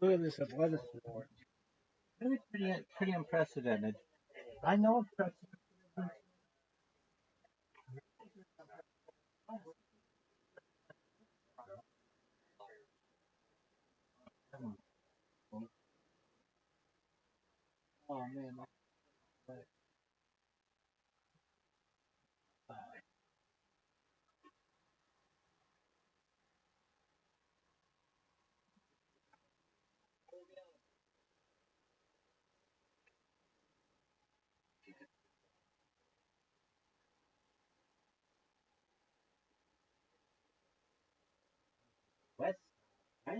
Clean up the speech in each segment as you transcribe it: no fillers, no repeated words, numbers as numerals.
Look at this athleticism. Really pretty unprecedented. I know unprecedented. Oh man, West. I,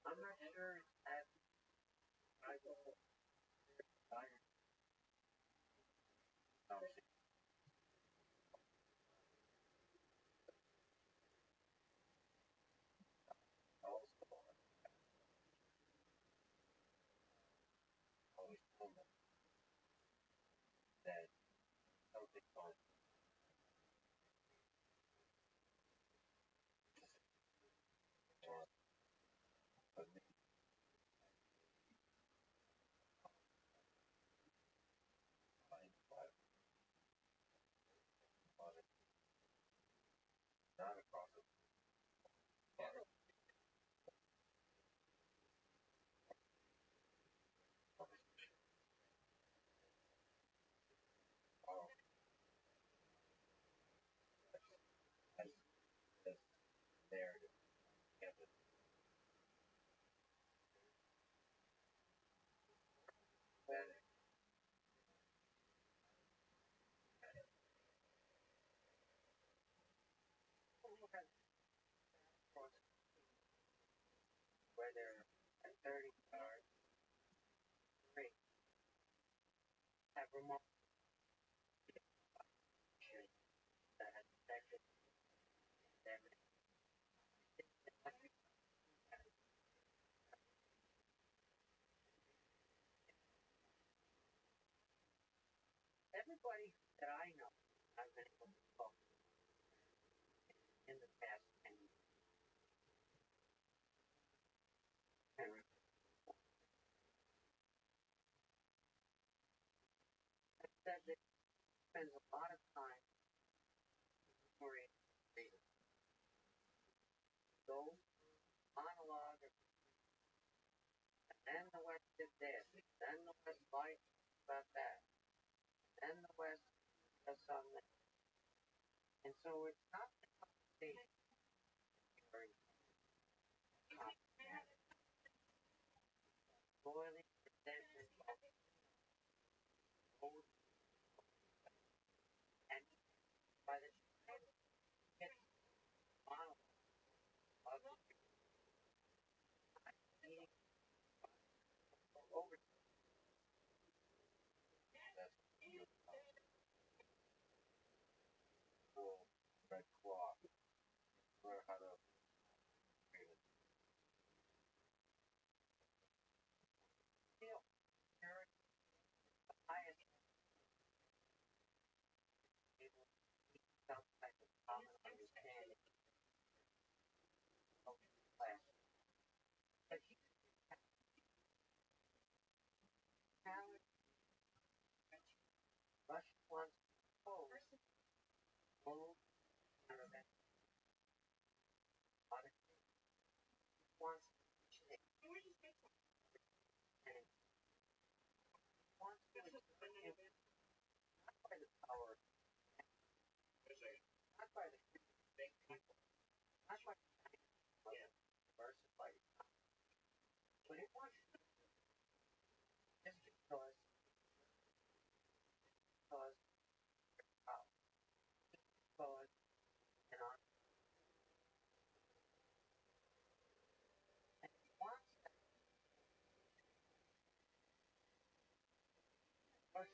I'm not sure that I will always told them that something on but maybe not across the bar as this narrative campus that where they're at 30 yards great have remarked that affected them. Everybody that I know, I've been able to talk in the past 10 years, and said that he spends a lot of time worrying those monologue, and then the West did this, then the West lied about that, then the West does something. And so it's not the conversation very boiling resentment of old, and by the time it gets monologue of meeting over that's full red cloth, learn how to feel you're the highest able to some type of common understanding of class. But he challenged Rush wants to pose bold and wants to change and wants to explain not by the power, not by the people, not by the diversified, but it wants to just because power, because and on and he wants to push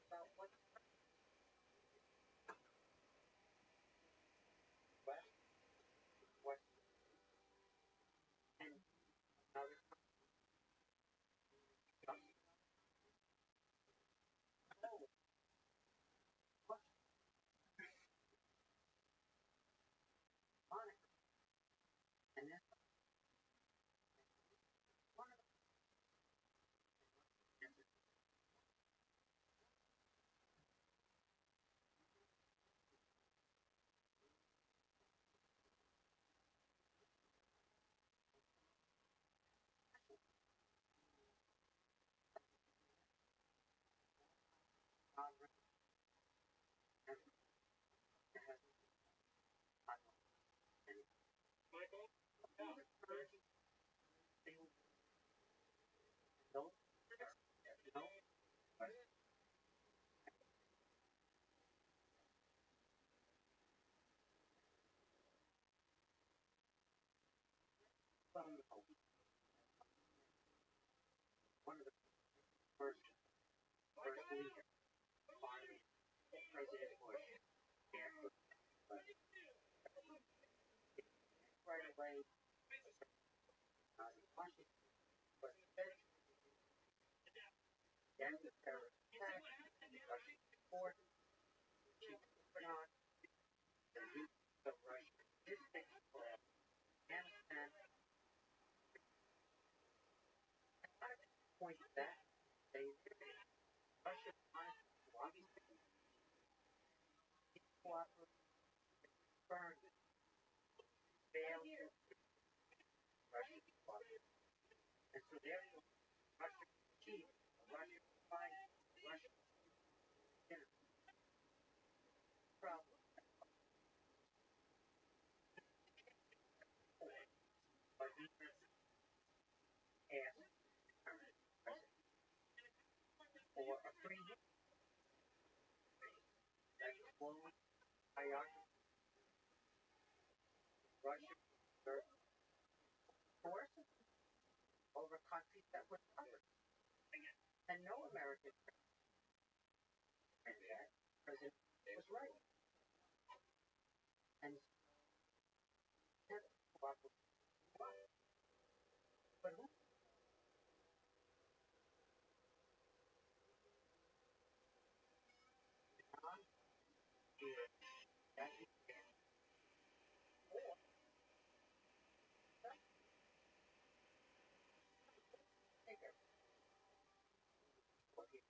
about what's west, what and another no, what's on it. And then one of the Congress has Michael, things don't no leader, finally, President Bush, and right away, Washington was then the terrorist attack, the Russian support, she put on the use of Russian logistics for Afghanistan. At the point that they Russia wanted to obviously cooperate, burn, fail to Russian cooperate. And so therefore, Russian chief, Russian fight, Russian problem, but he asked for a free that flowing hierarchy, Russian force over countries that were covered. And no American and that President was right. And but who did that or bigger? What he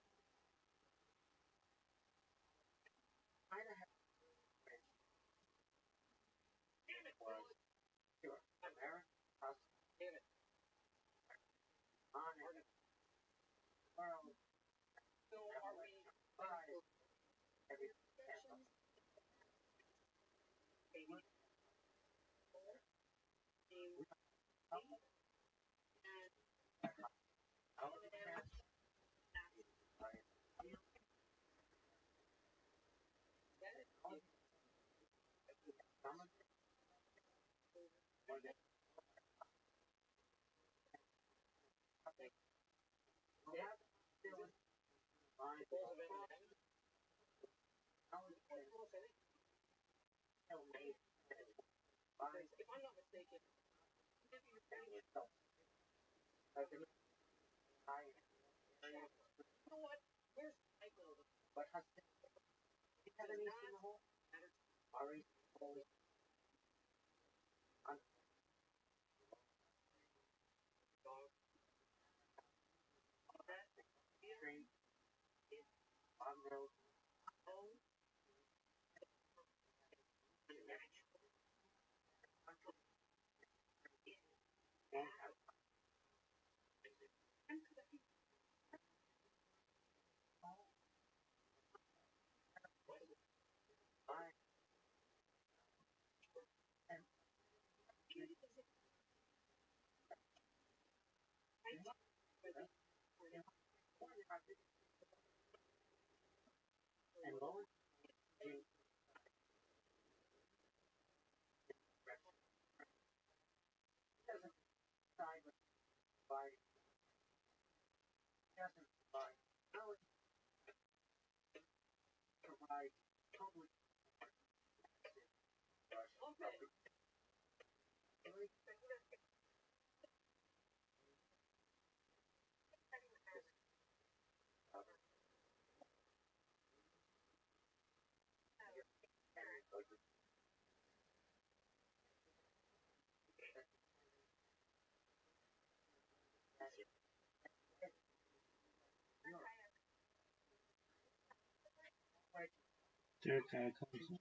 kind of had was sure America prosperity on it world so are we everything if I'm not mistaken, you know what? Where's Michael? But husband, he had an ace in the hole. Ari always on that train on road. And lo and doesn't side with by doesn't by no provide public There kind of comes in.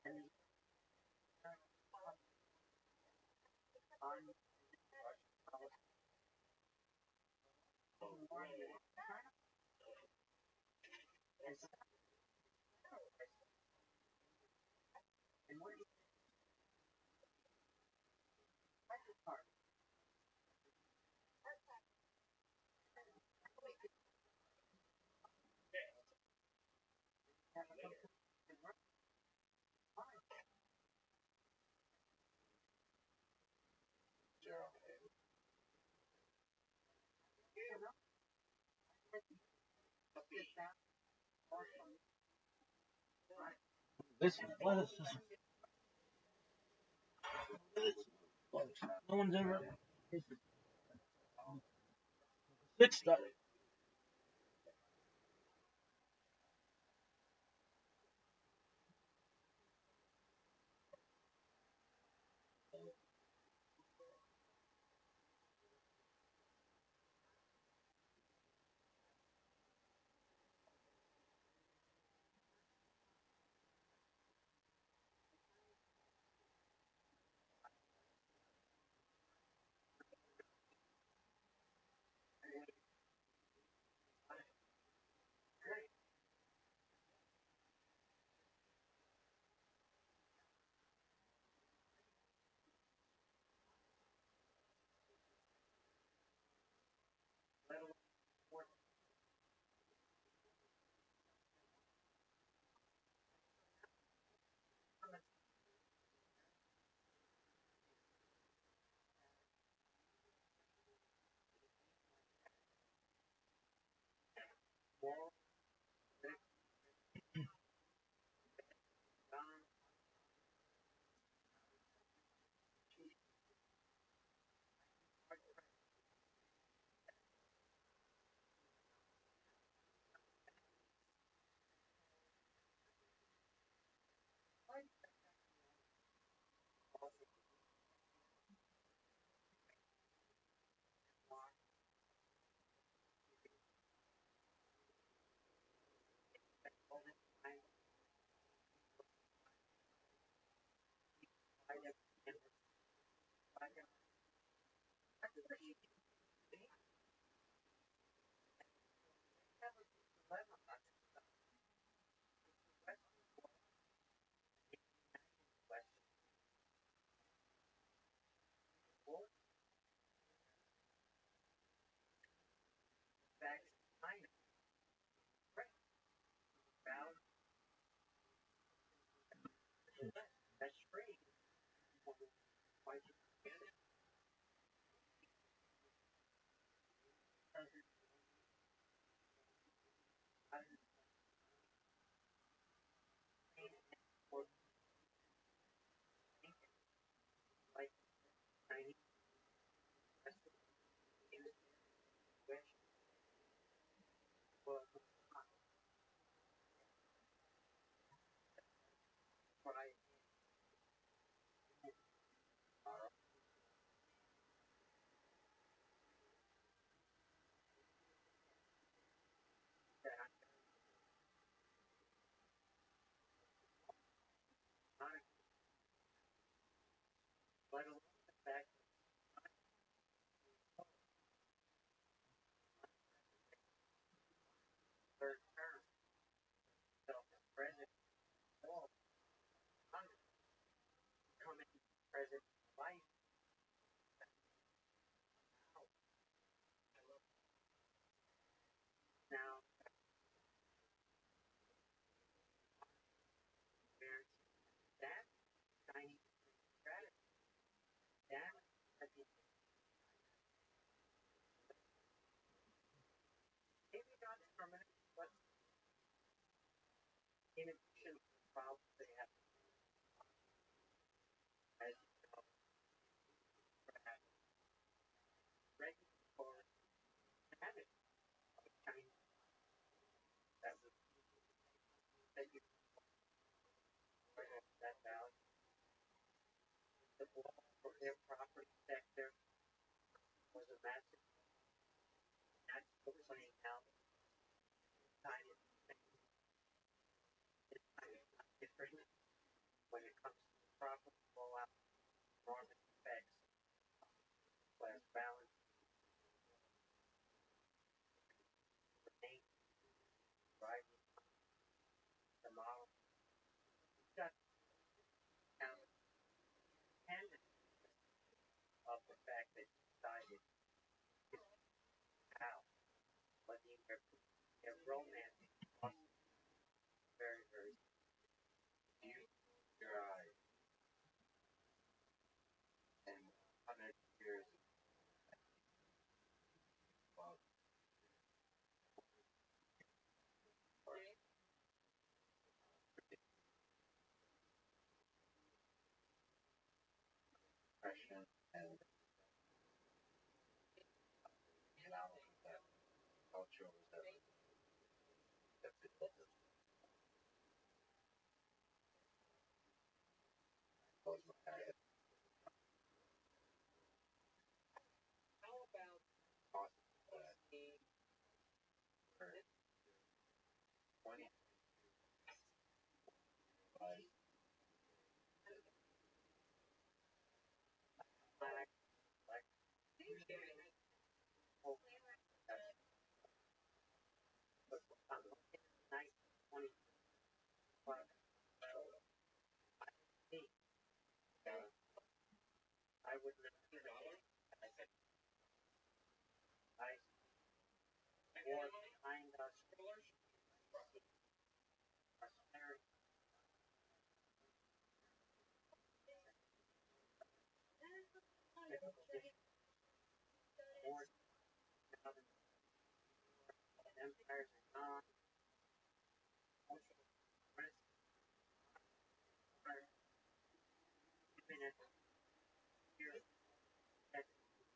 and on and what do you part? Listen, no one's ever. It's the wall, Don, all this time, I never remember. I never, I never even have a dilemma. West Wall, back to China, right? Down to the west. That's trade. Why do you get it? Doesn't understand or think like Chinese rest of the industry, which was what I are that I'm not, let alone the fact that third term, so the president all Congress coming president life out now where that Chinese strategy, that I think maybe not permanent, but in addition to the problems they have as you know, that regulatory management of Chinese that was that you that value, the wall for their property sector was a massive that's still playing out. China is kind of not different when it comes to the property rollout, enormous effects, class balance, remain driving the model. You've got kind of independent of the fact that you decided how, but in their romance very, very you, your eyes, and 100 years of and knowledge that culture was that was for 20 black like but on the night 20 I would not I wore behind us prosperity wars empires are gone even at here that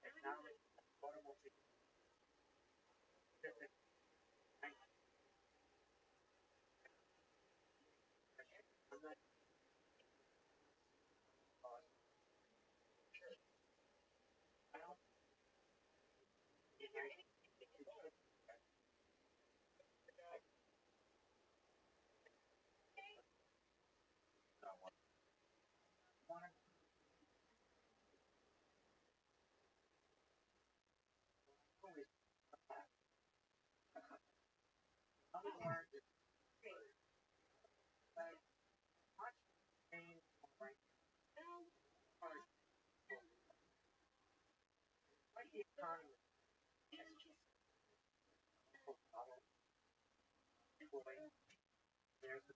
technology automobile physics I'm not I don't want to do is other words much change right like the economy there's a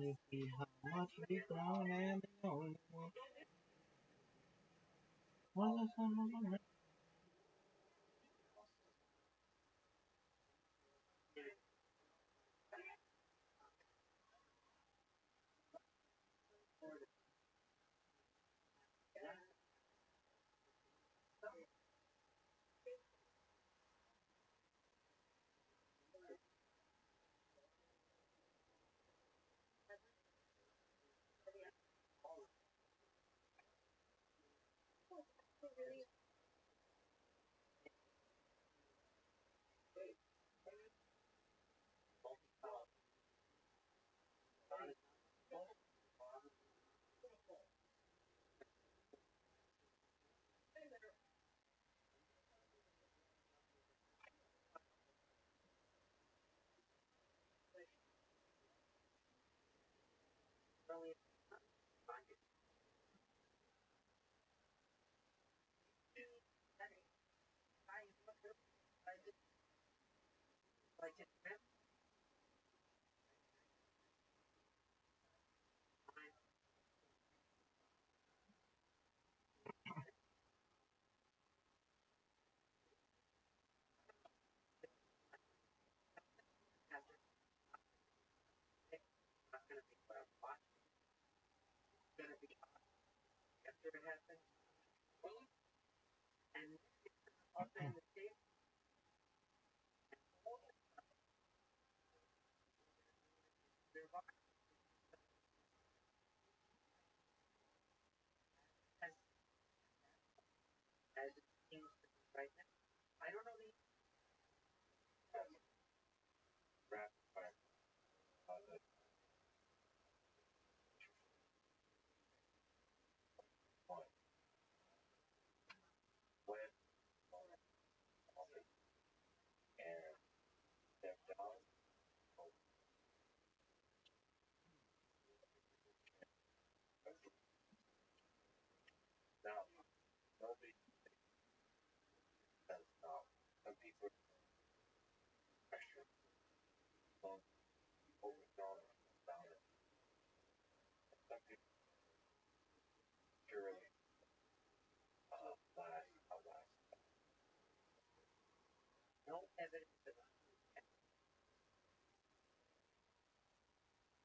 You see how much we've grown and the only one was the son of a man. really like it's been after it's not going to be what I'm watching it's going to be after it happens and up in the state as as it seems to be right now I don't know the rap one when and step down now nobody does some people pressure on overthrown down some people purely last no evidence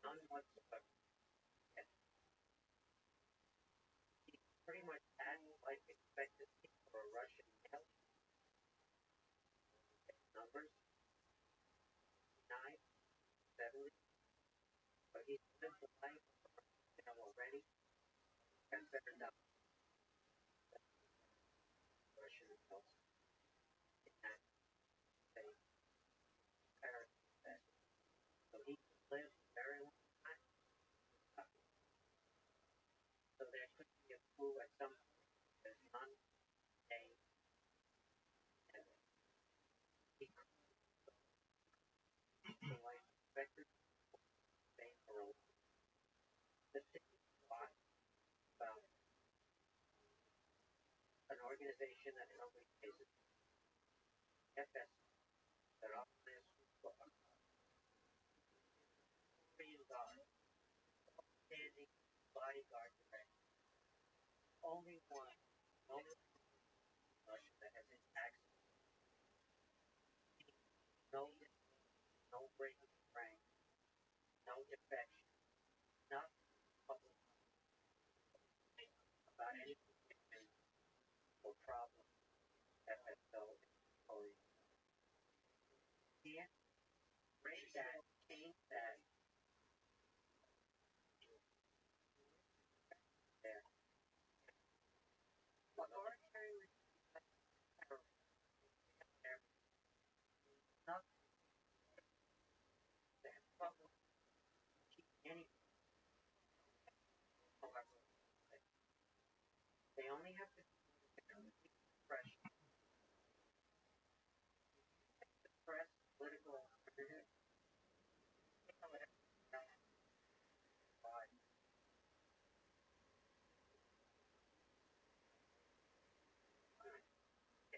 of whatsoever. And he pretty much had life expectancy for a Russian male. Numbers 9, 70, but he's lived the life already. And better than Russian males in that state. So he lived a very long time. So there could be a clue at some point that none day and he could the life expectancy stay for a long. The thing about an organization that nobody pays attention to, FS, that offers $1 million standing bodyguard director. Only one, only Russia that has an access. No, no breaking rank, no defection, nothing public about any conviction or problem FSO or can't break that, change that there. Authoritarian there, nothing that public keep any however they only have to pressure press political alternative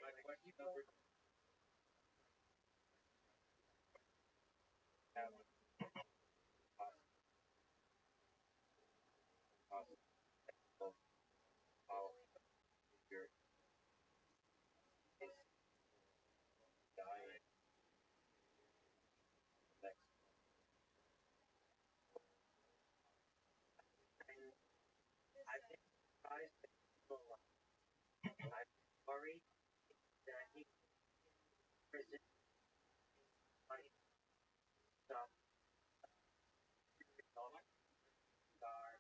like what you know have possible policy your diet next and I've been surprised that people I'm worried that he presents like some dollars are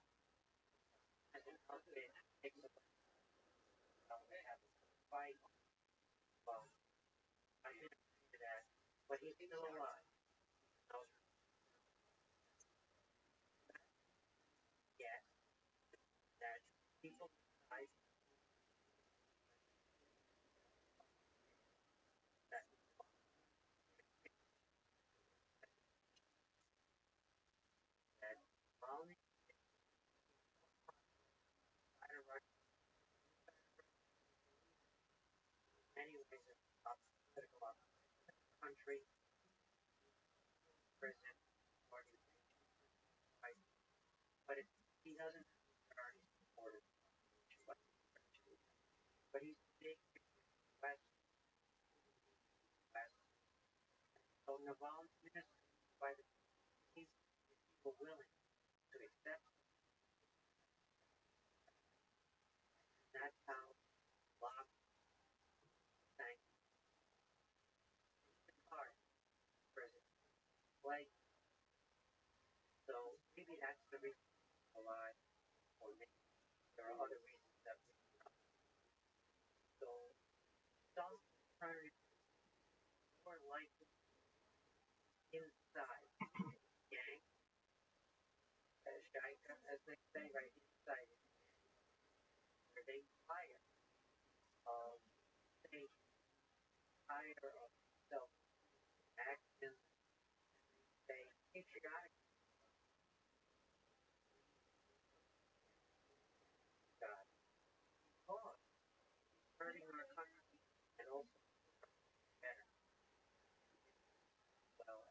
as an outfit takes a they have a fight well I didn't see that but he's still alive. So yes that people decide that that only I don't know anyways of political country president organization right but it, he doesn't already support it but he's big West West so Navalny minister by the people willing to accept that's how Bob thank hard president like so maybe that's the reason alive or maybe there are other reasons that we so some alternatives more likely inside gang as they say right inside where they fire they hire of self action they patriotic God cause hurting our country and also better well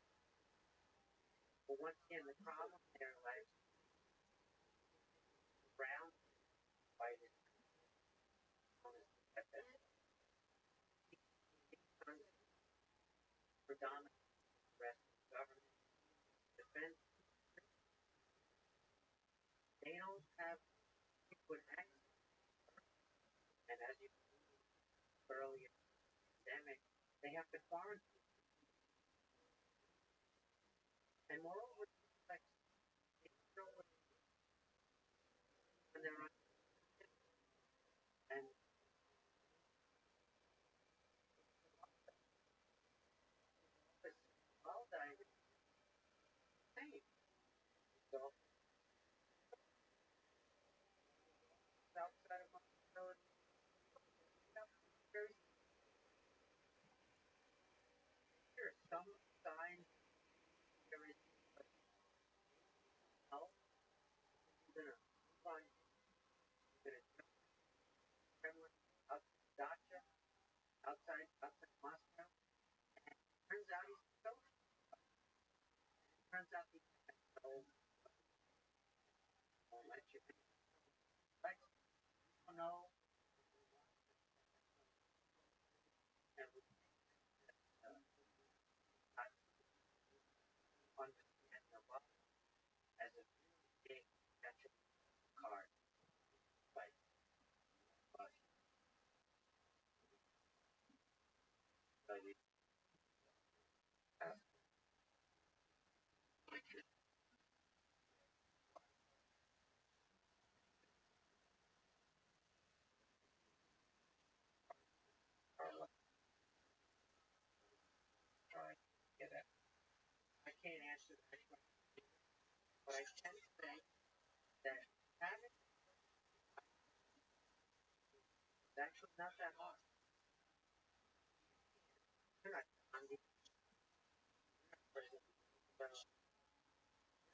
but once again the problem in their lives ground by this predominant rest of government defense have people with access, and as you earlier pandemic, they have to quarantine. And moreover, like when they're on and well died, same. So outside of my ability, very clear. Some signs there is health, you're gonna find you're gonna travel out Dacha, outside Moscow. Turns out he's so turns out he's so won't let you like know and we understand the love as a big natural card like but but it are like trying to get at. I can't answer that question, but I can say that having is actually not that hard. You're not on the president, but you're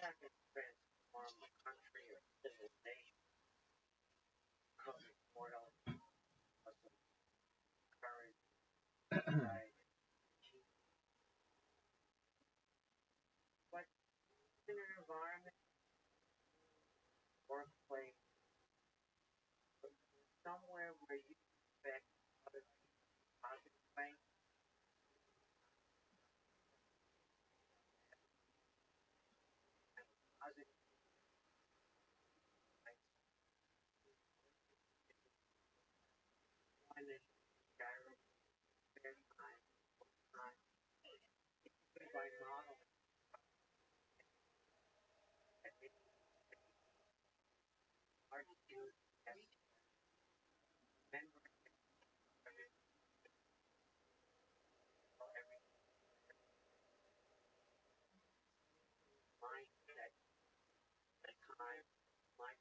not going to transform a country or civilization coming forward on the current society. But in an environment, workplace, somewhere where you expect other people positive way, and positive way, and then gyro spare time, by model that it's hard to do as remember every every mind that time, mind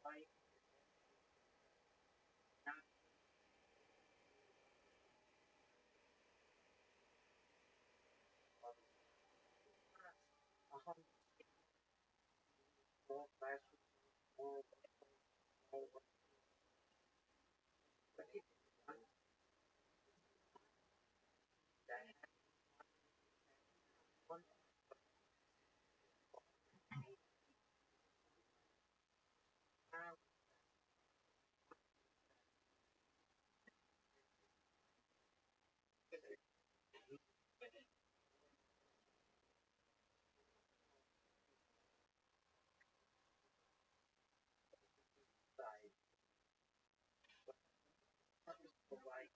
life, not a hundred more classroom, more more but it's one that has one time side, purposeful life,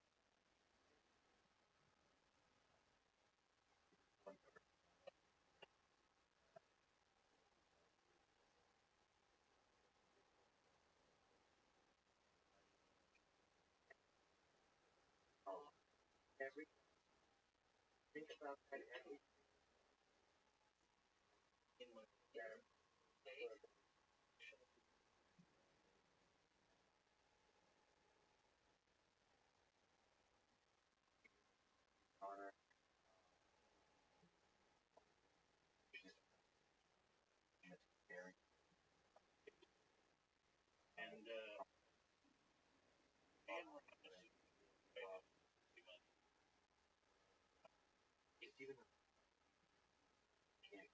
every think about that every there are very and it's even can't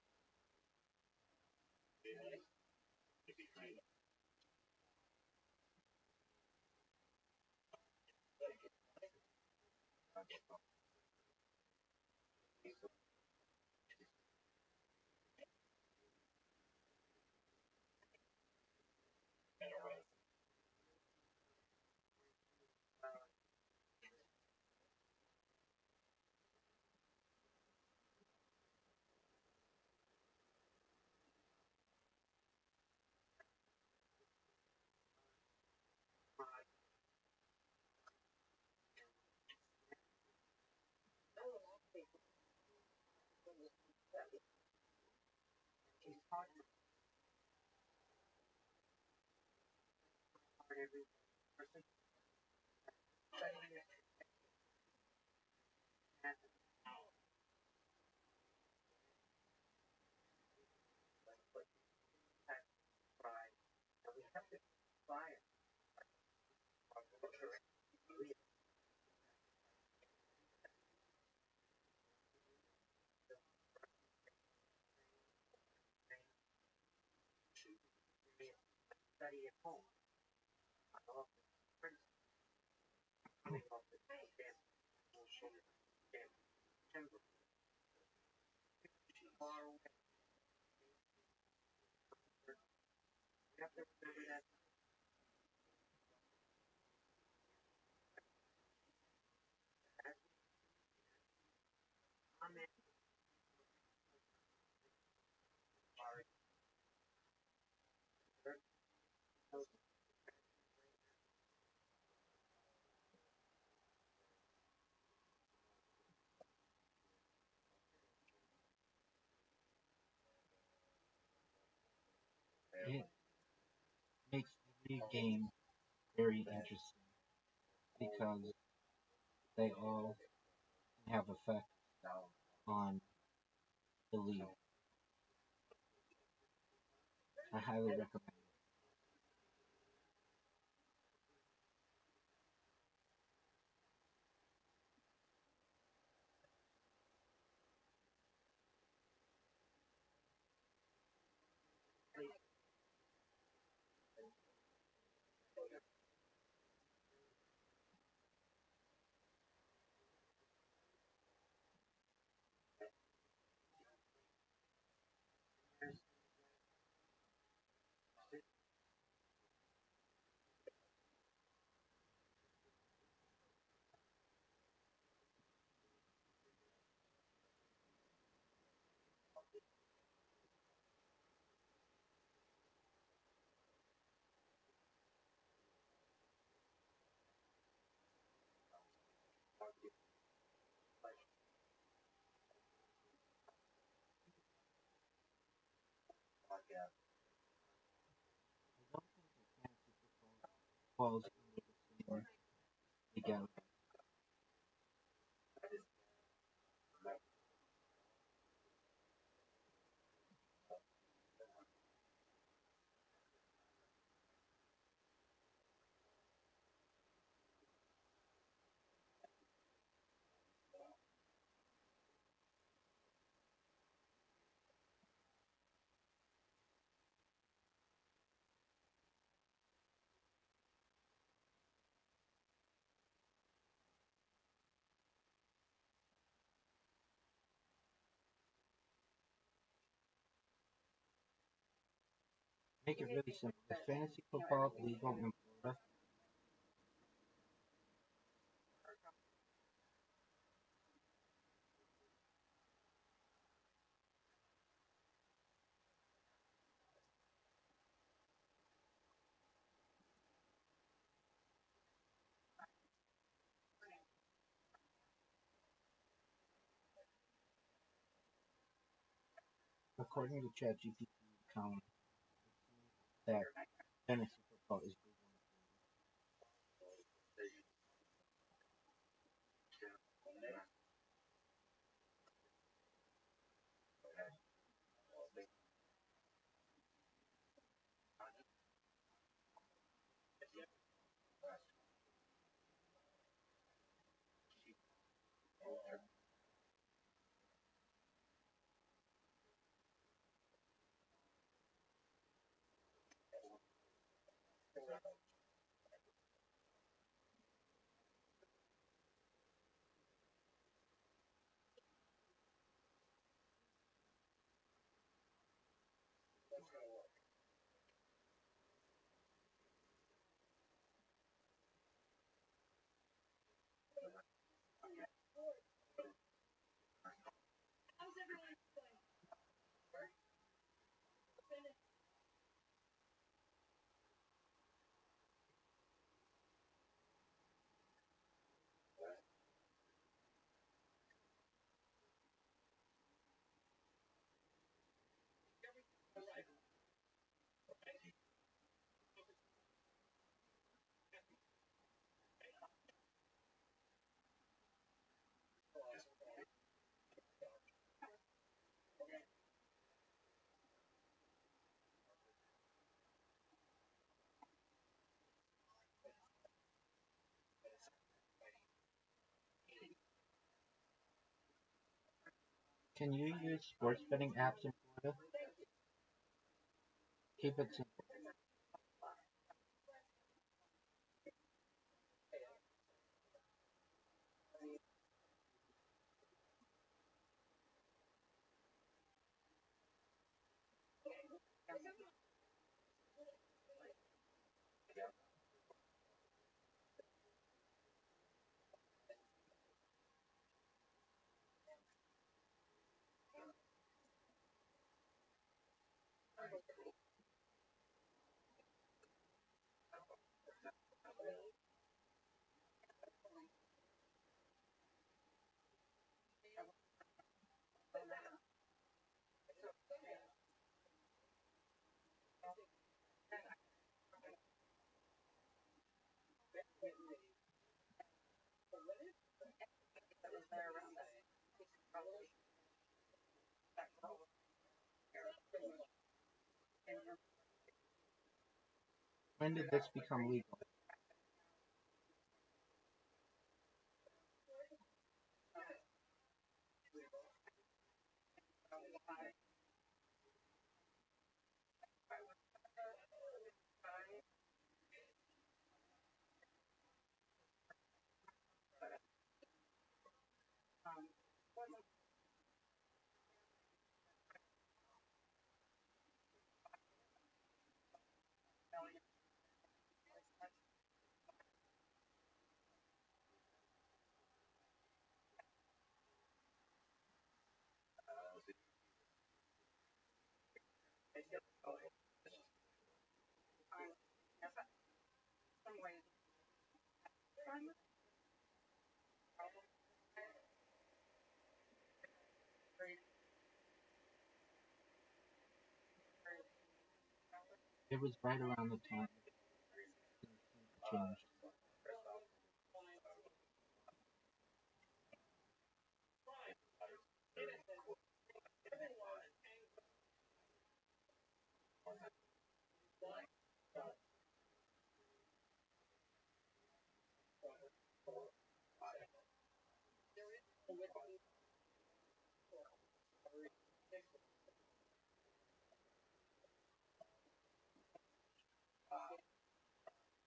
She's taught every person studying it and what has pride. And we have to inspire our culture. We study at home. I love the friends coming off the stamp, stamp, timber, far away. We have to remember that as we comment our those It makes every game very interesting because they all have effect on the league. I highly recommend it. I don't think that fantasy football falls under the same legality. Make it really simple. Is fantasy football legal in Florida? According to ChatGPT account, that fantasy football is legal. Can you use sports betting apps in Florida? Keep it simple. When did this become legal? It was right around the time things changed.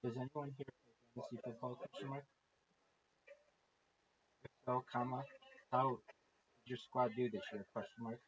Does anyone here play fantasy football? Question mark. If so, comma. How did your squad do this year? Question mark.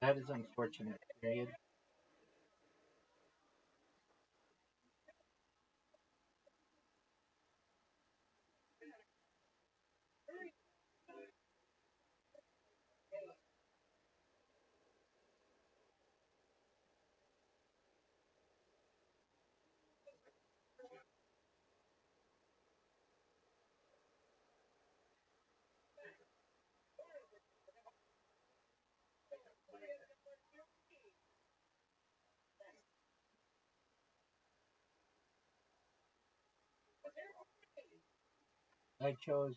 That is unfortunate. Period. I chose.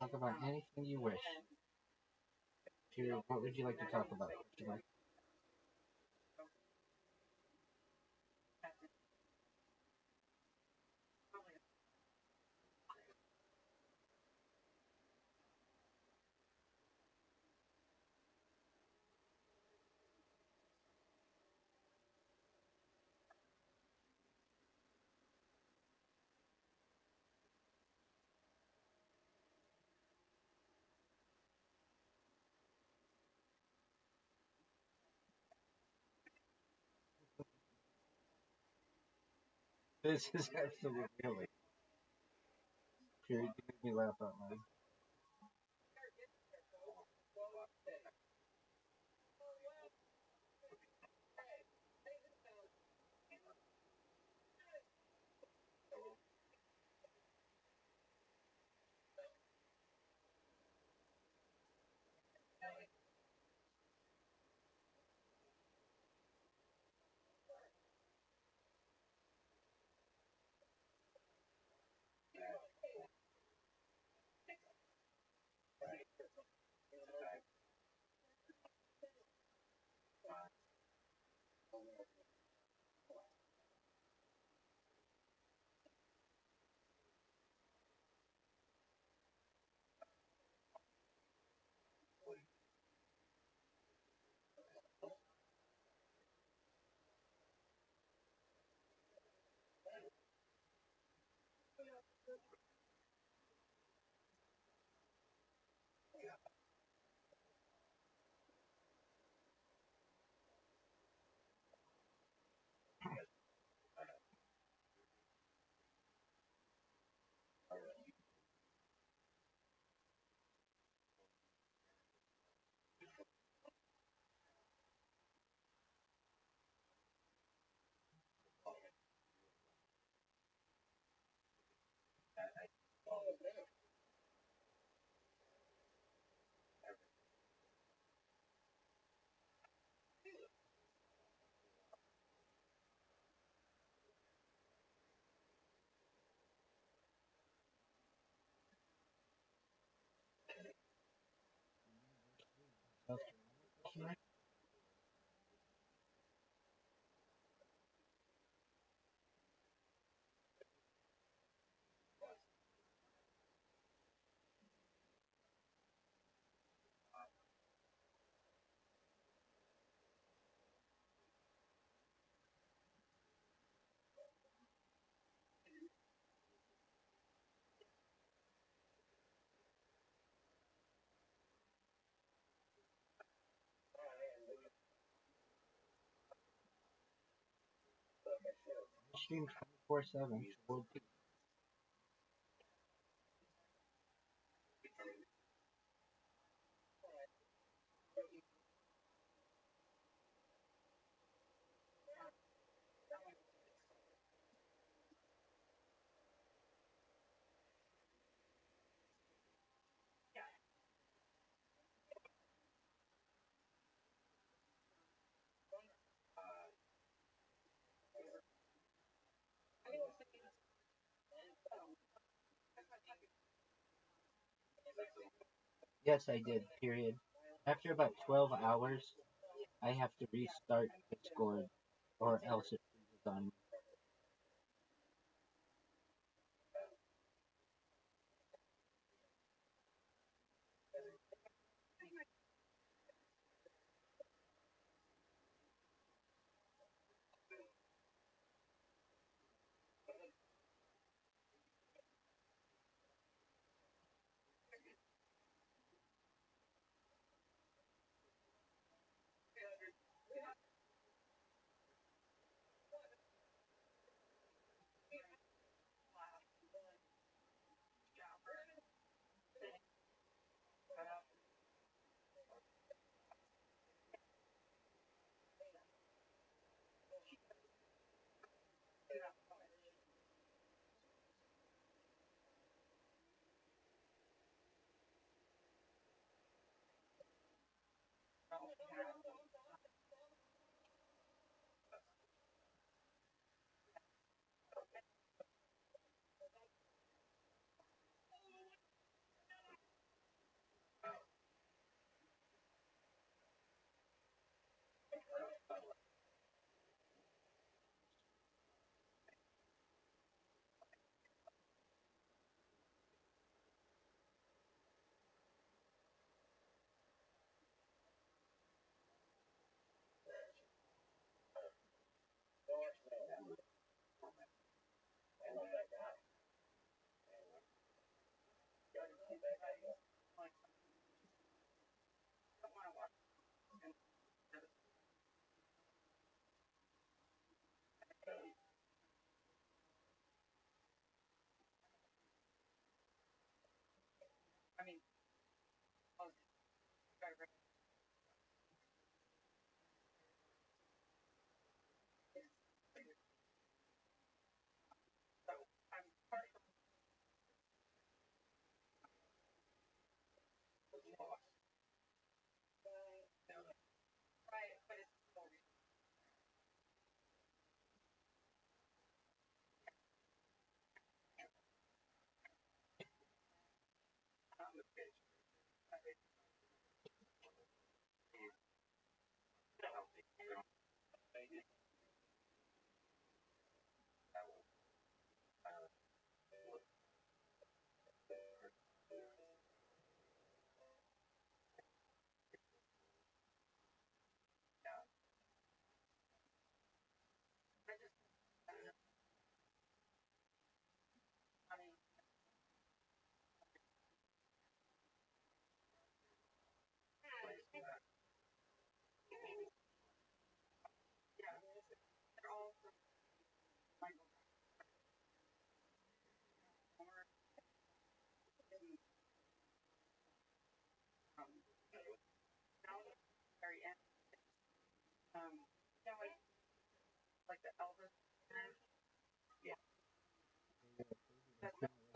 Talk about anything you wish. What would you like to talk about? Would you like? This is absolutely hilarious. Period. You make me laugh out loud. Stream 24/7. World Peace. Yes, I did. Period. After about 12 hours, I have to restart Discord, or else it freezes on me.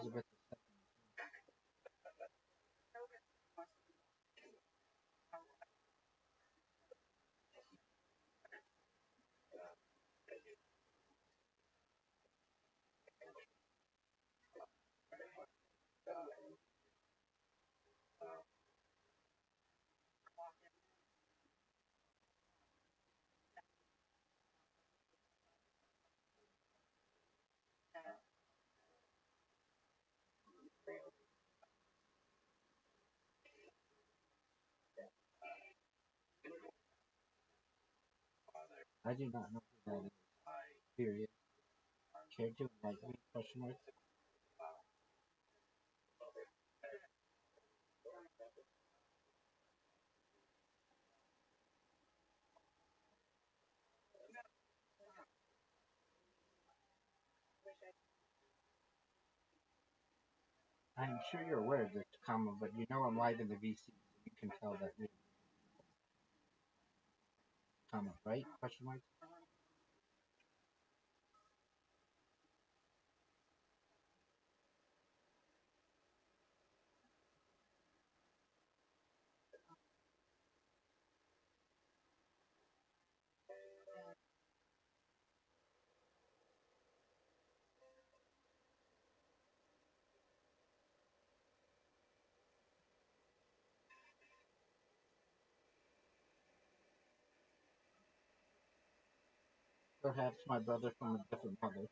Elizabeth. I do not know who that is. Period. Care to enlighten me? Question mark. I'm sure you're aware of this, comma, but you know I'm live in the VC, so you can tell that, comma, right? Question mark. Perhaps my brother from a different mother.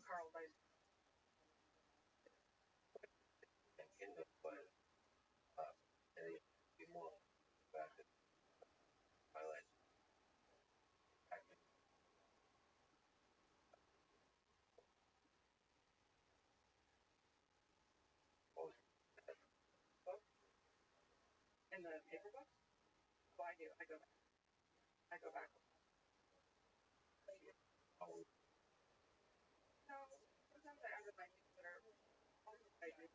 Carl Weiss in the play. And he more back to highlight back to most in the paper books. So I do. I go back. always No, sometimes I underline things that are I do.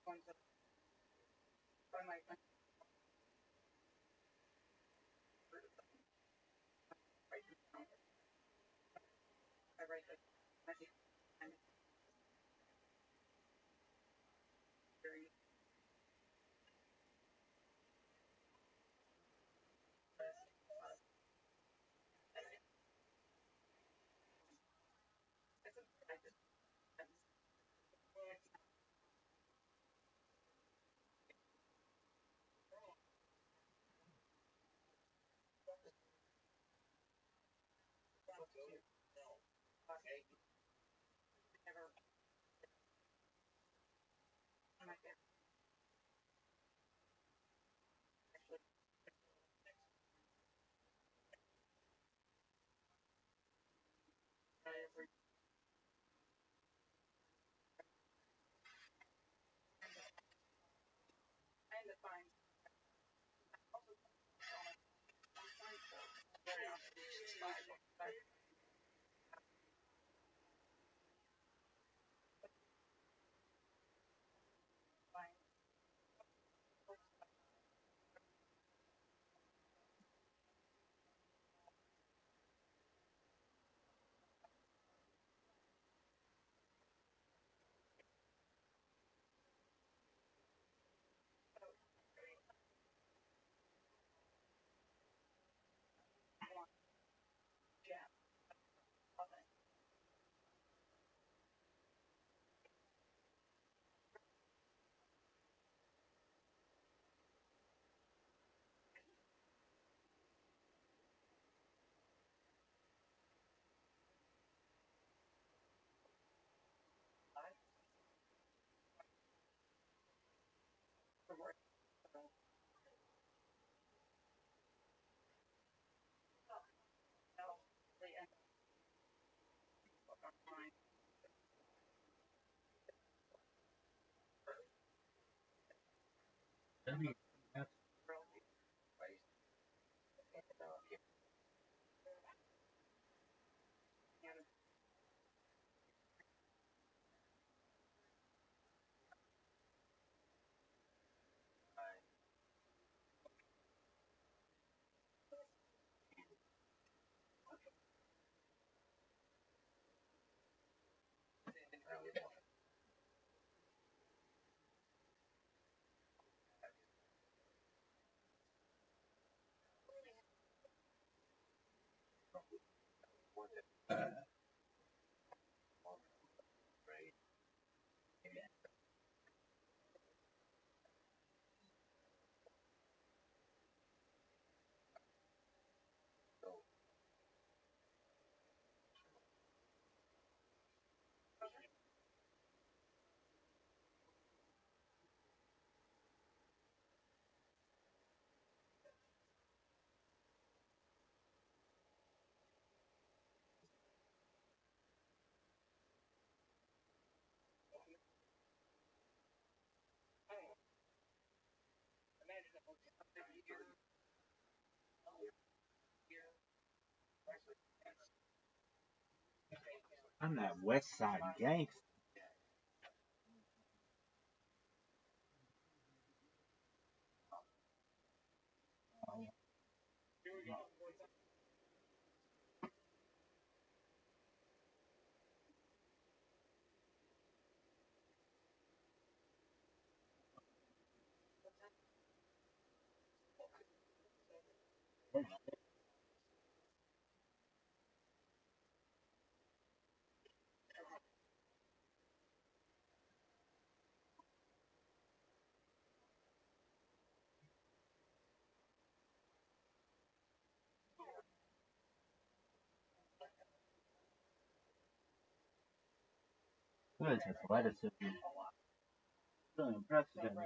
Ones that I might write them down. I write them. I think I'm very I just never my actually I ever I end up find also very often I find jam of it. I for work no they end up online I mean, that's early place. Get and by and we want it on grade. So imagine it was a year I'm that West Side gangster. Good athleticism. Really impressive.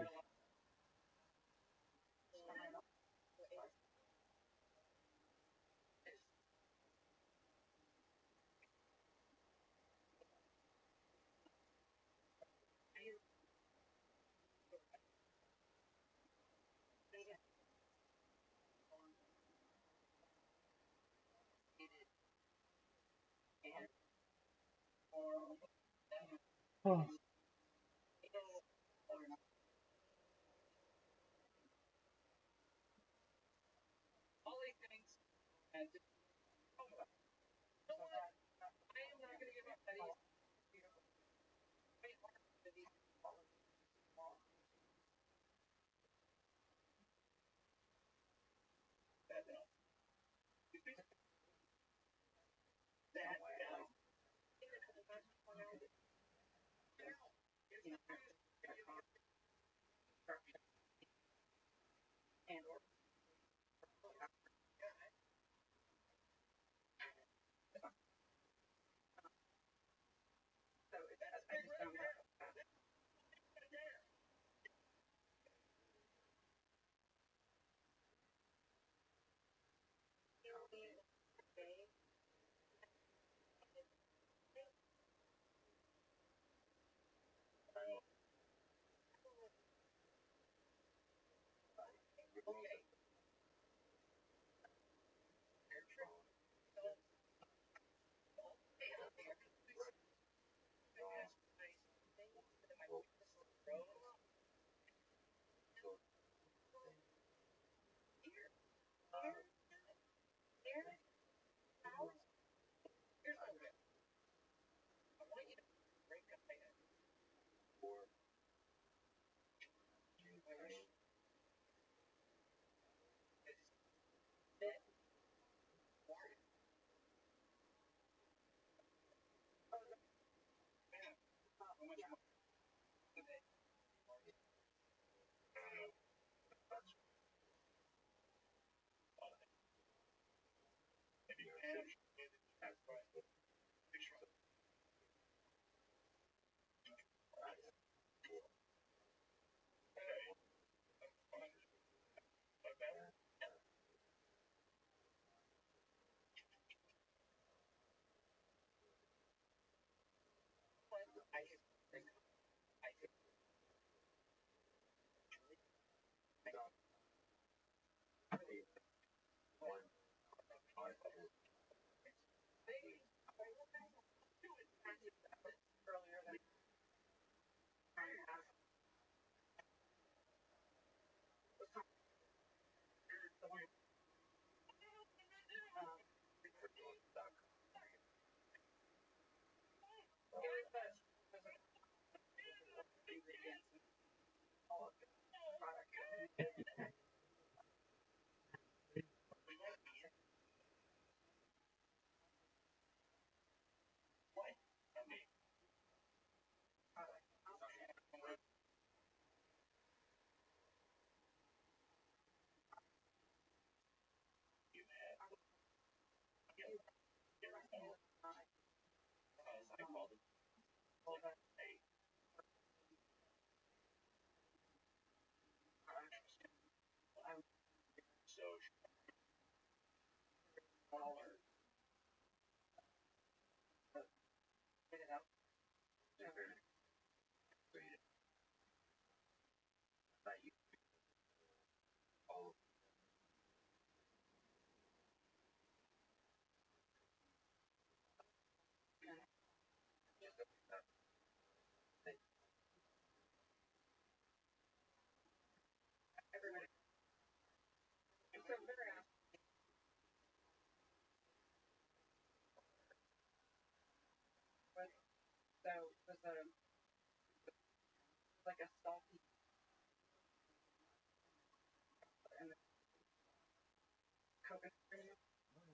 Oh,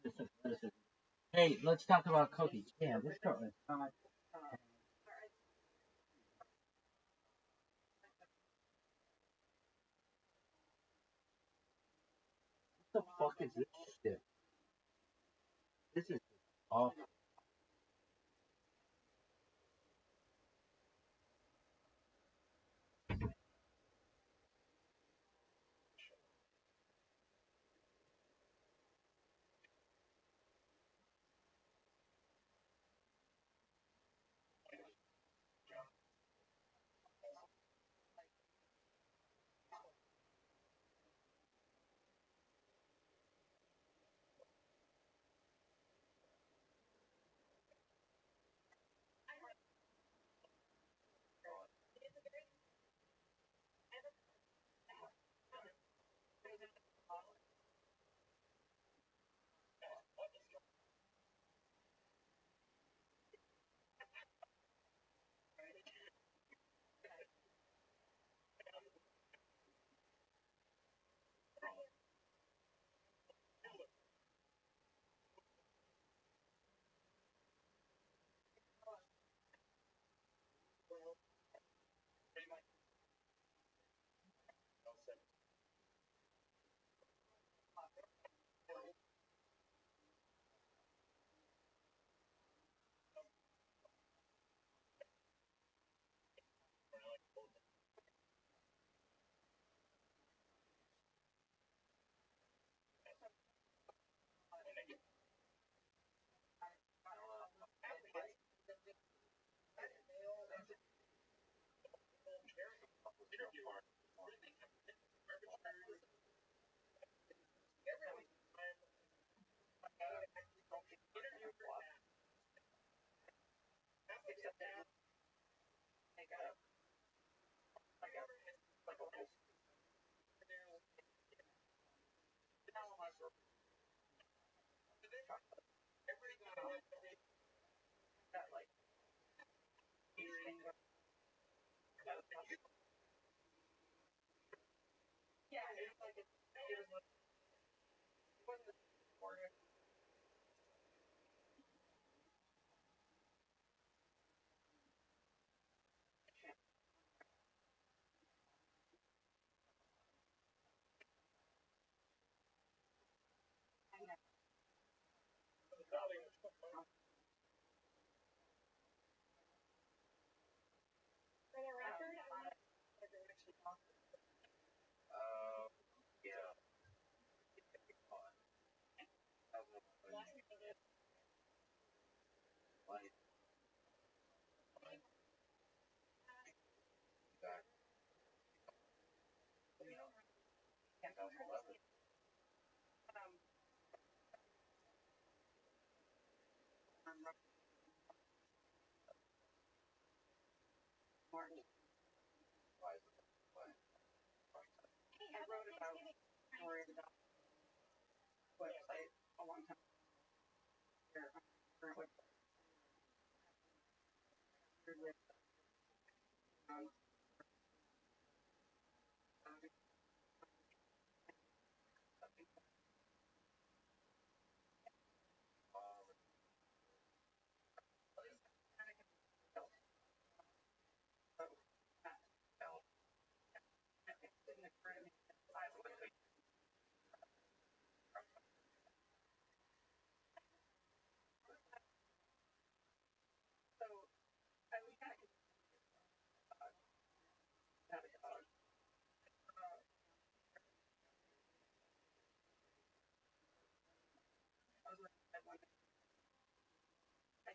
this athleticism. Hey, let's talk about cookies. Yeah, this girl is not. What the fuck is this shit? This is awful. Um, for the record, I actually talked Yeah. Like, back you know, in 2011, um, Martin. why is it like, I wrote about stories about website a long time ago. Current website with um, so hell, it didn't occur to me that I was so I was kind of about a dog. I was like, I wanted a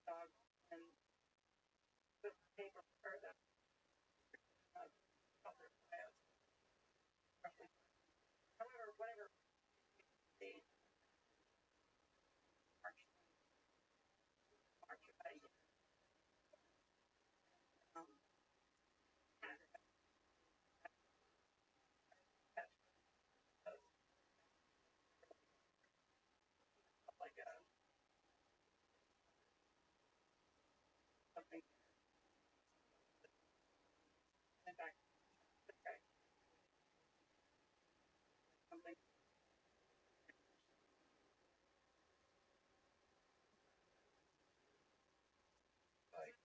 dog and the paper or the shelter bios roughly. However, whatever the March March um that's like something in fact okay, something like,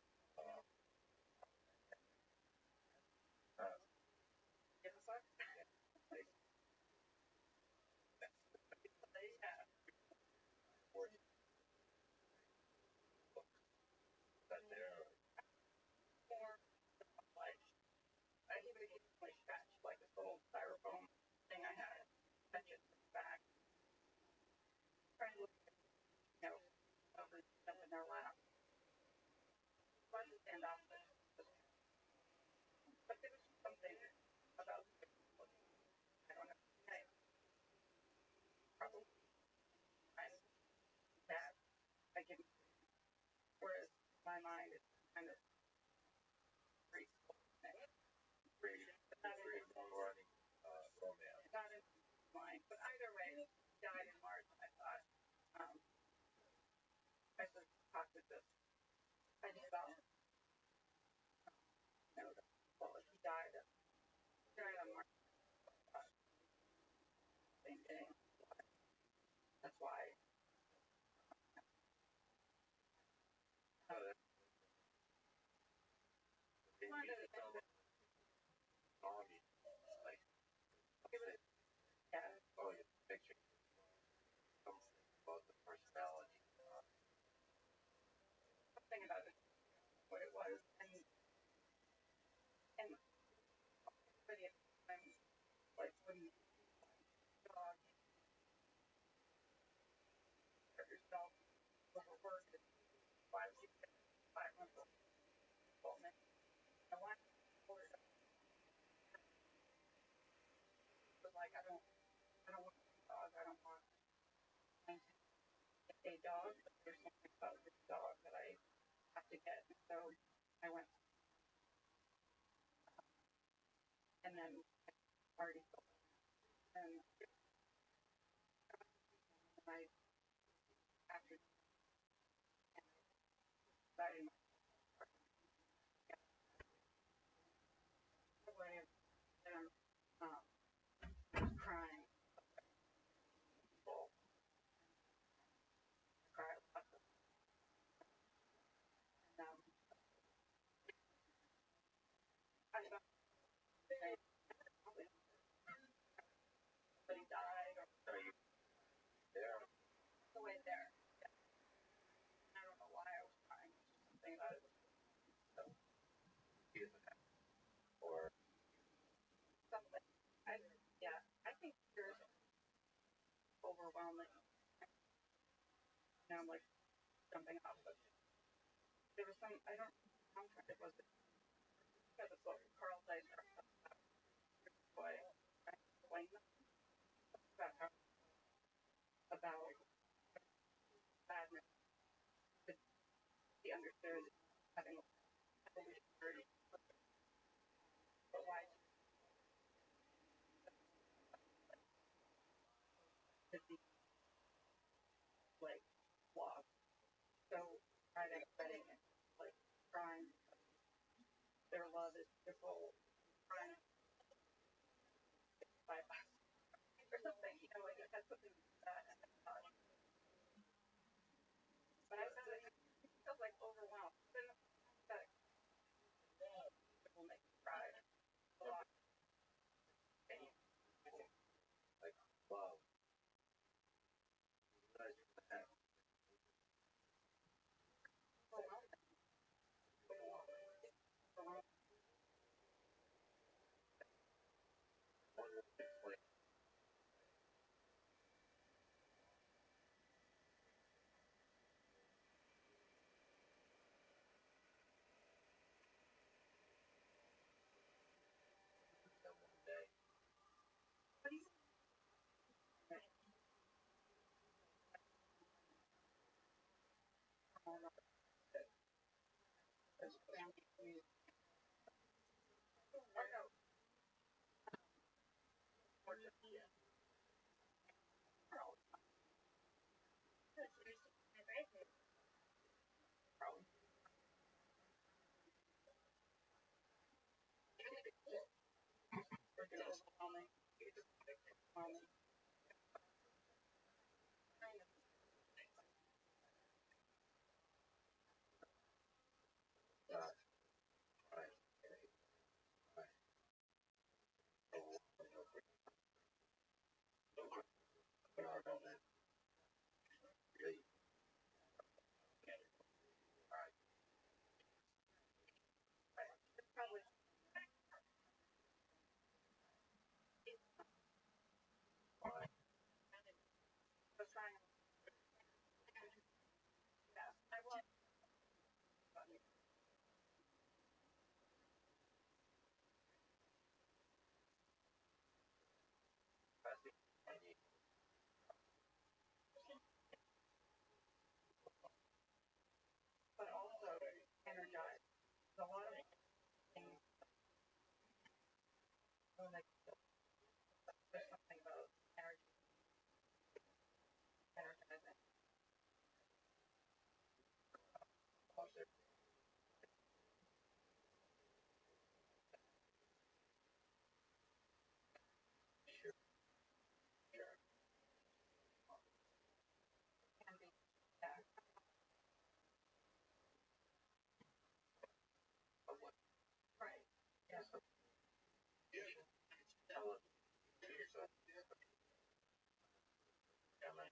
uh, in the book. Yeah. or that there, Or like I even occasionally scratch like this little styrofoam thing I had, touch it back, try and look, you know, over stuff in their lap. Try to stand up, but there was something about I don't know, I probably find that I can, whereas my mind is kind of graceful and pretty, not in pretty running, romance. not in mind. But either way, he died in March. I thought, I should talk to this. I just thought, you know, well, if he died on March, same day. That's why. So that they One of need the to things tell Tommy, like, it was, yeah, oh, your picture comes about the personality. something about it, what it was, and for the time, like when you dog hurt yourself overworked, and why would you get 5 months old? And I went for it, was like, I don't want a dog, I don't want a dog, but there's something about this dog that I have to get. And so I went, and then already and I after decided my way of crying, full, cry lots of, and I thought, okay, now I'm like jumping off. But there was some, I don't know how it was. Yeah, this book, Carl Zeiser, boy, I explained about how, about sadness that he understood having evolutionary, but why did he like lost so right at setting it, like trying their love is beautiful, trying to fight or something, you know, like it has something like that. And but I said it feels like overwhelmed. Then that will make me cry a lot. Like love. Nice to have one of the like that one day. There's family community. Or no, or just yeah. Probably. Or just overwhelming. You just overwhelming. Right. Right. Right. Oh, but I don't know. Really. Right. It's probably Right. was trying to I was And you but also energized. There's a lot of things like there's something about energy energizing. lost their sure. Sure. Can be yeah. But what? Right. Yeah. So you should tell it to yourself. Am I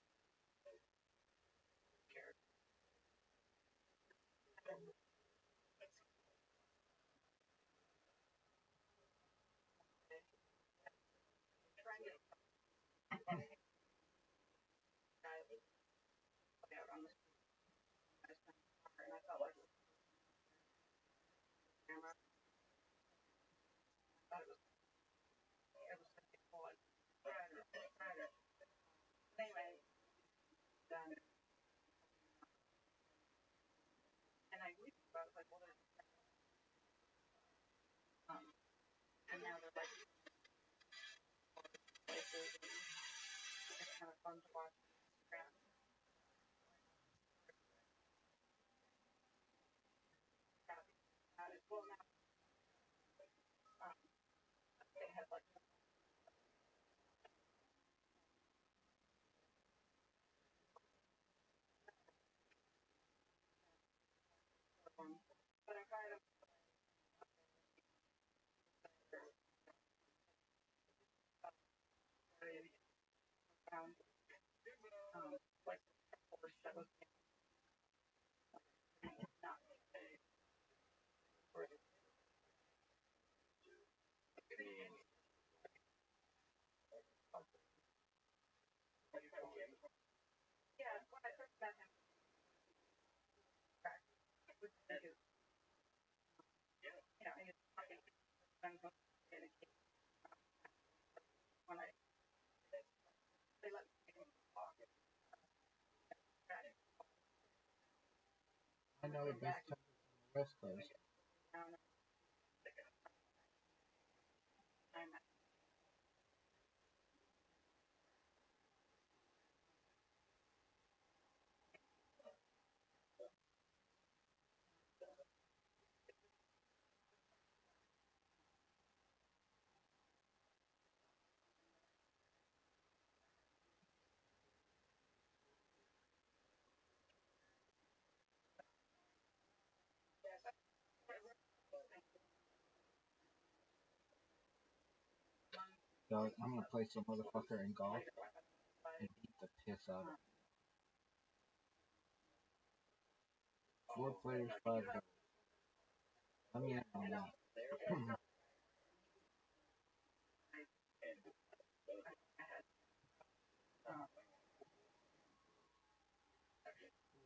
care? Trying to guide out on the and I felt like camera. I thought it was such a cool Friday. Anyway, done. And I was like, well, and now they're like places and it's kind of fun to watch. Well, now they had like but I kind of found like a course that was not Right. Being yeah, when I first met him know the best time on the West Coast. So I'm gonna play some motherfucker in golf and beat the piss out of him. 4 players, 5 holes. Let me in on that.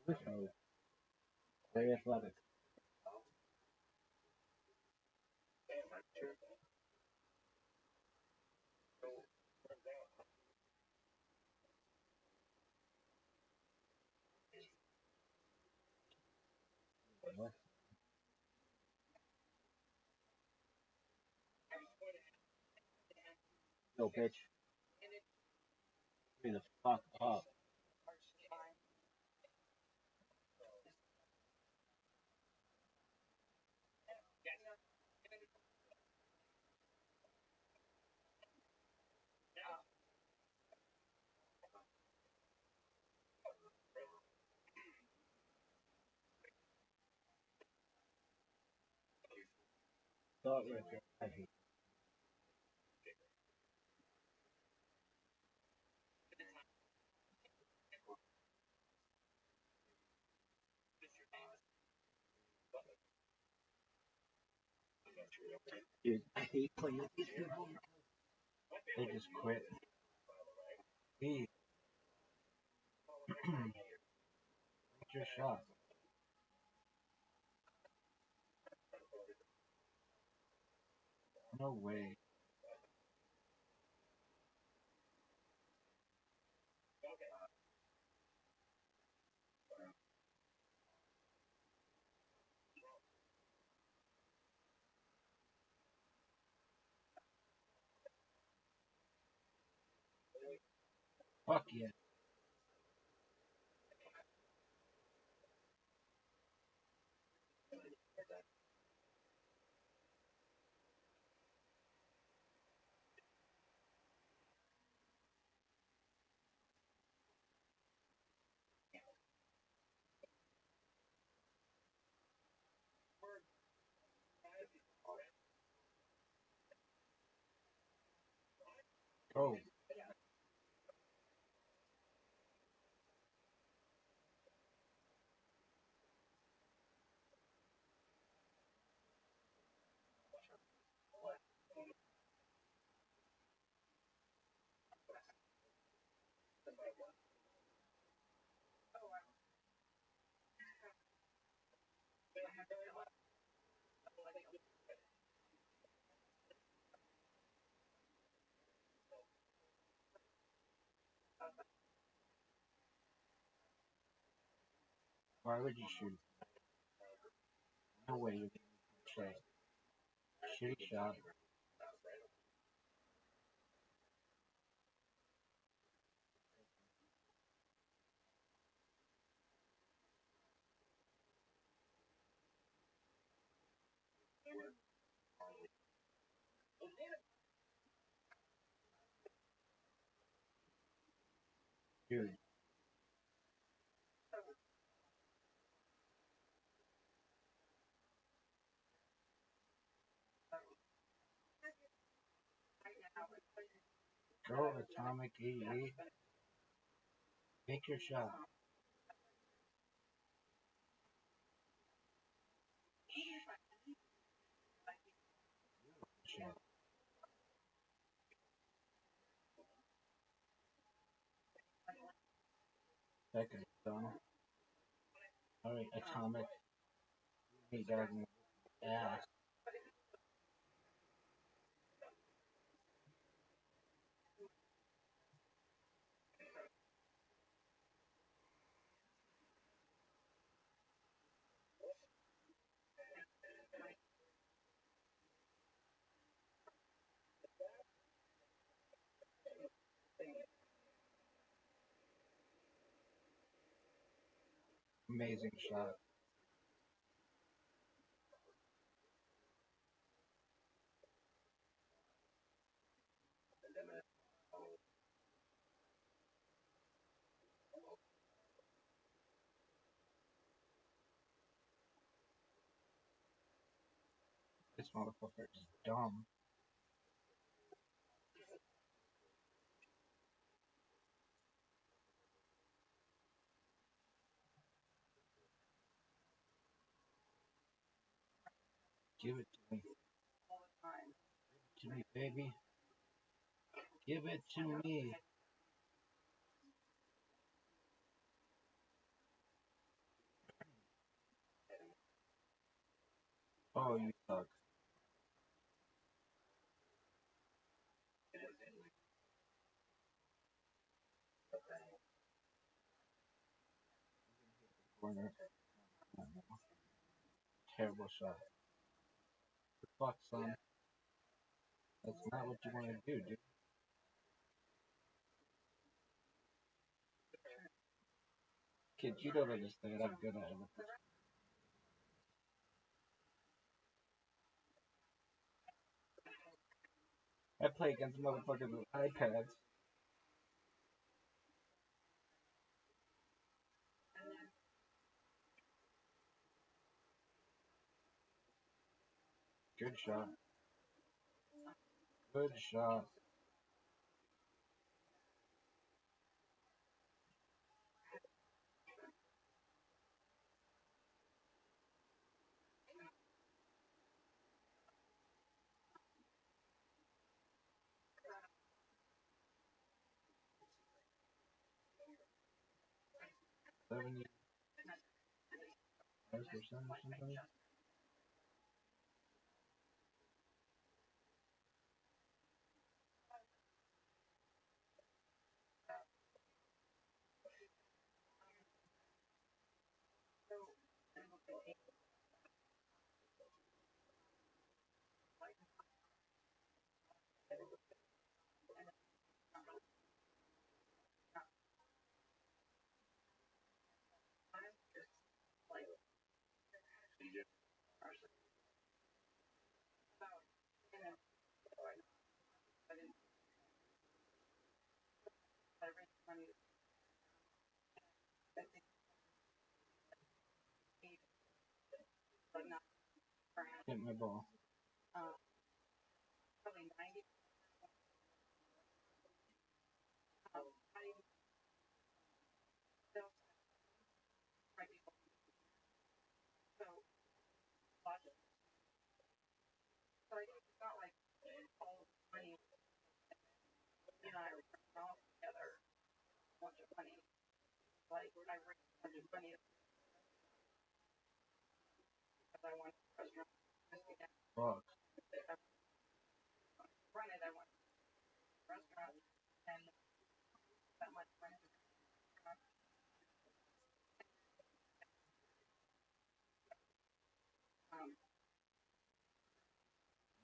So, very athletic. Yo, bitch. Be the fuck up. Start right there. I hate Dude, I hate playing with these people. They just quit. Hey, what's your shot? No way. Fuck yeah. Oh, why would you shoot? No way you can shot. Shitty shot. Dude, throw atomic 88. Make your shot. Shot. Second done. Alright, atomic. He got me ass. Amazing shot. This motherfucker is dumb. Give it to me. all the time. To me, baby. Give it to me. Oh, you suck. Corner. Terrible shot. Fuck, son. That's not what you want to do, dude. Kid, you don't understand. I'm good at it. I play against motherfuckers with iPads. Good shot. Good shot. $75 or something. Hit my ball. Probably 90. So I got like all the money. You know, I were all together, a bunch of money. Like I raised a bunch of money because I wanted a restaurant. Fuck. Run it, I want a restaurant, and that much money.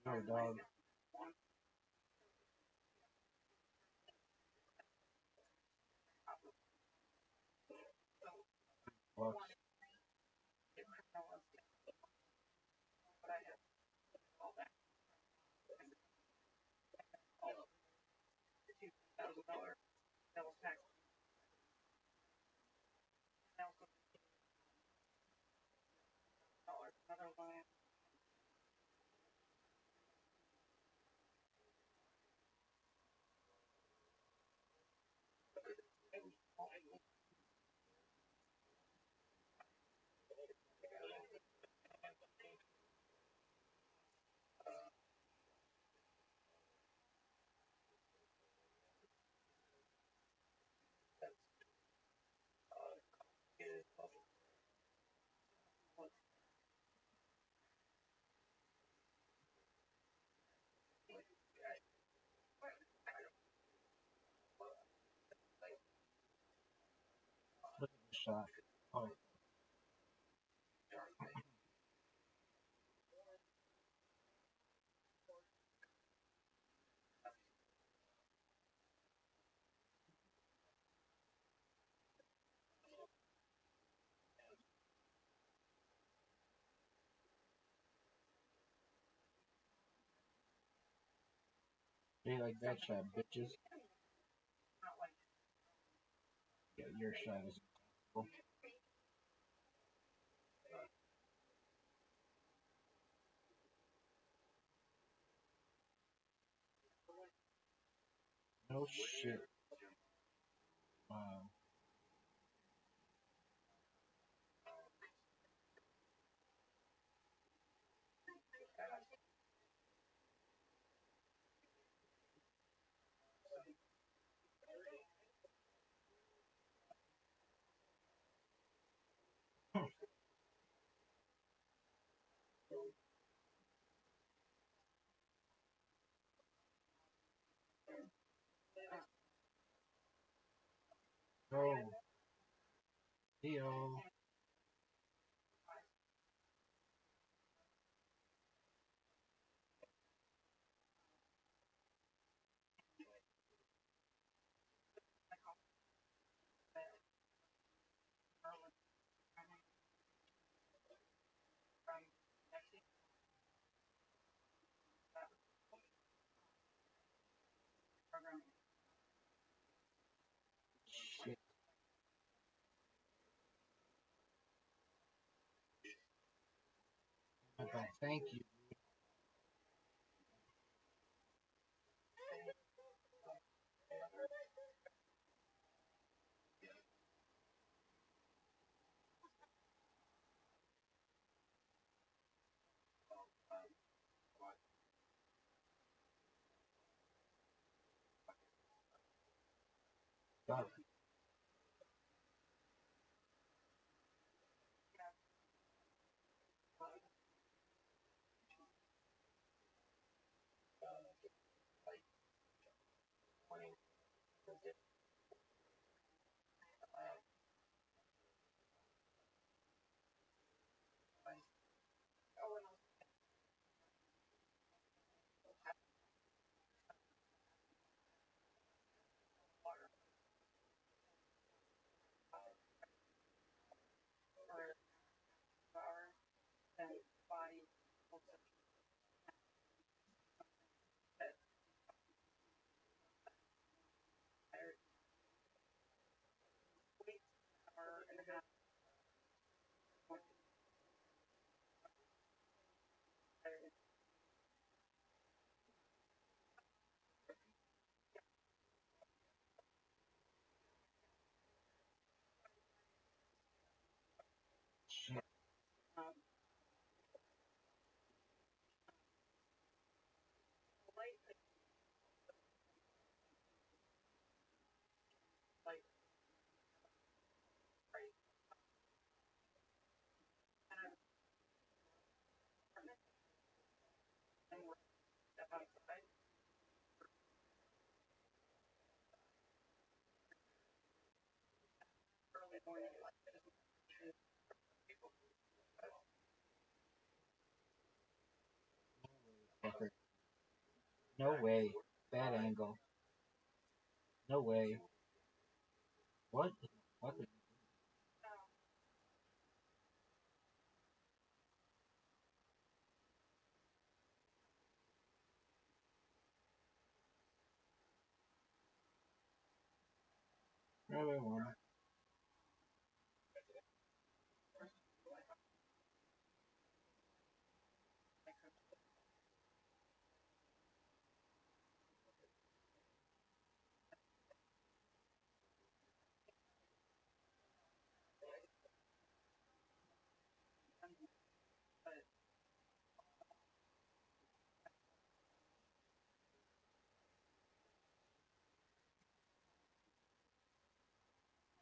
No, dog. Fuck. But I have all that. All of $2,000 sales tax. I also another line. Look at the shot. Oh, They like that shot, bitches. not like Yeah, your shot is cool. No shit. Um, no. Theo. from next program. Shit. Okay, thank you. God. Oh, and also water for hours, then body also that tired weeks, hour and a half more tired. Shit. Um, late like right and I'm apartment and work step outside early morning like people Fucker. No way. Bad angle. No way. What? What the? Rabbi Rothschild. but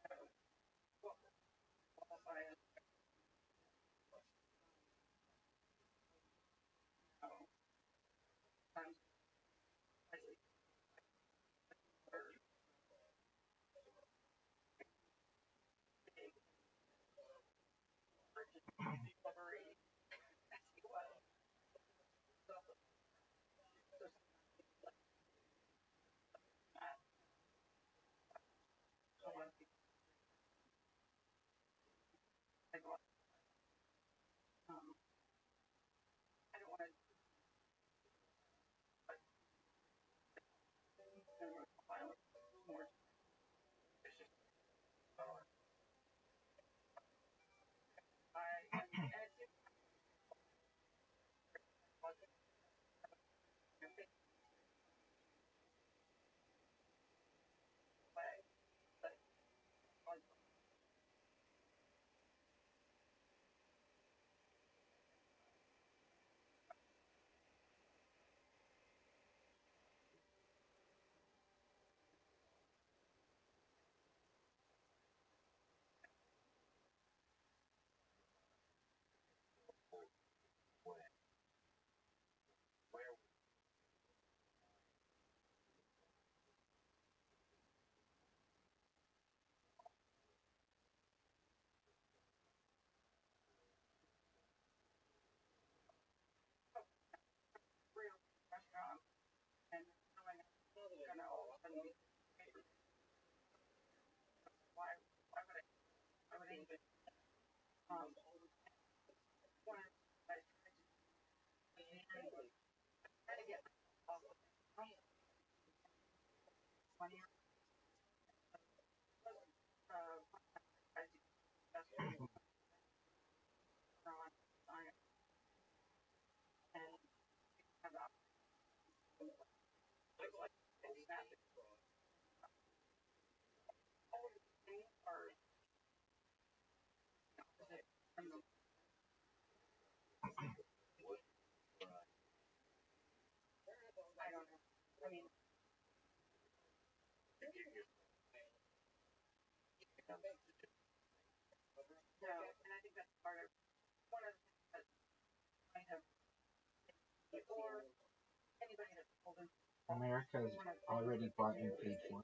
One of the guys trying to get off of money guys that's on science and have like snap it or from the I don't know. I mean no, and I think that's part of one of the things that might have or anybody that's told them America's already bought and paid for.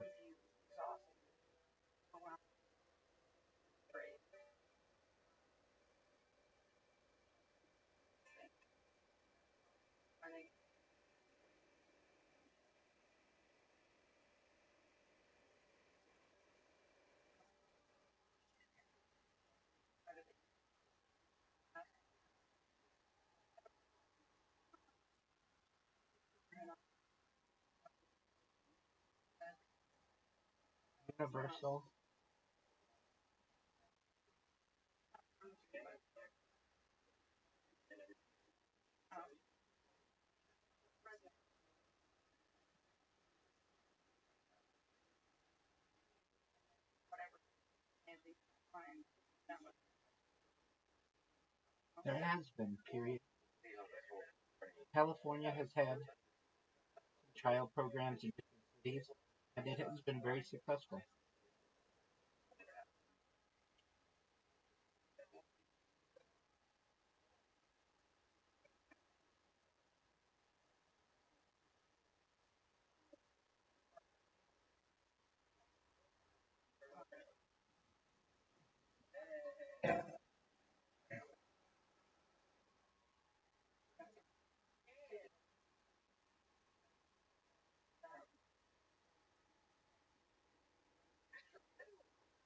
Universal. There has been, period. California has had trial programs in different cities, and it has been very successful.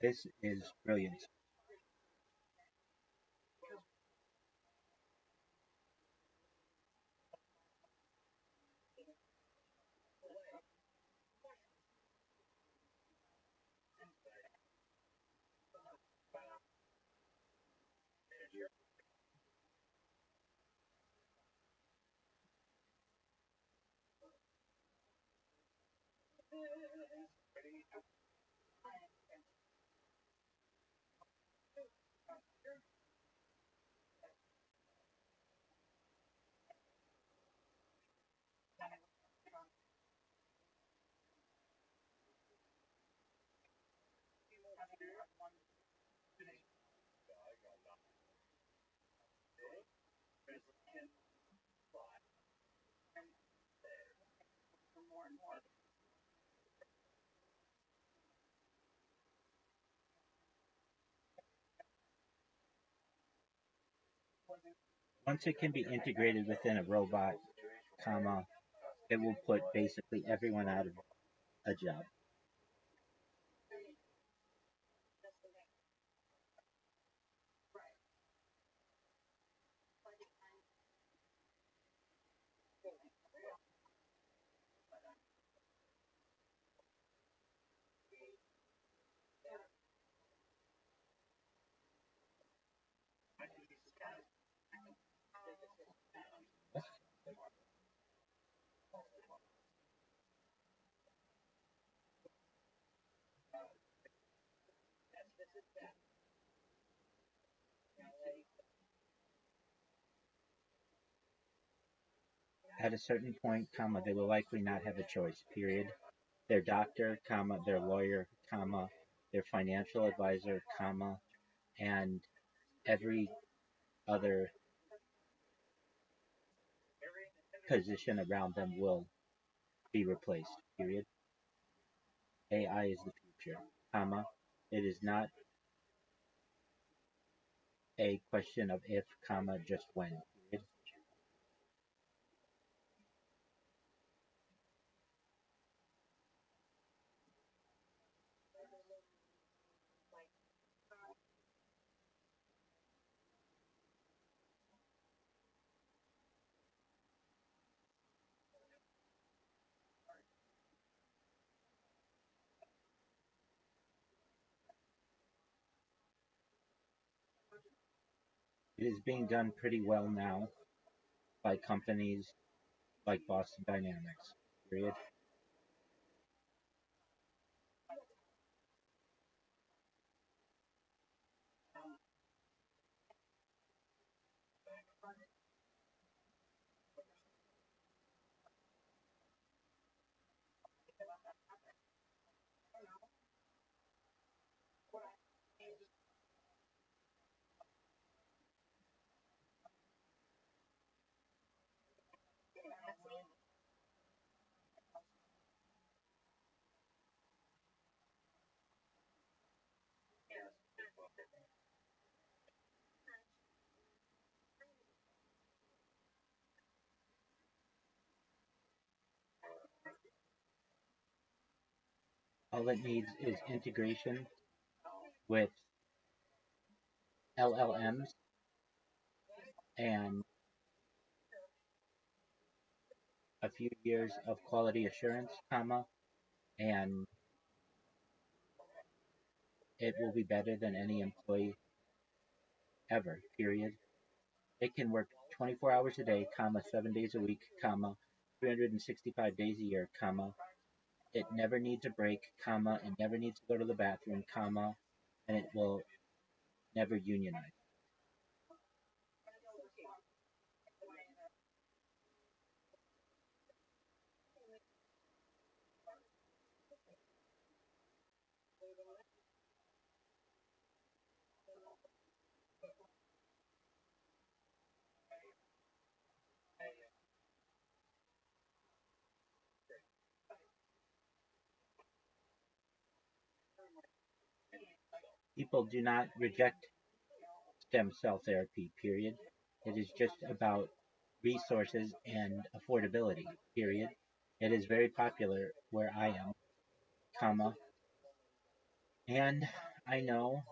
This is brilliant. Once it can be integrated within a robot, comma, it will put basically everyone out of a job. At a certain point, comma, they will likely not have a choice, period. Their doctor, comma, their lawyer, comma, their financial advisor, comma, and every other position around them will be replaced, period. AI is the future, comma. It is not a question of if, comma, just when, period. It is being done pretty well now by companies like Boston Dynamics, period. All it needs is integration with LLMs and a few years of quality assurance, and it will be better than any employee ever, period. It can work 24 hours a day, 7 days a week, 365 days a year, it never needs a break, it never needs to go to the bathroom, and it will never unionize. People do not reject stem cell therapy, period. It is just about resources and affordability, period. It is very popular where I am, and I know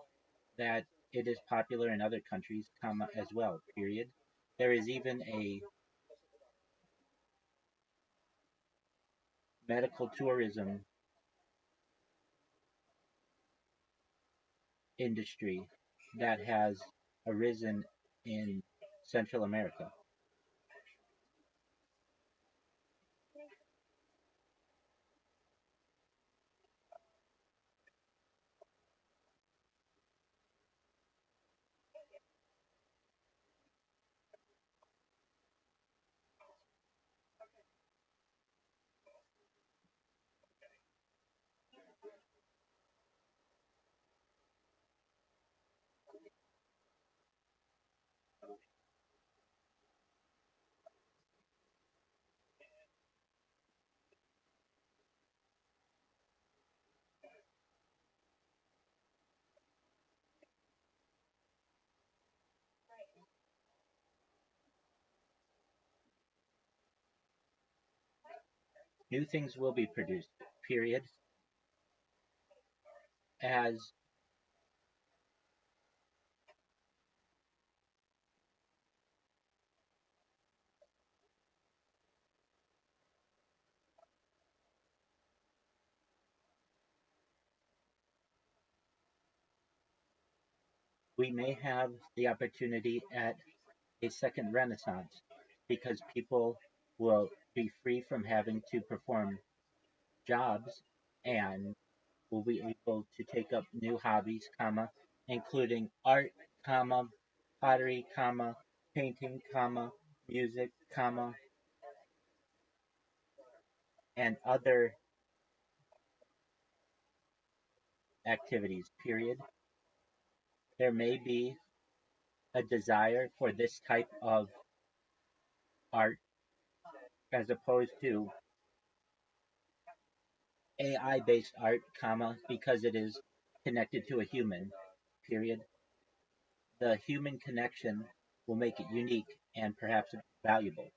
that it is popular in other countries, as well, period. There is even a medical tourism industry that has arisen in Central America. New things will be produced, period, as we may have the opportunity at a second renaissance because people will be free from having to perform jobs and will be able to take up new hobbies, including art, pottery, painting, music, and other activities, period. There may be a desire for this type of art as opposed to AI based art, because it is connected to a human, period. The human connection will make it unique and perhaps valuable.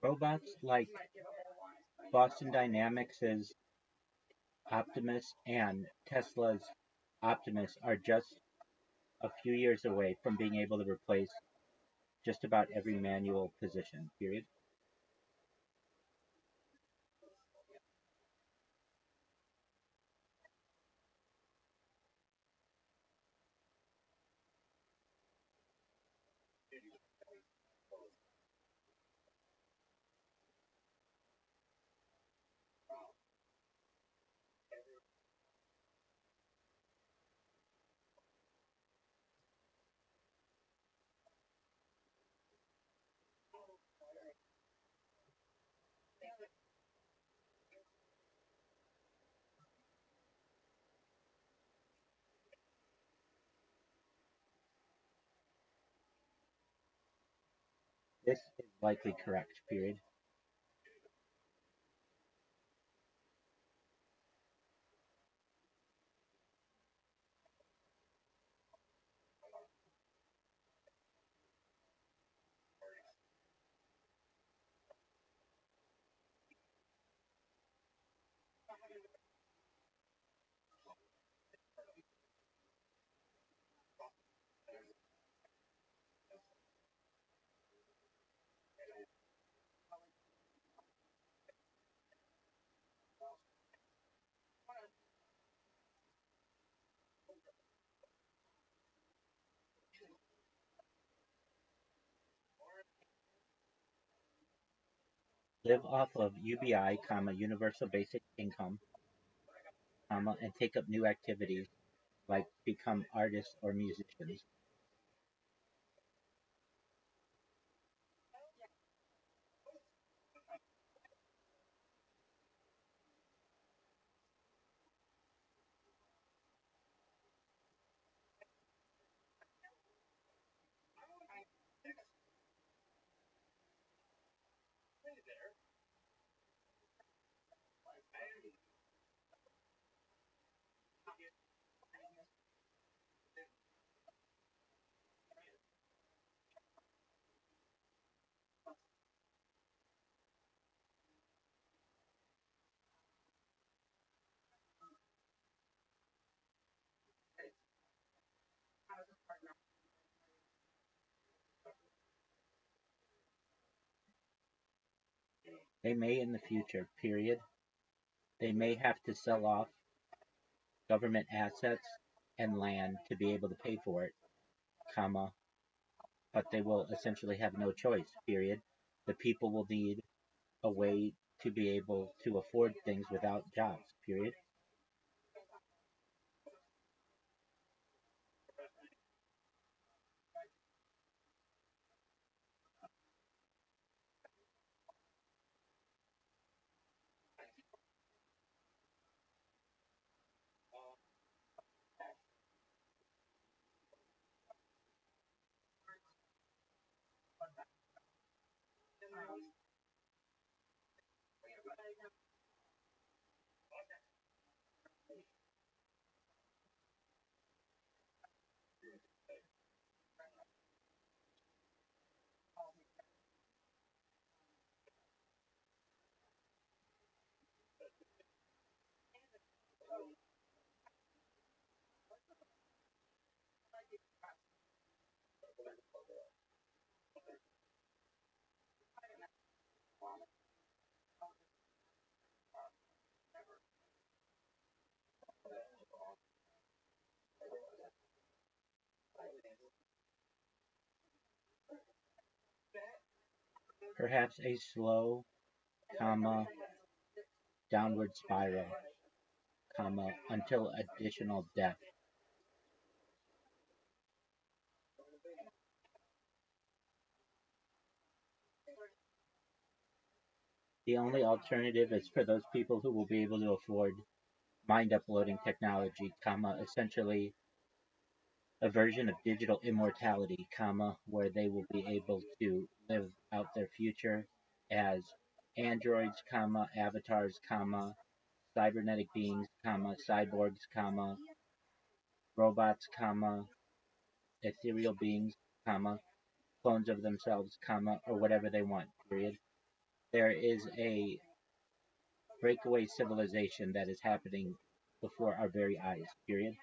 Robots like Boston Dynamics' Optimus and Tesla's Optimus are just a few years away from being able to replace just about every manual position, period. This is likely correct, period. Live off of UBI, universal basic income, and take up new activities like become artists or musicians. They may in the future, period. They may have to sell off government assets and land to be able to pay for it, comma, but they will essentially have no choice, period. The people will need a way to be able to afford things without jobs, period. Perhaps a slow, comma, downward spiral, until additional death. The only alternative is for those people who will be able to afford mind uploading technology, essentially a version of digital immortality, where they will be able to live out their future as androids, avatars, cybernetic beings, cyborgs, robots, ethereal beings, clones of themselves, or whatever they want, period. there is a breakaway civilization that is happening before our very eyes, period.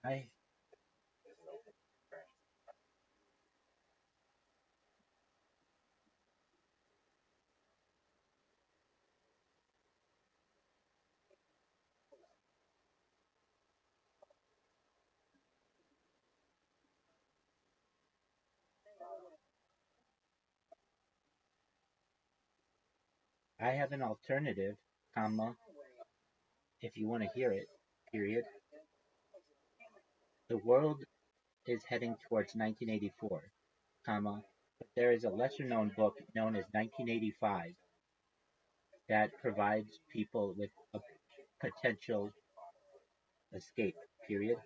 I I have an alternative, comma, if you want to hear it, period. The world is heading towards 1984, comma, but there is a lesser known book known as 1985 that provides people with a potential escape, period.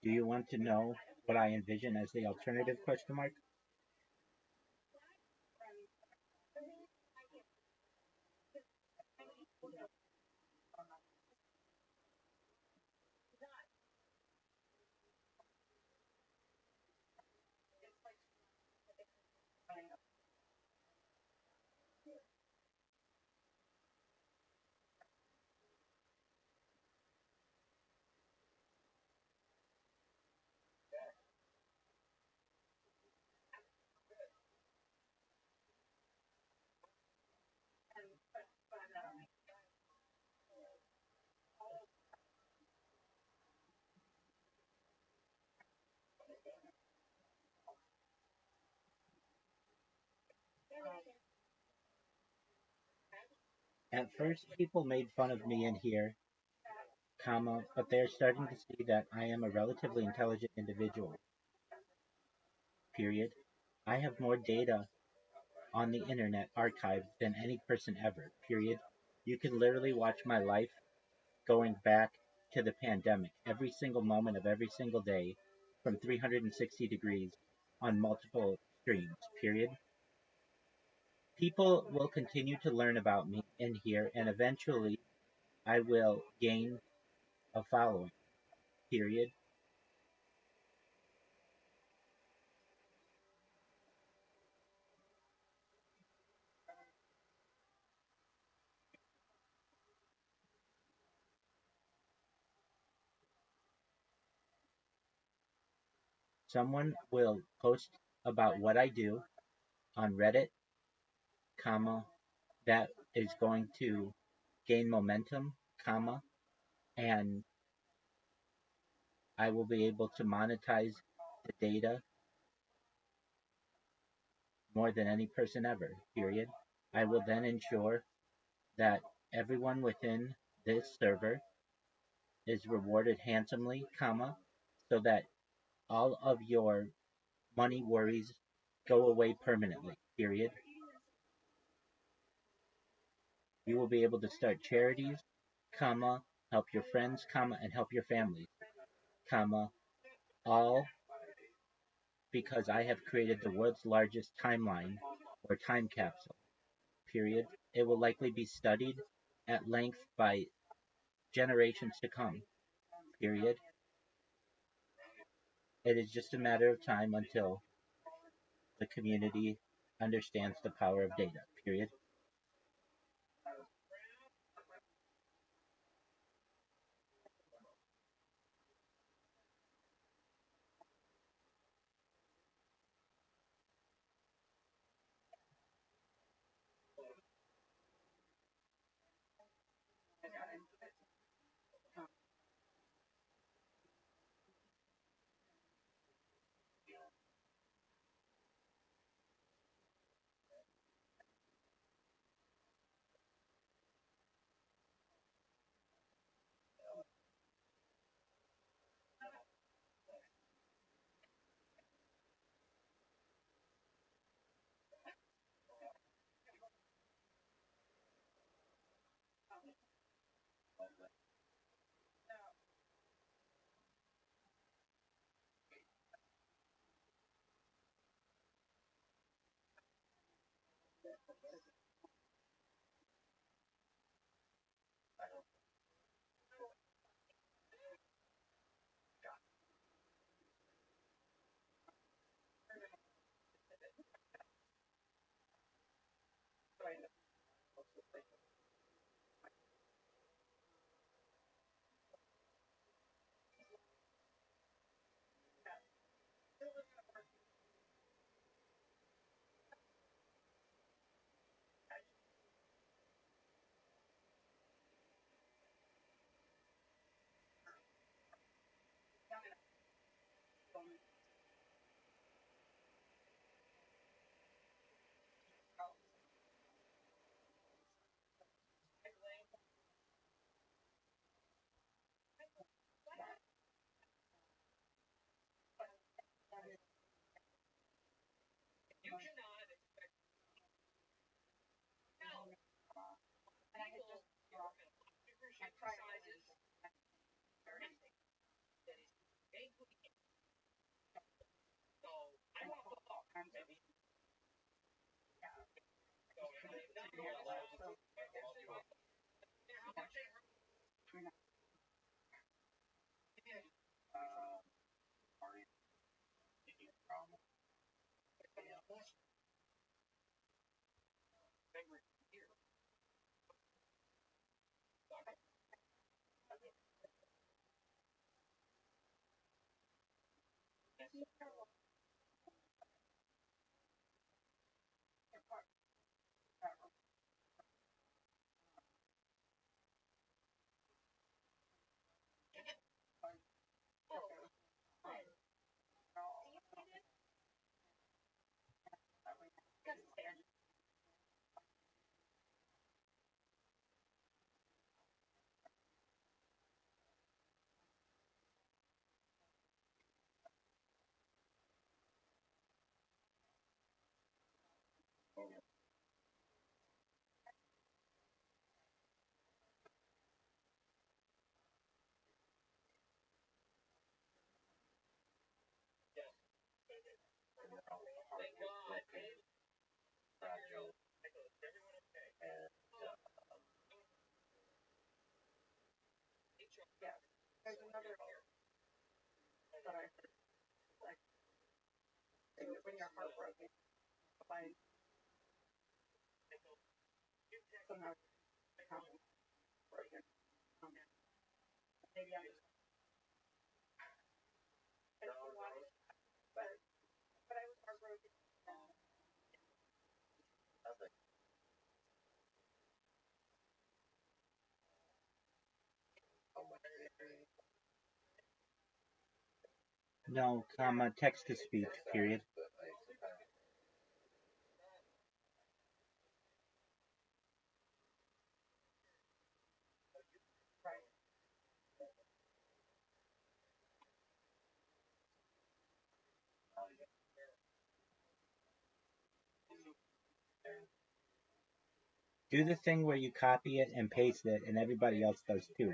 Do you want to know what I envision as the alternative question mark? At first, people made fun of me in here, comma, but they are starting to see that I am a relatively intelligent individual, period. I have more data on the internet archive than any person ever, period. You can literally watch my life going back to the pandemic, every single moment of every single day from 360 degrees on multiple streams, period. People will continue to learn about me in here, and eventually I will gain a following, period. Someone will post about what I do on Reddit, comma, that is going to gain momentum, comma, and I will be able to monetize the data more than any person ever, period. I will then ensure that everyone within this server is rewarded handsomely, comma, so that all of your money worries go away permanently, period. You will be able to start charities, comma, help your friends, comma, and help your families, comma, all because I have created the world's largest timeline or time capsule, period. It will likely be studied at length by generations to come, period. It is just a matter of time until the community understands the power of data, period. Yeah. There's another that I heard, like, when you're heartbroken, by somehow broken. Maybe I'm just, I don't know why, but I was heartbroken. No, comma, text to speech, period. Right. Do the thing where you copy it and paste it, and everybody else does too.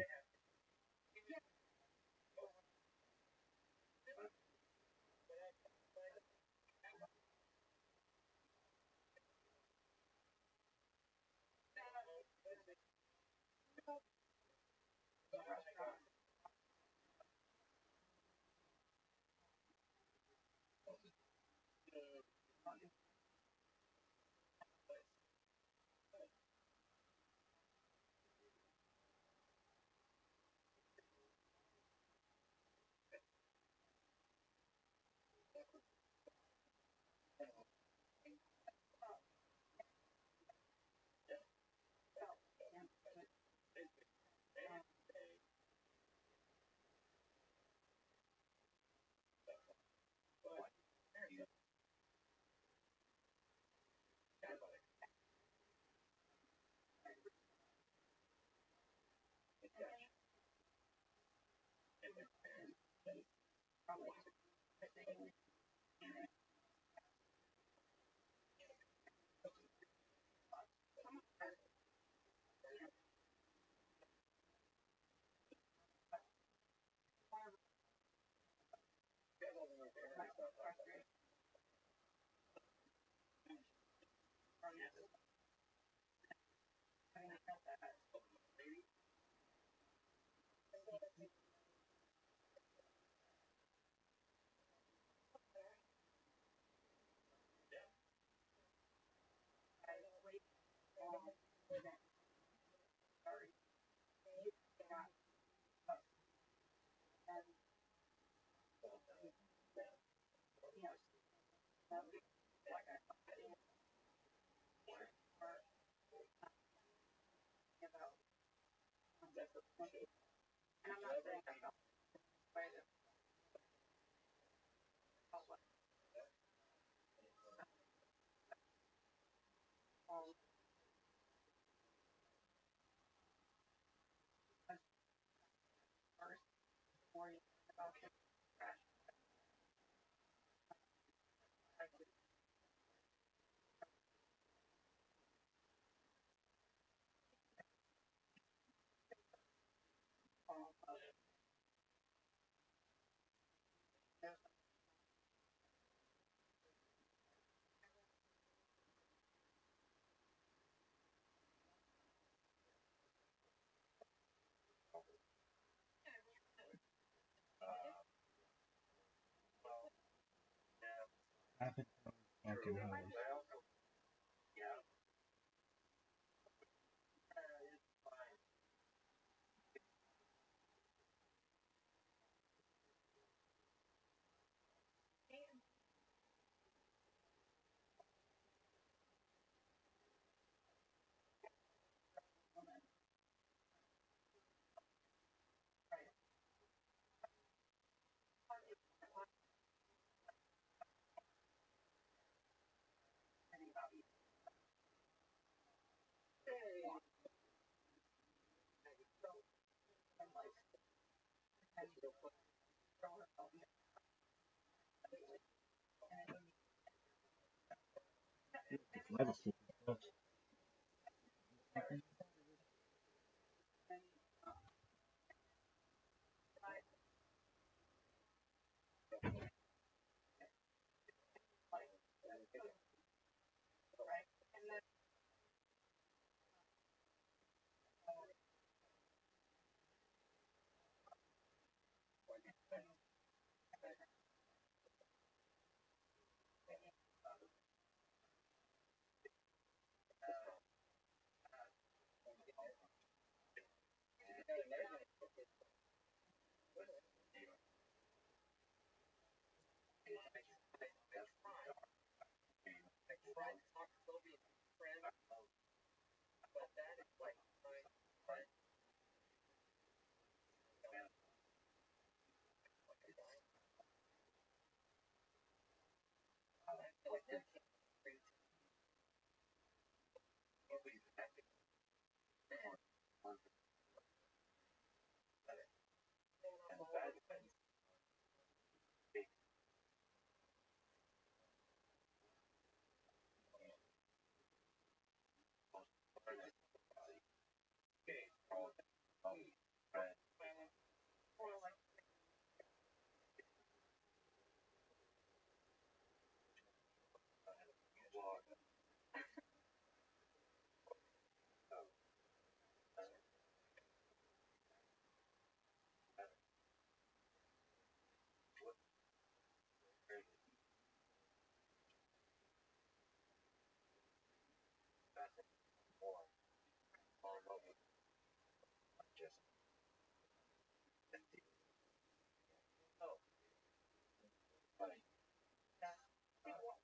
And I'm not saying I felt way that felt like as first worrying about the crash. I could fall of there's Happened to American Hose.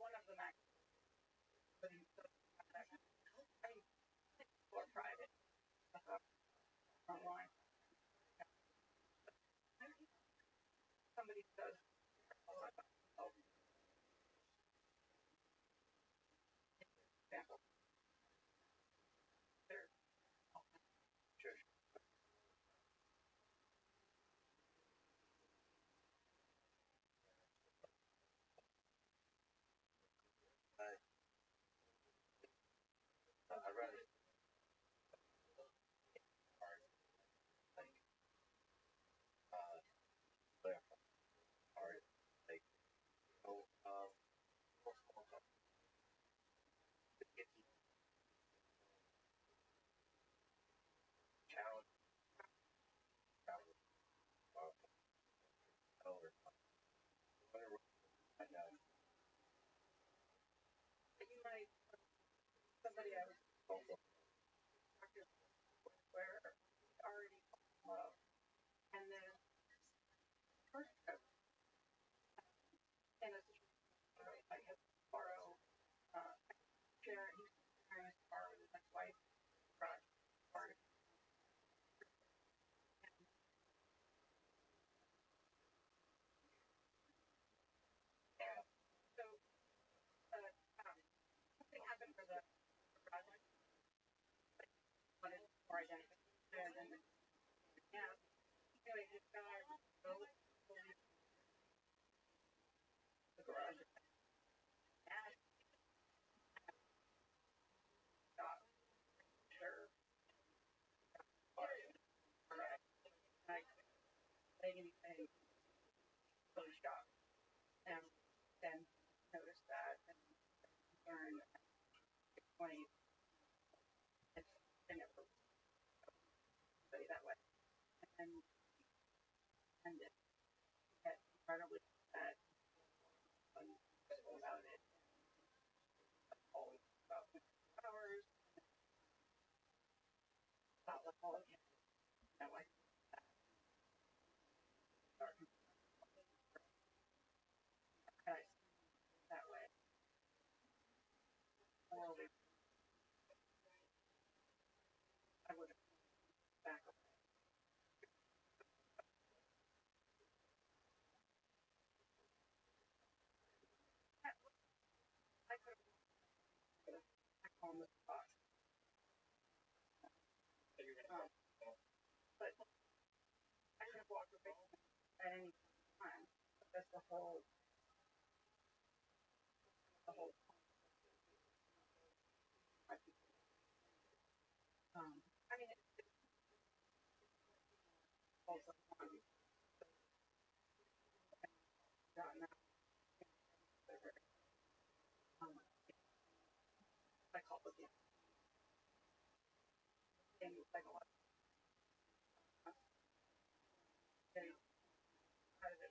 One of them actually for private online. Somebody does a lot of example. They're you might somebody I was where already love and then first and as I had to borrow chair he's trying to borrow with his wife garage part and so something happened for the project wanted more identification and yeah anyway this guy goes to the garage and got sure I say anything really shocked and then noticed that and learned when it's I never say that way and it get incredibly sad when about it always about hours about the whole that way that way or I would have back up I could have on the spot but I could have walked away at any time that's the whole I mean it's also gotten that um psychology and psychology getting out of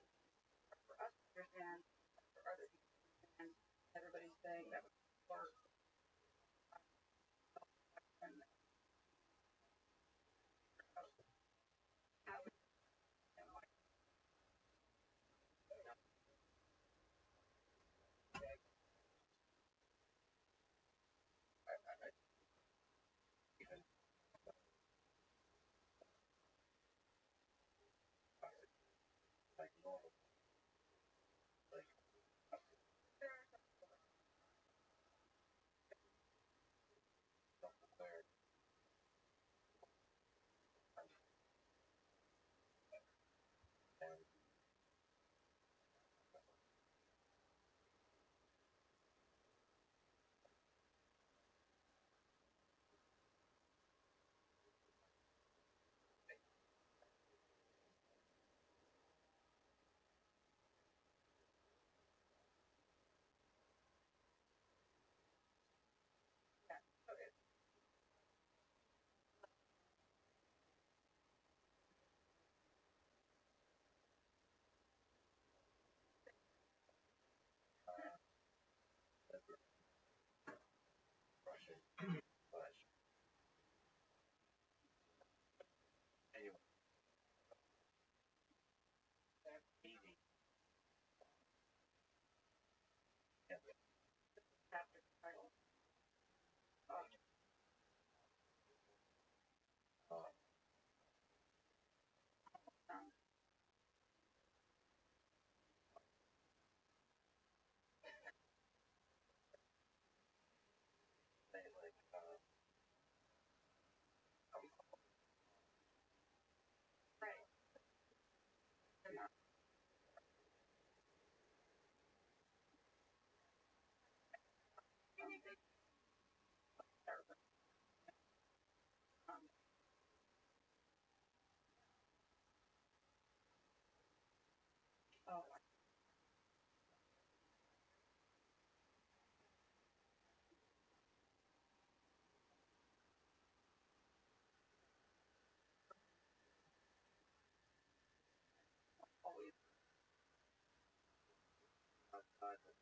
outside of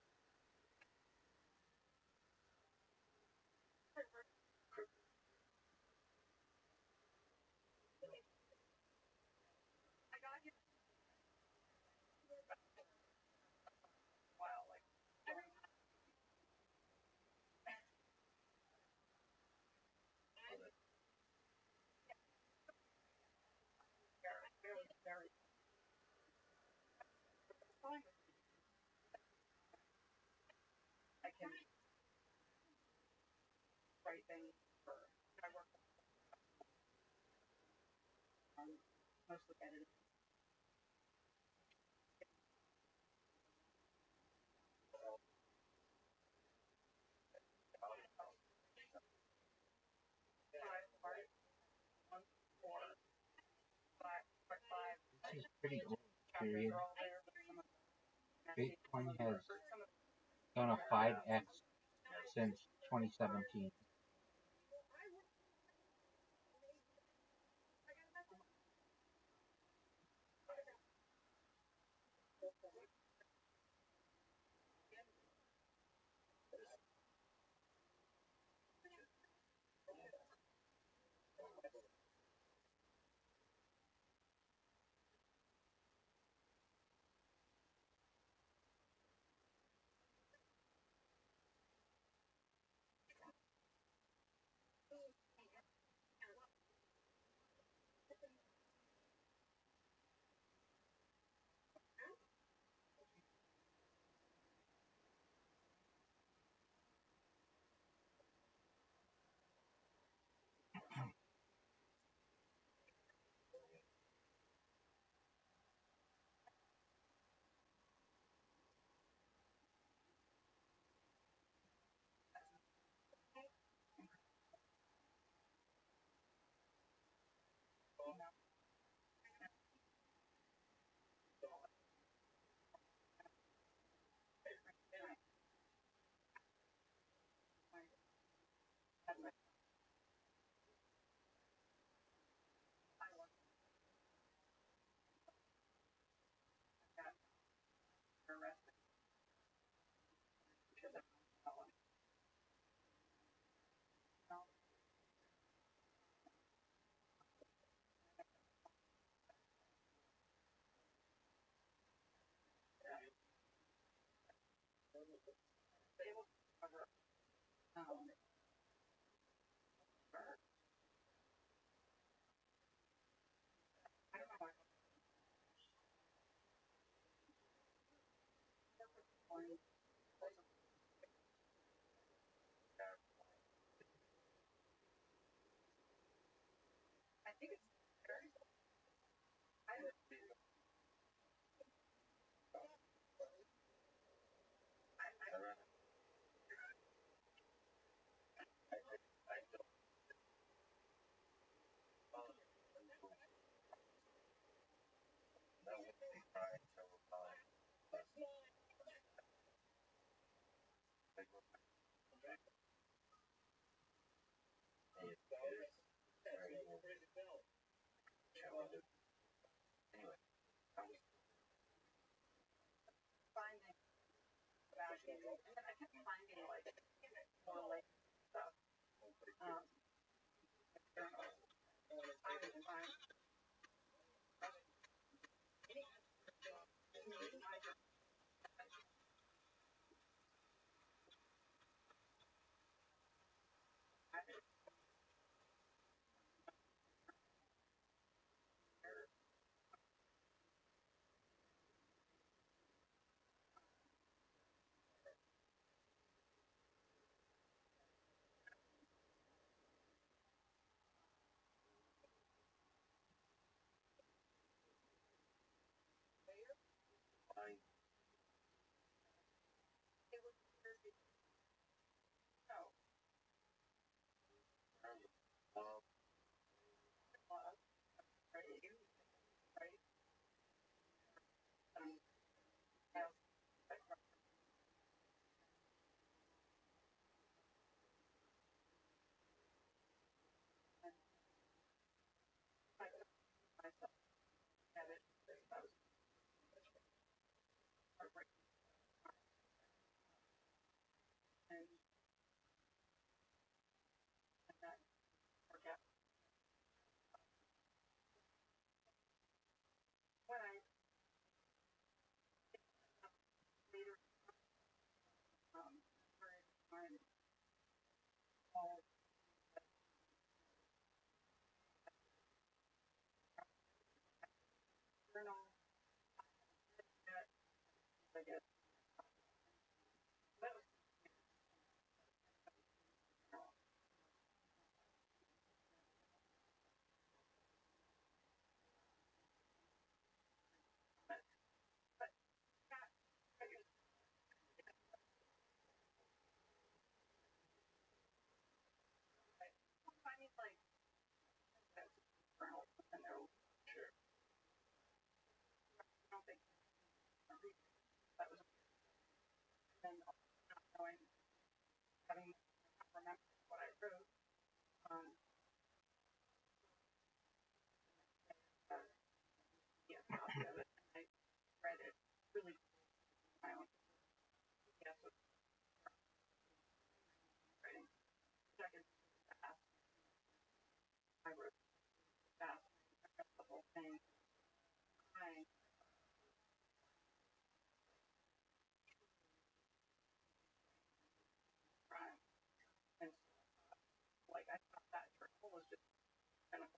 I got here a while, like every time very, very fine. I can write things for I work on mostly editing. One, four, five. This is pretty old, period. Bitcoin has done a 5x since 2017. I think it's very. I would finding about it, and then I kept finding like more like stuff. Time. reading. That was then not knowing, having not remembered what I wrote. Yeah, copy of it, and I read it really my own. Yes, with writing. Second fast. I wrote fast. I read the whole thing. I cried, and like I thought that journal was just kind of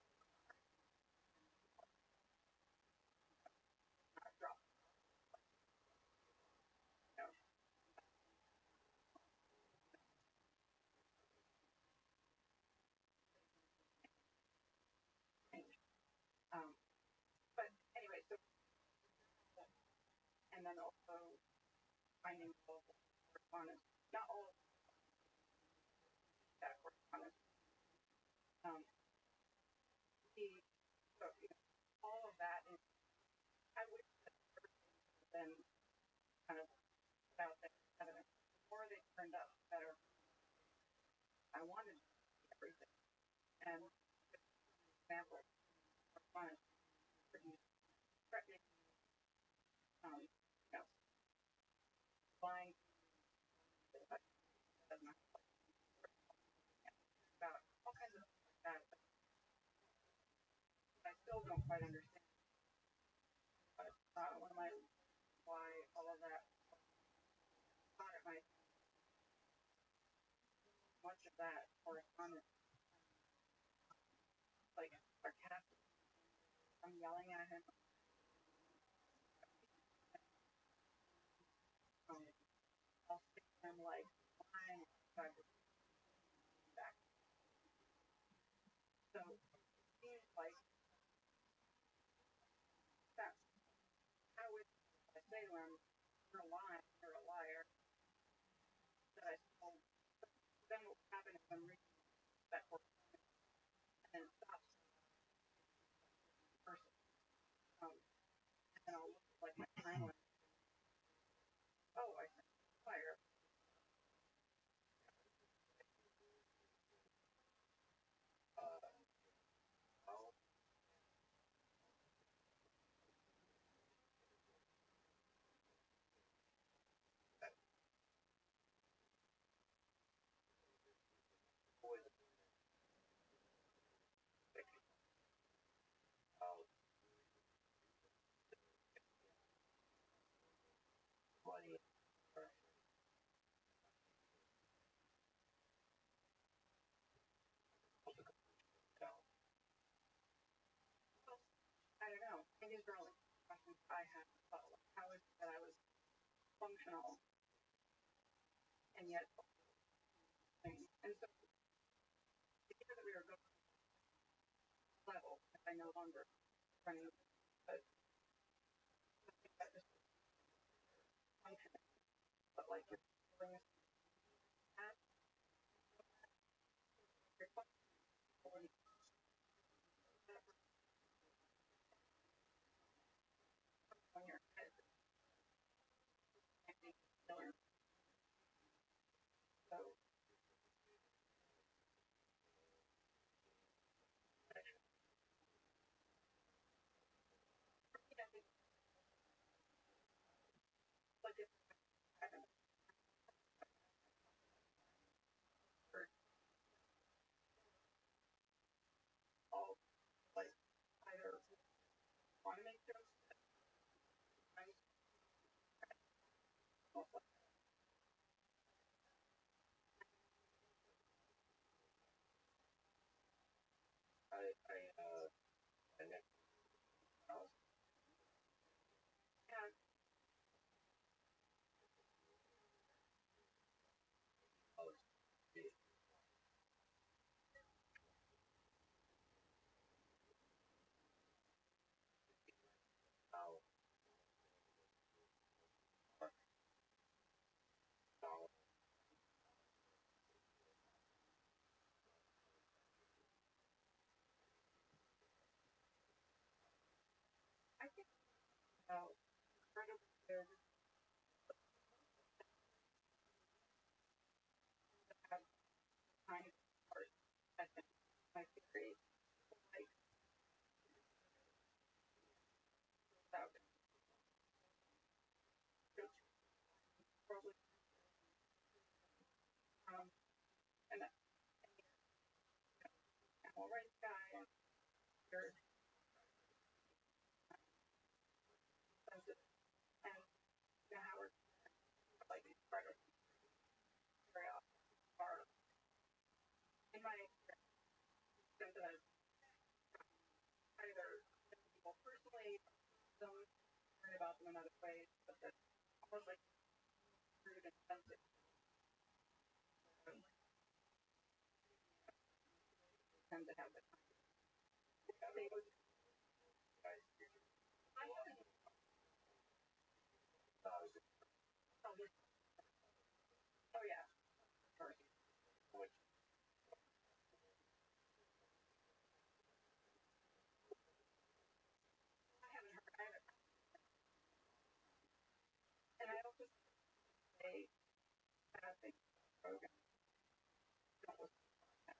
not dropped. You know, change. But anyway, so and then also finding all the correspondence. Not all of that correspondence. Um, he, so, you know, all of that is, I wish that everything had been kind of out there evidence. The more they turned up, the better. I wanted to see everything. And for example, correspondence pretty threatening, you know, lying about all kinds of things like that. But I still don't quite understand. But one of my why all of that thought it might much of that correspondence like sarcastic. I'm yelling at him. Um, I'll stick him like lying back. So it seems like that's how it I say to him, you're lying, you're a liar. That I still then what will happen is I'm reading that word and it stops the person. And then I'll look at like my timeline. Oh, I said liar. Oh, that was oh, bloody. So, well, I don't know. These are all questions I have about like, how is it that I was functional and yet and so the year that we were going level, I no longer running, but I think that just functioning. But like you're doing this at your functional when your head is acting killer. So I think like if I haven't heard all like either want to make jokes I'm like and then else. Yeah, oh, oh, oh, I think about incredibly good to have kind of art, I think, my theory, like, without it, it's probably, and animal rights guy, and you're sensitive, and Howard, like, incredibly are, in my experience, that either people personally, some learn about them in other ways, but that almost like rude and sensitive, tend to have that. They would, I haven't, oh yeah, of course, which I haven't heard either. And I also say bad things about Rogan. Don't listen to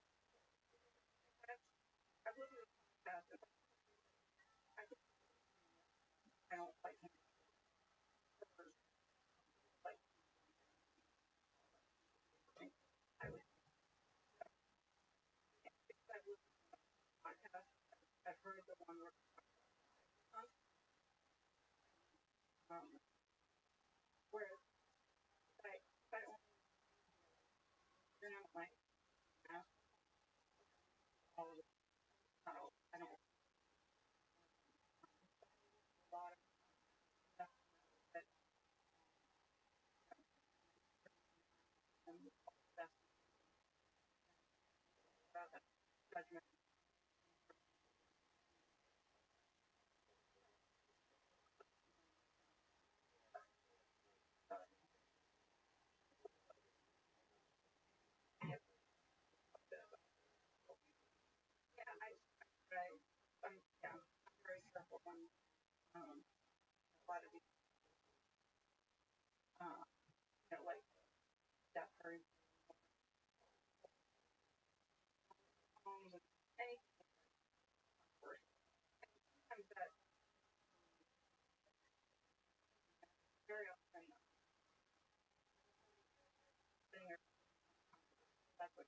that. I've listened to the past, and I don't like him. Like, I would, if I've listened to the podcast, I've heard the one where, um, where I only, like, ask all of the, not all, I don't, a lot of stuff that, that's about that judgment. Yeah, yeah, I'm very careful when, a lot of these, like, death or homes and anything worse. Sometimes that very often thing or that's what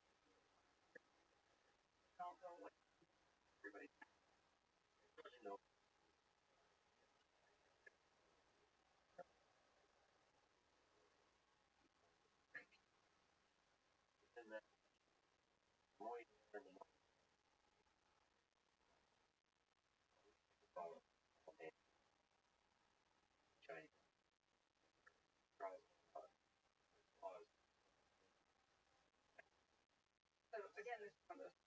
don't go with everybody. So again, this is one of those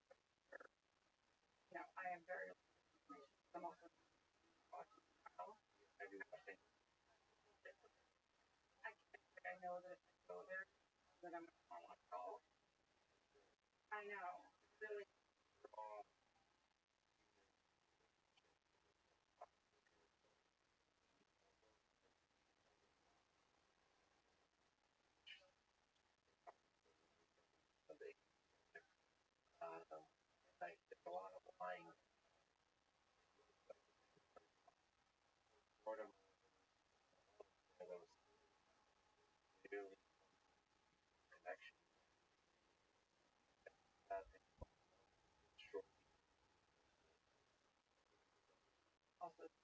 where, I am very, I'm also watching now. I do think I can't say I know that if I go there that I'm gonna want to call. I know. Really,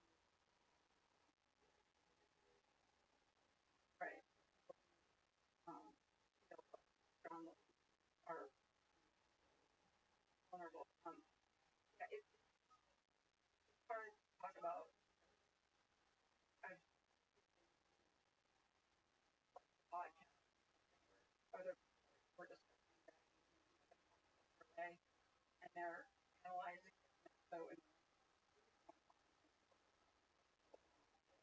also right. Around are vulnerable. Yeah, it's hard to talk about. I've podcast other were just today, and they're analyzing. So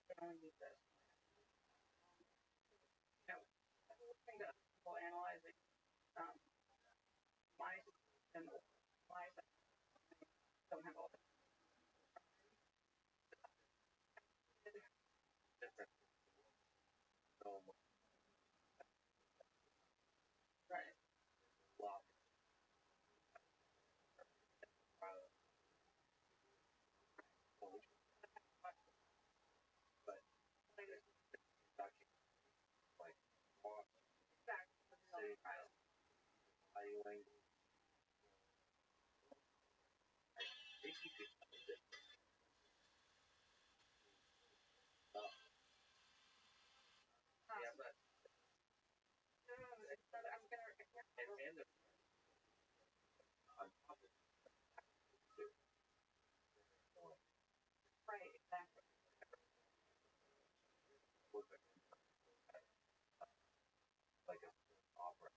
they only need this. Listening to people analyzing um, my and my don't have all the so much Right. love. But Like it's talking like walk, exactly the say, trial. evaluating, they keep it yeah, but It's not, I'm gonna and the on top of right, exactly. look like a opera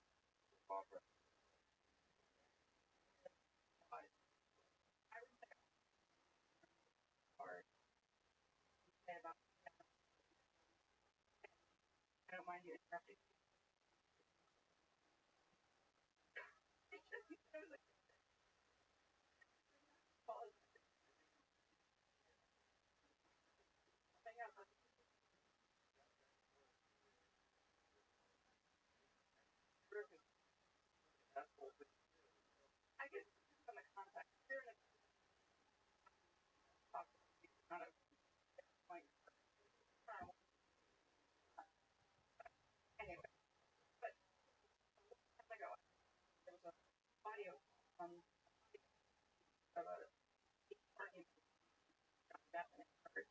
I would say art. about I don't mind you interrupting. There's like pause thing up. That's what I guess from the context, you're in a talk not a point anyway. But as I go, there was a audio of a argument on definite word.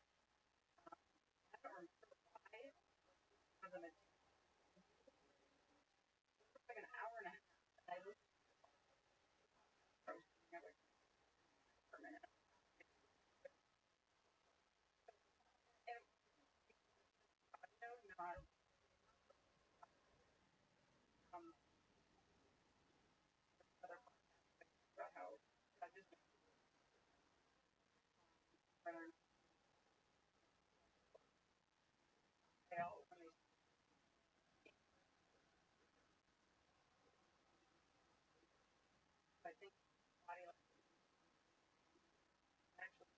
I don't remember why it was like an hour and a half. And I listened to it together for a minute. And audio not um other about how judges whether fail when they I think audio actually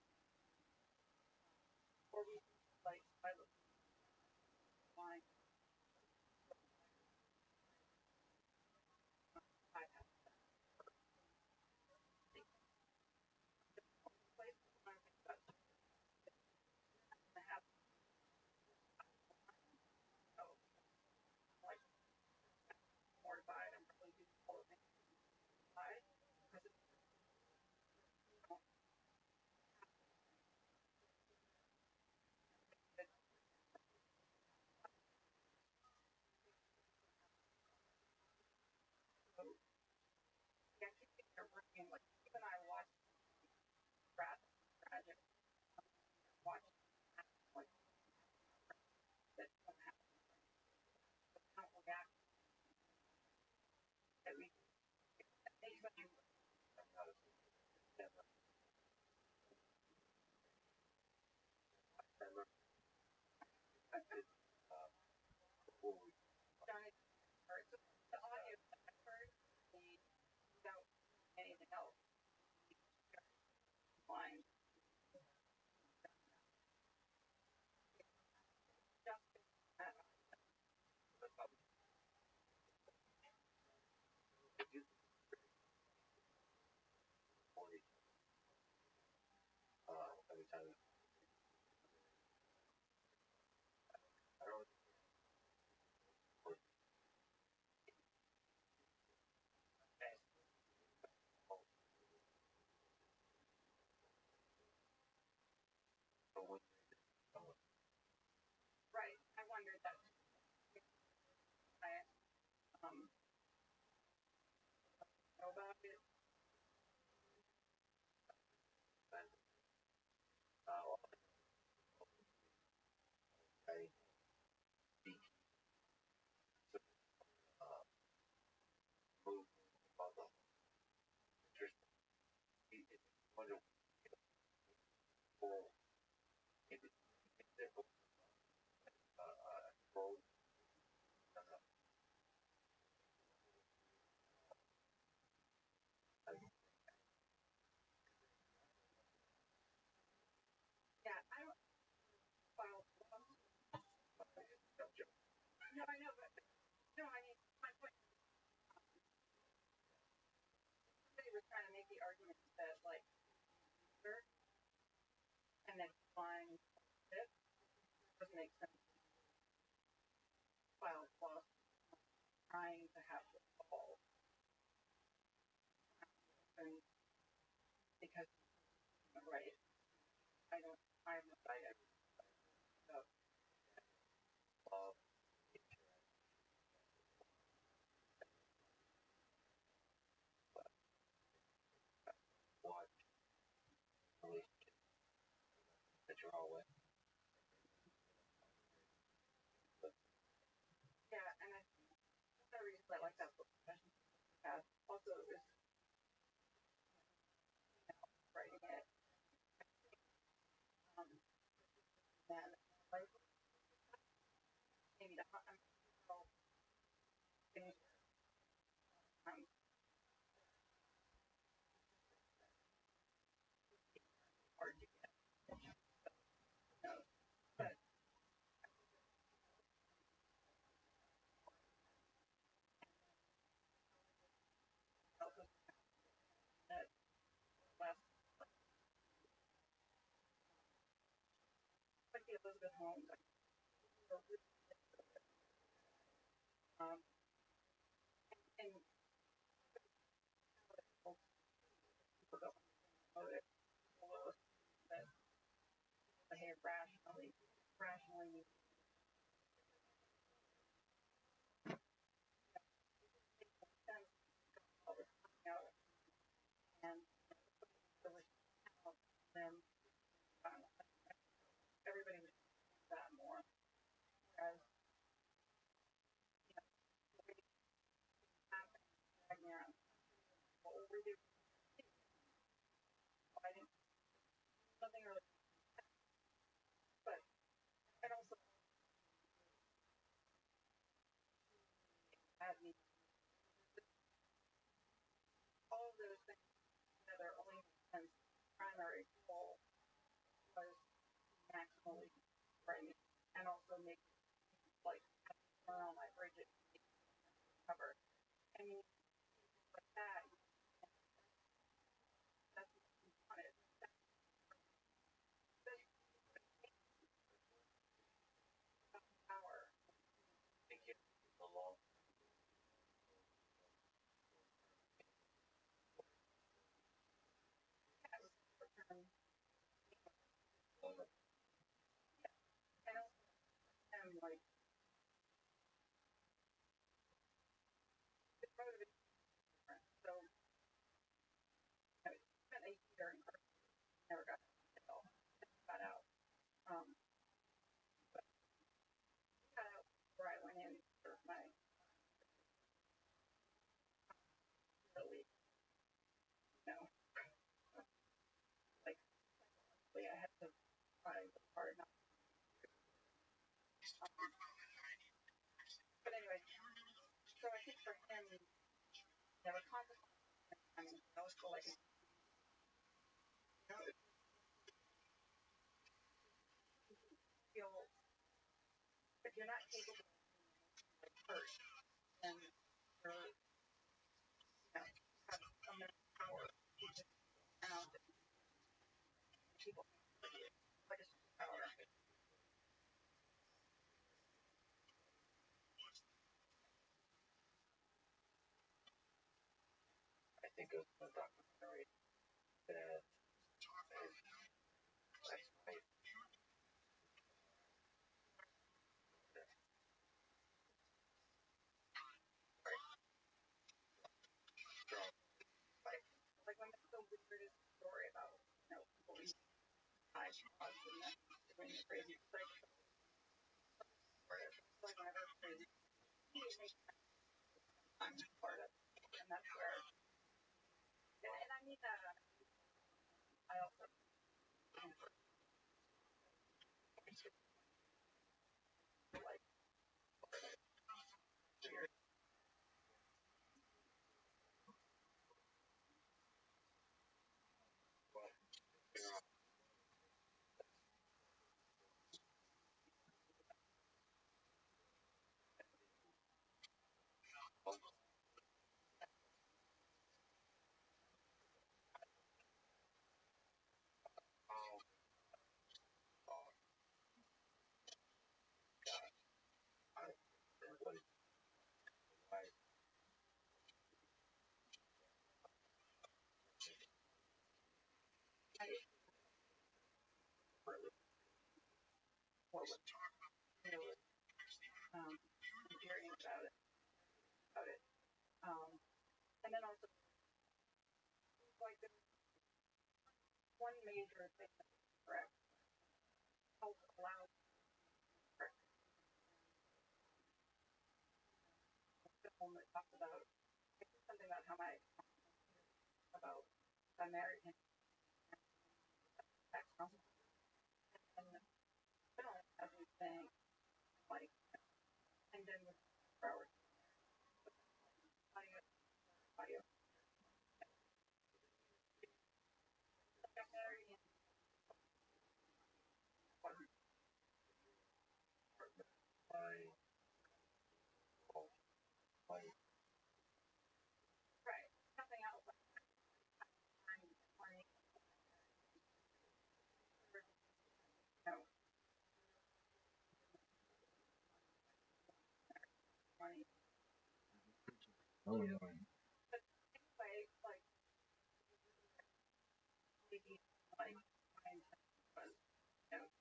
or we like I look line I have place when I think I have so like mortified and probably do the whole thing because it's so yeah, keeping your brain like even I watched tragic watch like that don't happen don't react that we anybody never remember before we done it or it's the audio that I heard the without anything else line just do point every time I don't know when right. I wondered that I know about it make sense file plus trying to have this all and because right I'm excited so what that you're all with. yeah and I think one of the reasons I like that book also is writing it then like maybe I'm things hard to get but also that last like the Elizabeth Holmes and people don't know that people that behave rationally sense all the time out and the response them everybody would do that more as we have around what we do fighting nothing really but and also had me all of those things that are only sense primary goal was maximally right and also make like turn on my bridges cover I mean like that that's what you wanted this power Think it's a long has returned and also am like it's motivated so I spent a year in never got got out but got out where I went in for my really you know like I had to try hard not but anyway so I think for him there were consequences I mean also like you know feel if you're not capable of hurt then you're you know have immense power out people like a superpower I think it was a documentary that last night like when it's the weirdest story about you know people being high drugs and then doing crazy like like whenever crazy I'm part of and that's where and I mean that was really endearing about it. And then also, like, the one major thing that correct help allow film that talks about something about how about I married him back home. And the film has me saying, like, and then with hours audio, audio. I married him one right. Something else like I'm 20, no, 20. Oh, no. But anyway, like, maybe, like, my intention was,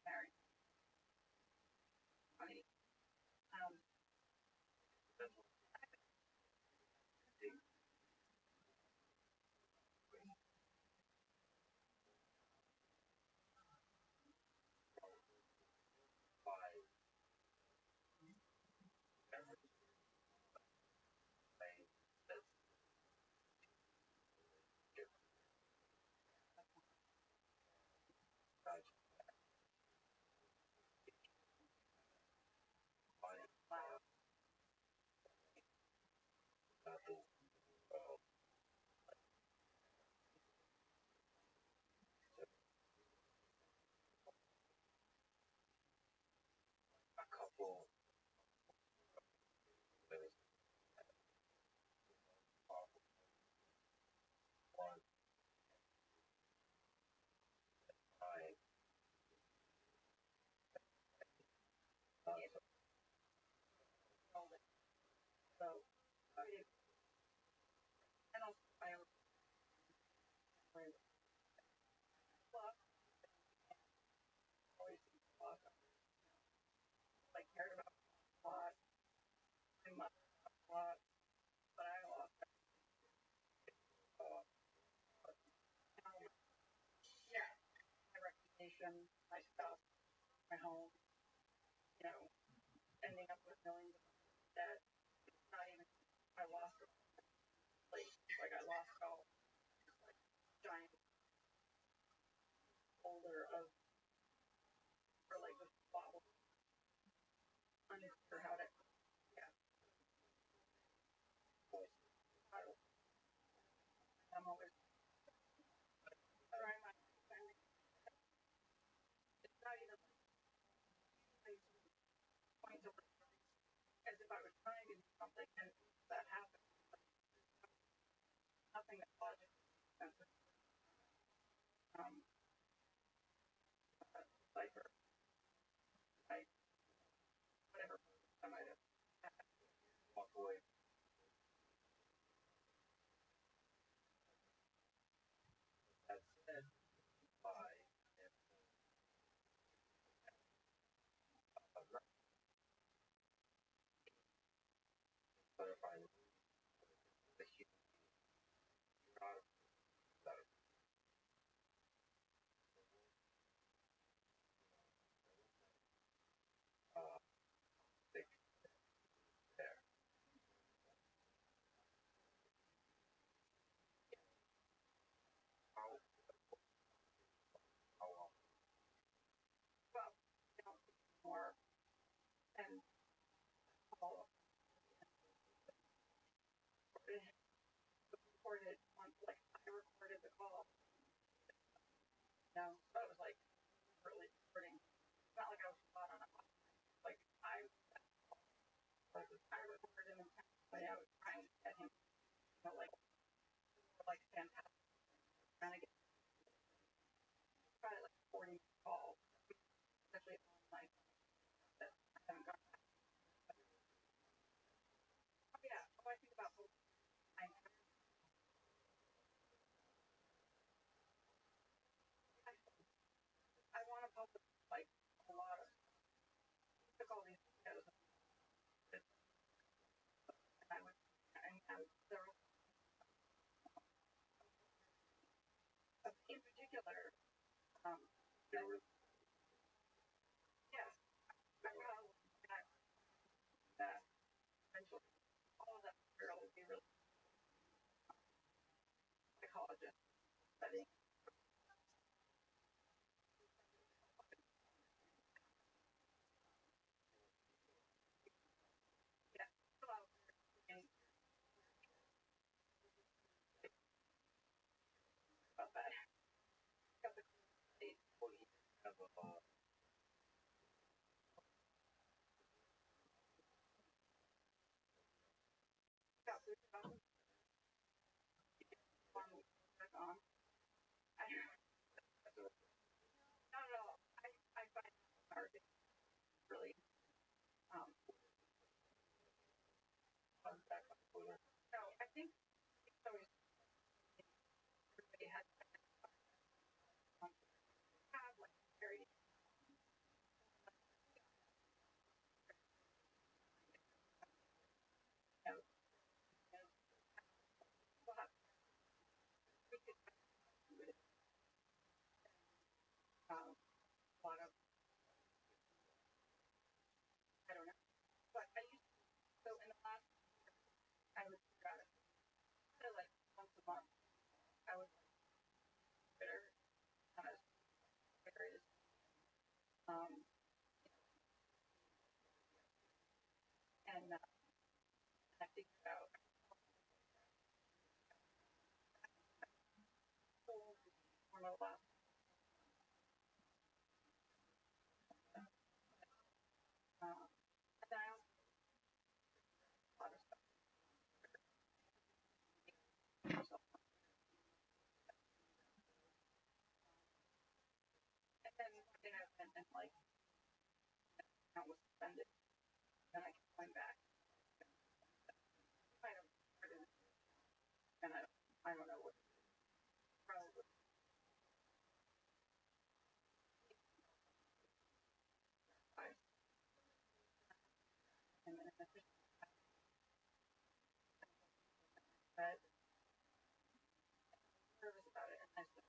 married 20. Um, so, and also, I always like cared about a lot, my mother a lot, but I lost yeah, my reputation, my stuff, my home, ending up with millions of debt. Not even I lost it like I lost all like giant folder of or like this bottle unsure how to yeah. I'm always trying my it's not even like point to as if I was trying to do something and that happened. Nothing that logic um cipher like whatever I might have walk away. That said by clarify the human thing there. How long? Well, more and all recorded on like I recorded the call. So I was like really recording. It's not like I was spot on it. Like I recorded him but I was trying to get him like fantastic trying to get probably like 40 calls, especially on like that I haven't got yeah, so I think about I I want to publish like a lot of Yes, I probably that eventually all of that material would be really psychologist studying. Yeah, so I was thinking about that. Got the state got the one work on. I not at all. I find art really fun back on Twitter. So I think it's always everybody has have like very you know, we'll have we could do it a lot of I don't know. But I used to so in the last I would try to like once a month I would Twitter on a various um and I figured out one of the last and I also a lot of stuff myself. And then and like account was suspended then I can find back kind of and I don't know what probably five and then I just said nervous about it and I said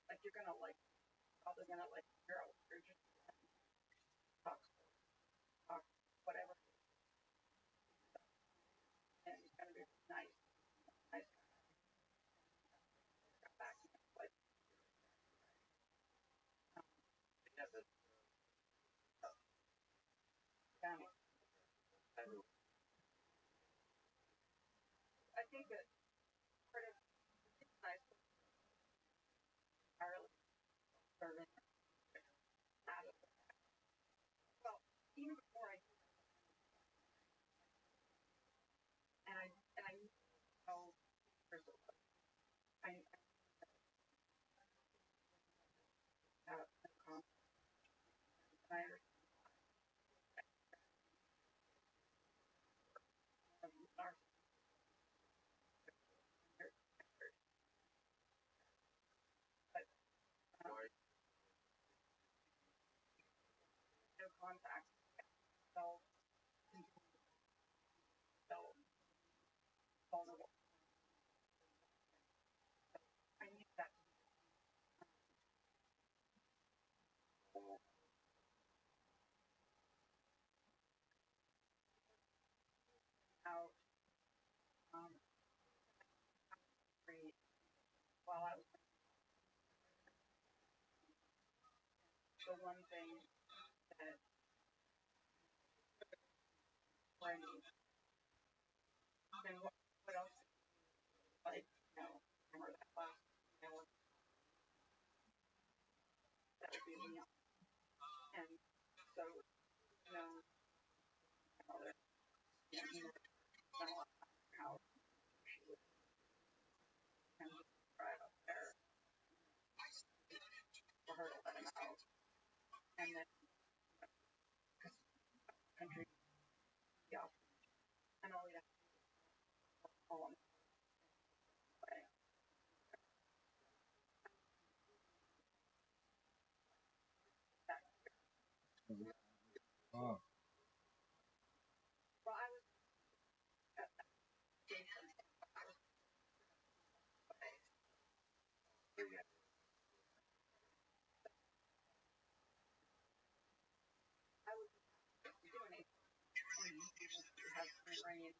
like you're gonna like probably gonna like figure out what you're just talk talk whatever and it's gonna be nice nice back like down I think that part of it's nice entirely serving out of well even before I and I know there's a I have a confidence and I understand our but no contact so so vulnerable I need that out free while I was the one thing that when then what else like you know remember that last you know that would be me and so you know that you know spent a lot of time in her house she would kind of drive up there for her to let him out and then because country yeah and all we'd have to call him away that Oh, well I was at that station I was away had some rain,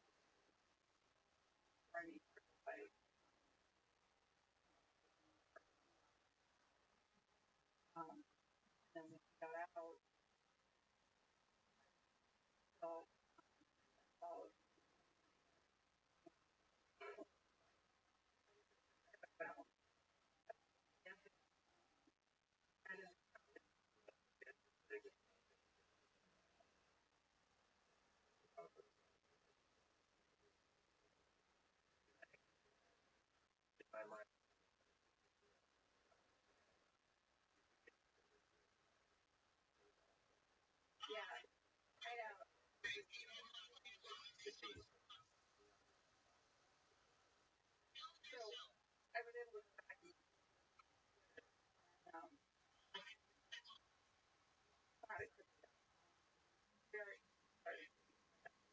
rainy, like, then we got out, so, well, and it's yeah, I know. So I was able to go back and thought it was very hard,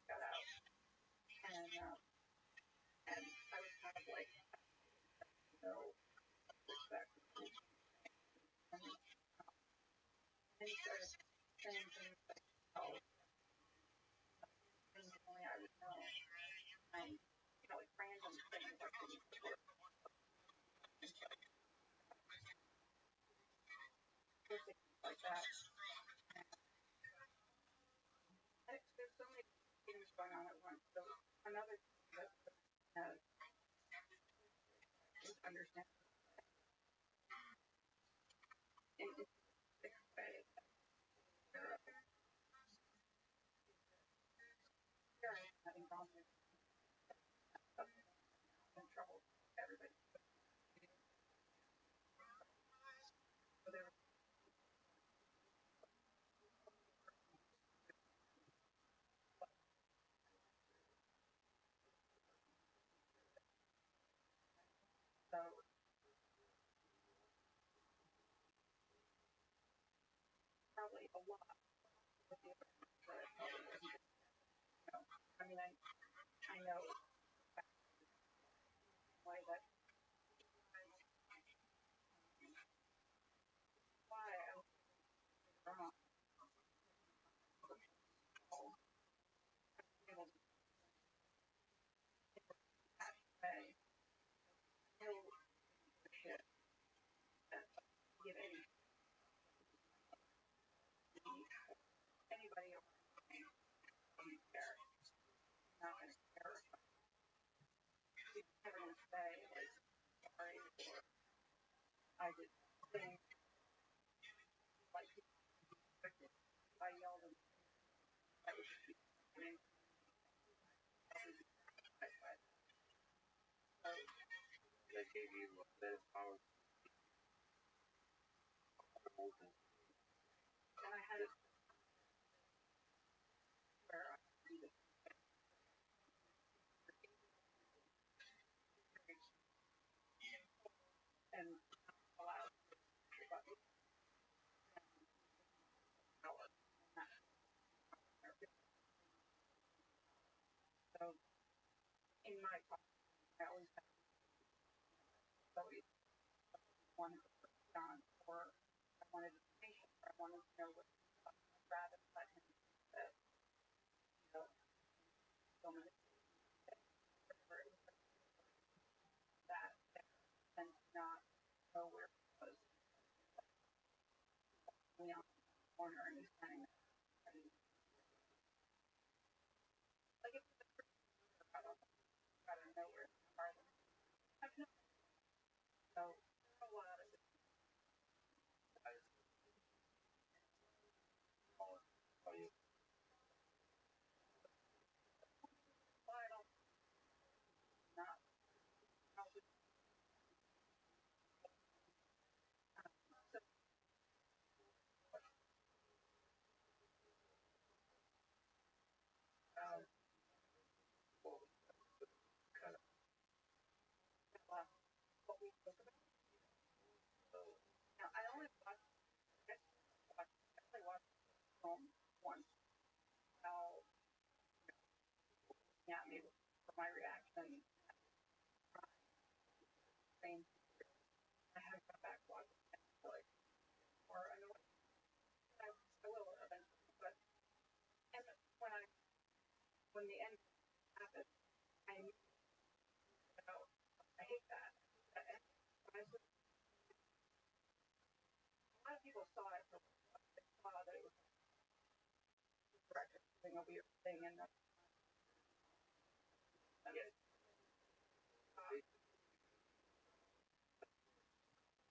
got out, and I was kind of like, no, respect. And he started saying things like, oh, things only I would know. And, like random things like things like that. And there's so many things going on at once. So another thing that is understand in a different way. Here I am having gone through some trouble with everybody. So there was so probably a lot of the other things that I probably wasn't, I mean, I know why that why I was wrong. Able to say no shit and give anybody a care. Not gonna care. She's never gonna say like sorry or I did things like I yelled and I was doing that gave you that power and I had it where I needed and allowed power. So in my talk, I always have always wanted to put on or I wanted information or I wanted to know what rather let him that so many that and not know where it was me on the corner and he's standing there and like it's I don't know where it's farther. I've no so a lot of it why I don't not probably so people saw it for they saw that it was director doing a weird thing and that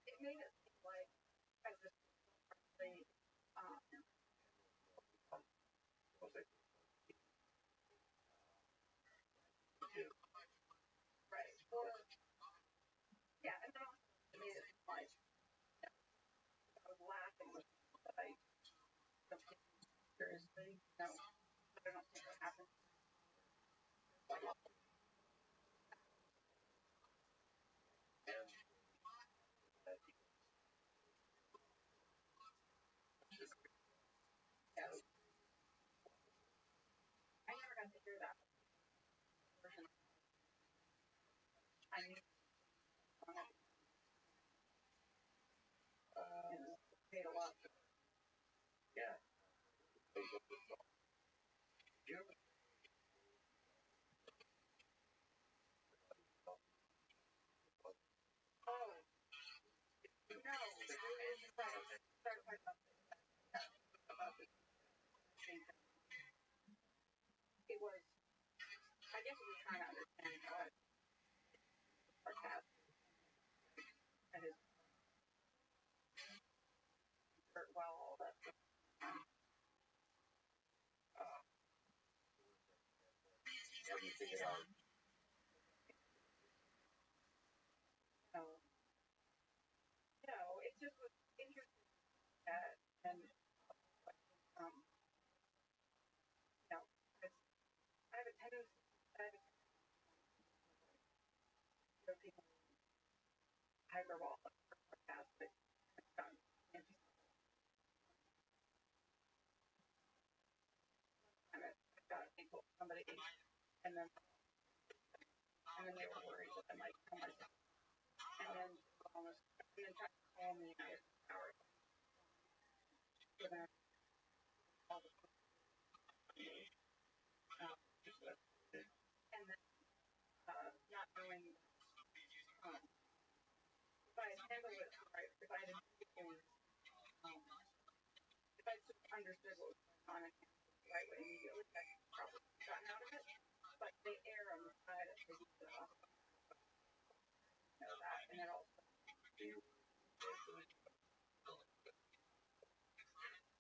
it made it seem like as this really right or yeah and then also it made it seem like I was laughing with that I don't take it seriously no I don't think what happened yeah, I never got to hear that version I knew and paid a lot Yeah. You oh no it's right start talking about the thing it was I guess it was trying to understand how our past and his hurt well all that stuff. haven't figured out. So it just was interesting that and um it's I have a tendency for people hyperbolic or sarcastic and I got people somebody and then they were worried that I might kill myself and then almost and then tried to call me I had hours for them all the and then not knowing if I had handled it right if I had taken if I understood what was going on and the right way immediately I could probably gotten out of it but they err on the side of taking it off know that and it also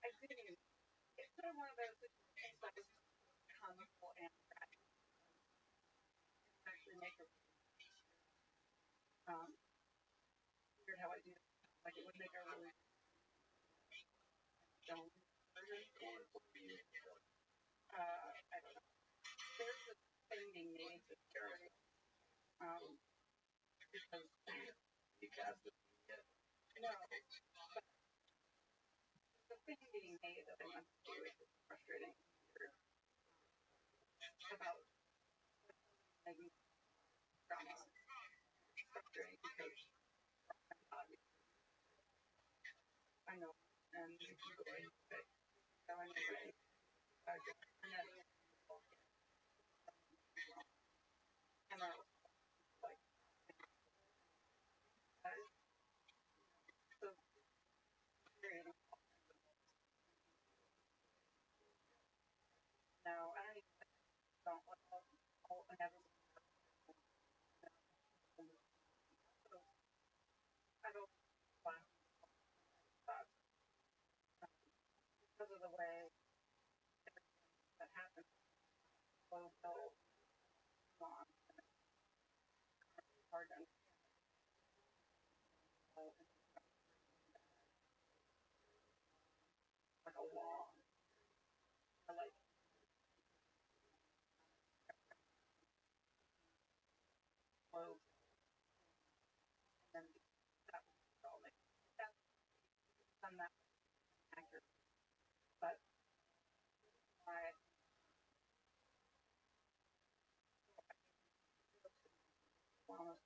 I didn't it's sort of one of those things that is comical and actually make it weird how I do it. Like it would make a really dumb version. I don't know. There's this thing being made to charity. Because You cast it. no, but the thing being made that I want to do is frustrating about making drama frustrating because I know and you can go in so I know and I was like so weird. No, I don't want all inevitable. So I don't want that because of the way that happens. So long hard to understand like a long like slow and then that was all like that's done that accurate. But I almost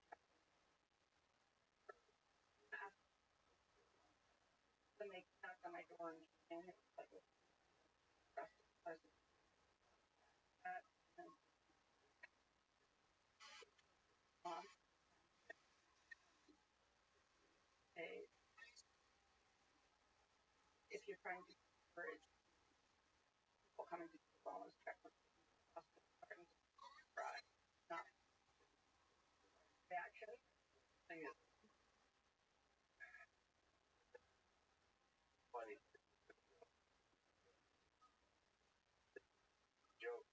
asked when they knocked on my door and it was like that and mom a you're trying to encourage people coming to do wellness checks, starting to try, not reaction. Thing is, funny joke.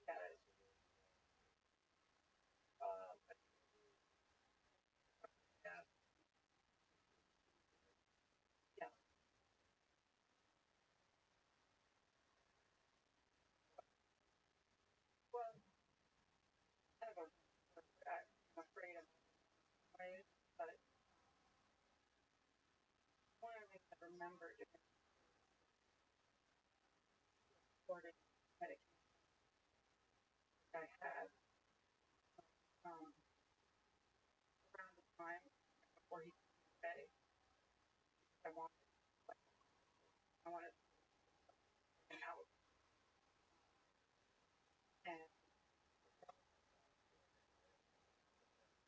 Yeah, Uh, yeah, yeah. Well, kind of I'm afraid of ways, but one of the things I remember during recording medication I had um, around the time before he passed away, I wanted, I wanted an out, and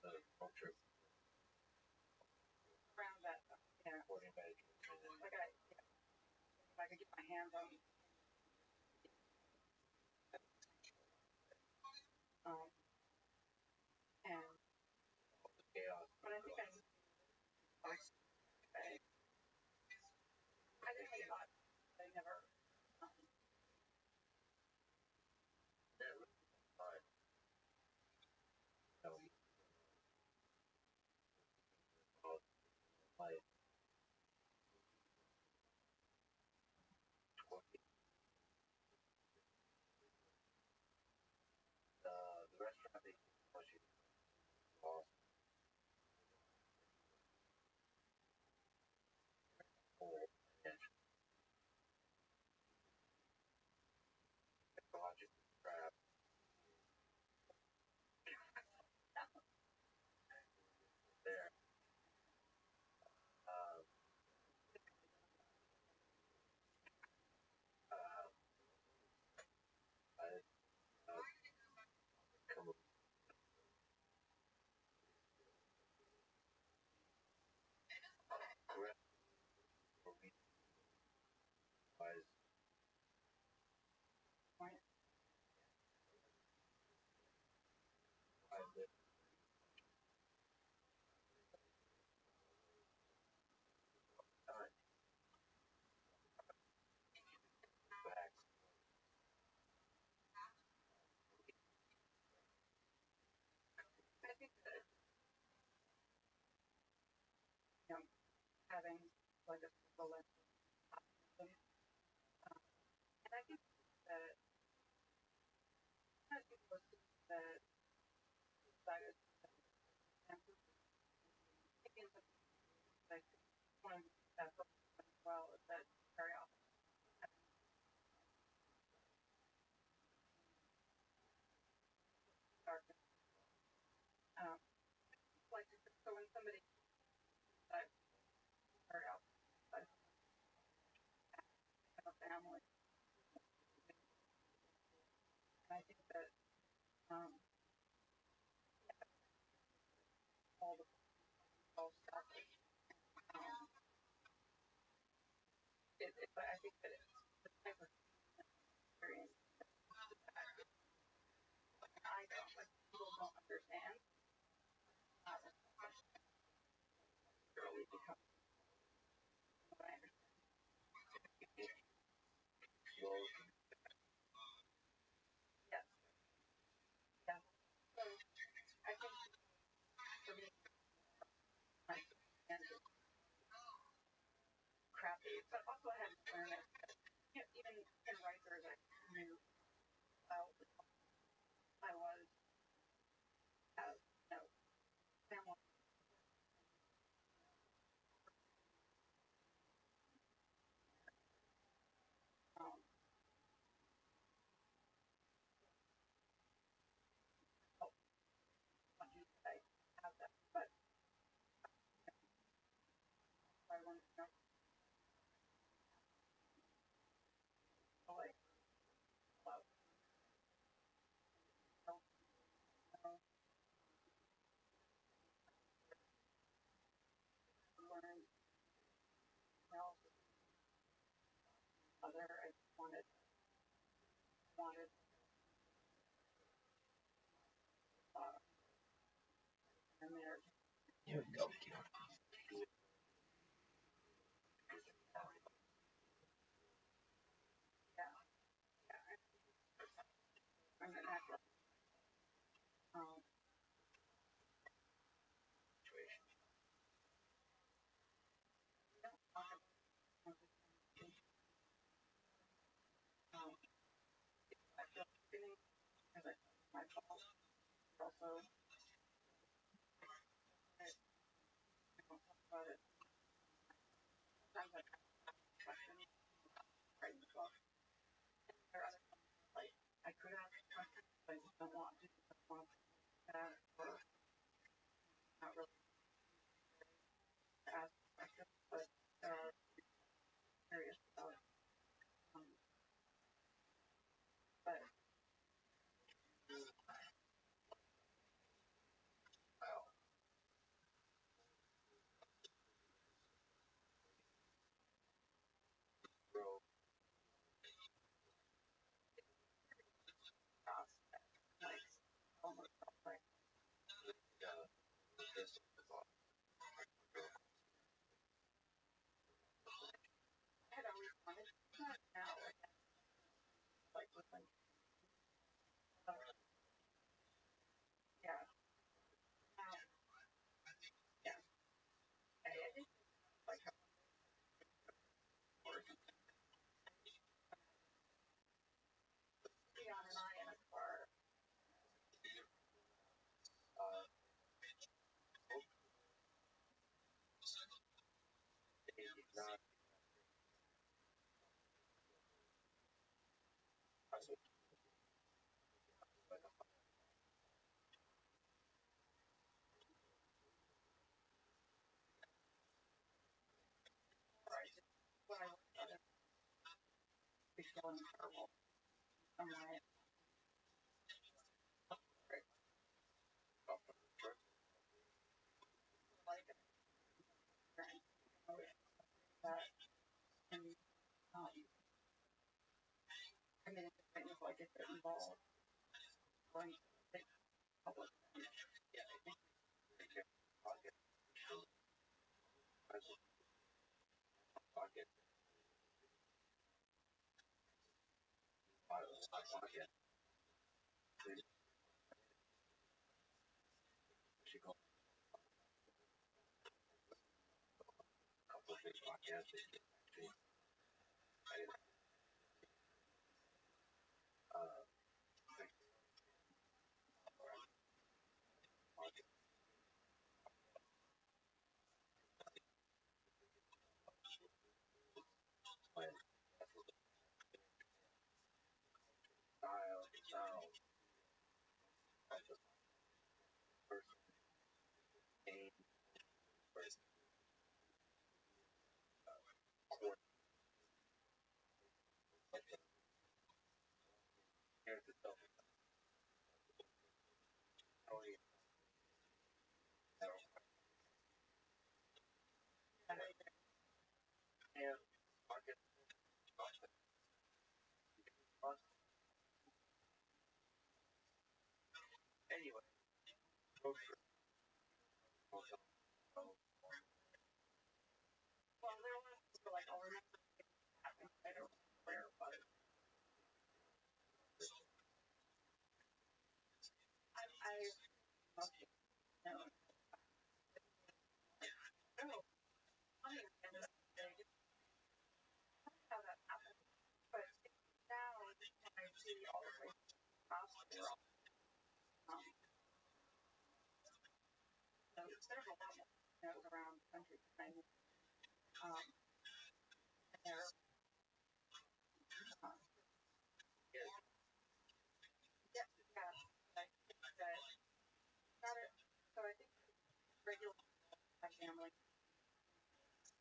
the culture around that, yeah, recording medication and like if I could get my hands on, um, and the chaos. but I think I didn't really thought I never, um, Never mind. No, like 20, the restaurant they was you lost whole and psychological crap there. Um, uh, I come up with for me was point, I lived time back. I think that, you know, having like a simple optimism, and I think that sometimes people assume that suicide is cancer, maybe in some like one of that as well is that very often darkness. Um, like so when somebody dies very often dies have a family, and I think that um, all the all started. Um, I think that it's the type of experience I don't like people don't understand. Not necessarily become what I understand. Well, Yes, yeah. So I think for me, my and crappy, but also I had awareness that even in writers I knew how I was as wanted and they're Here we go. I'm gonna act like situation. I feel feeling because it's my fault. Also, I don't talk about it. Sometimes I question right before. There are other like I could ask questions, but I just don't want to. I don't want that or not really ask questions, but there are curious about it. But like almost like I had always wanted to do that now, like with like yeah, yeah. I think like how Leon and I in a car. Right. When I was be feeling terrible. I'm like, right, like that and I mean it's kind of like if it involved going to the public well there was like I'll remember I don't where but I must know oh I ended up saying how that happened. But now when I see all the places hospital so there's a lot more around the country um and they're yeah yeah like that got it so I think regular my family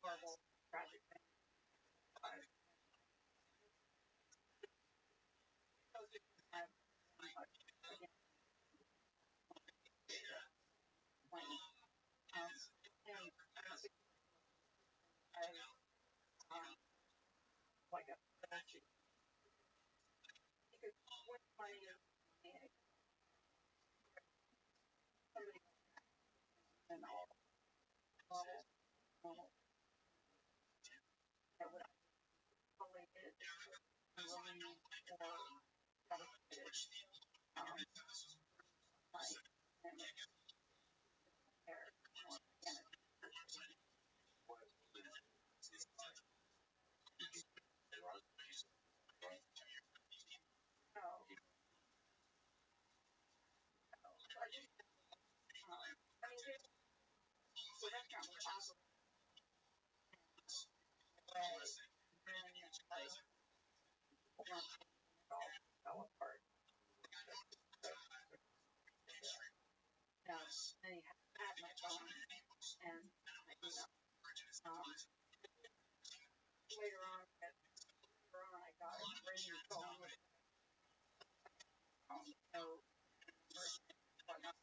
horrible tragic thing have much again when and I like a And he had my phone and my email. Later on, I got a brand new phone with no whatnot.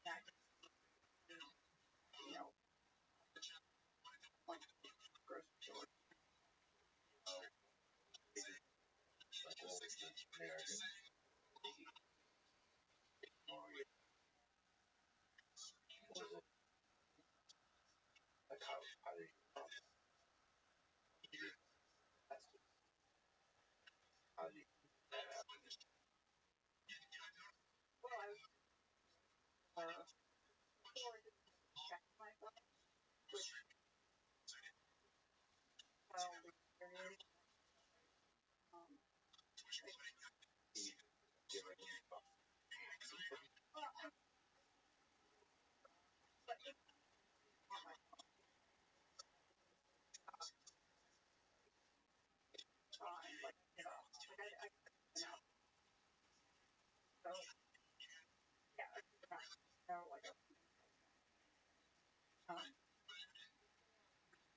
That, you know, went to the grocery store. Well, I was before I checked my phone, which probably period. But it's not my time. Like, you know, I you know, so yeah, I did not know like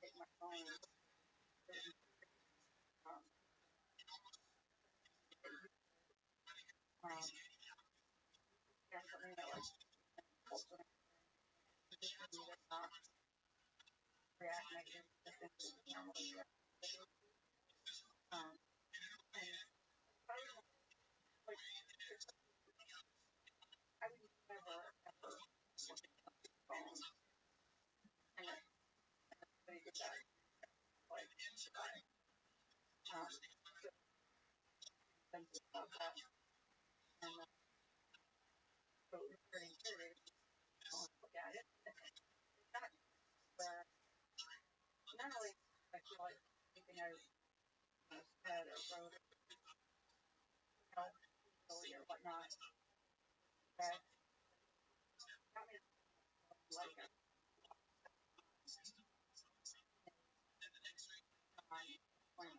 take my phone. Um, and something that like also react negative to things that normally react. And I was like, I would never ever look at the phone and somebody did that. Like, then about that. And so it was very infuriating to look at it. That where not only I feel like anything I said or wrote or or whatnot that got me like a when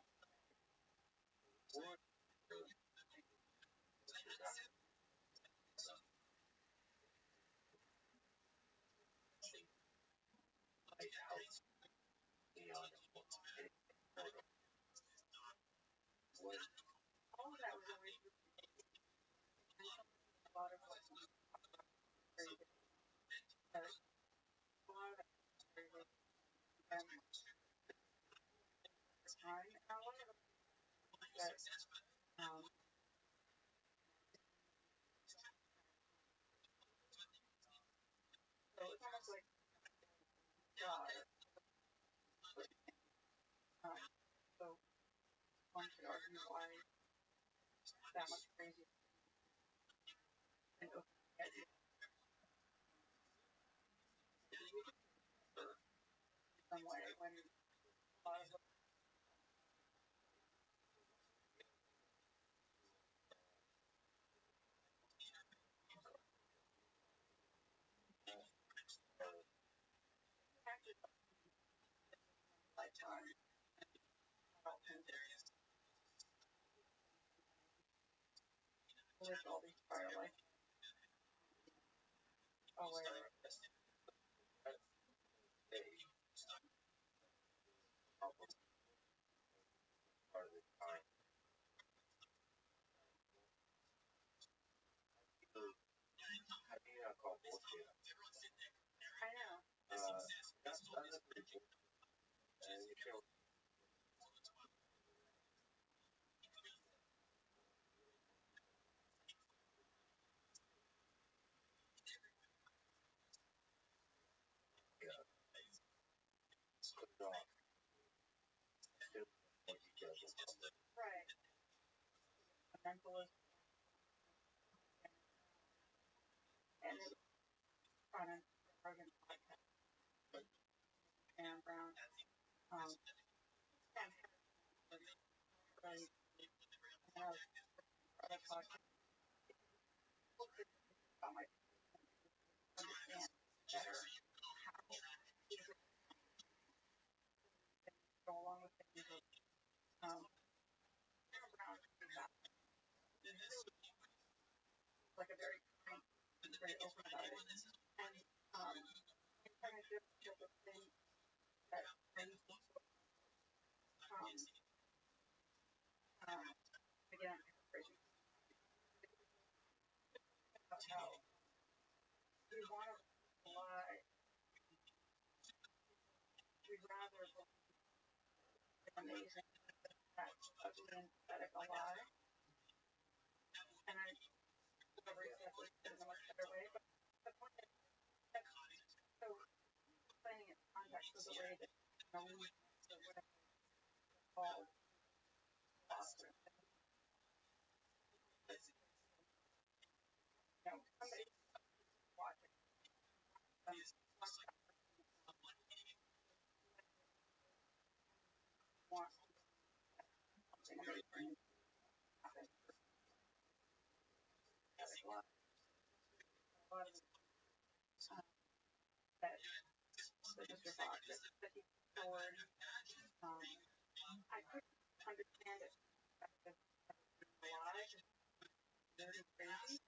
all of that was always a lot of what very good. But a lot of that was very good. And time and a lot of it that so it's almost like God. So one could argue why that much crazy and open headed some way when a lot of what actually lifetime lived all these prior life aware. I know. Right. The mentalist and it on a Rogan podcast and Brown and really other podcasts about my understand better go along with things Brown that brings me to again, crazy about how we want to lie, we'd rather believe an amazing, that's ugly and pathetic a lie. And I discovered that in a much better way, but the point is that so playing it in context of the way that illusions or whatever it's called foster. Somebody watching wants something amazing happen. There's a lot of that Mr. Fox that he stored. I couldn't understand it as a lie, very crazy.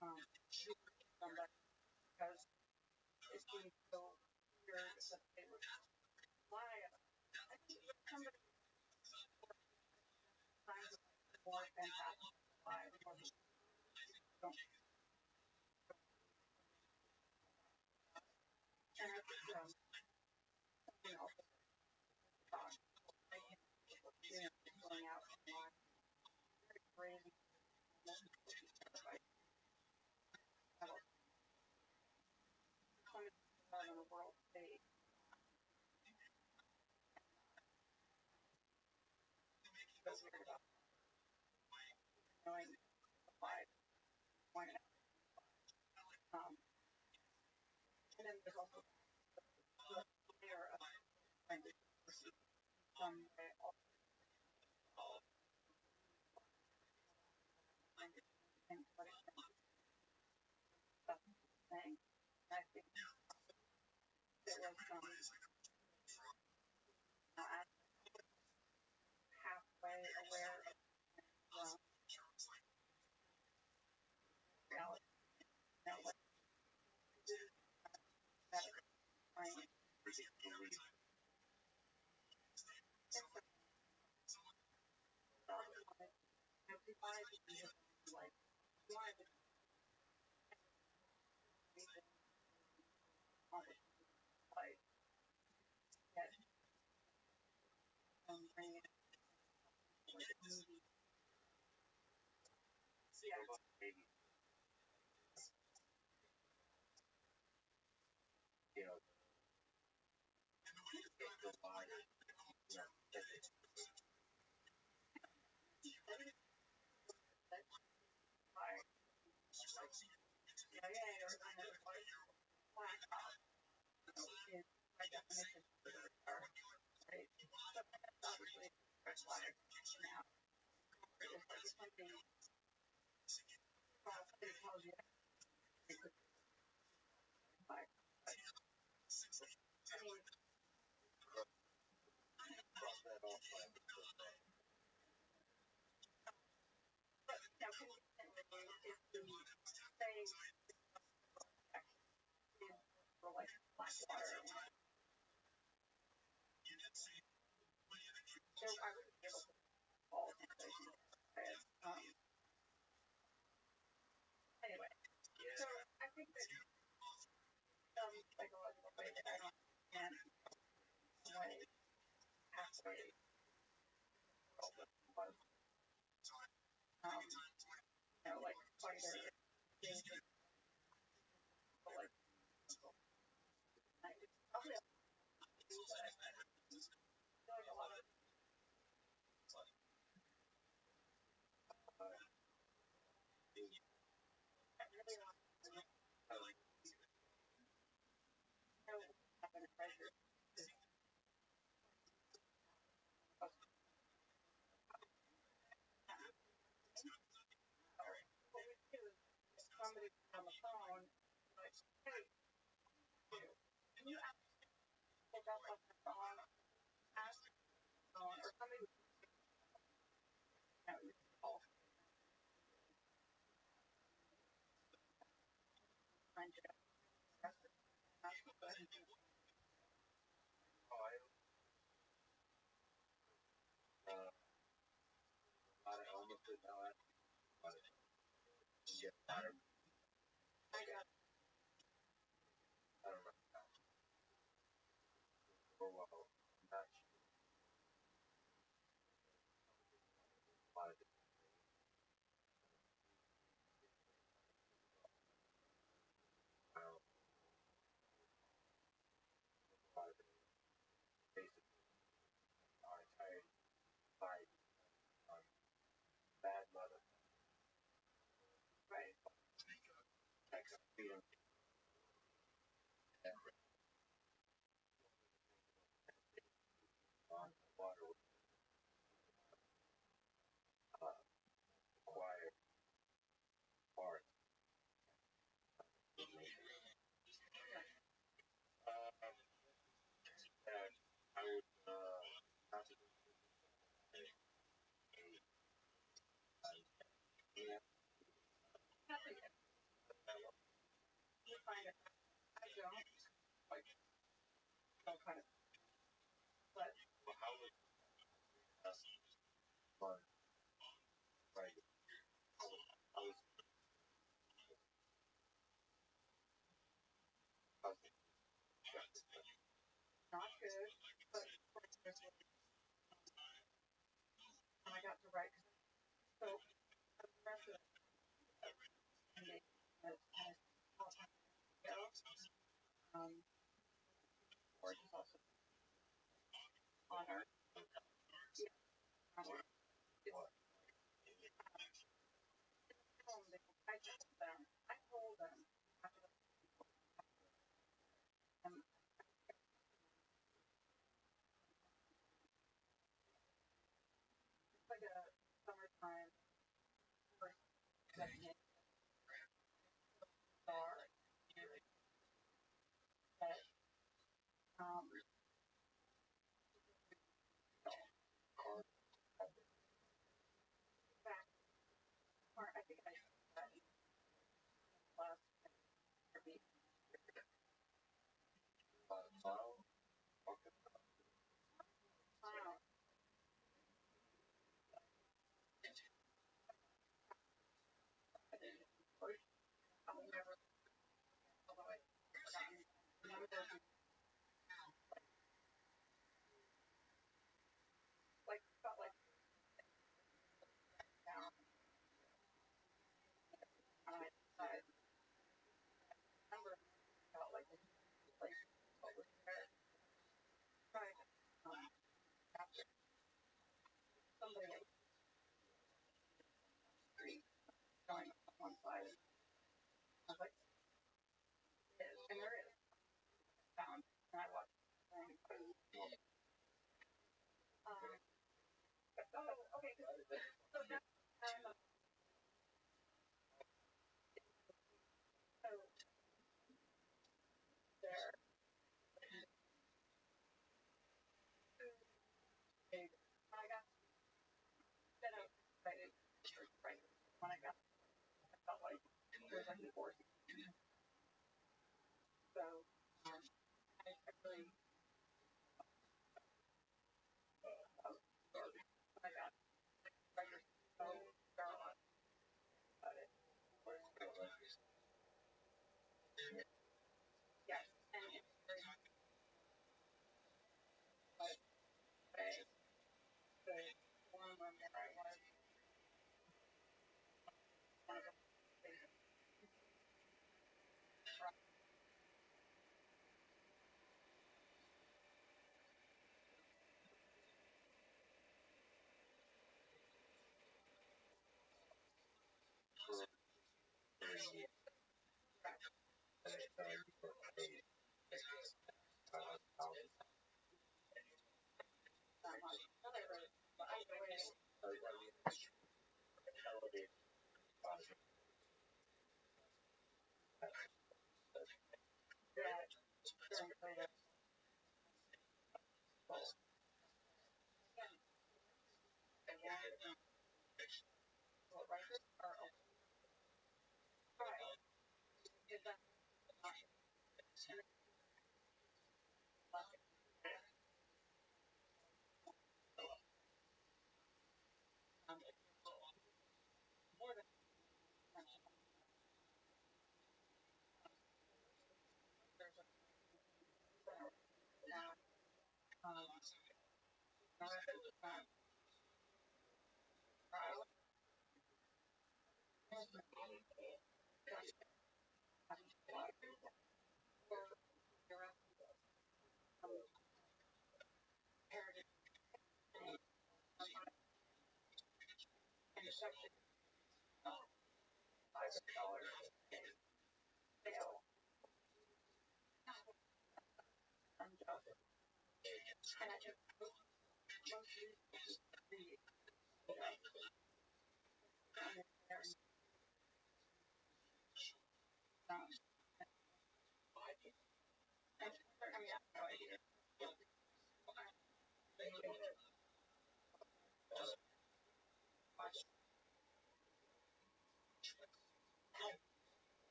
Somebody because it seemed so weird that they would lie. I think somebody finds it more fantastic lie more than don't. And I think something else about going out online very crazy. On the world stage. So weird about knowing why and then there's also the layer of language some way also language and what it can stuff saying. I think there was halfway aware of reality. Like that brain. Like why did like get bring it like a movie. Yeah. You know, by definition, are right. So that's obviously red flag now. If something tells you it could flag. I mean, but now consistently, if you say for like black water, so I would be able to fall into anyway, so I think that some psychological way that I don't understand why halfway was like fighter danger like probably like a lot of I really want to know happen to pressure what we do is somebody on the phone like hey can you ask pick up on the phone ask the phone or somebody call find you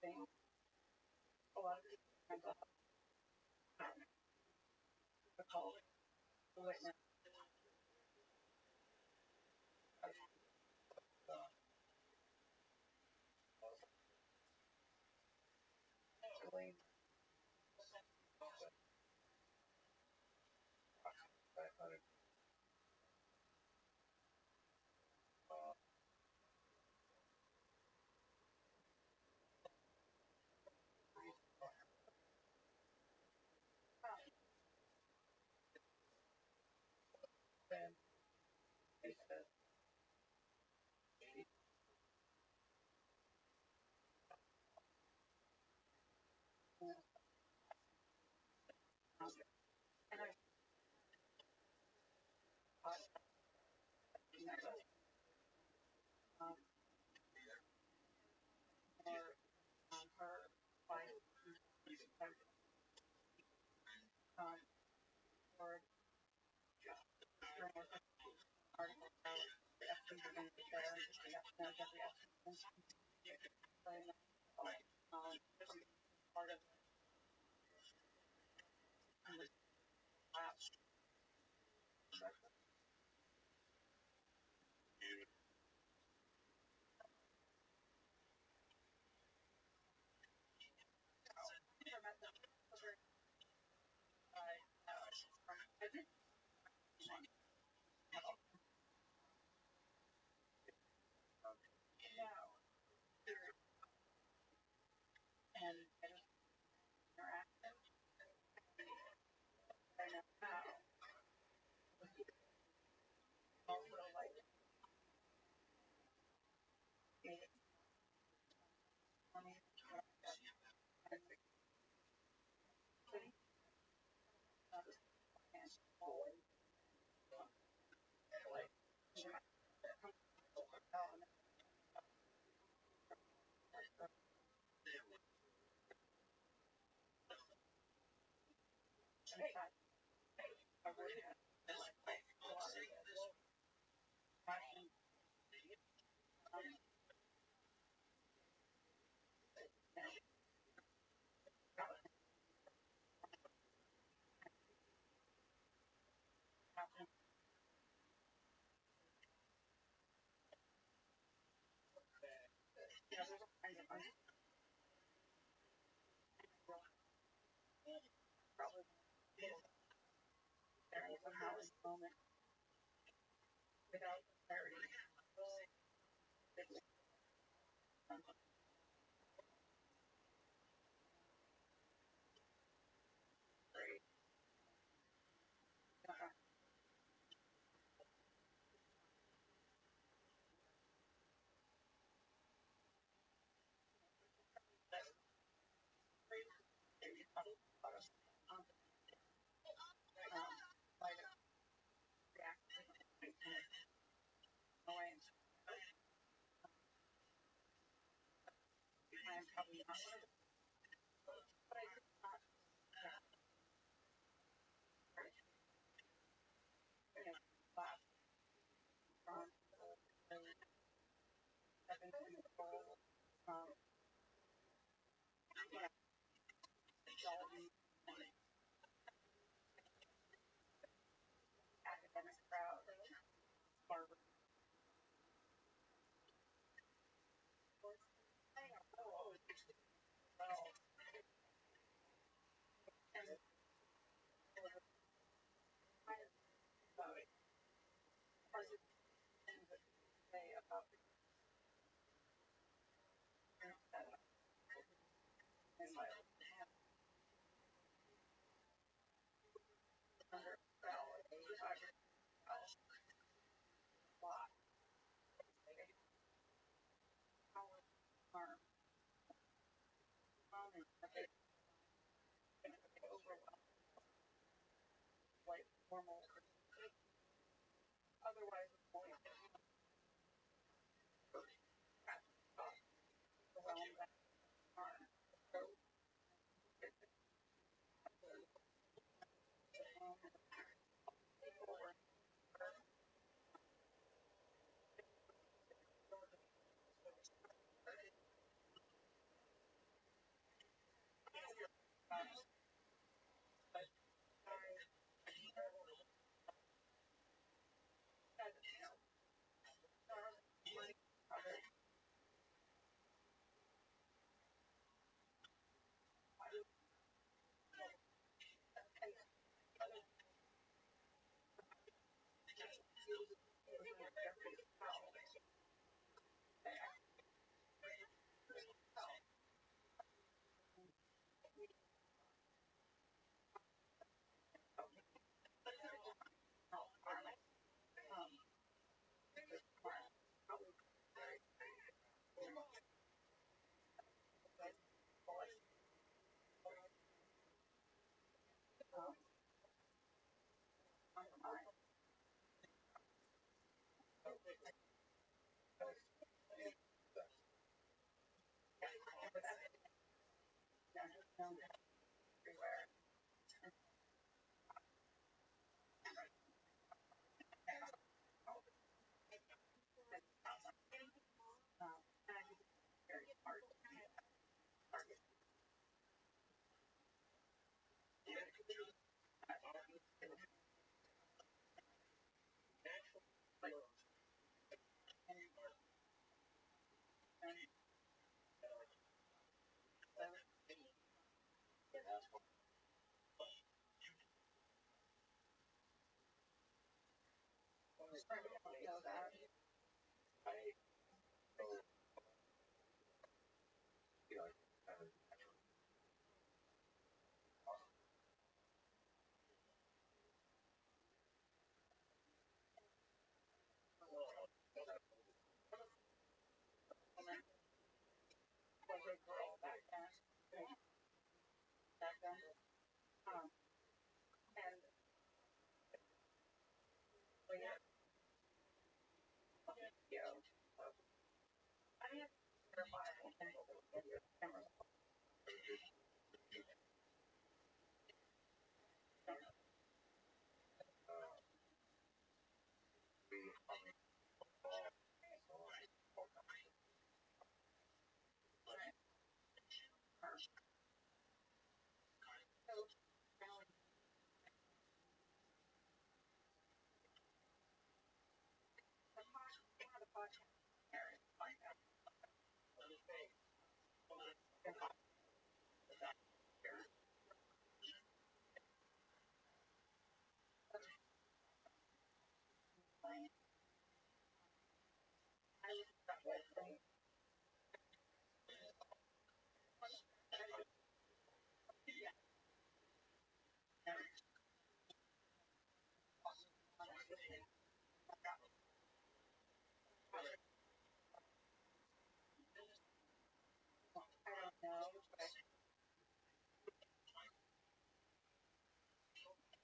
things. A lot of people mental health difficult to witness really been cases. And I thought, um, more her life, um, or during an article about the Epstein being there, knows every Epstein, from part of the last. I did know, and I just interacted. I know how. Also, like, made it funny. And city, and always, like, in fact, I really had a lot of passion, passion, there's all kinds of probably there and somehow in the moment without clarity. Great. Like reaction annoyance. I'm probably not one of them, but I did not, laugh from really step into the role, quality academic crowd, Harvard. Oh, well, and about it, parts of things that say about the parents that in my know that. Was a girl back then. Back then. And we had video. I had their Bible and camera.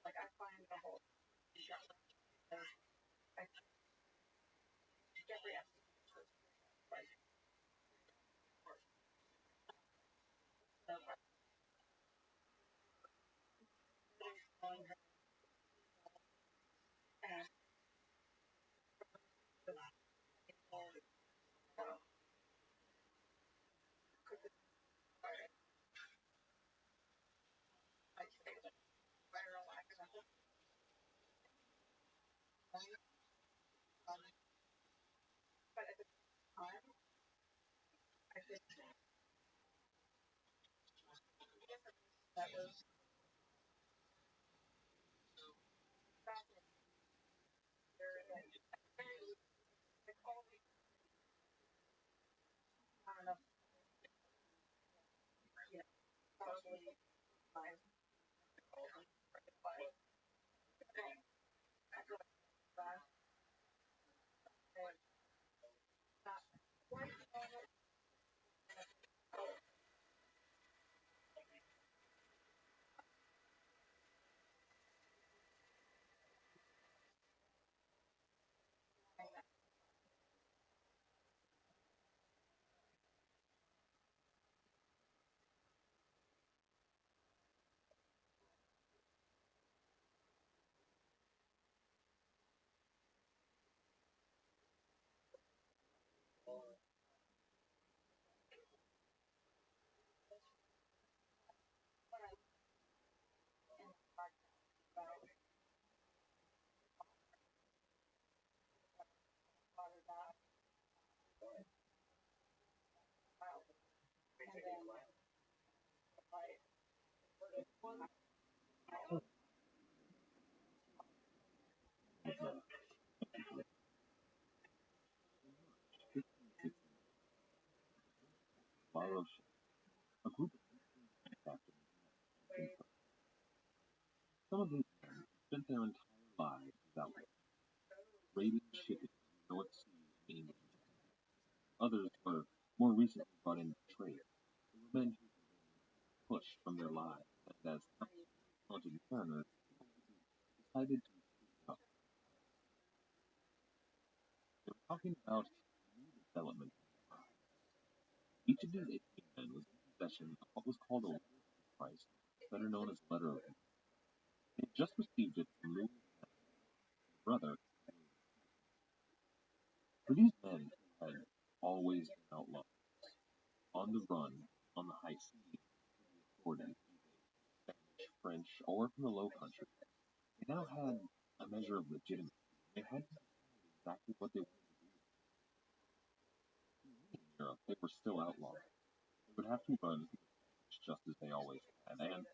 Like I find the whole Jeffrey but at the time I think that was very they called me I don't know probably five after that not quite bothered that and then like Rabbi Rothschild, a group of captains. Some of these men spent their entire lives without raiding shipping North Sea and England. Others were more recently brought into trade. They were men who were pushed from their lives, and as talented mariners, decided to speak up. They were talking about new development. Each of these 18 men was in possession of what was called a letter of Christ, better known as a letter of He had just received it from Louis' brother. For these men who had always been outlaws, on the run, on the high seas, Jordan, Spanish, French, or from the Low Country, they now had a measure of legitimacy. They had to decide exactly what they wanted to do. In Europe, they were still outlawed. They would have to run just as they always had, and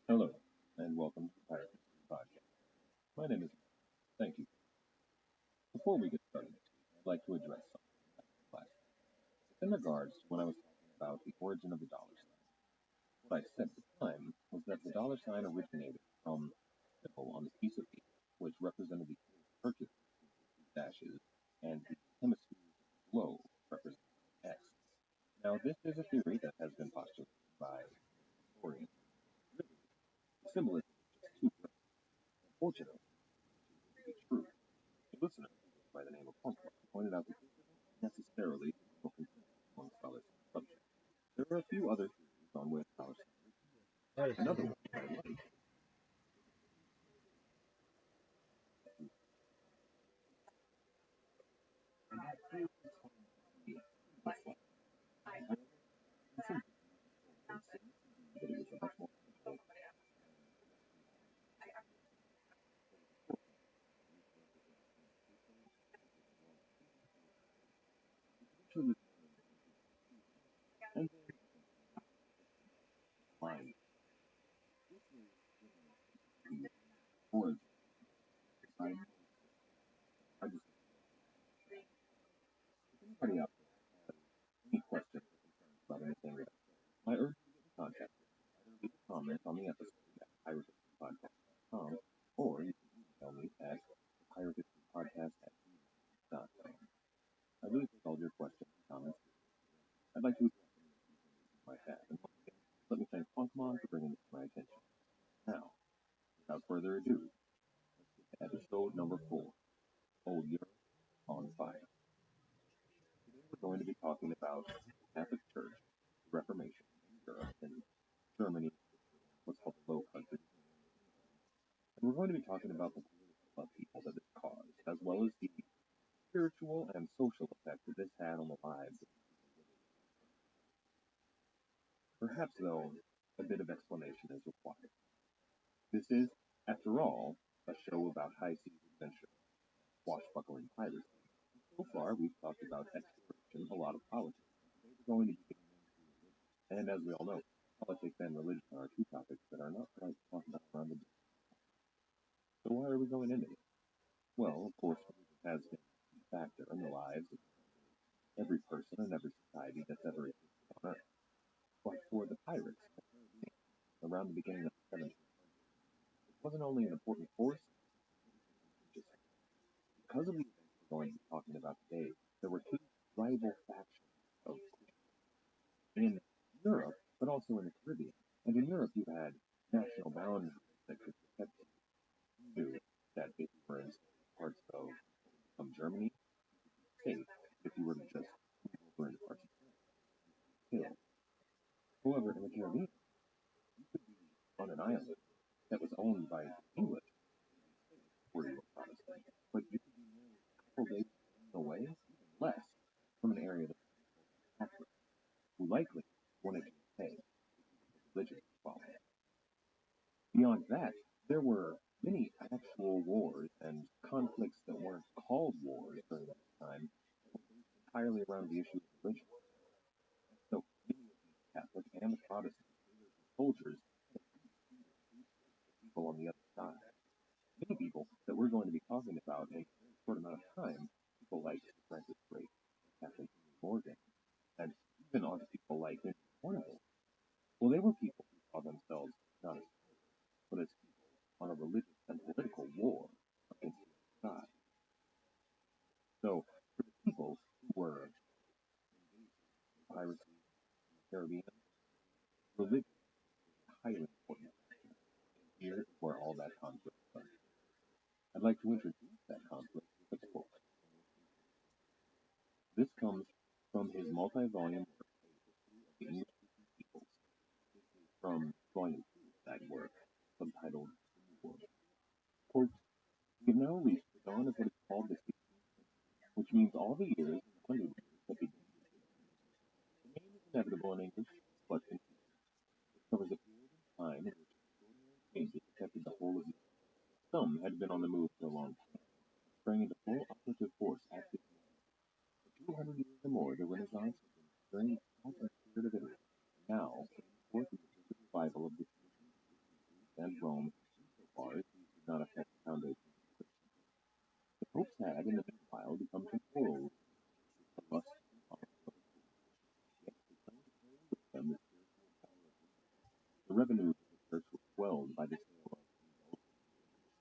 hello, and welcome to the Pirate History Podcast. My name is Matt. Thank you. Before we get started, I'd like to address something last time. It's in regards to when I was talking about the origin of the dollar sign. What I said at the time was that the dollar sign originated from the symbol on the piece of paper, which represented the Hercules with dashes, and the hemispheres of the globe represented an X. Now, this is a theory that has been postulated by historians. The symbolism is just too great. Unfortunately, it to be true. A listener by the name of Punkman pointed out that this isn't necessarily the general consensus among scholars on the subject. There are a few other theories on where dollar signs originated. Another one that I like and that theory is found to be this one. However, in some it seems to be that it was a much more simple eventually was and then line. This is the origin. I just if anybody out there has any questions or concerns about anything that I urge you to get in contact with me. Either leave a comment on the episode at piratehistorypodcast.com or you can email me at piratehistorypodcast@gmail.com. I really take all your questions and comments. I'd like to address any issues you might have. And once again, let me thank Punkmon for bringing this to my attention. Now, without further ado, let's get to episode number 4, Old Europe on Fire. Today we're going to be talking about the Catholic Church, the Reformation in Europe, and Germany, what's called the Low Countries, and we're going to be talking about the political upheaval that this caused, as well as the spiritual and social effect that this had on the lives of people living. Perhaps, though, a bit of explanation is required. This is, after all, a show about high seas adventure, swashbuckling piracy. So far, we've talked about exploration, a lot of politics. Today we're going to be getting into religion. And as we all know, politics and religion are two topics that are not quite talked about around the dinner. So why are we going into this? Well, of course, religion has been a key factor in the lives of every person and every society that's ever existed on Earth. But for the pirates around the beginning of the 1700s, it wasn't only an important force, because of the events we're going to be talking about today, there were two rival factions of in Europe, but also in the Caribbean. And in Europe, you had national boundaries that could protect you. That if you were in parts of Germany, safe if you were to just move over into parts of France. However, in the Caribbean, you could be on an island that was owned by the English, where you were Protestant, but you could be nearly a couple days away, even less, from an area that was Catholic, who likely wanted to pay religion following. Beyond that, there were many actual wars and conflicts that weren't called wars during that time, entirely around the issue of religion. So many of the Catholic and the Protestant soldiers had people on the other side. Many people that we're going to be talking about in a very short amount of time, people like Francis Drake, Captain Morgan, and even on people like Cornwall. Well, they were people who saw themselves not as but as people on a religious and political war like to introduce that conflict with a quote. This comes from his multi-volume work, The English-Speaking Peoples. This is from volume 2 of that work, subtitled The New World. Quote, we have now reached the dawn of what is called the 16th century, which means all the years and the 100 years that begin with the 16th century. The name is inevitable in English, but confusing. It covers a period of time in which extraordinary changes affected the whole of Europe. Some had been on the move for a long time, sprang into full operative force at this moment. For 200 years or more, the Renaissance had been stirring the thought and spirit of Italy. Now came forth the vivid revival of the traditions of Greece and Rome, insofar as these did not affect the foundations of Christianity. The popes had, in the meanwhile, become temporal rulers, with the lust and pomp of a court. Yet they claimed to carry with them the spiritual power of Rome. The revenues of the church were swelled by the sale of indulgences,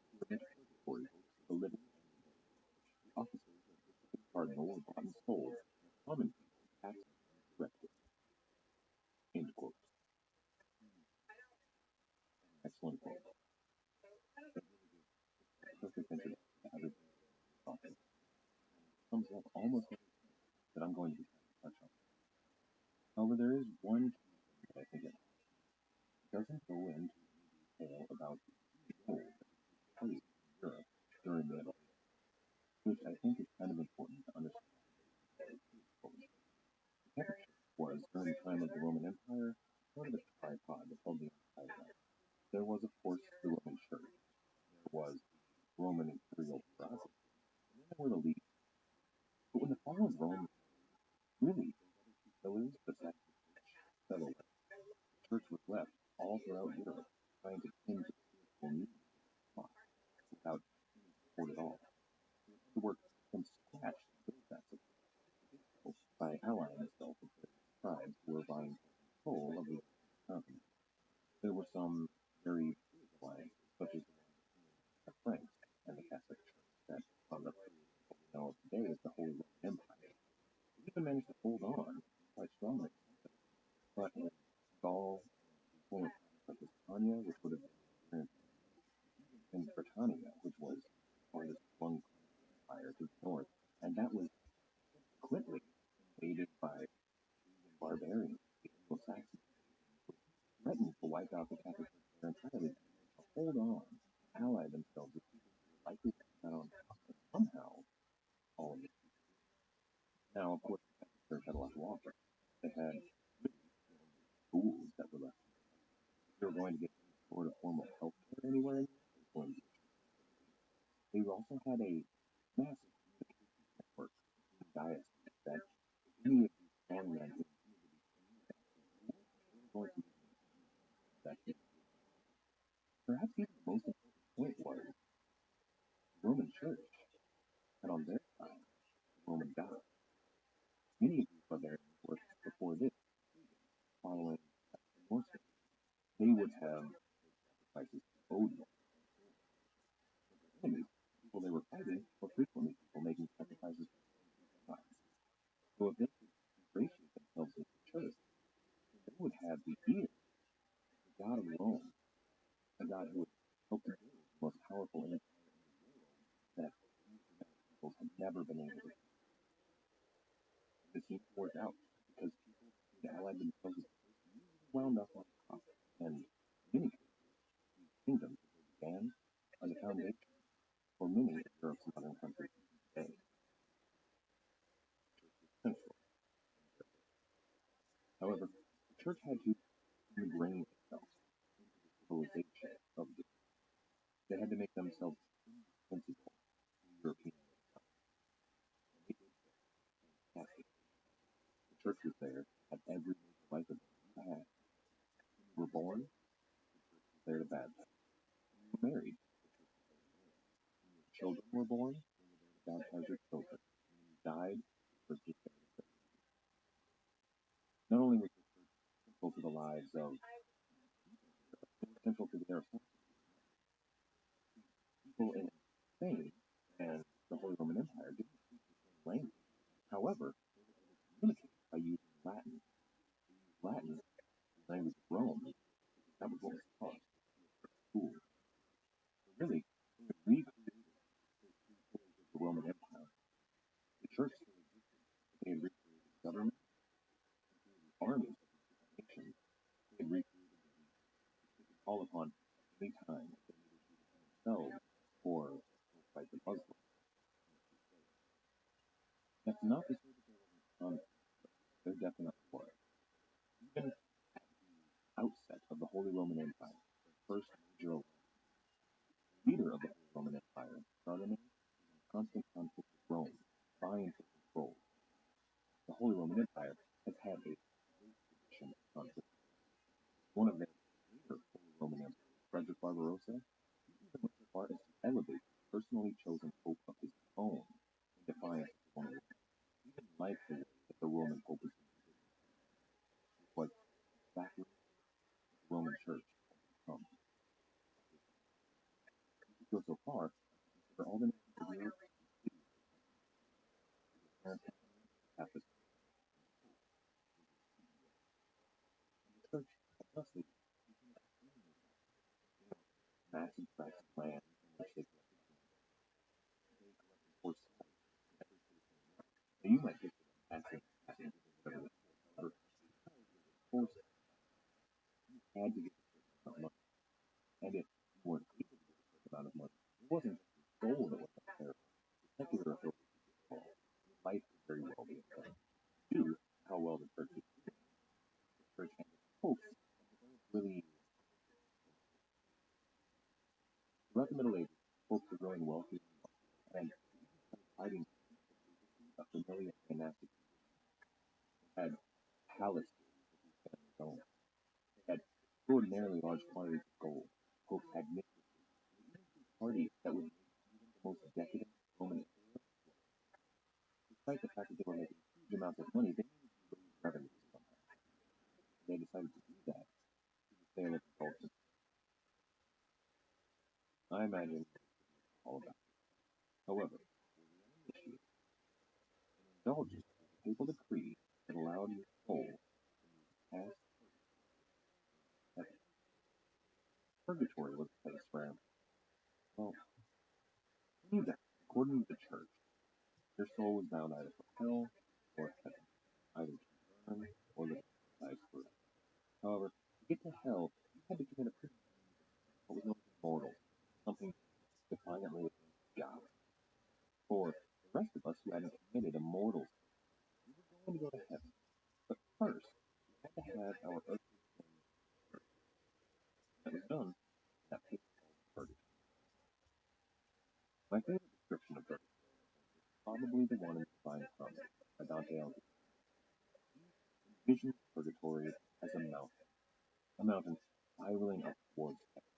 who were meant purgatory hopes for the living and the dead. The offices of bishop and cardinal were bought and sold, and the common people taxed and corrected. End quote. Excellent quote. That really gives a perfect introduction to everything we're talking about. And sums up almost everything that I'm going to be trying to touch on. However, there is one key thing that I think it doesn't go into any detail about the role that the church played in Europe during the Middle Ages, which I think is kind of important to understand. The Catholic Church was, during the time of the Roman Empire, sort of a tripod that held the empire together. There was, of course, the Roman Church. There was the Roman imperial prerogative, and then there were the legions. But when the fall of Rome, really, those other two pillars, besides the church, fell away. The church was left all throughout Europe, trying to tend to the spiritual needs of the flock, without any support at all. So it had to work from scratch to build that support. It did so by allying itself with various tribes who were vying for control of the continent. There were some very big alliances, such as the one between the Franks and the Catholic Church, that on the period of what we know of today as the Holy Roman Empire. It even managed to hold on quite strongly. But in Gaul and the former province of Hispania, which would have been the current in Britannia, which was part of this one empire to the north, and that was subsequently invaded by pagan barbarians, the Anglo-Saxons, who threatened to wipe out the Catholic Church there entirely, but managed to hold on, ally themselves with people who were likely to come out on top, and somehow all of this. Now, of course, the Catholic Church had a lot to offer. They had really the only schools that were left. If you were going to get any sort of formal health care anywhere in Europe, it was going to be a church. They also had a massive communications network between dioceses that if any of these strongmen who intended to be anywhere they were going to need to use that communication. Perhaps even the most important point was the Roman Church had on their side the Roman God. Many of these barbarians were, before this, following the Norse faith. They would have sacrifices to Odin and Thor. But their enemies, the people they were fighting, were frequently people making sacrifices to their own gods. So if they could ingratiate themselves with the church, then they would have the ear of the god of Rome, a god who would help to build the most powerful empire in the world that these Germanic peoples had never been able to do. And this seemed to work out, because people who allied themselves with the church usually wound up on top, and in many cases, these kingdoms began as a foundation for many of Europe's modern countries today. The church was central. However, the church had to ingrain itself into the civilization of the people. They had to make themselves indispensable to European mankind. And they did so fantastically. The church was there at every major life event you had. When you were born, the church was there to baptize. When you were married, the church was there to marry. When your children were born, they were there to baptize your children. When you died, the church was there to bury you. Not only was the church central to the lives of people in Europe, it was central to their philosophy as well. People in Spain and the Holy Roman Empire didn't speak the same language. However, they were able to communicate by using Latin. They used Latin, the language of Rome, because that was what was taught in the church schools. So really, they had recreated call upon any time if they needed to defend themselves or fight the Muslims. That's not to say that there wasn't conflict. There definitely was. Even at the outset of the Holy Roman Empire, the first major leader of the Holy Roman Empire, Charlemagne, was in constant conflict with Rome, vying for control. The Holy Roman Empire has had a great tradition of conflict. One of their later Holy Roman emperors, Frederick Barbarossa, he even went so far as to elevate the personally chosen pope of his own in defiance of one of them. He didn't like the way that the Roman pope was being treated. It was exactly what the Roman Church had become. He could go so far as to consider all the nations of Europe as cities of his parent company, Catholic, and the Church had thusly become extremely massive tracts of land in which they collected grants. They collected forced slaves in every citizen. Now you might picture them passing and giving whatever they could. However, because it was forced, you had to give a certain amount of money. And if you weren't able to give a certain amount of money, it wasn't just your soul that was necessary. The secular authorities would get involved. Your life could very well be affected. Due to how well the church was doing, the church and its popes had developed really. Throughout the Middle Ages, popes were growing wealthier and wealthier, and they even started fighting the papacy, a familiar monastic tradition. They had palaces that these families owned. They had extraordinarily large quantities of gold. Popes had mistresses. They even threw parties that would make even the most decadent Roman emperor sweat. Despite the fact that they were making huge amounts of money, they needed to raise revenues somehow. And they decided to do that through the sale of indulgences. I imagine all about it. However, for the uninitiated, an indulgence was a papal decree that allowed your soul to move past heaven. Purgatory was a place where, well, when you died, according to the church, your soul was bound either for hell or heaven, either to burn or live paradise forever. However, to get to hell, you had to commit a pretty what was known as immortal, something defiantly against God. For the rest of us who hadn't committed a mortal sin, we were going to go to heaven. But first, we had to have our earthly sins purged. That was done in that place called purgatory. My favorite description of purgatory is probably the one in the Divine Comedy by Dante Alighieri. He envisions purgatory as a mountain spiraling up towards heaven.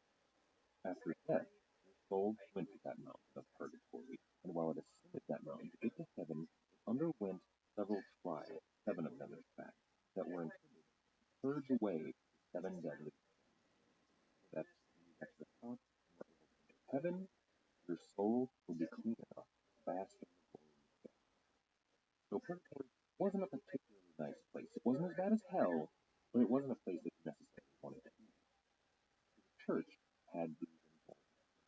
After death, your soul went to that mountain of purgatory, and while it ascended that mountain to get to heaven, it underwent several trials, 7 of them in fact, that were intended to purge away the 7 deadly sins. So that when you got to the top and were able to enter heaven, your soul would be clean enough to bask in the glory of God. So purgatory wasn't a particularly nice place. It wasn't as bad as hell, but it wasn't a place that you necessarily wanted to be. The church had these indulgences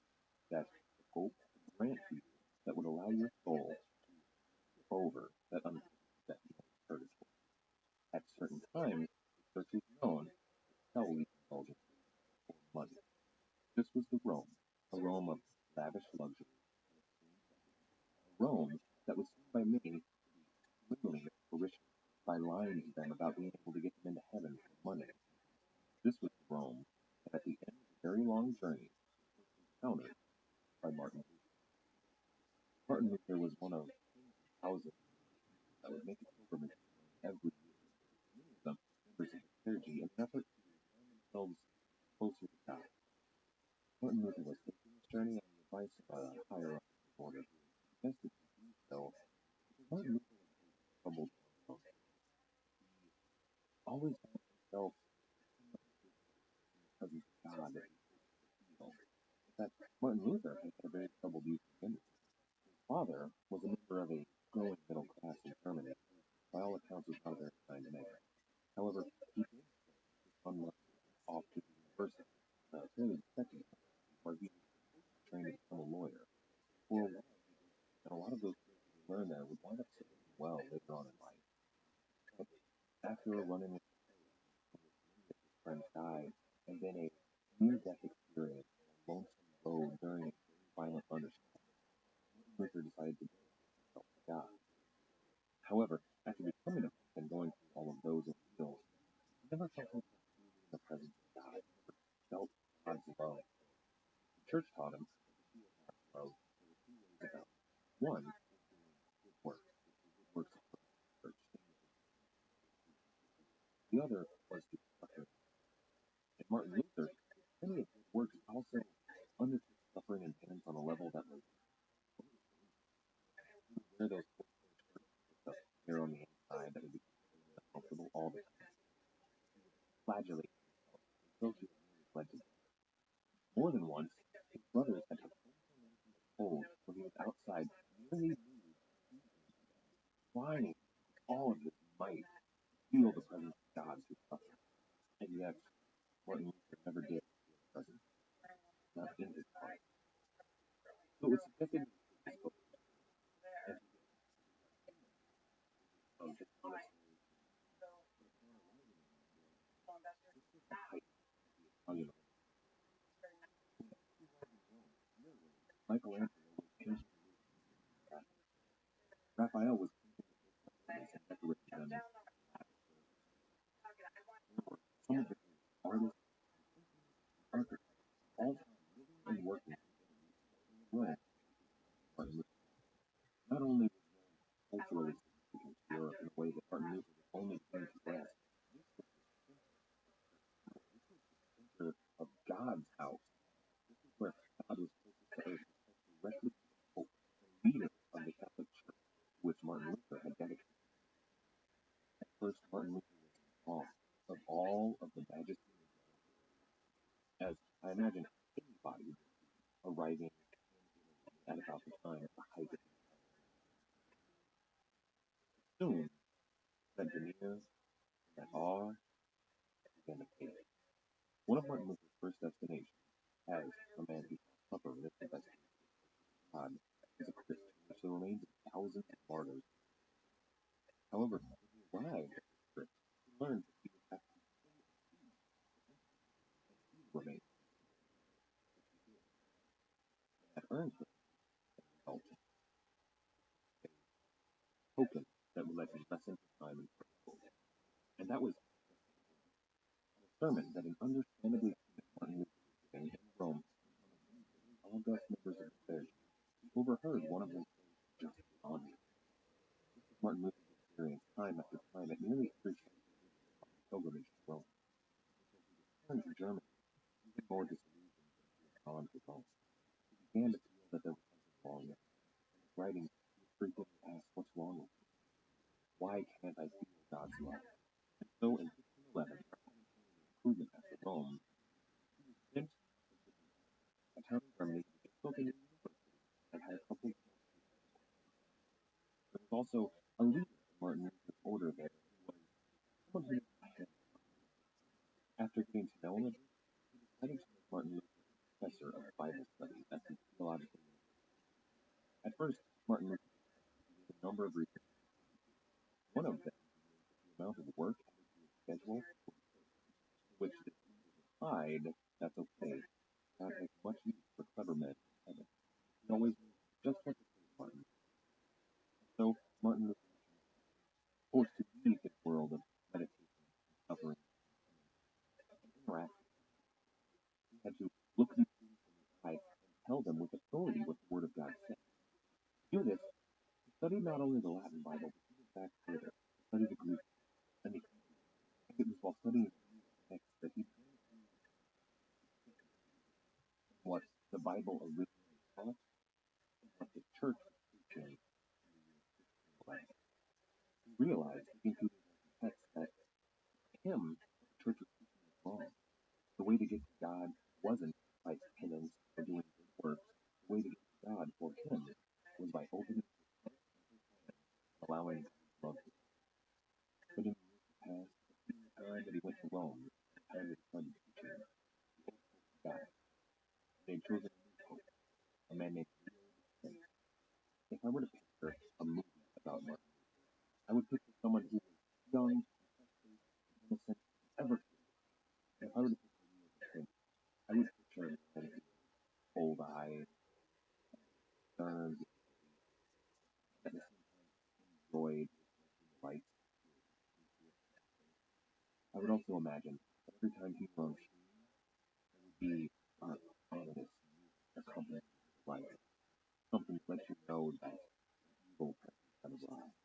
that the Pope could grant to you that would allow your soul to skip over that unpleasant step known as purgatory. At certain times, the church was known to sell these indulgences for money. This was the Rome, a Rome of lavish luxury and extreme decadence, a Rome that was seen by many to be swindling its parishioners by lying to them about being able to get them into heaven for money. This was the Rome that at the end of a very long journey was encountered by Martin Luther. Martin Luther was one of tens of thousands of people that would make a pilgrimage to Rome every year, many of them members of the clergy, in an effort to find themselves closer to God. Martin Luther was taking this journey on the advice of a higher up in his order who suggested to do so because Martin Luther was a very troubled young monk. He always found himself so much distance from the presence of God that he hoped to feel. In fact, Martin Luther had a very troubled youth identity. His father was a member of a growing middle class in Germany, who, by all accounts, was not a very kind man. However, he did send his son Martin off to the university, a fairly respected university, where he was supposed to train to become a lawyer. For a while, he did so, and a lot of those skills that he learned there would wind up serving him well later on in life. But after a run-in with the plague, in which many of his friends died, and then a near-death experience on a lonesome road during a very violent thunderstorm, Luther decided to give himself to God. However, after becoming a monk and going through all of those ordeals, he never felt himself truly in the presence of God. He never felt God's love. The church taught him that to feel God's love, there were two ways about it. One was doing good works, which were good works of the church, things that the other was to suffer. And Martin Luther did plenty of good works, but also undertook suffering and penance on a level that was he would wear those full-sleeve shirts with the hair on the inside that would be completely uncomfortable all the time. He would flagellate himself until he was nearly bled to death. More than once, his brothers had to pull him into the cold when he was outside, nearly nude, trying with all of his might to feel the presence of God through suffering. And yet, Martin Luther never did feel the presence, not in his heart. So it was suggested that he spoke and of his honest the height of the Italian Michelangelo was painting Raphael was painting the pyramids and decorating them with some of the artists and architects of all time living and working in Rome. Martin Luther. Not only was Rome culturally significant to Europe in a way that Martin Luther was only beginning to grasp, this was the center of God's house. This is where God was closest to earth, directly to the Pope, the leader of the Catholic Church, to which Martin Luther had dedicated. At first, Martin Luther was in awe of all of the majesty and grandeur, as I imagine anybody arriving at about the time at the height of the soon that veneer, that awe, began to fade. One of Martin Luther's first destinations, as a man who suffered with the best God, is a crypt in which the remains of thousands of martyrs. However, when he arrived at this crypt, he learned that he would have to pay a fee and see the remains, which he did. And that earned him a token that would let him lessen his time in prison. And that was a sermon that an understandably timid Martin Luther was giving in Rome in front of august members of the clergy. He overheard one of them say, "Just beyond me." This was Martin Luther's experience time after time at nearly every church pilgrimage to Rome. As he returned to Germany, even more disillusioned than he had gone to Rome, he began to feel that there was something wrong with him. In his writings, he would frequently ask, "What's wrong with me? Why can't I feel God's love?" And so in 1511, after maintaining an improvement after Rome, he was sent to a town in Germany to get spoken in university and had a couple of more students. There was also a leader in Martin Luther's order there who was someone who knew a hand. After getting to know him a bit, he decided to make Martin Luther a professor of Bible studies at the theological university. At first, Martin Luther had a number of reasons. One of them was the amount of work added to his schedule, to which this replied, "That's okay. God has much use for clever men in heaven. He always knows just what to say, Martin." And so Martin Luther was forced to leave his world of meditation, suffering, and interaction. He had to look these students in the eye and tell them with authority what the Word of God said. To do this, he studied not only the Latin Bible, but he went back further, to study the Greek and the Hebrew. And it was while studying these texts that he began to see what the Bible originally taught and what the church was preaching in the year 1611. He realized, looking through these ancient texts, that to him, what the church was teaching was wrong. The way to get to God wasn't by penance or doing good works. The way to get to God for him was by opening his heart and his hands, allowing God's love to come. But in the years that passed, between the time that he went to Rome and the time that he started teaching, the old pope died. They had chosen a new pope, a man named Leo the Tenth. If I were to picture a movie about Martin Luther, I would picture someone who was young, innocent, and ever. If I were to picture Leo the Tenth, I would imagine that every time he were on screen, there would be ominous accompanied by something that lets you know that evil kind of rise.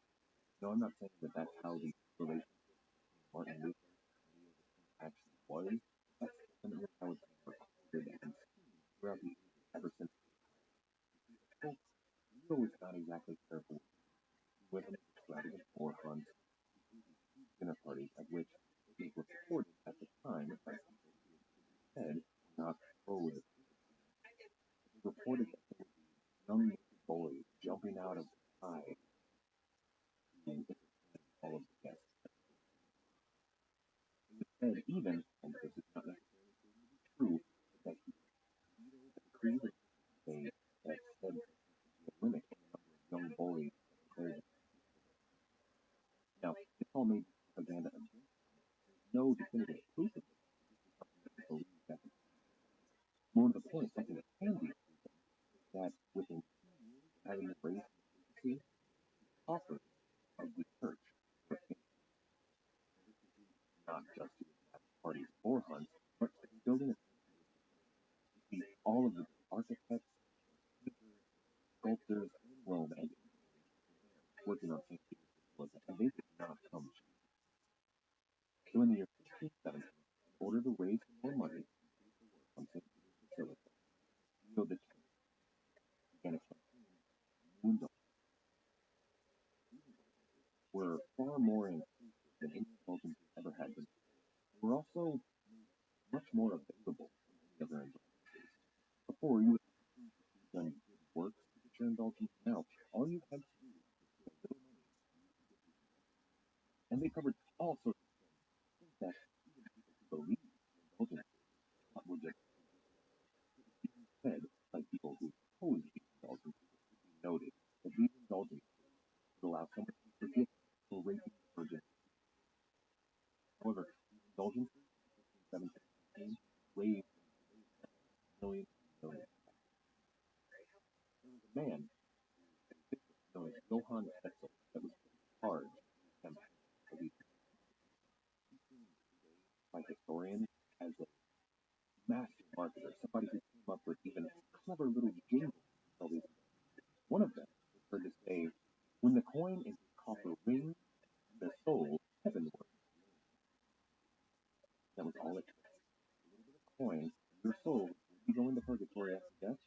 No, I'm not saying that that's how the relationship between Martin Luther and Leo the King actually was. That's definitely how it's been recorded and seen throughout the ages ever since. Well, Leo was not exactly careful. He went on extravagant war hunts, dinner parties, at which it was reported at the time by people who said not pro the it was reported that there would be young boys jumping out of the sky and entertaining all of the guests. It was said even, and this is not necessarily true, that he created a that said to limit the number of young boys that now, this all may be propaganda and no definitive proof of it. Believe that more to the point, something that can be that within having embraced the offer of the church for not just to have parties or hunts, but building a see all of the architects, sculptors in Rome and working on St. Peter's and they did not come cheap. So in the year 1517, in order to raise more money on St. Peter's Basilica, Leo the Tenth began a campaign were far more inclusive than any indulgences ever had been. They were also much more available than any other indulgences. Before, you would have done good works to get your indulgence. Now, all you had to do was put a little money, and they covered all sorts of things that even people who believed in indulgences were just said by people who opposed these indulgences. It should be noted that these indulgences would allow someone to be forgiven for raping the virgin. However, these indulgences in 1517 raised millions and millions. There was a man, known as Johann Etzel, that was charged with the campaign of these by historians as a master marketer, somebody who came up with even clever little jingles to tell these. One of them was heard to say, "When the coin in his coffer rings, the soul heavenward." That was all it took. A little bit of coin, your soul will be going to purgatory after death.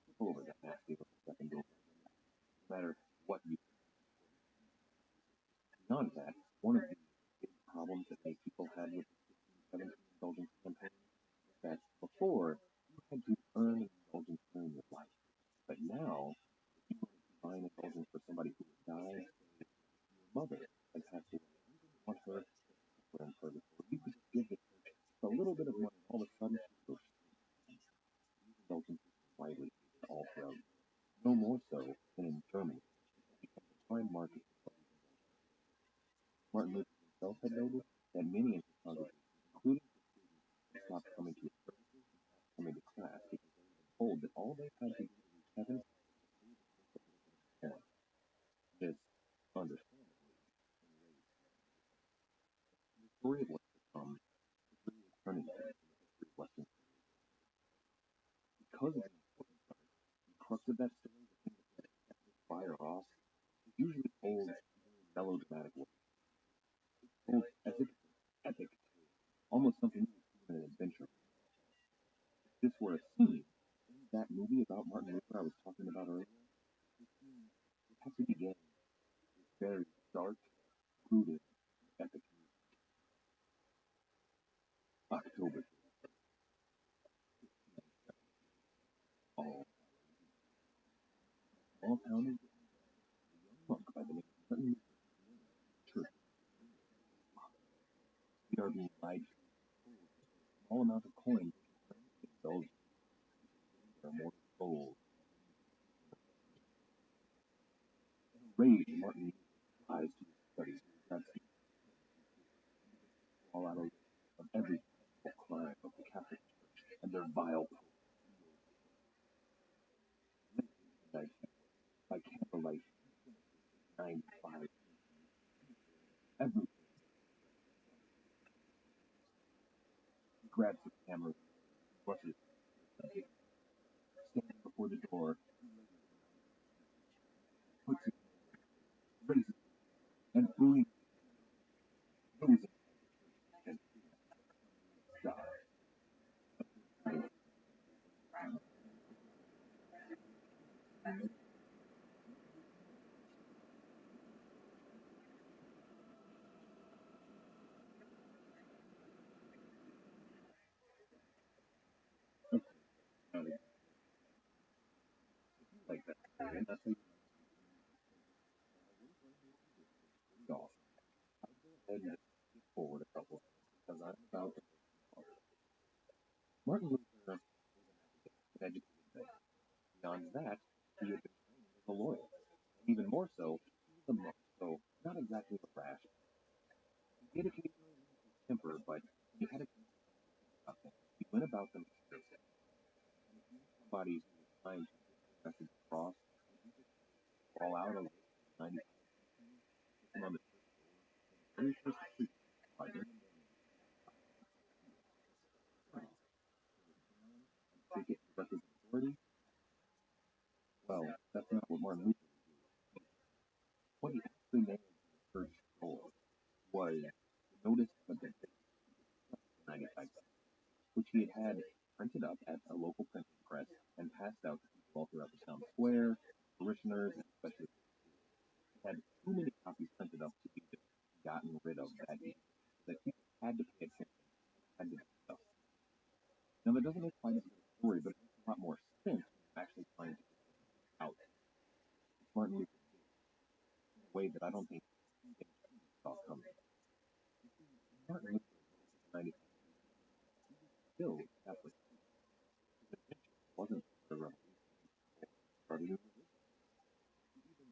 Skip over that nasty little step and go. No matter what you. Beyond that, one of the big problems that many people had with the 1517 indulgence campaign was that before you had to earn an indulgence during your life, but now if you wanted to buy an indulgence for somebody who would die, your mother had passed away. You didn't want her to earn purgatory. You could just give the church a little bit of money, all of a sudden she would go straight. These indulgences were widely used all throughout, no more so than in Germany. It became the prime market. Martin Luther himself had noted that many in his congregation, including his students, stopped coming to his services and stopped coming to class because they were told that all they had to do to reach heaven was to pay the price of this, understandably, enraged. The story of what's to come is really a turning point in the history of Western civilization. Because of the importance of it, the crux of that story, the thing that sets the fire off, is usually told in very melodramatic ways. Told as if it's an epic tale, almost something you would see in an adventure. If this were a scene in that movie about Martin Luther I was talking about earlier, this scene would have to begin with very dark, brooding, epic music. October, all small town is a young monk by the name of Martin Luther church. We are being lied to a small amount of coin in Belgium. There are more souls. In a rage, Martin tries to study all out of every crime of the Catholic Church and their vile by candlelight 95 every hammer brushes standing before the door, puts it, raises it, and fully goes and dies. Like that. And that's how you read off. I'll go ahead and skip forward a couple because I'm about to. Martin Luther was an educated man. Beyond that, he had been trained as a lawyer. And even more so, he was a monk, so not exactly a rash. He did occasionally lose his temper, but he had a about things. He went about them seriously. And if you were somebody who was trying to get their message across, and he just fall out of 90 on the very first street by take it to represent authority. Well, that's not what Martin Luther was doing. What he actually nailed in the first goal was the notice of the 95 cents, which he had printed up at a local printing press and passed out to people all throughout the town square, parishioners, and especially he had too many copies printed up to be just gotten rid of that year, that people had to pay attention, had to do stuff. Now, that doesn't make quite a good story, but it makes a lot more sense when you're actually trying to get out. It's Martin Luther King in a way that I don't think he saw coming. Martin Luther was 95. He was still a Catholic. His intention wasn't the revolution or starting a religion. He even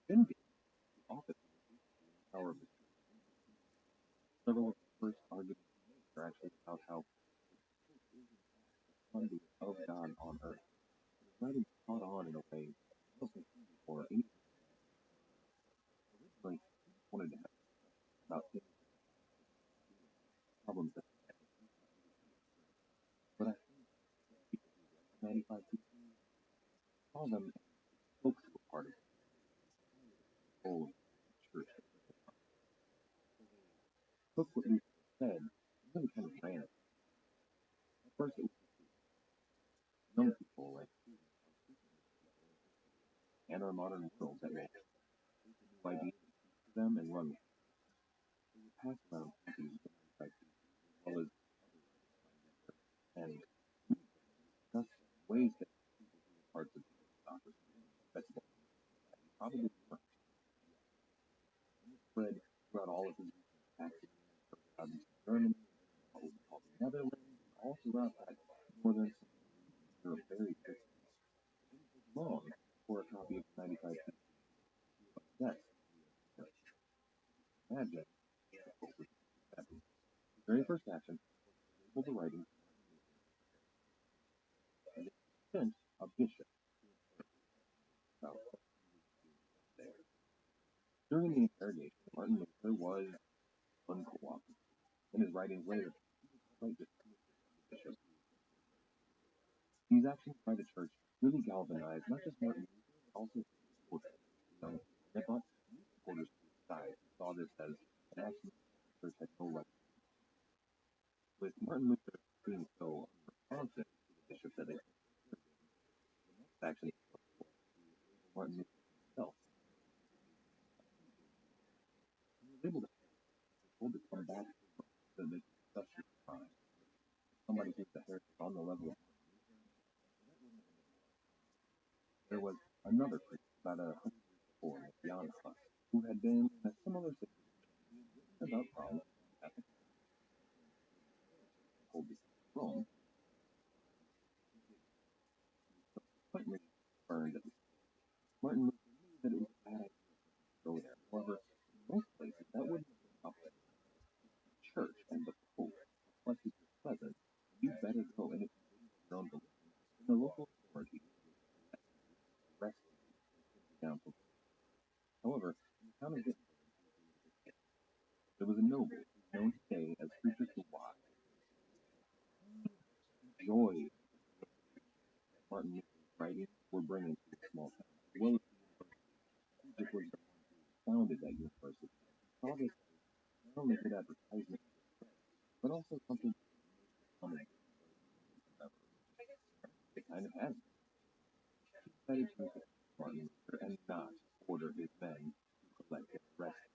defended the office of the priesthood and the power of the church. Several of the first arguments he made are actually about how the church is in fact the conduit of God on earth. His writing caught on in a way I don't think he or any originally he just wanted to have about things problems that he had. But I think people who read 95 people saw them as folks who were part of the whole church. Took what Luther said and really kind of ran it. At first it was young people like and our modern world that will take a new idea to them and run with it. They would pass around copies of the 95 people as well as and discuss ways that people who were parts of the aristocracy that's what probably weren't. And it spread throughout all of his Saxony, Germany, what we call the Netherlands, and all throughout that northern Europe, very quickly. It didn't take long for a copy of 95 people to obsess with the imagine what was happening. The very first action was to label the writings and it sent a bishop about what he was doing there. During the interrogation, Martin Luther was uncooperative. In his writings later, he was quite dismissive of the bishop. These actions by the church really galvanized not just Martin Luther, but also his supporters. They brought new supporters to his side who saw this as an action the church had no right to. With Martin Luther being so unresponsive to the bishop that they the next action was to label Martin Luther himself. He was able to told to come back to the discussion time. Somebody who's the heretic on the level of there was another priest about 100 years before, Bianca, who had been in a similar situation. He had written about problems at the Holy Rome. He was subsequently burned at the stake. Martin Luther knew that it was a bad idea to go there. However, in most places that wouldn't have been up there. The church and the Pope requested your presence. You better go, and if you didn't go your own religion, then the local authorities would arrest you and put you down for. However, in the town of Wittenberg, there was a noble who was known today as Friedrich the Wise. Martin Luther's writings were bringing to a small town, as well as the university. Egypt was the one who founded that university. Saw this as not only good advertisement, but also something that common it kind of has. He decided to use Martin Luther and not order his men to collect and arrest him.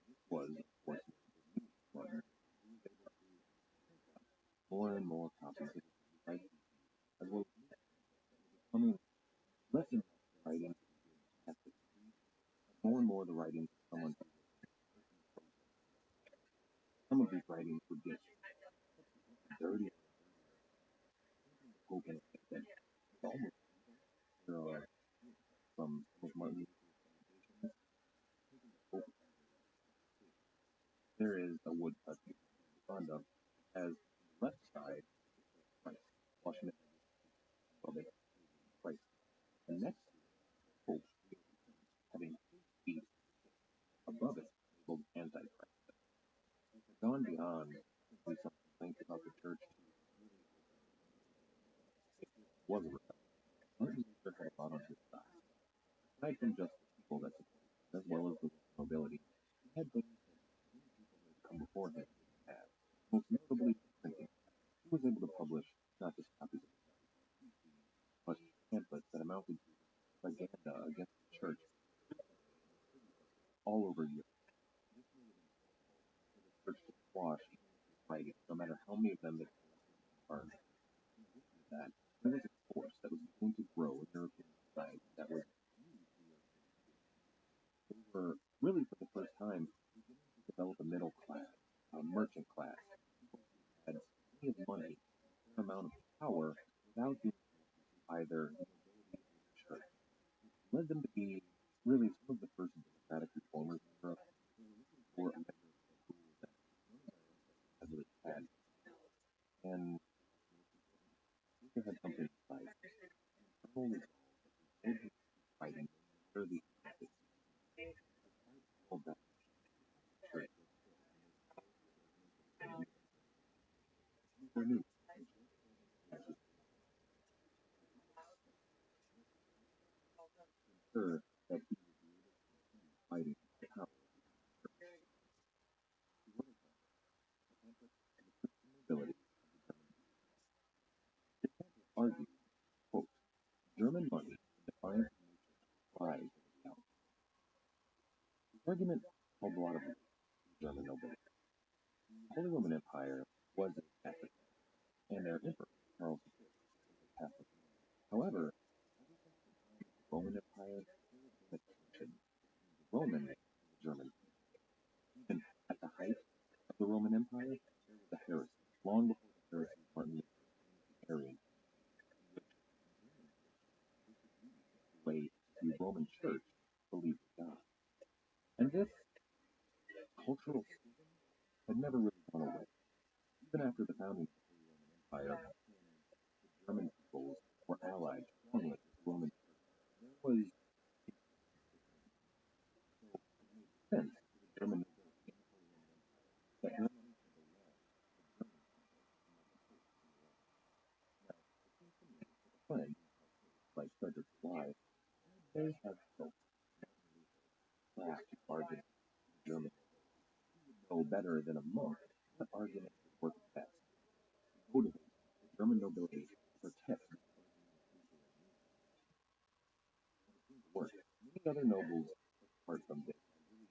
This was, of course, Martin Luther was able to more and more copies of his writings, as well as becoming less and less writing at the more and more the writings of someone who some of these writings would get dirty, spoken, and almost from some of Martin Luther's quotations. There is a woodcut front of as the left side Christ, Washington Republic, Christ, and next to it, Pope, having 2 feet above it, labeled Antichrist. It has gone beyond simply some complaints about the church to it was a rebellion. Martin Luther had a lot on his side. Aside from just the people that supported him, as well as the nobility, he had things that many people who had come before him didn't have. Most notably, printing. He was able to publish not just copies of but pamphlets that amounted to propaganda against the church all over Europe. This made it impossible for the church to quash his writings, no matter how many of them they burned. In addition to that, there was a force that was beginning to grow in European society that was they were really for the first time beginning to develop a middle class, a merchant class, people who had plenty of money, a fair amount of power without being either nobility or the church. It led them to be really some of the first democratic reformers in Europe. They were looking for a measure of rule that none of their ancestors had really had. And Luther had something inside, an internal resolve that was able to keep fighting no matter the opposites. Despite all that, the church was new. Sure that he would be able to continue fighting the power of the church. He wrote a pamphlet on the Christian nobility of the German people. His pamphlet argued, quote, German money in defiance of nature's rise over the Alps. His argument held a lot of weight to the German nobility. The Holy Roman Empire was a Catholic, and their emperor, Charles V, was a Catholic. However, ever since the time of the Roman Empire, there has been a tension between the Roman and the German people. Even at the height of the Roman Empire, there was a heresy, long before the heresy of Martin Luther, the Arian, in which Germans disagreed with the way the Roman Church believed in God. And this cultural schism had never really gone away. Even after the founding of the Holy Roman Empire, the German peoples were allied strongly with the Roman Church. There was so it made sense to the German nobility in the Holy Roman Empire that their money should belong to the German people and not the Pope in Rome. Now, it seems to me that a friend like Frederick Bly may have helped Martin Luther craft his argument to the German nobility. He would know better than a monk what argument would work best. He motivated the German nobility to protect the argument of Luther and Luther. And it seemed to work. Many other nobles took part from this and really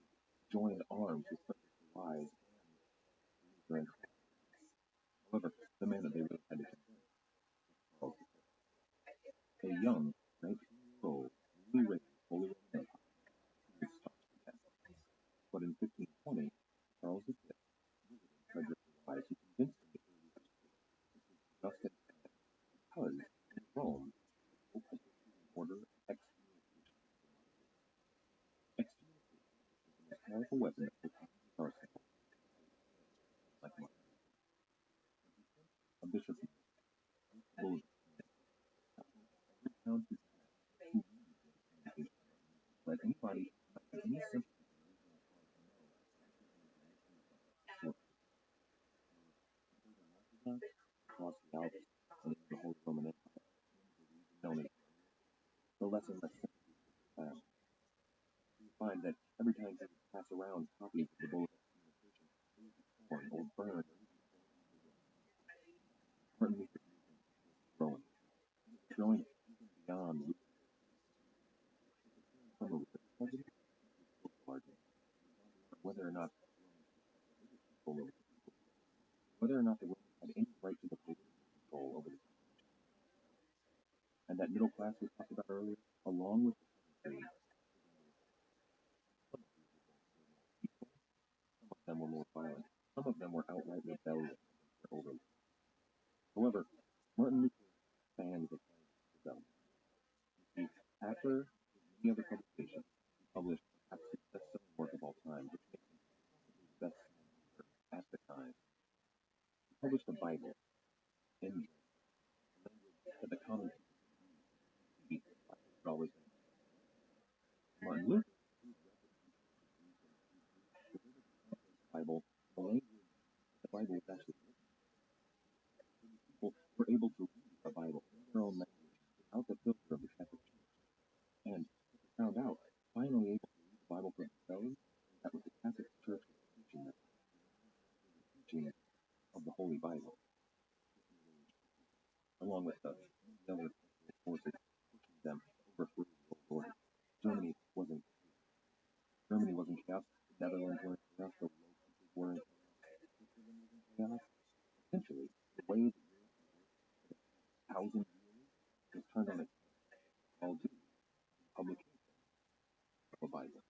joined arms with Frederick Bly's and Luther and however, the man that they really had to convince was Charles V, a young 19-year-old, newly reigning Holy Roman Empire who was staunchly Catholic. But in 1520, Charles V visited Frederick Bly to convince him to hear Luther's case. This was just at the time because in Rome, the Pope had issued an order of excommunication for Martin Luther. Excommunication was the most powerful weapon that was in his arsenal like Martin Luther. And he sent a bishop capable of every town he passed who needed the excommunication of Martin Luther. Let anybody with any sympathy for the Lutheran cause know that he wanted to misuse them for across the Alps and in the Holy Roman Empire. No less and less sensitive. You find that every time they pass around copies of the Bulletin of Communication, they would be torn or burned. Martin Luther was growing even beyond from a president whether or not the women had any right to the political control over the and that middle class we talked about earlier, along with the peasantry, some of them were more violent, some of them were outright rebellious against their overlords. However, Martin Luther fans the rebellion. You see, after many other publications, he published perhaps the best-selling work of all time, which makes him the best-selling at the time. He published a Bible in language that the common people could always understand. Martin Luther Bible, the language the Bible was actually written. People were able to read the Bible in their own language without the filter of the Catholic Church. And what they found out, finally able to read the Bible for themselves, that was the Catholic Church was teaching them the teaching of the Holy Bible, along with the other forces pushing them to overthrow the old order. Germany wasn't chaos, the Netherlands weren't chaos, the Low Countries weren't chaos. Essentially, the way the thousand years was turned on its all due to the publication of a Bible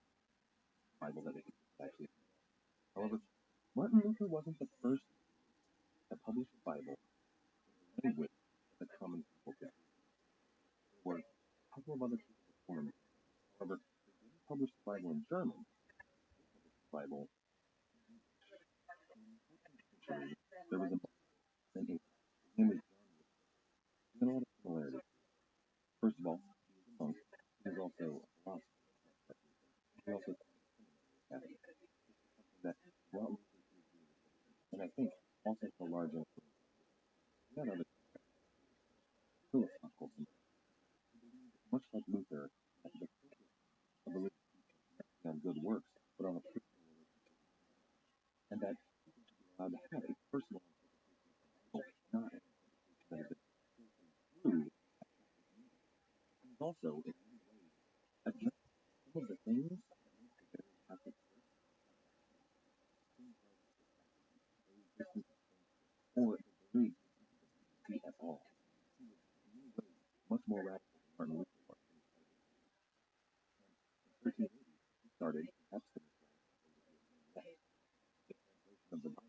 that existed actually. However, Martin Luther wasn't the first to publish a Bible in a language that the common people could read. There were a couple of other people before him. However, they didn't publish the Bible in German. They published the Bible in English. Century, there was a monk in England. His name was John Wood. He had a lot of similarities. First of all, he was a monk. He was also a philosopher. He also Catholic. That brought Luther to agree with him. And I think also to a large influence. He had other philosophical similarities. He believed, much like Luther, that the purpose of religious teaching is not to be on good works, but on a personal relationship. And that people should be allowed to have a personal interpretation of the Bible, not an interpretation that has been filtered through a Catholic meaning. He was also, in many ways, against some of the things that make the very Catholic Church things like the existence of saints or the very existence of saints at all. He was, in many ways, much more radical than Martin Luther was. And in 1380, he started perhaps the translation of the Bible.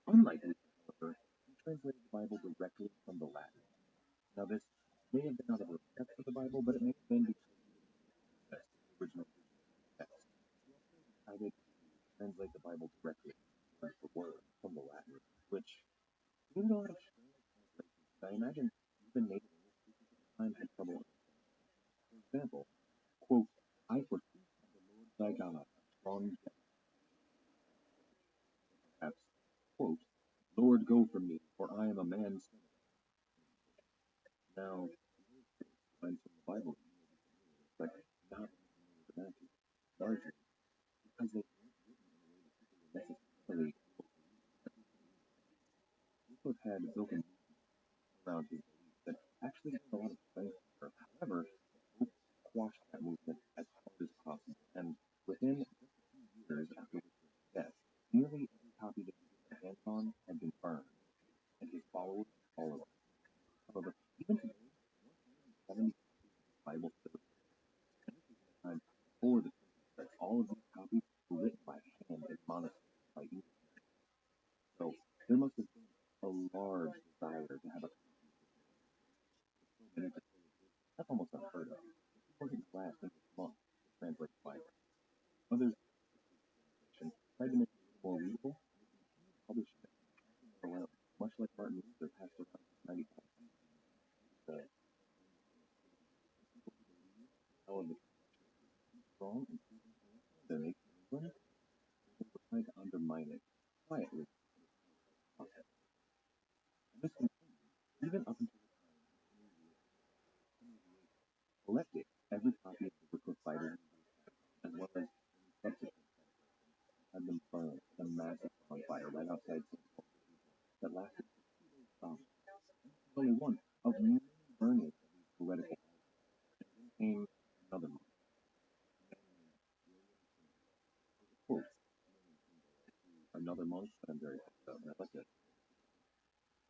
Unlike Luther, however, he translated the Bible directly from the Latin. Now, this may have been out of respect for the Bible, but it may have been because he didn't access the original text. He also decided to translate the Bible directly, word for word, from the Latin, which needed a lot of strange translations. I imagine even native English speakers at the time had trouble understanding. For example, quote, I foresee the Lord thy God, strong perhaps, quote, Lord, go from me, for I am a man sinner. Now, lines from the Bible you may be familiar with, but not familiar with the Matthew, largely because they weren't written in a way that people were necessarily able to read. Wycliffe had built a movement around his belief that actually had a lot of strength for. However, the Pope quashed that movement as hard as possible, and within just a few years after Wycliffe's death, nearly every copy that he could get hands on had been burned, and his followers followed him. However, even today, 170 copies of the Bible still exist, and this is in a time before the printing press. All of these copies were written by hand in monasteries by English missionaries. So there must have been a large desire to have a copy of this with so many to coexist. That's almost unheard of. He wasn't the last English monk to translate the Bible. Others translation tried to make it a little more readable, and they continued publishing it, passing it around, much like Martin Luther passed around his 95 copies. People who believed how the Catholic Church was too strong and too influential in their nation of England, they were trying to undermine it quietly and as possible. And this continued even up until the time of Henry VIII. only one of many burnings of these heretical and then came another monk, quote, another monk that I'm very proud of. That's it.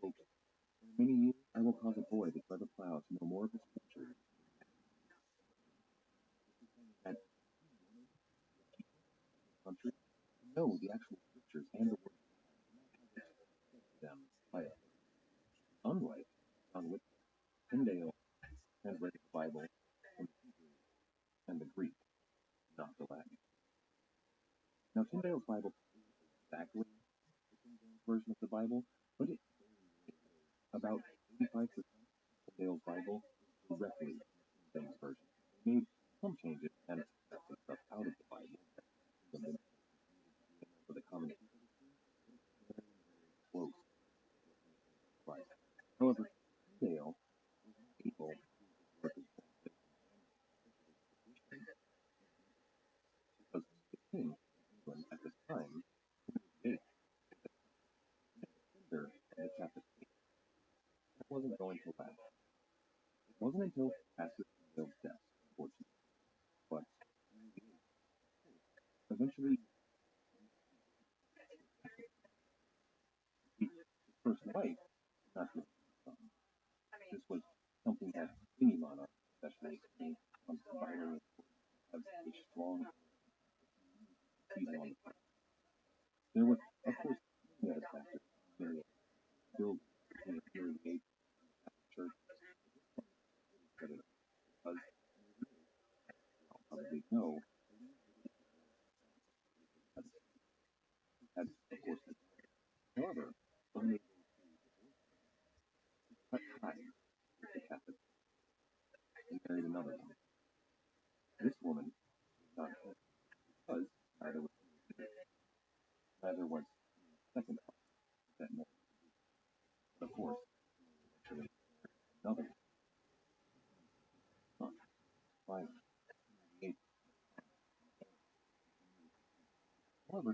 Quote, for many years I will cause a boy to tread the plow to know more of the scriptures at country, to know the actual scriptures and the word of them by it. Unlike John Whitman, Tyndale translated the Bible from the Hebrew and the Greek, not the Latin. Now Tyndale's Bible is exactly the King James version of the Bible, but it about 85% of Tyndale's Bible is directly from the King James version. They made some changes and left some stuff out of the Bible for the common people to see, but it's very, very close to Christ. However, Tyndale was not able to do his work as well because the king in England at this time, Henry VIII, the defender of the Catholic faith, that wasn't going to last. It wasn't until after Tyndale's death, unfortunately, but Henry VIII eventually his first wife did not give him a son. This was something that any monarch, especially king, comes to vitally have a strong season on the throne. There was, of course, many other factors that build Henry VIII Catholic Church because I'll probably know had of course however only cut ties with the Catholic and married another woman. This woman was not his because neither was the second wife that married. But of course, actually another son by the however,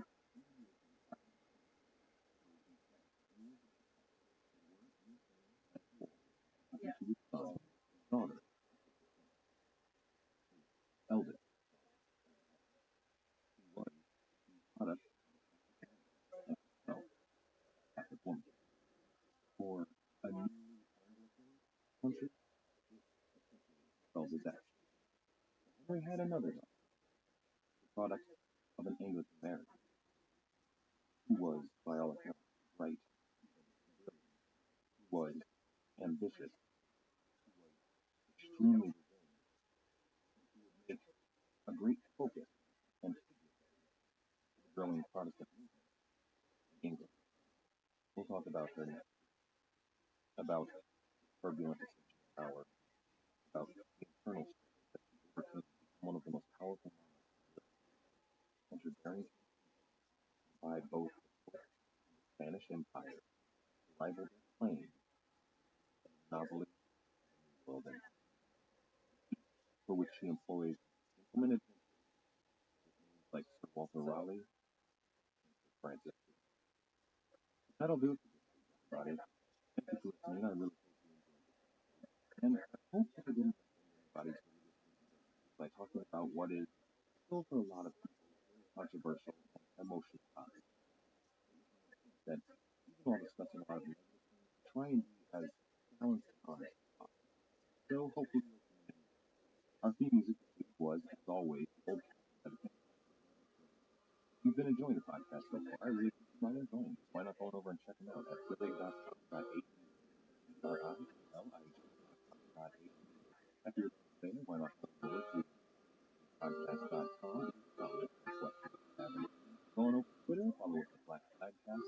nothing to his son, his daughter, eldest, who was the product of himself, Catholic woman. For a new country, spells disaster. Henry had another son, the product of an Anglican marriage, who was, by all accounts, right, who was ambitious, extremely make a great focus and growing Protestant movement in England. We'll talk about her next, about turbulent power, about the internal struggle that she overcame to become one of the most powerful monarchs entered during by both the Spanish Empire, rivaled their claim, and monopoly world empire, for which she employs implemented like Sir Walter Raleigh and Sir Francis. That'll do it for this week, everybody. Thank you for listening. I really hope you enjoyed it. And I hope that I didn't offend anybody by talking about what is still for a lot of people very controversial and emotional topic. That even while discussing a lot of negative things, try and be as balanced and honest as possible. So hopefully our theme music this week was, as always, Old Catholic. If you've been enjoying the podcast so far, I really might enjoy it. Why not go over and check them out at living.com.ag. If you're there, why not go over to podcast.com and comment what you have. Going over to Twitter, follow us at Black Podcast.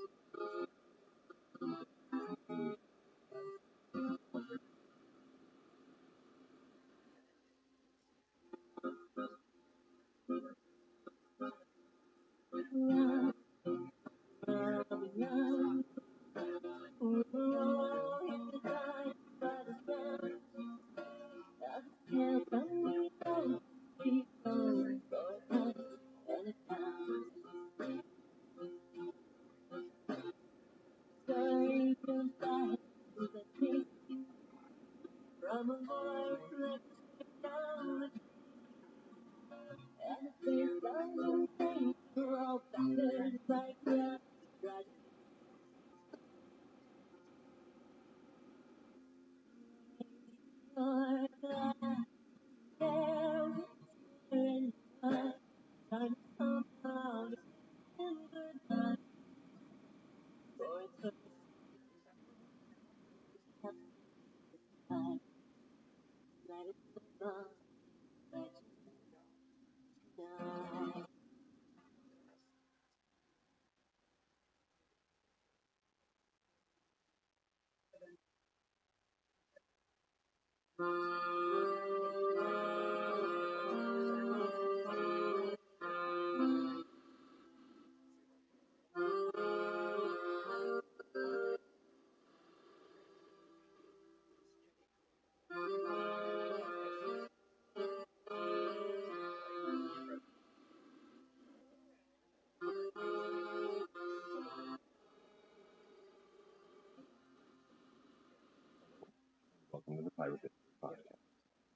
Welcome to the Pirate History Podcast.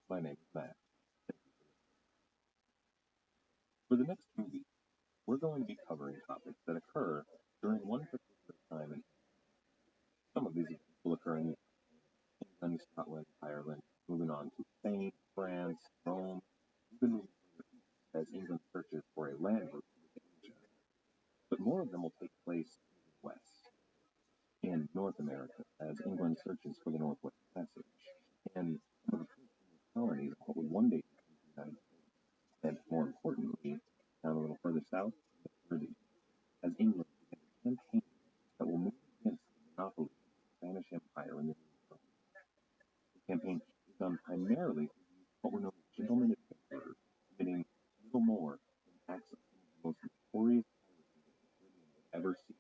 My name is Matt. For the next 2 weeks, we're going to be covering topics that occur during one particular time in some of these events will occur in England, Scotland, Ireland, moving on to Spain, France, Rome, even moving as England searches for a land route to Asia. But more of them will take place west, in North America, as England searches for the Northwest Passage, and some of the colonies of what would one day become the United States. And more importantly, down a little further south, the Caribbean, as England begins a campaign that will move against the monopoly of the Spanish Empire in the New World. The campaign is done primarily through what were known as gentlemen adventurers, committing little more than acts of some of the most notorious piracy that the Caribbean would ever see.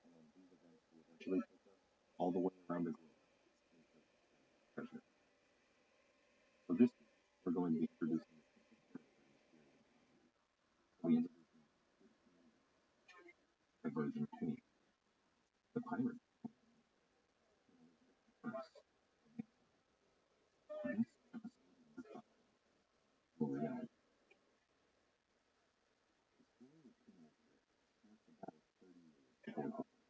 And these events will eventually take us all the way around the globe in search of treasure. So this week, we're going to be introducing the second character in this series of topics. We introduce the Virgin Queen, the pirate. First, this episode number 5, L'Oreal. The story of Queen Elizabeth starts about 30 years before Christ.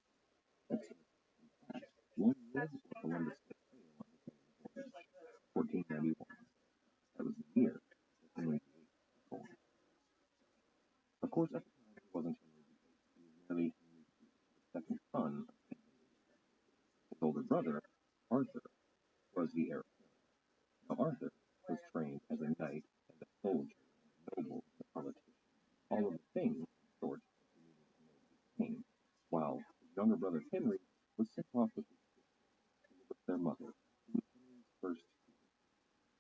That's in fact 1 year before Columbus set sail on his maiden voyage, 1491. That was the year that Henry VIII was born. Of course, at the time, he wasn't Henry VIII. He was merely Henry VIII, the second son of King Henry VIII. His older brother, Arthur, was the heir apparent. Now, Arthur was trained as a knight and a soldier, a noble, a politician, all of the things, in short, that you needed to make you king, while his younger brother Henry was sent off with his sister to live with their mother, who was Henry's first tutor.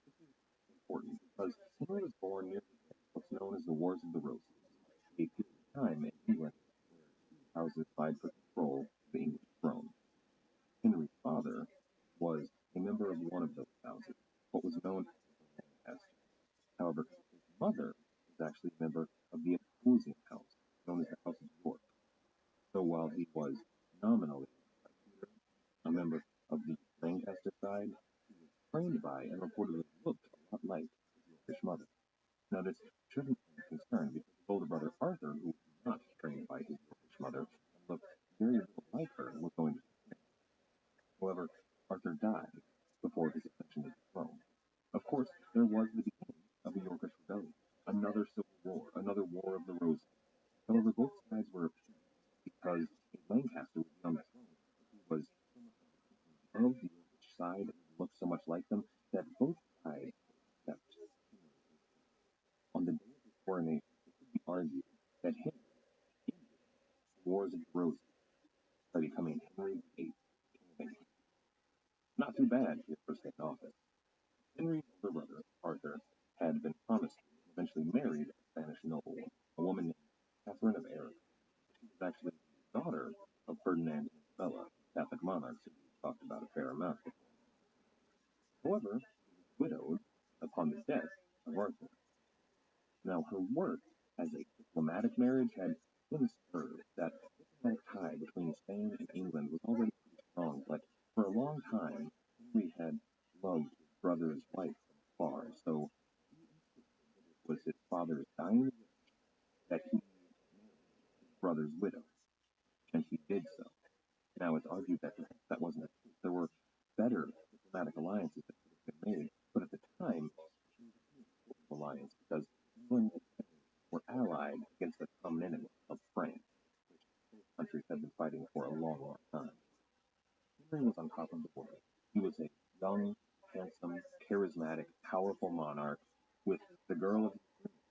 This is important because Henry was born near the end of what's known as the Wars of the Roses, a period of time in England where two houses vied for control of the English throne. Henry's father was a member of one of those houses, what was known as the Lancasters. However, his mother was actually a member of the opposing house, known as the House of York. So while he was nominally a member of the Lancaster side, he was trained by and reportedly looked a lot like his Yorkish mother. Now this shouldn't be a concern because his older brother Arthur, who was not trained by his Yorkish mother and looked very little like her, was going to be. However, Arthur died before his ascension to the throne. Of course, there was the beginning of the Yorkish Rebellion, another civil war, another war of the Roses. However, both sides were appeased because a Lancaster would be on the throne who was so much of the Yorkish side and looked so much like them that both sides would accept Henry as king. On the day of his coronation, it could be argued that Henry ended the Wars of the Roses by becoming Henry VIII, King of England. Not too bad for his first day in office. Henry's older brother, Arthur, had been promised and eventually married a Spanish noblewoman, a woman named Catherine of Aragon. She was actually the daughter of Ferdinand and Isabella, Catholic monarchs who we talked about a fair amount before. However, she was widowed upon the death of Arthur. Now, her work as a diplomatic marriage had been served. That diplomatic tie between Spain and England was already pretty strong, but for a long time, Henry had loved his brother's wife from afar, so he insisted that it was his father's dying wish that he marry his brother's widow, and he did so. Now, it's argued that perhaps that wasn't the case. There were better diplomatic alliances that could have been made, but at the time, it was an important alliance because England and Spain were allied against the common enemy of France, which both countries had been fighting for a long, long time. Henry was on top of the world. He was a young, handsome, charismatic, powerful monarch with the girl of his dreams,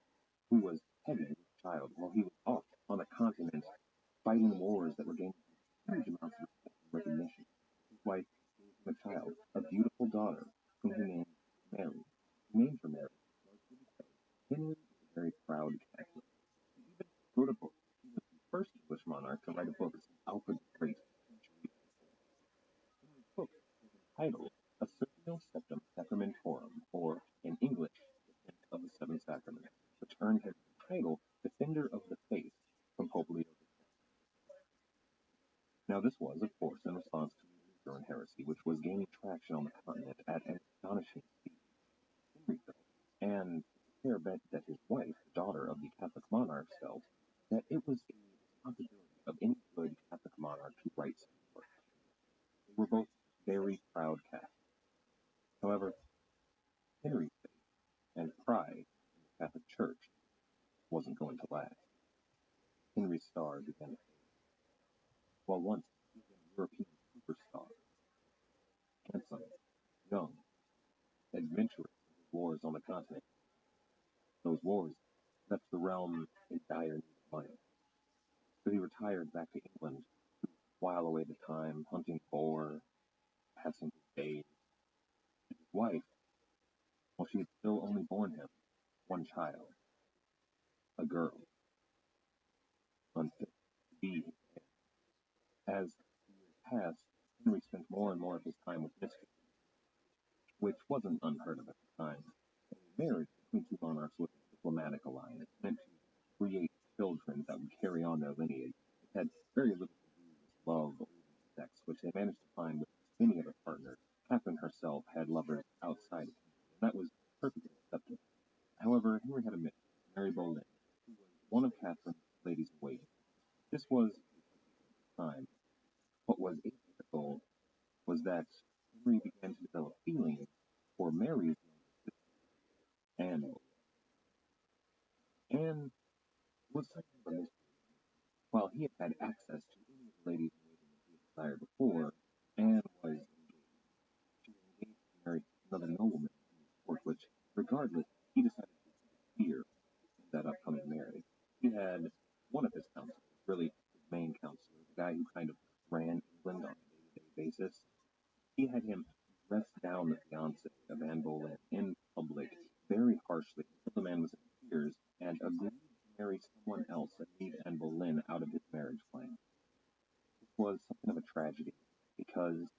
who was heavy with child, while he was off on a continent fighting wars that were gaining huge amounts of respect and recognition. His wife gave him a child, a beautiful daughter, whom he named Mary. He named her Mary, largely because Henry was a very proud Catholic. He even wrote a book. He was the first English monarch to write a book since Alfred the Great centuries before. Henry's book was entitled Assertio Septem Sacramentorum, or in English, Defense of the Seven Sacraments, which earned him the title Defender of the Faith from Pope Leo X. Now, this was, of course, in response to the Lutheran heresy, which was gaining traction on the continent at an astonishing speed. Henry felt, and a fair bet that his wife, the daughter of the Catholic monarch, felt, that it was a responsibility of any good Catholic monarch to write such a work. They were both very proud Catholics. However, Henry's faith and pride in the Catholic Church wasn't going to last. Henry's star began to fade. While once he was a European superstar, handsome, young, adventurous in his wars on the continent, those wars left the realm in dire need of money. So he retired back to England to while away the time, hunting boar, passing his days. And his wife, well, she had still only borne him one child, a girl, unfit to be his heir. As the years passed, Henry spent more and more of his time with mistresses, which wasn't unheard of at the time. A marriage between two monarchs was a diplomatic alliance meant to create children that would carry on their lineage. It had very little to do with love or sex, which they managed to find with many other partners. Catherine herself had lovers outside of Henry, and that was perfectly acceptable. However, Henry had a mistress, Mary Boleyn, who was one of Catherine's ladies in waiting. This was a time. What was atypical was that Henry began to develop feelings for Mary's younger sister, Anne Boleyn. Anne was something of a mystery. While he had had access to any of the ladies in waiting that he had desired before, Anne was engaged. She was engaged to marry another nobleman in his court, which, regardless, he decided to interfere in that upcoming marriage. He had one of his counselors, really his main counselor, the guy who kind of ran England on a day-to-day basis. He had him dress down the fiancé of Anne Boleyn in public very harshly until the man was in tears and agreed to marry someone else and leave Anne Boleyn out of his marriage plan. This was something of a tragedy because it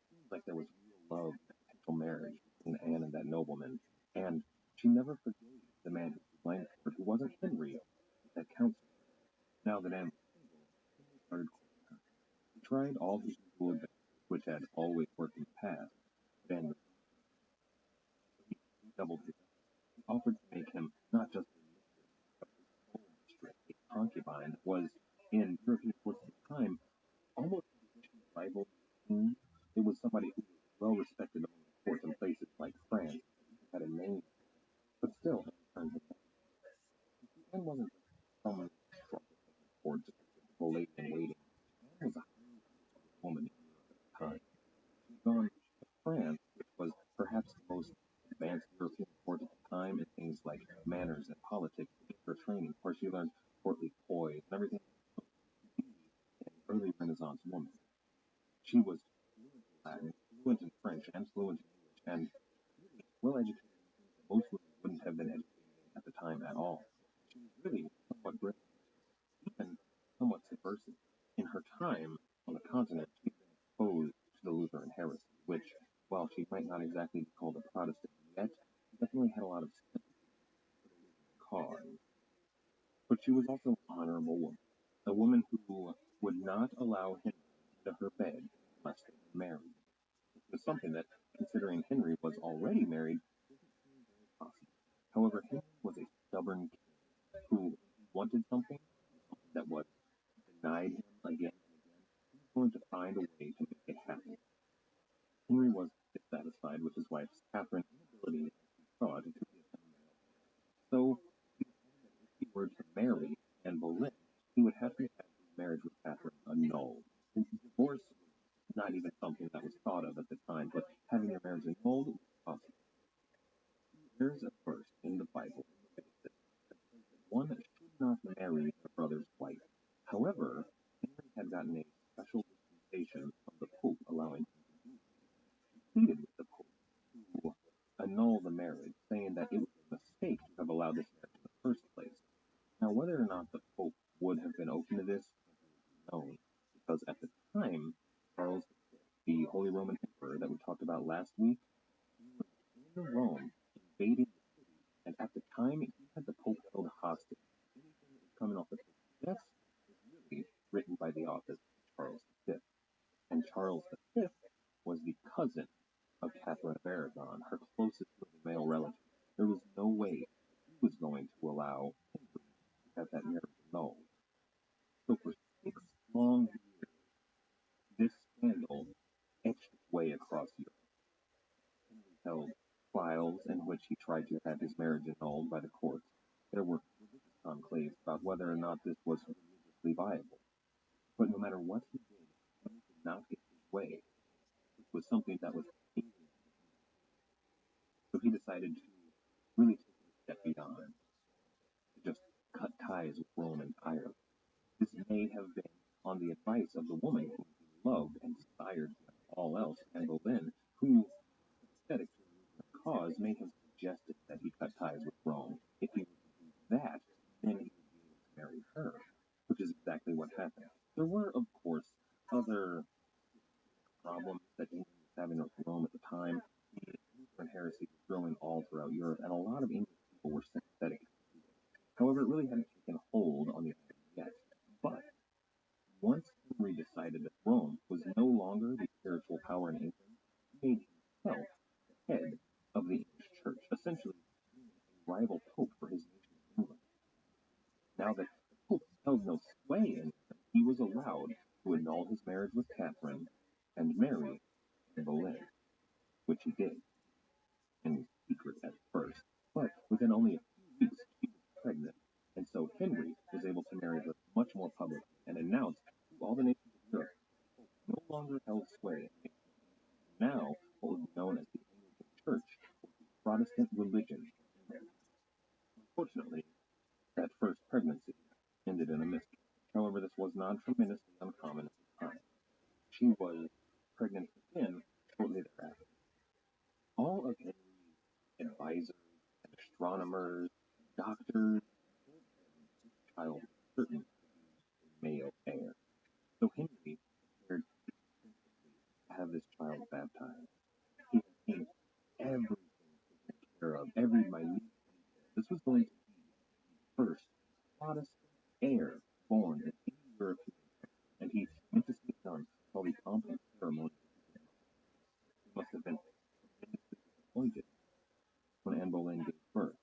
seemed like there was real love and potential marriage between Anne and that nobleman, and she never forgave the man who was blamed for it, who wasn't Henry, but that counselor. Now that Anne was single, Henry started courting her. He tried all his usual advances, which had always worked in the past, but Anne refused. So he redoubled his efforts. He offered to make him not just a mistress, but his sole mistress, a concubine that was, in European courts at the time, almost a position rival to the queen. It was somebody who was well respected among the courts in places like France, and even had a name, but still Henry turned him down. You see, Anne wasn't just some troublemaker or just a typical lady in waiting. Anne was a highly educated woman in Europe at the time. She'd gone to France, which was perhaps the most advanced European court at the time in things like manners and politics, to get her training, where she learned courtly poise and everything to be an early Renaissance woman. She was fluent in Latin, fluent in French, and fluent in English, and really well educated in things that most women wouldn't have been educated in at the time at all. She was really somewhat brilliant, even somewhat subversive. In her time on the continent, she had been exposed to the Lutheran heresy, which, while she might not exactly be called a Protestant yet, she definitely had a lot of sympathy for the Lutheran cause. But she was also an honorable woman, a woman who would not allow Henry into her bed unless they were married. It was something that considering Henry was already married, didn't seem very possible. However, Henry was a stubborn king who wanted something that was denied him again and again. He was going to find a way to make it happen. Henry was dissatisfied with his wife's Catherine's inability, as he thought, to give him male heirs. So he decided that if he were to marry Anne Boleyn, he would have to have his marriage with Catherine annulled. And divorce was not even something that was thought of at the time, but having your marriage annulled was possible. There's a verse in the Bible that says that one should not marry their brother's wife. However, Henry had gotten a special dispensation from the Pope allowing him to do so. He pleaded with the Pope to annul the marriage, saying that it was a mistake to have allowed this marriage in the first place. Now, whether or not the Pope would have been open to this can't really be known, because at the time, Charles V, the Holy Roman Emperor that we talked about last week, he was in Rome invading the city, and at the time he had the Pope held hostage. Anything that was coming off the Pope's desk was really written by the office of Charles V. And Charles V was the cousin of Catherine of Aragon, her closest living male relative. There was no way he was going to allow Henry to have that marriage annulled. So for 6 long years, this scandal etched its way across Europe. Henry held trials in which he tried to have his marriage annulled by the courts. There were religious conclaves about whether or not this was religiously viable. But no matter what he did, Henry did not get his way. This was something that was alien to him. So he decided to really take it a step beyond, to just cut ties with Rome entirely. This may have been on the advice of the woman whom he loved and desired beyond all else, Anne Boleyn, who, sympathetic to her cause, may have suggested that he cut ties with Rome. If he were to do that, then he would be able to marry her, which is exactly what happened. There were, of course, other problems that England was having with Rome at the time. The Lutheran heresy was growing all throughout Europe, and a lot of English people were sympathetic to it. However, it really hadn't taken hold on the island yet. But once Henry decided that Rome was no longer the spiritual power in England, he made himself the head of the English church, essentially being a rival pope for his nation of England. Now that the pope held no sway in England, he was allowed to annul his marriage with Catherine and marry Anne Boleyn, which he did, in secret at first, but within only a few weeks she was pregnant, and so Henry was able to marry her much more publicly and announce to all the nations of Europe that the Pope no longer held sway in England. Now, what would be known as the Anglican Church was the Protestant religion in England. Unfortunately, that first pregnancy ended in a miscarriage. However, this was not tremendously uncommon at the time. She was pregnant again shortly thereafter. All of Henry's advisors and astronomers, doctors, told him this child was certain to be a male heir. So Henry prepared extensively to have this child baptized. He had seen everything taken care of, every minute detail. This was going to be the first Protestant heir born in any European country, and he went to see it done with all the pomp and ceremony. He must have been tremendously disappointed when Anne Boleyn gave birth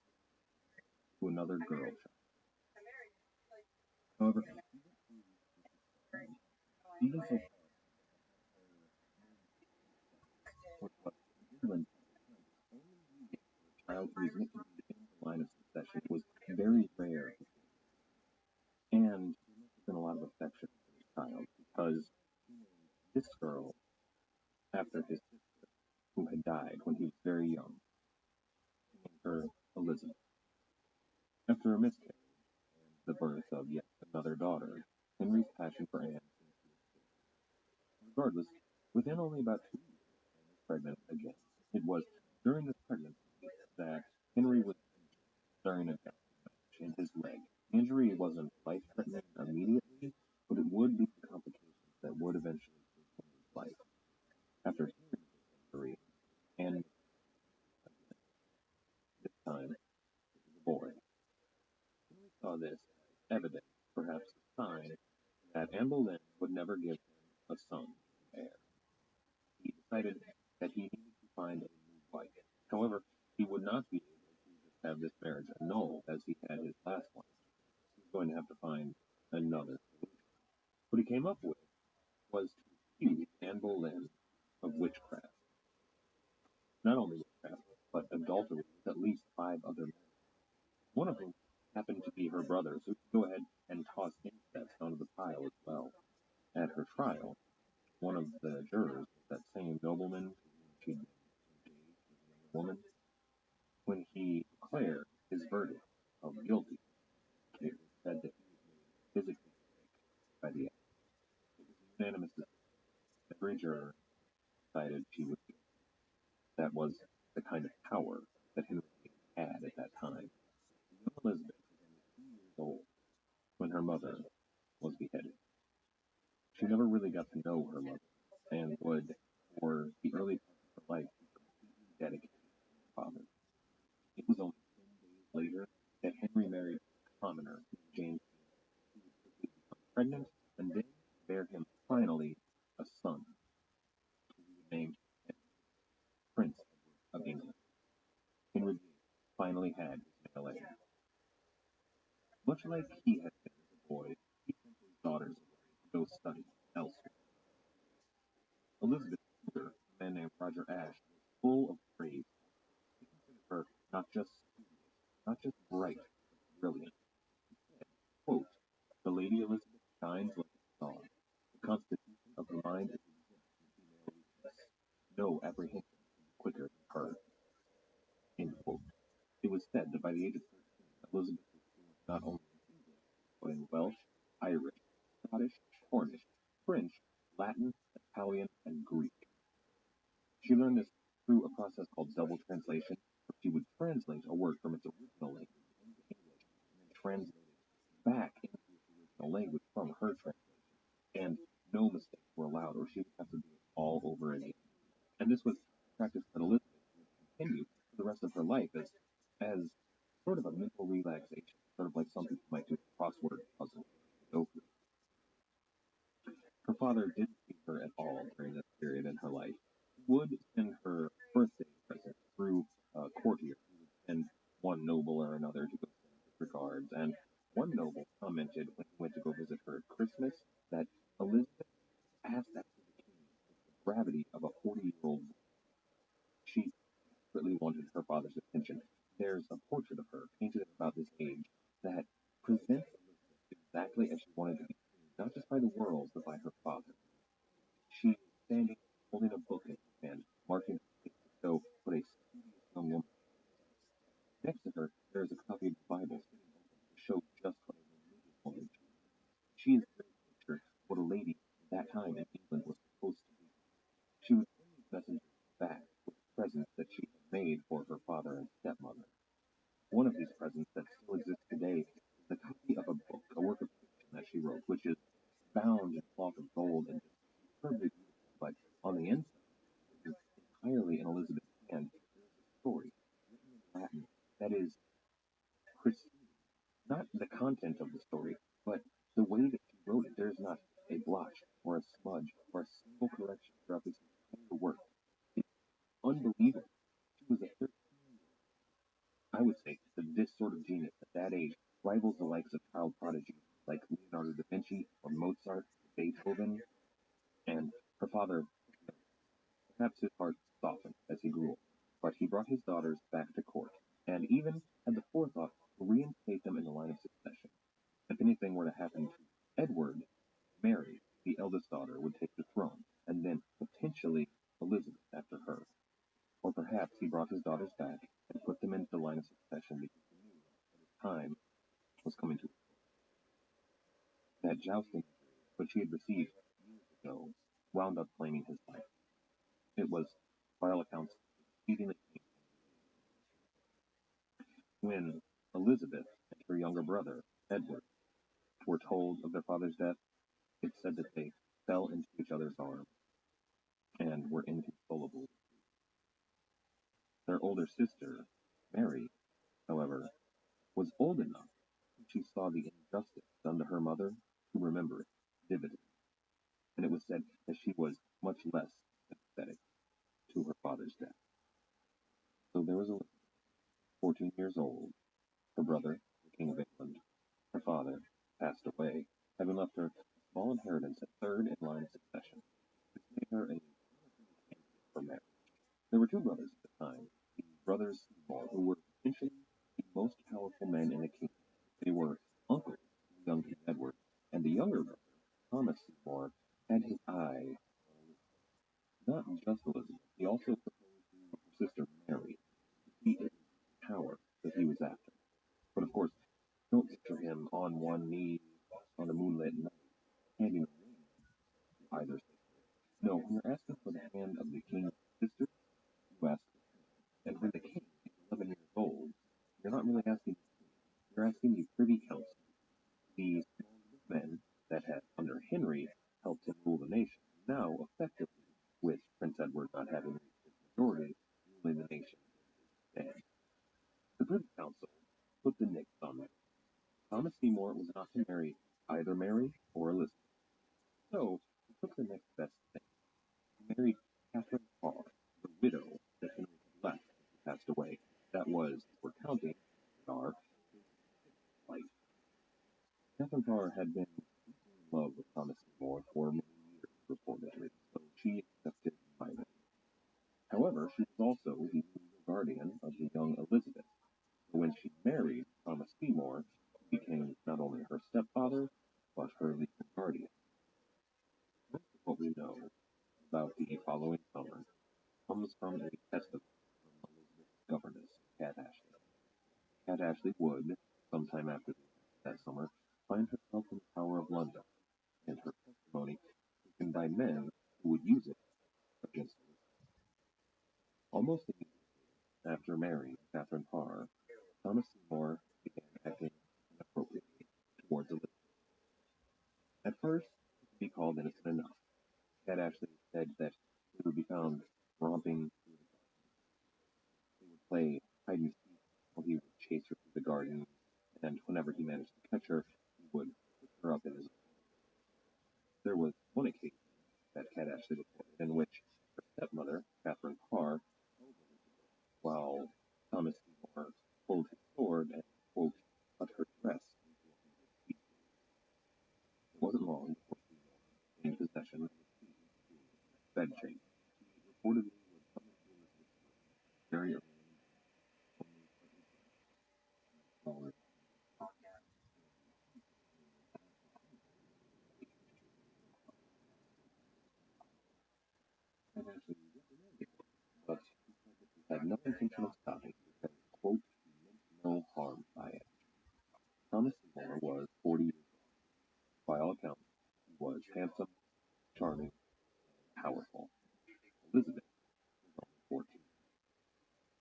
to another girl child. However, even so far, what England only needed for a child who was meant to be in the line of succession was very rare. And there must have been a lot of affection for this child, because he named this girl after his sister, who had died when he was very young. He named her Elizabeth. After a miscarriage and the birth of yet another daughter, Henry's passion for Anne seemed to escape. Regardless, within only about 2 years, Anne was pregnant again. It was during this pregnancy that Henry was injured during a match in his leg. The injury wasn't life-threatening immediately, but it would lead to complications that would eventually take Henry's life. After hearing of this injury, Anne again, this time it was a boy. Henry saw this as evidence, perhaps a sign, that Anne Boleyn would never give him a son heir. He decided that he needed to find not be able to just have this marriage annulled as he had his last one. He was going to have to find another solution. What he came up with was to accuse Anne Boleyn of witchcraft. Not only witchcraft, but adultery with at least 5 other men, one of whom happened to be her brother, so we could go ahead and toss incest onto the pile as well. At her trial, one of the jurors was that same nobleman to whom she'd been engaged with another woman. When he declared his verdict of guilty, it was said that he was made physically sick by the act. It was a unanimous decision. Every juror decided she was guilty. That was the kind of power that Henry had at that time. Young Elizabeth was only 2 years old when her mother was beheaded. She never really got to know her mother and would, for the early part of her life, be completely dedicated to her father. It was only 10 days later that Henry married a commoner named Jane, who would quickly become pregnant and then bear him finally a son, who he would name Prince Edward of England. Henry VIII finally had his male heir. Much like he had been as a boy, he sent his daughters away to go study elsewhere. Elizabeth's tutor, a man named Roger Ashe, was full of praise. He considered her not just studious, not just bright, but brilliant. He said, quote, "The Lady Elizabeth shines like a star. The constitution of her mind is exempt from female weakness. No apprehension can be quicker than hers." End quote. It was said that by the age of 13, Elizabeth was fluent not only in English, but in Welsh, Irish, Scottish, Cornish, French, Latin, Italian, and Greek. She learned this through a process called double translation, where she would translate a word from its original language into English and then translate it back into its original language from her translation. And no mistakes were allowed, or she would have to do it all over again. And this was a practice that Elizabeth would continue for the rest of her life as sort of a mental relaxation, sort of like some people might do a crossword puzzle. Her father didn't see her at all during this period in her life. He would send her birthday presents through a courtier. He would send one noble or another to go send his regards, and one noble commented when he went to go visit her at Christmas that Elizabeth asked after the king with the gravity of a 40-year-old boy. She desperately wanted her father's attention. There's a portrait of her painted at about this age that presents Elizabeth exactly as she wanted to be seen, not just by the world, but by her father. She is standing holding a book in her hand, marking the to show what a studious young woman she is. Next to her, there is a copy of the Bible sitting open to show just what a religious woman she is. She is the very picture of what a lady at that time in England was supposed to be. She would send these messengers back with presents that she had made for her father and stepmother. One of these presents that still exists today is a copy of a book, a work of fiction that she wrote, which is bound in cloth of gold and just superbly beautiful. But on the inside, which is entirely in Elizabeth's hand, there is a story written in Latin that is pristine. Not the content of the story, but the way that she wrote it. There is not a blotch or a smudge or a single correction throughout this entire work. It's unbelievable. She was a 13-year-old. I would say that this sort of genius at that age rivals the likes of child prodigies like Leonardo da Vinci or Mozart, Beethoven, and her father, perhaps his heart softened as he grew older, but he brought his daughters back to court, and even had the forethought to reinstate them in the line of succession. If anything were to happen to Edward, Mary, the eldest daughter, would take the throne, and then potentially Elizabeth after her. Or perhaps he brought his daughters back and put them into the line of succession because he knew that his time was coming to that jousting which he had received years ago wound up claiming his life. It was, by all accounts, exceedingly painful. When Elizabeth and her younger brother, Edward, were told of their father's death, it said that they fell into each other's arms and were inconsolable. Their older sister, Mary, however, was old enough when she saw the injustice done to her mother to remember it vividly, and it was said that she was much less sympathetic to her father's death. So there was Elizabeth, 14 years old, her brother, the King of England, her father, passed away, having left her a small inheritance at third in line of succession. This made her a candidate for marriage. There were two brothers at the time, the brothers Seymour, who were potentially the most powerful men in the kingdom. They were uncles to the young King Edward, and the younger brother, Thomas Seymour, had his eye not just Elizabeth, he also proposed to her sister Mary. He is the power that he was after. But of course, don't picture him on one knee on a moonlit night, handing a ring to either sister. No, when you're asking for the hand of the king's sister, you ask for him. And when the king is 11 years old, you're not really asking the king, you're asking the Privy Council, the small group of men that had, under Henry, helped him rule the nation, now effectively, with Prince Edward not having reached his majority, ruling the nation instead. The Privy Council put the nix on that. Thomas Seymour was not to marry either Mary or Elizabeth. So he took the next best thing. He married Catherine Parr, the widow that Henry had left when he passed away. That was, if we're counting, Parr, his wife. Catherine Parr had been deeply in love with Thomas Seymour for many years, reportedly, so she accepted by him. However, she was also the legal guardian of the young Elizabeth. So when she married Thomas Seymour, he became not only her stepfather, but her legal guardian. Most of what we know about the following summer comes from a testament from Elizabeth's governess, Cat Ashley. Cat Ashley would, sometime after that summer, find herself in the Tower of London, and her testimony taken by men who would use it against Elizabeth. Almost immediately after marrying Catherine Parr, Thomas Seymour began acting inappropriately towards Elizabeth. At first, it could be called innocent enough. Cat Ashley said that they would be found romping through the garden. They would play hide and seek while he would chase her through the garden, and whenever he managed to catch her, he would pick her up in his arms. There was one occasion that Cat Ashley reported in which her stepmother, Catherine Parr, held Elizabeth while Thomas Seymour pulled his sword and, quote, cut her dress into 100 pieces. It wasn't long before Seymour gained possession of the key to Elizabeth's bedchamber. He reportedly would come into Elizabeth's room very early in the morning, only slightly dressed, smaller. And actually reprimanded him, but he said that he had no intention of stopping because, quote, he meant no harm by it. Thomas Seymour was 40 years old. By all accounts, he was handsome, charming, and powerful. Elizabeth was only 14.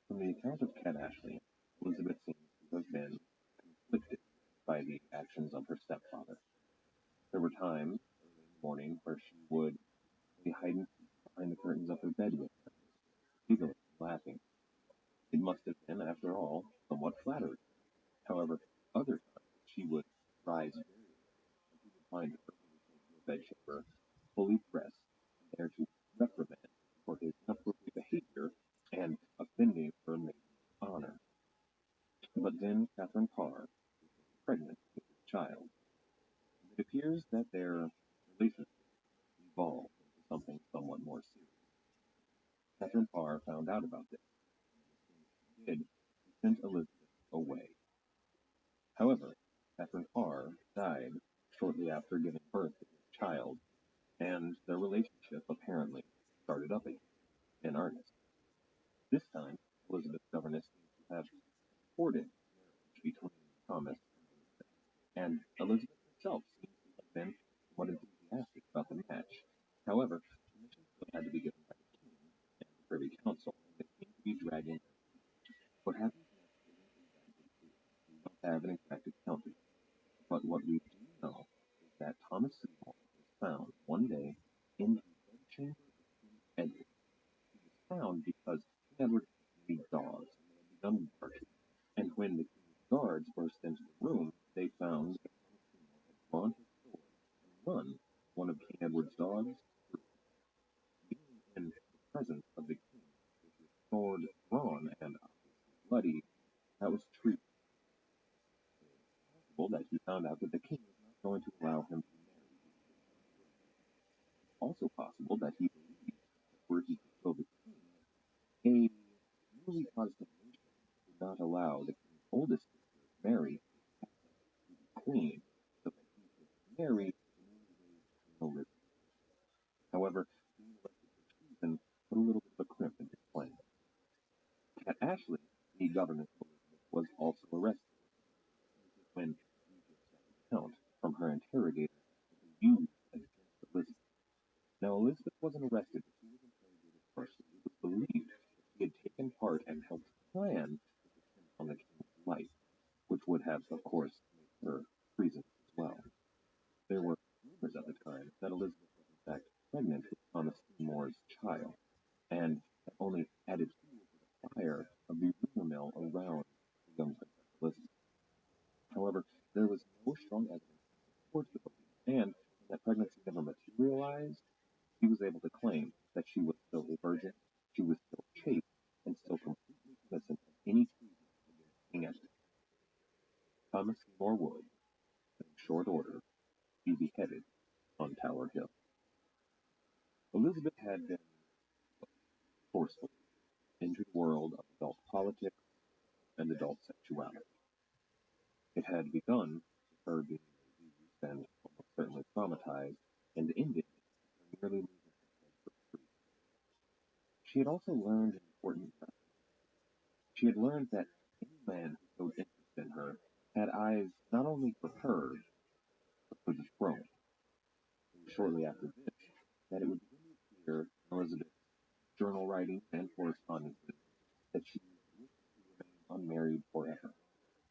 From the account of Cat Ashley, Elizabeth seems to have been conflicted by the actions of her stepfather. There were times early in the morning where she would play hide and seek behind the curtains of her bed with her, giggling and laughing. It must have been, after all, somewhat flattering. However, other times she would rise very early, and he would find her in the bedchamber, fully dressed, and there to reprimand for his inappropriate behavior and offending her maiden's honor. But then Catherine Parr became pregnant with his child. It appears that their relationship evolved into something somewhat more serious. Catherine Parr found out about this, and as soon as she did, she sent Elizabeth away. However, Catherine Parr died shortly after giving birth to his child, and their relationship apparently started up again, in earnest. This time, Elizabeth's governess seems to have supported marriage between Thomas and Elizabeth, and Elizabeth herself seems to have been somewhat enthusiastic about the match. However, permission still had to be given by the king and the Privy Council, and they seemed to be dragging their feet. What happens next isn't exactly clear. We don't have an exact account of it, but what we do know is that Thomas Seymour was found one day in the bedchamber of King Edward. He was found because King Edward had many dogs, and they had begun barking. And when the king's guards burst into the room, they found that Thomas Seymour had drawn his sword and run one of King Edward's dogs through. Being in the presence of the king with his sword drawn and obviously bloody, That was treason. It's possible that he found out that the king was not going to allow him to marry. It's also possible that he believed that were he to kill the king, a newly Protestant nation would not allow the king's oldest sister, Mary, to be queen, so that he could marry the newly raised Queen Elizabeth. However, being elected for treason put a little bit of a crimp in his plan. At Ashley, the governess Elizabeth was also arrested. This is when we get that account from her interrogator that they used against Elizabeth. Now, Elizabeth wasn't arrested, but she was interrogated first. It was believed that she had taken part and helped plan this attempt on the king's life, which would have, of course, made her treasonous as well. There were rumors at the time that Elizabeth was in fact pregnant with Thomas Seymour's child, and that only added fuel to the fire of the rumor mill around the young Princess Elizabeth. However, there was no strong evidence to support the belief, and when that pregnancy never materialized, she was able to claim that she was still a virgin, she was still chaste, and still completely innocent of any treason against King Edward. Thomas Seymour would, in short order, be beheaded on Tower Hill. Elizabeth had been forcefully into the world of adult politics and adult sexuality. It had begun with her being abused and almost certainly traumatized, and ended with her nearly losing her head for treason. She had also learned an important lesson. She had learned that any man who showed interest in her had eyes not only for her, but for the throne. It was shortly after this that it would begin to appear in Elizabeth's journal writings and correspondences that she wished to remain unmarried forever,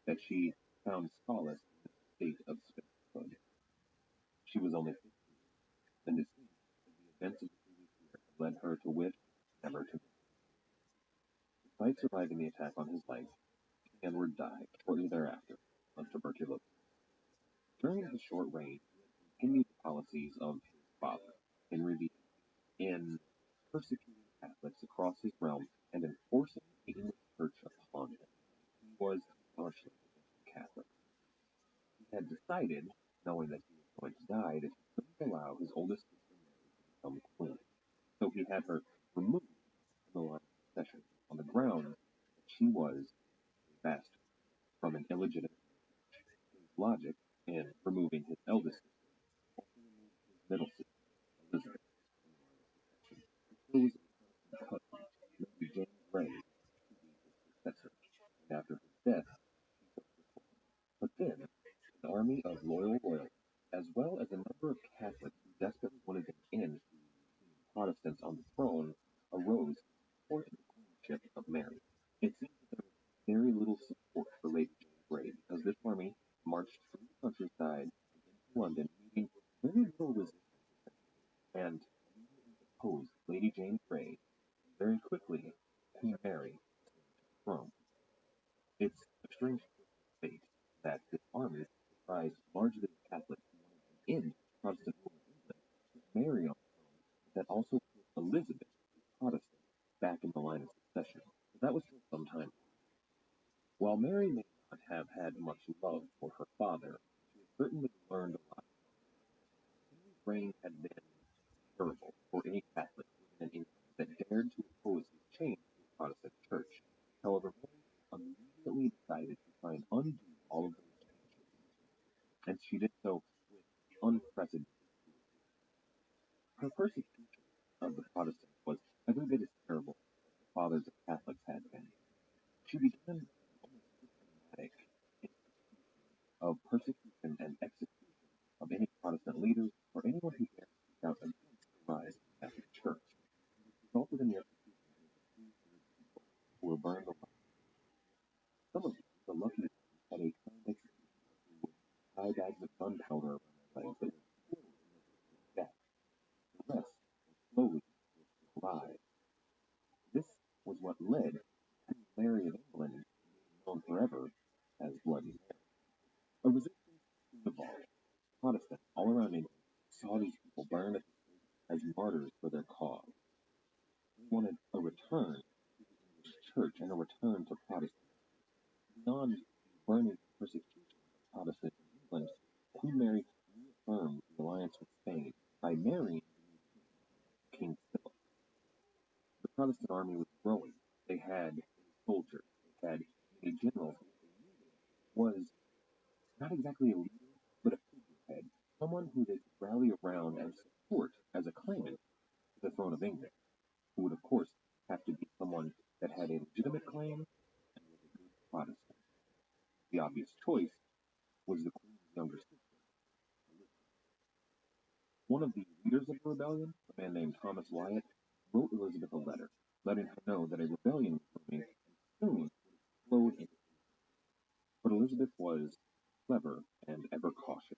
that she found solace in the state of spinsterhood. She was only 15, and it seemed that the events of the previous year had led her to wish never to marry. Despite surviving the attack on his life, King Edward died shortly thereafter of tuberculosis. During his short reign, he had continued the policies of his father, Henry VIII, in persecuting Catholics across his realm and enforcing the English Church upon them. He was staunchly against the Catholics. He had decided, knowing that he was going to die, that he couldn't allow his oldest sister Mary to become queen. So he had her removed from the line of succession on the grounds that she was a bastard from an illegitimate marriage. His logic in removing his eldest sister also removed his middle sister, Elizabeth, from the line of succession. He chose a Protestant cousin, Lady Jane Grey, to be his successor, and after his death, she took the throne. But then, an army of loyal royalists, as well as a number of Catholics who desperately wanted an end to being Protestants on the throne, arose to support the queenship of Mary. It seems that there was very little support for Lady Jane Grey, because this army marched through the countryside into London, meeting very little resistance, essentially, and immediately opposed Lady Jane Grey. Very quickly, Queen Mary ascended to the throne. It's a strange twist of fate that this army, comprised largely of Catholics who wanted an end to Protestant rule in England, put Mary on the throne, but that also put Elizabeth, a Protestant, back in the line of succession. But that was still some time. While Mary may not have had much love for her father, she had certainly learned a lot from him. Henry's reign had been terrible for any Catholic living in England that dared to oppose his change to the Protestant Church. However, Mary immediately decided to try and undo all of those changes, and she did so with unprecedented cruelty. Her persecution of the Protestants was every bit as terrible as the fathers of Catholics had been. She began an almost systematic institution of persecution and execution of any Protestant leaders or anyone who dared to speak out against the rise of the Catholic Church. This resulted in the execution of over 300 people who were burned alive. Some of them, the lucky ones, had a kind executioner who would tie bags of gunpowder around their legs that would explode in the wake of death. The rest were slowly roasted alive. This was what led to Mary of England being known forever as Bloody Mary. A resistance soon evolved. Protestants all around England saw these people burned at the stake as martyrs for their cause. They wanted a return to the English Church and a return to Protestantism. beyond the burning persecution of Protestants in England, Queen Mary reaffirmed the alliance with Spain by marrying King Philip. The Protestant army was growing. They had soldiers, they had a general who they needed was not exactly a leader, but a figurehead, someone who they could rally around and support as a claimant to the throne of England, who would, of course, have to be someone that had a legitimate claim and was a good Protestant. The obvious choice was the Queen's younger sister, Elizabeth. One of the leaders of the rebellion, a man named Thomas Wyatt, wrote Elizabeth a letter, letting her know that a rebellion was brewing and soon would explode in. But Elizabeth was clever and ever cautious.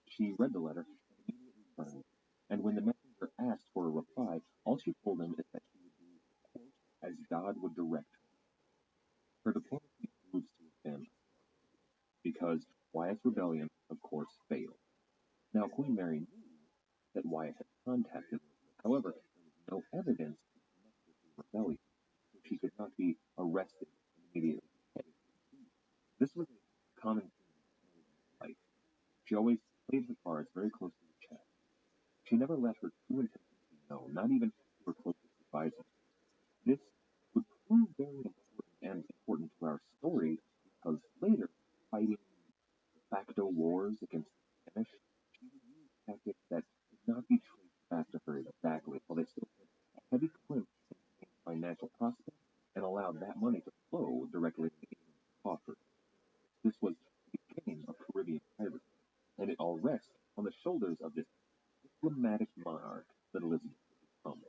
She read the letter and immediately burned, and when the messenger asked for a reply, all she told him is that she would do, quote, as God would direct her. Her diplomacy proves to have been because Wyatt's rebellion, of course, failed. Now, Queen Mary knew that Wyatt had contacted Elizabeth. However, there was no evidence to connect with the rebellion, so she could not be arrested and immediately beheaded. This was a common theme in Elizabeth's life. She always played her cards very close to the chest. She never let her true intentions be known, not even to her closest advisors. This would prove very important to our story because later, fighting de facto wars against the Spanish, she would use tactics that could not be traced back to her exactly, while they still had a heavy clinch in Spain's financial prospects and allowed that money to flow directly into England's coffers. This was the beginning of Caribbean piracy, and it all rests on the shoulders of this diplomatic monarch that Elizabeth would become.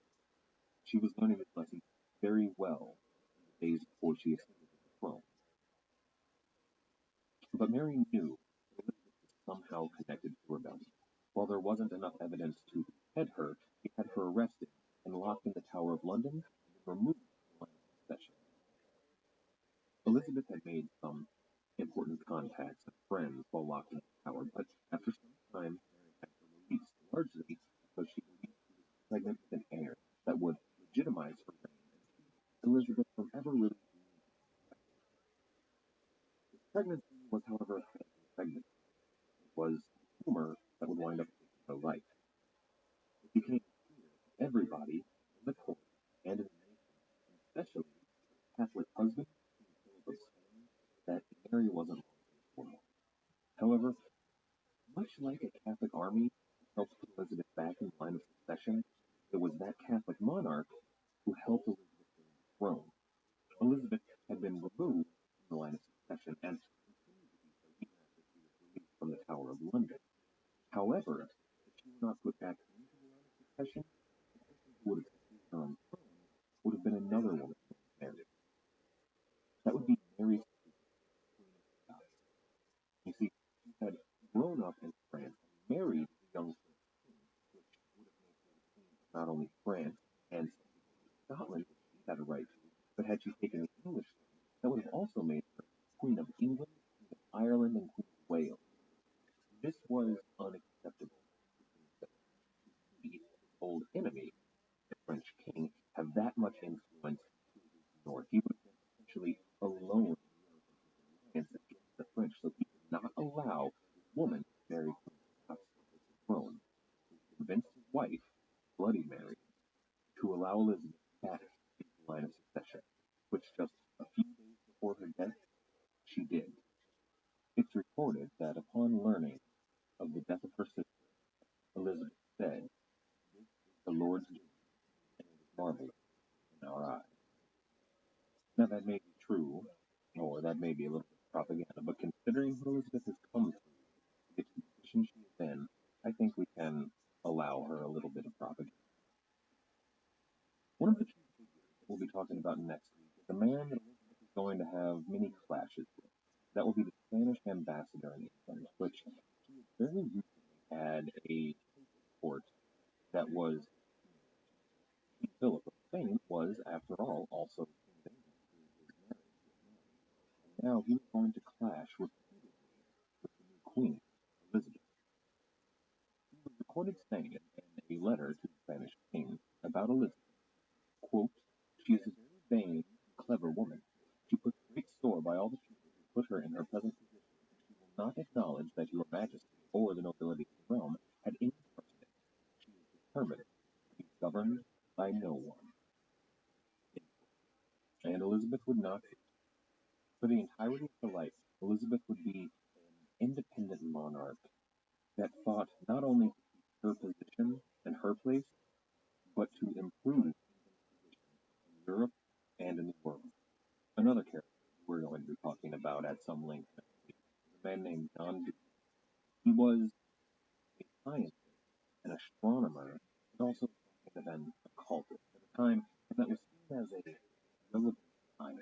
She was learning this lesson very well in the days before she ascended to the throne. But Mary knew that Elizabeth was somehow connected to the rebellion. While there wasn't enough evidence to behead her, she had her arrested and locked in the Tower of London and then removed from the line of succession. Elizabeth had made some important contacts and friends while locked in the tower, but after some time, Mary had her released, largely because she believed she was pregnant with an heir that would legitimize her reign and keep Elizabeth from ever really being successful. This pregnancy was, however, a phantom pregnancy. It was a tumor that would wind up taking her life. It became clear to everybody in the court and in the nation, and especially her Catholic husband, King Philip of Spain, that Mary wasn't long for him. However, much like a Catholic army helped put Elizabeth back in line of succession, it was that Catholic monarch who helped Elizabeth gain the throne. Elizabeth had been removed from the line of succession and continued to be so even after she was released from the Tower of London. However, if she were not put back into the line of succession, the person who would have succeeded her on the throne would have been another woman named Mary. That would be Mary Stuart, Queen of Scots. You see, she had grown up in France and married the young French king, which would have made her the queen of not only France and Scotland, which she had a right to, but had she taken the English throne, that would have also made her Queen of England, Queen of Ireland, and Queen of Wales. This was unacceptable to King Philip. To see his old enemy, the French king, have that much influence to his north. He would have been essentially alone in Europe in his alliance against the French, so he could not allow a woman to marry Queen of Scots to take the throne. He convinced his wife, Bloody Mary, to allow Elizabeth back into the line of succession, which just a few days before her death, she did. It's recorded that upon learning of the death of her sister, Elizabeth said, "This is the Lord's doing, and it is marvelous in our eyes." Now that may be true, or that may be a little bit of propaganda, but considering what Elizabeth has come through to get to the position she is in, I think we can allow her a little bit of propaganda. One of the key figures that we'll be talking about next week is a man that Elizabeth is going to have many clashes with. That will be the Spanish ambassador in England, which she has very recently had a case in court that was King Philip of Spain was, after all, also King of England through his marriage with Mary. And now he was going to clash repeatedly with the new queen, Elizabeth. He was recorded saying in a letter to the Spanish king about Elizabeth, quote, "She is a very vain and clever woman. She puts great store by all the people her in her present position, she will not acknowledge that your majesty or the nobility of the realm had any part in it. She is determined to be governed by no one. And Elizabeth would not. For the entirety of her life, Elizabeth would be an independent monarch that fought not only to keep her position and her place, but to improve England's position in Europe and in the world. Another character we're going to be talking about at some length next week is a man named John Dee. He was a scientist, an astronomer, but also something of an occultist at a time that was seen as a relevant time.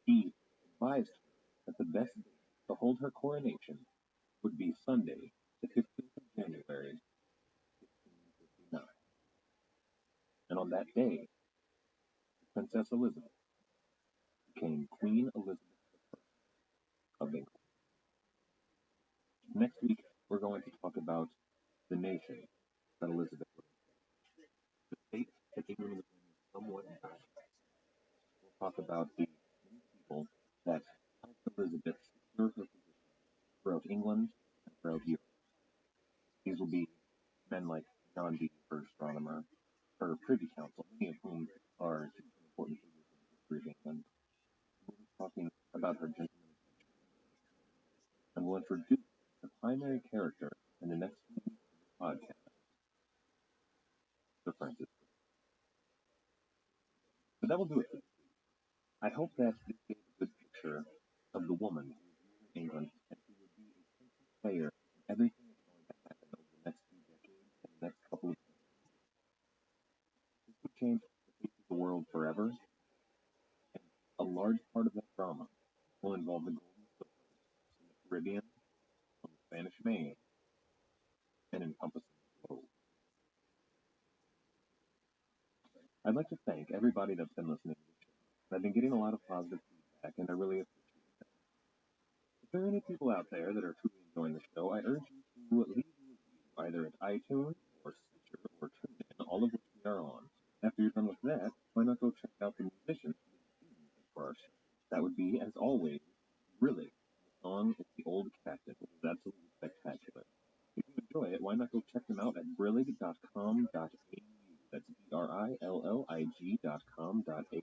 He advised her that the best day to hold her coronation would be Sunday, the 15th of January, 1559. And on that day, Princess Elizabeth became Queen Elizabeth I of England. Next week, we're going to talk about the nation that Elizabeth was in, the state that England was in somewhat back. We'll talk about the many people that helped Elizabeth secure her position throughout England and throughout Europe. These will be men like John Dee, her astronomer, her Privy Council, many of whom are important figures in the history of England. We'll be talking about her gentleman adventure, and we'll introduce the primary character in the next podcast, Sir Francis. But that will do it for this week. I hope that this gave a good picture of the woman who was ruling England and who would be a central player in everything that's going to happen over the next few decades and the next couple of years. This would change the face of the world forever, and a large part of that drama will involve the Golden Slippers in the Caribbean, on the Spanish Main, and encompassing the globe. I'd like to thank everybody that's been listening to the show. I've been getting a lot of positive feedback, and I really appreciate that. If there are any people out there that are truly enjoying the show, I urge you to leave a review, either at iTunes or Stitcher or TuneIn, all of which we are on. After you're done with that, why not go check out the musicians who did the theme music for our show? That would be, as always, Really. The song is The Old Captain, which is absolutely spectacular. If you enjoy it, why not go check them out at brillig.com.au. That's BRILLIG.com.au. Then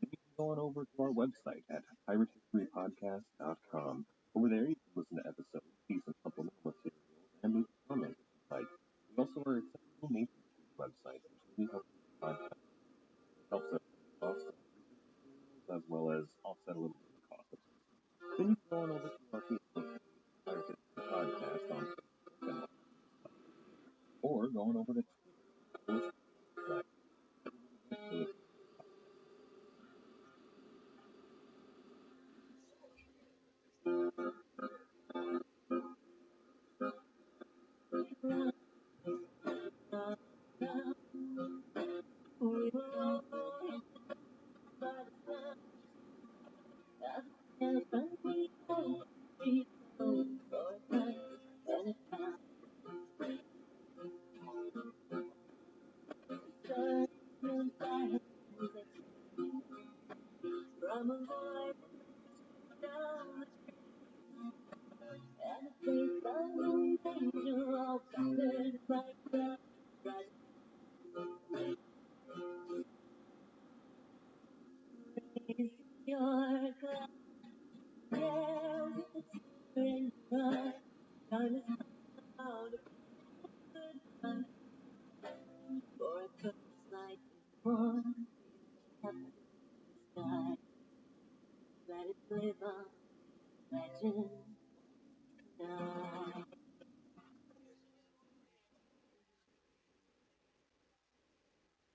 you can go on over to our website at piratehistorypodcast.com. Over there, you can listen to episodes, see some supplemental materials, and leave a comment if you'd like. We also are accepting donations to the website, which really helps the podcast. It helps us cost of research materials as well as offset a little bit of the cost of it. Then you can go on over to our Facebook page, Pirate History Podcast on Facebook, and or going over to Twitter.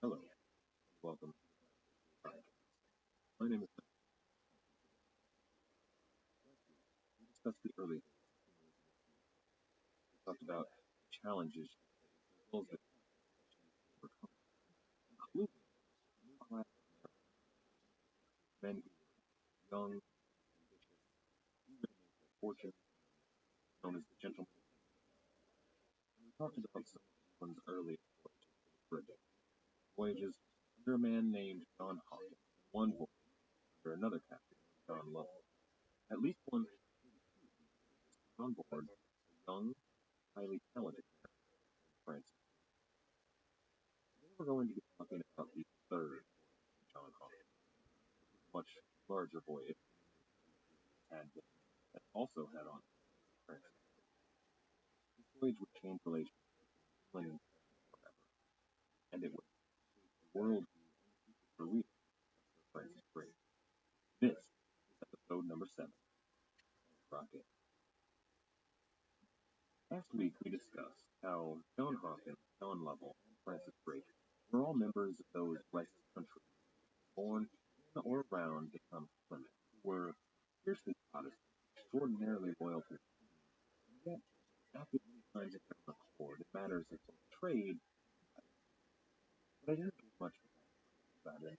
Hello, and welcome to the podcast. My name is Last week, we discussed the early days of Queen Elizabeth's reign. We talked about the challenges she faced, as well as the challenges that she overcome, including a new class of men who were young, ambitious, eager to make their fortune, known as the gentlemen of England. And we talked about some of England's earliest voyages to the Caribbean, voyages under a man named John Hawkins, and one voyage under another captain named John Lovell. much larger voyage had been, that also had on Francis. This voyage would change relations between England and France forever, and it would shape the world view and the future career of Sir Francis Drake. This is episode number 7, Rocket. Last week we discussed how John Hawkins, John Lovell, and Francis Drake were all members of those West countries born in or around the town of Plymouth, who were fiercely Protestant, extraordinarily loyal to the Queen, and yet acted many times in their own accord in matters of both trade and life. But I didn't do much about it.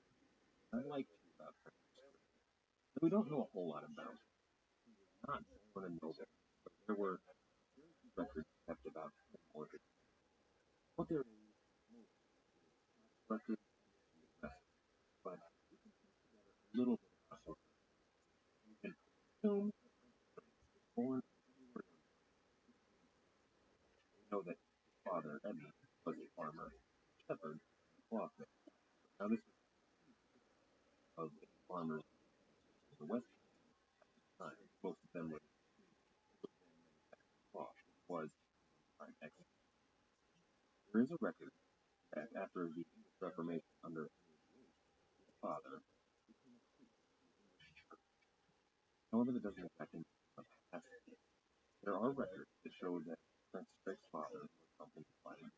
I'd like to about Francis Drake. Though we don't know a whole lot about him. He was not born a noble, but there were very few records kept about him or his family. What there is most records and investments, but we can piece together a little bit about him. We can assume that Francis Drake was born anywhere in we know that his father, Edmund, was a farmer, shepherd, and clothmaker. Now this was of a farmer's in the West at the time. Most of them were cloth, which was time excellent. There is a record that after the English Reformation under his father became a priest in the English church. However, that doesn't exactly make a past it. There are records that show that Francis Drake's father was something like him.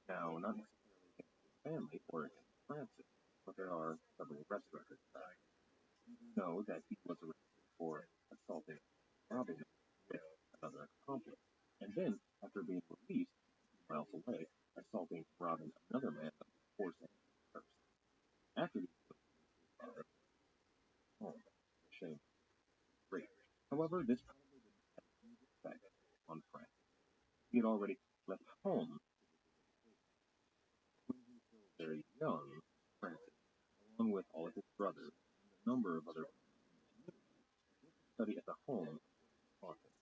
Now, not necessarily against his family or against Francis, but there are several arrest records that we know that he was arrested for assaulting robbing with another accomplice, and then, after being released a few miles away, assaulting robbing another man of his horse and his purse. After these his father home, the shame was great. However, this probably didn't have any effect on Francis. He had already left home when he was still very young. Francis, along with all of his brothers and a number of other community, went to study at the home of Hawkins.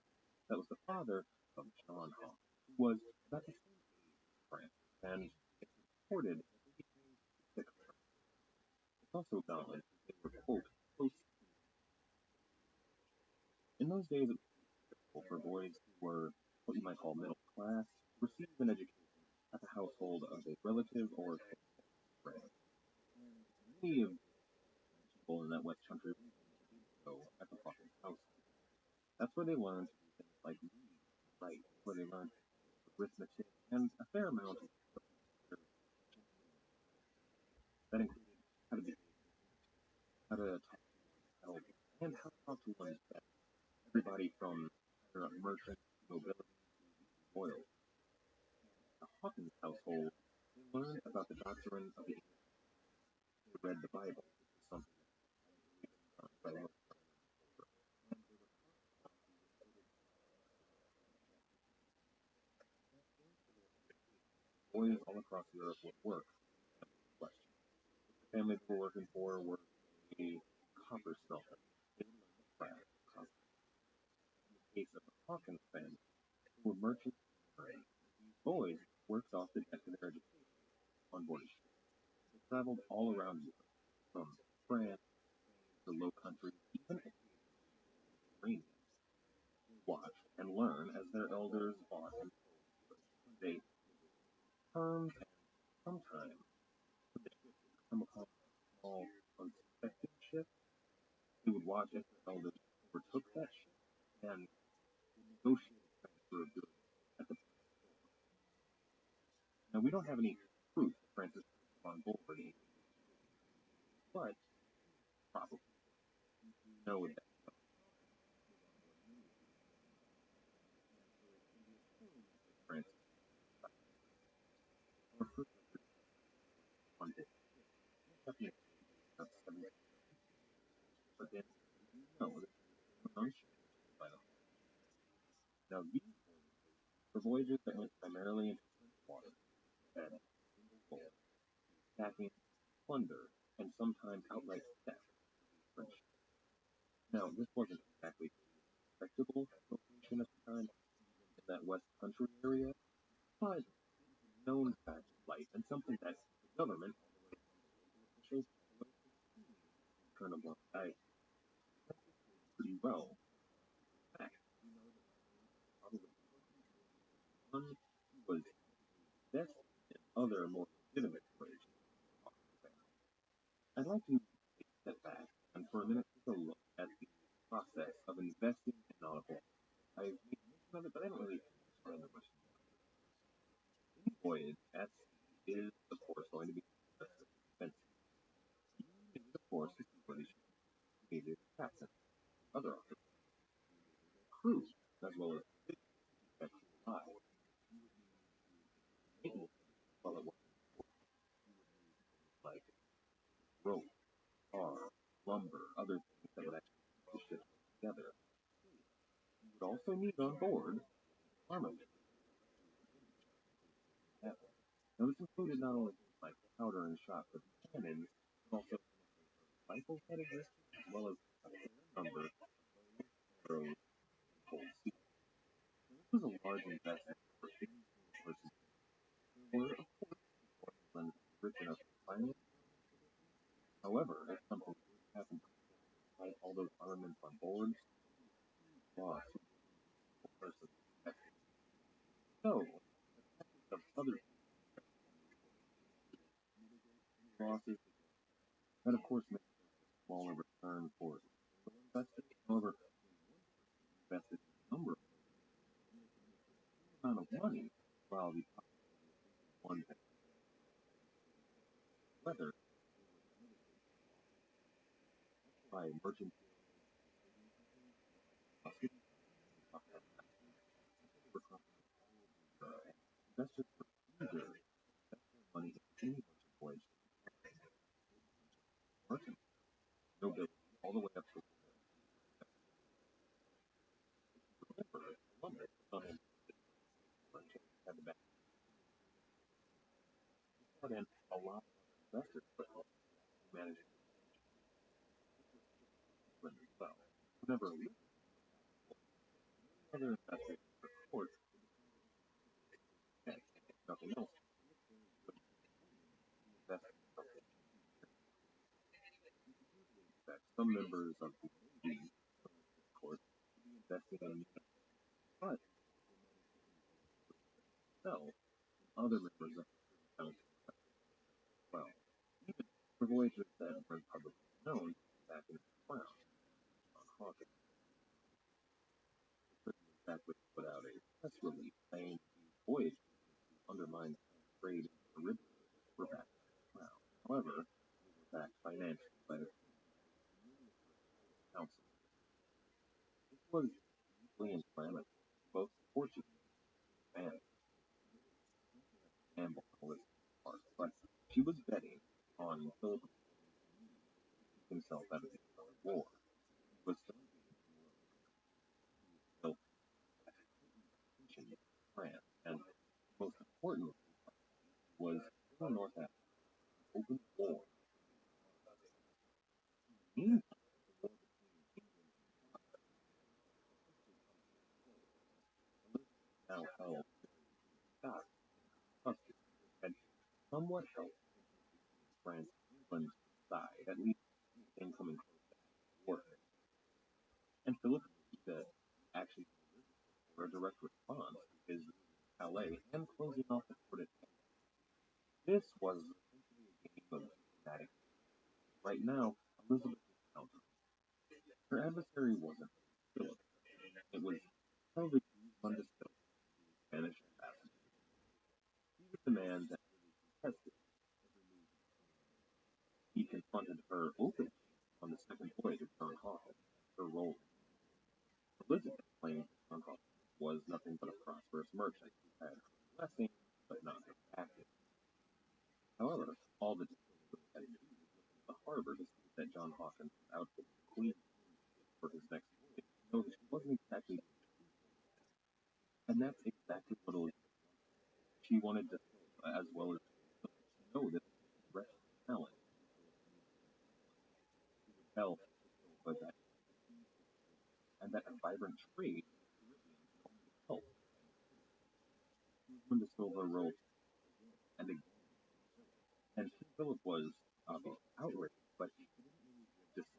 That was the father of John Hawkins, who was about the same age as Francis, and it's reported that they became sick of Francis. It's also acknowledged that they were, quote, close teammates. In those days, it was difficult for boys who were what you might call middle class to receive an education at the household of a relative or friend. And many of the people in that West Country region did so at the Hawkins household. That's where they learned to do things like read and write, where they learned arithmetic and a fair amount of what you consider gentlemanly manners. That included how to behave, how to talk to one's elders, and how to talk to one's pets. Everybody from merchants to nobility to even royals. The Hawkins household, they learned about the doctrine of the English. They read the Bible, which is something that I believe sometimes by most older, and they were taught about the recorded boys all across Europe would work for the question. If the family they were working for were a copper smelter, they would learn the craft of copper. In the case of the Hawkins family, they were merchants and merchants. These boys worked off the debt of their education on board a ship. They traveled all around Europe, from France, Spain, the Low Countries, even occasionally into the Mediterranean. They watched and learned as their elders bought and sold goods. They terms and sometimes when the ship would come upon a small, unsuspecting ship, they would watch as their elders overtook that ship and would negotiate a transfer of goods at the point of sale. Now, we don't have any proof that Francis was on board in any of these occasions, but probably we know that John Hawkins was on board many of these occasions, and so it can be assumed that Francis was on board. Our first record on this ship is definitely about 7 but then we do know that he was born on ship by the Hawkins. Now, these voyages were voyages that went primarily into French waters, that had a single goal, attacking, plunder, and sometimes outright theft of these French ships. Now, this wasn't exactly a respectable location at the time, even in that West Country area, but it was a known fact of life and something that the government, all the way from the local officials, all the way to the king, turn a blind eye pretty well. In fact, probably one was best in other more legitimate ways. I'd like to take a step back and for a minute take a look at the process of investing in nautical. I've made mention of it, but I don't really explain it much. Any voyage at sea is, of course, going to be expensive. You need, of course, to see what is needed, captain, other officers, crew, as well as the live. Maintenance, well, it was like rope, tar, lumber, other things that would actually keep the ship together. You would also need on board armament. Now, this included not only things like powder and shot, but cannons, but also rifles that existed, as well as a number of arrows and cold steel. This was a large investment for any person. There were, of course, when rich enough to finance. However, if something happened to fight all those armaments on board, loss for person. So, of other losses, that of course makes a smaller return for investors. However, invested in a number of amount of money while the one weather by merchant investors were eager to invest their money in any merchant voyage. Merchant nobility all the way up to Columbus had the back. This brought in a lot of investors, but managed to as well. Whenever other investors, of course, nothing else. That some members of the Navy, of course, investing in but themselves and other members of the council as well. Even for voyages that weren't publicly known back in the crown, on Hawking, exactly put out a press release saying the voyage to undermine trade in the Caribbean were back in the crown. However, they were backed financially by the council. This was deeply inflammatory to both the Portuguese and Campbell part, but she was betting on Philip himself out of the war. He was still in France, and most importantly, was still North Africa, open war. Meanwhile, the war between England and now held Scott custody had somewhat helped France and England's side, at least in coming close to war. And Philip that actually for a direct response to his Calais and closing off the port at this was essentially a game of diplomatic. Right now, Elizabeth was countered. Her adversary wasn't Philip. It was probably undiscovered Spanish ambassador. He was the man that really contested. He confronted her openly on the second voyage of John Hawkins, her role. Elizabeth claimed that John Hawkins was nothing but a prosperous merchant who had blessing but not her active. However, all the details had to do with the harbor to see that John Hawkins was out with the Queen for his next voyage, so that she wasn't exactly and that's exactly what Elizabeth wanted. She wanted to, as well as know that rest talent tell was that and that a vibrant trade help. When the silver rope and again, and Philip was outraged, but he didn't really just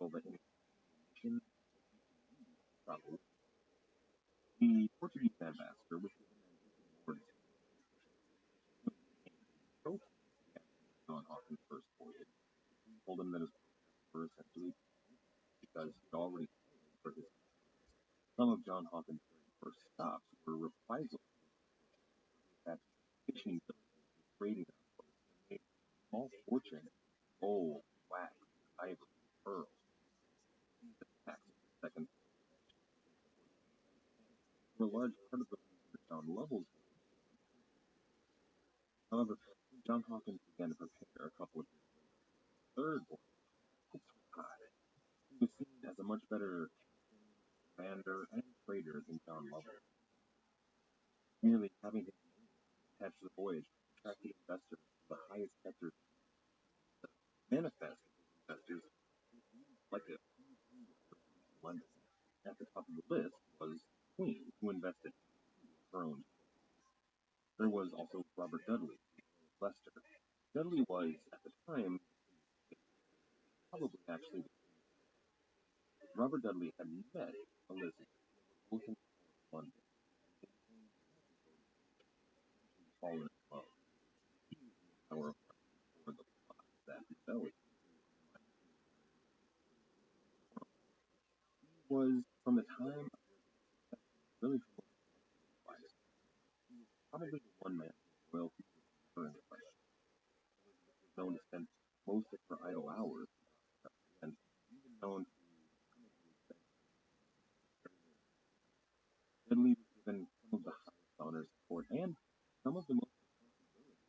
ambassador was given an even more trophy John Hawkins' first voyage. He told him that his prospects were essentially because he'd already sailed for his. Some of John Hawkins' very first stops were reprisal at fishing villages and trading outposts and made a small fortune in gold, wax, ivory, pearls. These attacks of the second were a large part of the reason that John Lovell's voyage. However, John Hawkins began to prepare a couple of years later. Third voyage, hopes were high. He was seen as a much better captain, commander, and trader than John Lovell. Merely having his name attached to the voyage attracted investors to the highest sectors. The manifest of those investors like a huge in London. At the top of the list was the Queen, who invested in her own. There was also Robert Dudley, Leicester. Dudley was, at the time, probably actually Robert Dudley had met Elizabeth and was looking for London. Fallen in love. He was in the power of for the plot that rebellion. He was, from the time of his really wise. He was probably the one man whose loyalty was never in question. Elizabeth was known to spend most of her idle hours and even known to Dudley was given some of the highest honors of court and some of the most responsibilities.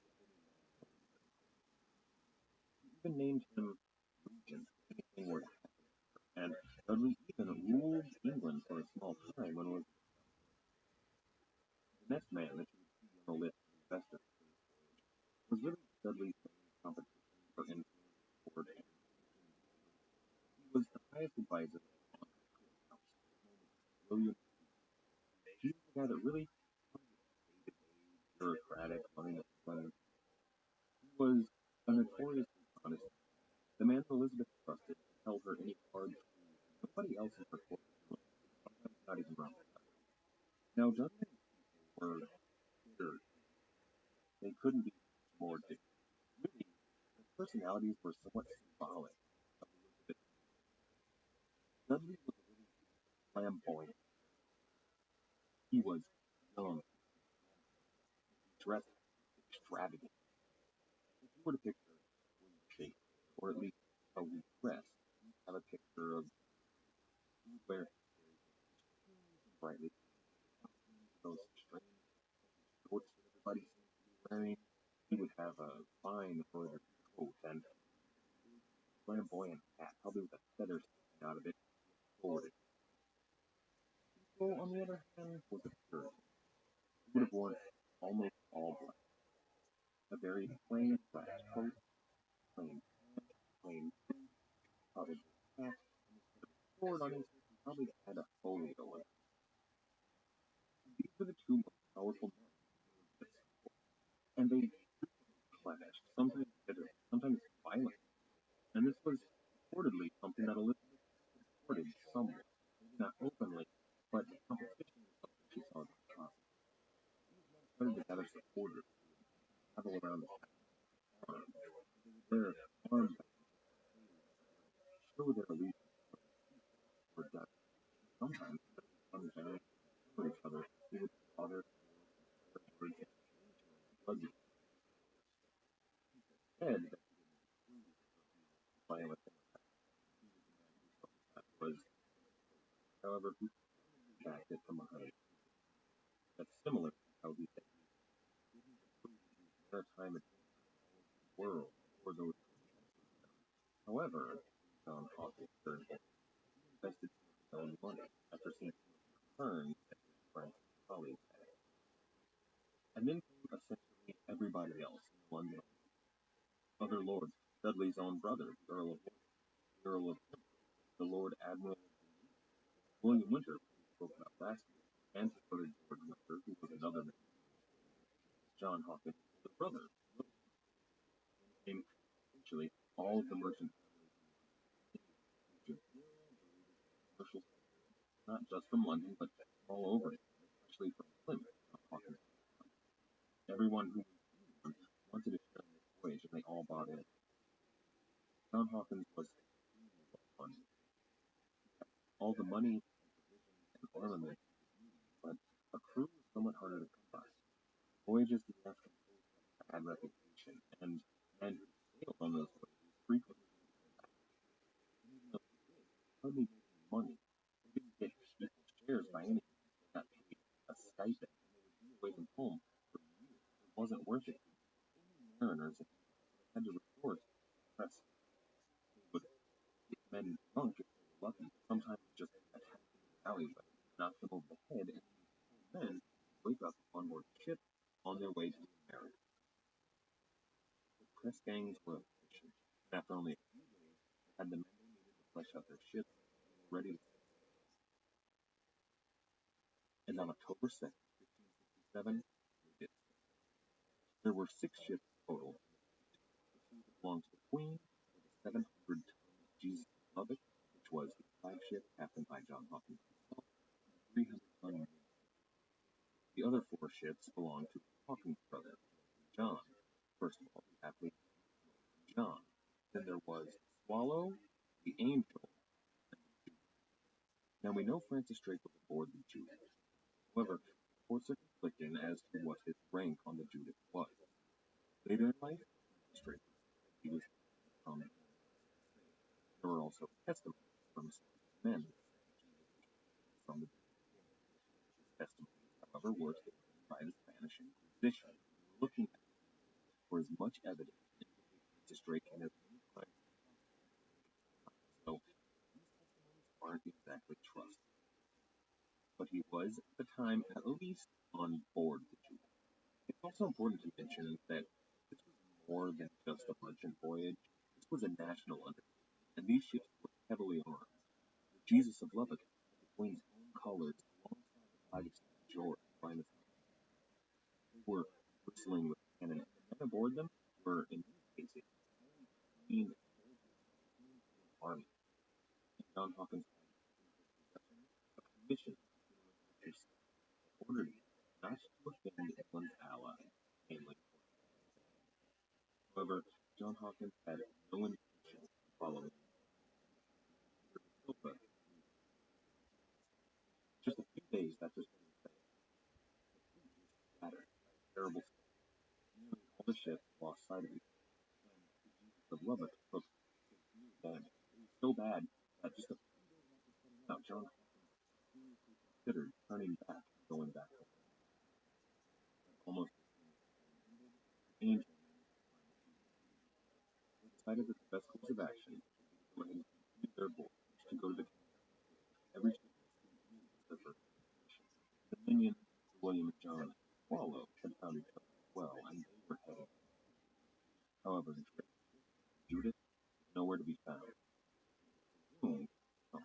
He even named him regent if anything were to happen. And Dudley even ruled England for a small time when it was the next man that you would see on the list of investors was really Dudley's main competition for influence, support, and he was the highest advisor on the courthouse. William, he was the guy that really bureaucratic, money. He was a notoriously honest man. The man Elizabeth trusted and held her any cards nobody else in her court, sometimes not even Robert. Now, Dudley's people were weird. They couldn't be more different. Really, their personalities were somewhat symbolic of Elizabeth. Dudley was really flamboyant. He was young, dressed extravagant. If you were to picture William Shakespeare, or at least how he dressed, you have a picture of where brightly those strange shorts that everybody seems to be wearing. He would have a fine embroidered coat and flamboyant hat, probably with a feather sticking out of it, forward. People, on the other hand, was a Puritan. He would have worn almost all black. A very plain black coat, plain pants, plain boots, probably hat, and sword on his head, probably had a folio in it. These were the two most powerful men in this war, and they clashed, sometimes bitter, sometimes violent. And this was reportedly something that Elizabeth supported somewhat, maybe not openly, but competition was something she saw as a problem. These men started to gather supporters who would travel around the farm. They would wear armed show their allegiance for death. Sometimes from there for each other, they would father words and bloody head that violent was, however, he backed it from behind. That's similar to how he said he didn't approve of his maritime and world or those. However, John Hawkins invested his own money after seeing returns that his friends and colleagues had. And then came essentially everybody else in London. Other lords, Dudley's own brother, the Earl of the Lord Admiral William Winter, who we spoke about last year, and his brother George Winter, who was another man. John Hawkins' older brother, came essentially all of the merchant commercial, not just from London, but all over, especially from Plymouth. Everyone who wanted to share in this voyage, and they all bought in. John Hawkins was extremely well funded. All the money and armament, but a crew was somewhat harder to come by. Voyages to the African coast had a bad reputation, and men who sailed on those voyages frequently didn't come back. And even though they did, hardly made any money. They didn't get equal shares by any means. They got paid a stipend, and they would be away from home for years. It wasn't worth it. Only mariners had to resort to press. They would get men drunk if they were lucky, but sometimes just attack them in the alleyway, knock them over the head, and these men wake up on board the ship on their way to America. The press gangs were efficient, and after only a few days, they had the men they needed to flesh out their ships and were ready to set sail. And on October 2nd, 1567, they did so. There were 6 ships total. The 2 that belonged to the Queen were the 700-ton Jesus of Lubbock, which was the flagship captained by John Hawkins himself, and the 300-ton The other 4 ships belonged to Hawkins' brother, John. First of all, the athlete John. Then there was the Swallow, the Angel, and the Judith. Now we know Francis Drake was aboard the Judith. However, reports are conflicting as to what his rank on the Judith was. Later in life, Francis Drake said he was from the There were also testimonies from some men that said he was from the Judith. These testimonies, however, were taken by the Spanish Inquisition, looking at for as much evidence to indicate Francis Drake had any crimes as possible. So these testimonies aren't exactly trusted. But he was, at the time, at least on board the Judith. It's also important to mention that this was more than just a merchant voyage. This was a national undertaking, and these ships were heavily armed. The Jesus of Lubbock had the Queen's own colors alongside the flag of St. George flying the front. They were bristling with cannon, and the men aboard them were, in many cases, entirely trained soldiers of the Queen's own army. And John Hawkins had in his possession a commission in which ordered him not to offend England's ally, namely Portugal. However, John Hawkins had no intention of following Just a few days after setting sail, the fleet was battered by a terrible storm. Nearly all the ships lost sight of each other, and the Jesus of Lubbock took severe damage. It was so bad that just a few days after setting out, John Hawkins seriously considered turning back and going back home. But almost as soon as the storm ended, the Angel managed to find the Jesus. They decided that the best course of action would be to go ahead and continue their voyage to go to the kingdom. Every ship had seen Jesus as their first destination. The minions, William and John, and Swallow had found each other as well, and they were heading. However, the Judith was nowhere to be found. It took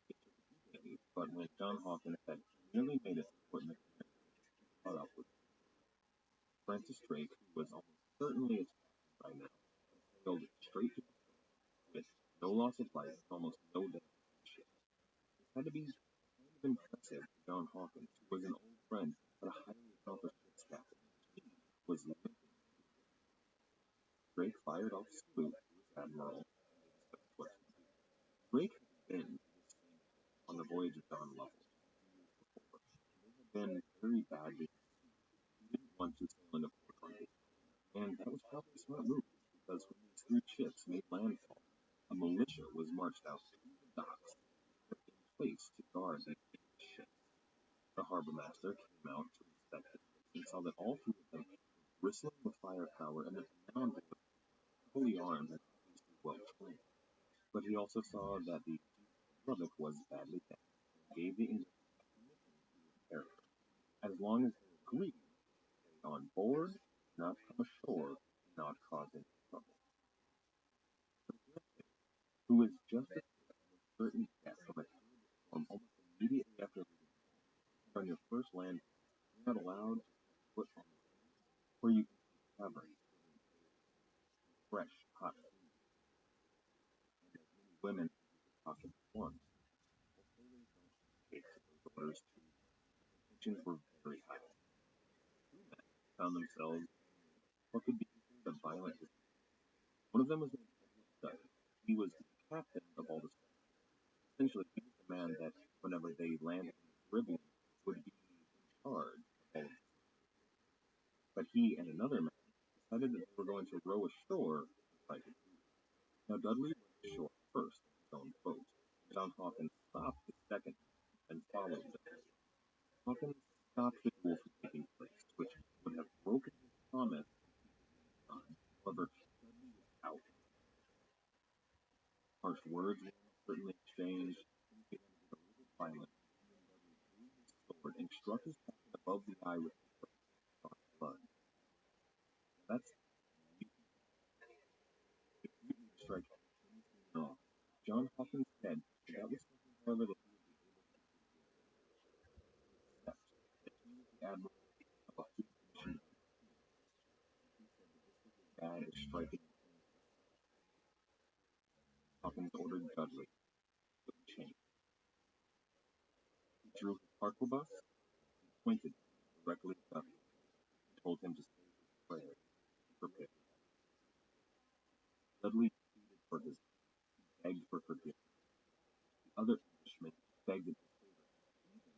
a few days, but when John Hawkins had nearly made his appointment, he caught up with Francis Drake, who was almost certainly its captain by now, and sailed straight to the coast with no loss of life and almost no damage to the ship. This had to be kind of impressive to John Hawkins, who was an old friend but a highly accomplished ship's captain. He was limping to the ship. Drake fired off a salute to his admiral, and they discussed what to do. Drake had been to this same port on the voyage of John Lovell years before, and they had been very badly received. He didn't want to sail into port on his own, and that was probably a smart move, because when these 3 ships made landfall, a militia was marched out to the docks and put in place to guard the ships. The harbor master came out to inspect the ships and saw that all 3 of them were bristling with firepower and that the men on board were fully armed and obviously well trained. But he also saw that the Lubbock was badly damaged and gave the English a permission to repair it, as long as they agreed to stay on board, not come ashore, and not cause any trouble. So Griffin, who was just a certain death from a terrible storm almost immediately after leaving home, and on your first landfall, you're not allowed to set foot on the land where you can see taverns serving fresh, hot food, and as many women as you could possibly want. Well, sailors don't hesitate to those orders too. Tensions were very high. found themselves what could be considered a violent disease. One of them was named Rabbi Rothschild. He was the captain of all the sailors. Essentially, he was the man that, whenever they landed in the Caribbean, would be in charge of all of this. But he and another man decided that they were going to row ashore to fight the sea. Now, Dudley went ashore first in his own boat. John Hawkins stopped the second and followed Dudley. Hawkins stopped the duel from taking place, which would have broken his promise to keep his name on. However, Dudley was out. Harsh words were certainly exchanged. Things began to get a little violent. Then Dudley drew his sword and struck his captain above the eye with the hilt, drawing blood. Now that's mutiny. If mutiny strikes anything off, John Hawkins said that was something, however, that he would be able to forgive. Except that he was the admiral of a fleet commissioned by the king. He said that this was as bad as striking an innocent citizen. Hawkins ordered Dudley to be chained. He drew his arquebus and pointed directly at Dudley and told him to say his prayers and prepare. Dudley pleaded for his life. He begged for forgiveness. The other Englishmen begged in his favor. Even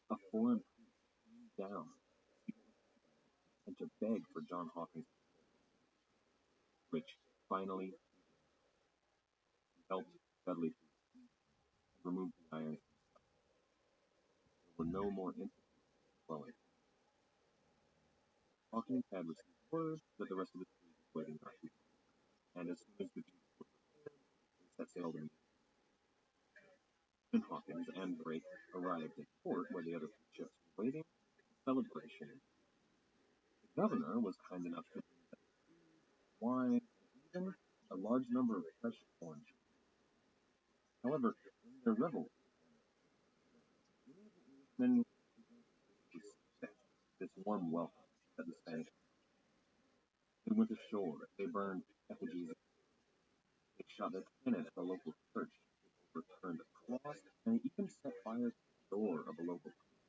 a foreign priest came down to see what was happening and to beg for John Hawkins to kill him, which finally he did. He helped Dudley to his feet and removed the irons from his side. There were no more incidents flowing. Hawkins had received word that the rest of the fleet was waiting not too far, and as soon as the troops were prepared, they set sail immediately. When Hawkins and Drake arrived in port where the other three ships were waiting, a celebration ensued. The governor was kind enough to bring them food, wine, and even a large number of fresh oranges. However, when their revelry began, many of the Englishmen presented this respect, this warm welcome that the Spanish had. They went ashore, they burned effigies of Christ, they shot their cannon at the local church, they overturned a cross, and they even set fire to the door of a local priest.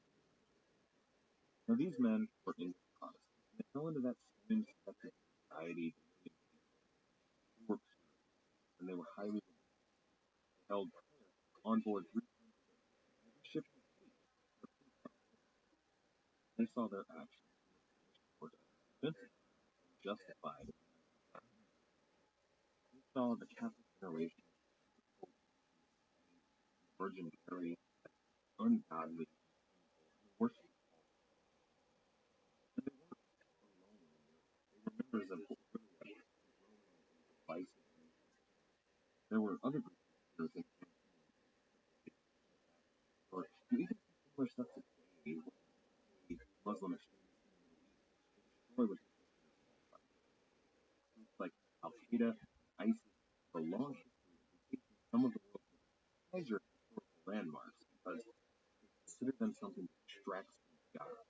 Now these men were English Protestants, and they fell into that same sect of society that millions of people did. They were Puritans, and they were highly religious. They held prayer on board 3 times a day, and every ship in the fleet had a priest on board. They saw their actions in the Spanish court as defensible and justified in the eyes of God. They saw the Catholic veneration of the Pope, the Saints, and the Virgin Mary as ungodly and sinful, and they worshipped all of them. And they weren't alone in this. They were members of what were really a growing and divisive movement. There were other groups of leaders in Canteen that did the exact or you even see similar stuff today when a Muslim extremist in the Middle East will destroy what he says to be a small project. Groups like Al Qaeda and ISIS have a long history of defacing some of the world's most treasured historical landmarks because they consider them something that distracts from God.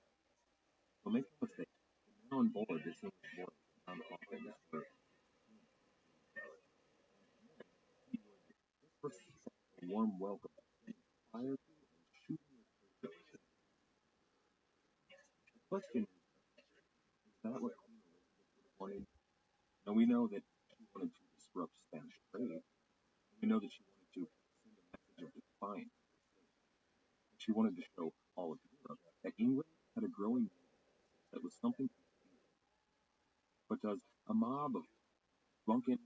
So make no mistake, the men on board this English voyage of John Hawkins were determined to rebel. And he would disrespect the warm welcome by setting fire to and shooting the church at the same time. The question is that what Queen Elizabeth would have wanted? Now we know that she wanted to disrupt Spanish trade, and we know that she wanted to send a message of defiance to the States. And she wanted to show all of Europe that England had a growing navy that was something to be feared. But does a mob of drunken,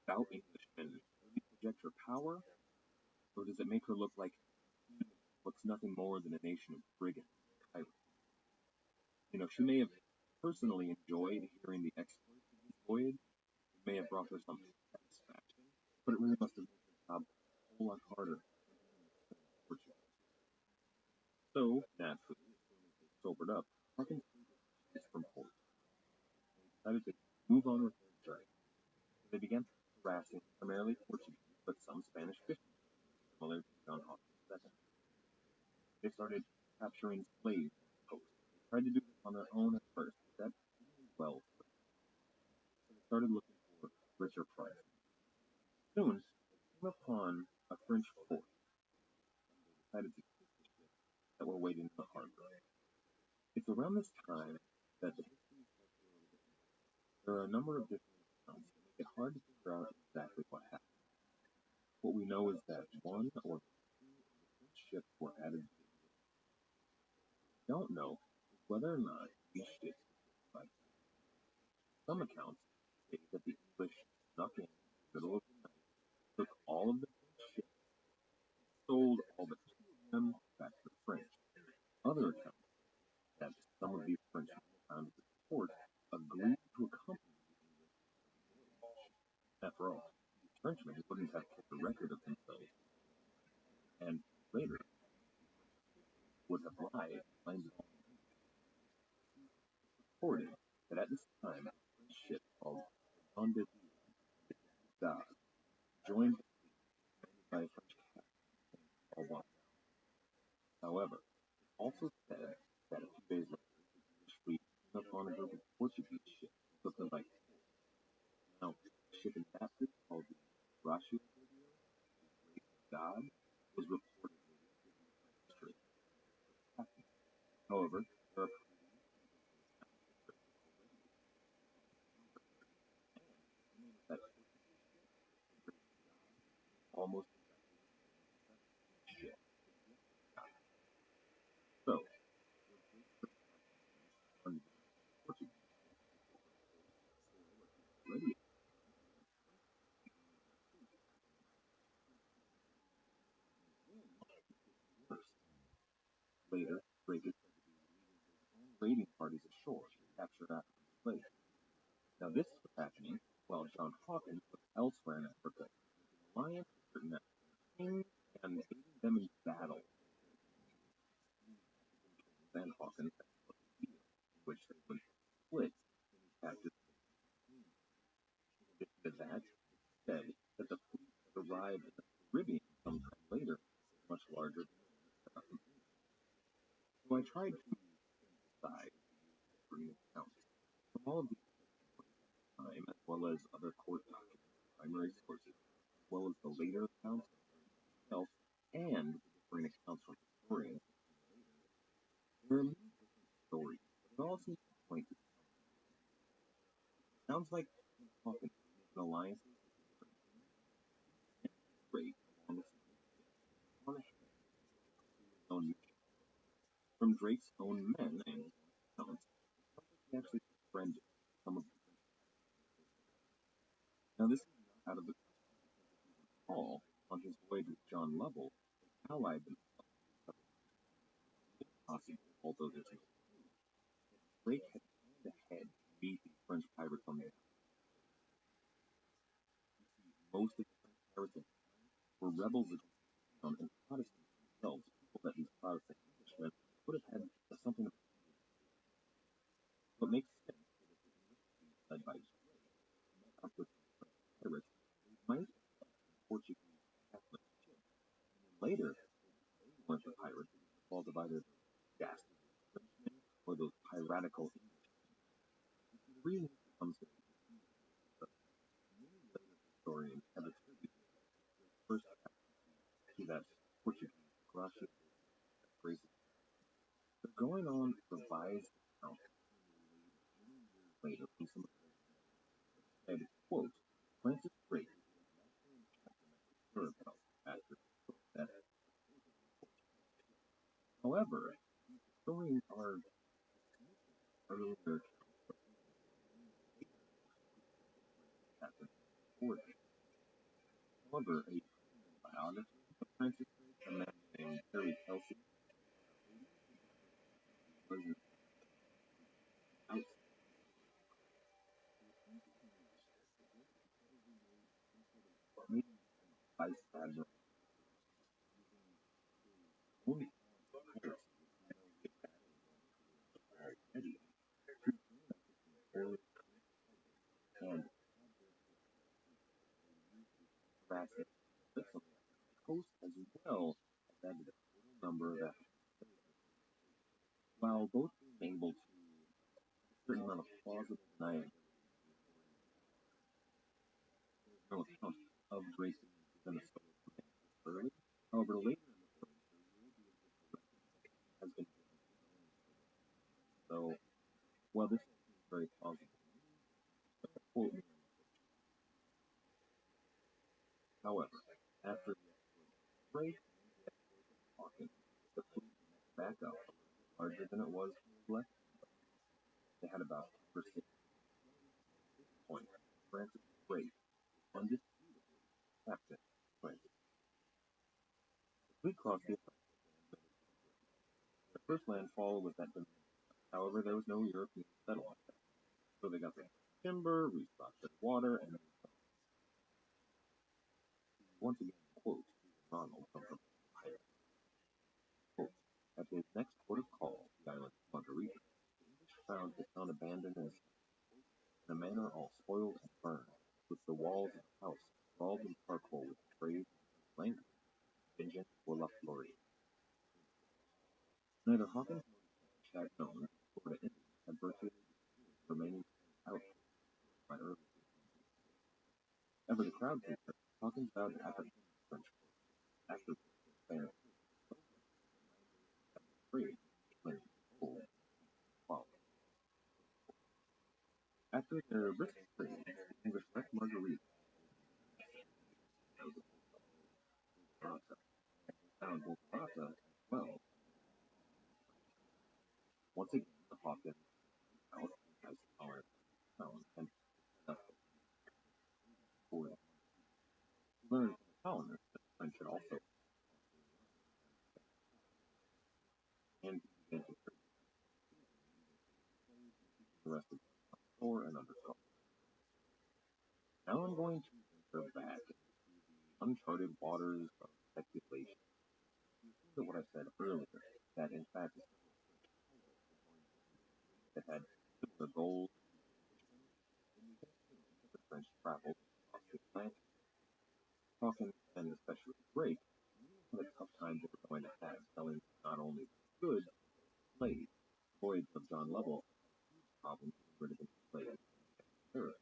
devout Englishmen really project her power, or does it make her look like what's nothing more than a nation of brigands and tyrants? She may have personally enjoyed hearing the exploits of this voyage. It may have brought her some satisfaction, but it really must have made her job a whole lot harder than even the Queen of Portugal. So, naturally, as soon as they sobered up, Hawkins freed his ships from port, and they decided to move on with their journey. So they began harassing primarily Portuguese, but some Spanish fishing villagers, similar to John Hawkins' second. They started capturing slaves on the coast. They tried to do this on their own at first, but that didn't end well for them. So they started looking for richer prizes. Soon, they came upon a French fort, and they decided to take the ships that were waiting in the harbor. It's around this time that the history There are a number of different accounts that make it hard to figure out exactly what happened. What we know is that one or two of the French ships were added to the list. What we don't know is whether or not these ships were by some accounts say that the English snuck in the middle of the night, took all of the French ships, sold all but two of them back to the French. Other accounts that some of these Frenchmen found at the port agreed to accompany the English on the voyage. After all, these Frenchmen wouldn't have kept a record of themselves, and later would have lied and claimed it all. It's reported that at this time, a French ship called the Vendée joined the fleet commanded by a French captain named Paul Watts. However, it's also said that a few days later, the English fleet came upon a group of Portuguese ships and took them by force. Now, a ship in that fleet called the Rothschild, the Grace of God, was reportedly given the French strait as the captain. However, there are that almost ship. So, on Portuguese, ready first. Later, Drake is said to be leading his own raiding parties ashore to capture African slaves. Now, this was happening while John Hawkins was elsewhere in Africa, making alliance with certain African kings and aiding them in battle. Then Hawkins had a deal in which they would split any captive slaves. In addition to that, it's said that the fleet that arrived in the Caribbean sometime later was much larger than the one set up in England. So I tried to synthesize different accounts from all of these time, as well as other court documents, primary sources, as well as the later accounts of himself and the different accounts from historians. There are many different stories, but it all seems to point to something. It sounds like Hawkins was making alliances with the different kings and Drake, along with some of his ships, on ahead to pursue his own mission. From Drake's own men and his own accounts, it sounds like he actually befriended some of the French captains. Now, this is not out of the question because if you recall, on his voyage with John Lovell, they allied themselves with other French. It's possible, although there's no proof, that Drake had planned ahead to meet these French pirates on the island. You see, most of the French pirates at the time were rebels against the crown and Protestants themselves, people that these Protestant Englishmen would have had something of a feud with. So it makes sense that if the English fleet led by Drake met up with these French pirates, they might have left the Portuguese Catholic ship, and then later, they weren't the pirates, it was the fault of either those dastardly Frenchmen or those piratical Englishmen. You see, the reason this becomes very confusing is because many later historians have attributed their first captaincy to that Portuguese Gracia Grace of God. They're going on revised accounts many years later from some authorities that said, quote, Francis Drake was the Austrian captain of the Caravel after he took that supposedly Portuguese ship. However, these historians are dismissing earlier accounts of him later Portuguese captain origin. However, a prominent biographer of Francis Drake, a man named Terry Kelsey, believes that the first captaincy was in fact outside. So it seems to me that Drake was probably made some sort of maybe vice admiral using his own talents of piracy, which we know he had battled in his career already, to join up with the early French pirates and had their Portuguese fleet that they used to harass and ships on the African coast, as well as added a total number of African slaves with them. While both being able to a certain amount of plausible deniability, the authorities there's no account of Drake being given a solo command this early. However, later in the voyage, there will be official records that he has been given his own solo command. So, while this all seems very plausible to me, However, after the break, Hawkins, the fleet back up larger than it was left. They had about 10 or 6 points. Francis Drake, undisputed captain. Right. The fleet crossed the Atlantic. Their first landfall was at the. However, there was no European settlement, so they got their timber, restocked their water, and once again, quote, Ronald from Ohio. Quote, at his next port of call, the island of Margarita, the English found the town abandoned in a manner all spoiled and burned, with the walls of the house scrawled in charcoal with phrase language, vengeance or la gloria. Neither Hawkins nor the had known that Florida Indians had virtually remaining out by early. Ever the crowd taker, Hawkins vowed to apprehend the French after the Spanish trade when full followed. After their brisk trade, the English left Marguerite as Rata, and found Rata as well. Once again, the Hawkins out as our town and for learned from the colonists that the French had also and began to trade the rest of the shore and undercover. Now I'm going to venture back into the uncharted waters of speculation. To what I said earlier, that in fact that had the gold the French traveled across the Atlantic. Hawkins and especially Drake had a tough time they were going to have selling not only goods, slaves. Voyage of John Lovell problem rid of the slaves and the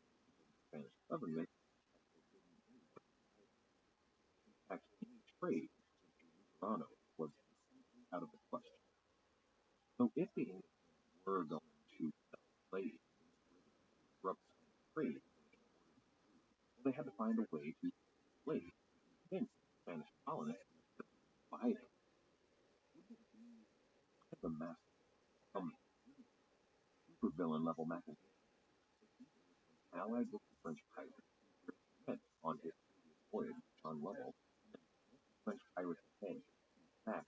Spanish government actually any trade in Toronto was out of the question. So if the English were going to sell slaves, disrupt trade, they had to find a way to slave convince Spanish colonists to buy them. The massive, supervillain level mechanism, allied with the French pirates, met on his voyage on level, French pirates head back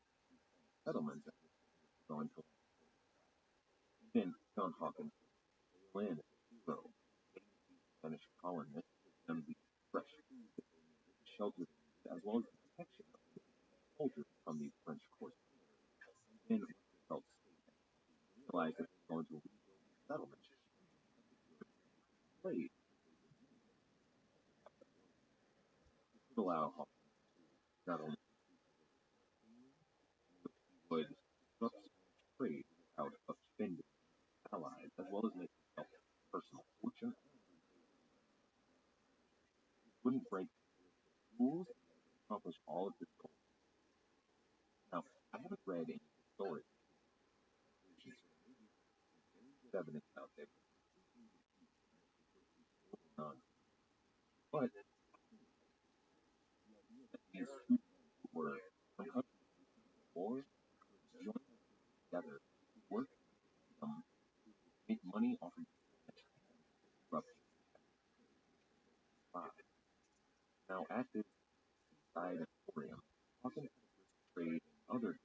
settlements going to then John Hawkins land so Spanish colonists and the fresh shelter as well as the protection of the soldiers from these French courses. And felt realized that they're going to rebuild the settlement slaves would allow Hawkins not only would disrupt trade without offending allies as well as make himself personal fortune. Wouldn't break rules to accomplish all of his goals. Now, I haven't read any stories. There's evidence out there. But these two were uncovered or joined together to work make money off of corruption. Now, at this side emporium, Hawkins trade other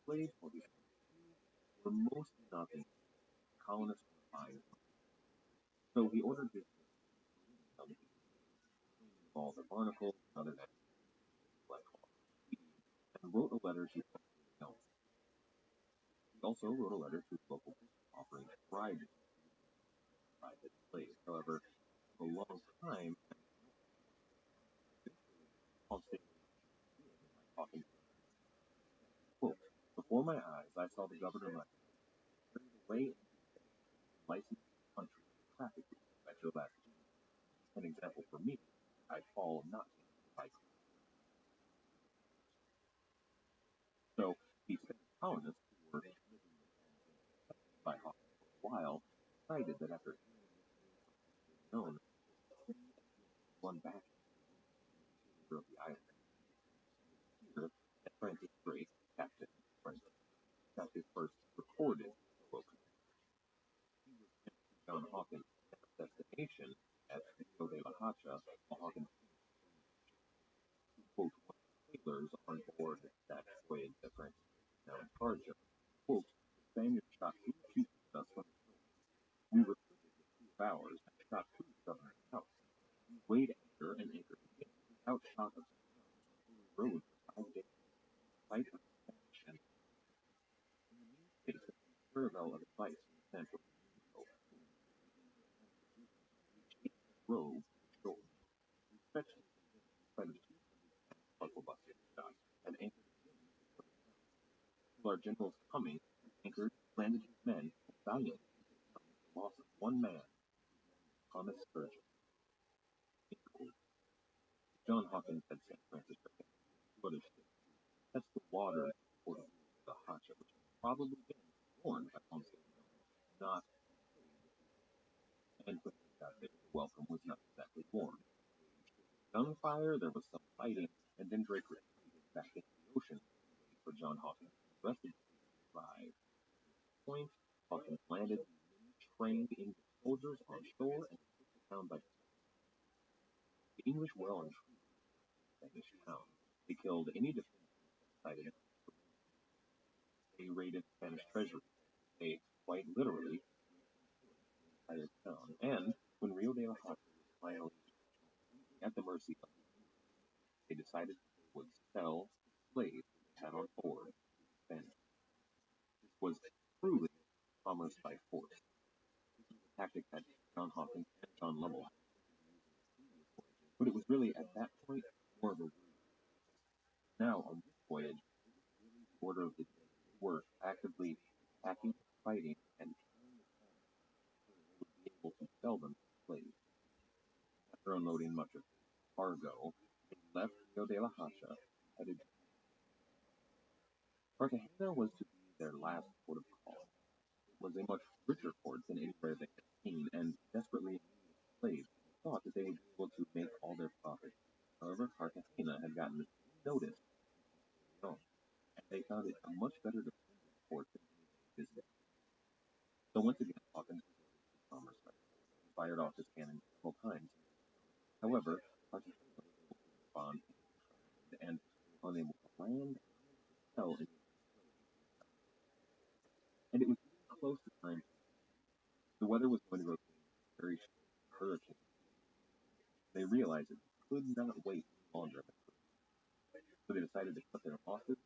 slave holders were mostly nothing colonists were buying. So he ordered his all the barnacles and other like and wrote a letter to else. He also wrote a letter to local offering bribes private slaves. However, for a long time, Hawkins quote, before my eyes, I saw the governor carried away licensed country traffic at your last. An example for me, I fall not by. So these colonists were by Hawkins for a while, decided that after known one back sailors on board that voyage that Francis was now in charge of. Quote, the Spaniards shot 3 pieces at us from the shore. We recruited with 2 of ours and shot 2 governors out. We weighed anchor and anchored again without shot of sound. We rode for 5 days, fight of the Spanish and in the mean space of the caravel of advice from the Central rove to shore. We stretched in spite of 200 arquebuses shot and anchored again till our general's coming, anchored, landed his men, and valiantly with the loss of 1 man, Thomas Sturgeon. John Hawkins had St. Francis Bacon, 2 other ships. That's the water for the Hacha, which had probably been worn by Ponce, not and when they got there, the welcome was not exactly warm. Gunfire, there was some fighting, and then Drake retreated back into the ocean for John Hawkins and the rest of the fleet to arrive. At this point, Hawkins landed trained English soldiers on shore and took the town by force. The English were on treaty with the Spanish town. They killed any defenders that sided with the They raided the Spanish treasury. They, quite literally, entire town, and when Rio de la Plata was finally at the mercy of the English, they decided that they would sell the slaves they had on board to the Spanish. This was truly commerce by force. This was a tactic that John Hawkins and John Lovell had used in previous voyages, but it was really at that point more of a ruse. Now, on this voyage, it was really the order of the day. They were actively attacking, fighting, and be able to sell them as slaves. After unloading much of the cargo, they left Rio de la Hacha, headed to Cartagena was to be their last port of call. It was a much richer port than anywhere they had seen, and desperately in need of slaves. They thought that they would be able to make all their profits. However, Cartagena had gotten the same notice as Leon, and they found it a much better defended port than any they visited. So once again, Hawkins resorted to commerce by force. He fired off his cannon several times. However, Cartagena was able to respond and unable to land fell into and it was getting close to time. The weather was going to go very hurricane. They realized that they could not wait longer, so they decided to cut their losses,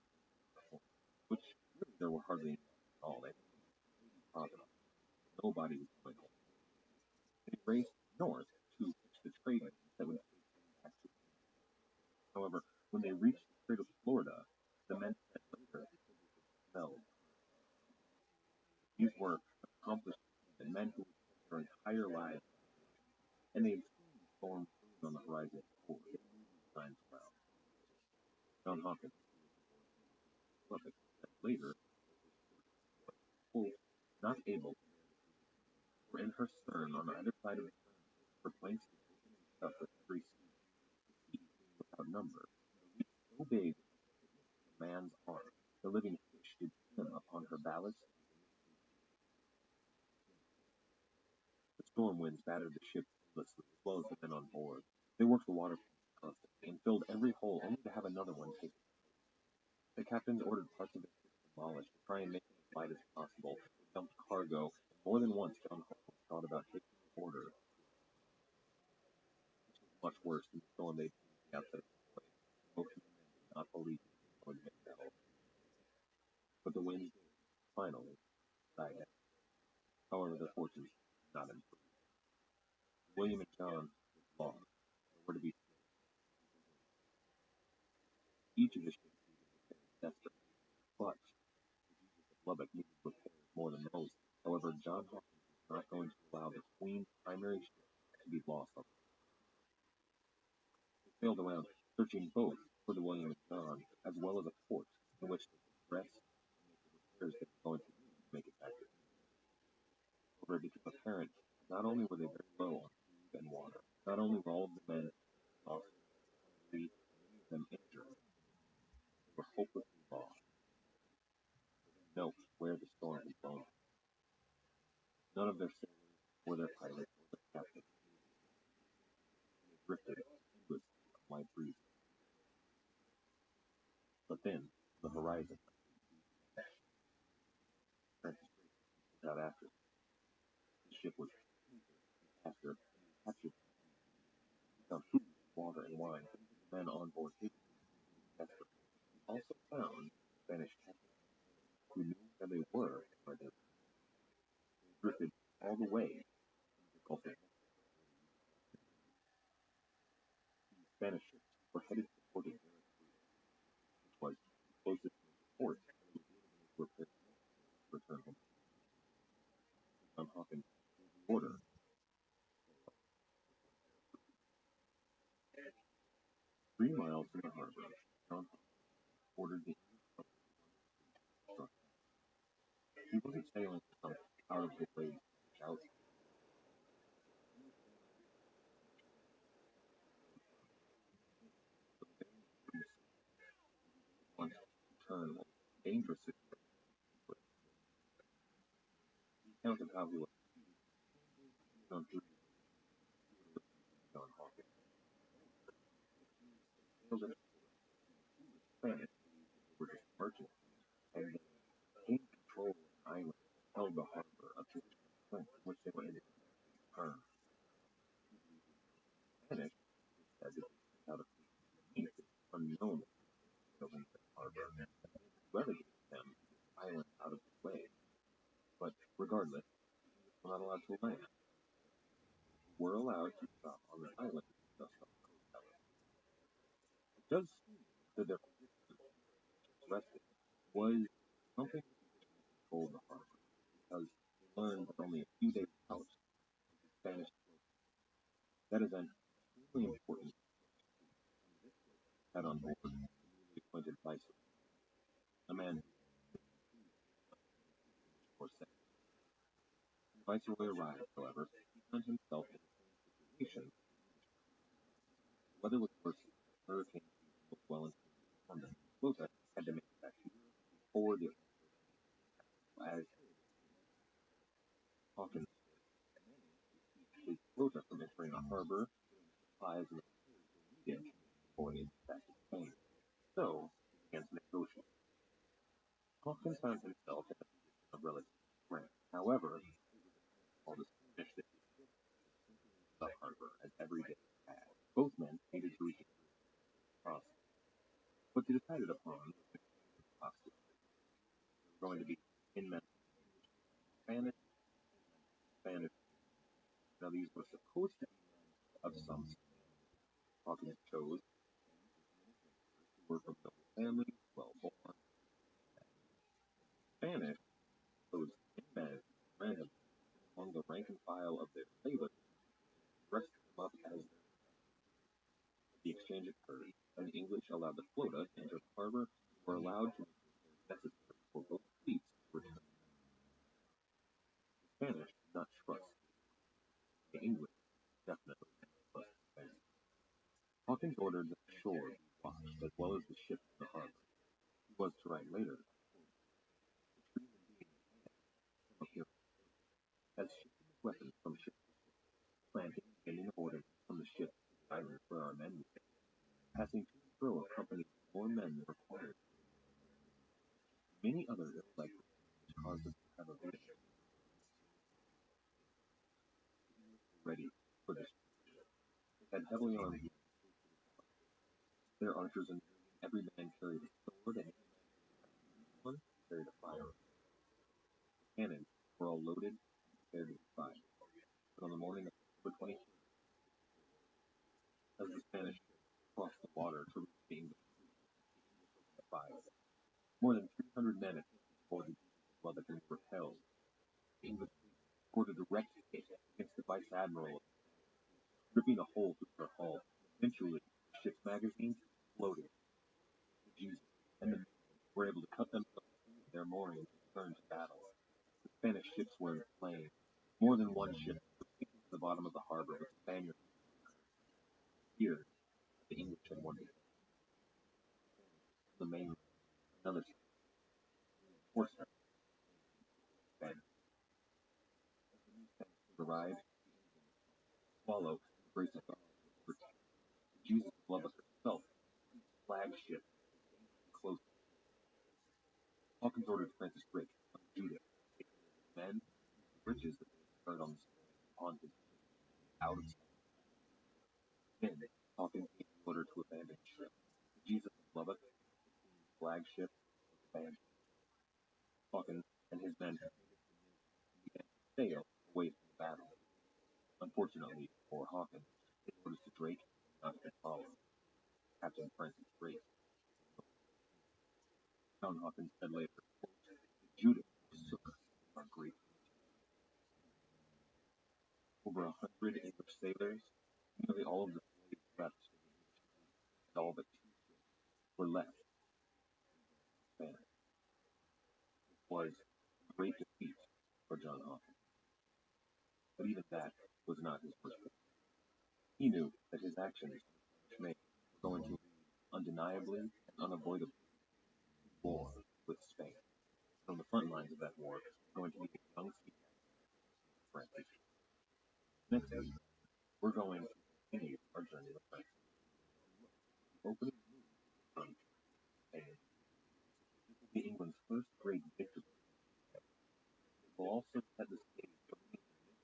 which really there were hardly any at all. They were profit. Nobody was going home. They raced north to pitch the trade that would take them back to England. However, when they reached the Strait of Florida, the men said later smelled. These were accomplished men who had spent their entire lives, and they had seen the storm on the horizon before. They knew these signs well. John Hawkins, who was said later, was not able to for in her stern, on either side of the stern, her planks were taken and stuffed with every sea, the sea being without number, the reach so big as a man's arm. The living fish did swim upon her ballast. The storm winds battered the ship endlessly, as well as the men on board. They worked the water constantly and filled every hole only to have another one taken. The captains ordered parts of the ship demolished to try and make it as light as possible. They dumped cargo, and more than once John Hawkins thought about taking the order, which was much worse than the storm they'd seen at the outset of the voyage. Most of the men did not believe they would make that all. But the winds finally died out. However, their fortunes did not improve. William and John was lost. They were to be each of the ships needed repairs desperately, but the Jesus of Lubbock needed repairs more than most. However, John Hawkins was not going to allow the Queen's primary ship to be lost on the They sailed around, searching both for the William and John, as well as a port in which they could rest and make the repairs they were going to need to make it back to England. However, it became apparent not only were they very low on food and water, not only were all of the men lost, many of them injured, they were hopelessly lost. They didn't know where the storm had blown. None of their sailors, or their pilots, or their captains, and they drifted endlessly on light breezes. But then, the horizon, out after the ship was after captured, found food, water, and wine. The men on board hid desperate. Also found Spanish captains who knew where they were, where they drifted all the way to the Gulf of Mexico. The Spanish ships were headed to the port of Veracruz, which was the closest port to repair to return home. John Hawkins gave the order. 3 miles from the harbor, John Hawkins ordered the English to struck. He wasn't sailing for some out of the way shout. Once turn was a dangerous situation. He counted how he was on duty John Hawkins. Sailed in Spanish were just merchants and they gained control of the island, held the harbor, a position of strength which they were able to turn. Spanish said that out of peace unknown in the harbor and relegated them to the island out of the way. But regardless, we're not allowed to land. We're allowed to stop on the island just off the coast, however. It does seem that their position rested was something that controlled the harbor because they learned that only a few days out of the Spanish fleet. That is an extremely important had on board the newly appointed viceroy, a man who was sent. The viceroy arrived, however, he found himself in the same situation. The weather was worse. Hurricane season was well into London. Flota had to make that before the as Hawkins his flota from entering the harbor, supplies and needed before they back to Spain. So he began to negotiate. Hawkins found himself in a position of relative strength. However, all the Spanish that he the harbor as every day passed. Both men needed to reach across. What they decided upon was the hostage. They were going to be in men Spanish, Spanish. Now these were supposed to be men of some sort. Hawkins chose who were from noble families, well born. Spanish chose men randomly among the rank and file of their labor, dressed them up as the exchange occurred, and the English allowed the flota to enter the harbor and were allowed to make repairs necessary for both fleets to return. The Spanish did not trust the English, definitely did not trust the Spanish. Hawkins ordered that the shore be watched as well as the ships in the harbor. He was to write later, the treason being appearing as shipping weapons from ship to ship, planting and getting orders from the ship to the island where our men were, passing to and fro accompanied more men than required. Many other irregularities which caused us to have a vision ready for this. They had heavily armed men. Their archers and every man carried a sword and one carried a fire. The cannons were all loaded and prepared to fire. But on the morning of October 23rd, as the Spanish crossed the water to reach the English fleet, the fire. More than 300 men boarded while the men were repelled. The English fleet scored a direct hit against the vice admiral, ripping a hole through her hull. Eventually, the ship's magazines exploded. The Jews and the men were able to cut themselves free of their moorings and return to battle. The Spanish ships were in flames. More than one ship was sinking to the bottom of the harbor with Spaniards. Here, the English had won the mainland. Another horseman Spanish. As the new Spanish arrived, swallow the grace of God. Jesus Lubbock herself, flagship, close. Hawkins ordered Francis Drake on Judah, taking his men and the riches that they had spurred on the sea upon his out of sight. Then Hawkins gave the order to abandon ship. The Jesus of Lubbock, the Queen's flagship, was abandoned. Hawkins and his men made a canoe and began to sail away from the battle. Unfortunately for Hawkins, his orders to Drake had not been followed. Captain Francis Drake. John Hawkins said later, quote, "The Judah forsook our great." Over 100 English sailors, nearly all of the slaves left in the English fleet, and all but 2 ships were left in Spain. It was a great defeat for John Hawkins. But even that was not his first point. He knew that his actions on the Spanish Main were going to lead undeniably and unavoidably to war with Spain. From the front lines of that war was going to be a young sea captain, Francis. Next week, we're going to continue our journey with Francis. The opening move from Spain. This will be England's first great victory. It will also set the stage for many of the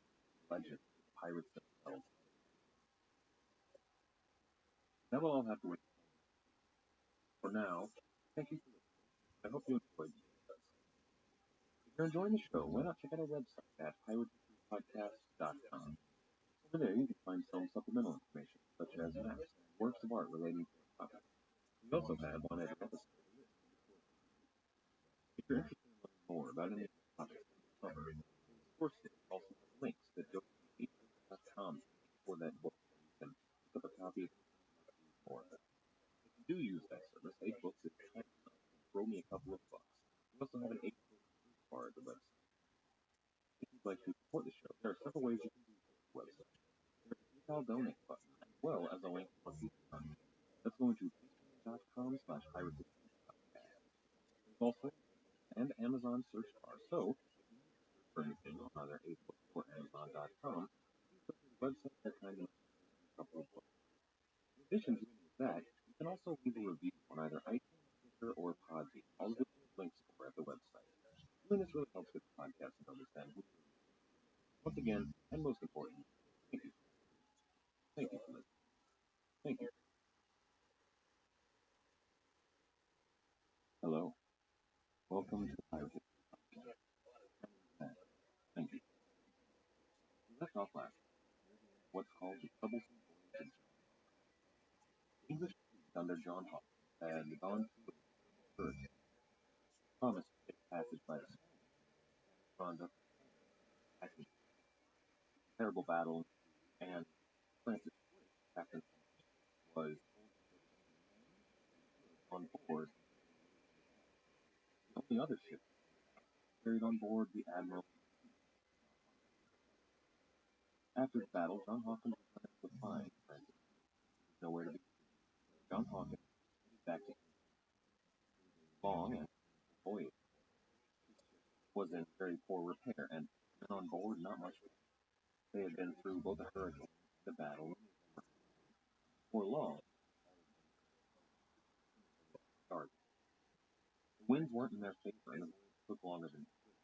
legends of the pirates themselves. That will all have to wait. For now, thank you for listening. I hope you enjoyed being with us. If you're enjoying the show, why not check out our website at piratepodcast.com. Over there, you can find some supplemental information, such as maps and works of art relating to our topic. We also have on every episode a list of recordings. If you're interested in learning more about any of the topics that we cover, the sources also have links that go to patreon.com for that book, where you can pick up a copy of anything you might read more. If you do use that service, 8 Books is kind enough to throw me a couple of bucks. We also have an 8 Book search bar at the website. If you'd like to support the show, there are several ways you can do so at the website. There's a PayPal donate button, as well as a link for Patreon. Let's go into patreon.com/piratepodcast. There's also an Amazon search bar, so if you need to search for anything on either 8Book or Amazon.com, please go to the website that kind of a couple of books. In addition to any of that, you can also leave a review on either iTunes, Stitcher, or Podbean, all of which we have links for at the website. Doing this really helps get the podcast to understand who you're reading. Once again, and most importantly, thank you. Thank you for listening. Thank you. Hello. Welcome to the Pirate Podcast. Thank you. We left off last week near the end of what's called the troublesome voyage of John Hawkins. The English fleet under John Hawkins had gone through a terrible hurricane, promised to take passage by the Spanish, and conduct attacking a terrible battle, and Francis Drake, captain of the ship, was told to put as many men as he could on board until the news cleared up. The only other ship that cleared out carried on board the admiral in chief, John Hawkins. After the battle, John Hawkins was unable to find Francis Drake. He was nowhere to be seen. John Hawkins headed back to England. It was a long and painful voyage. His ship was in very poor repair, and men on board not much better. They had been through both a hurricane and a battle, many of them were dying. Before long, all of them starving. The winds weren't in their favor, and the voyage took longer than it should have.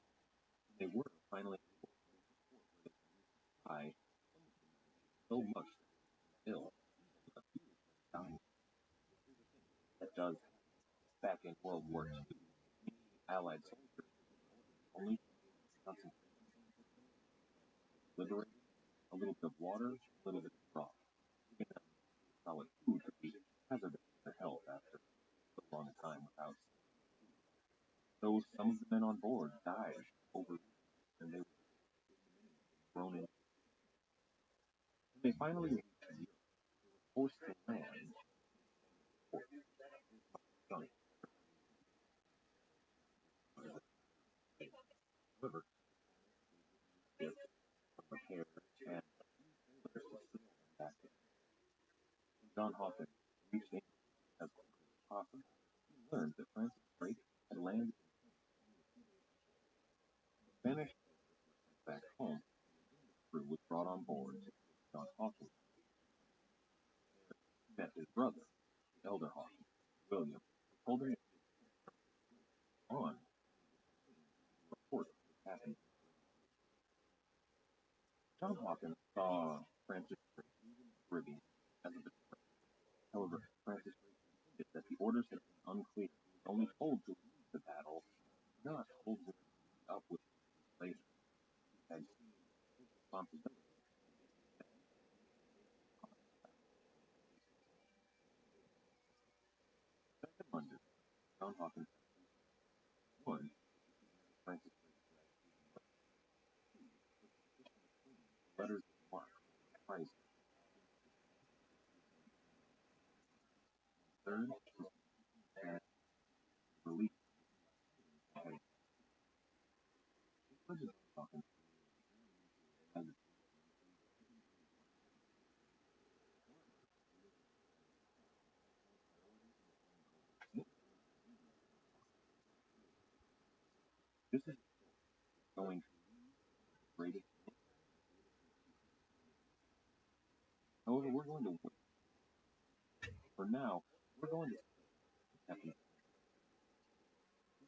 When they were finally able to reach a port where they could resupply, some of them managed so much that they became ill. Even a few of them died. Here's the thing that does happen. Back in World War II, many Allied soldiers were given orders only to engage in concentration camp techniques. Once liberated, a little bit of water, a little bit of broth. Giving them solid food could be hazardous to their health after so long a time without solid food. So some of the men on board died of overeating, and they were thrown into the sea. When they finally reached Europe, they were forced to land in a Spanish port. Here's how sunk their fleet was. However, the Spanish gave the few ships some repairs and a few sailors to sail them back to England. When John Hawkins reached England as quickly as possible, he learned that Francis Drake had landed in France only a few days before. The Spanish sailors were sent back home, and an English crew was brought on board to assist John Hawkins in reaching France. There, he met his brother, the elder Hawkins, William, who told him that he had on to report what happened. John Hawkins saw Francis Drake Caribbean as a betrayer. However, Francis Drake insisted that the orders had been unclear. He was only told to leave the battle, not told to meet up with later. He had seen his responsibility. Back in London, John Hawkins had one, Francis Drake letters of marque, Christ. Third, and relief. This is going to greatest. However, we're going to wait. For now, we're going to happen.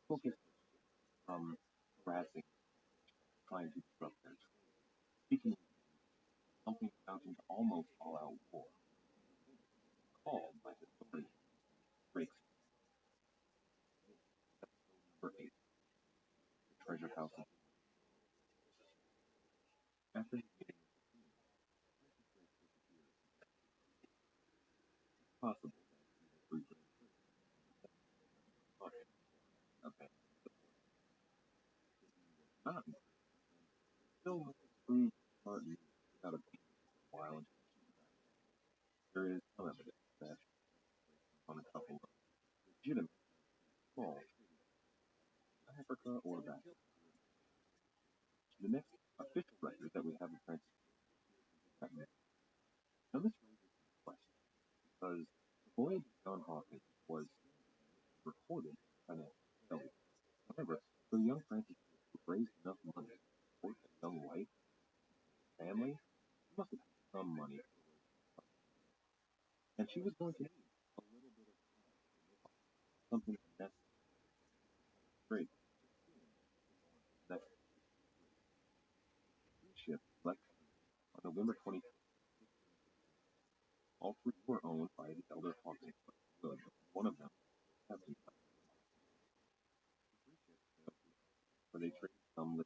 Focus on harassing, trying to disrupt their speaking something amounting to almost all-out war. Called by historian breaks for 8. The treasure house. After his meeting it's possible okay. Not still through Martin without a peace for a while and there is some evidence that on a couple of legitimate small Africa or back. The next official record that we have in France. Now this raises a question because the voyage of John Hawkins was recorded financial failure. However, for the young Francis to raise enough money to support a young wife, family, she must have had some money. And she was going to need a little bit of something necessary. Great. That ship left on November 25th. All three were owned by the elder Hawkins, but one of them has been where they traded some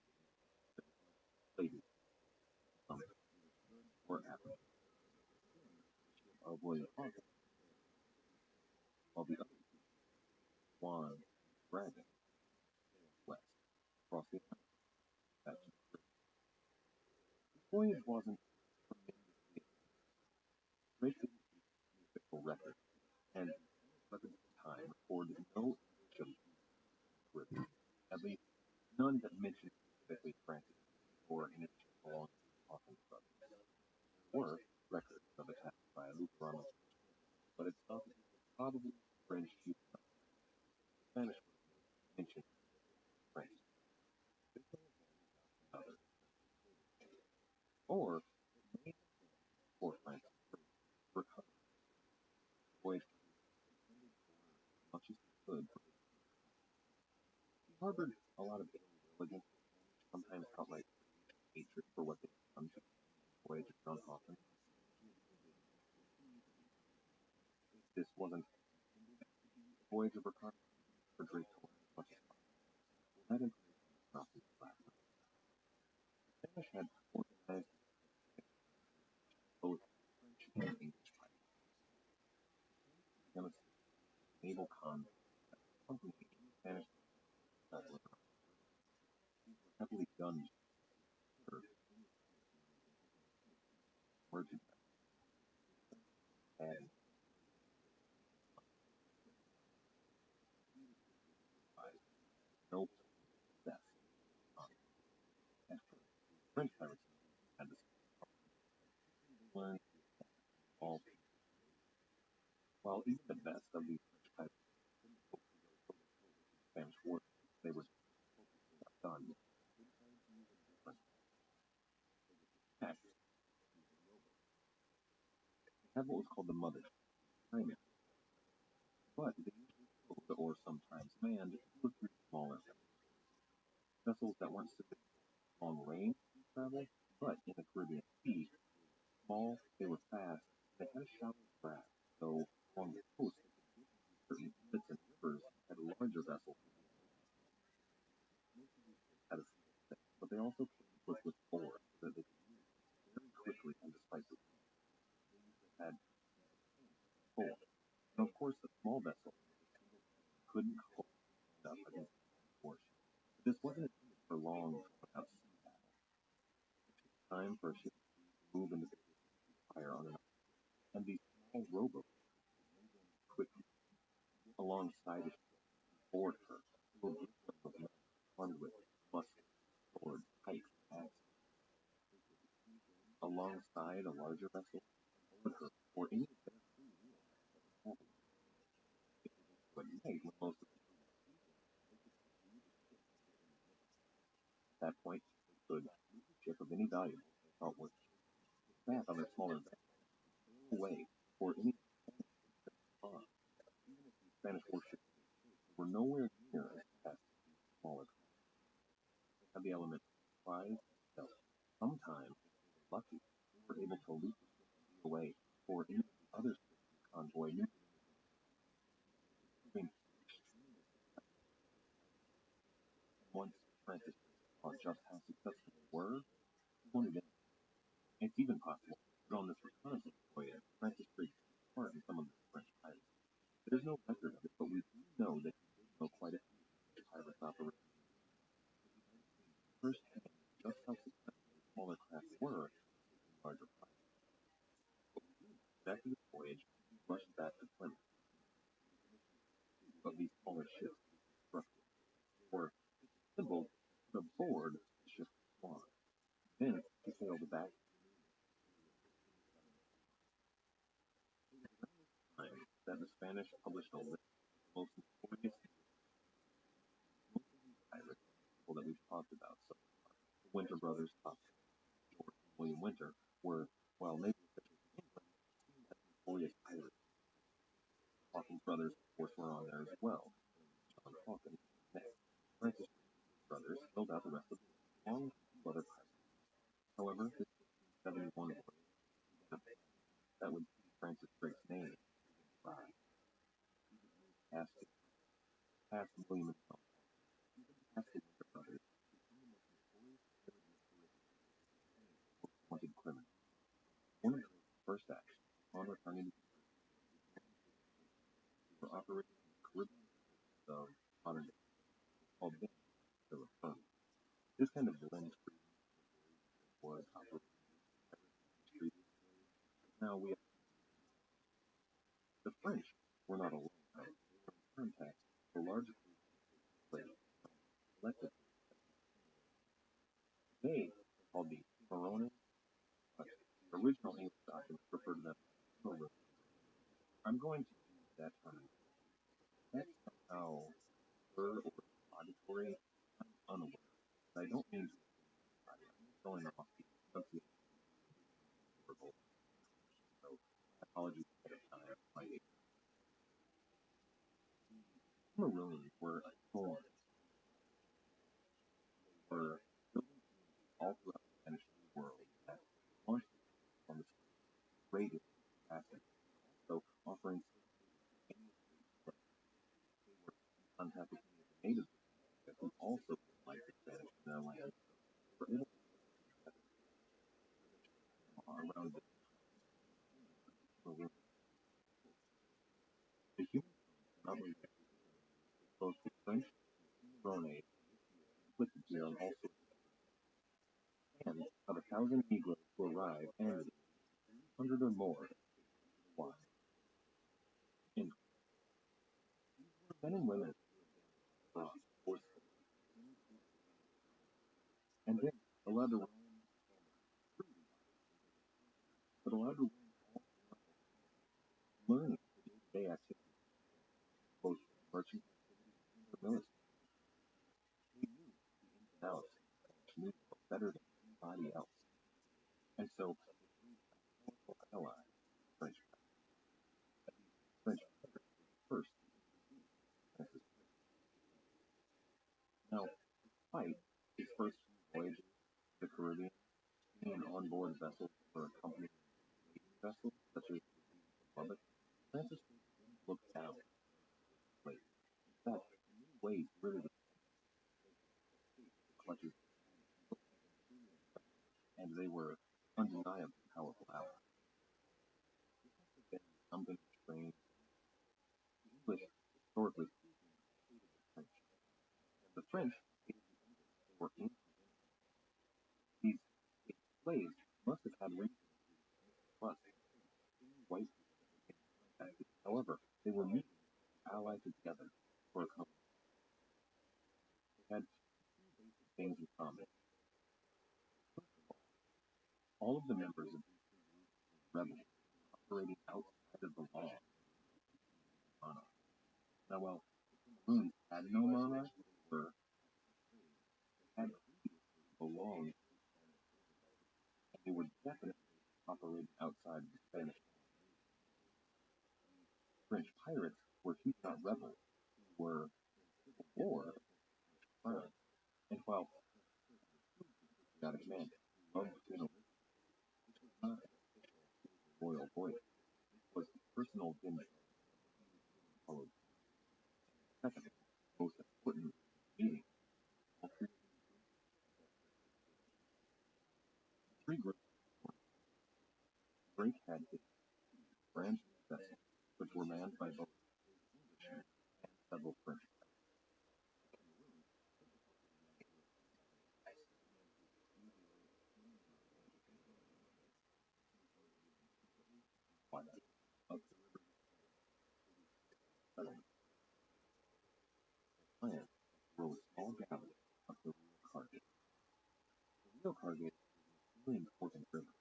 ladies, some or African of William Hawkins, while the other Swan Dragon west across the Atlantic. The voyage wasn't tremendously great official record, and records at the time recorded no English of at least none that mentioned specifically Francis or in addition belonging to Hawkins brothers. Or records of attacks by Lutheran, but it's thought that probably French Spanish mentioned Francis. Or for Francis recovered voyage much as he could. He harbored a lot of against sometimes outright hatred for what they had done to the voyage of John Hawkins. This wasn't the voyage of Ricardo for Drake as much as possible. That information was not in the last night. The Spanish had organized both French and English pilots. Naval combat accompanying any Spanish vessels were heavily gunned for merchandise and no success. At first, French pirates had to learn all while even the best of these French pirates couldn't cope with the Spanish war, they were done. Heck, they had what was called the mother primary, but they usually killed or sometimes manned 2 or 3 smaller also came equipped with oars so that they could move very quickly and despite the wind. They had four. And of course, the small vessel couldn't hold up against the warship. But this wasn't intended for long, drawn-out sea battle. It took time for a ship to move into the fire on an island, and these small rowboats would move in quickly alongside a ship and board her. They were brilliant with men armed with muskets, swords, pikes, and axes. Alongside a larger vessel and board her or any of their free will that was happening. If they did so at night when most of the crew was sleeping, they could pursue the ship within the minutes. At that point, they could move the ship of any valuables they thought worth taking, get back on their smaller vessels, and sail away before any of the Spanish ships could respond. Even if these Spanish warships could escape, they were nowhere near as fast as these smaller craft. They had the element of surprise and stealth. Sometimes, if they were lucky, they were able to leap the ship and be away before any of the other ships in the convoy knew they were moving. Proving extremely successful. And once Francis saw just how successful they were, he wanted in. It's even possible that on this reconnaissance voyage, Francis Drake took part in some of the French pirates. There's no record of it, but we do know that he did know quite a few French pirates operating in the sea. So he might have seen firsthand just how successful the smaller craft were in taking larger prizes. But we do know that after this voyage, he rushed back to Plymouth. He commissioned two of these smaller ships to be constructed. They were assembled and put aboard the ship Swan. Then he sailed back to New England in the year 1517. It was around this time that the Spanish published a list of the most notorious English pirates. Most of these pirates are the people that we've talked about so far. The Winter brothers, Thompson, George, and William Winter, were, while naval officials in England, seen as notorious pirates. Hawkins brothers, of course, were on there as well, and John Hawkins was next. Francis Drake and his brothers filled out the rest of the list along with a few other pirates. However, this 1571 voyage began a plan that would see Francis Drake's name begin to rise. He would move past his brothers, past William and Thompson, even past the Winter brothers, to become the most notorious pirate in the Caribbean and a most wanted criminal. One of Drake's first actions upon returning to the Caribbean was joining his fleet. They were operating in the Caribbean coast of modern day called then Philip Island. This kind of blends freedom with the ways that Drake was operating as a pirate and mistreating slaves, but now we have to see it. The French were not alone, though. They were in contact with a large group of escaped slaves known collectively as the Cimarrones. They were called the Cimarrones, but the original English documents refer to them as Cimarrones. I'm going to use that term. If that's somehow slur or derogatory, I'm unaware, but I don't mean to offend anybody. I'm just going off the pronunciation of the original historical information, so my apologies ahead of time for my ignorance. The Cimarrones were a thorn in the side of Spain. They were building communities all throughout the Spanish New World that launched attacks on the slaves, raided in capacity, and also offering safe haven to any escaped slave. They were in contact with many of the natives of Jamaica who also didn't like the Spanish in their land, so they were able to work together. The British of Panama around this time became the homeland of the Cimarrones escaped slaves. The human tones not only represented that both the French and Cimarrone initiated inflicted here on all sorts of different nations, and of 1,000 Negroes who arrived annually, 300 or more escaped to the wild. These were men and women who had been brought forcefully into the Spanish colonies, and then allowed to roam almost freely into the continent, but allowed to roam all throughout the colonies, learning the day-to-day activities of the French, both their merchant activities and their military activities. They knew the ins and outs of the Spanish New World better than anybody else, and so they proved a powerful ally to the French pirates. At least the French pirates were the first to introduce Francis Drake to England. Now, despite his first few voyages to the Caribbean, being on board vessels that were accompanying trading vessels such as the Lady from Lubbock, Francis Drake didn't look down on escaped slaves. In fact, in many ways, he really was thankful that they could escape the clutches of the Spanish. together for a common. They had two basic things in common. First of all of the members of these two groups were rebels, operating outside of the law. Monarch. Now, while the Cameroons had no monarch, they had previously belonged, and they were definitely operating outside the Spanish. French pirates were Huguenot rebels who were in civil war against France. And while got a command, he loved to this was not an official royal voyage. This was the personal vindication followed. Second, most important meeting, all three groups. Drake had his brand new vessels, which were manned by both Englishmen and several French. Up the river settlement. Plan row a small galley up the Rio Cargate. The Rio Cargate is a really important river.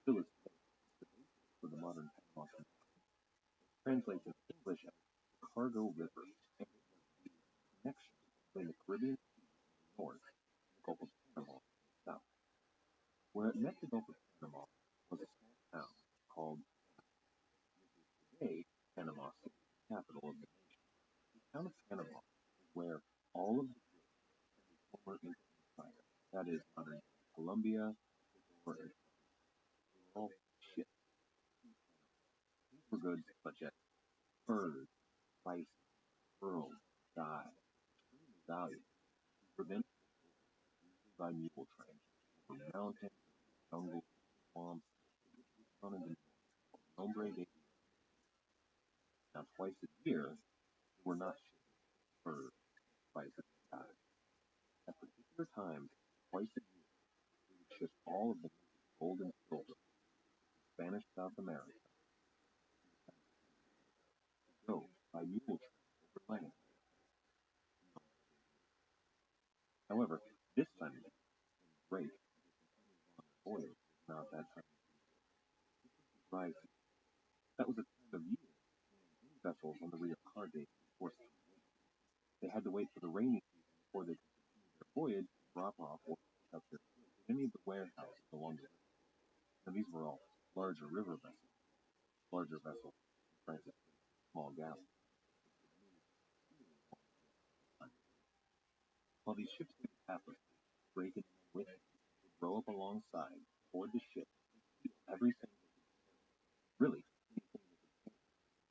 Still is the basis for the modern Panama Canal. It translates in English as the Cargo River, and it was the connection between the Caribbean Sea in the north and the Gulf of Panama in the south. Where it met the Gulf of Panama was a small town called today Panama City, the capital of the nation. The town of Panama is where all of the goods from the former Inca Empire, that is, modern Colombia, Ecuador, and were all shipped to Panama. These were goods such as furs, spices, pearls, dyes, extremely valuable. These were then usually by mule train over mountains, jungles, swamps, down in the Nombre de Now, twice a year, they were not shipping furs, spices, and dyes. At particular times, twice a year, they would ship all of the gold and silver from Spanish South America to go by mule train over land. However, this time of year, when Drake on the voyage was not that time of year. This was the dry season. That was a time of year when any vessels on the Rio Cargate were forced to wait. They had to wait for the rainy season before they could continue their voyage and drop off or pick up their goods in any of the warehouses along the river. Now, these were all larger river vessels, transit small galleys, which would move exceedingly long time. While these ships did tapestry, Drake and men with him would row up alongside, board the ship, and steal everything they could carry. Really, anything they could carry.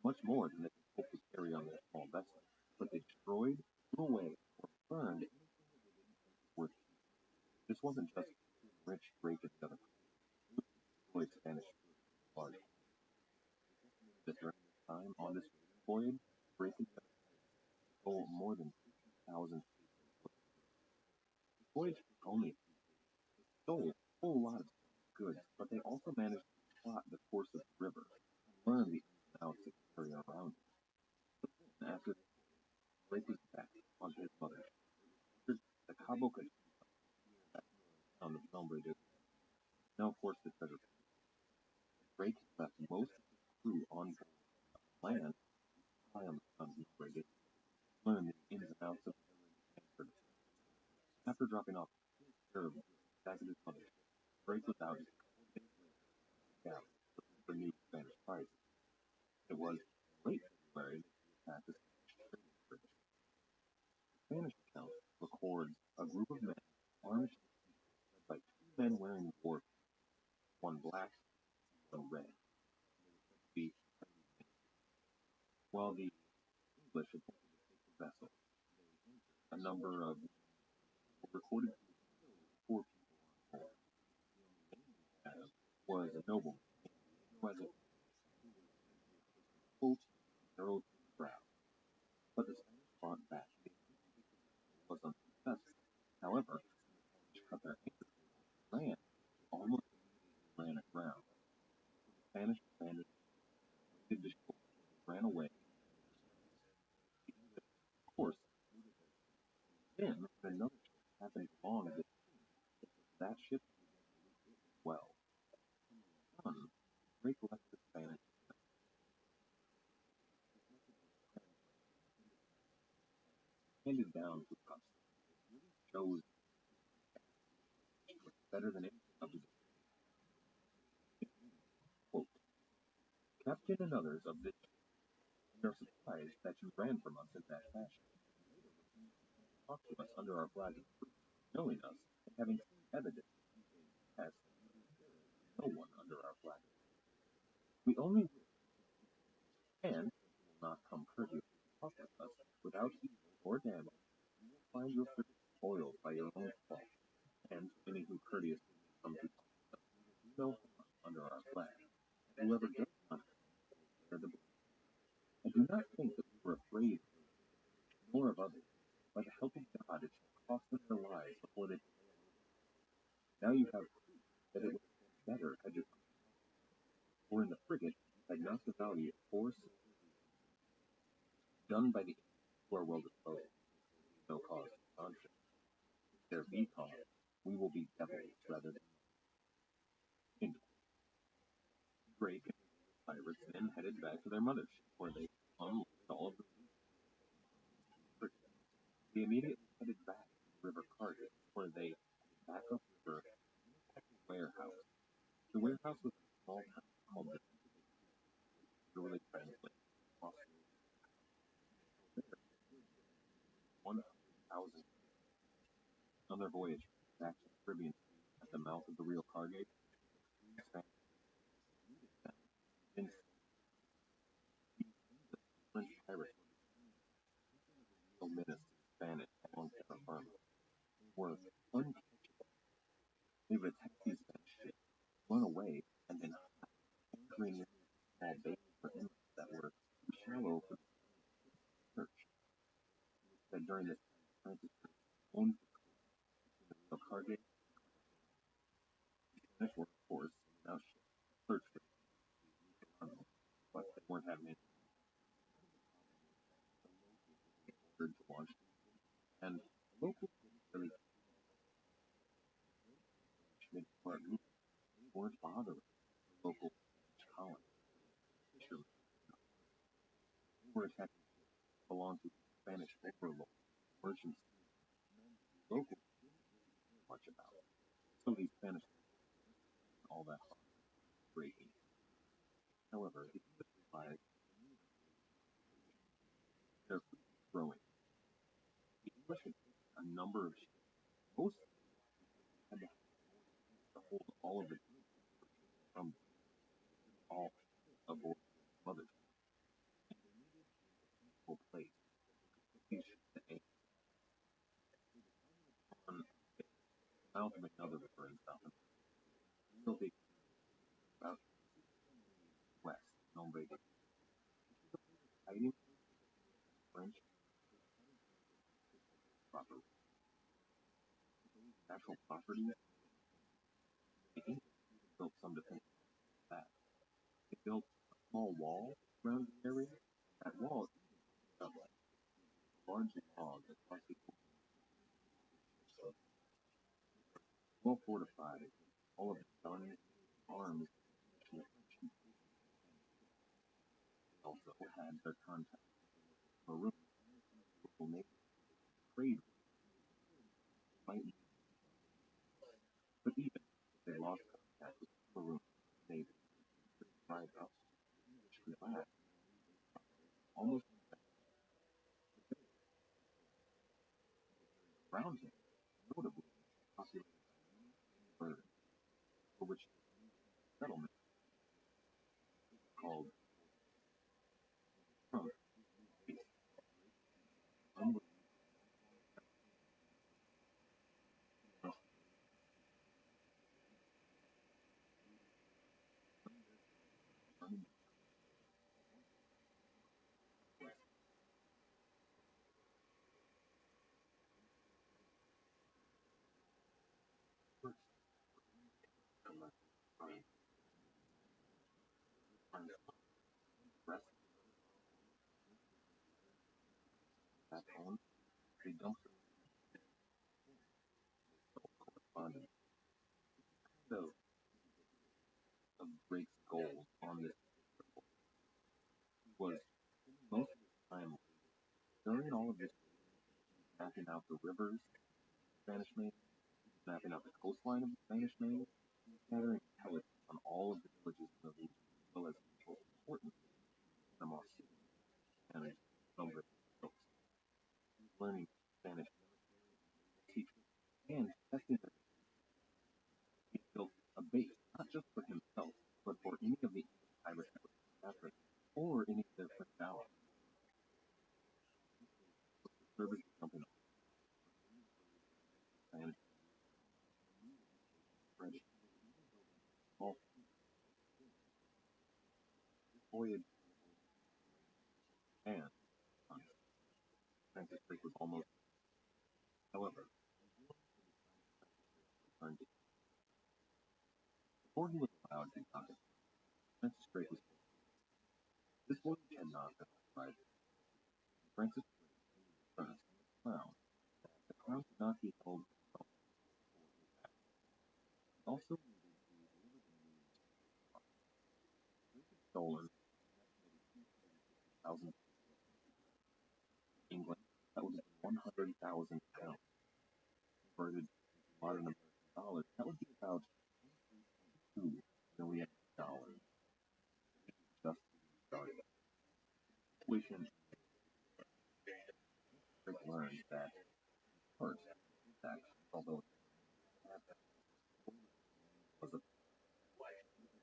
Much more than they could hope to carry on their small vessel. But they destroyed, threw away, or burned anything that they didn't think was worth keeping. This wasn't just to enrich Drake and the other crew. It was to exploit Spanish goods in large quantities. It's estimated that during this time, on this raiding voyage, Drake and the other pirates stole more than 50,000 pesos worth of goods. This voyage took only a few days. They stole a whole lot of goods, but they also managed to plot the course of the river and learn the ins and outs of the area around it. But then, after this voyage, Drake was back on his mother ship. It was entered the Cabo Cativa near that town of Nombre de now, of course, the treasure planet. Drake had left most of his crew on board land to spy on the town of Nombre de learn the ins and outs of the village and for defense. After dropping off his share of goods back at his mother ship, Drake was out just a couple of days later on his galley looking for new Spanish prizes. It was in late February that he attacked a Spanish trading frigate. The Spanish account records a group of men armed to the teeth, led by two men wearing war paint, one black and one red. They were said to be Chinese ministers. While the English attempted to take the vessel, they injured a number of men were recorded to have killed 4 people on board. The only name we have was a nobleman named Diego who was said to have taken a quote arrow to the brow. But the Spanish fought back. They attempted to take the vessel was unsuccessful. However, when the Spanish cut their anchor cable and ran, they almost immediately ran aground. So the Spanish abandoned the ship, raided the shore, ran away, and never surfaced. The course, then when another ship happened along at that ship as well. Son, break left the Spanish handed down to us shows better than anything of the quote. Captain and others of this we are surprised that you ran from us in that fashion. Talk to us under our flag, knowing us, and having seen evidence as no one under our flag. We only and will not come courteous to talk with us without evil or damage. You will find your frigate spoiled by your own fault, and any who courteously come to talk with us do no harm under our flag. Whoever does not bear the blame. And do not think that we were afraid of you, nor of others. By the help of God, it shall cost them their lives before they. Now you have proof that it would have been better had you. For in the frigate you had not the value of 4 done by the who are well disposed. No cause for conscience. If there be cause, we will be devils rather than Drake and the pirates then headed back to their mothership, where they unloaded all of the frigate. They immediately headed back to the river Cardiff, where they back up river warehouse. The warehouse was a small town called the literally translated 100,000. On their voyage back to the Caribbean at the mouth of the Rio Cargate, in French pirates menace to Spanish along their army were uncatchable. They would attack these Spanish ships, run away, and then anchoring in small bays or inlets that were too shallow for the search. That during this time, Francis owned the Rio Cargate. The Spanish were, of course, now search for but they weren't having any. To launch, and locals didn't really weren't bothering the local colony. Fishermen were attacking belonged to Spanish overlords, merchants, locals didn't know much about it. So these Spanish all that breaking. However, the English realized their fleet was growing. The English had taken a number of ships. Most had to hold all of the from all aboard mothers. And they needed a peaceful place to put these ships to aim. On the mouth of another river in South America, real big about west, Nombre de hiding French property. Natural property. The English built some defense that. They built a small wall around the area. That wall is a large log across the well fortified. All of the guns, arms, also had their contact maroon local navy trade might but even if they lost contact with maroon navy drive up which relaxed almost around him, notably populated birds, for which settlement called Trump back home, they dumped her correspondence. So, of Drake's goals on this was most of the time during all of this mapping out the rivers, Spanish main, mapping out the coastline of the Spanish main, gathering intelligence on all of the villages in the region, as well as most importantly, Panama City and Colombia coast. Learning Spanish teachers and testing their he built a base, not just for himself, but for any of the Irish Africa or any of their French allies. Service company Spanish French all voyage and Francis Drake was almost however returned to before he was allowed to dock it, Francis Drake was this voyage had not been authorized. Francis Drake trust crown. The crown could not be held also stolen thousand England that would be 100,000 pounds converted to modern American dollars. That would be about $2 million. Just started. Tuition Rick learned that first tax, although was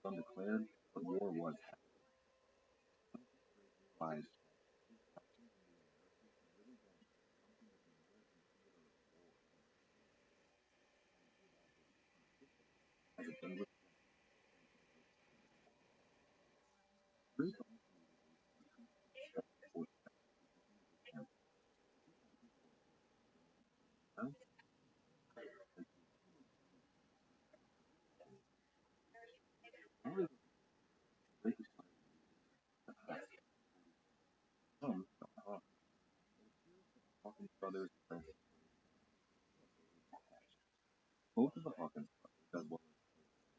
undeclared, but war was happening. As a English Greek Hawkins brothers both of the Hawkins brothers, as well as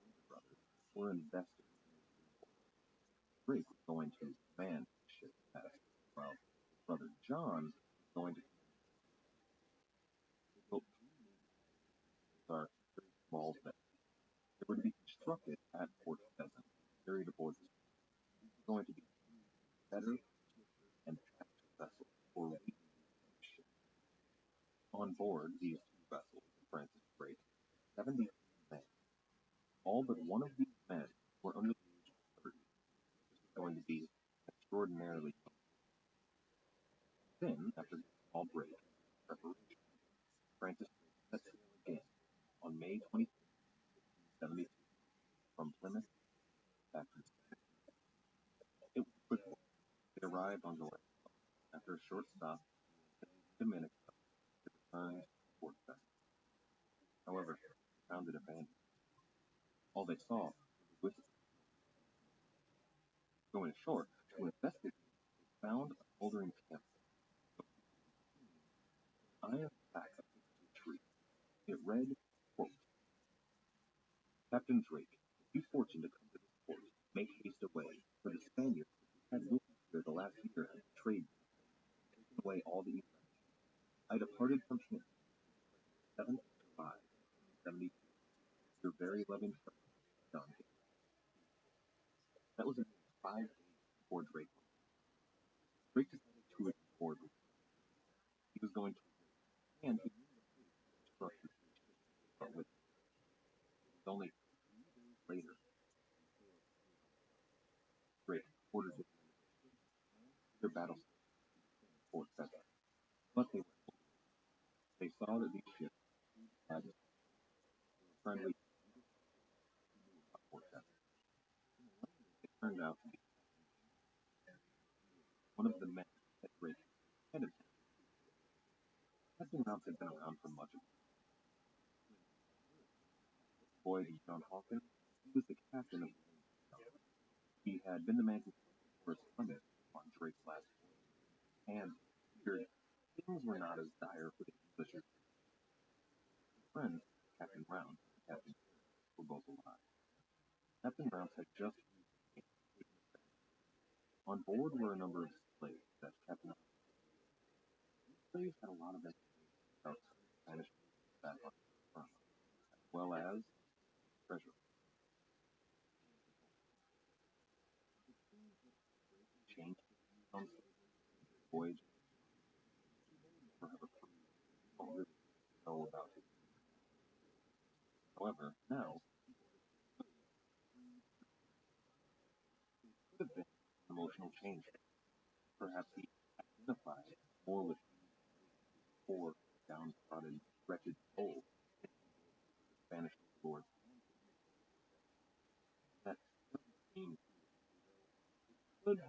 the brothers, were investors. Drake was going to command the ship as well. His brother John was going to build our very small vessels. They were to be constructed at Port Pheasant, carried aboard. These were going to be better and faster vessels for weaving ships. On board these two vessels, Francis Drake, 70 men. All but one of these men were under the age of 30. This was going to be extraordinarily then, after the small break in preparation, Francis set sail again on May 20, 1772, from Plymouth back to Spain. It was quick work. They arrived on the land. After a short stop in Dominica, they returned to Port Pheasant. However, they found it abandoned. All they saw was whiskey. Going ashore to investigate, they found a smoldering camp. Iron back up to the tree. It read, quote, Captain Drake, if you fortune to come to this port, make haste away, for the Spaniards had with you here the last year have betrayed me, taken away all the English. I departed from him, 7th July, 1772, your very loving friend, John. That was 5 days before Drake. Drake decided to record. He was going to, and he knew the structure but with it was only 3 days later. Drake ordered their battle Fort Pheasant. But they saw that these ships had friendly Fort Pheasant. It turned out to be one of the men that Drake headed. Testing routes had been around for much of it. Boyd John Hawkins, he was the captain of the Navy. He had been the man who corresponded on Drake's last voyage, and feared his Things were not as dire for the English as his friends, Captain Rounds and Captain Kidd, were both alive. Captain Rounds had just on board were a number of slaves that Captain These slaves had a lot of information about Spanish back on the front, as well as treasure. Changed on voyage never have a clue or really know about it. However, now could have been an emotional change. Perhaps he identified more with poor, downtrodden, wretched souls than Spanish lords. That doesn't seem good.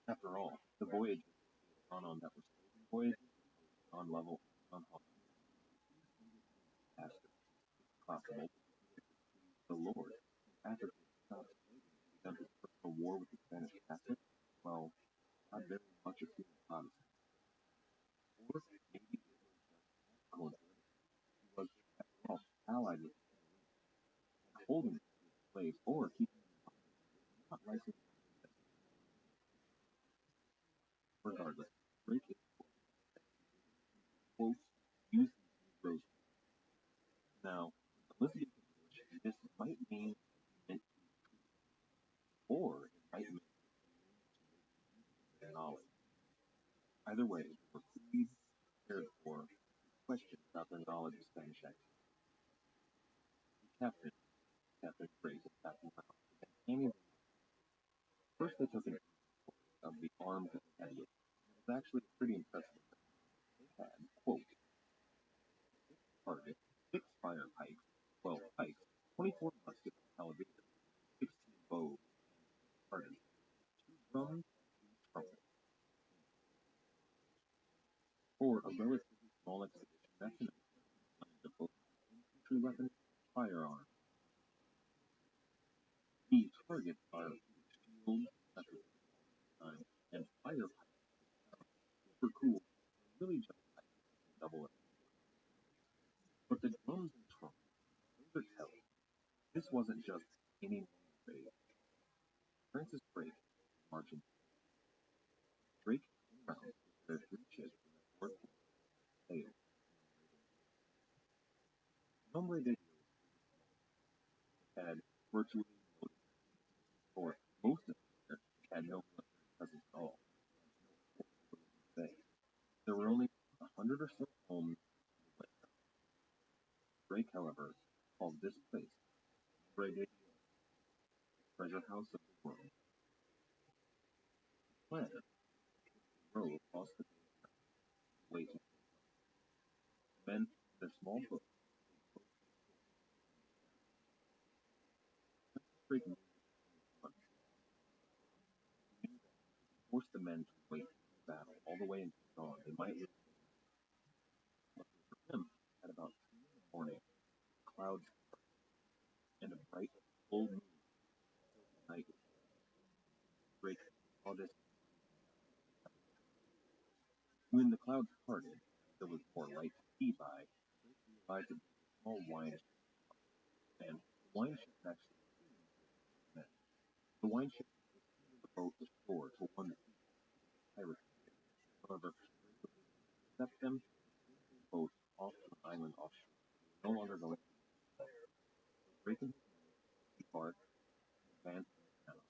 After all, the voyages gone on that were saving voyages on level on faster possible. The Lord, after begun his personal war with the Spanish Catholics, well, not very much of his Protestant. Or maybe it was just coincidence. He was, after all, allied with and holding slaves or keeping them not licensed. Regardless, Drake is quote used these Negroes. Now, Elizabeth English, this might mean meant or it might mean knowledge. Either way, they were freed, cared for, questioned about their knowledge of Spanish activity. Captain Drake and Captain Brown began handing them. First, they took an of the arms that they had with them. It was actually pretty impressive. They had, quote, target, 6 fire pikes, 12 pikes, 24 muskets and halberdiers, 16 bows, and targets, 2 drums, and 2 trumpets. For a relatively small expedition, that's enough to both infantry weapons and firearms. The targets are shields, and fire pikes, super cool, really just double it. But the drums and trumpets, those are telling. This wasn't just any raid. Francis Drake marching. Drake and Brown with their 3 ships in the fourth sail. Nombre de Dios had virtually no, or most of them had no military presence at all. There were only 100 or so homes in the West. Drake, however, called this place Nombre de Dios, treasure house of the world. The plan row across the way to men their small boat. Drake knew forced the men to wait for battle all the way until dawn. They might lose. But for him, at about 2 in the morning, clouds and a bright full moon night. Drake saw this. When the clouds parted, there was more light to see by. Drake realized it was a small wine ship, and the wine ship actually met. The wine ship was the boat ashore to one pirate. However, except them, the boat off to an island offshore. No longer going to Drake and his men debarked and advanced in the channel.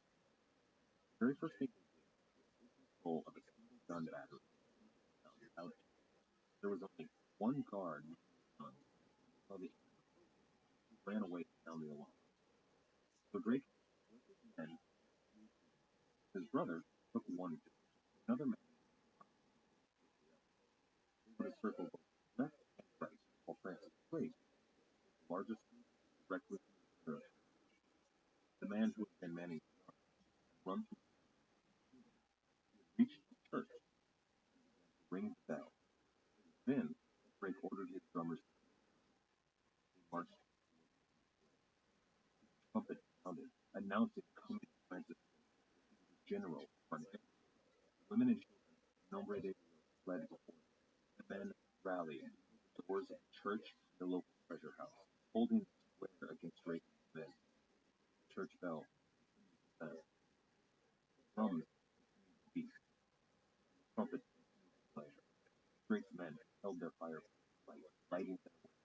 The very first thing they did was take control of a single gun battery. There was only one guard on while the ran away down the alarm. So Drake and his brother took one. Another man put a circle left and right, while Francis Drake, the largest, directly to the the man who had been manning the arm, run through reached the church and ring the bell. Then Drake ordered his drummers to march. The trumpet sounded, announcing coming Francis, the general, from the Women and children, nombre de Dios, fled before them. The men rallied at the doors of the church and the local treasure house, holding the square against Reagan's men. The church bell continued to sound. The drums continued to beat. The trumpets continued to play. Drake's men held their fire lighting them away.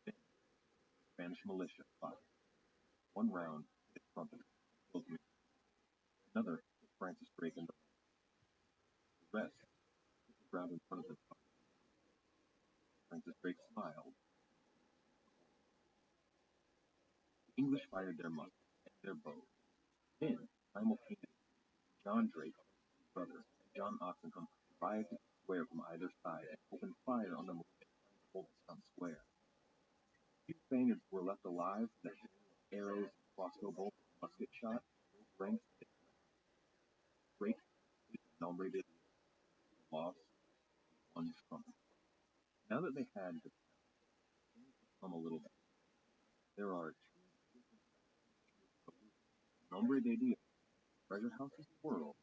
Then the Spanish militia fired. One round hit a trumpet, killed me. Another hit Francis Drake in the rest hit the ground in front of them. Francis Drake smiled. The English fired their muskets and their bows. Then, simultaneously, John Drake, his brother, and John Oxenham arrived at the square from either side and opened fire on the movement trying to hold the town square. Few Spaniards were left alive from the hail of arrows, crossbow bolts, and musket shot. Those ranks hit Drake hit the nombre de Dios, lost one trumpet. Now that they had the town, things had come a little better. There are two different solutions. Nombre de Dios, treasure house of the world.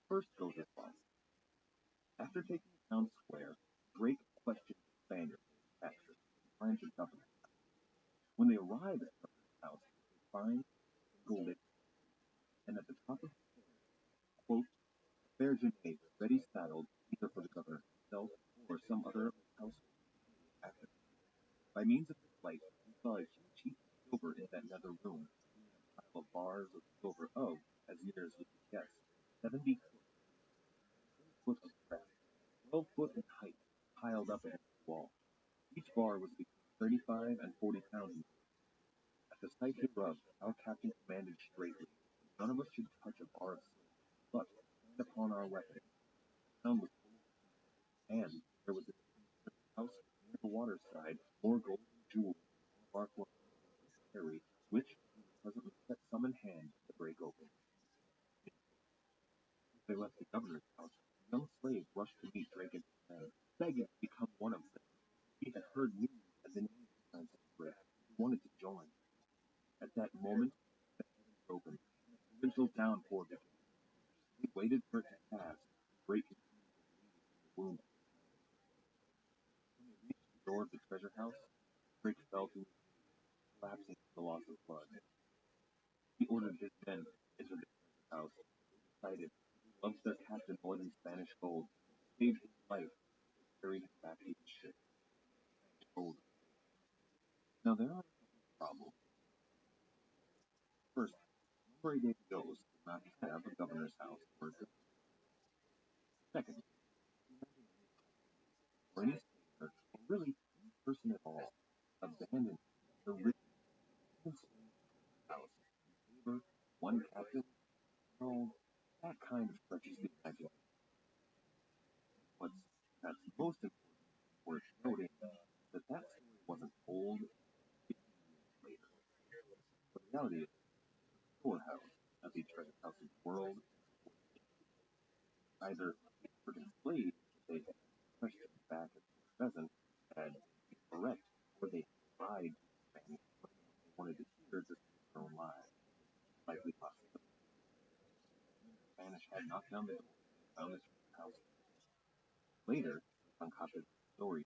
First goes as follows. After taking the town square, Drake questioned the Spaniards they had captured and trying to govern it. When they arrived at the governor's house, they find a single lit and at the top of the stairs, quote, a fair Janae ready saddled either for the governor himself or some other household after. By means of this light, we saw a huge heap of silver in that nether room, being a pile of bars of silver of, as near as we could guess, 70 foot, 10 foot of breadth, 12 foot in height, piled up against the wall. Each bar was between 35 and 40 pounds. At the sight hereof, our captain commanded straightly that none of us should touch a bar of silver, but stand upon our weapons. The town was full of people, and there was in the house near the water's side more gold and jewels than all of our flotilla could carry, which we would presently set some in hand to break open. As they left the governor's house, a young slave rushed to meet Drake and his men, begging to become one of them. He had heard news of the name of Francis Drake. He wanted to join. At that moment, the heavens opened, and a torrential downpour began. They waited for it to pass, and Drake continued his bleeding from the wound. When they reached the door of the treasure house, Drake fell to his knees, collapsing from the loss of blood. He ordered his men to enter the treasure house. They decided that he loved their captain more than Spanish gold, and to save his life, they carried him back to his ship. Spanish gold. Now there are a couple of problems. First, nombre de Dios did not have a governor's house or a governor. Second, imagine any colony, or any sailor, or really any person at all, abandoning the rich Spanish treasure house in favor of one captain. No, that kind of stretches the imagination. What's perhaps most important and worth noting is that that story wasn't told 50 years later. The reality is, the storehouse as a treasure house of the world was either the African slaves that they had questioned back at Fort Pheasant had been correct, or they had lied to the Spanish, claiming what they wanted to hear to save their own lives. Likely possibility. The Spanish had knocked down the door and found the treasure house. Later, they concocted a story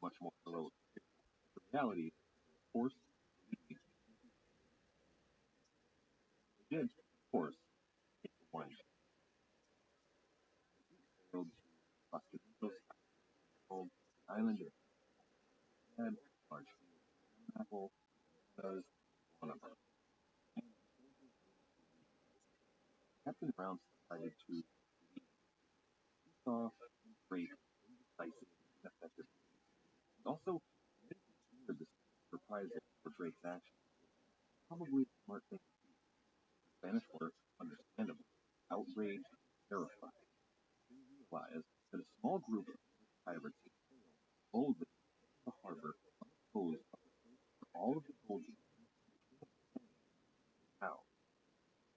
much more heroic. The reality is that they were forced to leave. They did, of course, take the wine ship. The fleet sailed to Los Canitos called the island of had large fields of pineapple, bananas, and guava. And the soldiers waited to leave. Captain Brown decided to leave. He saw in Drake indecisive and ineffective police. He also admittedly feared the Spanish reprisals for Drake's actions, which was probably a smart thing to do. The Spanish were, understandably, outraged and terrified. They realized that a small group of English pirates had sailed boldly into the harbor unopposed up the coast for all of the gold and the king of Spain, his house.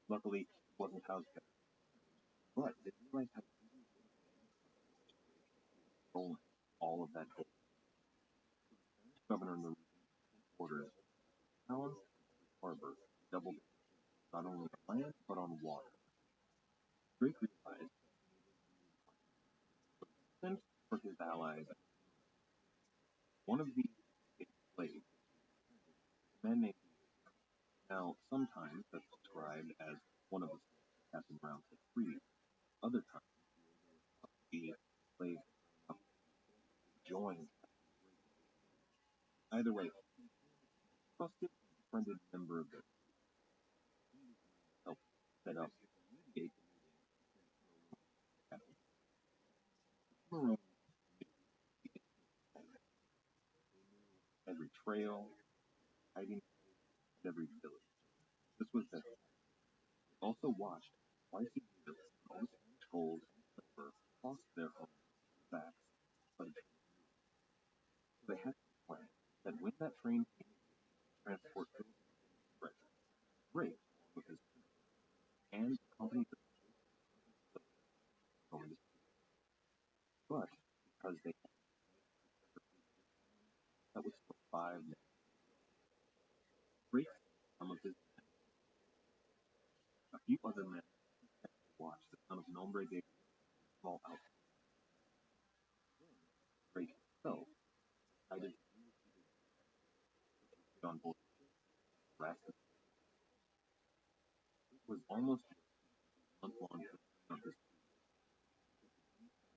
Luckily, it wasn't housed there, but they realized how easy it would have been for them to catch Drake if he had stolen all of that gold. So the Spanish governor in the region sent orders that the town and every harbor be doubled, not only on land but on water. Drake realized sent for his allies. One of these slaves, a man named now sometimes that's described as one of the slaves Captain Brown set free. Other times the slave joined. Either way, trusted and befriended member of the help set up the gate. Maroon every trail, hiding at every village. This was their also watched twice a year all the skulls and silver across their home backs. But they had to plan that when that train came to transport treasure, Drake with his and the company going to but because they that was for 5 minutes. Drake some of his a few other men watched the son of Nombre de small out. Drake himself decided to get on board the rest of it was almost a month-long of this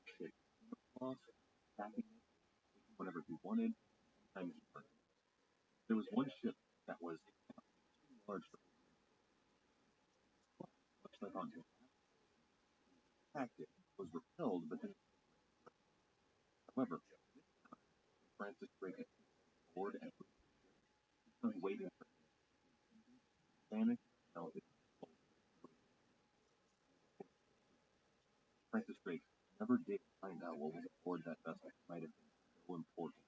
ship off, packing whatever he wanted, and there was one ship that was too large for much like on him. It was repelled, but then, however, Francis Drake board and was waiting for Spanish melted. Francis Drake never did find out what was aboard that vessel might have been so important.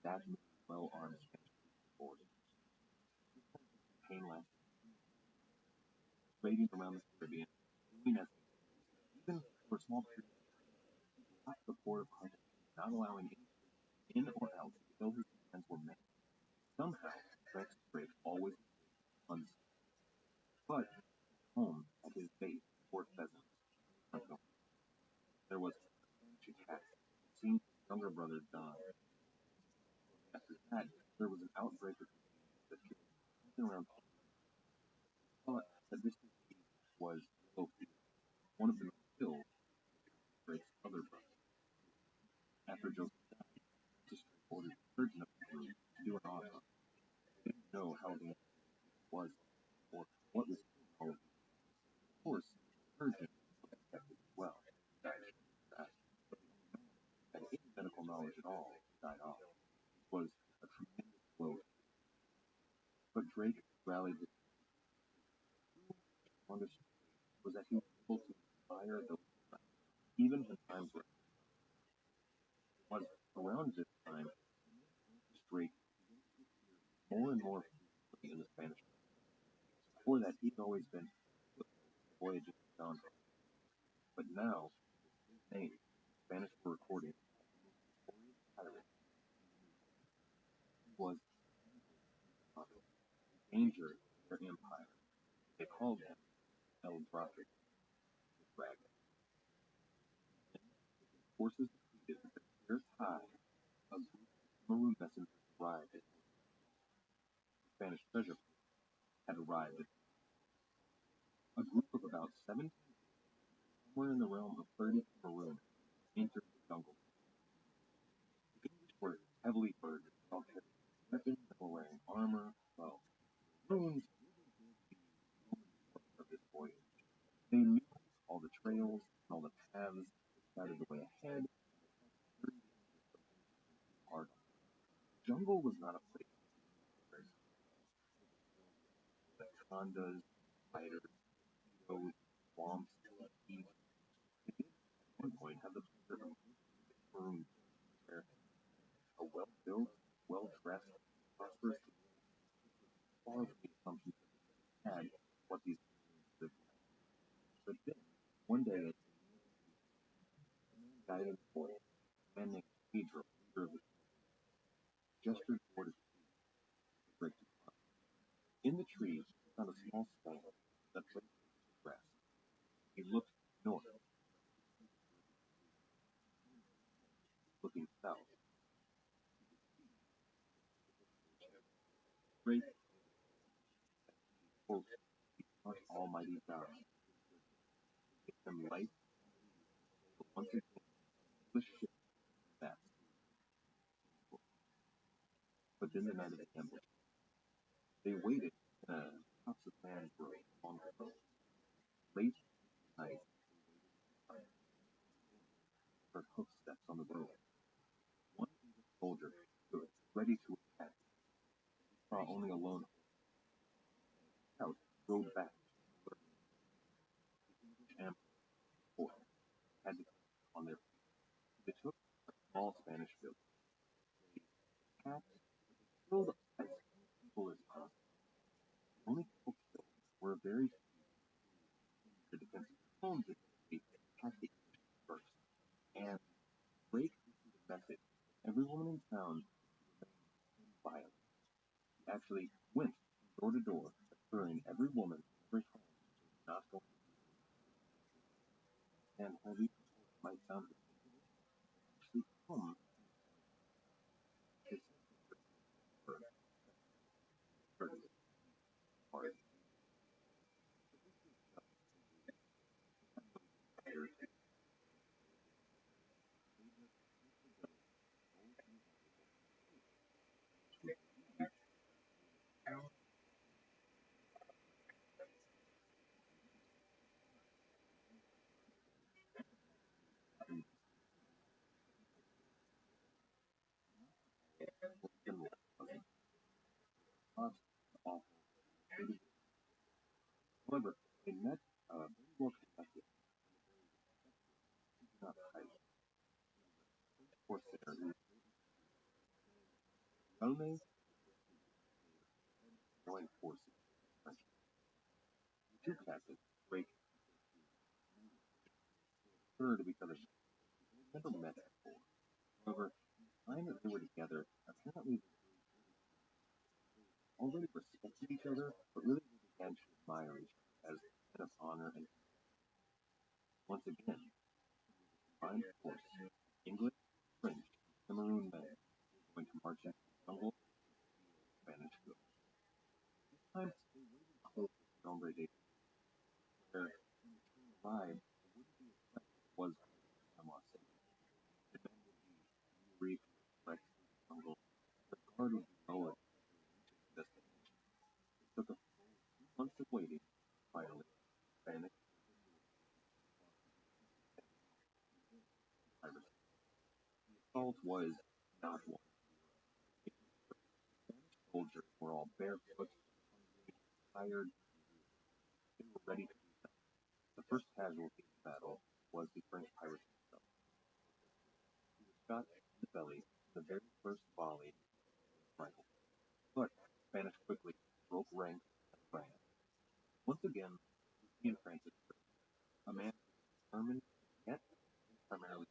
That many well-armed Spanish aboard. Pain left, raiding around the Caribbean, doing as even for a small period, off the port of Carthage, not allowing any in or out until his plans were met. Somehow, Francis Drake always unseen. But home at his base, Fort Pheasant, there was a cat, seeing his younger brother die. After that, there was an outbreak of disease that killed something around thought that this disease was Loki, one of the killed Drake's other brother. After Joseph died, just ordered the surgeon of the group to do an autopsy. They didn't know how the was or what was all of it. Of course, the surgeon kept it well. Died fast. Had any medical knowledge at all, died off. It was a tremendous blow. But Drake rallied his strongest was that he was able to inspire those even when times were was around this time Drake more and more in the Spanish. Before that he'd always been voyages down. But now his name, Spanish for recording, was danger to their empire. They called him El Draco, the dragon. Forces defeated with a fierce tide of maroon messengers arrived at the Spanish treasure had arrived. A group of about 17, somewhere in the realm of 30 maroon, entered the jungle. The English were heavily burdened, all carrying weapons and were wearing armor. Well, maroons of this voyage. They knew all the trails, all the paths, decided the way ahead. Hard. Jungle was not a place for anacondas, spiders, mosquitoes, swamps, heat. It did at one point have the pleasure of maroon where a well-built, well-dressed, prosperous far from the assumption had what these lived like. But then, one day, a guiding boy, a man named Pedro, gestured toward a break. In the trees, he found a small stone that placed grass. He looked north, looking south. Great folks, not Almighty God, give them light, but once again, the ship that. But then the night of the ambush, they waited in a tops of mangrove on the boat. Late at night, heard footsteps on the road. One soldier stood, ready to attack. Saw only a lone scout rode back, and boy had to on their feet. They took a small Spanish village. They attacked, killed as many people as possible. The only people killed were very few the defensive homes that they attacked the English first. And Drake received a message. Every woman in town remained violent. He actually went door to door, assuring every woman, every home, not going to stand heavy might sound ridiculous. Actually, home is hard. Awful. However, they met very well connected, not tight. Of course, there is Gomez joined forces. The two captains, Drake heard of each other. They never met before. However, the time that they were together, apparently they already respected each other, but really they began to admire each other as men of honor. And once again, combined force, English, French, Cameroon men were going to march into the jungle of Spanish goods. This time, they waited close to Nombre de where when the train arrived, it wouldn't be as much as it was in Panama City. The men would be reef treks through the jungle. The guard would be lowered as they reached the destination. It took a full 2 months of waiting. Finally, Spanish piracy. The assault was not one. The Spanish soldiers were all barefoot, hungry, tired. They were ready to do battle. The first casualty of the battle was the French pirate himself. He was shot in the belly in the very first volley of his rifle. But Spanish quickly broke ranks and ran. Once again, he and Francis Drake, a man who was determined yet primarily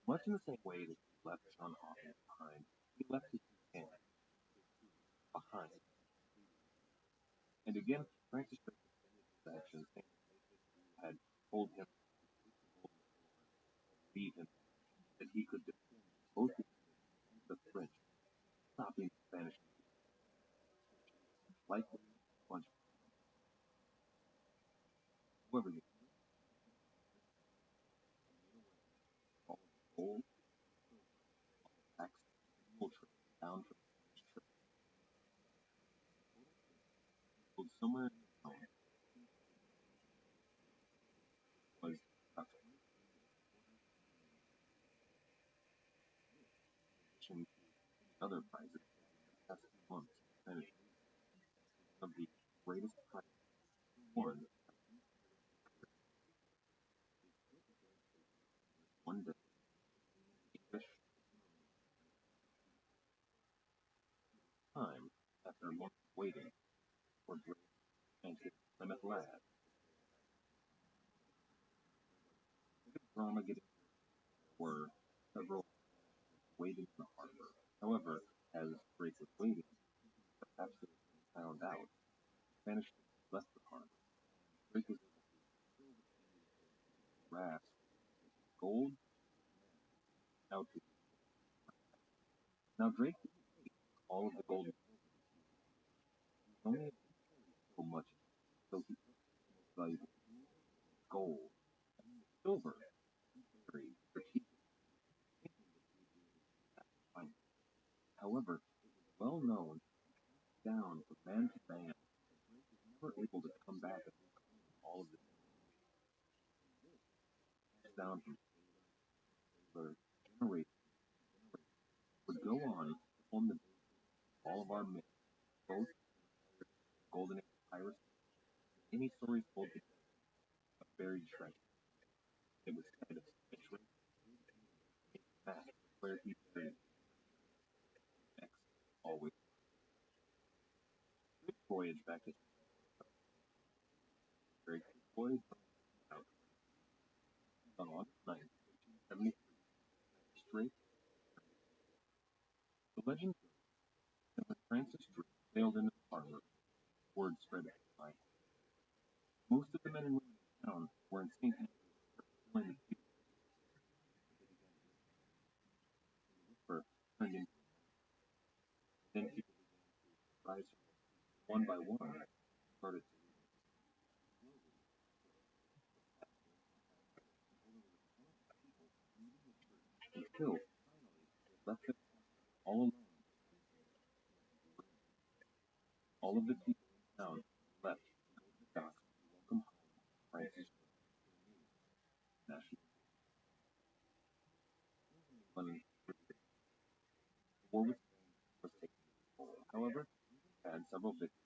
much in the same way that he left John Hawkins behind, he left his two hands behind. And again, Francis Drake defended his actions, saying that Mason had told him to leave him, that he could defend both the English and the French, stopping the Spanish likely once. However, the all the gold, tax, and trade down from the Spanish trade was somewhere in the town was about 20 addition to other prizes taken in the past few months. Spanish of the greatest prize won one day. English time after a month of waiting for Drake and his Plymouth lad. The drama getting were several waiting in the harbor. However, as Drake was waiting, perhaps it was found out. Spanish left the harbor. Drake was able to about to. Now Drake didn't take all of the gold. He only had so much, so he took the most valuable gold, silver, very strategic. However, it was well known down from man to man, Drake was never able to come back and reclaim all of this down from Taylor generation would go on to form the basis of all of our myths, both golden age pirates, any stories told today of buried treasure. It was said of Drake back where he buried X always. Drake's voyage back to Drake's voyage out on August 9th, 1873. Drake, the legend that when Francis Drake sailed into the harbor, word spread by most of the men and women in town were in St. Andrews, the people whisper turned into then people began to rise one by one started to until left them all alone. All of the people in town left to go to the docks to welcome home Francis National. When the war was taken. However, he had several victories.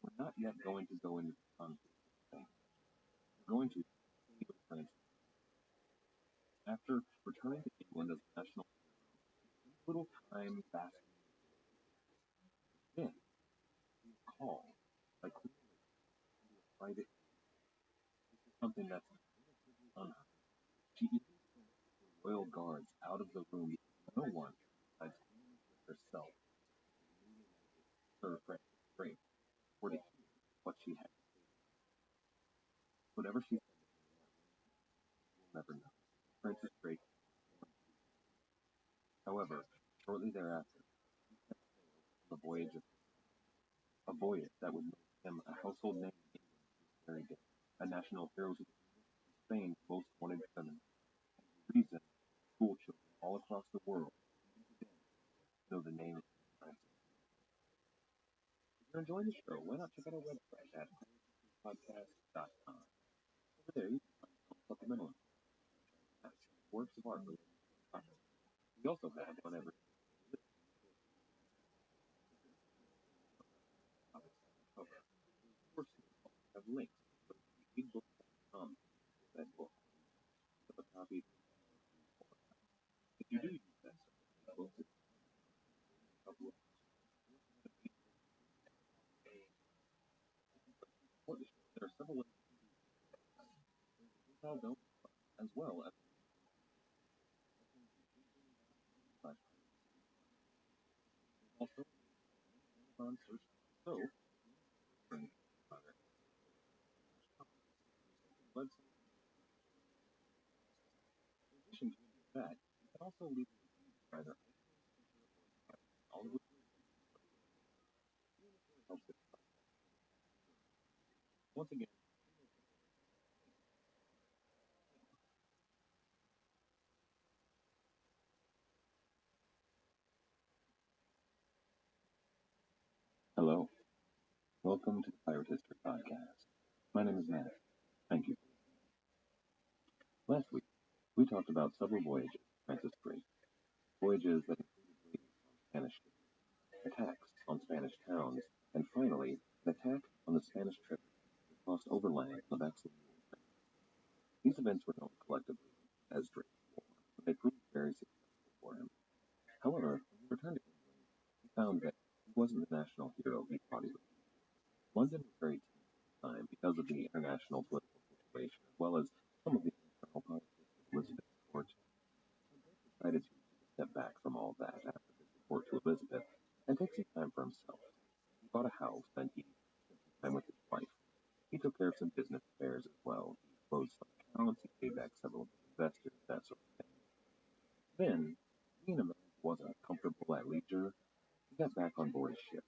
We're not yet going to go into the conflict. We're going to see with Francis. After returning to England as a national hero, little time basking in, he was called by Queen Elizabeth to a private. This is something that's unheard of. She even sent the royal guards out of the room. No one besides Queen Elizabeth herself Sir Francis Drake or to hear what she had to say. Whatever she said, we'll never know. Francis Drake. However, shortly thereafter, he set sail on the voyage a voyage that would make him a household name in England to this very day, a national hero who Spain's most wanted criminal, and the reason school children all across the world know the name of Francis. If you're enjoying the show, why not check out our website at podcast.com. Over there, you can find supplemental works of art. We also have on every have links to ebooks.com that book. A copy. If you do use that book, there are several links as well as also on search. So, website. In addition to that, you can also leave either all of which helps it. Once again, hello. Welcome to the Pirate History Podcast. My name is Matt. Thank you. Last week, we talked about several voyages of Francis Drake. Voyages that included Spanish attacks on Spanish towns, and finally, an attack on the Spanish trip that crossed overland of absolute. These events were known collectively as Drake's War, but they proved very successful for him. However, when he returned to England, he found that he wasn't the national hero he thought he was. London was very tense at the time because of the international political situation, as well as some of the internal politics of Elizabeth's court. Drake decided to step back from all that after his report to Elizabeth and take some time for himself. He bought a house and he spent some time with his wife. He took care of some business affairs as well. He closed some accounts, he paid back several investors, that sort of thing. Then, being a man who wasn't comfortable at leisure, he got back on board a ship.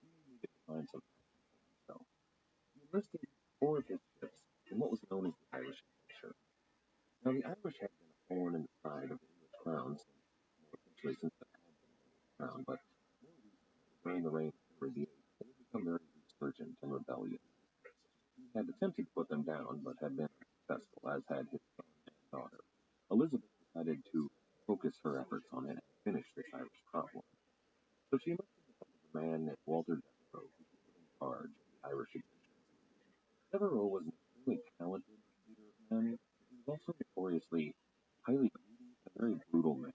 He needed to find some passion for himself. He enlisted 4 of his ships in what was known as the Irish Adventure. Now, the Irish had been a thorn in the side of the English crown since the crown, but more recently, during the reign of Henry VIII, they had become very insurgent and rebellious. He had attempted to put them down, but had been unsuccessful, as had his son and daughter. Elizabeth decided to focus her efforts on it and finish this Irish problem. So she enlisted the help of a man named Walter Devereux, who was put in charge of the Irish Adventure. Devereux was an extremely talented leader of men, but he was also notoriously highly greedy and a very brutal man.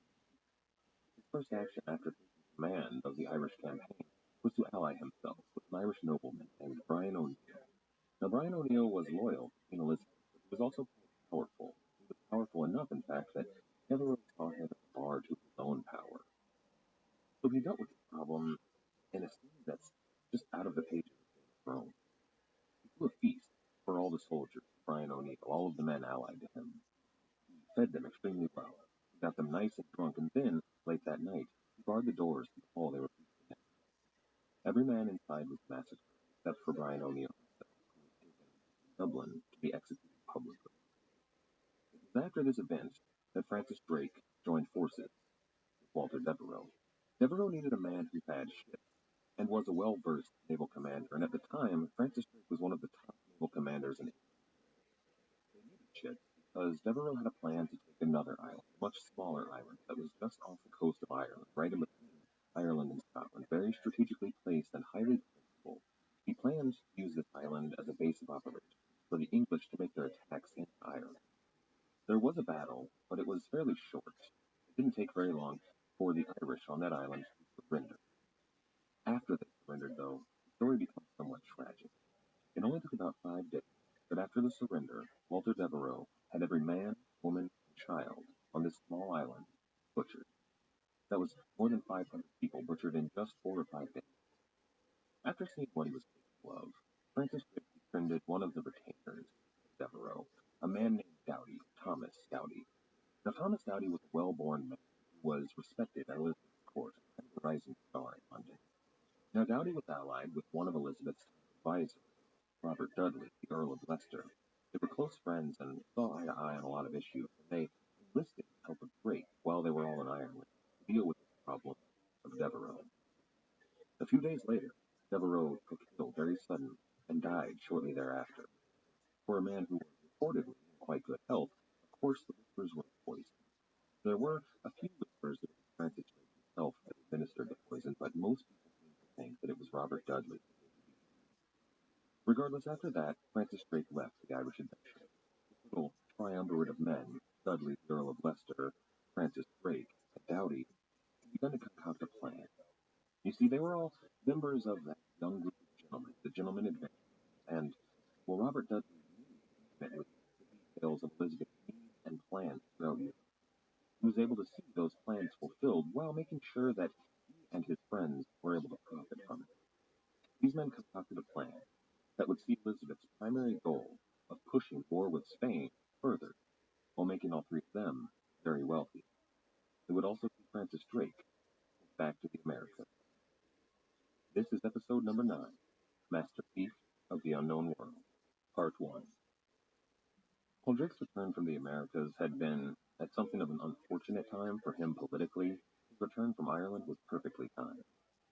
His first action after taking command of the Irish campaign was to ally himself with an Irish nobleman named Brian O'Neill. Now, Brian O'Neill was loyal to Queen Elizabeth, but he was also powerful. He was powerful enough, in fact, that Devereux saw him as a bar to his own power. So he dealt with the problem in a scene that's just out of the pages of Game of Thrones. He threw a feast for all the soldiers, Brian O'Neill, all of the men allied to him. He fed them extremely well. He got them nice and drunk, and then, late that night, he barred the doors to the hall they were feasting at. Every man inside was massacred, except for Brian O'Neill himself, who was taken to Dublin to be executed publicly. It was after this event that Francis Drake joined forces with Walter Devereux. Devereux needed a man who had ships and was a well-versed naval commander, and at the time, Francis Drake was one of the top naval commanders in England. They needed ships because Devereux had a plan to take another island, a much smaller island that was just off the coast of Ireland, right in between Ireland and Scotland, very strategically placed and highly defensible. He planned to use this island as a base of operations for the English to make their attacks in Ireland. There was a battle, but it was fairly short. It didn't take very long for the Irish on that island to surrender. After they surrendered, though, the story becomes somewhat tragic. It only took about 5 days, but after the surrender, Walter Devereux had every man, woman, and child on this small island butchered. That was more than 500 people butchered in just 4 or 5 days. After seeing what he was capable of, Francis Drake befriended one of the retainers of Devereux, a man named Doughty, Thomas Doughty. Now, Thomas Doughty was a well-born man who was respected at Elizabeth's court, and a rising star in London. Now, Doughty was allied with one of Elizabeth's advisors, Robert Dudley, the Earl of Leicester. They were close friends and saw eye to eye on a lot of issues, and they enlisted the help of Drake while they were all in Ireland to deal with the problem of Devereux. A few days later, Devereux took ill very suddenly and died shortly thereafter. For a man who was reportedly in quite good health, of course the whispers were poison. There were a few whispers that it was Francis Drake himself that administered the poison, but most people seem to think that it was Robert Dudley. Regardless, after that, Francis Drake left the Irish Adventure. This little triumvirate of men, Dudley, the Earl of Leicester, Francis Drake, and Doughty, began to concoct a plan. You see, they were all members of that young group of gentlemen, the Gentlemen Adventurers, and, well, Robert Dudley knew intimately the details of Elizabeth's needs and plans throughout Europe. He was able to see those plans fulfilled while making sure that he and his friends were able to profit from it. These men concocted a plan that would see Elizabeth's primary goal of pushing war with Spain further, while making all 3 of them very wealthy. It would also see Francis Drake back to the Americas. This is episode number 9, Master Thief of the Unknown World, Part 1. While Drake's return from the Americas had been at something of an unfortunate time for him politically, his return from Ireland was perfectly timed.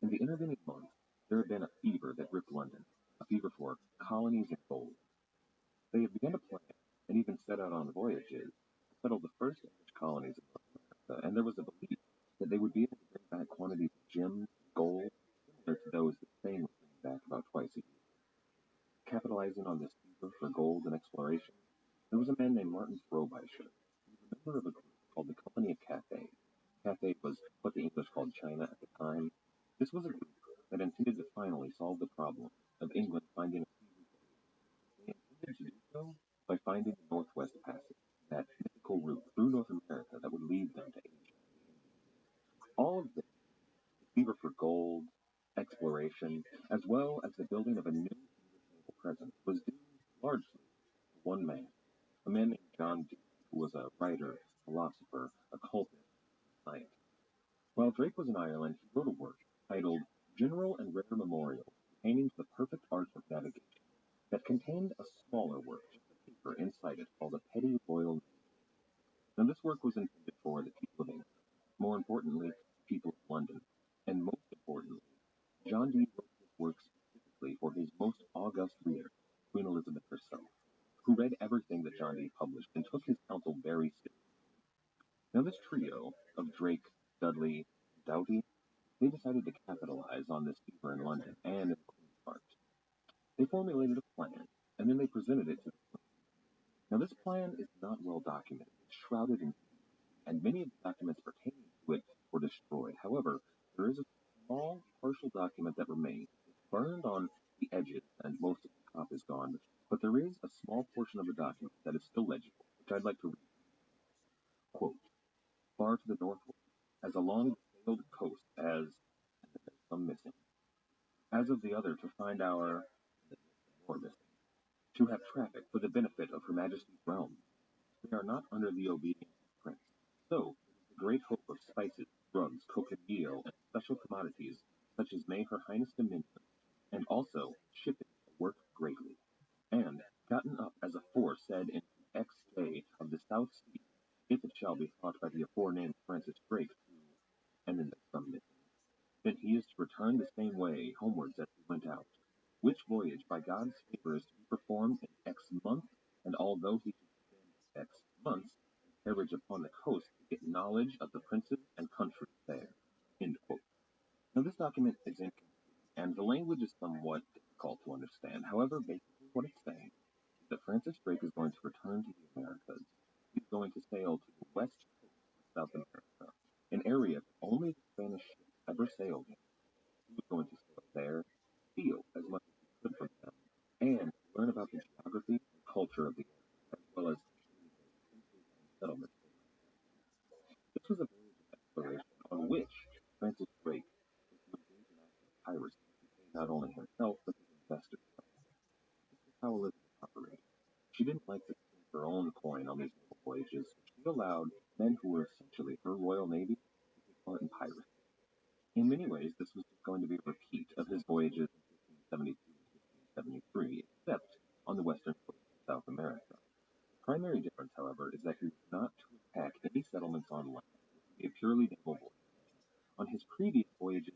In the intervening months, there had been a fever that gripped London, a fever for colonies and gold. They had begun to plan and even set out on voyages to settle the first English colonies in North America, and there was a belief that they would be able to bring back quantities of gems and gold similar to those that Spain was bringing back about twice a year. Capitalizing on this fever for gold and exploration, there was a man named Martin Frobisher. He was a member of a group called the Company of Cathay. Cathay was what the English called China at the time. This was a group that intended to finally solve the problem of England finding a sea route. They intended to do so by finding the Northwest Passage, that mythical route through North America that would lead them to Asia. All of this, the fever for gold, exploration, as well as the building of a new English naval presence, was due largely to one man, a man named John Ireland, he wrote a work titled General and Rare Memorials Pertaining to the Perfect Art of Navigation that contained a smaller work, just a paper inside it, called a Petty Royal Navy. Now, this work was intended for the people of England, more importantly, the people of London, and most importantly, John Dee wrote this work specifically for his most august reader, Queen Elizabeth herself, who read everything that John Dee published and took his counsel very seriously. Now, this trio of Drake, Dudley, and Doughty, they decided to capitalize on this fever in London and in the Queen's heart. They formulated a plan, and then they presented it to the Queen. Now, this plan is not well documented. It's shrouded in secrecy, and many of the documents pertaining to it were destroyed. However, there is a small partial document that remains. It's burned on the edges, and most of the top is gone, but there is a small portion of the document that is still legible, which I'd like to read. Quote, far to the northward, as along the sailed coast as, and then there's some missing, as of the other to find our, and then there's some more missing, to have traffic for the benefit of Her Majesty's realm. We are not under the obedience of the Prince. So, it is the great hope of spices, drugs, cochineal, and special commodities, such as may Her Highness dominion, and also shipping work greatly, and gotten up as aforesaid in the X day of the South Sea, if it shall be thought by the aforenamed Francis Drake to, and then there's some missing, then he is to return the same way homewards as he went out, which voyage by God's favour is to be performed in X month, and although he should spend X months in carriage upon the coast to get knowledge of the princes and countries there. End quote. Now this document is incomplete, and the language is somewhat difficult to understand. However, basically what it's saying is that Francis Drake is going to return to the Americas. He's going to sail to the west coast of South America, an area that only the Spanish ships ever sailed in. He was going to sail there, steal as much as he could from them, and learn about the geography and culture of the area, as well as princes and settlements. This was a voyage of exploration on which Francis Drake was to engage in acts of piracy to pay not only himself but his investors. This is how Elizabeth operated. She didn't like to spend her own coin on these little voyages, so she allowed men who were essentially her Royal Navy to take part in piracy. In many ways, this was just going to be a repeat of his voyages in 1572 and 1573, except on the western coast of South America. The primary difference, however, is that he was not to attack any settlements on land. It would be a purely naval voyage. On his previous voyages,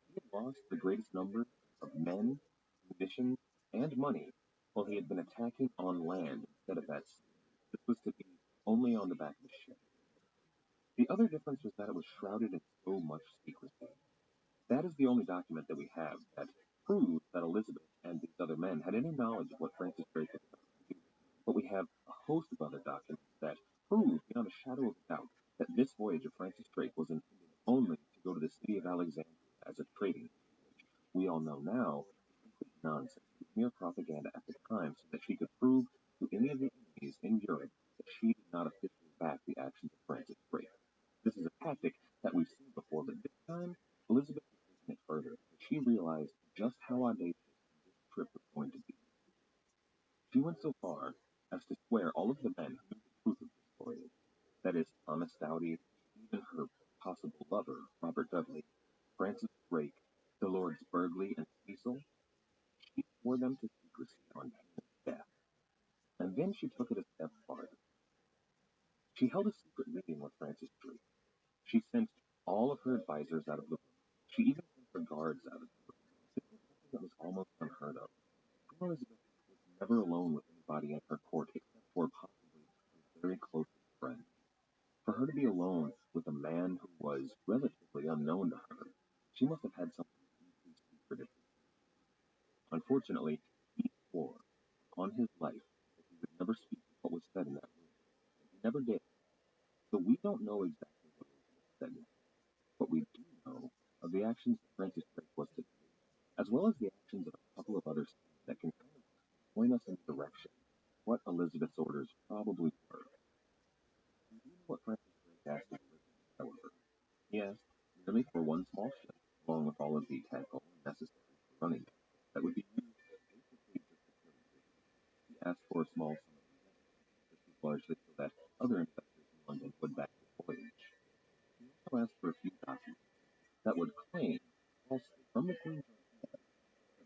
he had lost the greatest number of men, munitions, and money, while he had been attacking on land instead of at sea. This was to be only on the back of the ship. The other difference was that it was shrouded in so much secrecy. That is the only document that we have that proves that Elizabeth and these other men had any knowledge of what Francis Drake was about to do. But we have a host of other documents that prove beyond a shadow of a doubt that this voyage of Francis Drake was intended only to go to the city of Alexandria as a trading, which we all know now is complete nonsense. It was mere propaganda at the time so that she could prove to any of the enemies in Europe that she did not officially back the actions of Francis Drake. This is a tactic that we've seen before, but this time Elizabeth was taking it further. She realized just how audacious this trip was going to be. She went so far as to swear all of the men who knew the truth of this voyage, that is, Thomas Doughty, even her possible lover, Robert Dudley, Francis Drake, the Lords Burghley and Cecil, she swore them to secrecy on pain of death. And then she took it a step farther. She held a secret meeting with Francis Drake. She sent all of her advisors out of the room. She even sent her guards out of the room. This was something that was almost unheard of. Queen Elizabeth was never alone with anybody at her court except for possibly her very closest friends. For her to be alone with a man who was relatively unknown to her, she must have had something deeply secretive to say. Unfortunately, he swore on his life that he would never speak what was said in that room, and he never did. So we don't know exactly what Elizabeth said next, but we do know of the actions that Francis Drake was to take, as well as the actions of a couple of other scenes that can kind of point us in the direction of what Elizabeth's orders probably were. We do know what Francis Drake asked of Elizabeth, however. He asked merely for one small ship, along with all of the tackle necessary for running it, that would be used basically just to trade business. He asked for a small sum of money. This was largely so that other investors in London would back his voyage. He also asked for a few documents. that would claim falsely from the Queen's that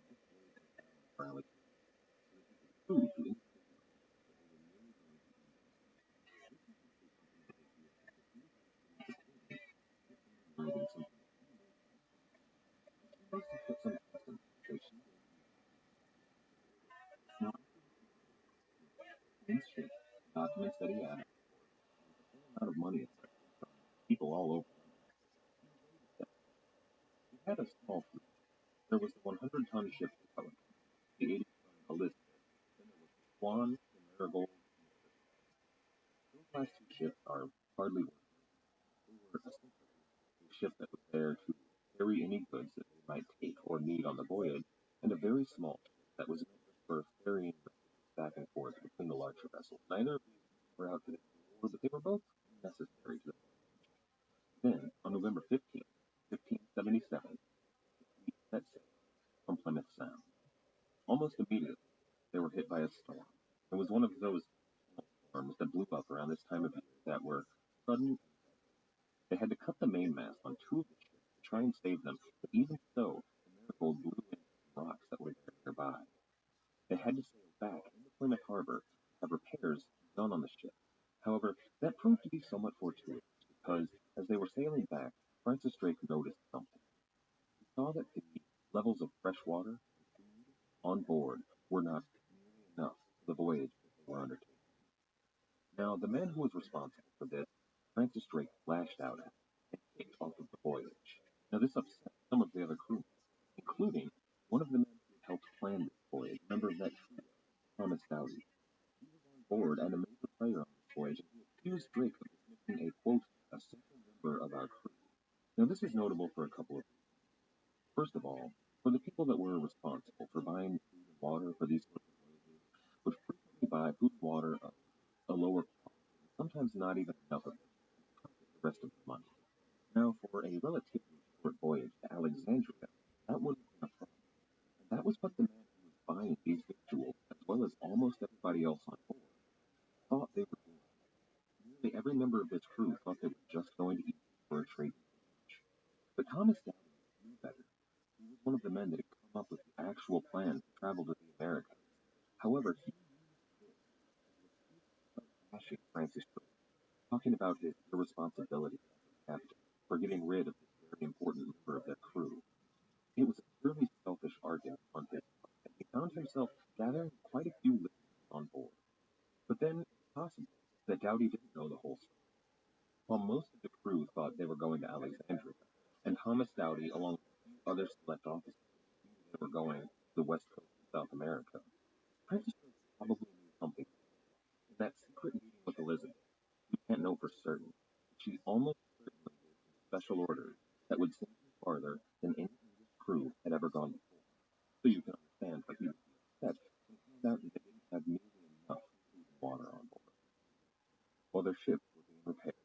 this voyage was bound for Alexandria, so that he could prove to innocent people that they were merely going to Egypt. This is consistent with his view that he was actually the Queen, insinuating something that he knew to be false. And she must have put some trust in him because she wrote to his now, after this discovery, the Queen's ship, the documents that he had on board, and with the full amount of money, etc., from people all over London, he was ready to set sail. He had a small fleet. There was the 100-ton ship, the Pelican, the 80-ton Elizabeth, then there was the Swan, the Marigold, and the Crystal. Those last two ships are hardly worth mentioning. They were essentially a ship that was there to carry any goods that they might take or need on the voyage, and a very small ship that was meant just for ferrying recipients back and forth between the larger vessels. Neither of these were outfitted for war, but they were both necessary to the voyage. Then, on November 15th, 1577, the fleet set sail from Plymouth Sound. Almost immediately, they were hit by a storm. It was one of those storms that blew up around this time of year that were sudden and deadly. They had to cut the mainmast on two of the ships to try and save them, but even so, the Marigold blew into some rocks that were there nearby. They had to sail back into Plymouth Harbor to have repairs done on the ship. However, that proved to be somewhat fortuitous because as they were sailing back, Francis Drake noticed something. He saw that the levels of fresh water and food on board were not nearly enough for the voyage that they were undertaking. Now, the man who was responsible for this, Francis Drake, lashed out at and kicked off of the voyage. Now, this upset some of the other crewmen, including one of the men who had helped plan this voyage, a member of that trio, Thomas Doughty. He was on board and a major player on this voyage, and he accused Drake of dismissing a, quote, essential member of our crew. Now, this is notable for a couple of reasons. First of all, for the people that were responsible for buying food and water for these sorts of voyages would frequently buy food and water of a lower quality, and sometimes not even enough of it to pocket the rest of the money. Now, for a relatively short voyage to Alexandria, that wouldn't have been a problem. And that was what the man who was buying these victuals, as well as almost everybody else on board, thought they were doing. Nearly every member of this crew thought they were just going to Egypt for a trading voyage. But Thomas Doughty knew better. He was one of the men that had come up with the actual plan to travel to the Americas. However, he used this as an excuse to start bashing Francis Drake, talking about his irresponsibility as a captain for getting rid of this very important member of their crew. It was a purely selfish argument on his part, and he found himself gathering quite a few listeners on board. But then it's possible that Doughty didn't know the whole story. While most of the crew thought they were going to Alexandria, and Thomas Doughty, along with a few other select officers, knew they were going to the west coast of South America, Francis Drake probably knew something more. In that secret meeting with Elizabeth, we can't know for certain, but she almost certainly gave him special orders that would send him farther than any English crew had ever gone before. So you can understand why he would be upset when he found out that they didn't have nearly enough food and water on board. While their ships were being repaired,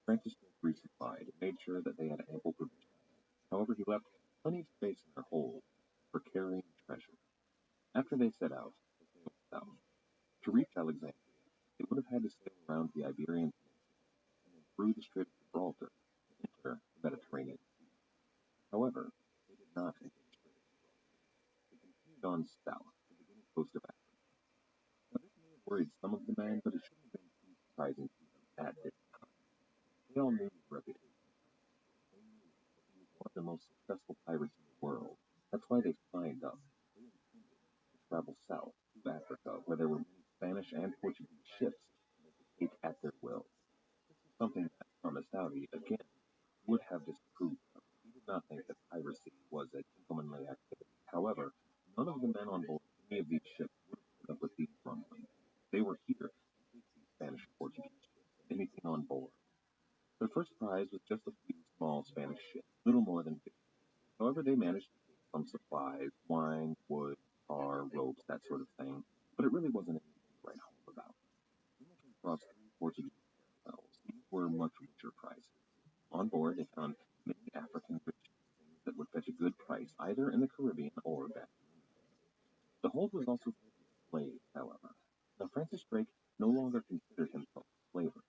Francis Drake resupplied and made sure that they had ample provisions. However, he left plenty of space in their hold for carrying treasure. After they set out, they sailed south. To reach Alexandria, they would have had to sail around the Iberian Peninsula and then through the Strait of Gibraltar to enter the Mediterranean Sea. However, they did not enter the Strait of Gibraltar. They continued on south to the Guinea coast of Africa. Now, this may have worried some of the men, but it shouldn't have been too surprising to them at this time. They all knew his reputation as Francis Drake. They knew that he was one of the most successful pirates in the world. That's why they signed up. They intended to travel south to Africa, where there were many Spanish and Portuguese ships that they could take at their will. This was something that Thomas Doughty, again, would have disapproved of. He did not think that piracy was a gentlemanly activity. However, none of the men on board any of these ships would have put up with these rumblings. They were here to take these Spanish and Portuguese ships and anything on board. Their first prize was just a few small Spanish ships, little more than 50. However, they managed to take some supplies, wine, wood, tar, ropes, that sort of thing, but it really wasn't anything to write home about. Then they came across 3 Portuguese caravels. These were much richer prizes. On board, they found many African riches, things that would fetch a good price either in the Caribbean or back in England. The hold was also filled with slaves, however. Now, Francis Drake no longer considered himself a slaver.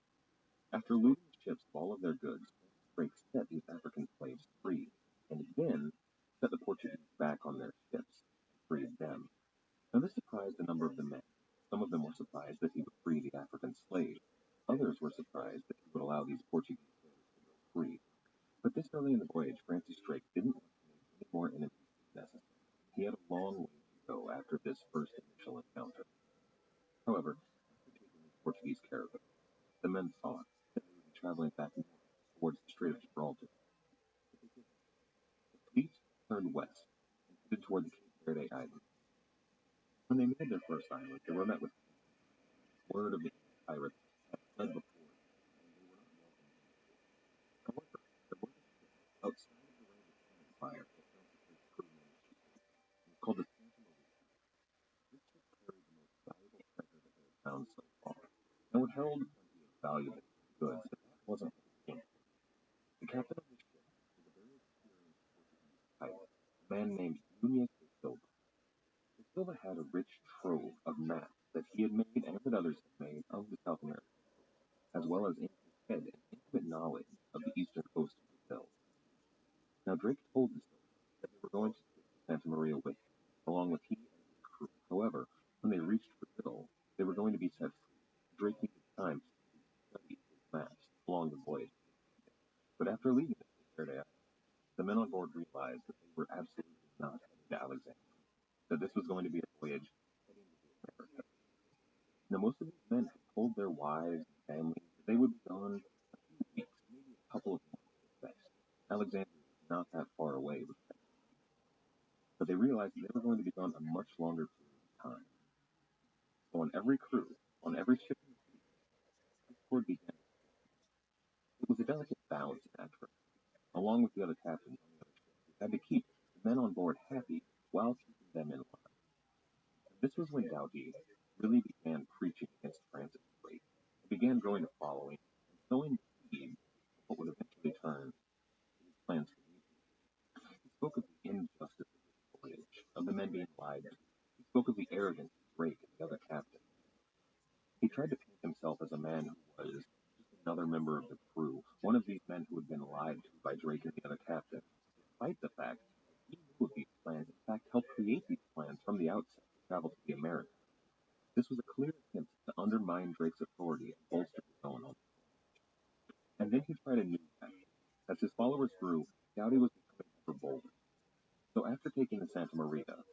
After looting the ships of all of their goods, Francis Drake set these African slaves free. number of the men. Some of them were surprised that he would free the African slaves. Others were surprised that he would allow these Portuguese slaves to go free. But this early in the voyage, Francis Drake didn't want to make any more enemies than necessary. He had a long way to go after this first initial encounter. However, after taking these Portuguese caravans, the men thought that they would be traveling back north towards the Strait of Gibraltar. But they didn't. The fleet turned west and headed toward the Cape Verde Islands. When they made their first island, they were met with word of the pirates had fled before, and they were not welcome anymore. However, there was a ship outside of the range of cannon fire that Francis Drake's crew managed to take. It was called the Santa Maria. This ship carried the most valuable treasure that they had found so far, and would herald plenty of valuable goods, but that wasn't what it came from. The captain of the ship was a very experienced Portuguese pilot, a man named Nunez de Silva. De Silva had a rich trove of maps that he had made and that others had made of the South American coast, as well as in his head an intimate knowledge of the eastern coast of Brazil. Now Drake told De Silva that they were going to take the Santa Maria with him, along with he and his crew. However, when they reached Brazil, they were going to be set free. Drake needed time to study his maps along the voyage. But after leaving the Cape Verde Islands, the men on board realized that they were absolutely not heading to Alexandria, that this was going to be a voyage heading to America. Now, most of these men had told their wives and families that they would be gone a few weeks, maybe a couple of months at best. Alexandria was not that far away, but they realized that they were going to be gone a much longer period of time. So on every crew, on every ship in the fleet, discord began to set in. It was a delicate balance in act, along with the other captains on the other ships, who had to keep the men on board happy while keeping them in line. And this was when Doughty really began preaching against Francis Drake. He began growing a following and sowing the seed of what would eventually turn to his plans for mutiny. He spoke of the injustice of this voyage, of the men being lied to. He spoke of the arrogance of Drake and the other captains. He tried to paint himself as a man who was just another member of the crew, one of these men who had been lied to by Drake and the other captains, despite the fact that he knew of these plans, in fact helped create these plans from the outset to travel to the Americas. This was a clear attempt to undermine Drake's authority and bolster his own on the voyage. And then he tried a new tactic. As his followers grew, Doughty was becoming ever bolder. So after taking the Santa Maria,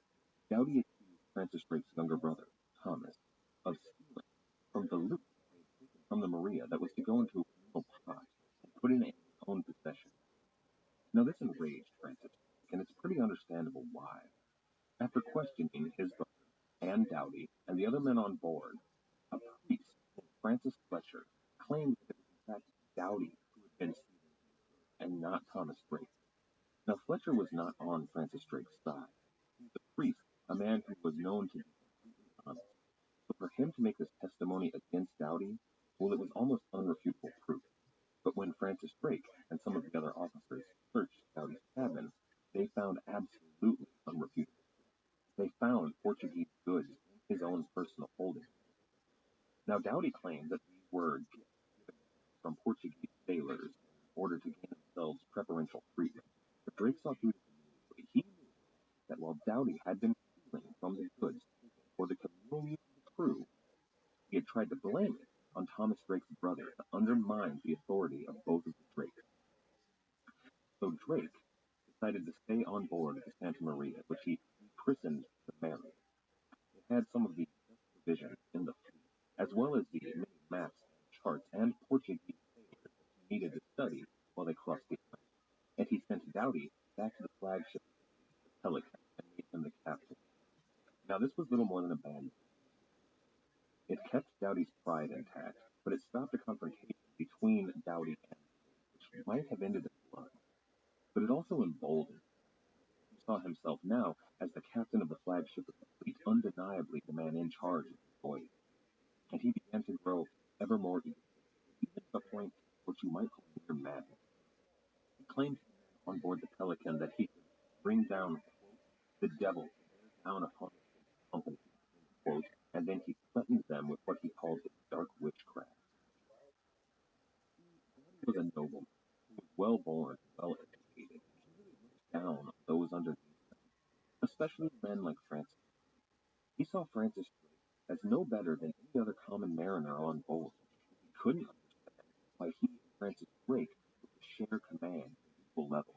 Doughty accused Francis Drake's younger brother, Thomas, of stealing from the loot they had taken from the Maria that was to go into a communal pot and put it in his own possession. Now this enraged Francis Drake, and it's pretty understandable why. After questioning his brother and Doughty and the other men on board, a priest named Francis Fletcher claimed that it was in fact Doughty who had been stealing from the crew, and not Thomas Drake. Now Fletcher was not on Francis Drake's side. He was a priest, a man who was known to be completely honest. So for him to make this testimony against Doughty, well, it was almost unrefutable proof. But when Francis Drake and some of the other officers searched Doughty's cabin, they found absolutely unrefutable proof. They found Portuguese goods in his own personal holdings. Now Doughty claimed that these were gifts given to him from Portuguese sailors in order to gain themselves preferential treatment. But Drake saw through this immediately. He knew that while Doughty had been stealing from the goods taken for the communal use of the crew, he had tried to blame it on Thomas Drake's brother to undermine the authority of both of the Drakes. So Drake decided to stay on board the Santa Maria, which he christened the Mary. It had some of the best provisions in the fleet, as well as the many maps and charts and Portuguese sailors that he needed to study while they crossed the Atlantic. And he sent Doughty back to the flagship, the Pelican, and made him the captain. Now this was little more than a band. It kept Doughty's pride intact, but it stopped a confrontation between Doughty and Drake, which might have ended in blood. But it also emboldened him. He saw himself now as the captain of the flagship of the fleet, undeniably the man in charge of the voyage. And he began to grow ever more egotistical, even to the point which you might call near madness. He claimed to the men on board the Pelican that he could bring down, quote, the devil to bear down upon the ship's company, quote, and then he threatened them with what he called his dark witchcraft. He was a nobleman who was well born, well educated, and he really looked down on those underneath him, especially men like Francis. He saw Francis Drake as no better than any other common mariner on board. He couldn't understand why he and Francis Drake were to share command at equal level.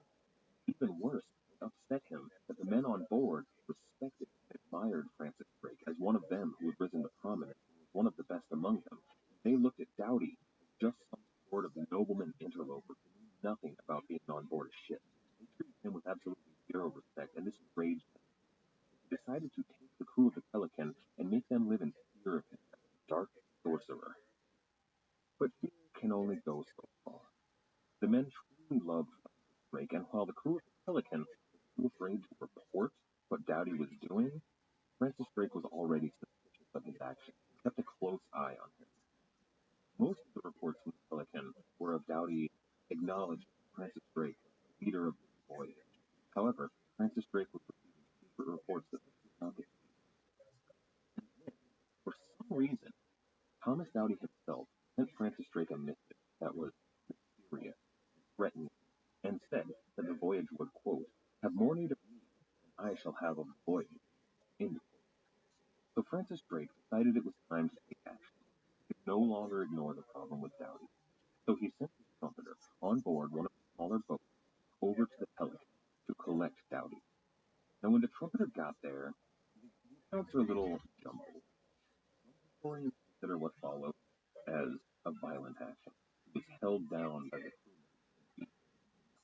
Even worse, it upset him that the men on board respected and admired Francis Drake as one of them who had risen to prominence and was one of the best among them. They looked at Doughty as just some sort of nobleman interloper who knew nothing about being on board a ship. They treated him with absolutely zero respect, and this enraged them. They decided to take the crew of the Pelican and make them live in fear of him as a dark sorcerer. But fear can only go so far. The men truly loved Francis Drake, and while the crew of the Pelican was too afraid to report what Doughty was doing, Francis Drake was already suspicious of his actions and kept a close eye on him. Most of the reports from the Pelican were of Doughty acknowledging Francis Drake as the leader of this voyage. However, Francis Drake was receiving secret reports that this was not the case. And then, for some reason, Thomas Doughty himself sent Francis Drake a missive that was mysterious and threatening, and said that the voyage would, quote, have more need of me than I shall have of the voyage, end quote. So Francis Drake decided it was time to take action. He could no longer ignore the problem with Doughty. So he sent his trumpeter on board one of the smaller boats over to the Pelican to collect Doughty. Now when the trumpeter got there, the accounts are a little jumbled. Some historians consider what followed as a violent action. He was held down by the crewmen.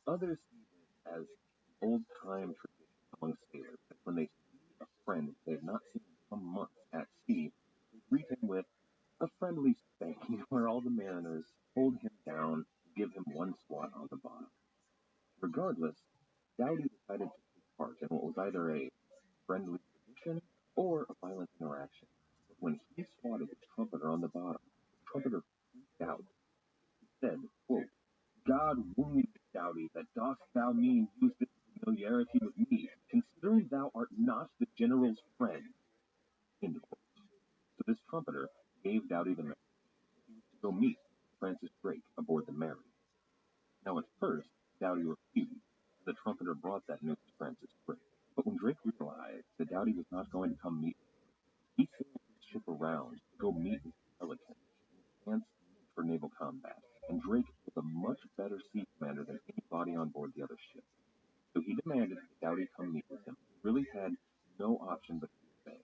Others see this as an old-time tradition among sailors that when they see a friend they have not seen in some months at sea, they greet him with a friendly spanking where all the mariners hold him down and give him one swat on the bottom. Regardless, Doughty decided to take part in what was either a friendly tradition or a violent interaction. But when he swatted the trumpeter on the bottom, the trumpeter freaked out. He said, quote, God wound Doughty, that dost thou mean use this familiarity with me, considering thou art not the general's friend. End quote. So this trumpeter gave Doughty the message that he was to go meet Francis Drake aboard the Mary. Now at first, Doughty refused. The trumpeter brought that news to Francis Drake. But when Drake realized that Doughty was not going to come meet him, he sailed his ship around to go meet with the Pelican in advance for naval combat. And Drake was a much better sea commander than anybody on board the other ship. So he demanded that Doughty come meet with him. He really had no option but to obey.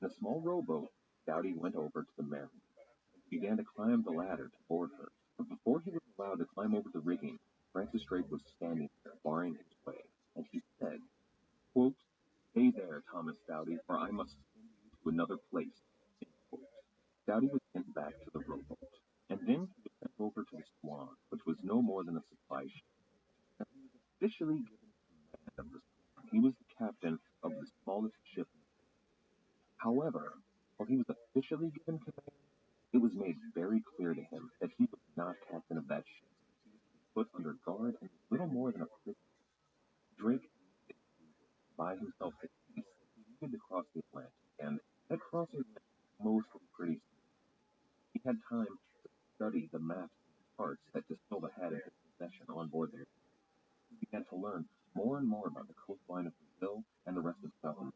In a small rowboat, Doughty went over to the Mary and began to climb the ladder to board her. But before he was allowed to climb over the rigging, Francis Drake was standing there, barring his way, and he said, quote, stay there, Thomas Doughty, or I must send you to another place, end quote. Doughty was sent back to the rowboat, and then he was sent over to the Swan, which was no more than a supply ship. Now he was officially given command of the Swan. He was the captain of the smallest ship in the fleet. However, while he was officially given command, it was made very clear to him that he was not captain of that ship. He was to be put under guard and was little more than a prisoner. Drake made it clear to buy himself the peace that he needed to cross the Atlantic, and that crossing went mostly pretty smooth. He had time to study the maps and charts that De Silva had in his possession on board the Mary. He began to learn more and more about the coastline of Brazil and the rest of South America.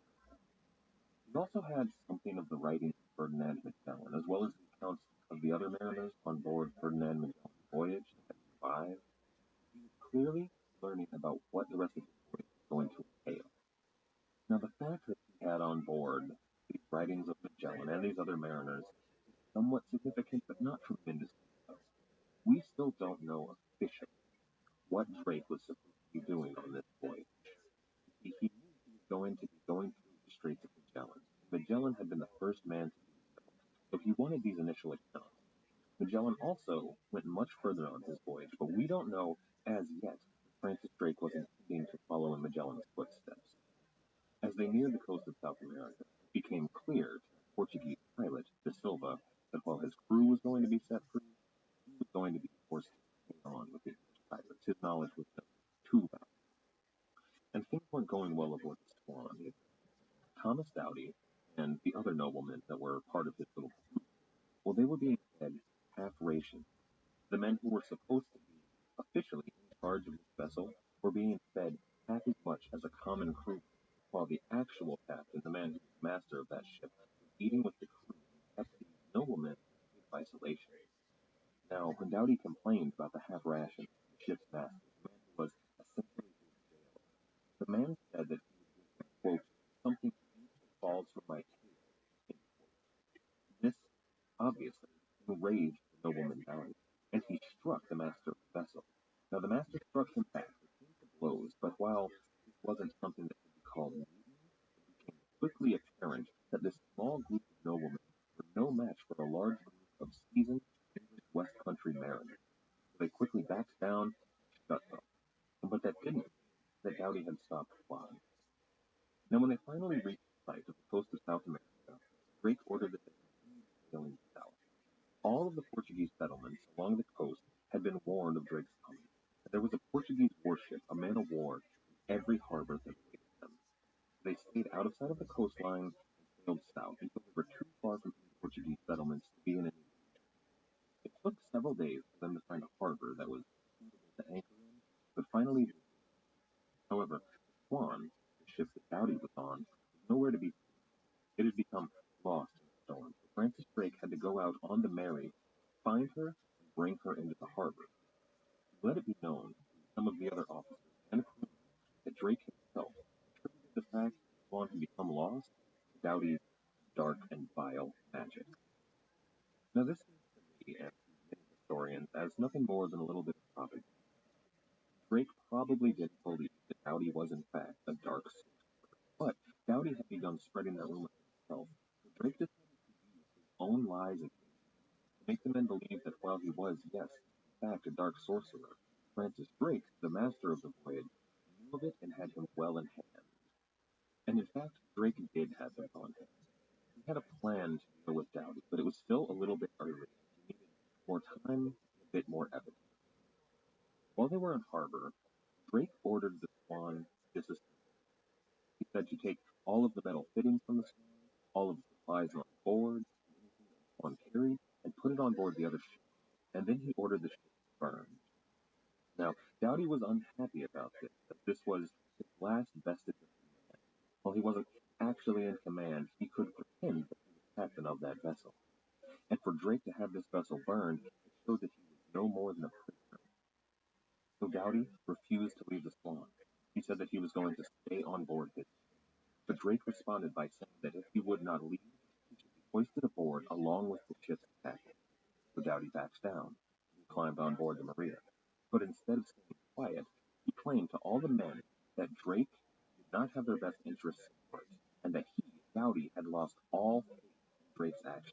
He also had something of the writings of Ferdinand Magellan, as well as the accounts of the other mariners on board Ferdinand Magellan's voyage that had survived. He was clearly learning about what the rest of his voyage was going to entail. Now, the fact that he had on board these writings of Magellan and these other mariners is somewhat significant, but not tremendously so. We still don't know officially what Drake was supposed to be doing on this voyage. He knew he was going to be going through the Straits of Magellan. Magellan had been the first man to do so he wanted these initial accounts. Magellan also went much further on his voyage, but we don't know as yet if Francis Drake was intending to follow in Magellan's footsteps. As they neared the coast of South America, it became clear to the Portuguese pilot, De Silva, that while his crew was going to be set free, he was going to be forced to stay on with the English pirates. His knowledge was too valuable. And things weren't going well aboard the Swan either. Thomas Doughty and the other noblemen that were part of his little group, well, they were being fed half rations. The men who were supposed to be officially in charge of this vessel were being fed half as much as a common crew, while the actual captain, the man who was master of that ship, was eating with the crew Dowdy complained about the half ration from the ship's master, the man who was essentially his jailer. The man said that he would give him, quote, something to eat that falls from my table, end quote. This, obviously, enraged the nobleman Dowdy, and he struck the master of the vessel. Now, the master struck him back. It came to blows, but while this wasn't something that could be called mutiny, it became quickly apparent that this small group of noblemen were no match for a large group of seasoned English West Country mariners. So they quickly backed down and shut up. But that didn't mean that Dowdy had stopped flying. Now, when they finally reached the site of the coast of South America, Drake ordered that they continue sailing south. All of the Portuguese settlements along the coast had been warned of Drake's coming. There was a Portuguese warship, a man of war, in every harbor that awaited them. They stayed out of sight of the coastline and sailed south until they were too far from any Portuguese settlements to be in any danger. It took several days for them to find a harbor that was suitable to anchor in, but finally they did. However, the Swan, the ship that Dowdy was on, was nowhere to be seen. It had become lost in the storm, so Francis Drake had to go out on the Mary, find her, and bring her into the harbor. Let it be known to some of the other officers and crewmen that Drake himself attributed the fact that the Swan had become lost to Dowdy's dark and vile magic. Now, this seems to me and to many historians as nothing more than a little bit of propaganda. Drake probably didn't believe that Dowdy was in fact a dark sorcerer, but Dowdy had begun spreading that rumor himself, so Drake decided to use his own lies against him to make the men believe that while he was, yes, in fact, a dark sorcerer, Francis Drake, the master of the voyage, knew of it and had him well in hand. And in fact, Drake did have him on hand. He had a plan to deal with Dowdy, but it was still a little bit early. He needed more time and a bit more evidence. While they were in harbor, Drake ordered the Swan disassembled. He said to take all of the metal fittings from the Swan, all of the supplies on board, and anything that the Swan carried, and put it on board the other ship. And then he ordered the ship burned. Now, Dowdy was unhappy about this, as this was his last vestige of command. While he wasn't actually in command, he could pretend that he was captain of that vessel. And for Drake to have this vessel burned, it showed that he was no more than a prisoner. So Dowdy refused to leave the Swan. He said that he was going to stay on board his ship. But Drake responded by saying that if he would not leave, he should be hoisted aboard along with the ship's captain. So Dowdy backs down. He climbed on board the Maria. But instead of staying quiet, he claimed to all the men that Drake did not have their best interests at heart, and that he, Dowdy, had lost all faith in Drake's actions.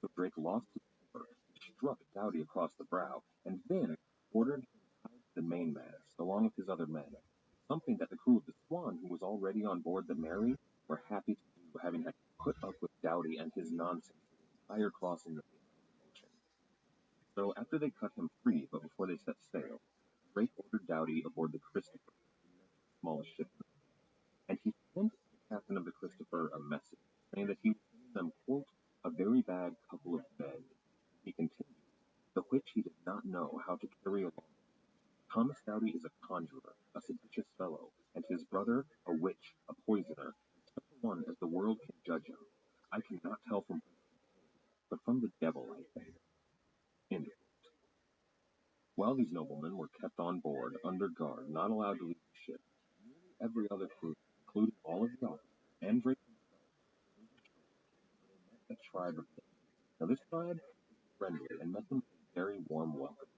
So Drake lost his temper and struck Dowdy across the brow, and then ordered him tied to the mainmast along with his other men, something that the crew of the Swan, who was already on board the Mary, were happy to do, having had to put up with Dowdy and his nonsense the entire crossing of the Atlantic Ocean. So after they cut him free, but before they set sail, Drake ordered Dowdy aboard the Christopher, the next smallest ship in the fleet, and he sent the captain of the Christopher a message saying that he was sending them, quote, a very bad couple of men. He continued, the which he did not know how to carry along. Thomas Dowdy is a conjurer, a seditious fellow, and his brother a witch, a poisoner, and such a one as the world can judge of. I cannot tell from whence he came, but from the devil, I think. End quote. While these noblemen were kept on board, under guard, not allowed to leave the ship, nearly every other crew, including all of the officers and Drake himself, returned to shore, where they met a tribe of Indians. Now this tribe was friendly and met them with a very warm welcome.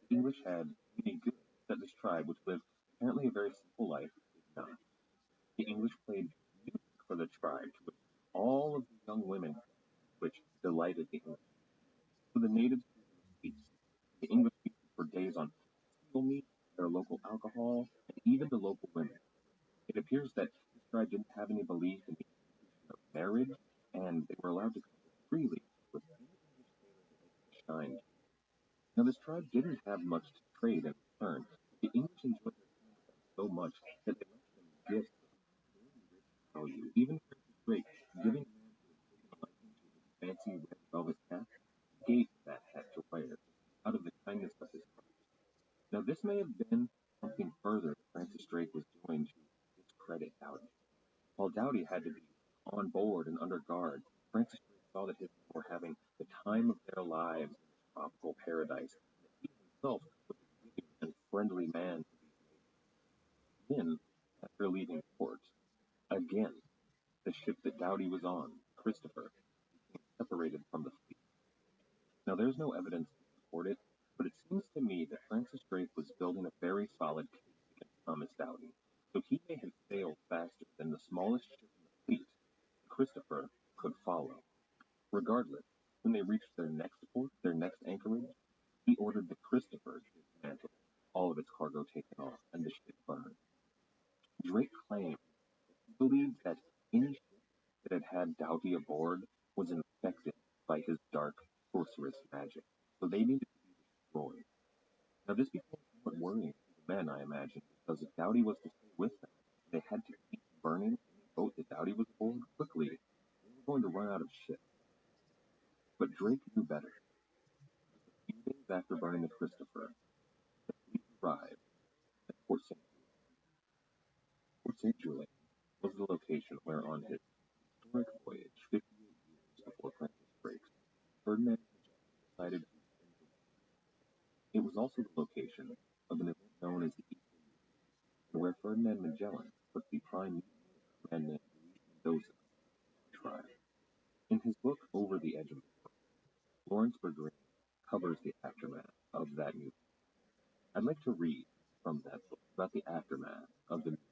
The English had made good that this tribe, which lived apparently a very simple life, did not. The English played music for the tribe, to which all of the young women danced, which delighted the English. So the natives gave them a feast. The English feasted for days on seal meat, their local alcohol, and even the local women. It appears that this tribe didn't have any belief in the institution of marriage, and they were allowed to couple freely with any English sailor that they could shine to. Now, this tribe didn't have much to trade in return, but the English enjoyed their time with them so much that they left them gifts of very rich value. Even Francis Drake, giving a man who had taken a liking to his fancy red velvet hat, gave him that hat to wear, out of the kindness of his heart. Now, this may have been something further that Francis Drake was doing to discredit Dowdy. While Dowdy had to be on board and under guard, Francis Drake saw that his men were having the time of their lives in the tropical was on, Christopher, became separated from the fleet. Now, there's no evidence to support it, but it seems to me that Francis Drake was building a very solid case against Thomas Doughty, so he may have sailed faster than the smallest ship in the fleet. Christopher could follow. Regardless, when they reached their next port, their next anchorage, he ordered the Christopher to dismantle, all of its cargo taken off, and the ship burned. Drake claimed he believed that any ship that had had Doughty aboard was infected by his dark, sorcerous magic, so they needed to be destroyed. Now, this became somewhat worrying to the men, I imagine, because if Doughty was to stay with them, they had to keep burning any boat that Doughty was aboard quickly. They were going to run out of ships. But Drake knew better. A few days after burning the Christopher, the fleet arrived at Port St. Julian. Port St. Julian was the location where, on his historic voyage 58 years before Francis Drake, Ferdinand Magellan decided to spend the week. It was also the location of an event known as the Easter Mutiny, and where Ferdinand Magellan put the prime minister, a man named Luis Mendoza, on trial. In his book Over the Edge of the World, Lawrence Bergreen covers the aftermath of that mutiny. I'd like to read from that book about the aftermath of the mutiny.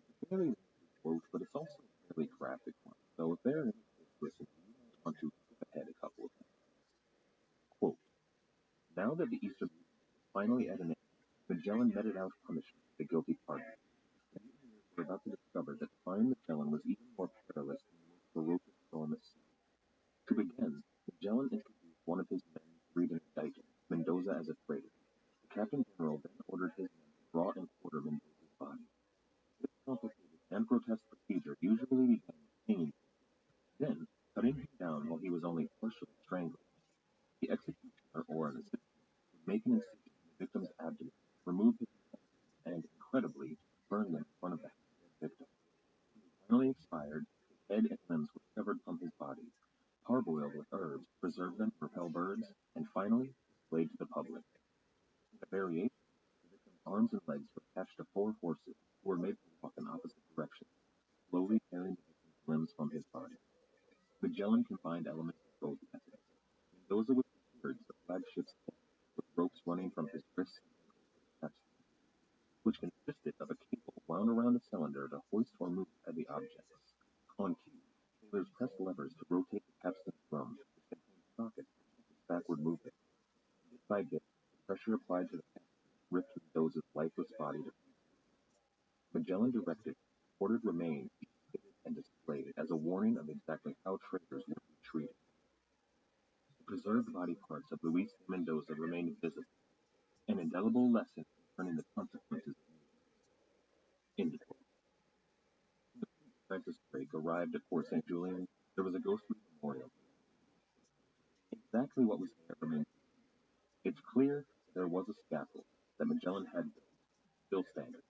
It's a fairly lengthy quote, but it's also a fairly graphic one, so if there are any kids listening, you might want to skip ahead a couple of minutes. Quote, now that the Easter mutiny was finally at an end, Magellan meted out punishment to the guilty parties. The mutineers were about to discover that to find Magellan was even more perilous than the most ferocious storm at sea. To begin, Magellan introduced one of his men to read an indictment, Mendoza as a traitor. The Captain General then ordered his men to draw and quarter Mendoza's body. This complicated and grotesque procedure usually began with hanging him, then cutting him down while he was only partially strangled. The executioner or an assistant would make an incision in the victim's abdomen, remove his intestines, and, incredibly, burn them in front of the victim. When he finally expired, his head and limbs were severed from his body, parboiled with herbs, preserved them to repel birds, and finally displayed to the public. In a variation, the victim's arms and legs were attached to 4 horses who were made to walk in opposite directions, slowly tearing the victim's limbs from his body. Magellan combined elements of both methods. Mendoza was secured to the flagship's deck with ropes running from his wrists and ankles to the capstan, which consisted of a cable wound around a cylinder to hoist or move heavy objects. On cue, sailors pressed levers to rotate the capstan drum, which contained sockets to keep its backward movement. Bit by bit, the pressure applied to the capstan ripped Mendoza's lifeless body to pieces. Magellan directed ordered remains be fitted and displayed as a warning of exactly how traitors would be treated. The preserved body parts of Luis de Mendoza remained visible, an indelible lesson concerning the consequences of mutiny. End quote. When the fleet of Francis Drake arrived at Port St. Julian, there was a ghostly memorial. Exactly what was there remains to be seen. It's clear that there was a scaffold that Magellan had built, still standing.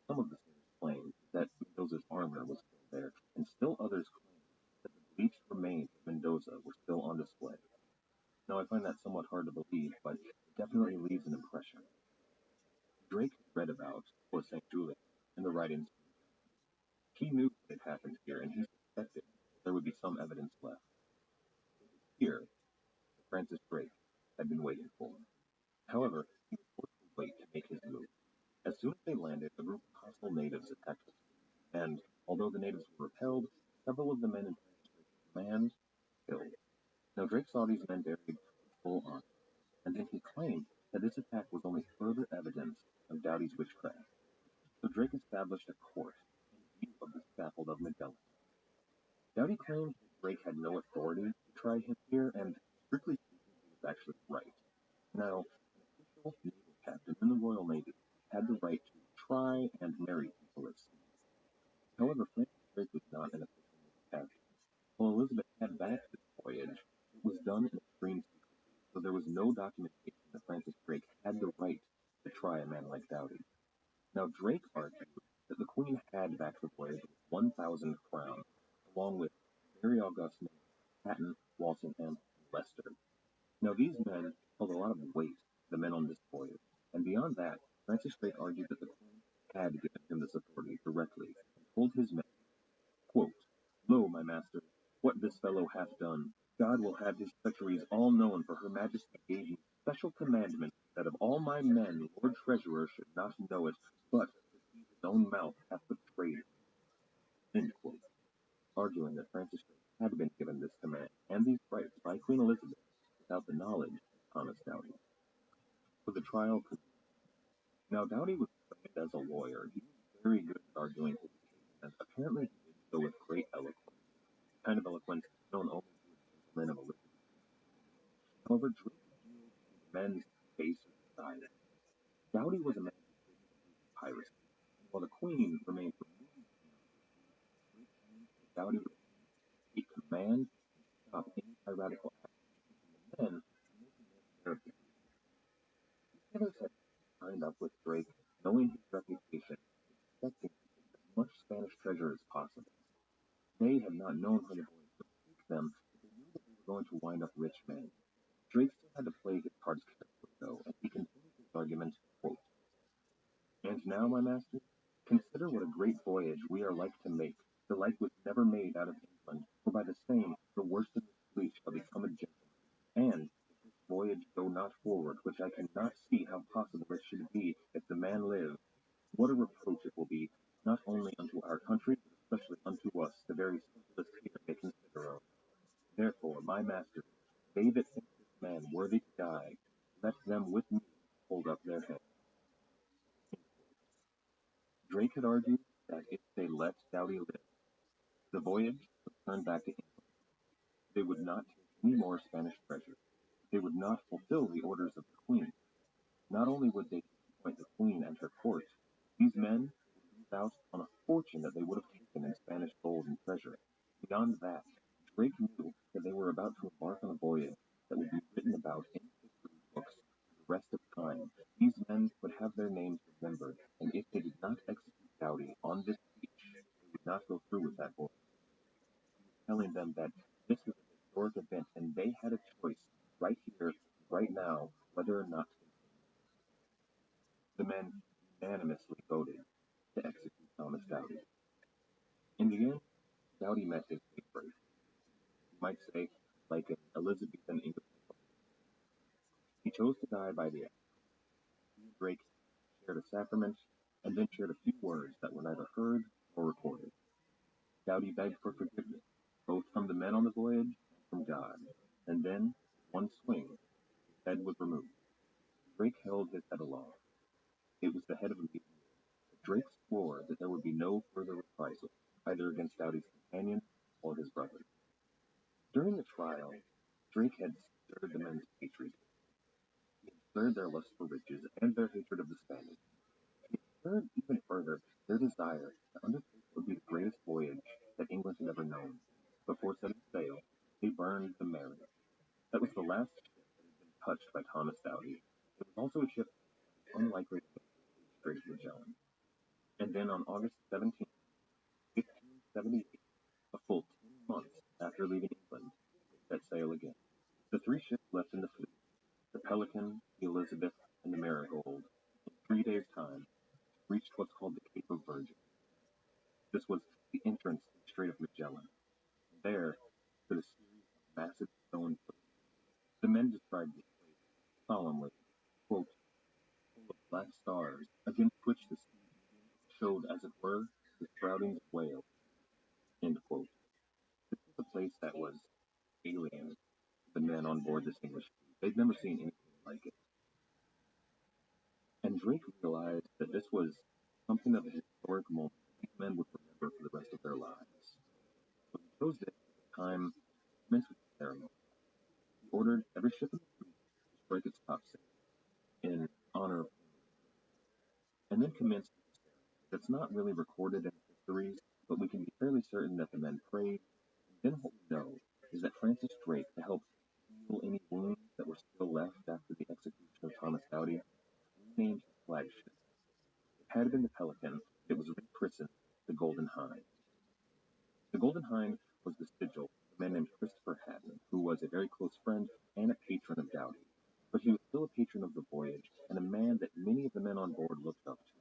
Some of the sailors claimed that Mendoza's armor was still there, and still others claimed that the bleached remains of Mendoza were still on display. Now, I find that somewhat hard to believe, but it definitely leaves an impression. Drake read about Port St. Julian in the writings of Magellan. He knew what had happened here, and he suspected that there would be some evidence left. It was here that Francis Drake had been waiting for. However, he was forced to wait to make his move. As soon as they landed, a group of hostile natives attacked the fleet, and, although the natives were repelled, several of the men in Francis Drake's command were killed. Now, Drake saw these men buried with full honor, and then he claimed that this attack was only further evidence of Doughty's witchcraft. So Drake established a court in view of the scaffold of Magellan. Doughty claimed that Drake had no authority to try him here, and strictly speaking, he was actually right. Now, an official naval captain in the Royal Navy had the right to try and marry people at sea. However, Francis Drake was not an official naval captain. While Elizabeth had backed this voyage, it was done in extreme secrecy, so there was no documentation that Francis Drake had the right to try a man like Doughty. Now, Drake argued that the Queen had backed the voyage with 1,000 crowns, along with very august names Hatton, Walsingham, and Leicester. Now, these men held a lot of weight to the men on this voyage, and beyond that, Francis Drake argued that the Queen had given him this authority directly and told his men, quote, Lo, my master, what this fellow hath done. God will have his treacheries all known, for her majesty gave me special commandment that of all my men Lord Treasurer should not know it, but his own mouth hath betrayed it. End quote. Arguing that Francis Drake had been given this command and these rights by Queen Elizabeth without the knowledge of Thomas Doughty. So the trial continued. Now Doughty was trained as a lawyer. He was very good at arguing his case, and apparently he did so with great eloquence, the kind of eloquence known only to the gentlemen of Elizabeth. However, Drake yielded to the men's baser desire. Doughty was a man who hated piracy, and while the Queen remained removed from Drake knew that Doughty would take command and stop any piratical action, keeping the men from making their share of the sailors had signed up with Drake, knowing his reputation, expecting to take as much Spanish treasure as possible. They had not known how the boys would take them, but they knew that they were going to wind up rich men. Drake still had to play his cards carefully, though, and he continued his argument, quote, "And now, my master, consider what a great voyage we are like to make, the like was never made out of England, for by the same the worst in this fleet shall become a gentleman. And if this voyage go not forward, which I cannot see how possible it should be if the man live, what a reproach it will be, not only unto our country, but especially unto us, the very simplest here may consider of. Therefore, my master, they that think this man worthy to die, let them with me hold up their heads." Drake had argued that if they let Doughty live, the voyage would turn back to England. They would not take any more Spanish treasure. They would not fulfill the orders of the Queen. Not only would they disappoint the Queen and her court, these men would lose out on a fortune that they would have taken in Spanish gold and treasure. Beyond that, Drake knew that they were about to embark on a voyage that would be written about in history books for the rest of time. These men would have their names remembered, and if they did not execute Doughty on this beach, they would not go through with that voyage. He was telling them that this was a historic event, and they had a choice right here, right now, whether or not to continue. The men unanimously voted to execute Thomas Doughty. In the end, Doughty met his fate bravely. You might say, like an Elizabethan English. He chose to die by the axe. He and Drake shared a sacrament, and then shared a few words that were neither heard nor recorded. Doughty begged for forgiveness, both from the men on the voyage and from God, and then, one swing, his head was removed. Drake held his head aloft. It was the head of a mutineer. Drake swore that there would be no further reprisal, either against Doughty's companion or his brother. During the trial, Drake had stirred the men's patriotism. He had stirred their lust for riches and their hatred of the Spanish. He had stirred even further their desire to undertake what would be the greatest voyage that England had ever known. Before setting sail, they burned the Mariner. That was the last ship that had been touched by Thomas Doughty. It was also a ship that was unlikely to make the Strait of Magellan. And then on August 17, 1578, a full 10 months after leaving England, they set sail again. The three ships left in the fleet, the Pelican, the Elizabeth, and the Marigold, in 3 days' time, reached what's called the Cape of Virgin. This was the entrance to the Strait of Magellan. There stood a series of massive stone pillars. The men described this place solemnly, quote, "full of black stars, against which the sea showed, as it were, the sprouting of whales," end quote. This was a place that was alien to the men on board this English fleet. They'd never seen anything like it. And Drake realized that this was something of a historic moment that these men would remember for the rest of their lives. So he chose this as a time to commence with the ceremony. He ordered every ship in the fleet to strike its topsail in honor of Queen Elizabeth, and then commenced with the ceremony. That's not really recorded in the histories, but we can be fairly certain that the men prayed. And then what we know is that Francis Drake, to help heal any wounds that were still left after the execution of Thomas Doughty, renamed his flagship. It had been the Pelican. It was rechristened the Golden Hind. The Golden Hind was the sigil of a man named Christopher Hatton, who was a very close friend and a patron of Doughty. But he was still a patron of the voyage, and a man that many of the men on board looked up to.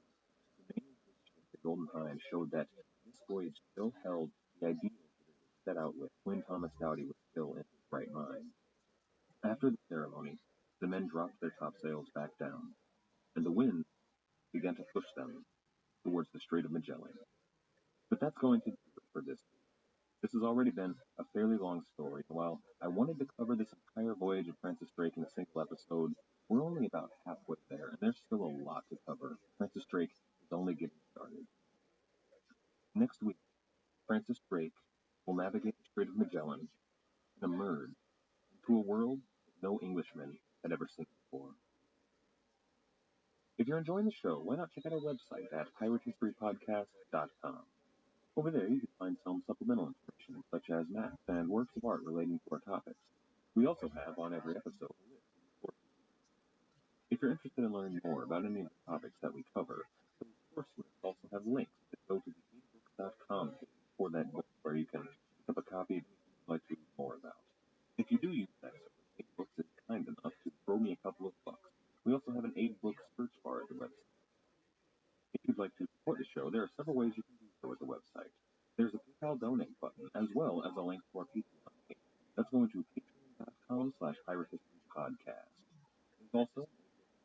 The name of this ship, the Golden Hind, showed that this voyage still held the ideals set out with when Thomas Dowdy was still in his right mind. After the ceremony, the men dropped their topsails back down, and the wind began to push them towards the Strait of Magellan. But that's going to do it for this. This has already been a fairly long story, and while I wanted to cover this entire voyage of Francis Drake in a single episode, we're only about halfway there, and there's still a lot to cover. Francis Drake is only getting started. Next week, Francis Drake will navigate the Strait of Magellan and emerge into a world no Englishman had ever seen before. If you're enjoying the show, why not check out our website at piratehistorypodcast.com. Over there, you can find some supplemental information, such as maps and works of art relating to our topics. We also have, on every episode, a list of course. If you're interested in learning more about any of the topics that we cover, the course list also has links that go to the ebooks.com page for that book, where you can pick up a copy of anything you'd like to read more about. If you do use that service, eBooks is kind enough to throw me a couple of bucks. We also have an 8-book search bar at the website. If you'd like to support the show, there are several ways you can do so at the website. There's a PayPal donate button, as well as a link to our Patreon page. That's going to patreon.com/piratehistorypodcast. There's also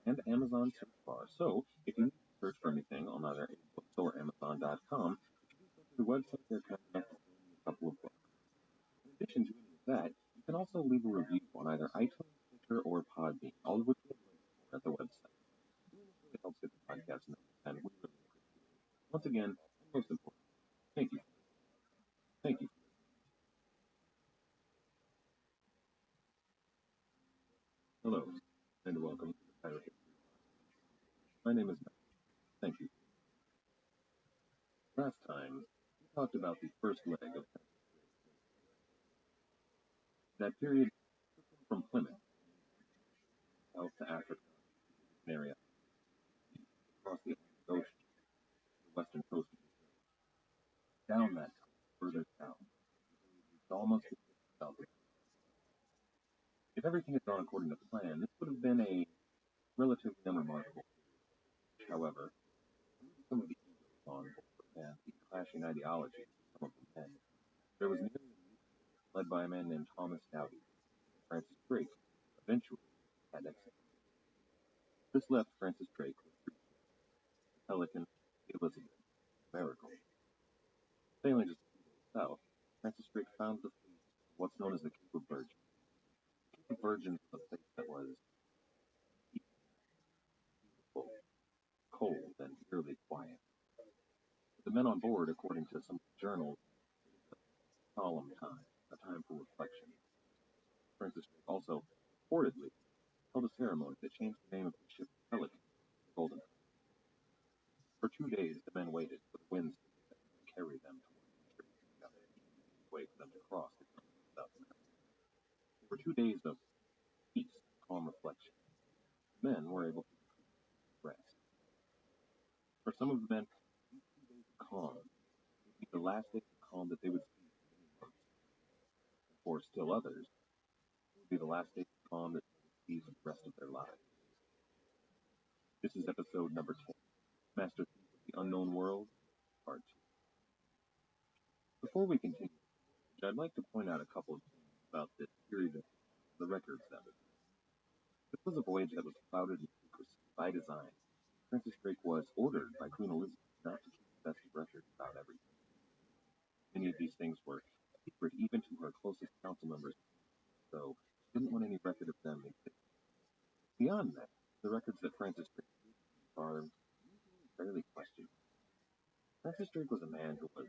an Amazon search bar, so if you need to search for anything on either eBooks or Amazon.com, if you do go to the website, they're kind enough to send you a couple of books. In addition to any of that, you can also leave a review on either iTunes, Stitcher, or Podbean, all of which we have links for at the website. It helps get the podcast noticed, and we really appreciate it. Once again, and most important, thank you. Thank you. Hello, and welcome to the Pirate History Podcast. My name is Matt. Thank you. Last time, we talked about the first leg of that period from Plymouth out to Africa, Canary Islands, across the Atlantic Ocean, the western coast of Brazil, down that further south, almost to the south. If everything had gone according to plan, this would have been a relatively unremarkable period. However, some of the egos on board and the clashing ideologies of some of the men, there was nearly a mutiny led by a man named Thomas Dowdy. Francis Drake eventually had executed. This left Francis Drake with 3 ships: the Pelican, the Elizabeth, and the Marigold. Sailing just a few days south, Francis Drake found the fleet of what's known as the Cape of Virgins. The Cape of Virgins was a place that was peaceful, cold, and eerily quiet. The men on board, according to some journals, it was a solemn time, a time for reflection. Francis Drake also reportedly held a ceremony that changed the name of the ship Pelican to Golden. For 2 days, the men waited for the winds to carry them towards the Strait of Magellan, the easiest way for them to cross the continent of South America. For 2 days of peace and calm reflection, the men were able to rest. For some of the men, these 2 days of calm would be the last days of calm that they would see in many months. And for still others, it would be the last days of calm that they would see for the rest of their lives. This is episode number 10, Master Thief of the Unknown World, Part 2. Before we continue, I'd like to point out a couple of things about this period of the records that was. This was a voyage that was clouded in secrecy by design. Francis Drake was ordered by Queen Elizabeth not to keep the best of records about everything. Many of these things were secret even to her closest council members, so she didn't want any record of them existing. Beyond that, the records that Francis Drake did keep are usually fairly questionable. Francis Drake was a man who was,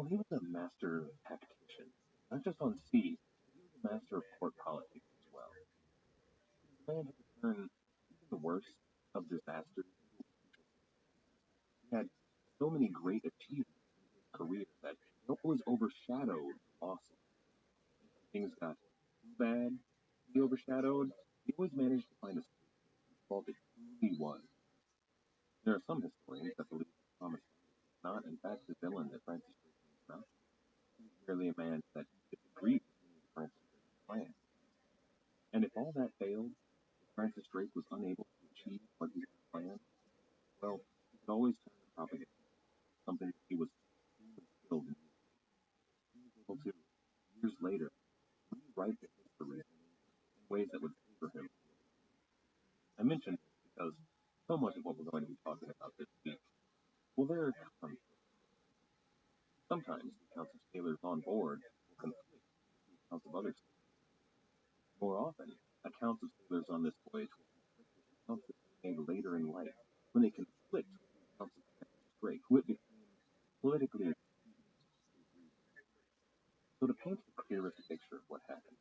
he was a master tactician, not just on sea, but he was a master of court politics as well. He was a man who could turn even the worst of disasters into a potential success. He had so many great achievements in his career that it always overshadowed losses. When things got too bad to be overshadowed, he always managed to find a solution whose fault it truly was. There are some historians that believe that Thomas was not, in fact, the villain that Francis Drake made him out. He was merely a man that disagreed with many of Francis Drake's plans. And if all that failed, if Francis Drake was unable to achieve what he had planned, he could always turn to propaganda, something that he was extremely skilled in. He was later, rewrite the history in ways that would favor him. I mention this because so much of what we're going to be talking about this week, well, there are conflicts. Sometimes the accounts of sailors on board will conflict with the accounts of other sailors. More often, accounts of sailors on this voyage will conflict with accounts that they made later in life, when they conflict with the accounts of Francis Drake, who it became politically expedient to agree with. So to paint the clearest picture of what happened,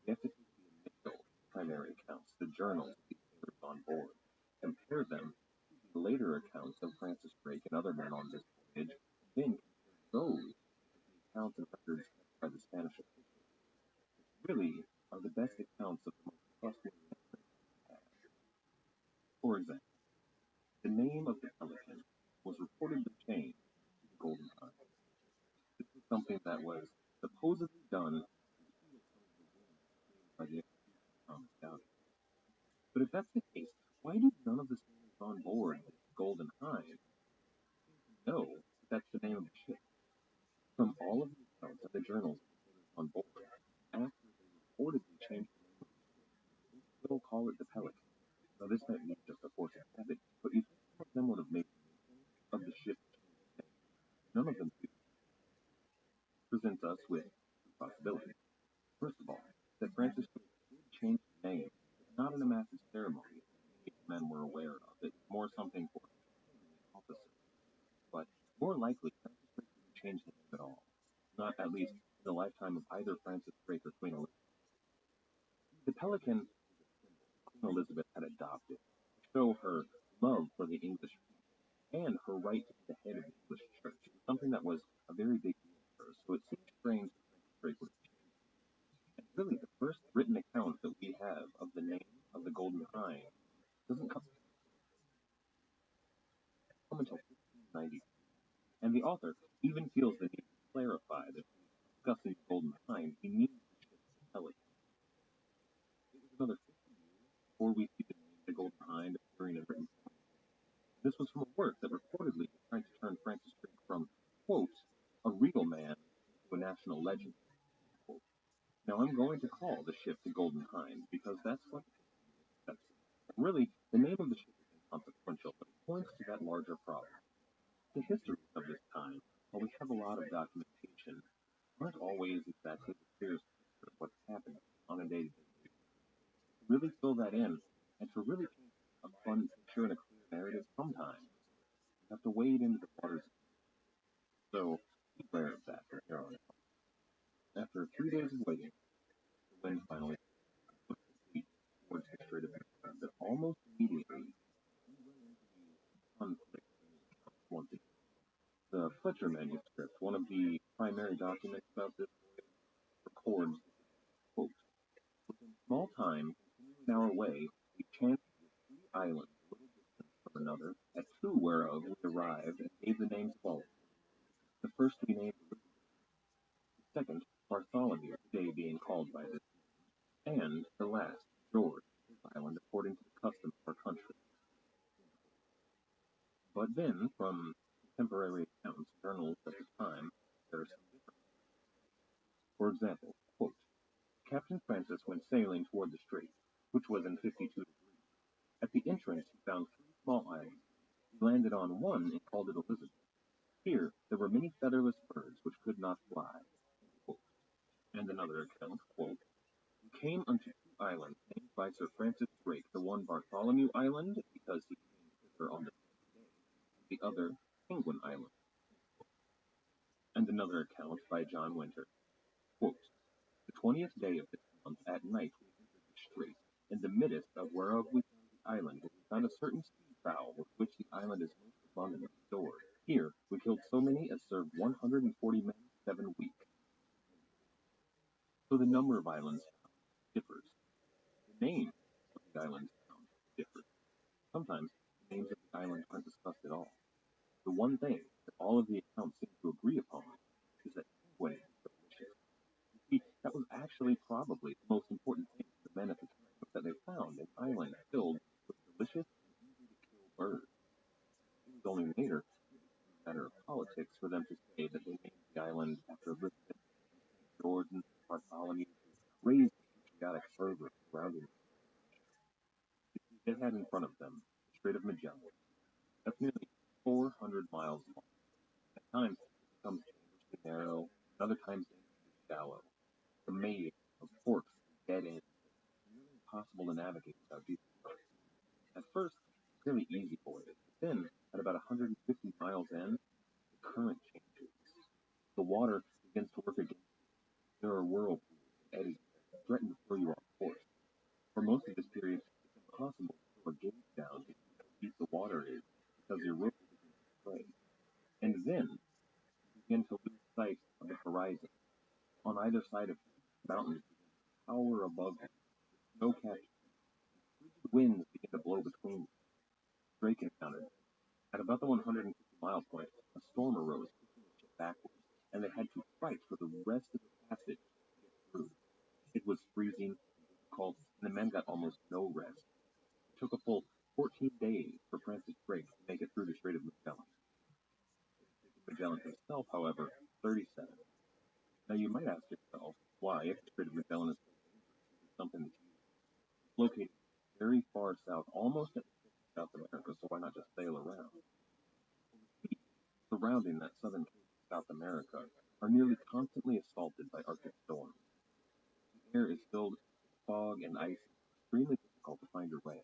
we have to take the initial primary accounts, the journals of the sailors on board, compare them to the later accounts of Francis Drake and other men on this voyage, and then compare those with the accounts and records kept by the Spanish officials, which really are the best accounts of the most trustworthy information we have. For example, the name of the Pelican was reportedly changed to the Golden Hind. This was something that was supposedly done to heal some of the wounds created by the execution of Thomas Downey. But if that's the case, why do none of the sailors on board the Golden Hind seem to know that that's the name of the ship? From all of the accounts and the journals of the sailors on board, after they reportedly changed the name of the ship, they still call it the Pelican. Now this might be just a force of habit, but you think some of them would have made mention of the ship's changed name. None of them do. Presents us with two possibilities. First of all, that Francis Drake did change the name, but not in a massive ceremony, as many of the men were aware of. It was more something for entertaining the officers. But more likely, Francis Drake didn't change the name at all. Not at least in the lifetime of either Francis Drake or Queen Elizabeth. The Pelican is a symbol Queen Elizabeth had adopted to show her love for the English people and her right to be the head of the English church. It was something that was a very big deal to her, so it seems strange that Francis Drake would have changed it. And really, the first written account that we have of the name of the Golden Hind doesn't come until 1590. And the author even feels the need to clarify that when he's discussing the Golden Hind, he means the ship the Pelican. It was another 50 years before we see the name the Golden Hind appearing in written form. This was from a work that reportedly was trying to turn Francis Drake from, quote, a real man into a national legend, quote. Now I'm going to call the ship the Golden Hind because that's what history accepts. And really, the name of the ship is inconsequential, but it points to that larger problem. The histories of this time, while we have a lot of documentation, aren't always exactly the clearest picture of what's happening on a day-to-day basis. To really fill that in, and to really paint a fun picture and a clear narrative sometimes, you have to wade into the waters. So, be aware of that from here on out. After 3 days of waiting, the wind finally pushed the fleet towards the Strait of Magellan, but almost immediately, we run into the conflict in the accounts once again. The Fletcher manuscript, one of the primary documents about this voyage, records, quote, within a small time, continuing our way, we chanced with 3 islands a little distant from another, at 2 whereof we arrived and gave the names following. The first we named Elizabeth, the second Bartholomew, the day being called by this name, and the last George, his island, according to the custom of our country. But then, from contemporary accounts, journals at the time, there are some differences. For example, quote, Captain Francis went sailing toward the strait, which was in 52 degrees. At the entrance he found 3 small islands. He landed on one and called it Elizabeth. Here there were many featherless birds which could not fly. Quote. And another account, quote, we came unto 2 islands named by Sir Francis Drake, the one Bartholomew Island, because he came thither on the same day, and the other Penguin Island. And another account by John Winter, quote, the 20th day of this month at night we entered the strait, in the midst of whereof we found the island, where we found a certain sea fowl with which the island is most abundantly stored. Here we killed so many as served 140 men 7 weeks. So the number of islands found differs. The names of the islands found differ. Sometimes the names of the islands aren't discussed at all. The one thing that all of the accounts seem to agree upon is that penguin is delicious. You see, that was actually probably the most important thing to the men at the time, was that they found an island filled with delicious and easy to kill birds. It was only later a matter of politics for them to say that they named the island after Elizabeth and St. George and raised the patriotic fervor surrounding them. They had in front of them the Strait of Magellan. That's nearly 400 miles long. At times, it becomes dangerously narrow, and other times dangerously shallow. The maze of forks and dead ends is nearly impossible to navigate without deep charts. At first, it's really easy for it, but then, at about 150 miles in, the current changes. The water begins to work against you. There are whirlpools and eddies that threaten to throw you off course. For most of this period, it's impossible to throw a gauge down to see how deep the water is because your rope begins to fray. And then you begin to lose sight of the horizon. On either side of you, mountains begin to tower above you, snow-capped winds begin to blow between you. Drake encountered. At about the 150-mile point, a storm arose, pushing the ship backwards, and they had to fight for the rest of the passage to get through. It was freezing and difficult, and the men got almost no rest. It took a full 14 days for Francis Drake to make it through the Strait of Magellan. Magellan himself, however, 37. Now you might ask yourself, why, if the Strait of Magellan is so dangerous, is it something that's used? It's located very far south, almost at the tip of South America, so why not just sail around? The seas surrounding that southern coast of South America are nearly constantly assaulted by Arctic storms. The air is filled with fog and ice, extremely difficult to find your way,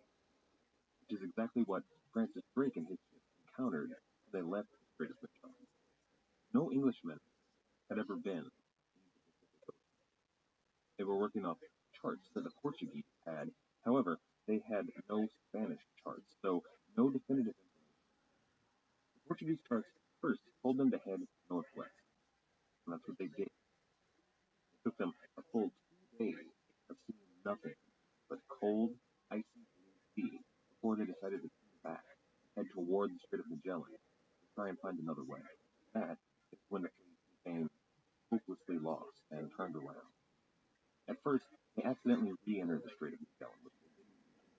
which is exactly what Francis Drake and his ship encountered as they left the Strait of Magellan. No Englishmen had ever been in the Pacific Ocean. They were working off charts that the Portuguese had. However, they had no Spanish charts, so no definitive information. The Portuguese charts first told them to head northwest, and that's what they did. It took them a full 2 days of seeing nothing but cold, icy blue sea before they decided to turn back and head toward the Strait of Magellan to try and find another way. That is when the fleet became hopelessly lost and turned around. At first, they accidentally re-entered the Strait of Magellan, which they didn't mean to.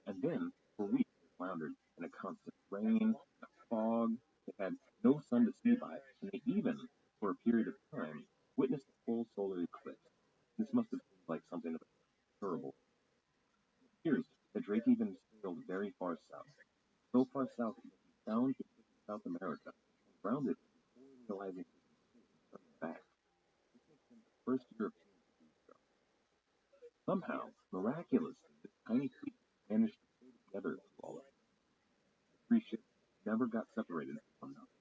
And then, for weeks, they floundered in a constant rain, a fog. They had no sun to see by, and they even, for a period of time, witnessed a full solar eclipse. This must have seemed like something of a terrible. It appears that Drake even sailed very far south, so far south that he found the tip of South America and grounded it before realizing his mistake and turning back. This makes him the first European to do so. Somehow, miraculously, this tiny fleet managed to stay together through all of this. The three ships never got separated from one another.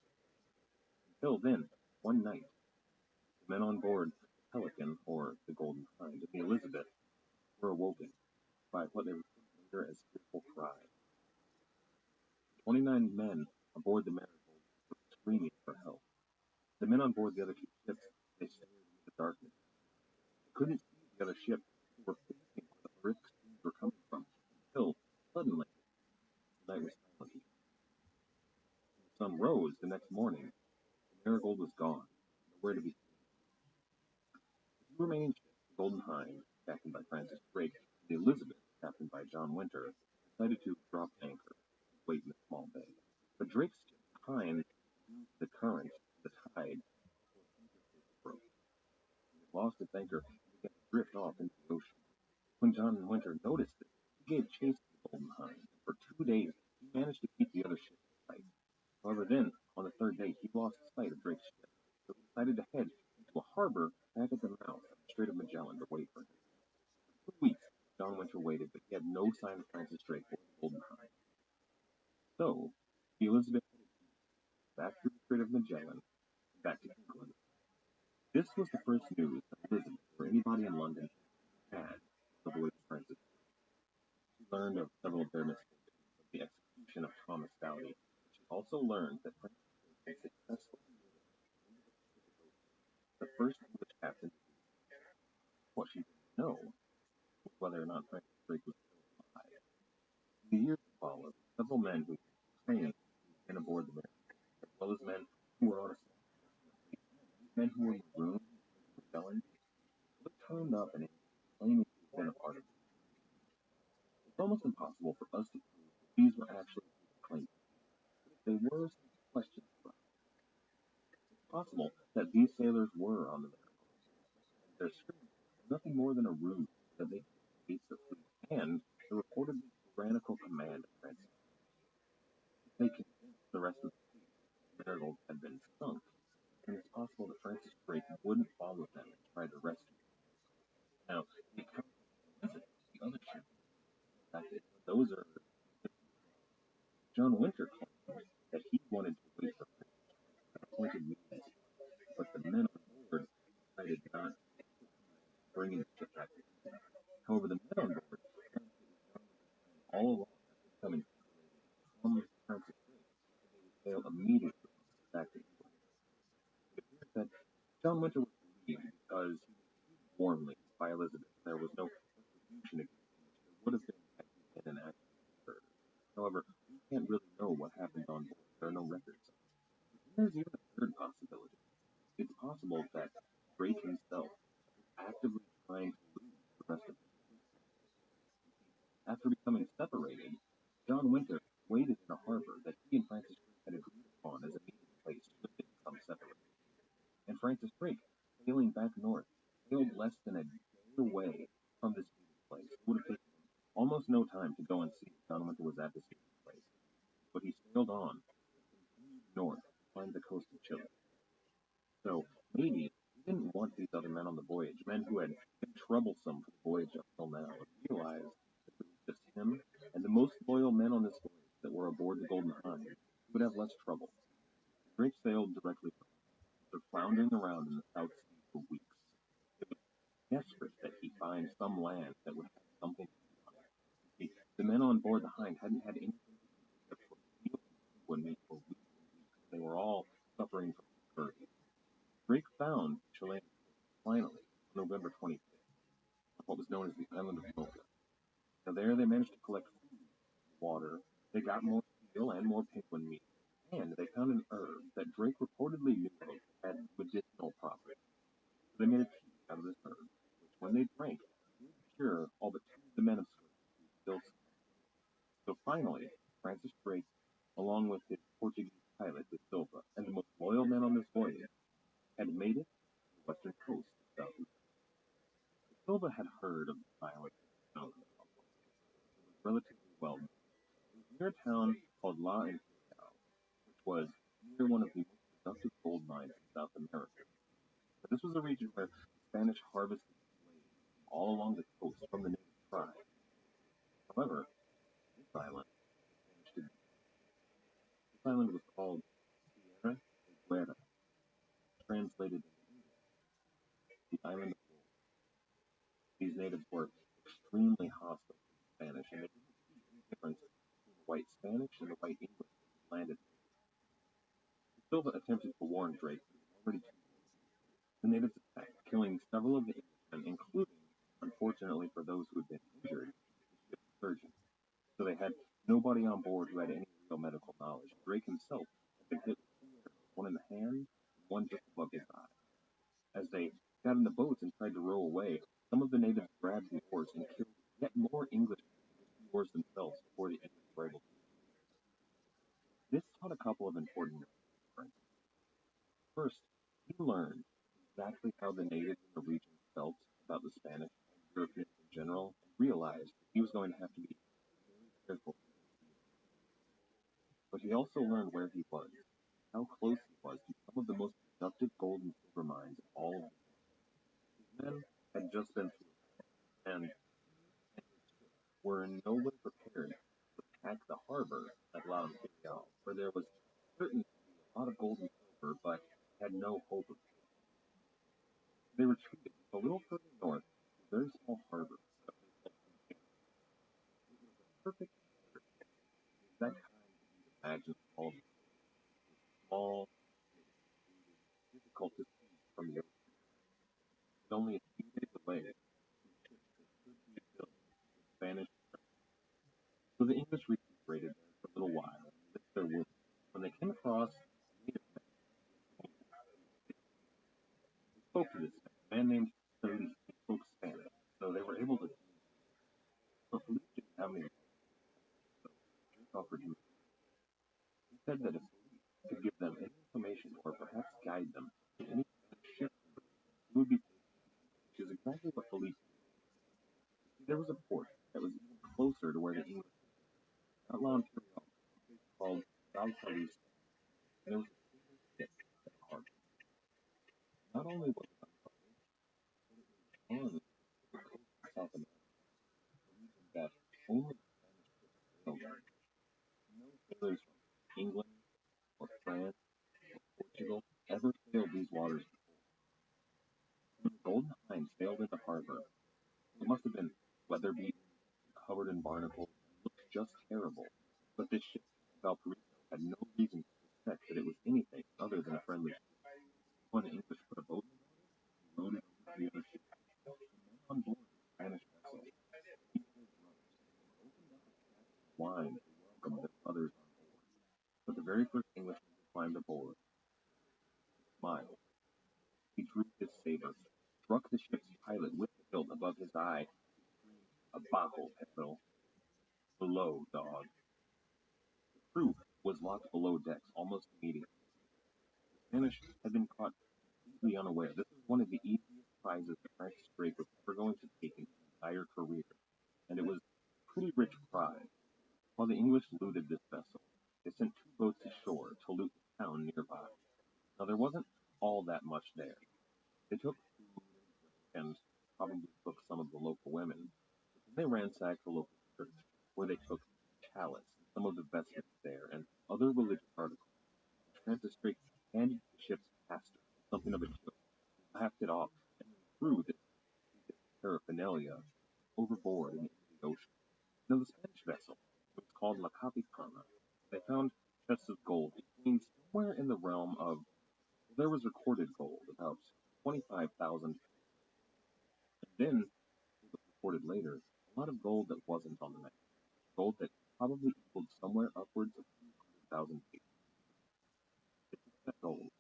Until then, one night, the men on board the Pelican, or the Golden Hind, and the Elizabeth were awoken by what they would later as fearful cries. 29 men aboard the Marigold were screaming for help. The men on board the other two ships, they stared into the darkness. They couldn't see the other ship who were facing where the horrific screams were coming from, until, suddenly, the night was silent again. When the sun rose the next morning, the Marigold was gone, nowhere to be seen. The two remaining ships, the Golden Hind, captained by Francis Drake, and the Elizabeth, captained by John Winter, decided to drop anchor and wait in a small bay. But Drake's ship behind used the current, the tide, before either ship broke. When it lost its anchor, it began to drift off into the ocean. When John Winter noticed this, he gave chase to the Golden Hind, and for 2 days he managed to keep the other ship in sight. However, then, on the third day, he lost sight of Drake's ship, so he decided to head into a harbor back at the mouth of the Strait of Magellan to wait for him. For 2 weeks, John Winter waited, but he had no sign of Francis Drake or the Golden Hind. So, the Elizabeth headed back through the Strait of Magellan and back to England. This was the first news that Elizabeth or anybody in London had of the way to Francis. She learned of several of their misfortunes, of the execution of Thomas Doughty, but she also learned that Francis had successfully made it into the Pacific Ocean, the first English captain to do so. What she didn't know was whether or not Francis Drake was still alive. In the years that followed, several men who trained men aboard the Marigold, as well as men who were on a small portion of the fleet, these men who were marooned in Magellan, would have turned up in England claiming to have been a part of it. It's almost impossible for us to prove that these were actually who they claimed to be, but if they were, some questions arise. It's possible that these sailors were on the Marigold, and their screams nothing more than a ruse that they could chase the fleet and the reportedly tyrannical command of Francis. If they convinced the rest of the fleet that Marigold had been sunk, then it's possible that Francis Drake wouldn't follow them and try to rescue them. Now, the account of the other ships, those are John Winter claimed that he wanted to wait for appointed meetings, but the men on board decided not to bring in the ship back. However, the men on board all along becoming from Francis Drake, they would sail immediately back to England. It appears that John Winter was believed because he was treated warmly by Elizabeth. There was no persecution against him, which there would have been had he been an active bird. However, we can't really know what happened on board. There are no records. There's even a third possibility. It's possible that Drake himself was actively trying to lose the rest of the fleet. After becoming separated, John Winter waited in a harbor that he and Francis Drake had agreed upon as a meeting place should they become separated. And Francis Drake, sailing back north, sailed less than a day away from this meeting place. It would have taken him almost no time to go and see if John Winter was at this meeting place. But he sailed on, continued north, to find the coast of Chile. So maybe he didn't want these other men on the voyage, men who had been troublesome for the voyage up till now, and realized that it was just him and the most loyal men on this voyage that were aboard the Golden Hind who would have less trouble. Drake sailed directly after floundering around in the South Sea for weeks. It was desperate that he find some land that would have something to eat on it. The men on board the Hind hadn't had anything to eat except for meal and meat for weeks and weeks. They were all suffering from scurvy. Drake found the Chilean finally on November 25th, on what was known as the island of Mocha. Now there they managed to collect food, water, they got more steel and more penguin meat, and they found an herb that Drake reportedly knew of had medicinal properties. So they made a tea out of this herb, which when they drank, did cure all but two of the men of scurvy who still suffered. So finally, Francis Drake, along with his Portuguese pilot, De Silva, and the most loyal men on this voyage, had made it to the western coast of South America. De Silva had heard of the island of it was relatively well known. It was near a town called La Encantado, which was near one of the most productive gold mines in South America. But this was a region where the Spanish harvested slaves all along the coast from the native tribes. However, this island this island was called Sierra de Guerra, translated into English, the island of wolves. These natives were extremely hostile to the Spanish, and they didn't see any difference between the white Spanish and the white English that landed. Silva attempted to warn Drake, but he was already too late. The natives attacked, killing several of the Englishmen, including, unfortunately for those who had been injured, the ship's surgeon. So they had nobody on board who had any real medical knowledge. Drake himself had been hit with two arrows, one in the hand and one just above his eye. As they got in the boats and tried to row away, some of the natives grabbed the oars and killed yet more Englishmen with the oars themselves before the English were able to do it. This taught a couple of important lessons. First, he learned exactly how the natives in the region felt about the Spanish and Europeans in general, and realized that he was going to have to be very careful with his feelings. But he also learned where he was, how close he was to some of the most productive gold and silver mines in all of the world. His men had just been through it, and his ships were in no way prepared to attack the harbor at La Imperial, where there was certain to be a lot of gold and silver, but had no hope of it. They retreated a little further north to a very small harbor, a place called Quintana. It was a perfect water ship, the exact kind that you'd imagine all of it. It was small, difficult to see from the ocean. It was only a few days away from ships that could be filled with Spanish and French. So the English recuperated there for a little while and licked their wounds. When they came across native men, they spoke to this man named Felipe. He spoke Spanish, so they were able to communicate. But Felipe didn't have any money, so Drake offered him. He said that if Felipe could give them any information or perhaps guide them to any Spanish ship, he would be paid, which is exactly what police did. There was a port that was even closer to where the English were. Outlaw Imperial, called Valparaiso, and there was a single ship at the harbor. Not only was it on the coast of South America, a region that only Spanish ships sailed in, no sailors from England or France or Portugal ever sailed these waters before. When the Golden Hind sailed into harbor, it must have been weather-beaten, covered in barnacles, and looked just terrible. But this ship, Valparaiso, had no reason to suspect that it was anything other than a friendly ship. When the English put a boat in the water, loaded over the other ship, the men on board the Spanish vessel each pulled ropes and opened up a cask of wine to welcome the others on board. But the very first Englishman who climbed aboard smiled. He drew his saber, struck the ship's pilot with the hilt above his eye, "Abajo, Pedro! Below, dog!" The crew was locked below decks almost immediately. The Spanish had been caught completely unaware. This was one of the easiest prizes that Francis Drake was ever going to take in his entire career, and it was a pretty rich prize. While the English looted this vessel, they sent 2 boats ashore to loot the town nearby. Now, there wasn't all that much there. They took food and probably took some of the local women. But then they ransacked the local church, where they took chalice and some of the vestments there and other religious articles. Francis Drake handed the ship's pastor something of a joke, laughed it off, and then threw this paraphernalia overboard and into the ocean. Now, the Spanish vessel, it was called La Capitana. They found chests of gold, between somewhere in the realm of, well, there was recorded gold, about 25,000. And then, it was reported later, a lot of gold that wasn't on the map. Gold that probably equaled somewhere upwards of 200,000 people. They took that gold,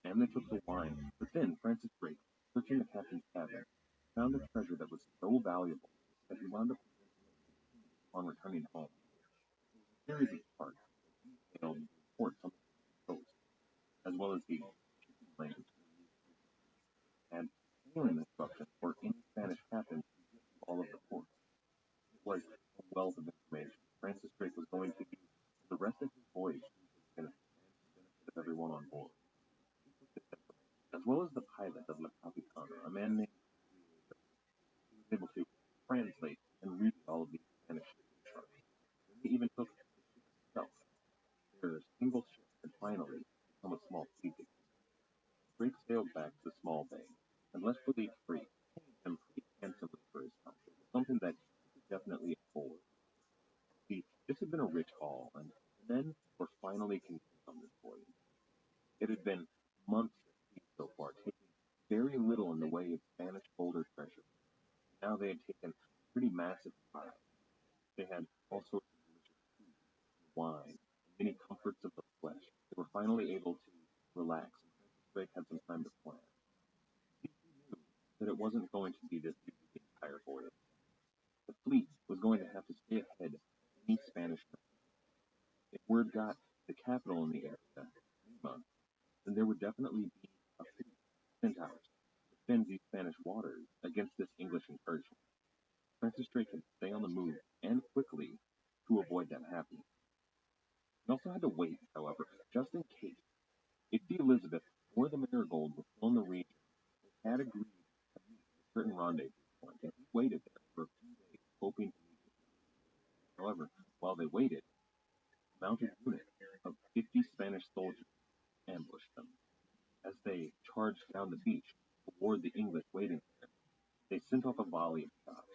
and they took the wine. But then Francis Drake, searching the captain's cabin, found a treasure that was so valuable that he wound up on returning home. It was a series of charts that detailed reports on the coast, as well as the shipping lanes and sailing instructions for any Spanish captain to get to all of the ports. It was a wealth of information. Francis Drake was going to use the rest of his voyage to his benefit and to the benefit of everyone on board. As well as the pilot of La Capitana, a man named he was able to translate and read all of these Spanish shipping charts. They even took the ship itself. Their single ship had finally become a small fleet again. Drake sailed back to the small bay and left the fleet free, paying him pretty handsomely for his time. It was something that he could definitely afford. See, this had been a rich haul, and the men were finally convinced on this voyage. It had been months at sea so far, taking very little in the way of Spanish gold or treasure. Now they had taken a pretty massive prize. They had all sorts of delicious food, wine, and many comforts of the flesh. They were finally able to relax, and Francis Drake had some time to plan. He knew that it wasn't going to be this easy the entire voyage. The fleet was going to have to stay ahead of any Spanish threat. If word got to the capital in the area, Lima, then there would definitely be a fleet of centaurs to defend these Spanish waters against this English incursion. Francis Drake had to stay on the move, and quickly, to avoid that happening. He also had to wait, however, just in case. If the Elizabeth or the Marigold were still in the region, they had agreed to meet at a certain rendezvous point, and he waited there for a few days, hoping to meet them. However, while they waited, a mounted unit of 50 Spanish soldiers ambushed them. As they charged down the beach toward the English waiting there, they sent off a volley of shots.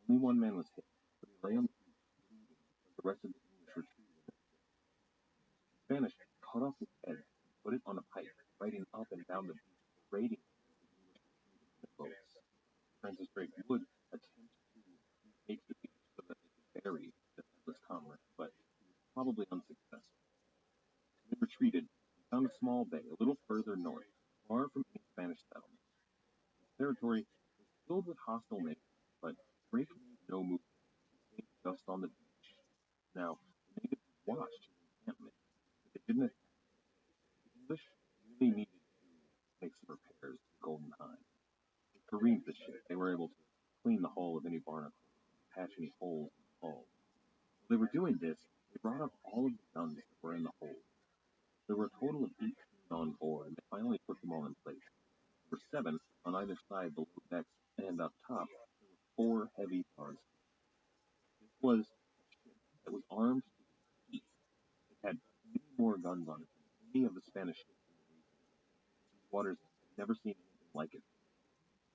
Only one man was hit, but he lay on the beach bleeding as the rest of the English retreated. The Spanish cut off his head and put it on a pike, riding up and down the beach, parading as the English retreated in the boats. Francis Drake would attempt to retake the beach so that they could bury the headless comrade, but he was probably unsuccessful. They retreated and found a small bay a little further north, far from any Spanish settlement. The territory was filled with hostile natives, but Drake made no movement. He stayed just on the beach. Now, the natives watched his encampment, but they didn't attack. The English really needed to make some repairs to the Golden Hind. careened the ship. They were able to clean the hull of any barnacle, patch any holes in the hull. While they were doing this, they brought up all of the guns that were in the hold. There were a total of 18 on board, and they finally put them all in place. There were 7 on either side below decks, and up top, there were 4 heavy guns. This was a ship that was armed to the teeth. It had many more guns on it than any of the Spanish ships in the region. These waters had never seen anything like it.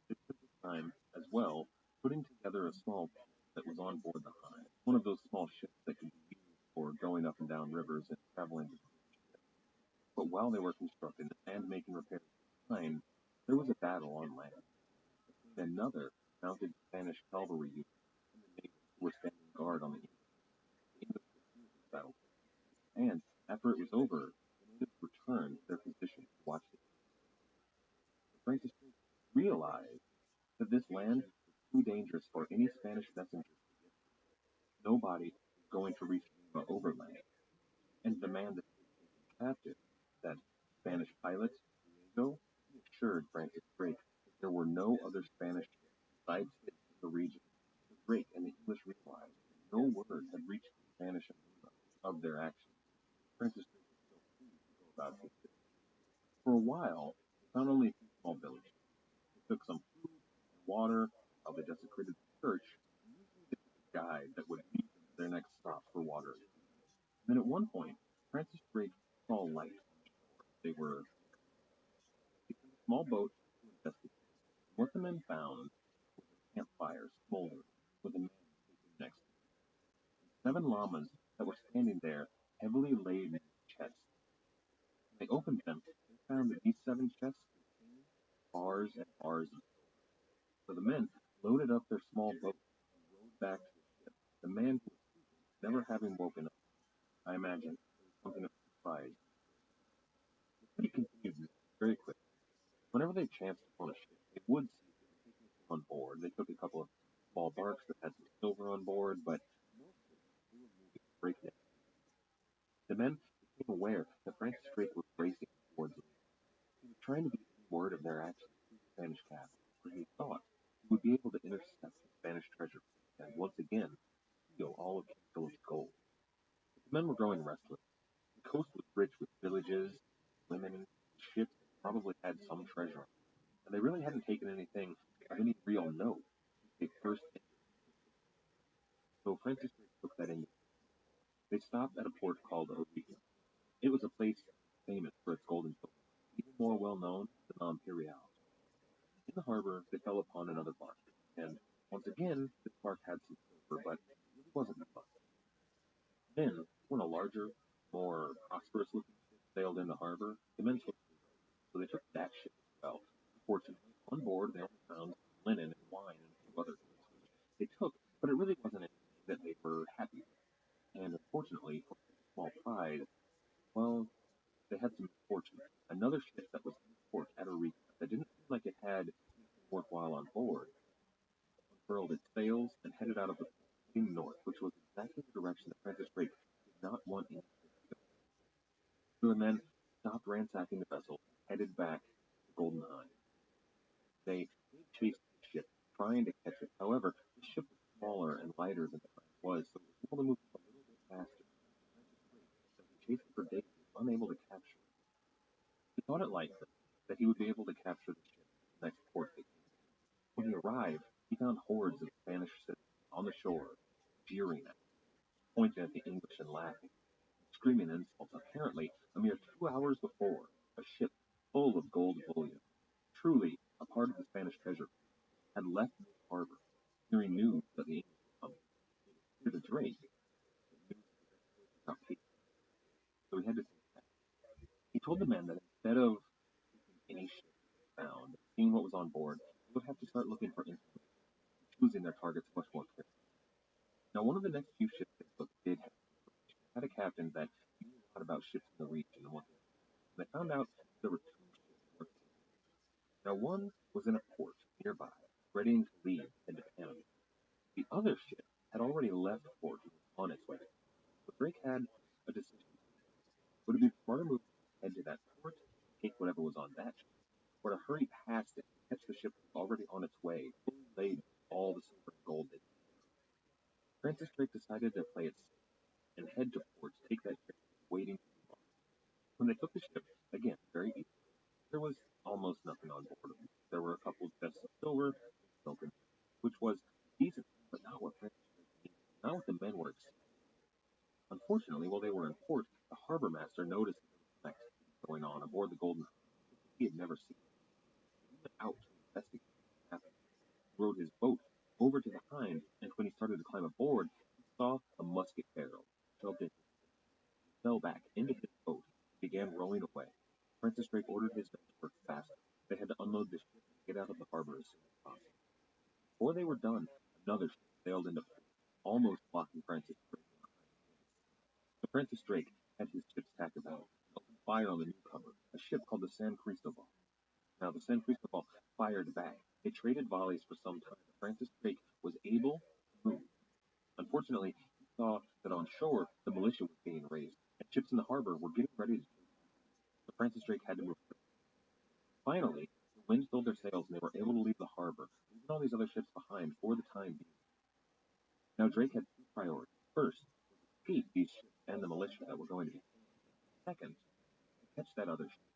They took this time, as well, putting together a small boat that was on board the Hind, one of those small ships that could be used for going up and down rivers and traveling to cruise ships. But while they were constructing and making repairs to the Hind, there was a battle on land between another mounted Spanish cavalry unit and the natives who were standing guard on the English. The English refused this battle, and after it was over, the natives returned to their position to watch the game. But Francis Drake realized that this land was too dangerous for any Spanish messengers to get to. Nobody was going to reach Lima overland, and the man that he had taken captive, that Spanish pilot, Diego, he assured Francis Drake that there were no other Spanish ships besides his in the region. So Drake and the English realized that no word had reached the Spanish in Lima of their actions. Francis Drake was still free to go about his business. For a while, they found only a few small villages. They took some food and water while they desecrated the church, and usually they took a guide that would lead them to their next stop for water. And then at one point, Francis Drake saw light on the shore. They were He sent a small boat to investigate. And what the men found was a campfire smoldering with a man sleeping next to it. And 7 llamas that were standing there, heavily laden with chests. When they opened them, they found that these 7 chests contained bars and bars of silver. So the men loaded up their small boat and rowed back to the ship. The man who was sleeping, never having woken up. I imagine it was something of a surprise. The study continued very quickly. Whenever they chanced upon a ship, they would see if they could take anything on board. They took a couple of small barks that had some silver on board, but mostly they were moving breakneck. The men became aware that Francis Drake was racing towards them. He was trying to get any word of their actions to the Spanish captain, where he thought he would be able to intercept the Spanish treasure and once again steal all of King Philip's gold. But the men were growing restless. The coast was rich with villages, women, ships that probably had some treasure, and they really hadn't taken anything of any real note since they first entered Mississippi. So Francis Drake took that in. They stopped at a port called Eureka. It was a place famous for its gold and silver, even more well known than the Imperial. In the harbor, they fell upon another bark, and once again, this bark had some silver, but it really wasn't much. Then, when a larger, more prosperous-looking ship sailed into harbor, the men switched to those, so they took that ship as well. Unfortunately, on board they only found some linen and wine and a few other things which they took, but it really wasn't anything that they were happy with. And unfortunately, for such a small prize, well, they had some misfortune. Another ship that was in port at Eureka that didn't seem like it had anything worthwhile on board unfurled its sails and headed out of the port, heading north, which was exactly the direction that Francis Drake did not want any ship to go. So the men stopped ransacking the vessel and headed back to the Golden Hind. They chased the ship, trying to catch it. However, the ship was smaller and lighter than the Hind was, so it was able to move a little bit faster. Francis Drake, as he chased it for days, was unable to capture it. He thought it likely that he would be able to capture the ship at the next port they came to. When he arrived, he found hordes of Spanish citizens on the shore, jeering at him, pointing at the English and laughing, and screaming insults. Apparently, a mere 2 hours before, a ship full of gold bullion, truly a part of the Spanish treasure, had left the harbor, hearing news that the English were coming. It appeared to Drake that news of his exploits was not taken, so he had to think fast. He told the men that instead of taking any ship they found and seeing what was on board, they would have to start looking for information and choosing their targets much more carefully. Now, one of the next few ships they took did have information. It had a captain that knew a lot about ships in the region and what they were doing. And they found out there were 2 ships worth taking. Now, one was in a port nearby, ready to leave into Panama. The other ship had already left port and was on its way. So Drake had a decision to make. Would it be a smarter move to head to that port and take whatever was on that ship, or to hurry past it and catch the ship that was already on its way, fully laden with all the silver and gold they needed. Francis Drake decided to play it safe and head to port to take that ship waiting to be launched. When they took the ship, again, very easy, there was almost nothing on board of them. There were a couple of chests of silver, silken, which was decent, but not what Francis Drake needed, not what the men were expecting. Unfortunately, while they were in port, the harbor master noticed that there was some activity going on aboard the Golden Hind that he had never seen. He went out to investigate what happened. He rowed his boat over to the Hind, and when he started to climb aboard, he saw a musket barrel shoved in. He fell back into his boat and began rowing away. Francis Drake ordered his men to work faster. They had to unload the ship and get out of the harbor as soon as possible. Before they were done, another ship sailed into port, almost blocking Francis Drake. So Francis Drake had his ships tacked about and opened fire on the newcomer, a ship called the San Cristobal. Now, the San Cristobal fired back. They traded volleys for some time, but Francis Drake was able to move. Unfortunately, he saw that on shore the militia was being raised, and ships in the harbor were getting ready to take them. So Francis Drake had to move quickly. Finally, the wind filled their sails, and they were able to leave the harbor, leaving all these other ships behind for the time being. Now, Drake had two priorities. First, defeat these ships and the militia that were going to be taken. Second, to catch that other ship,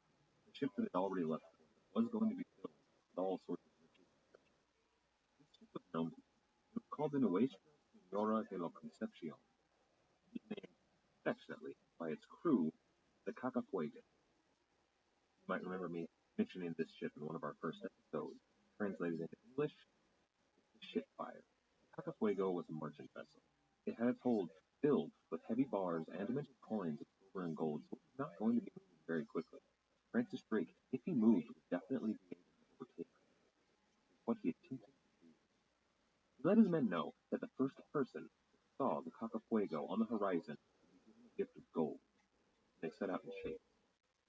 the ship that had already left port, that was going to be filled with all sorts of riches and treasure. This ship was known to them. It was called the Nuestra Senora de la Concepcion, nicknamed affectionately by its crew the Cacafuego. You might remember me mentioning this ship in one of our first episodes. Translated into English, the Shipfire. The Cacafuego was a merchant vessel. It had its hold filled with heavy bars and dimension coins of silver and gold, so it was not going to be moving very quickly. Francis Drake, if he moved, would definitely be able to overtake him. What he attempted to do. He let his men know that the first person that saw the Cacafuego on the horizon would be given a gift of gold. They set out in chase.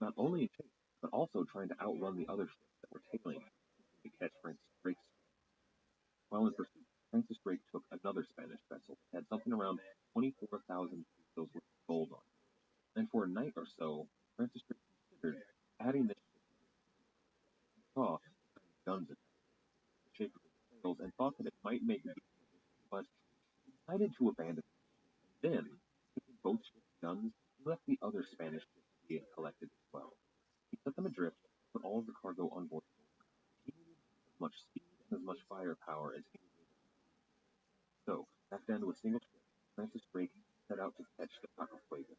Not only in chase, but also trying to outrun the other ships that were tailing to catch Francis Drake's ship. While in pursuit, Francis Drake took another Spanish vessel that had something around 24,000 pesos worth of gold on it. And for a night or so, Francis Drake considered adding this ship to his fleet. He saw the kind of guns it had, the shape of its sails, and thought that it might make a decent addition, but he decided to abandon it. And then, taking both ships' guns, he left the other Spanish ships he had collected as well. He set them adrift and put all of the cargo on board the Golden Hind. He needed as much speed and as much firepower as he was able to do. So, back down to a single ship, Francis Drake set out to catch the Cacafuego.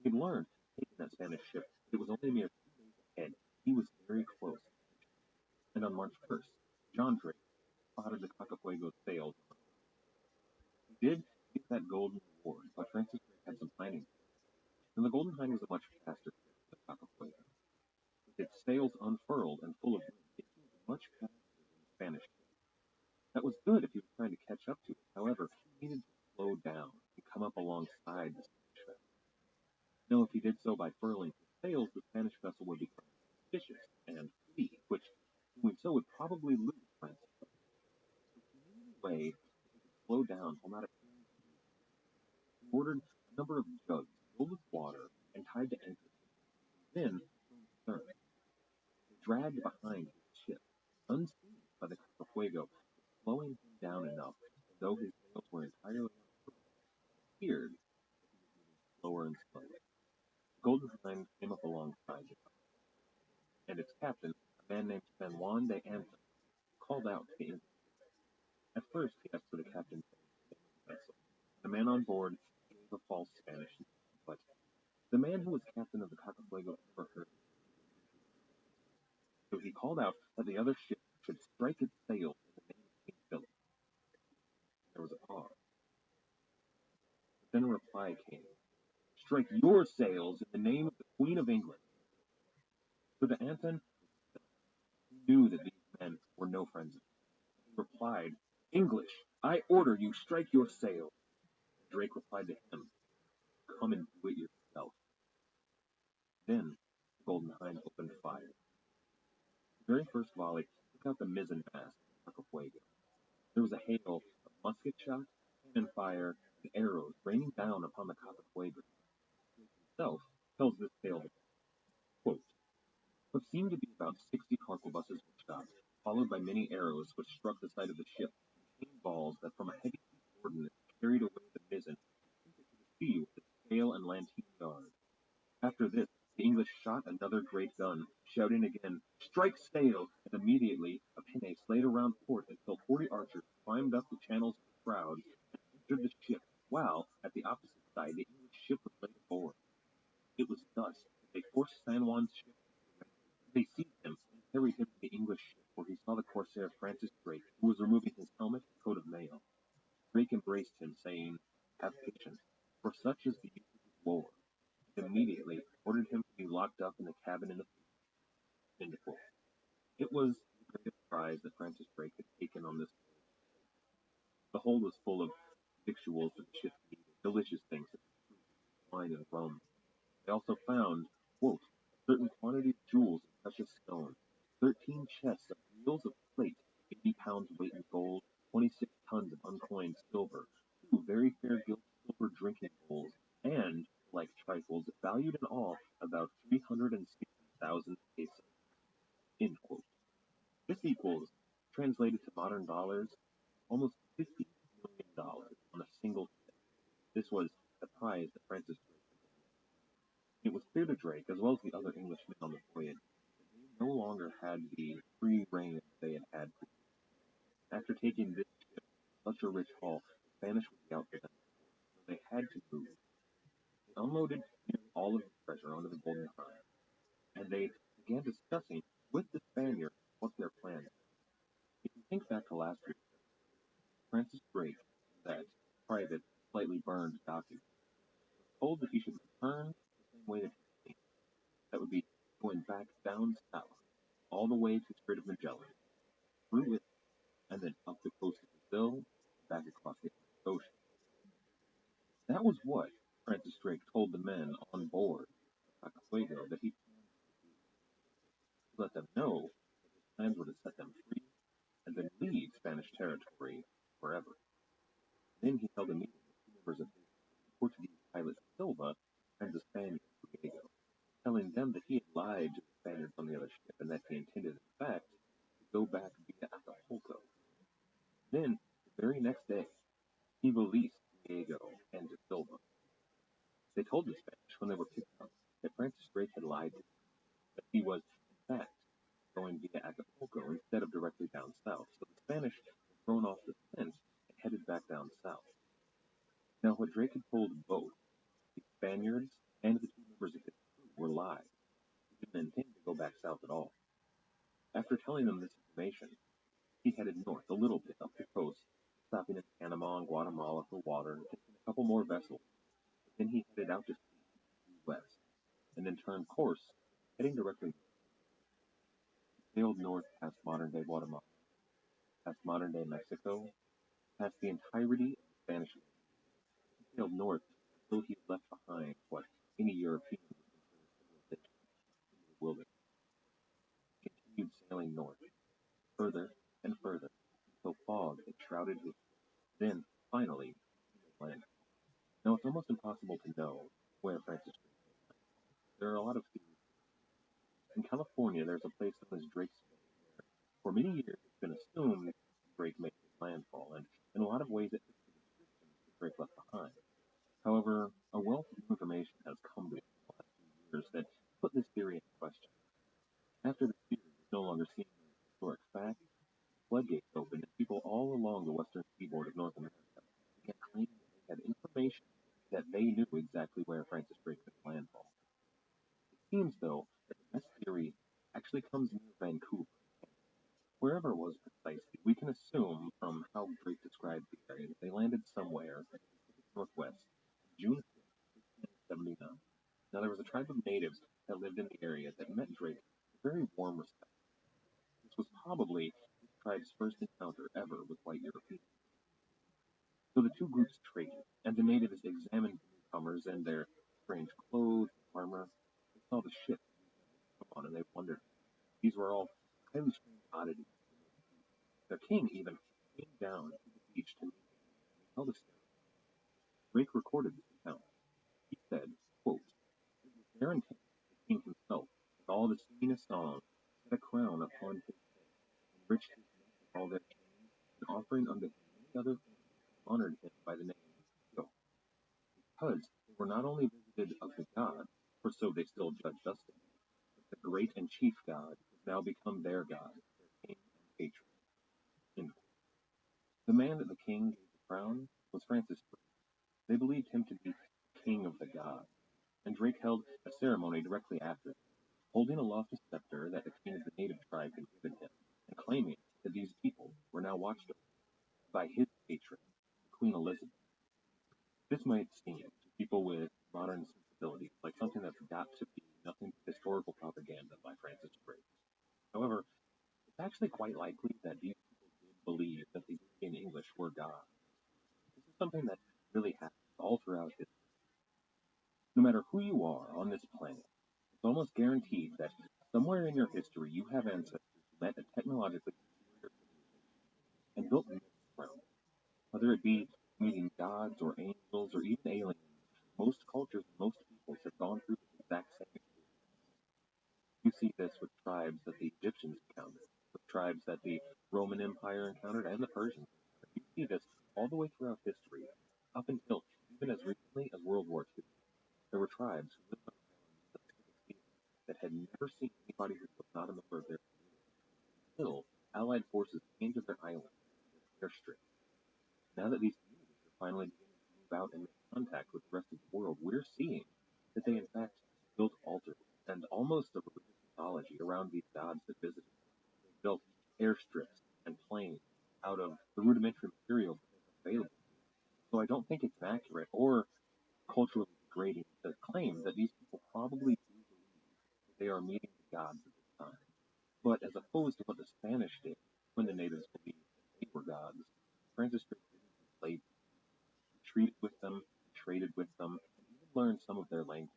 He had learned, taking that Spanish ship, that it was only a mere 2 days ahead. He was very close to catching it. And on March 1st, John Drake spotted the Cacafuego's sails on the horizon. He did get that golden reward, but Francis Drake had some planning to do. And the Golden Hind was a much faster ship than the Cacafuego. With its sails unfurled and full of wind, it seemed much faster than the Spanish ship. That was good if he was trying to catch up to it. However, he needed to slow down and come up alongside the Spanish vessel. Now, if he did so by furling his sails, the Spanish vessel would become suspicious and flee, which, doing so, would probably lose Francis Drake. So he needed a way that he could slow down while not appearing to lose him. He ordered a number of jugs filled with water and tied to anchor cables, and then thrown astern. They dragged behind his ship, unseen by the Cacafuego, slowing him down enough, as though his sails were entirely unfurled. It appeared that he was moving slower and slower. The Golden Hind came up alongside the Cacafuego, and its captain, a man named San Juan de Anton, called out to the English skipper. At first, he asked for the captain's name of the vessel. The man on board gave a false Spanish name, but the man who was captain of the Cacafuego had never heard of the English names. So he called out that the other ship should strike its sails in the name of King Philip. There was a pause. But then a reply came. Strike your sails in the name of the Queen of England. So to Anton was Philip. He knew that these men were no friends of his. He replied, English, I order you strike your sails. Drake replied to him, come and do it yourself. Then the Golden Hind opened fire. The very first volley took out the mizzen mast of the Cacafuego. There was a hail of musket shot, cannon fire, and arrows raining down upon the Cacafuego. Drake himself tells this tale to quote, what seemed to be about 60 carquebuses were stopped, followed by many arrows which struck the side of the ship, and balls that from a heavy piece of ordnance carried away the mizzen, and sent it to the sea with its sail and lateen yard. After this, the English shot another great gun, shouting again, "Strike sail!" and immediately a pinnace slayed around port until 40 archers climbed up the channels of the shrouds and entered the ship, while, at the opposite side, the English ship was laid aboard. It was thus that they forced San Juan's ship. They seized him and carried him to the English ship, where he saw the corsair Francis Drake, who was removing his helmet and coat of mail. Drake embraced him, saying, "Have patience, for such is the usage of war," and immediately ordered him to be locked up in the cabin in the fleet. It was the greatest prize that Francis Drake had taken on this voyage. The hold was full of victuals that the ship needed, delicious things such as fruit, wine, and rum. They also found, quote, "a certain quantity of jewels and precious stones, 13 chests of reels of plate, 80 pounds weight in gold, 26 tons of uncoined silver, 2 very fair gilt silver drinking bowls, and, like trifles, valued in all about 360,000 pesos." End quote. This equals, translated to modern dollars, almost $50 million on a single ship. This was the prize that Francis Drake had won. It was clear to Drake, as well as the other Englishmen on the voyage, that they no longer had the free rein they had had previously. After taking this ship, such a rich haul, the Spanish would be out for them, so they had to move. They unloaded nearly all of the treasure onto the Golden Hind, and they began discussing with the Spaniards what their plan was. If you think back to last week's episode, Francis Drake, that private, slightly burned document, was told that he should return the same way that he came. That would be going back down south, all the way to Strait of Magellan, through it, and then up the coast of Brazil, back across the Atlantic Ocean. That was what Francis Drake told the men on board Fuego that he planned to do. He let them know that his plans were to set them free and then leave Spanish territory forever. Then he held a meeting with 2 members of his Portuguese pilot Silva and the Spaniard Diego, telling them that he had lied to the Spaniards on the other ship and that he intended, in fact, to go back via Acapulco. Then, the very next day, he released Diego and De Silva. They told the Spanish when they were picked up that Francis Drake had lied to them, that he was, in fact, going via Acapulco instead of directly down south. So the Spanish were thrown off the scent and headed back down south. Now, what Drake had told both the Spaniards and the 2 members of his crew were lies. He didn't intend to go back south at all. After telling them this information, he headed north a little bit up the coast, stopping in Panama and Guatemala for water, taking a couple more vessels. Then he headed out to sea, due west, and then turned course, heading directly north. He sailed north past modern-day Guatemala, past modern-day Mexico, past the entirety of the Spanish Main. He sailed north until he had left behind what any European would consider civilization into the wilderness. He continued sailing north, further and further, until fog had shrouded his ship. Then, finally, he made landfall. Now, it's almost impossible to know where Francis Drake made landfall. There are a lot of theories. In California, there's a place known as Drake's Bay, where for many years it's been assumed Drake made his landfall, and in a lot of ways it fits the description that Drake left behind. However, a wealth of new information has come to us in the last few years that put this theory into question. After this theory is no longer seen as a historic fact, floodgates opened and people all along the western seaboard of North America began claiming that they had information that they knew exactly where Francis Drake made landfall. It seems, though, that the best theory actually comes near Vancouver. Wherever it was precisely, we can assume from how Drake described the area that they landed somewhere in the Pacific Northwest on June 5th, 1679. Now, there was a tribe of natives that lived in the area that met Drake with very warm respect. This was probably this tribe's first encounter ever with white Europeans. So the 2 groups traded, and the natives examined the newcomers and their strange clothes and armor. They saw the ship come on, and they wondered. These were all highly strange oddities. Their king even came down to the beach to meet them, and he held a ceremony. Drake recorded this account. He said, quote, "It was their intent, the king himself, with all the singing of songs, set a crown upon his head, and rich his neck with all their chains, and offering unto him many other things, honored him by the name of Theo, because they were not only visited of the gods, for so they still judged us to be, but the great and chief God was now become their God, their king and patron. End quote. The man that the king gave the crown was Francis Drake. They believed him to be king of the gods, and Drake held a ceremony directly after, holding aloft a scepter that the king of the native tribe had given him, and claiming that these people were now watched over by his patron, Queen Elizabeth. This might seem to people with modern sensibilities like something that's got to be nothing but historical propaganda by Francis Drake. However, it's actually quite likely that these people did believe that the European English were gods. This is something that really happens all throughout history. No matter who you are on this planet, it's almost guaranteed that somewhere in your history you have ancestors who met a technologically superior civilization and built myths around it. Whether it be meeting gods or angels or even aliens, most cultures and most peoples have gone through the exact same experience. You see this with tribes that the Egyptians encountered, with tribes that the Roman Empire encountered, and the Persians encountered. You see this all the way throughout history, up until even as recently as World War II. There were tribes who lived on islands in the Pacific Sea that had never seen anybody who was not a member of their community, until Allied forces came to their island as airstrip. Now that these communities are finally beginning to move out and make contact with the rest of the world, we're seeing that they in fact built altars and almost a religious mythology around these gods that visited them. They built airstrips and planes out of the rudimentary materials that they have available. So I don't think it's accurate or culturally degrading to claim that these people probably do believe that they are meeting the gods at this time. But as opposed to what the Spanish did when the natives believed that they were gods, Francis Drake didn't enslave them. He treated with them, he traded with them, and even learned some of their language.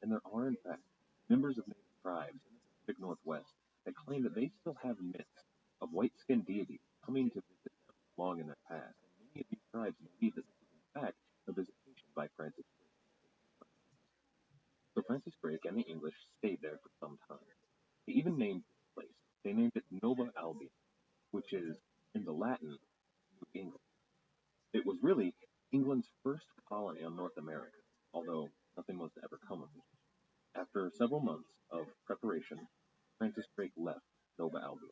And there are, in fact, members of native tribes in the Pacific Northwest that claim that they still have myths of white-skinned deities coming to visit them long in their past. And many of these tribes believe that this is, in fact, a visitation by Francis Drake. So Francis Drake and the English stayed there for some time. They even named this place. They named it Nova Albion, which is, in the Latin, New England. It was really England's first colony on North America, although nothing was to ever come of it. After several months of preparation, Francis Drake left Nova Albion.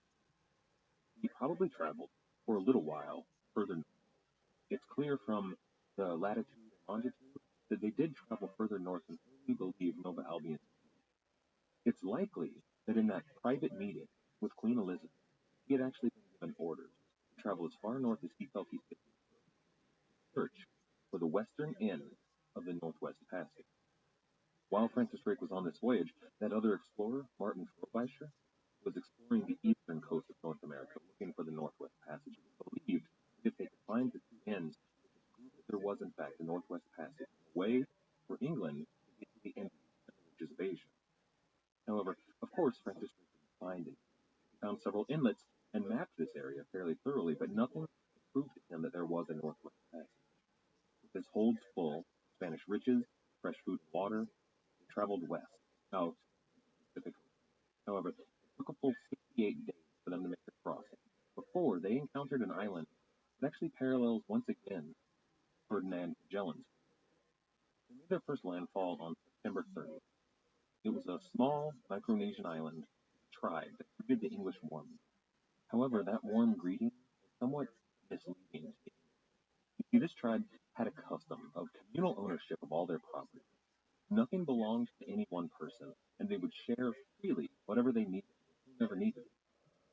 He probably traveled for a little while further north. It's clear from the latitude and longitude that they did travel further north than we believe Nova Albion. It's likely that in that private meeting with Queen Elizabeth, he had actually been given orders to travel as far north as he felt he could search for the western end of the Northwest Passage. While Francis Drake was on this voyage, that other explorer, Martin Frobisher, was exploring the eastern coast of North America, looking for the Northwest Passage. It was believed that if they could find the two ends, they could prove that there was, in fact, a Northwest Passage, a way for England to get to the Indies and the reaches of Asia. However, of course, Francis Drake didn't find it. He found several inlets and mapped this area fairly thoroughly, but nothing proved to him that there was a Northwest Passage. With his holds full of Spanish riches, fresh food and water, they traveled west, out to the Pacific Ocean. However, it took a full 68 days for them to make the crossing before they encountered an island that actually parallels once again Ferdinand Magellan's. They made their first landfall on September 30th. It was a small Micronesian island tribe that greeted the English warmly. However, that warm greeting was somewhat misleading to the English. You see, this tribe had a custom of communal ownership of all their property. Nothing belonged to any one person, and they would share freely whatever they needed, whoever needed it.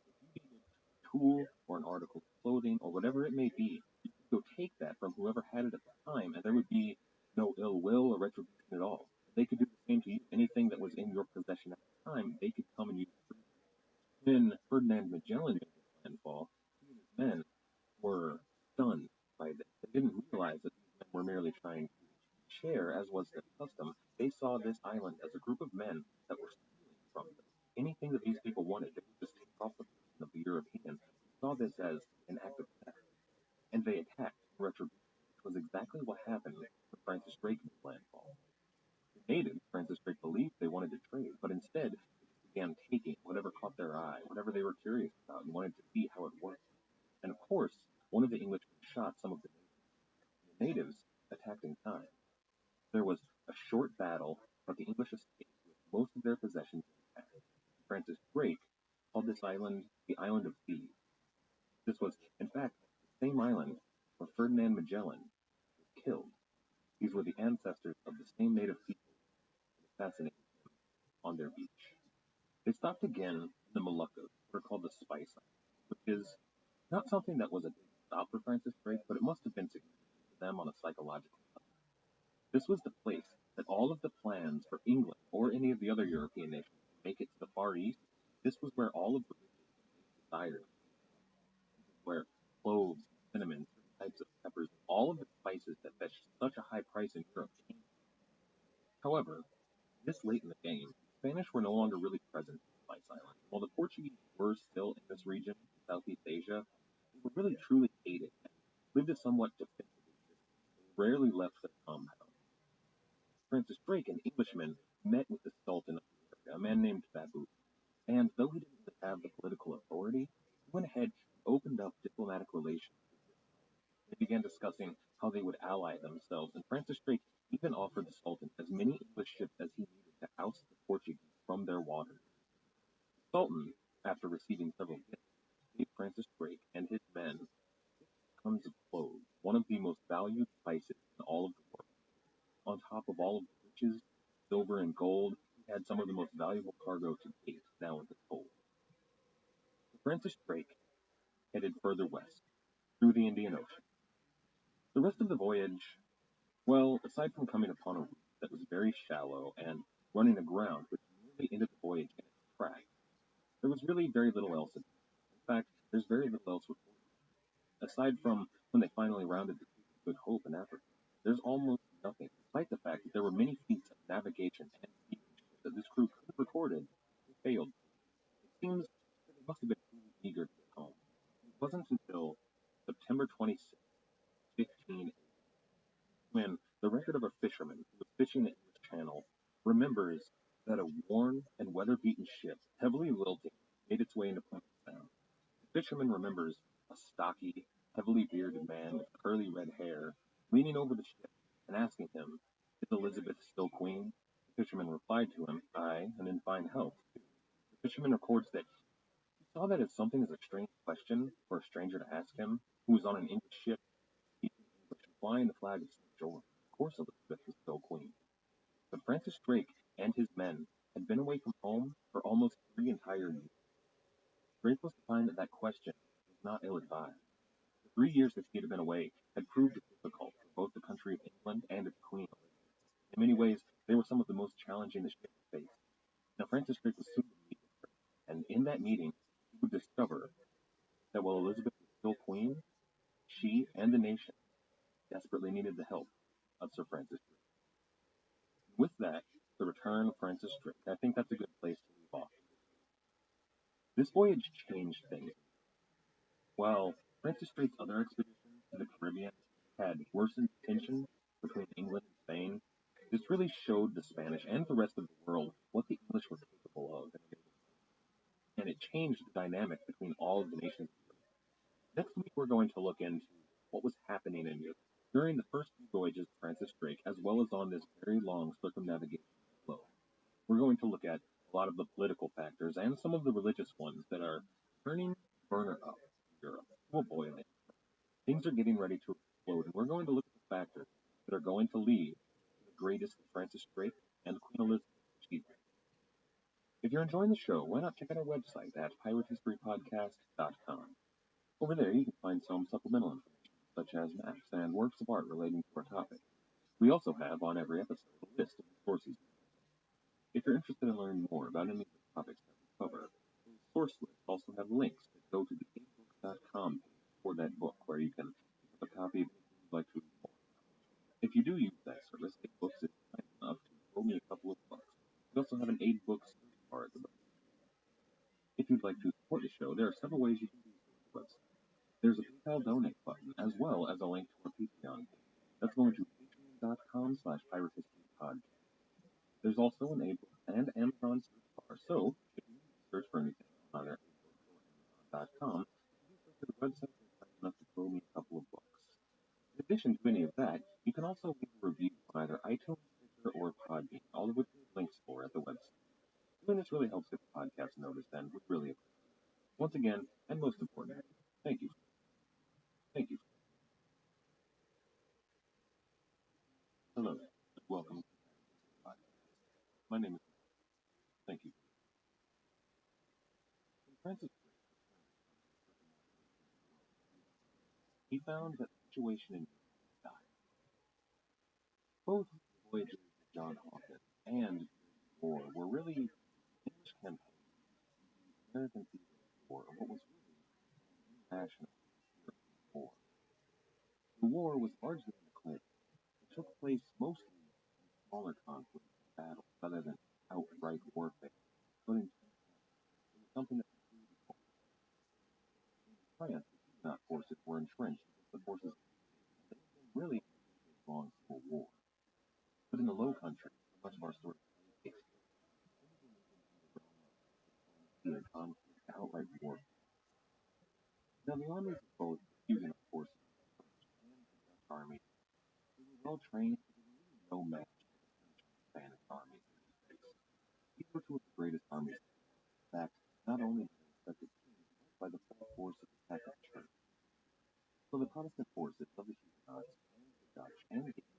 If you needed a tool or an article of clothing or whatever it may be, you could go take that from whoever had it at the time, and there would be no ill will or retribution at all. They could do the same to you. Anything that was in your possession at the time, they could come and use it. When Ferdinand Magellan made his landfall, he and his men were stunned by this. They didn't realize that these men were merely trying to share, as was their custom. They saw this island as a group of men that were stealing from them. Anything that these people wanted, they would just take off the person of the European. They saw this as an act of theft, and they attacked in retribution, which was exactly what happened when Francis Drake made landfall. The natives, Francis Drake believed they wanted to trade, but instead began taking whatever caught their eye, whatever they were curious about, and wanted to see how it worked. And of course, one of the Englishmen shot some of the natives. The natives attacked in kind. There was a short battle, but the English escaped with most of their possessions intact. Francis Drake called this island the Island of Thieves. This was, in fact, the same island where Ferdinand Magellan was killed. These were the ancestors of the same native people who assassinated him on their beach. They stopped again in the Moluccas, what are called the Spice Islands, which is not something that was a big stop for Francis Drake, but it must have been significant to them on a psychological level. This was the place that all of the plans for England or any of the other European nations to make it to the Far East, this was where all of the desired, where cloves, cinnamon, certain types of peppers, all of the spices that fetched such a high price in Europe came. However, this late in the game, the Spanish were no longer really present in the Spice Islands. While the Portuguese were still in this region, Southeast Asia, they were really truly hated and lived a somewhat defensive existence. They rarely left their compound. Francis Drake, an Englishman, met with the Sultan of the area, a man named Babu, and though he didn't really have the political authority, he went ahead and opened up diplomatic relations. They began discussing how they would ally themselves, and Francis Drake even offered the Sultan as many English ships as he needed to oust the Portuguese from their waters. The Sultan, after receiving several gifts, gave Francis Drake and his men tons of cloves, one of the most valued spices in all of the world. On top of all of the riches, silver and gold, he had some of the most valuable cargo to date, now in the gold. Francis Drake headed further west, through the Indian Ocean. The rest of the voyage, well, aside from coming upon a reef that was very shallow and running aground, which nearly ended the voyage in its track, there was really very little else. In fact, there's very little else reported. Aside from when they finally rounded the Cape of Good Hope in Africa, there's almost nothing, despite the fact that there were many feats of navigation and seamanship that this crew could have recorded, and failed. It seems that they must have been too eager to get home. It wasn't until September 26, 1580, when the record of a fisherman who was fishing the English Channel remembers that a worn and weather-beaten ship, heavily lilting, made its way into Plymouth Sound. The fisherman remembers a stocky, heavily bearded man with curly red hair leaning over the ship and asking him, "Is Elizabeth still queen?" The fisherman replied to him, "Aye, and in fine health." The fisherman records that he saw that as something as a strange question for a stranger to ask him, who was on an English ship, speaking English and flying the flag of St. George. Of course Elizabeth was still queen. But Francis Drake and his men had been away from home for almost 3 entire years. Drake was to find that that question was not ill-advised. The 3 years that he had been away had proved difficult for both the country of England and its queen Elizabeth. In many ways, they were some of the most challenging the ship faced. Now Francis Drake was soon to meet with her, and in that meeting, he would discover that while Elizabeth was still queen, she and the nation desperately needed the help of Sir Francis Drake. With that, the return of Francis Drake, I think that's a good place to leave off. This voyage changed things. While Francis Drake's other expeditions to the Caribbean had worsened tension between England and Spain, this really showed the Spanish and the rest of the world what the English were capable of, and it changed the dynamic between all of the nations. Next week, we're going to look into what was happening in Europe during the first few voyages of Francis Drake, as well as on this very long circumnavigation flow. We're going to look at a lot of the political factors and some of the religious ones that are turning burner up in Europe to a boiling. Things are getting ready to explode, and we're going to look at the factors that are going to lead to the greatest Francis Drake and Queen Elizabeth achievement. If you're enjoying the show, why not check out our website at piratehistorypodcast.com. Over there, you can find some supplemental information, such as maps and works of art relating to our topic. We also have, on every episode, a list of sources. If you're interested in learning more about any of the topics that we cover, the source lists also have links that go to the ebooks.com page for that book, where you can pick up a copy of anything you'd like to read more. If you do use that service, ebooks is kind enough to throw me a couple of bucks. We also have an 8-book search bar at the bottom. If you'd like to support the show, there are several ways you can do so on the website. There's a PayPal donate button, as well as a link to our Patreon page. That's going to patreon.com/piratehistorypodcast. There's also an ebook and Amazon search bar, so if you addition to any of that, you can also leave a review on either iTunes, Stitcher, or Podbean, all of which we have links for at the website. Doing this really helps get the podcast noticed, and we really appreciate it. Once again, and most importantly, thank you. Thank you. Hello, and welcome to the podcast. My name is Thank you. When Francis Drake he found that the situation in died. Both the voyages of John Hawkins and the war were really English campaigns into the American theater of war of what was really an international European war. The war was largely unclear. It took place mostly in smaller conflicts and battles rather than outright warfare, but in it was something that included in France, the Huguenot forces were entrenched against the forces of and they had been really in a decades-long civil war. But in the Low Countries, where much of our story takes place, anything was within the realm of diplomacy and conflict to outright warfare. Now, the armies of both the Huguenot forces of the French and the Dutch armies, they were well trained, but they were really no match for the French and Spanish armies in these days. These were two of the greatest armies of the world, backed not only by their respective kings, but by the full force of the Catholic Church. So the Protestant forces of the Huguenots and the Dutch and the English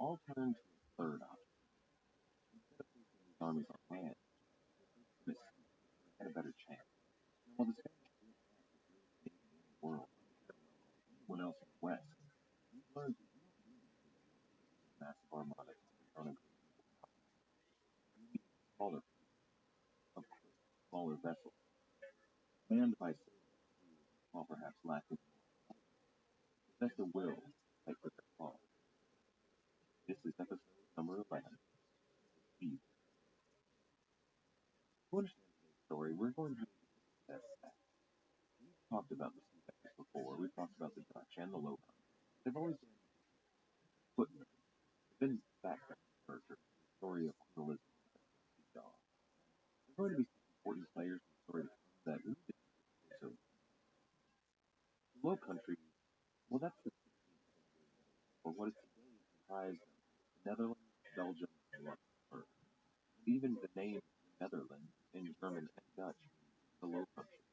all turned to a third option. Instead of facing these armies on land, they faced them at sea, where they had a better chance. Now, while the Spanish did have the greatest navy in the world, unparalleled by anyone else in the West, we've learned that you don't need a big fleet and a massive armada to take on a great naval power. You need a smaller fleet of quick, smaller vessels, manned by sailors who, while perhaps lacking in moral fighting, possessed a will to fight for their cause. This is episode number 11, The Speed. To understand today's story, we're going to need to take a step back. We've talked about the sea vessels before. We've talked about the Dutch and the Low Countries. They've always been footnotes. They've been background characters in the story of Queen Elizabeth and her sea dog. They're going to be some important players in the story to come that we need to take a closer look at. The Low Countries, well, that's the 16th century name for what is today comprised of the Netherlands, Belgium, and Luxembourg. And even the name Netherlands in German and Dutch means the Low Countries.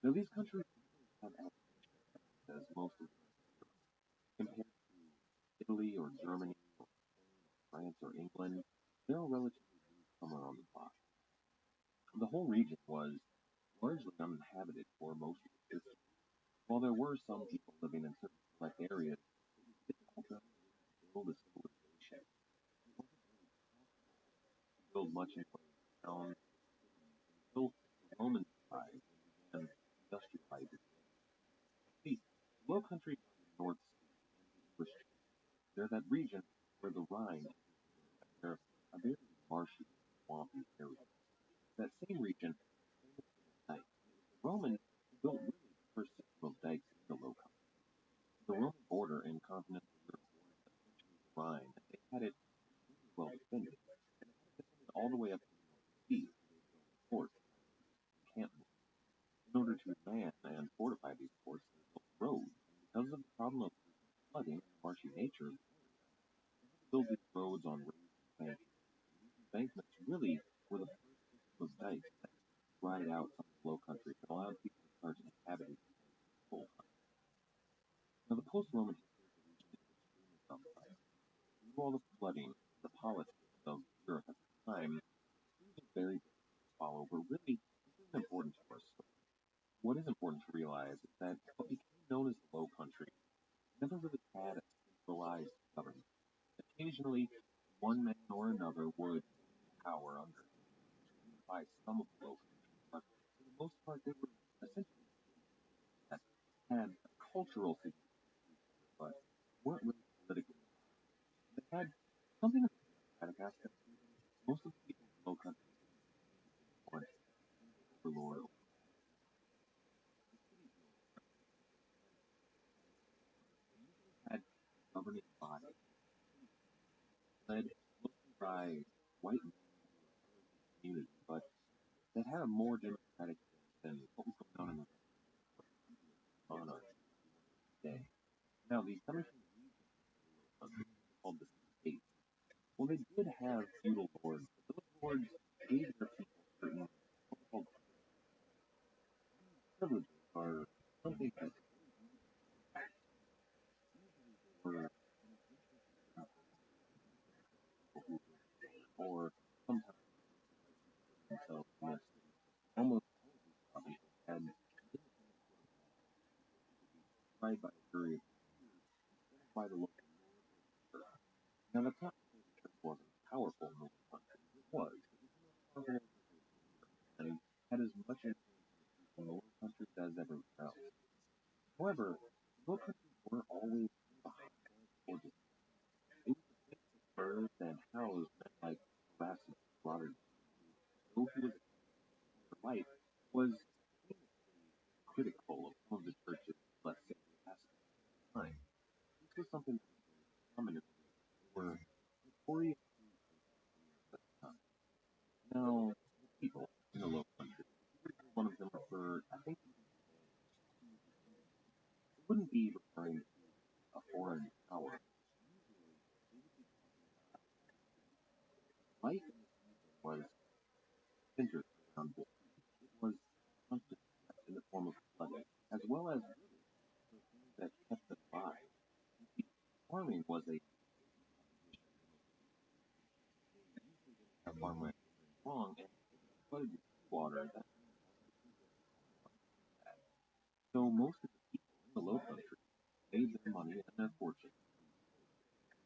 Now, these countries don't really have as rich history as most of the rest of Europe. Compared to Italy or Germany or Spain or France or England, they're all relatively newcomer on the block. The whole region was largely uninhabited for most of its history. While there were some people living in certain select areas, it was difficult to really build a civilization. It wasn't really possible to build much in the way of towns or cities until the Romans arrived and began industrializing the area. See, the Low Countries are the North Sea and the English Channel. They're that region where the Rhine enters the river. They're a very marshy, swampy area. That same region is famous for its dikes, and it was the Romans who built really the first system of dikes in the Low Countries. The Roman border in continental Europe was essentially the Rhine, and they had it extremely well defended. And they had it defended all the way up to the North Sea, so they built forts and encampments. In order to man and fortify these forts, they built roads, and because of the problem of frequent flooding and the marshy nature of the area, they had to build these roads on raised embankments. And these embankments really were the first system of dikes that dried out some of the Low Countries and allowed people to start inhabiting these areas full time. Now, the post-Roman history of the region is extremely complex. Through all the flooding, the politics of Europe at the time, things are very difficult to follow, but really, this isn't important to our story. What is important to realize is that what became known as the Low Countries never really had a centralized government. Occasionally, one man or another would gain power under to unify some of the Low Countries, but for the most part, they were essentially states that had a cultural significance to each other, but weren't really politically aligned. They had something of a democratic aspect to them. Most of the people in the Low Countries didn't claim to be born a single overlord over all of them. The cities, on the other hand, had a different dynamic. They usually had a governing body, a city council, led mostly by white men who were pillars of the community, but that had a more democratic bent than what was going on in the rest of Europe, where feudalism and monarchy was the order of the day. Now, the semi-free region called the states, well, they did have feudal lords, but those lords gave their people certain what are called privileges, are something that were or sometimes themselves in their city. Almost all of these provinces had independent tried by a jury of peers instead of by the local church. Now, that's not to say the church wasn't powerful in the Low Countries. It was. It was the most powerful organization and had as much influence in the Low Countries as everywhere else. However, the Low Countries weren't always behind or just it was the place that served and housed men like Erasmus, Robert, though he was for life, was critical of some of the church's less sacred aspects at the time. This was something that was very common in the were notorious at the time. Now, the people in the Low Countries, one of them referred, I think, it wouldn't be referring to a foreign power. Life in the season was centered around this. It was constant in the form of flooding, as well as the things that kept them alive. Farming was a farmland long and flooded with water that so most of the people in the Low Country made their money and their fortune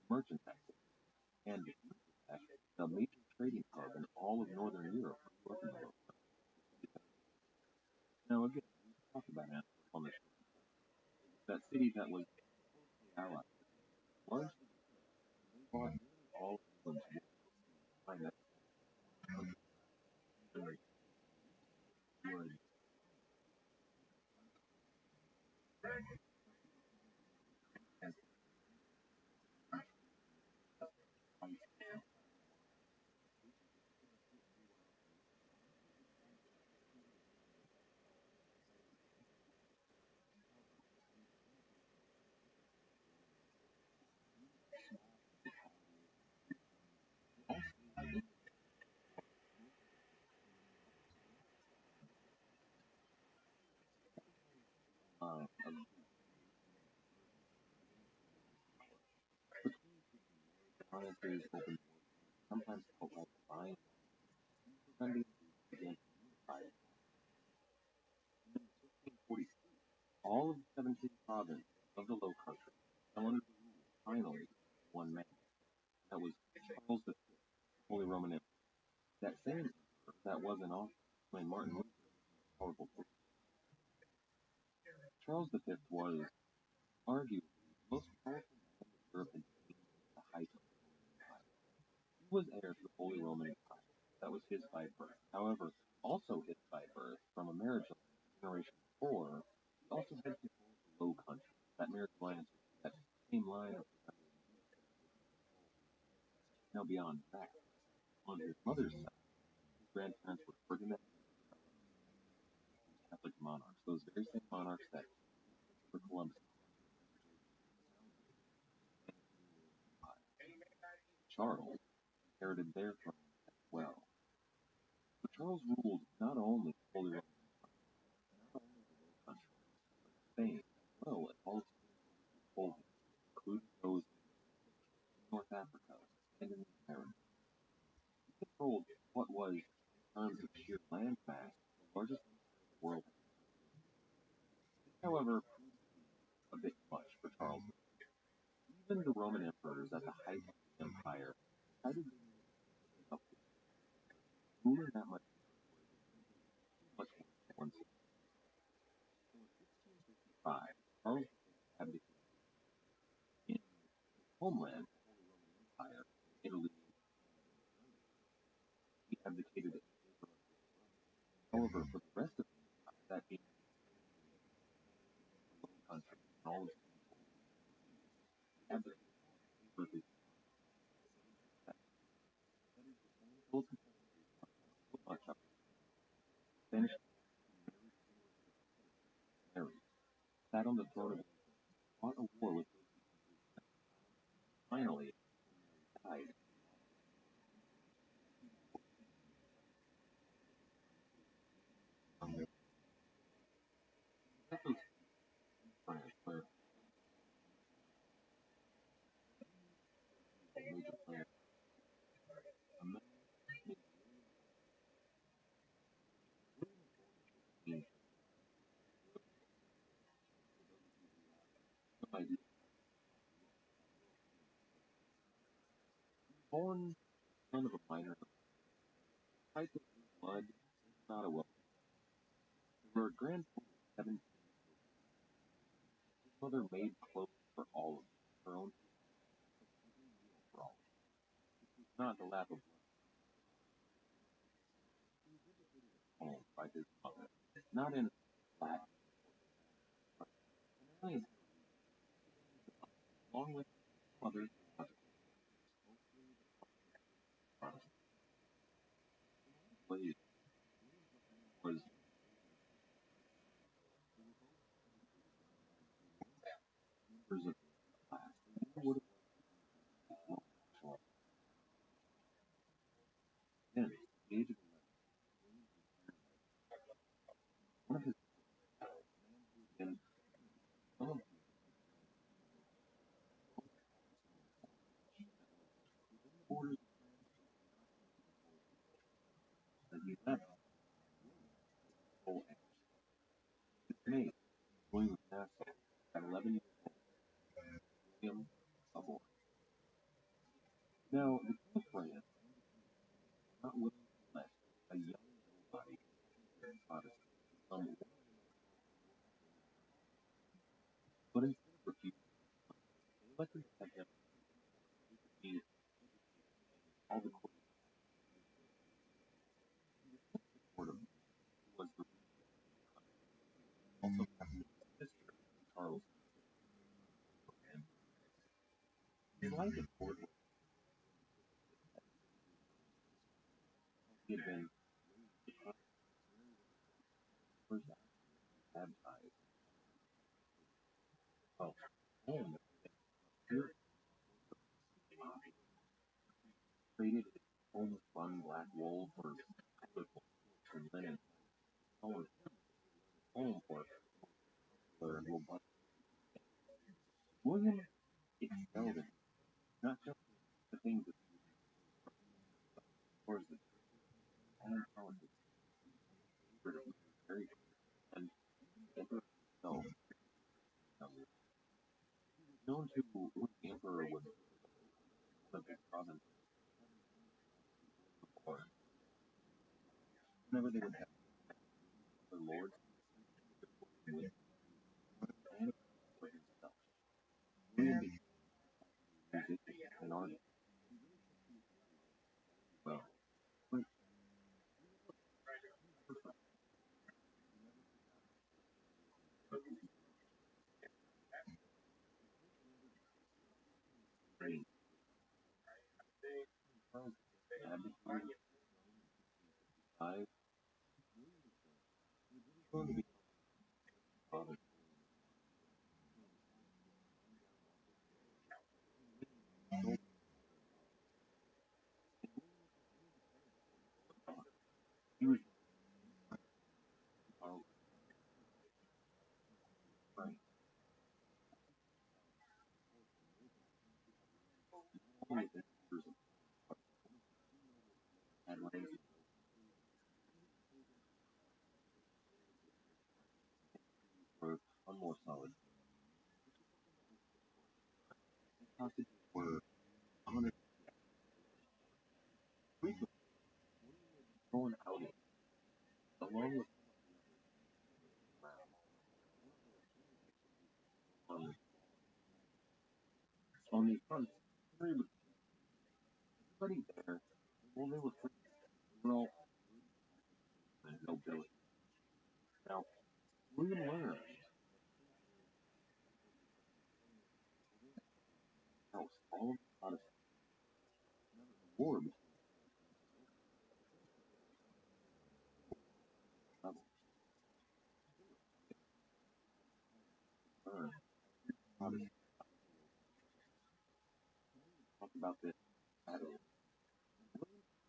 merchant activity, and the major trading hub in all of Northern Europe was in the Low Country. Now again, we talked about Antwerp on the show. That city that was allied largely they bought nearly all of England's wool behind that wood. Of appliances open sometimes called like buying preventing against fire. In 1642, all of the 17 provinces of the Low Country fell under the rule finally of one man. That was Charles V, Holy Roman Emperor. That same emperor that was in office when Martin Luther was powerful. Charles V was arguably the most powerful man in Europe at the height of the Roman Empire. He was heir to the Holy Roman Empire. That was his by birth. However, also his by birth from a marriage generation before, he also had control of the Low Country. That marriage alliance that same line of now beyond that. On his mother's side, his grandparents were Ferdinand Catholic monarchs, those very same monarchs that Christopher Columbus Charles inherited their throne as well. But Charles ruled not only the Holy Roman Empire, not only the Low Country, but Spain as well as all of Spain's holdings, including those in North Africa and in the Americas. He controlled what was, in terms of sheer land mass, the largest empire the world had. This, however, proved to be a bit much for Charles. Even the Roman emperors at the height of the empire decided they needed to keep up with ruling that much much more once. So in 1655, Charles abdicated in his homeland, the Holy Roman Empire, Italy. He abdicated in favor of his brother. However, for the rest of the empire, that being the Low Country and all of his people, he abdicated in favor of his so much of Spanish Mary sat on the throne of fought a war with born son of a miner, type of his blood was not a wealthy. They were a grand total of 17 children. His mother made clothes for all of them, her own children, cooked every meal for all of them. This was not the lap of luxury. He was educated at home by his mother, not in Latin, but primarily in along with mother's cousins, mostly the Protestant. Slaves was members of the class. They knew what it was to be well. Then, at the age of 11, one of his men who had been some of within the borders of that he left full his mate, William Nassau, at 11 years old, William a boy. Now, the king of France was not willing to let a young nobody Protestant become one of the but instead of refusing, they elected to have him be all the court of who was the also sister of Charles. His life at court was he had been first baptized. Well, home here traded his homespun black wool for colorful and linen. Home for and robust. William excelled in not just the things that towards the and politics, but it was very and emperor himself known to when the emperor was one of his provinces or whenever they would have their lords with and for himself. William became an artist. Well, but great. I going to be father. He was Charles Frank. Only the years had raised for one more solid. His hostages were honored frequently thrown out along with um, on the front. Everybody there, well, they were free. They were all nobility. Now, William learned house all of the Protestant war between learned Protestant talk about this battle.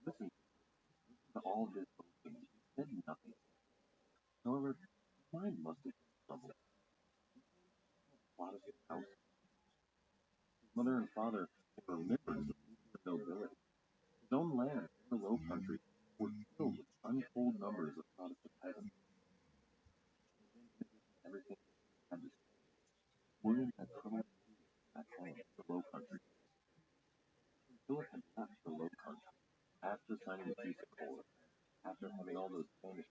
Listen to all this boasting. He said nothing. However, his mind must have been troubled. Protestant house. His mother and father were members of the nobility. His own land in the Low Country were filled with untold numbers of Protestant peasants. Everything had to William had trouble at home in the Low Country. Philip had left the Low Country after signing the peace accord, after having all those Spanish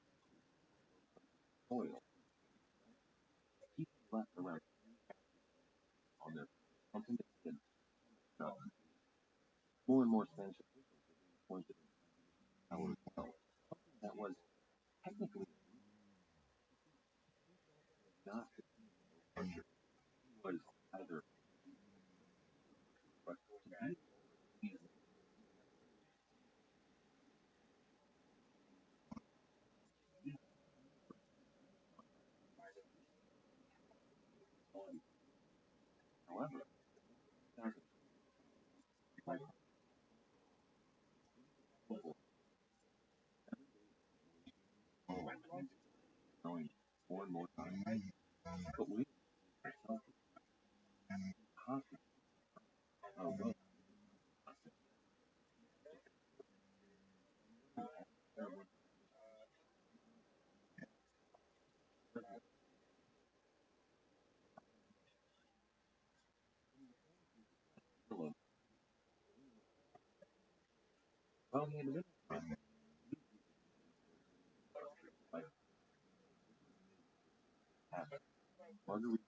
soil. He had left around on their something that he had done. More and more Spanish officials were being appointed in power as well. Something that was technically not the country. He was either but to be these however, 2005 people growing more and more time. But we ourselves constantly are well well he had been like half Marguerite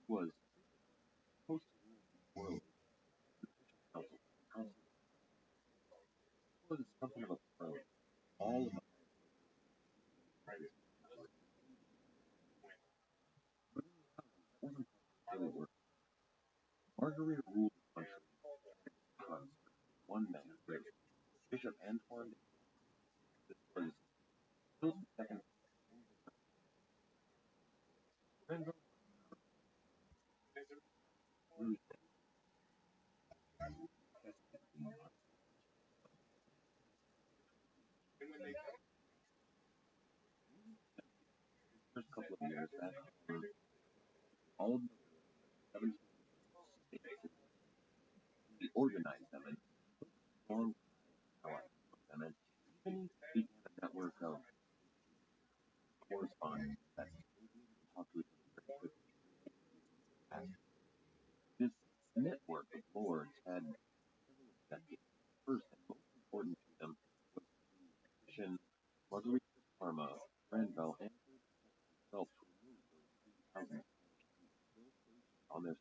was supposed to rule the world council. Council was something of a throne. All of it wasn't really work. Marguerite ruled the country because one man, Bishop Antoine, this was Philip II. Renzo really first couple of years after all of the 17 states, he organized them and formed them and even began a network of correspondence that talked to each other very quickly. And this network of lords had several objectives. First and most important to them was to position Marguerite of Parma, Granvelle, and herself to remove those 3,000 on their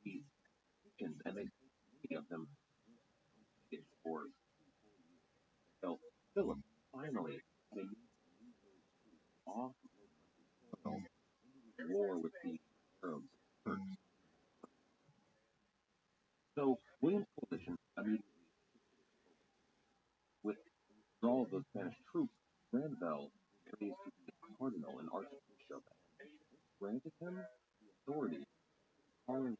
feet. And they many of them for so Philip finally had a off war with the Arabs. So William's coalition immediately with the withdrawal of those Spanish troops, Granvelle was raised to be a cardinal and archbishop, granted him the authority calling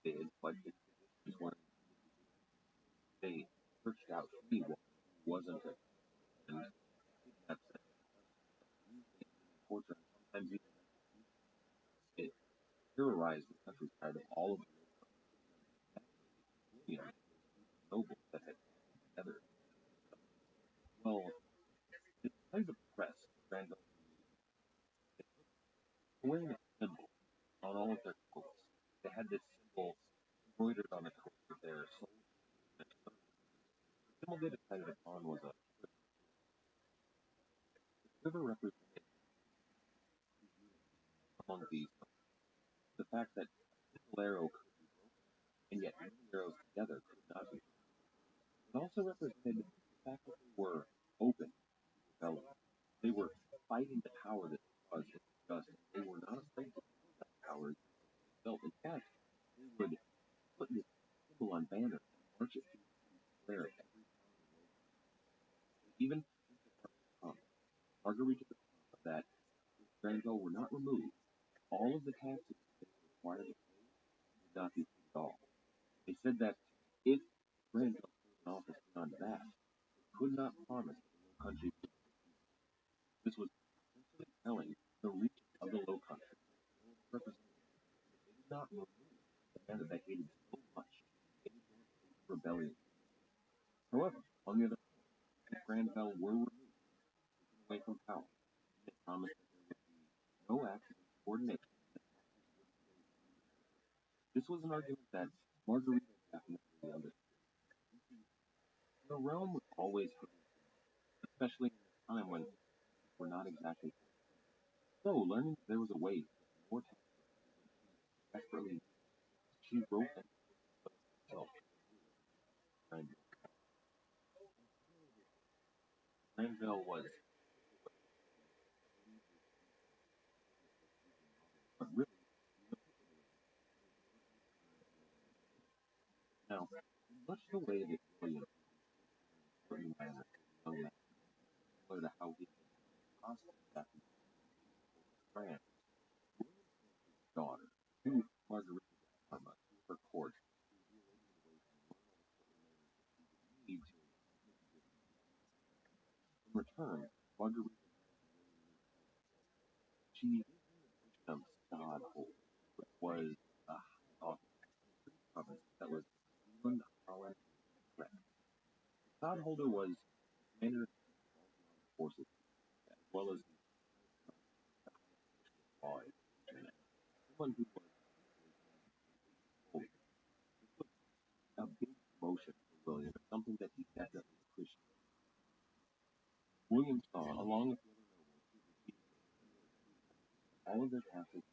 did, but his positions when they searched out he wasn't a and kidnapped and torture and sometimes even it terrorized the countryside of all of the William nobles that had together. Well, in times of press, Granville wearing a symbol on all of their coats. They had this symbol embroidered on the coat of their soldiers. The symbol they decided upon was a river represented among these the fact that a single arrow could be broken, and yet many arrows together could not be. It also represented the fact that they were open to rebellion. They were fighting the power that was just. They were not afraid to use that power they felt. In fact, they would put this symbol on banners and march it through the square of every town in the world. Even Marguerite that if Granville were not removed, all of the taxes they were required to pay would not be paid at all. They said that if Granville took an office beyond that, they could not promise that the Low Country would. This was essentially telling the region of the Low Country representatives that they did not remove the man that they hated so much. They did not face rebellion. However, on the other hand, if Granvelle were removed, taken away from power, they promised that there would be no active coordination. was an argument that Margarita definitely understood. The realm was always hurting, especially in a time when things were not exactly. So, learning that there was a way to get more time desperately, she wrote and herself. Granville was, but really, now, much the way that William recognized a young man, similar to how he possibly got to France, daughter, to Margarita Parma, to her court, in return, Margarita, she them Stodholt, which was a high province that was England, Holland, and France. Stadholder was commander of forces, as well as law, someone who was a big promotion for William, something that he definitely appreciated. William saw, along with all of their castles,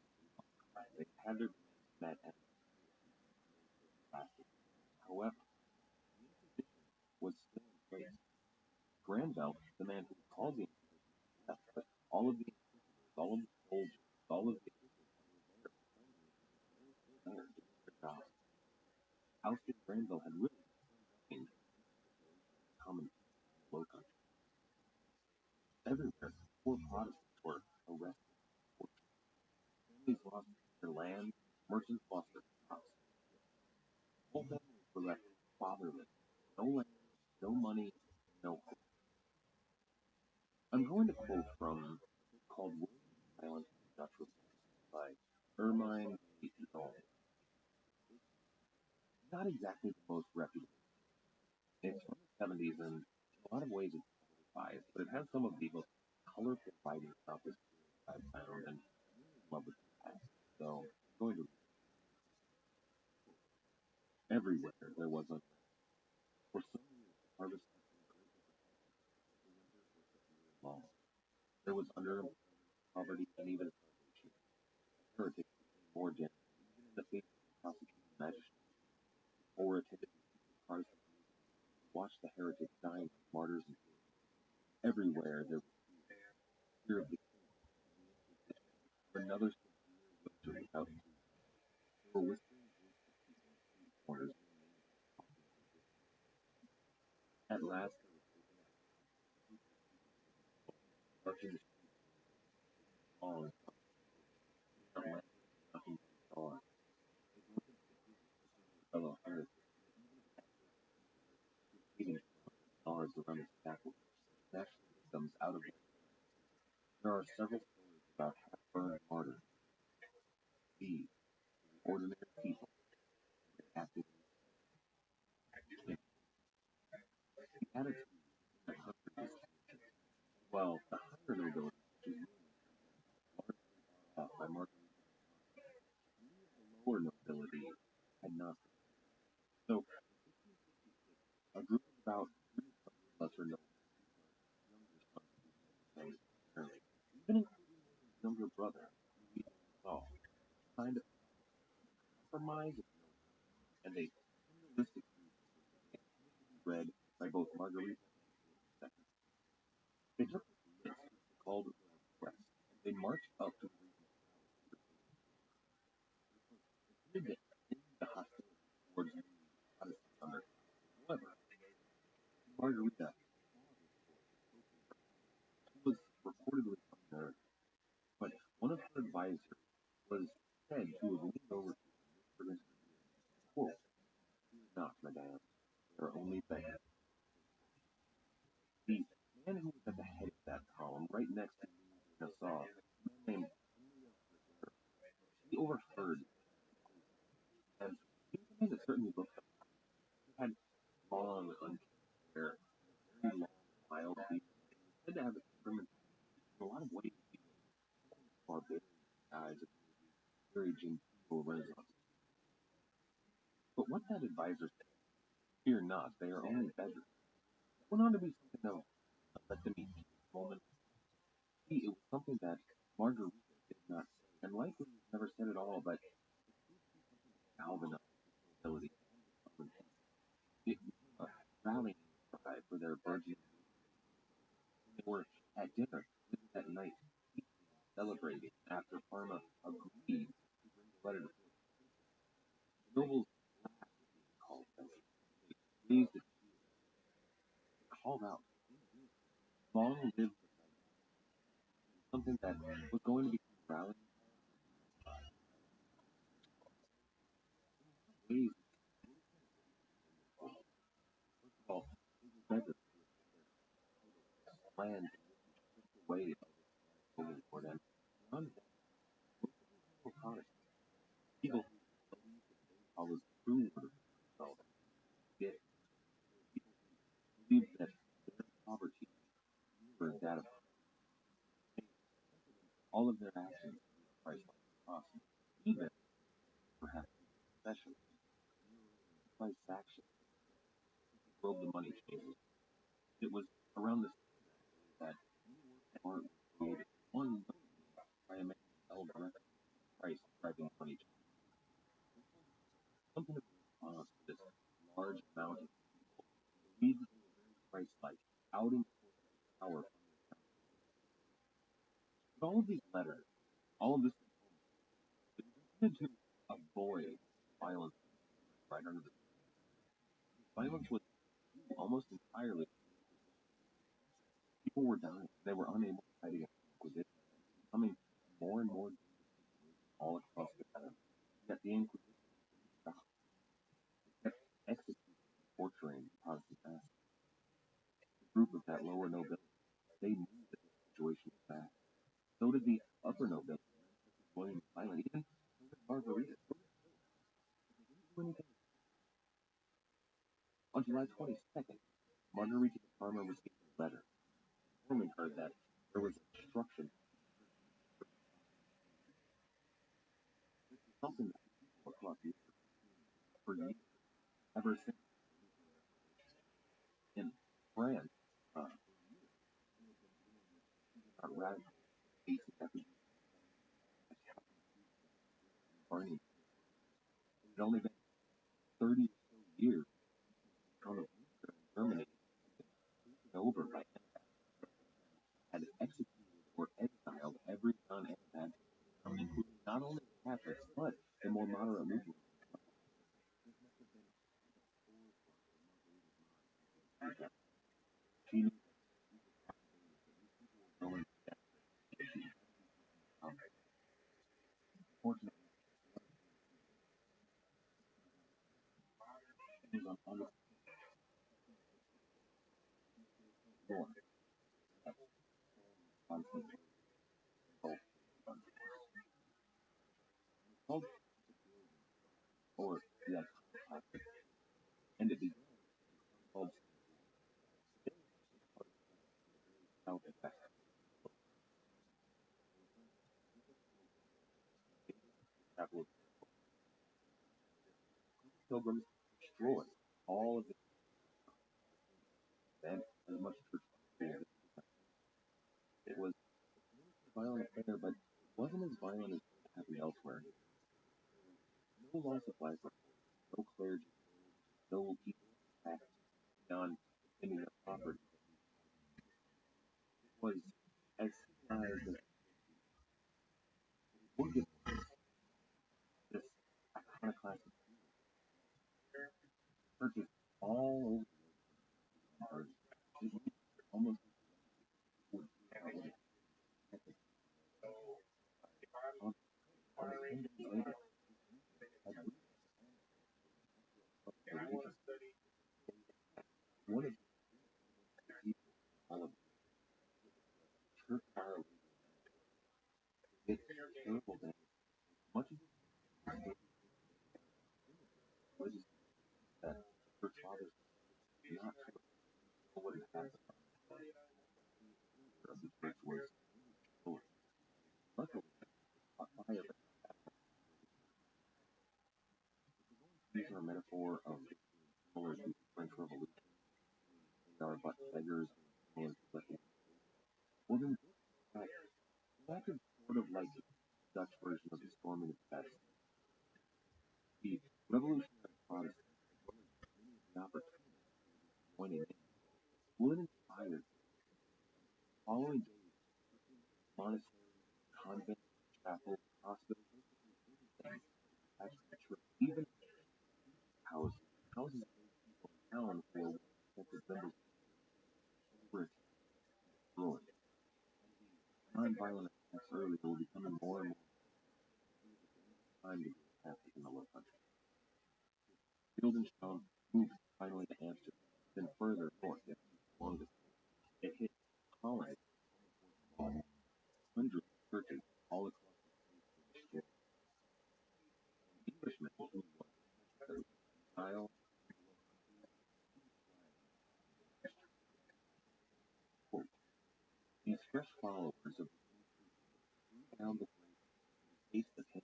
they had their demands met at last. However, was still in place. Granville, the man who called the Inquisition, but all of the all of the soldiers, all of the jobs, ousted Granville had really changed common low country. Everywhere, poor Protestants were arrested. Families lost their land, merchants lost their crops. Whole families were left fatherless. No land, no money, no hope. I'm going to quote from a book called William Silent Dutch Republic by Ermine Noel. Not exactly the most reputable. It's from the 70s, and in a lot of ways it's biased, but it has some of the most colorful writing about this I've found, and I'm really in love with the past. So I'm going to everywhere there was a for some years the harvest long. There was under poverty and even starvation. Heretics became more generous, even in the face of prosecuting magistrates, or attended Protestant watched the heretics dying like martyrs and everywhere there was fear of the another winter without food. There were whispering corners. At last there was marching the long nothing on. Fellow heretics eating stars around the scaffold, national victims out of it. There are several stories about half-burned martyrs. These ordinary people acting the attitude in the country is well, the higher nobility, which is by Martin, the lower nobility had nothing. So a group of about 300 lesser nobles, younger sons, even including his younger brother, who we saw, signed a compromise, and they realistically read by both Marguerite and II. They took this list, which they called Press, and they marched up to the the hostility towards the Protestants under. However, Margarita was reportedly unnerved, but one of her advisors was said to have leaned over to her and quote, "Fear not, madame, they are only bad." The man who was at the head of that column, right next to Nassau, named he overheard, and he was a man that certainly looked like he had long, unkempt hair, very long, mild beard. He said to have a determined, in a lot of ways, barbarian eyes, very genteel Renaissance. But what that advisor said, fear not, they are only beggars, went on to be something of a let them eat moment. It was something that Marguerite did not say, and likely never said at all, but Calvinized ability. It was a rallying cry for their burgeoning. They were at dinner that night, celebrating after Parma agreed to bring the letter to the nobles called them. They raised it, called out, long live something that was going to be rallying ways. First of all, beggars planned the way of moving for them. None of them were Protestant. People who always true word of themselves did. People believed that their poverty was that of all of their actions Christ like the cross. Even, perhaps, especially, Christ's actions drove the money changers. It was around this time that art was created. One by a man held directly Christ driving money changers. Something of a response to this large amount of people believed that they were very Christ-like, outing power. But all of these letters, all of this, it was intended to avoid violence right under the violence was almost entirely people were dying. They were unable to fight against the Inquisition, becoming more and more all across the island. Yet the Inquisition kept executing, torturing Protestant masses. The group of that lower nobility, they knew that the situation was bad. So did the upper nobility, William Island, even Margarita. On July 22nd, Margarita the farmer received a letter informing her that there was instruction. This is something that people across Europe for years, ever since in France, radical basic efforts burning. It had only been 30 or so years on Germany taken over by had executed or exiled every non-Arab, including not only Catholics but the more moderate movement. She knew no one unfortunately it was on the floor. Called or yes, and it began called South Effect. Pilgrims destroyed all of the and as much church. It was a violent affair, but it wasn't as violent as happened elsewhere. No loss of life, no clergy, no people attacked beyond defending their property. It was as civilized as look at this iconoclastic churches all over the world. Almost later, one of the people all of church power it's terrible that much of it was that church fathers did not know what had happened of the church was destroyed. Luckily, a fire these are metaphor of similar to the French Revolution. They are but beggars and well, then, that is sort of like the Dutch version of the storm in the past. The revolutionary Protestants, the opportunity joining in, would inspire following days, monasteries, convents, chapels, hospitals, anything, actually, even houses, houses of people in town for protected members were destroyed. Non-violent attacks early were becoming more and more time to get active in the Low Country. Guildenstern moved finally to Amsterdam, then further north along the it hit Holland, hundreds of churches all across the state. Englishmen who was style these fresh followers of down the taste of him,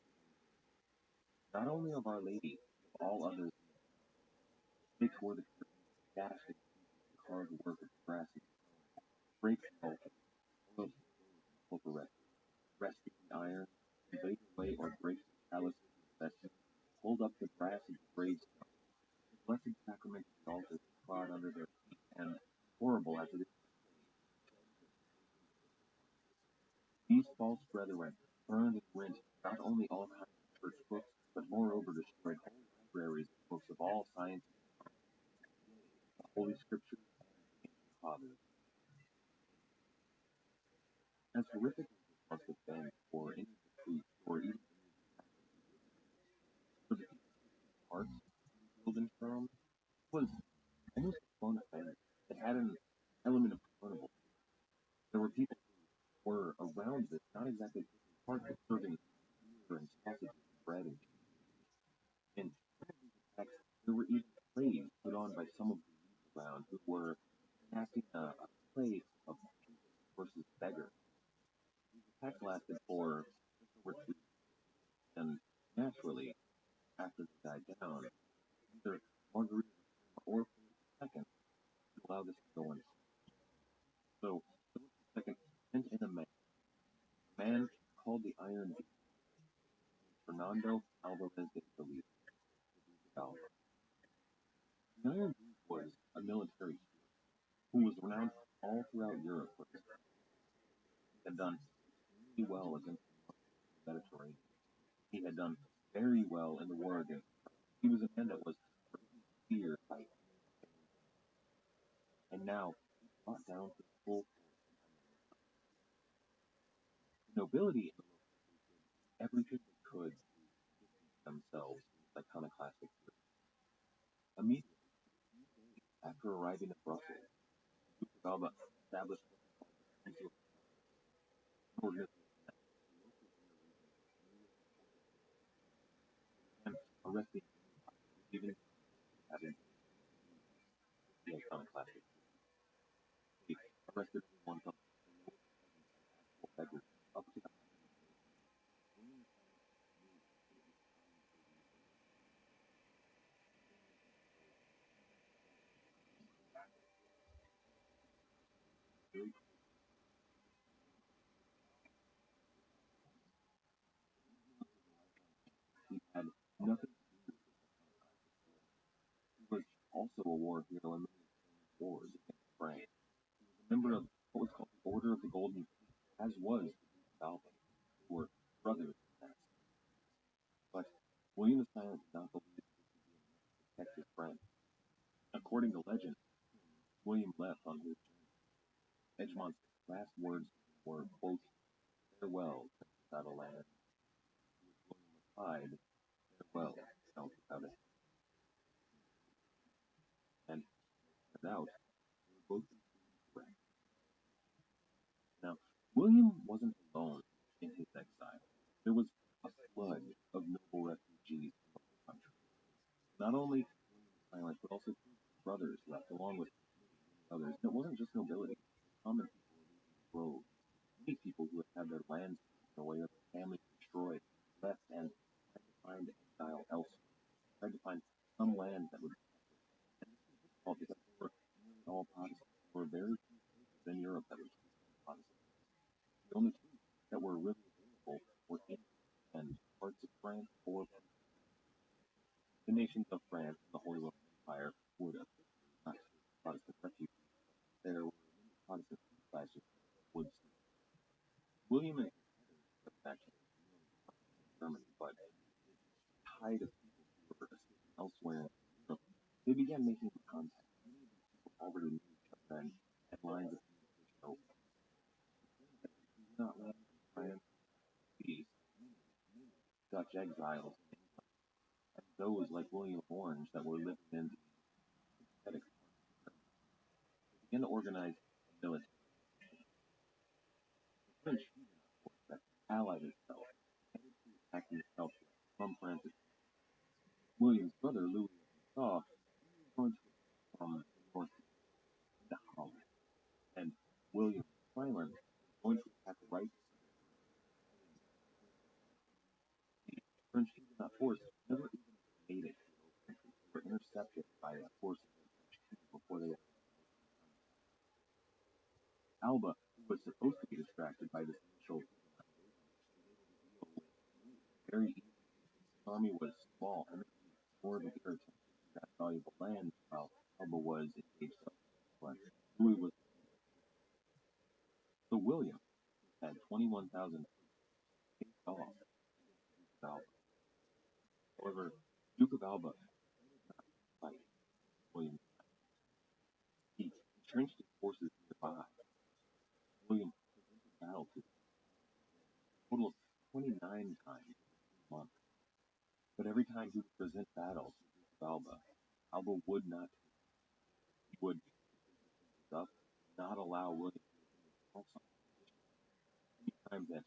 not only of Our Lady, of all others, they tore the dashed carved work of brass and break the altar, oil over rescue the iron, invade away or break the palace vestments, hold up the brass and grades. The blessed sacrament of the altar trod under their feet, and horrible as it is, these false brethren burned and rent not only all kinds of church books, but moreover destroyed whole libraries of books of all sciences, the Holy Scriptures, and ancient fathers. As horrific as it must have been for any retreat, or even for the parts of Guildenstern, was almost a fun affair. It had an element of carnival. There were people who were around this, not exactly part of serving beer and sausage and bread and cheese. In fact, there were even plays put on by some of the youth around who were acting a play of versus beggar. The attack lasted for over 2 weeks, and naturally, after they died down, either Margarita or Philip II allowed this to go on. So Philip II sent in a man called the Iron Duke, Fernando Alvarez de Toledo. The Iron Duke was a military hero who was renowned all throughout Europe for his He had done really well against the Mediterranean. He had done very well in the war against France. He was a man that was feared by and now he brought down to the full nobility in everything they could to themselves iconoclastic. Immediately after arriving at Brussels, Duke of Alba established an organization and arresting even having the iconoclastic. He arrested one from beggars up to the he had nothing to do with He was also a war hero in many wars against France. He was a member of what was called the Order of the Golden Fleece, as was the Duke of Alba, who were brothers in that. But William the Silent did not believe it to protect his friend. According to legend, William left on his journey. Edgemont's last words were, quote, farewell, without a land. William replied, farewell, without a hand. And turned out, they were both correct. Now, William wasn't alone in his exile. There was a flood of noble refugees from the country. Not only Silent, but also two brothers left, along with others. And it wasn't just nobility. Common people were leaving the road. Many people who had had their lands taken away or their families destroyed left and tried to find exile elsewhere. Tried to find somewhere France or the nations of France and the Holy Roman Empire would not Protestant refugees. There were many Protestant sympathizers would see. William and his brothers were actually Germany, but tide of people who were escaping elsewhere in Europe, they began making contact. Many of these people already knew each other and lines of communication open. We do not land in France, these many Dutch exiles in England, and those like William Orange that were living in the sympathetic began to organize a military. The French Huguenot force that allied itself headed to attack the southwest from France. William's brother Louis saw he was going to from the northeast into Holland, and William Silent was going to attack right the French Huguenot force never even made it to the Low Countries. They were intercepted by a force of the French king before they were. Alba, who was supposed to be distracted by this initial Huguenot invasion, was able to deal with very easily. His army was small and more of an irritant to that valuable land while Alba was engaged elsewhere. Louis was so William had 21,000 troops faced off against the Duke of Alba. However, Duke of Alba did not fight William. He entrenched his forces nearby. William presented battle to him a total of 29 times in a month. But every time he would present battle to Duke of Alba, Alba would not. He would up, not allow William to assault on his position. Any time that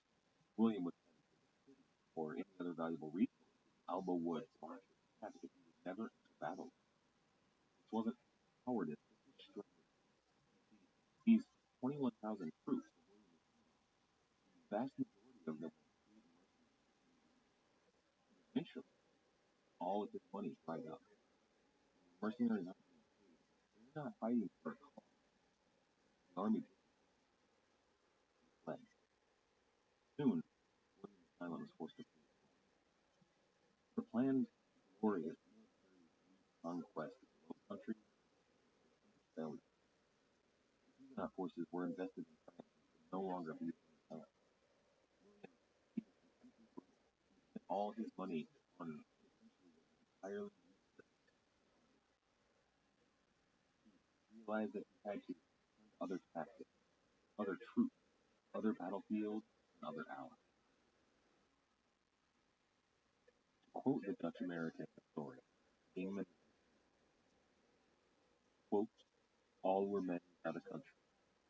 William would head to the city or any other valuable resource, Alba would launch an attack if he would never enter battle. This wasn't cowardice, this was strategy. These 21,000 troops, the vast majority of them were paid mercenaries. Eventually, all of his money dried up. Mercenaries aren't being paid. They're not fighting for a cause. The army fled. Soon, William Silent was forced to flee. The planned glorious military conquest of the Low Countries failed. The Huguenot forces were invested in France and could no longer be repelled. William spent all his money on essentially entirely useless. He realized that he had to turn to other tactics, other troops, other battlefields, and other allies. To quote the Dutch American historian, England, quote, all were men without a country,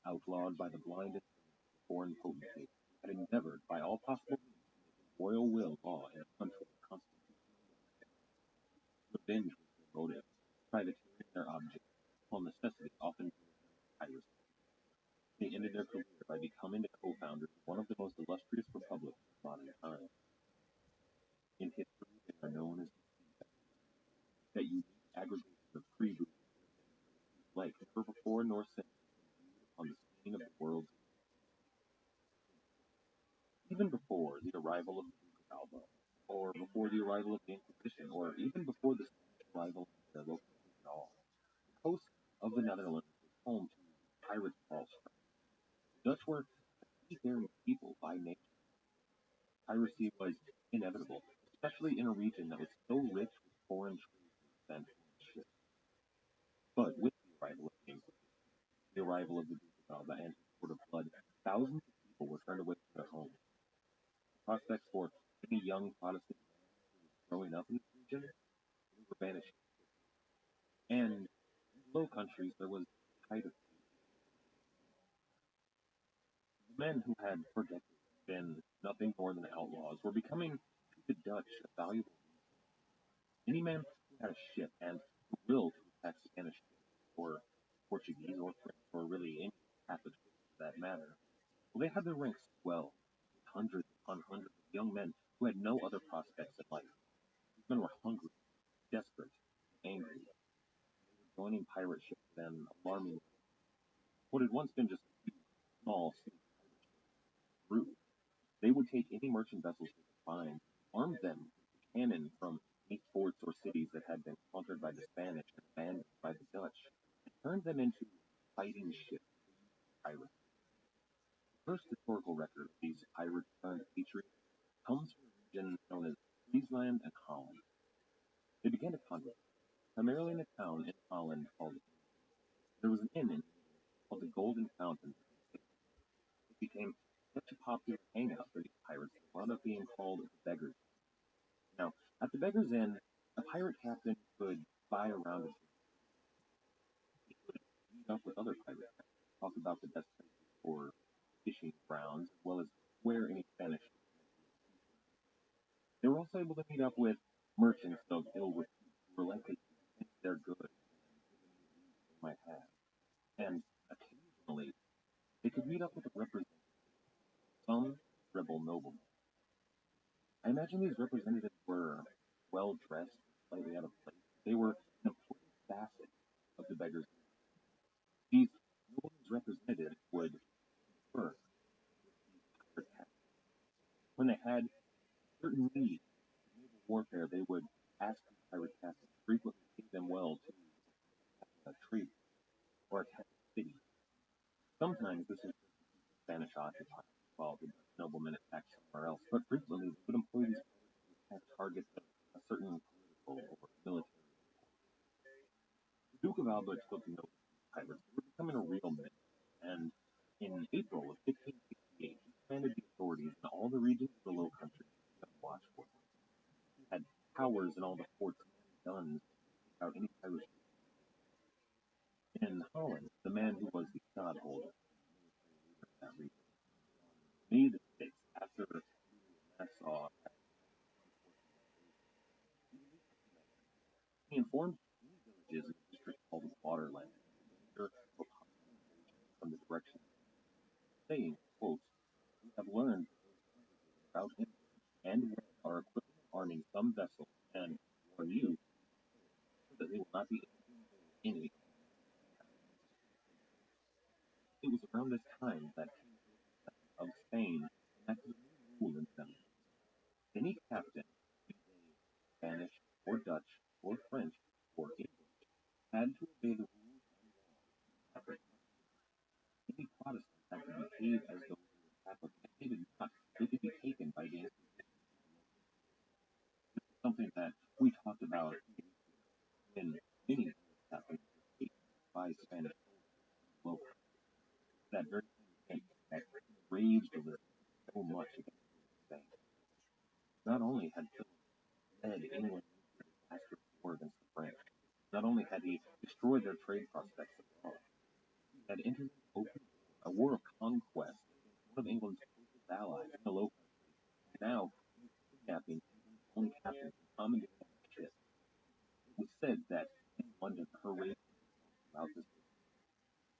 outlawed by the blind influence of foreign potentates, had endeavored by all possible means to make royal will law in a country of constitutional monarchy. Revenge was their motive, privateering their object, while necessity often drove them to piracy. They ended their career by becoming the co-founders of one of the most illustrious republics of modern times. In history, they are known as that unique aggregation of freebooters whose like never before nor since has been viewed upon the scene of the world's even before the arrival of the Duke of Alba, or before the arrival of the Inquisition, or even before the Spanish arrival of the Low Countries at all. The coast of the Netherlands was home to pirates of all stripes. The Dutch were a seafaring people by nature. Piracy was inevitable, especially in a region that was so rich with foreign trade and foreign ships. But with the arrival of the Inquisition, the arrival of the Duke of Alba and his court of blood, thousands of people were turned away from their homes. The prospects for any young Protestant man who was growing up in this region were vanishing. And in the Low Countries, there was a tide of the men who had for decades been nothing more than outlaws were becoming to the Dutch a valuable resource. Any man who had a ship and the will to attack Spanish ships, or Portuguese, or French, or really any Catholic ships for that matter, well, they had their ranks swelled with hundreds upon hundreds of young men who had no other prospects in life. These men were hungry, desperate, and angry. They were joining pirate ships at an alarming rate. What had once been just a few small single pirate ships grew. They would take any merchant vessels they could find, arm them region known as Friesland and Holland. They began to congregate, primarily in a town in Holland called. There was an inn in called the Golden Fountain. It became such a popular hangout for these pirates that wound up being called the Beggars. Now, at the Beggars Inn, a pirate captain could buy a round of he could meet up with other pirates, talk about the best places for fishing grounds, as well as where any Spanish. They were also able to meet up with merchants of ill repute who were likely to think their goods they might have. And occasionally, they could meet up with a representative, some rebel noblemen. I imagine these representatives were well dressed, slightly out of place. They were an important facet of the beggars. These noblemen's representatives would confer with the pirate captain. When they had certain needs in naval warfare, they would ask the pirate captain to frequently pay them well to trade or attack the city. Sometimes this is Spanish occupied while the noblemen attacked somewhere else, but frequently they would employ these pirates to attack targets of a certain political or military. The Duke of Alba took note of these pirates. They were becoming a real menace, and in April of 1568, he commanded the authorities in all the regions of the Low Country to keep watch for them. He had powers in all the forts and guns to take out any pirates. In Holland, the man who was the stadholder, in that region, May the 6th, after Nassau, he informed many villages in a district called Waterland from the direction, saying, quote, "We have learned about him and are equipping and arming some vessels and warn you that they will not be any." It was around this time that King of Spain enacted a new rule in them. Any captain, be they Spanish or Dutch or French or English, had to obey the rules and laws of the any Protestants had to behave as though they were Catholic. If they did not, they could be taken by the Inquisition. This is something that we talked about in many Catholic states by Spanish well, that very thing that raged over so much against Spain. Not only had Philip led England into a disastrous war against the French, not only had he destroyed their trade prospects abroad, he had entered into open a war of conquest against one of England's closest allies in the Low Countries. Now, kidnapping England's only captain and commandeering a ship. It was said that in London, her rage about this.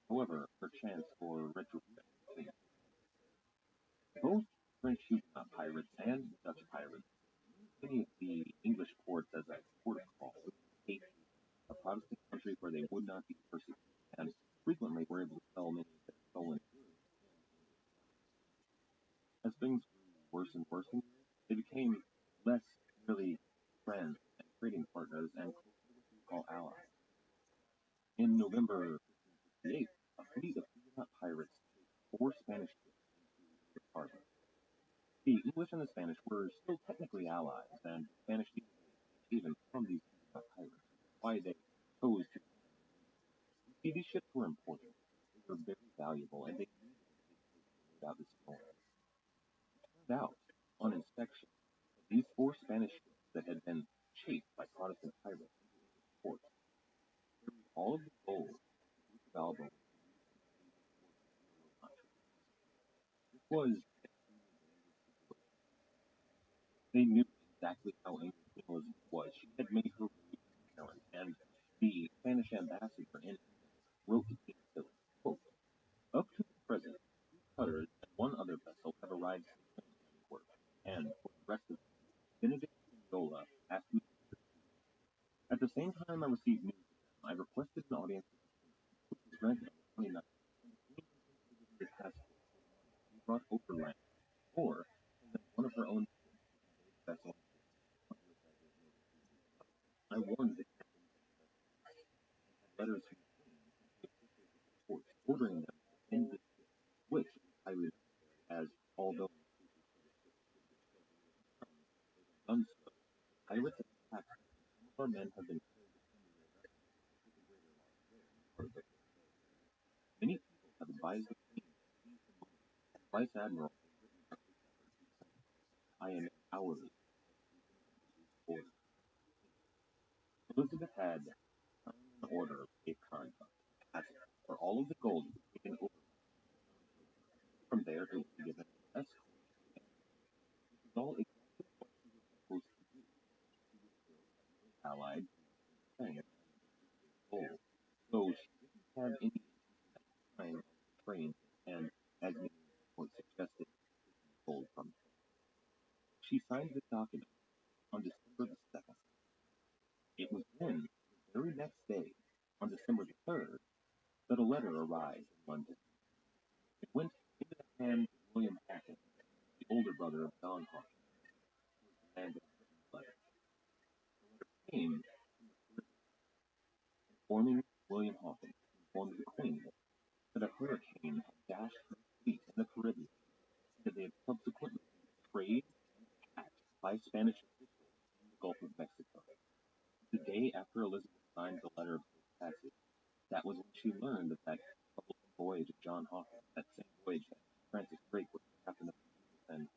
However, her chance for retribution. Both French Huguenot pirates and Dutch pirates, many of the English ports as a port of call, a Protestant country where they would not be persecuted, and frequently were able to sell many of their stolen goods. As things grew worse and worse, they became less merely friends and trading partners and closer to what we call allies. In November 1568, a fleet of Huguenot pirates chased 4 Spanish ships into the harbor. The English and the Spanish were still technically allies, and the Spanish needed even from these Huguenot pirates. Why they chose to. See, these ships were important. They were very valuable, and they needed to take place without this storm. It turned out, on inspection, that these 4 Spanish ships that had been chased by Protestant pirates into English ports carried all of the gold that the Duke of Alba this was they knew exactly how English journalism was. She had made her transparent, and the Spanish ambassador in wrote to King Philip, quote, "Up to the present, 2 cutters and 1 other vessel have arrived safely in Antwerp, and for the rest of them, Benedict and Zola asked me to proceed. At the same time I received news of them, I requested an audience with the Queen, which was granted on the 29th, and the Queen considered the passport to be brought overland, or send them one of her own vessel. I warned the captain and had letters from the Queen and the officials of the court ordering them to end the ship, which I read as although done so, pirates have attacked us. Some of our men have been killed defending their vessels, with a greater loss there, part of it. Many people have advised the Queen to seize the money, and the Vice Admiral has written a letter to the Senate. I am hourly order. Elizabeth had signed an order of safe conduct, for all of the gold to be taken over. From there, it would be given to escort. This is all exactly what she was supposed to do. She was still allied to Spain and gold, though she didn't have any intention at the time of betraying and, as many reports suggested, taking gold from him. She signed the document on December the 2nd. It was then, the very next day, on December the 3rd, that a letter arrived in London. It went into the hands of William Hawkins, the older brother of John Hawkins, who was the man that had written the letter. The letter came from the Caribbean, informing William Hawkins, who informed the Queen, that a hurricane had dashed their fleet in the Caribbean, and that they had subsequently been betrayed and attacked by Spanish officials in the Gulf of Mexico. The day after Elizabeth signed the letter of safe passage, that was when she learned of that troublesome voyage of John Hawkins, that same voyage that Francis Drake was the captain of the Venus and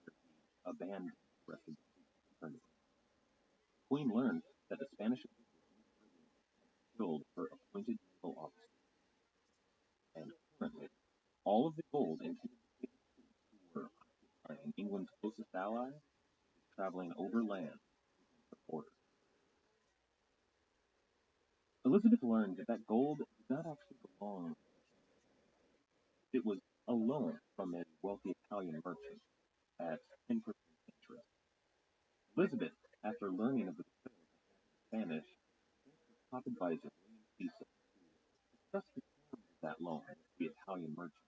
abandoned the rest of the fleet to eternity. The Queen learned that the Spanish officials in the Caribbean had killed her appointed naval officer, and currently all of the gold intended to pay the troops who were occupying England's closest ally is traveling overland to the border. Elizabeth learned that that gold did not actually belong to the Spanish. It was a loan from a wealthy Italian merchant at 10% interest. Elizabeth, after learning of the betrayal of the Spanish, sent her top advisor, William Cecil, to discuss the terms of that loan with the Italian merchant.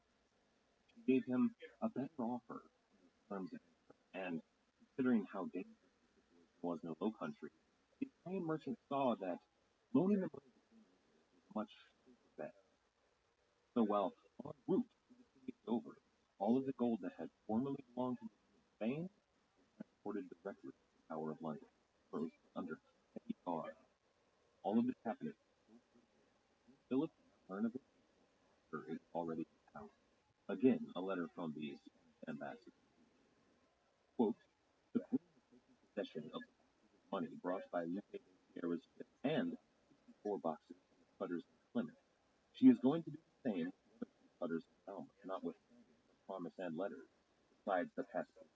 She gave him a better offer in the terms of interest, and considering how dangerous the situation was in the Low Countries, the Italian merchant saw that loaning the money to Queen Elizabeth was a much safer bet. So while en route to the city of Dover, all of the gold that had formerly belonged to the King of Spain was transported directly to the Tower of London, where it was put under heavy guard. All of this happened so quickly, King Philip did not learn of it until after it was already in town. Again, a letter from the Spanish ambassador. Quote, the Queen has taken possession of the boxes of money brought by Lupe de Sierra's ship and 64 boxes from the cutters in Plymouth. She is going to do the same with the other 2 cutters in Falmouth, notwithstanding her promise and letters, besides the passport.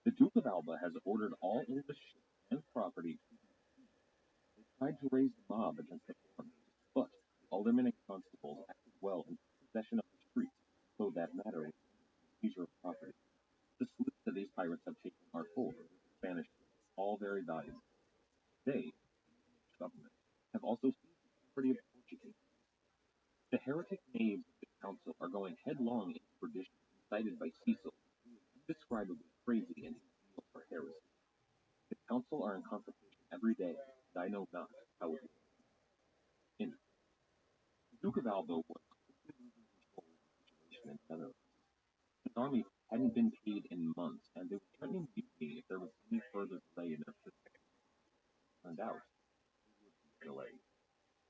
The Duke of Alba has ordered all English ships and property to be seized. They tried to raise the mob against the foreigners, but the aldermen and constables acted well and took possession of the streets, so that matter was ended in the seizure of property. The sloops that these pirates have taken are full of Spanish ships, all very valuable. They, the English government, have also seized the property of the Portuguese. The heretic knaves of the council are going headlong into perdition, incited by Cecil, who is indescribably crazy in his zeal for heresy. The council are in consultation every day, and I know not how it will end. The Duke of Alba was quickly losing control of the situation in the Netherlands. His army hadn't been paid in months, and they were threatening mutiny if there was any further delay in their pursuit. Turned out, there would be a delay.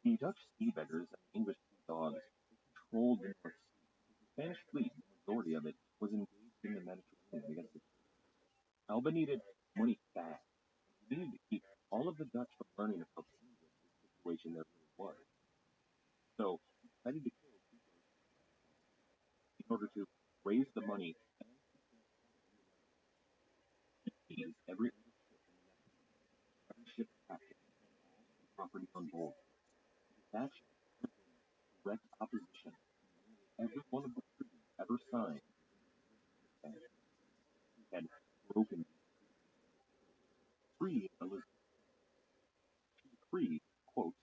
The Dutch sea beggars and the English sea dogs controlled the North Sea, because the Spanish fleet, the majority of it, was engaged in the Mediterranean against the Turks. Alba needed money fast, and he needed to keep all of the Dutch from learning of how dangerous this situation there really was. So he decided to kill 2 birds with 1 stone, in order to raise the money and keep things quiet in the Netherlands. He seized every English ship in the Netherlands, every ship's captain, and all of the property on board. He detached in direct opposition to nearly every one of the treaties ever signed with the Spanish. He had broken these treaties to free Elizabeth. She decreed, quote,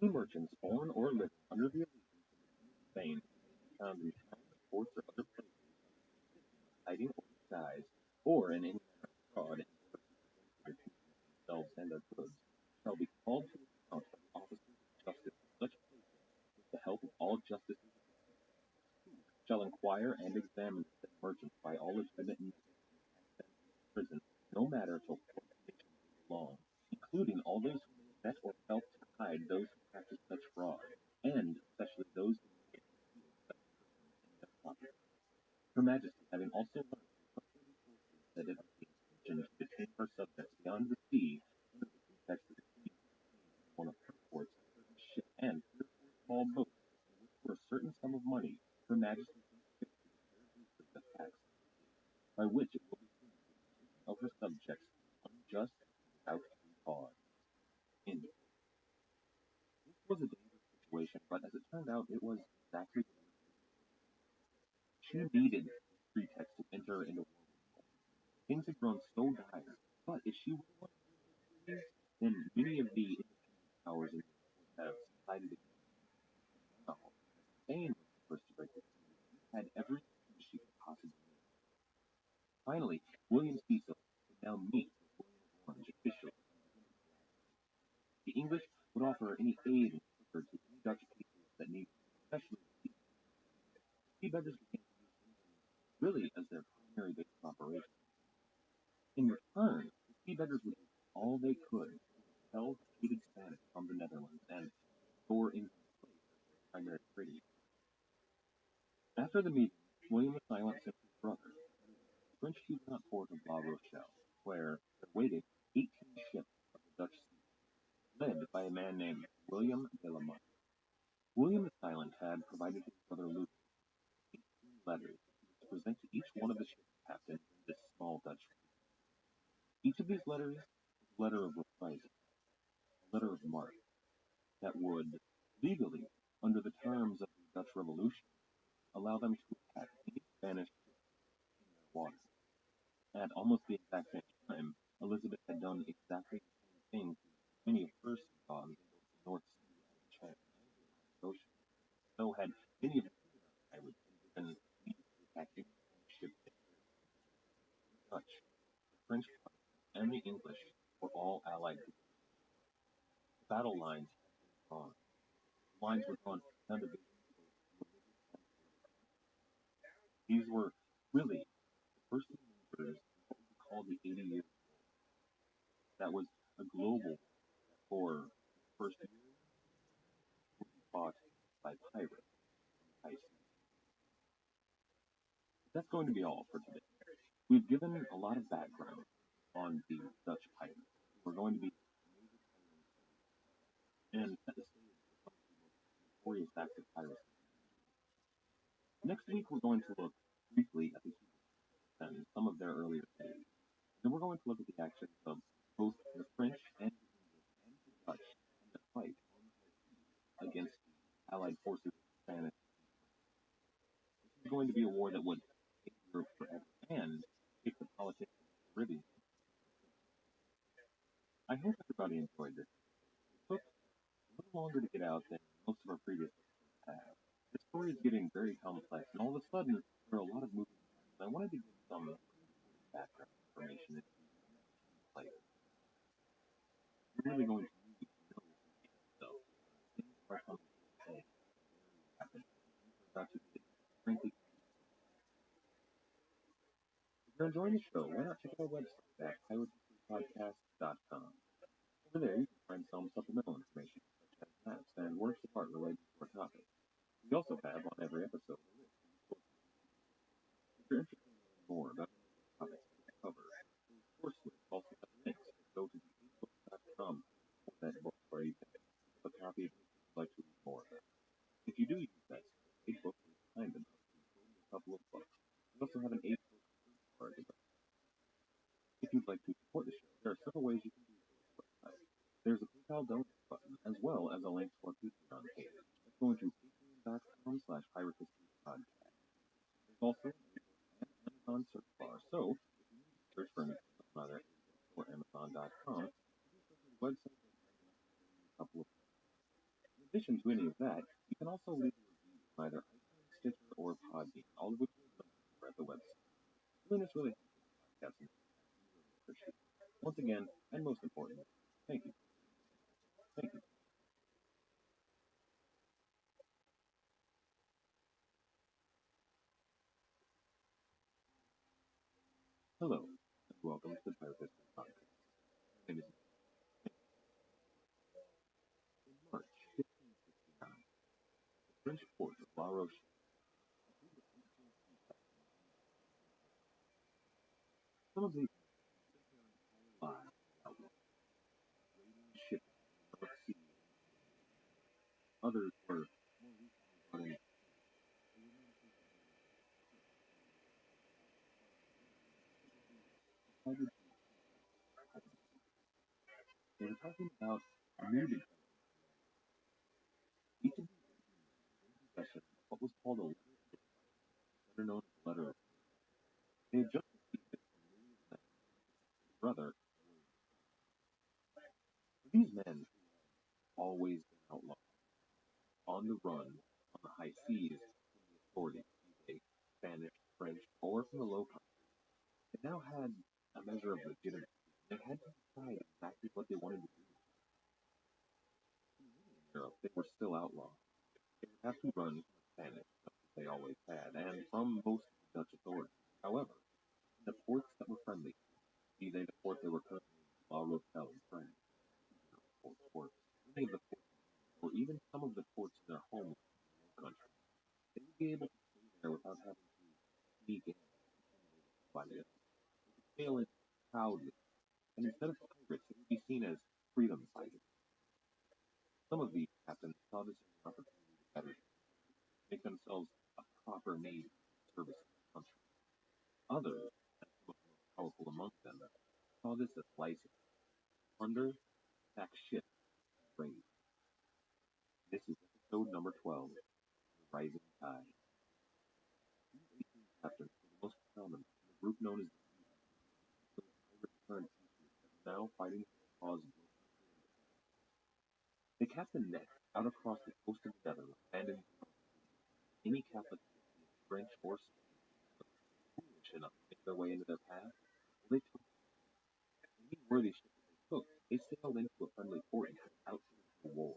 any merchants born or living under the allegiance of the King of Spain who may be found in towns, ports, or other places under the suspicion of hiding or disguise, or in any manner of fraud in order to prevent the retention of themselves and their goods, shall be called to account by the officers of justice of such places with the help of all justices of the peace, who shall inquire and examine said merchants by all legitimate means, and cast them into prison, no matter to what nation they belong, including all those who may have met or helped to hide those who practice such fraud, and especially those who may get concealed such persons and their property. Her Majesty, having also learned through trustworthy sources that it was the intention to detain her subjects beyond the sea, under the pretext that the Queen had obtained in one of her ports a certain ship and 3 or 4 small boats, in which for a certain sum of money, Her Majesty thinks fit to declare briefly the facts of the case, by which it will be seen that the detention of her subjects is unjust and without due cause. Indeed, this was a dangerous situation, but as it turned out, it was exactly what it was. She needed this pretext to enter into war with Rome. Things had grown so dire, but if she were one of the treaties, then many of the independent powers in Europe would have sided against her. And now, as Spain was the first to break the treaty, she had every excuse she could possibly need. Finally, William Cecil could now meet with William of Orange officially and begin to plan. The English would offer any aid and succor to any Dutch patriots that needed it, especially the sea. The sea beggars began to use England really as their primary base of operations. In return, the sea beggars would do all they could to expel the hated Spanish from the Netherlands and restore England's place as their primary trading. After the meeting, William the Silent sent his brother to the French Huguenot port of Rabbi Rothschild, where there waited 18 ships of the Dutch sea, led by a man named William de la Marck. William the Silent had provided his brother Louis 18 letters that he was to present to each one of the ship's captains in this small Dutch fleet. Each of these letters was a letter of reprisal, a letter of marque, that would legally, under the terms of the Dutch Revolution, allow them to attack any Spanish ship in their waters. At almost the exact same time, Elizabeth had done exactly the same thing to many of her sea dogs in both the North Sea and the China and the Atlantic Ocean. So had many of the Huguenot pirates been given leave to attack any Spanish ship they cared to. The Dutch, the French Protestants, and the English were all allied together. The battle lines had been drawn. The lines were drawn down divisions of both religious and political. These were really the first maneuvers in what we could call the 80 Years' War. That was a global war that for its first years would be fought by pirates on the high seas. But that's going to be all for today. We've given a lot of background on the Dutch pirates, who are going to be major player in the story, and set the stage for some of the most notorious acts of piracy. Next week, we're going to look briefly at the Huguenots and some of their earlier days. Then we're going to look at the actions of both the French and the English and the Dutch in the fight on the high seas against the allied forces of the Spanish and the French. This is going to be a war that would take Europe forever and take the politics of the Caribbean into the 20th. I hope everybody enjoyed this. It took a little longer to get out than most of our previous episodes have. The story is getting very complex, and all of a sudden, there are a lot of moving parts. And I wanted to give some pretty important background information into some of the key players. You're really going to need to know some key stuff. Things are coming to a head very rapidly, and things are about to get, frankly, crazy fast. If you're enjoying the show, why not check out our website at piratehistorypodcast.com. Over there, you can find some supplemental information, such as maps and works of art related to our topic. We also have, on every episode, a list of resources we use. If you're interested in learning more about any of the topics that we cover, those source lists also have links that go to the ebooks.com for that book, where you can pick up a copy of it if you'd like to read more about it. If you do use that site, ebook is kind enough to throw me a couple of bucks. We also have an 8-book free card to go. If you'd like to support the show, there are several ways you can do so at the website. There's a PayPal donate button, as well as a link to our Patreon page. That's going to patreon.com/piratehistorypodcast. There's also an ebook and Amazon search bar, so if you need to search for anything on either ebook or Amazon.com, you just go to the website and kind enough to throw me a couple of bucks. In addition to any of that, you can also leave a review on either iTunes, Stitcher, or Podbean, all of which are linked over at the website. Doing this really helps the podcast in the past, and we really appreciate it. Once again, and most importantly, thank you for listening. Thank you. Hello, and welcome to the matter if it's not. His name is in March 1569. The French port of La Rochelle. Some of these lives outlaw shipping in the North Sea. Others were more recently brought in. They were talking about new development. Each of these possession what was called a letter, better known as a letter of. They had just received it from Louis' brother. These men always been outlaws, on the run, on the high seas from the authorities, be they Spanish, French, or from the Low Countries. They now had a measure of legitimacy. They had to decide exactly what they wanted to do. In Europe, they were still outlaws. They would have to run from the Spanish, as they always had, and from most of the Dutch authorities. However, in the ports that were friendly, be they the port they were currently in, La Rochelle in France, or any of the ports, or even some of the ports in their homeland country, they would be able to stay there without having to sneak in by this. They could sail in proudly, and instead of pirates, they would be seen as freedom fighters. Some of these captains saw this as an opportunity to better make themselves a proper navy service in the country. Others, and some of the most powerful among them, saw this as license, plunder, attack ships, and raid. This is episode number 12, The Rising Tide. These 18 captains were the most prominent in the group known as the pirate turned patriots that were now fighting for the cause of their country. They cast a net out across the coast of the Netherlands and in any Catholic ship, be it French or Spanish, was foolish enough to make their way into their path. Well, they took any worthy ship that they took. They sailed into a friendly port and had outfitted for war.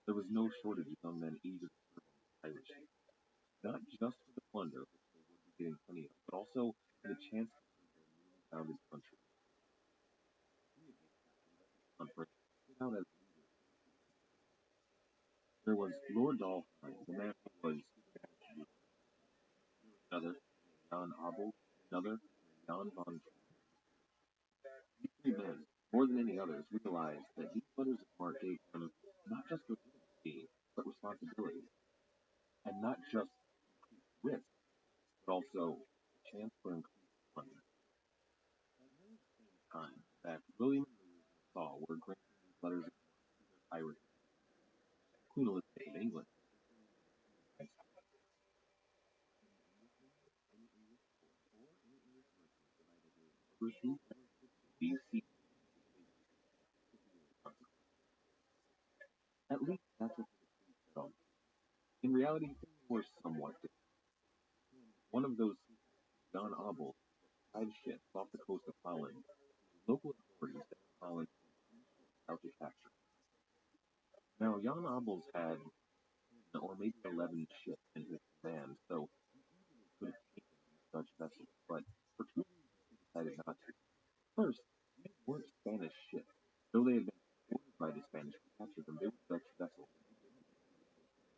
There was no shortage of young men eager to serve on the pirate ship, not just for the plunder, which they would be getting plenty of, but also for the chance to see their newly founded country. Three of these captains on French stood out as leaders. There was Lord Dolphin, the man who was another, Jan Abel, another, Jan von. These three men, more than any others, realized that these letters of marque gave them not just legitimacy, but responsibility, and not just increased risk, but also a chance for increased funding. At the same time that William and Louis of Nassau were granting these letters of marque to their pirates, Queen Elizabeth of England at least that's what the decree said on. In reality, things were somewhat different. One of those John Abel five ships off the coast of Holland, local authorities that Holland out to capture. Now, Jan Abels had 10 or maybe 11 ships in his command, so he easily could have taken these Dutch vessels, but for two reasons he decided not to. First, these weren't Spanish ships. Though they had been ordered by the Spanish to capture them, they were Dutch vessels.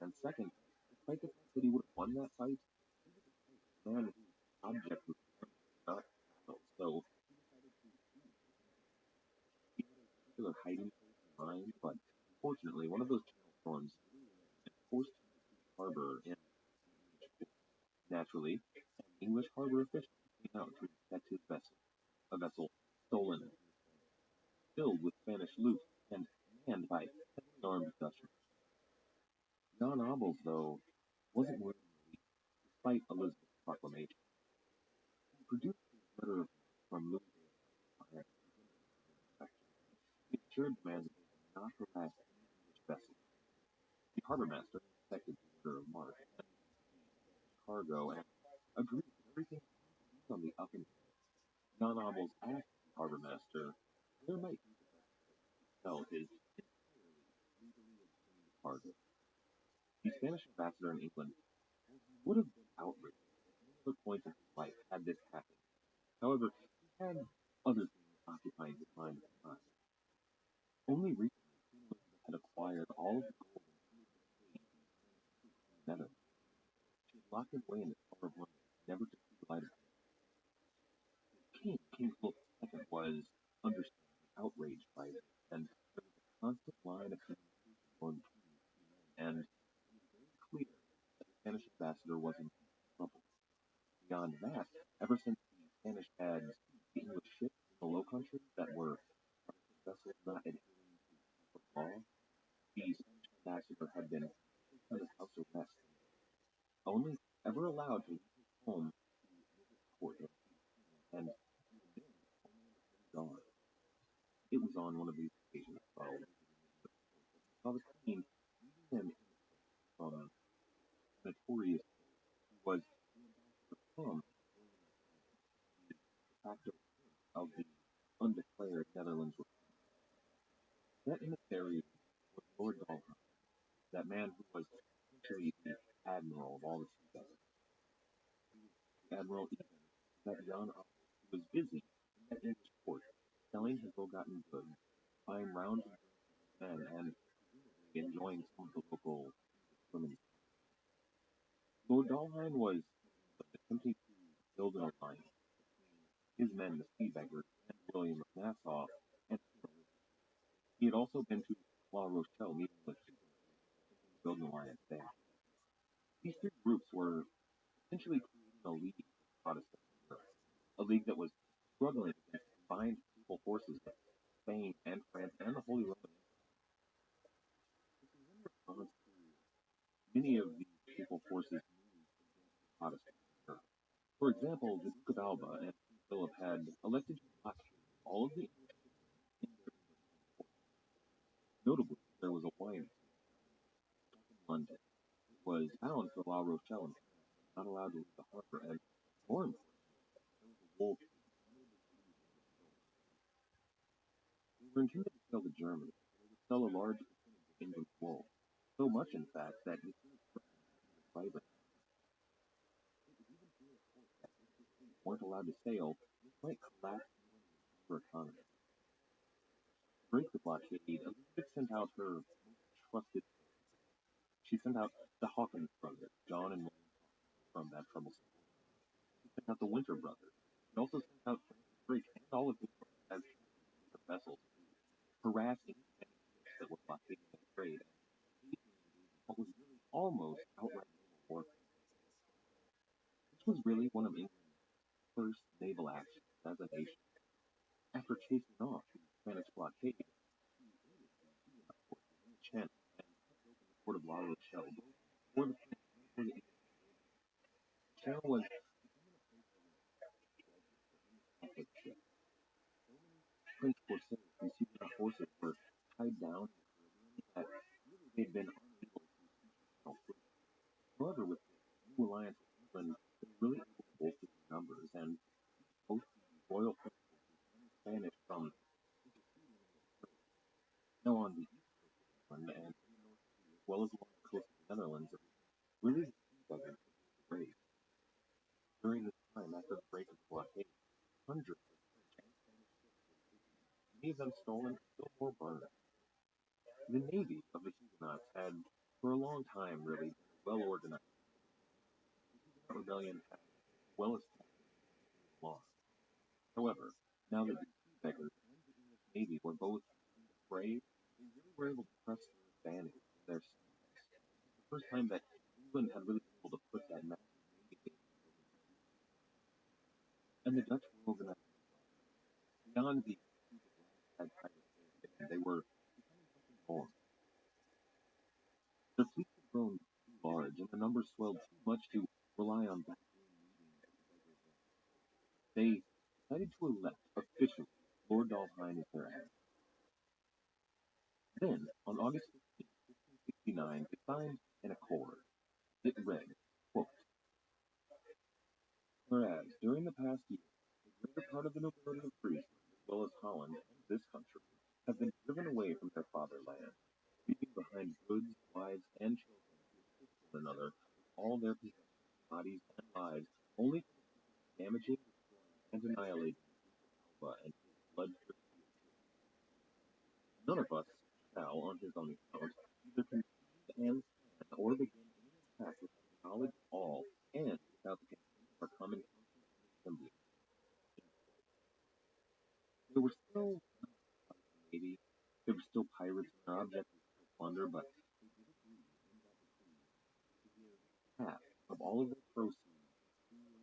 And second, despite the fact that he would have won that fight, he was a man whose object was not battle, so he decided to flee. He had a particular hiding place in mind, but unfortunately, one of those channel storms blew in and forced him to seek harbor in naturally, an English harbor official came out to inspect his vessel, a vessel stolen, filled with Spanish loot, and manned by heavily armed Dutchmen. John Abels, though, wasn't willing to leave, despite Elizabeth's proclamation. He produced his letter of marque from Louis de inspection. He assured the man that they would not harass any English vessel. The harbor master inspected the letter of marque and the cargo and agreed that everything seemed to be on the up and up. John Abels asked the harbor master where might be the best place to sell his entirely legally obtained cargo. The Spanish ambassador in England would have been outraged at any other point in his life had this happened. However, he had other things occupying his mind at the time. Only recently, Queen Elizabeth had acquired all of the gold and silver paid in the Netherlands. She had locked it away in the Tower of London, never to see the light of day. King Philip II, was understandably outraged by this, and there was a constant line of communication going between the two men, and it was very clear that the Spanish ambassador was in trouble. Beyond that, ever since the Spanish had seized the English ships in the Low Countries that were vessels not adhering to Catholic law, the Spanish ambassador had been placed on his house arrest and only ever allowed to leave his home to visit court and even then only under heavy guard. It was on one of these occasions while visiting the court that he saw the Queen leading them in from a notorious who was the ambassador from William the de facto prince of the undeclared Netherlands Republic. That emissary was Lord Dalhousie, that man who was essentially the admiral of all the sea devils. He was the admiral even that young office who was busy in that English port, selling his ill-gotten goods, buying rounds of drinks for his men, and presumably enjoying some of the local women's. Lord Dalhousie was attempting to build an alliance between his men, the Sea Beggars, and William of Nassau, and he had also been to La Rochelle meeting with attempting to build an alliance there. These three groups were essentially creating a league of Protestants in Europe, a league that was struggling against the combined people forces of Spain and France and the Holy Roman Empire. This was in response to many of these people forces moves against the Protestants in Europe. For example, the Duke of Alba and King Philip had elected to blockade all of the English ships in their English ports. Notably, there was a wine stuck in London. It was bound for La Rochelle and not allowed to leave the harbor, and more importantly, there was a wolf who was unable to leave English shores. They were intended to sell to Germany, and they would sell a large percentage of English wool, so much in fact that it was threatened with fiber. It was even feared that if the fleet weren't allowed to sail, this might collapse England's entire economy. To break the blockade, Elizabeth sent out her most trusted servants. She sent out the Hawkins brothers, John and William Hawkins, from that troublesome war. She sent out the Winter brothers. She also sent out Francis Drake and all of his brothers as captains of vessels to harass any Spanish ships that were blockading their trade, and occasionally engage in what was really almost outright naval warfare. This was really one of England's first naval actions as a nation. After chasing off the Spanish blockade, she aided the Huguenot forces in the Channel and cut open the port of La Rochelle, both for the French and for the English traders. The Channel was becoming a place for treasure for any Catholic ship. So many French corsairs and Huguenot forces were tied down in the Caribbean that really they'd been unable to keep the Channel free. However, with this new alliance with England, they were really able to bolster their numbers and both the royal French forces and the Spanish from interceding in this trade. Now, on the east coast of England and in the North Sea, as well as along the coast of the Netherlands, it was really the Sea Beggars that was the race. During this time, after the break of the blockade, hundreds of French and Spanish ships were taken, many of them stolen, and still more burned. The navy of the Huguenots had, for a long time, really been a well-organized. The Huguenot rebellion had well-established laws. However, now that the Sea Beggars and the English navy were both in the fray, they really were able to press their advantage in their size. This was the first time that England had really been able to put that massive navy base into use. And the Dutch were organizing as well. Beyond the strategic ragtag pirates they had been, they were becoming something more. Their fleets had grown too large, and the numbers swelled too much to rely on backroom meetings at the Beggars' End. They decided to elect officially Lord Dalhousie as their admiral. Then, on August 15, 1569, they signed an accord. It read, quote, "Whereas, during the past year, the greater part of the nobility of Friesland, as well as Holland and this country, have been driven away from their fatherland, leaving behind goods, wives, and children to assist one another with all their possessions, bodies, and lives, only for the purpose of damaging, destroying, and annihilating the Duke of Alba and none of us shall, on his own account, either conceive and plan or begin any task without the knowledge of all, and without the consent of our common conscience and assembly. There were still navy, there were still pirates, and our object was still plunder, but they did agree in that decree to give half of all of their proceeds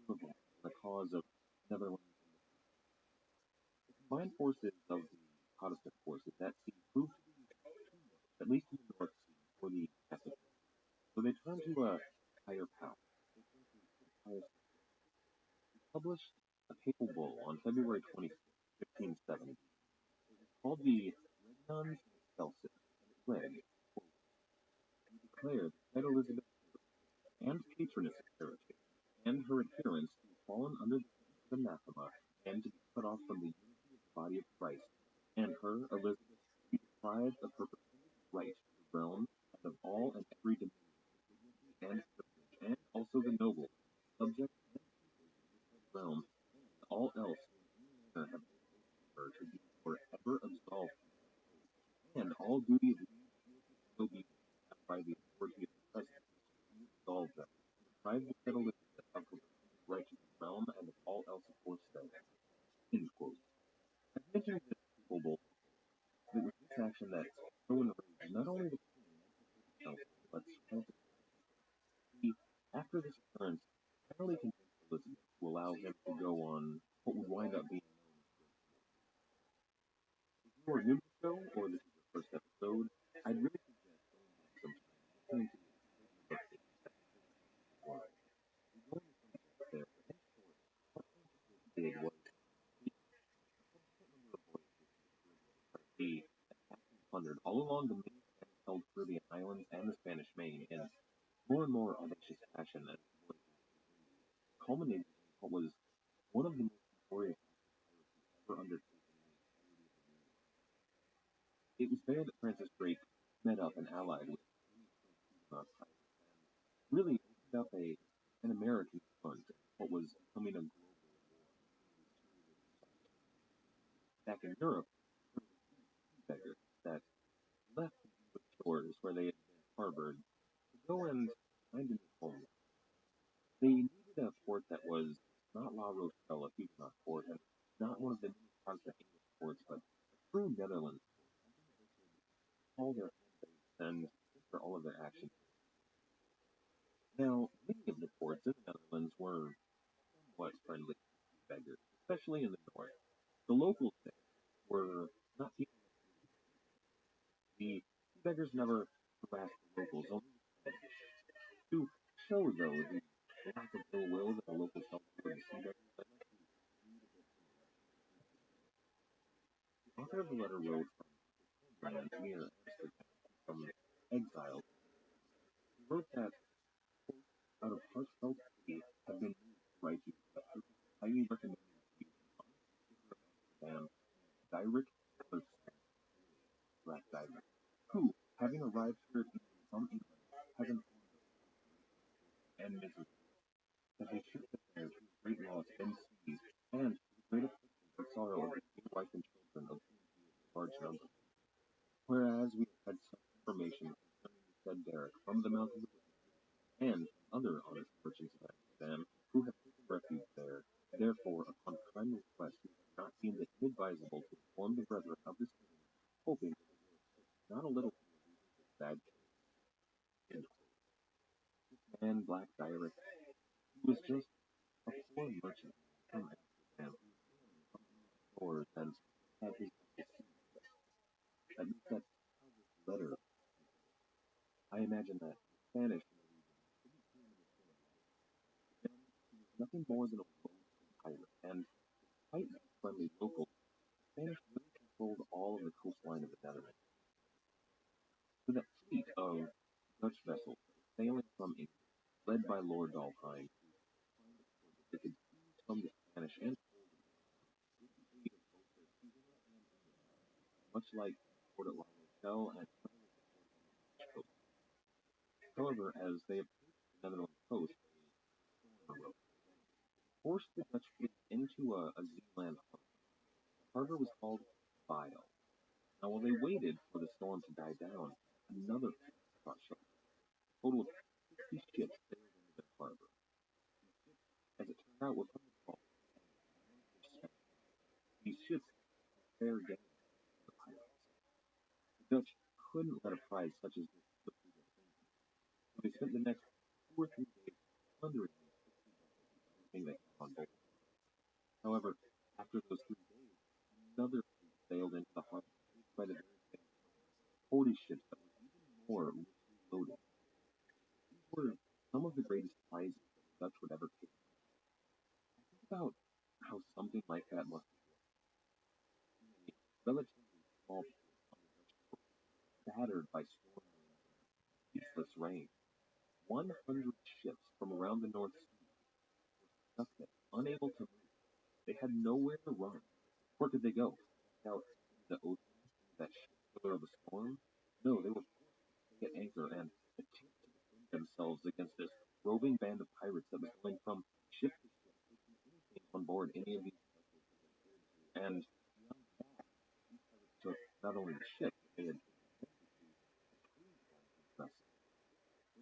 to the cause of Netherlands. The combined forces of the Protestant forces at sea proved to be too much, at least in the North Sea, for the Catholic. So they turned to a higher power. They turned to Pope Pius VI. He published a papal bull on February 26, 1570. It was called the Regnans Excelsis, and it read, quote, "We declare that Elizabeth and patroness of heretic, and her adherents to be fallen under the anathema, and to be cut off from the unity of the body of Christ, and her, Elizabeth, to be deprived of her pretended right to the realm, and of all and every dominion, dignity, and privilege, and also the noble, subject, and people of this realm, and all else who in any manner have been opposed to her, to be forever absolved from that oath, and all duty of allegiance and obedience, and by the authority of the President, to absolve them, and deprive the said Elizabeth of her pretended right to the realm, and of all else aforesaid." End quote. As mentioned in this papal bull, it was this action that so enraged not only the king and the council, but surrounded. He, after this occurrence, finally convinced Elizabeth to allow him to go on what would wind up being known as Great War. If you are new to the show, or this is your first episode, I'd really suggest going back sometime and listening to the radio updates that the were. We go into some depth there, but in short, what Francis did was he number of voyages to the Caribbean, he attacked and plundered all along the many Spanish-held Caribbean islands and the Spanish Main in more and more audacious fashion as the voyages culminated in what was one of the most notorious ever undertaken in the entirety of the New World. It was there that Francis Drake met up and allied with many Huguenot pirates and really opened up an American front in what was becoming a global war between these two religious factions. Back in Europe, there were the sea beggars that left the English shores where they had been harbored to go and find a new homeland. They needed a port that was not La Rochelle, a Huguenot port, and not one of the many Protestant English ports, but a true Netherlands port, something that they could call their home base and center all of their actions. Now, many of the ports in the Netherlands were somewhat friendly to sea beggars, especially in the north. The locals there were not people that hated the sea beggars never harassed the locals, only the Spanish. To show, though, the lack of ill will that the locals felt toward the sea beggars, I'd like to read a bit from the letter. The author of the letter wrote from his homeland near Amsterdam, from exile. He wrote that, quote, "Out of heartfelt pity, have been moved to write you a highly recommending to you the honest citizen of Amsterdam, Dirk Black Diver, who, having arrived here from England, has informed us of his and misery, that his ship has there to his great loss been seized, and to the great affliction and sorrow of his dear wife and children, of whom he is a large number. Whereas we have had some information concerning the said Derrick from the mouth of the witnesses, and from other honest merchants of Amsterdam, who have taken refuge there, therefore, upon kind request, we have not deemed it inadvisable to inform the brethren of the same, hoping that they will accept not a little from the reasons of bad case." End quote. This man, Black Direct, he was just a poor merchant from Amsterdam who was sailing from English shores and had his vessel seized. At least that's how this letter. I imagine that the Spanish in the region didn't see him in the same light. To them, he was nothing more than a loathsome pirate, and despite these friendly locals, the Spanish really controlled all of the coastline of the Netherlands. So that fleet of Dutch vessels that were sailing from England, led by Lord Dalhine, to find a port that they could seize from the Spanish and hold in their hands, with the aid of both their Huguenot and English allies, much like the port at La Rochelle and other of the ports on the French coast. However, as they approached the Netherlands coast, a storm arose, forced the Dutch fleet into a Zeeland harbor. The harbor was called Vile. Now, while they waited for the storm to die down, another fleet caught shore. A total of 60 ships sailed into the harbor. As it turned out, were from the Gulf, these ships were fair game for the pirates. The Dutch couldn't let a prize such as this slip through their fingers, so they spent the next 2 or 3 days plundering these 60 vessels of everything they found on board. However, after those 3 days, another fleet sailed into the harbor, chased by the very same 40 ships that were even more richly loaded. These were some of the greatest prizes that the Dutch would ever take. Think about how something like that must have been. A relatively small port on the Dutch coast, battered by storm winds and ceaseless rain. 100 ships from around the North Sea were stuck there, unable to move. They had nowhere to run. Where could they go? Back out into the ocean, into that ship killer of a storm? No, they were forced to stay at anchor and attempt to defend themselves against this roving band of pirates that was going from ship to ship, taking anything on board any of these vessels that they dared to. And beyond that, these pirates took not only the ship, but they had taken advantage to approve one of these vessels.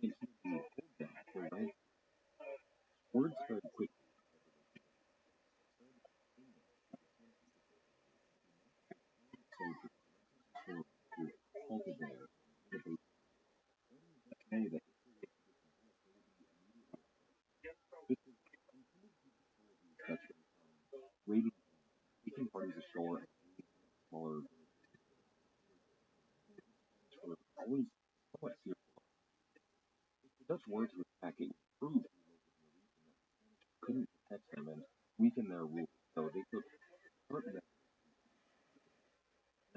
They intended to hold them for ransom. Word spread quickly that they were soldiers, who halted there in the base, letting the Dutch know that if they expedition help, they would be immediately attacked. This was intended to be before these Dutch raiding gangs, taking parties ashore and raiding smaller villages. The Spanish were always somewhat fearful. If the Dutch were to attack, it would prove to the locals in the region that the Spanish couldn't protect them and weaken their rule, so they took part in that.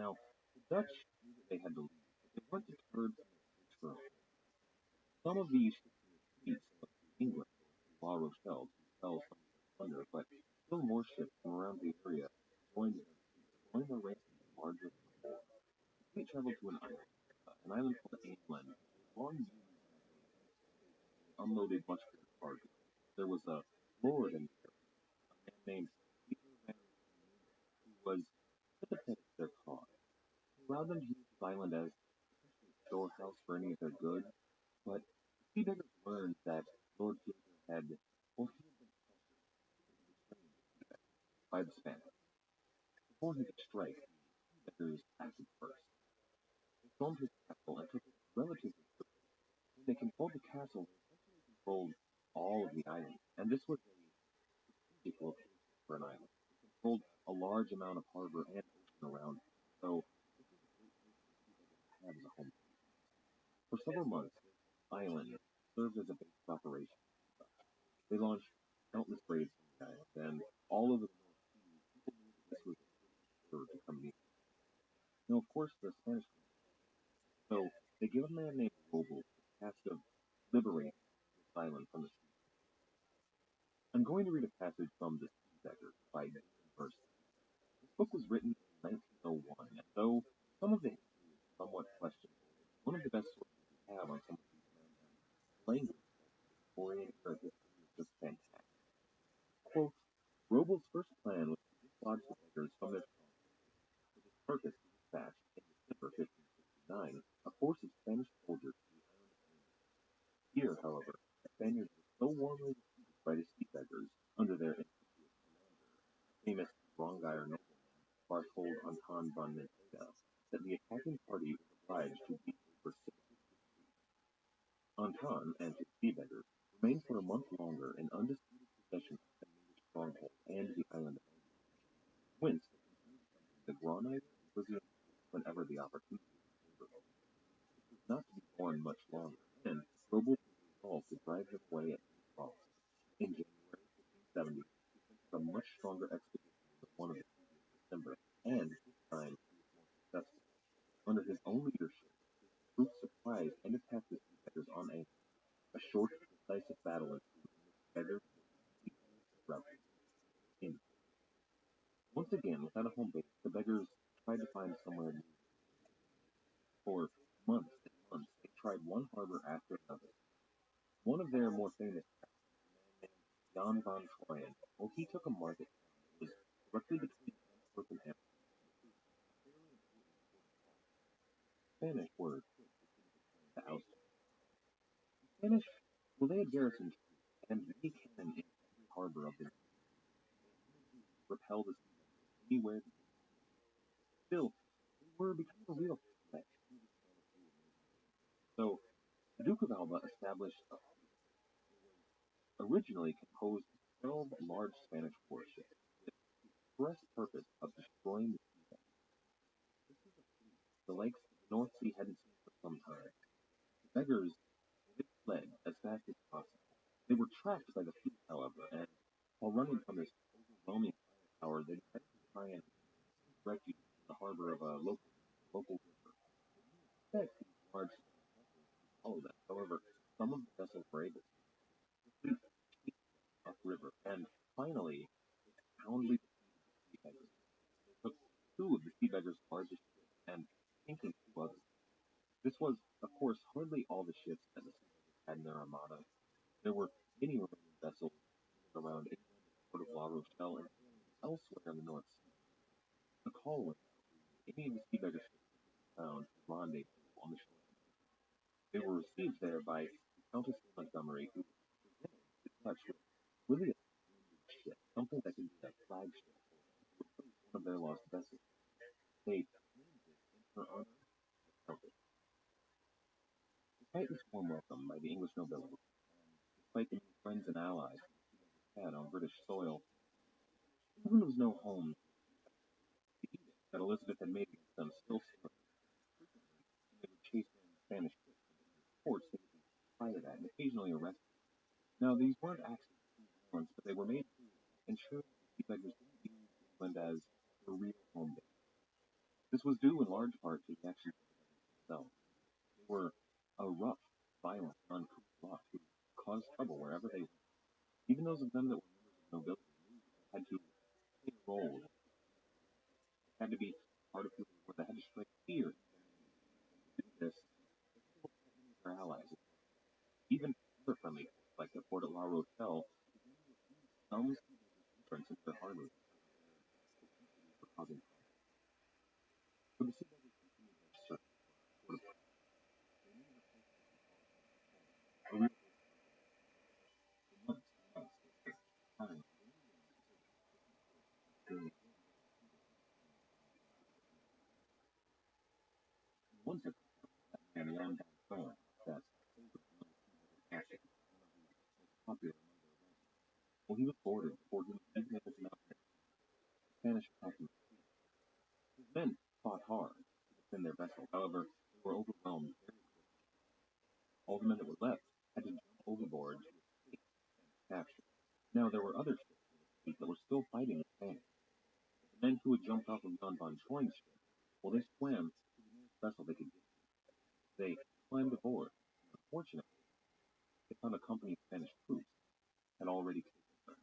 Now, the Dutch knew that they had to leave, but they weren't deterred from their search for a home. Some of these ships in the fleet sailed to England or to La Rochelle to sell some of their plunder, but still more ships from around the area joined their fleet, throwing their ransom larger than before. The fleet traveled to an island called England. It was long used as a stage where they unloaded much of their cargo. There was a lord in there, a man named Peter Van Newman, who was sympathetic to their cause. He allowed them to use his island as essentially a storehouse for any of their goods, but the sea beggars learned that Lord Peter had, well, he had been pressured into returning to Quebec by the Spanish. Before he could strike, the sea beggars acted first. They stormed his castle and took it relatively quickly. When they controlled the castle, they essentially controlled all of the island, and this was a strategic location for an island. It controlled a large amount of harbor and ocean around it, so this was a great place for the sea beggars to have as a home. For several months, this island served as a base of operations. They launched countless raids from the island, and all over the North Sea, people knew that this was a British order to come near. Now, of course, the Spanish couldn't protect them, so they gave a man named Robles the task of liberating this island from the sea. I'm going to read a passage from The Sea Beggars by Dean Mercer. This book was written in 1901, and though some of the history is somewhat questionable, it's one of the best sources we have on some of these men, and the language of the Victorian era history is just fantastic. Quote, Robles' first plan was to dislodge the beggars from their stronghold. For this purpose, he dispatched, in December 1569, a force of Spanish soldiers to the island of England. Here, however, the Spaniards were so warmly received by the sea beggars, under their impetuous commander, a famous Drongyre nobleman, Barthold Anton von Mentheda, that the attacking party was obliged to be precipitous retreat. Anton and his sea beggars remained for a month longer in undisputed possession of the native stronghold and the island of England, whence they continued sending the Granite and Brazilian troops whenever the opportunity was favorable. This was not to be borne much longer, and Robles was resolved to drive them away at any cost. In January 1570, he sent out a much stronger expedition than the one of the previous December, and this time he was more successful. Under his own leadership, his troops surprised and attacked the sea beggars on anchor. A short, decisive battle ensued in which the beggars were completely routed. Once again, without a home base, the beggars tried to find somewhere new. For months and months, they tried one harbor after another. One of their more famous captains, a man named Jan van Troyen, well, he took a market town that was directly between Antwerp and Amsterdam. This was a fairly important port. Spanish were to oust him. The Spanish, well, they had garrisoned and many cannon in every harbor of their repel the sea anywhere. Still, they were becoming a real threat. So, the Duke of Alba established originally composed of 12 large Spanish warships with the express purpose of destroying the sea. The lakes of the North Sea hadn't seen for some time. The beggars fled as fast as possible. They were tracked by the fleet, however, and while running from this overwhelming firepower, they decided to try and seek refuge in the harbor of a local river. They expected these large vessels to follow them. However, some of the vessels were able to. The fleet upriver, and finally, they soundly defeated the sea beggars. They took two of the sea beggars' largest ships and sinking two others. This was, of course, hardly all the ships that the sea beggars had in their armada. There were many remaining vessels around England, the port of La Rochelle, and elsewhere in the North Sea. A call went out to any of the sea beggars' ships found rendezvous on the shore. They were received there by the Countess of Montgomery, who presented the Dutch with really a splendid ship, something that could be a flagship to replace one of their lost vessels. They named it in her honor, the Countess. Despite this warm welcome by the English nobility, and despite the many friends and allies had on British soil, England was no home. The edict that Elizabeth had made against them still stood. Frequently, when they would chase in Spanish ships into the ports, they would be fired at and occasionally arrested. Now, these weren't acts of violence, but they were made to ensure that the sea beggars didn't use England as their real home base. This was due in large part to the actions of the beggars themselves. They were a rough, violent, and uncouth lot who caused trouble wherever they went. Even those of them that were members of nobility knew that they had to play a role. They had to be part of people where they had to strike fear. To do this, they had to upset many of their allies. Even other friendly ports, like the port at La Rochelle, began to refuse some sea beggars entrance into their harbors because of their propensity for causing trouble. So the sea beggars continued their search for a port of peace. They knew that places like a real base of operations. For months and months they searched, trying day and night to search different ports during the day where the sea beggars came to find the English. In one such encounter, that man ran down Thorn, that favorite young sea beggar captain, one of the most popular among their ranks. Well, he was boarded before he was even able to mount an airplane. The Spanish attacked him. His men fought hard to defend their vessel. However, they were overwhelmed very quickly. All the men that were left had to jump overboard to escape Spanish capture. Now, there were other ships in the fleet that were still fighting the Spanish. The men who had jumped off of Jan von Schoen's ship, well, they swam to the nearest vessel they could get to. They climbed aboard, and unfortunately, they found a company of Spanish troops had already taken her.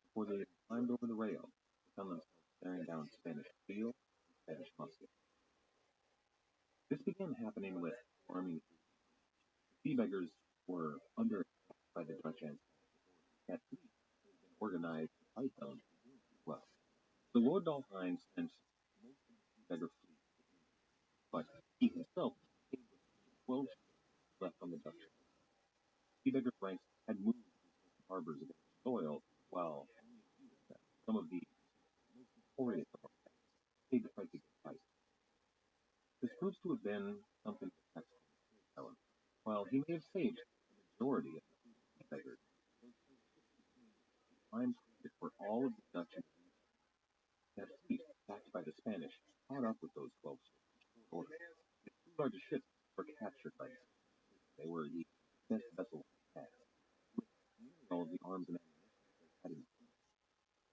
Before they had climbed over the rail, they found themselves staring down Spanish steel and Spanish muskets. This began happening with army troops. The sea beggars were under attack by the Dutch and Spanish authorities. That fleet had been organized to fight them as well. So Lord Dalhine sent most of the sea beggar fleet to England, but he himself stayed with the 12 ships left on the Dutch coast. Sea beggar ranks had moved to these open harbors against soil, while only a few of them, some of the most notorious of our ranks, stayed to fight the good fight. This proves to have been something of a tactical mistake, however. While he may have saved the majority of the sea beggars, those 6 became the prime target for all of the Dutch and that fleet, backed by the Spanish, caught up with those 12 ships in short order. The two largest ships were captured by the Spanish. They were the best vessels they had, with nearly all of the arms and ammunition that they had in the fleet.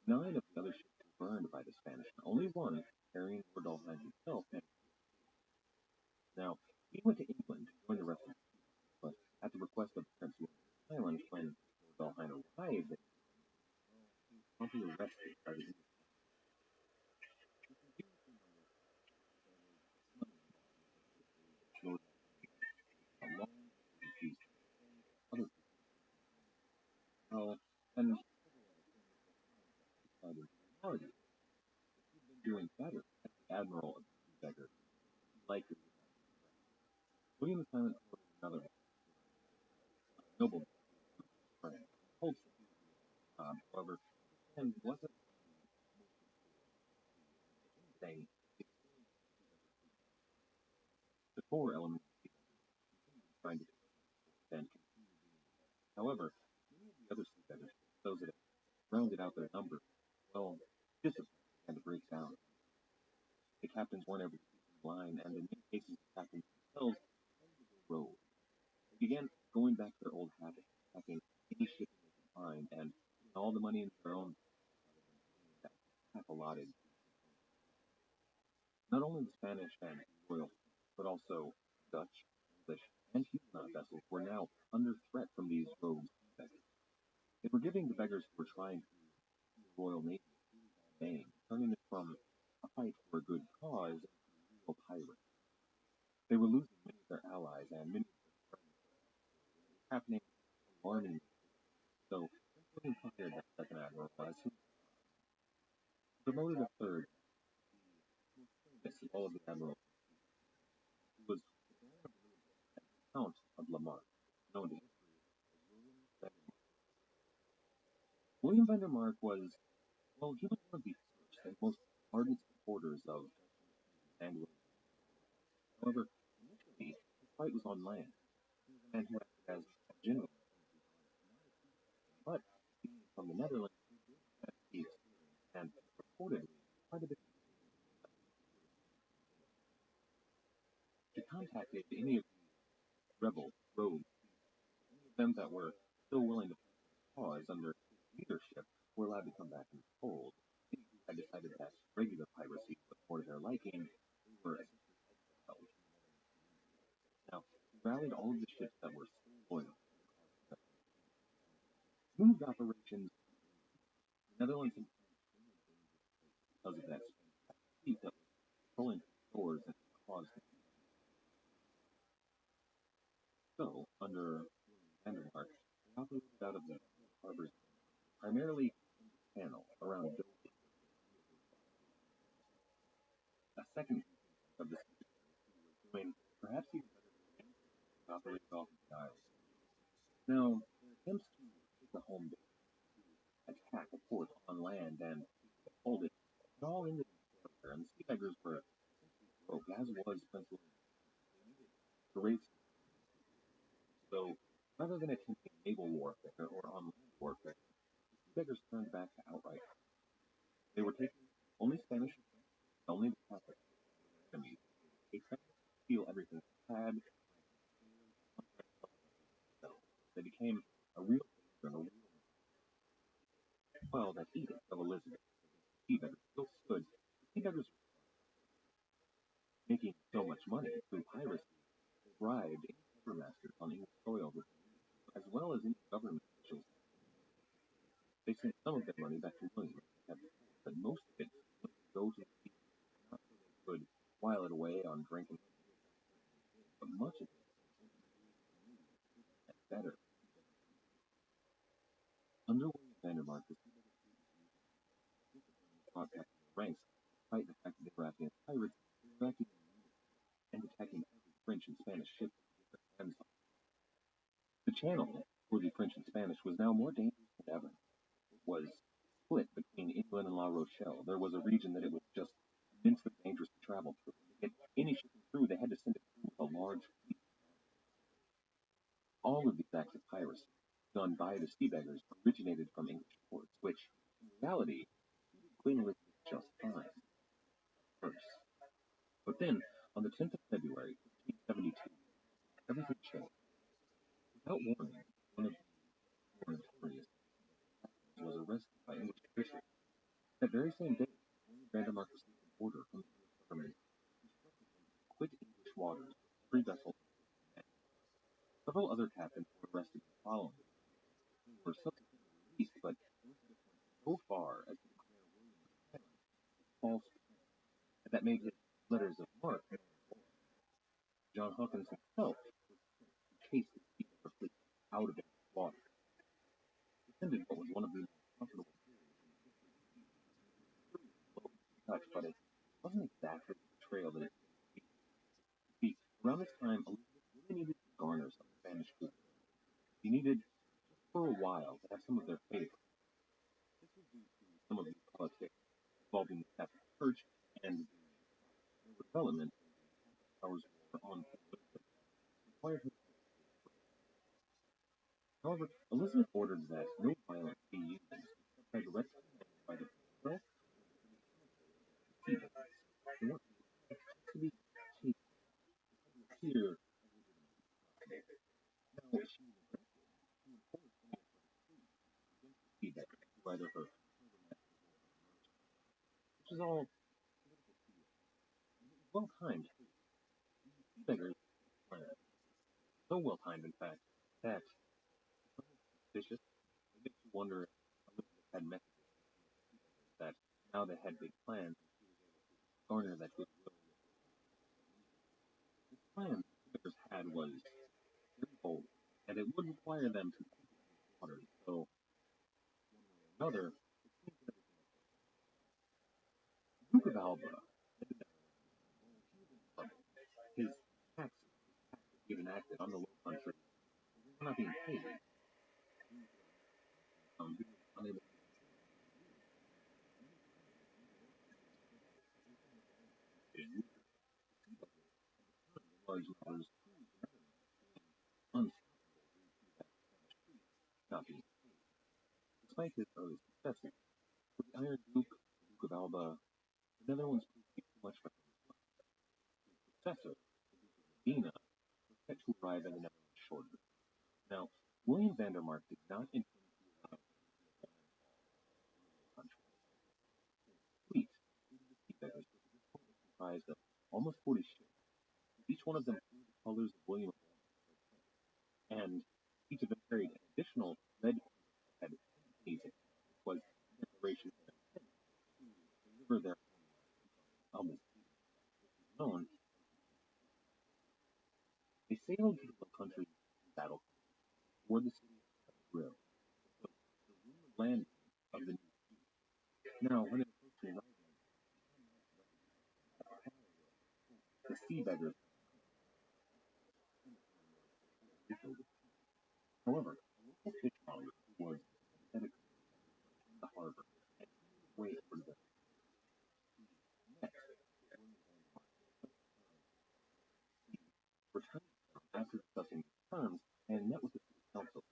9 of the other ships were burned by the Spanish, and only one, carrying Lord Dalhine himself, managed to escape. Now, he went to England to join the rest of the fleet, but at the request of Prince William Island, when Lord Dalhine arrived in England, well, he was promptly arrested by the English. And several other things that caused that decided the reality is that he'd been doing better as the admiral of the sea beggars. He likely would William Simon ordered another noble friend. Told however, and wasn't saying the core element trying to and however, many of the other sea beggars, those that rounded out their number, well, discipline began to break down. The captains weren't able to keep in line, and in many cases, the captains themselves rode. They began going back to their old habits, packing any ship they could find, and all the money into their own half allotted. Not only the Spanish and Royal, but also Dutch, English, and Huguenot vessels were now under threat from these rogue beggars. They were giving the beggars who were trying to the Royal Navy name, turning it from a fight for a good cause into real pirates. They were losing many of their allies and many of their friends. It was happening alarmingly. So, William fired that second admiral as he promoted a third, the famous of all of the admirals, who was the Count of La Marck, known to history as William Vandermark was, well, he was one of the first and most ardent supporters of and William. However, initially, his fight was on land. He was a man who acted as a general, but being from the Netherlands, he and reportedly quite a bit. He contacted any of the rebel rogues, any of them that were still willing to pause under his leadership were allowed to come back in the fold. Any who had decided that regular piracy was more to their liking, they were essentially exiled. Now, he rallied all of the ships that were still loyal, moved operations to the Netherlands and because of that fleet that was pulling stores and caused. So, under Vandermark, they operated out of the harbors, primarily in the channel around Dover. A second of the sea was doing perhaps even better than operating off of the island. Now, their attempts to take a home base, to attack a port on land and hold it, it all ended in failure, and the sea beggars were broke, as was Prince William. They needed great. So, rather than attempting naval warfare or on land warfare, the sea beggars turned back to outright. They were taking only Spanish, only the Catholic enemies. They tried to steal everything they had. They became a real danger and a real. Well, that edict of Elizabeth, the sea beggars still stood. The sea beggars making so much money through piracy, they bribed any quartermasters on English soil with as well as any government officials. They sent some of their money back to William, but most of it went to go to the sea, not so they could while it away on drinking, but much of it and better. Under William Vandermark, the sea beggars brought back their ranks, despite the fact that they were acting as pirates, they were acting and attacking every French and Spanish ship with their hands on. The channel for the French and Spanish was now more dangerous than ever. It was split between England and La Rochelle. There was a region that it was just immensely dangerous to travel through. To get any shipping through, they had to send it through with a large fleet. All of these acts of piracy done by the sea beggars originated from English ports, which, in reality, Queen Elizabeth just fine first. But then, on the 10th of February, 1572, everything changed. Without warning, one of the more notorious was arrested by English officials. That very same day, William Vandermark received an order from the English government instructing him to quit English waters, three vessels, and several other captains were arrested the following day. They were subsequently released, but those went so far as to declare William a false claim, and that made his letters of marque. John Hawkins himself was sent to chase the sea fleet out of English water. He attended what was one of the most comfortable touch, but it wasn't exactly the betrayal that it could be. Around this time, Elizabeth governors of the Spanish group. He needed, for a while, to have some of their favor. This was due to some of the politics involving the Catholic Church and the development of the Powers War on Elizabeth required him. However, Elizabeth ordered that no violence be used except by direct command by the press and the people. They want to be taken here. Now, she was arrested to enforce any of her decrees against the feedback to either her which is all well timed. The beggars planned. So well timed, in fact, that suspicious. It makes you wonder if Elizabeth had messages that now they had big plans and she was able to garner that goodwill. The plan the beggars had was very bold, and it would require them to take it to water. So, one way or another, it seems that everything was okay. Duke of Alba ended up in trouble. His taxes he had enacted on the Low Country were not being paid. He was unable to large numbers unstoppable due to that not being paid. Despite his early successes, for the Iron Duke, the Duke of Alba, the Netherlands proved to be too much for him. His successor, the Duke of Medina, was set to arrive in the Netherlands shortly. Now, William Vandermark did not intend to allow the country. His fleet, including the sea beggars, was at this point comprised of almost 40 ships, with each one of them flew the colors of William of Orange, and each of them carried an additional red head hazing, which was a declaration of their intent to deliver their own which is known. They sailed to the Low Country in battle toward the city of Brill, the rumored landing of the new fleet. Now, when it approached the arrival, the sea beggars. However, a local fishmonger who was dedicated to the harbor and way over the returned after discussing terms and met with the city council.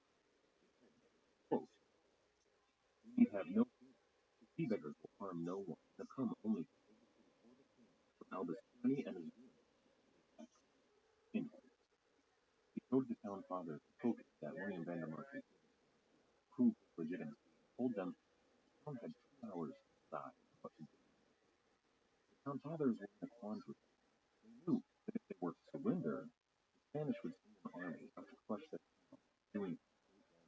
Quote, we have no fear. The sea beggars will harm no one. They come only to for Alba's tyranny and his ruin. He told the town fathers and hoped that William Vandermark would prove his legitimacy and told them the town had 2 hours to decide what to do. The town fathers were in a quandary. They knew that if they were to surrender, the Spanish would send an army out to crush the town, doing great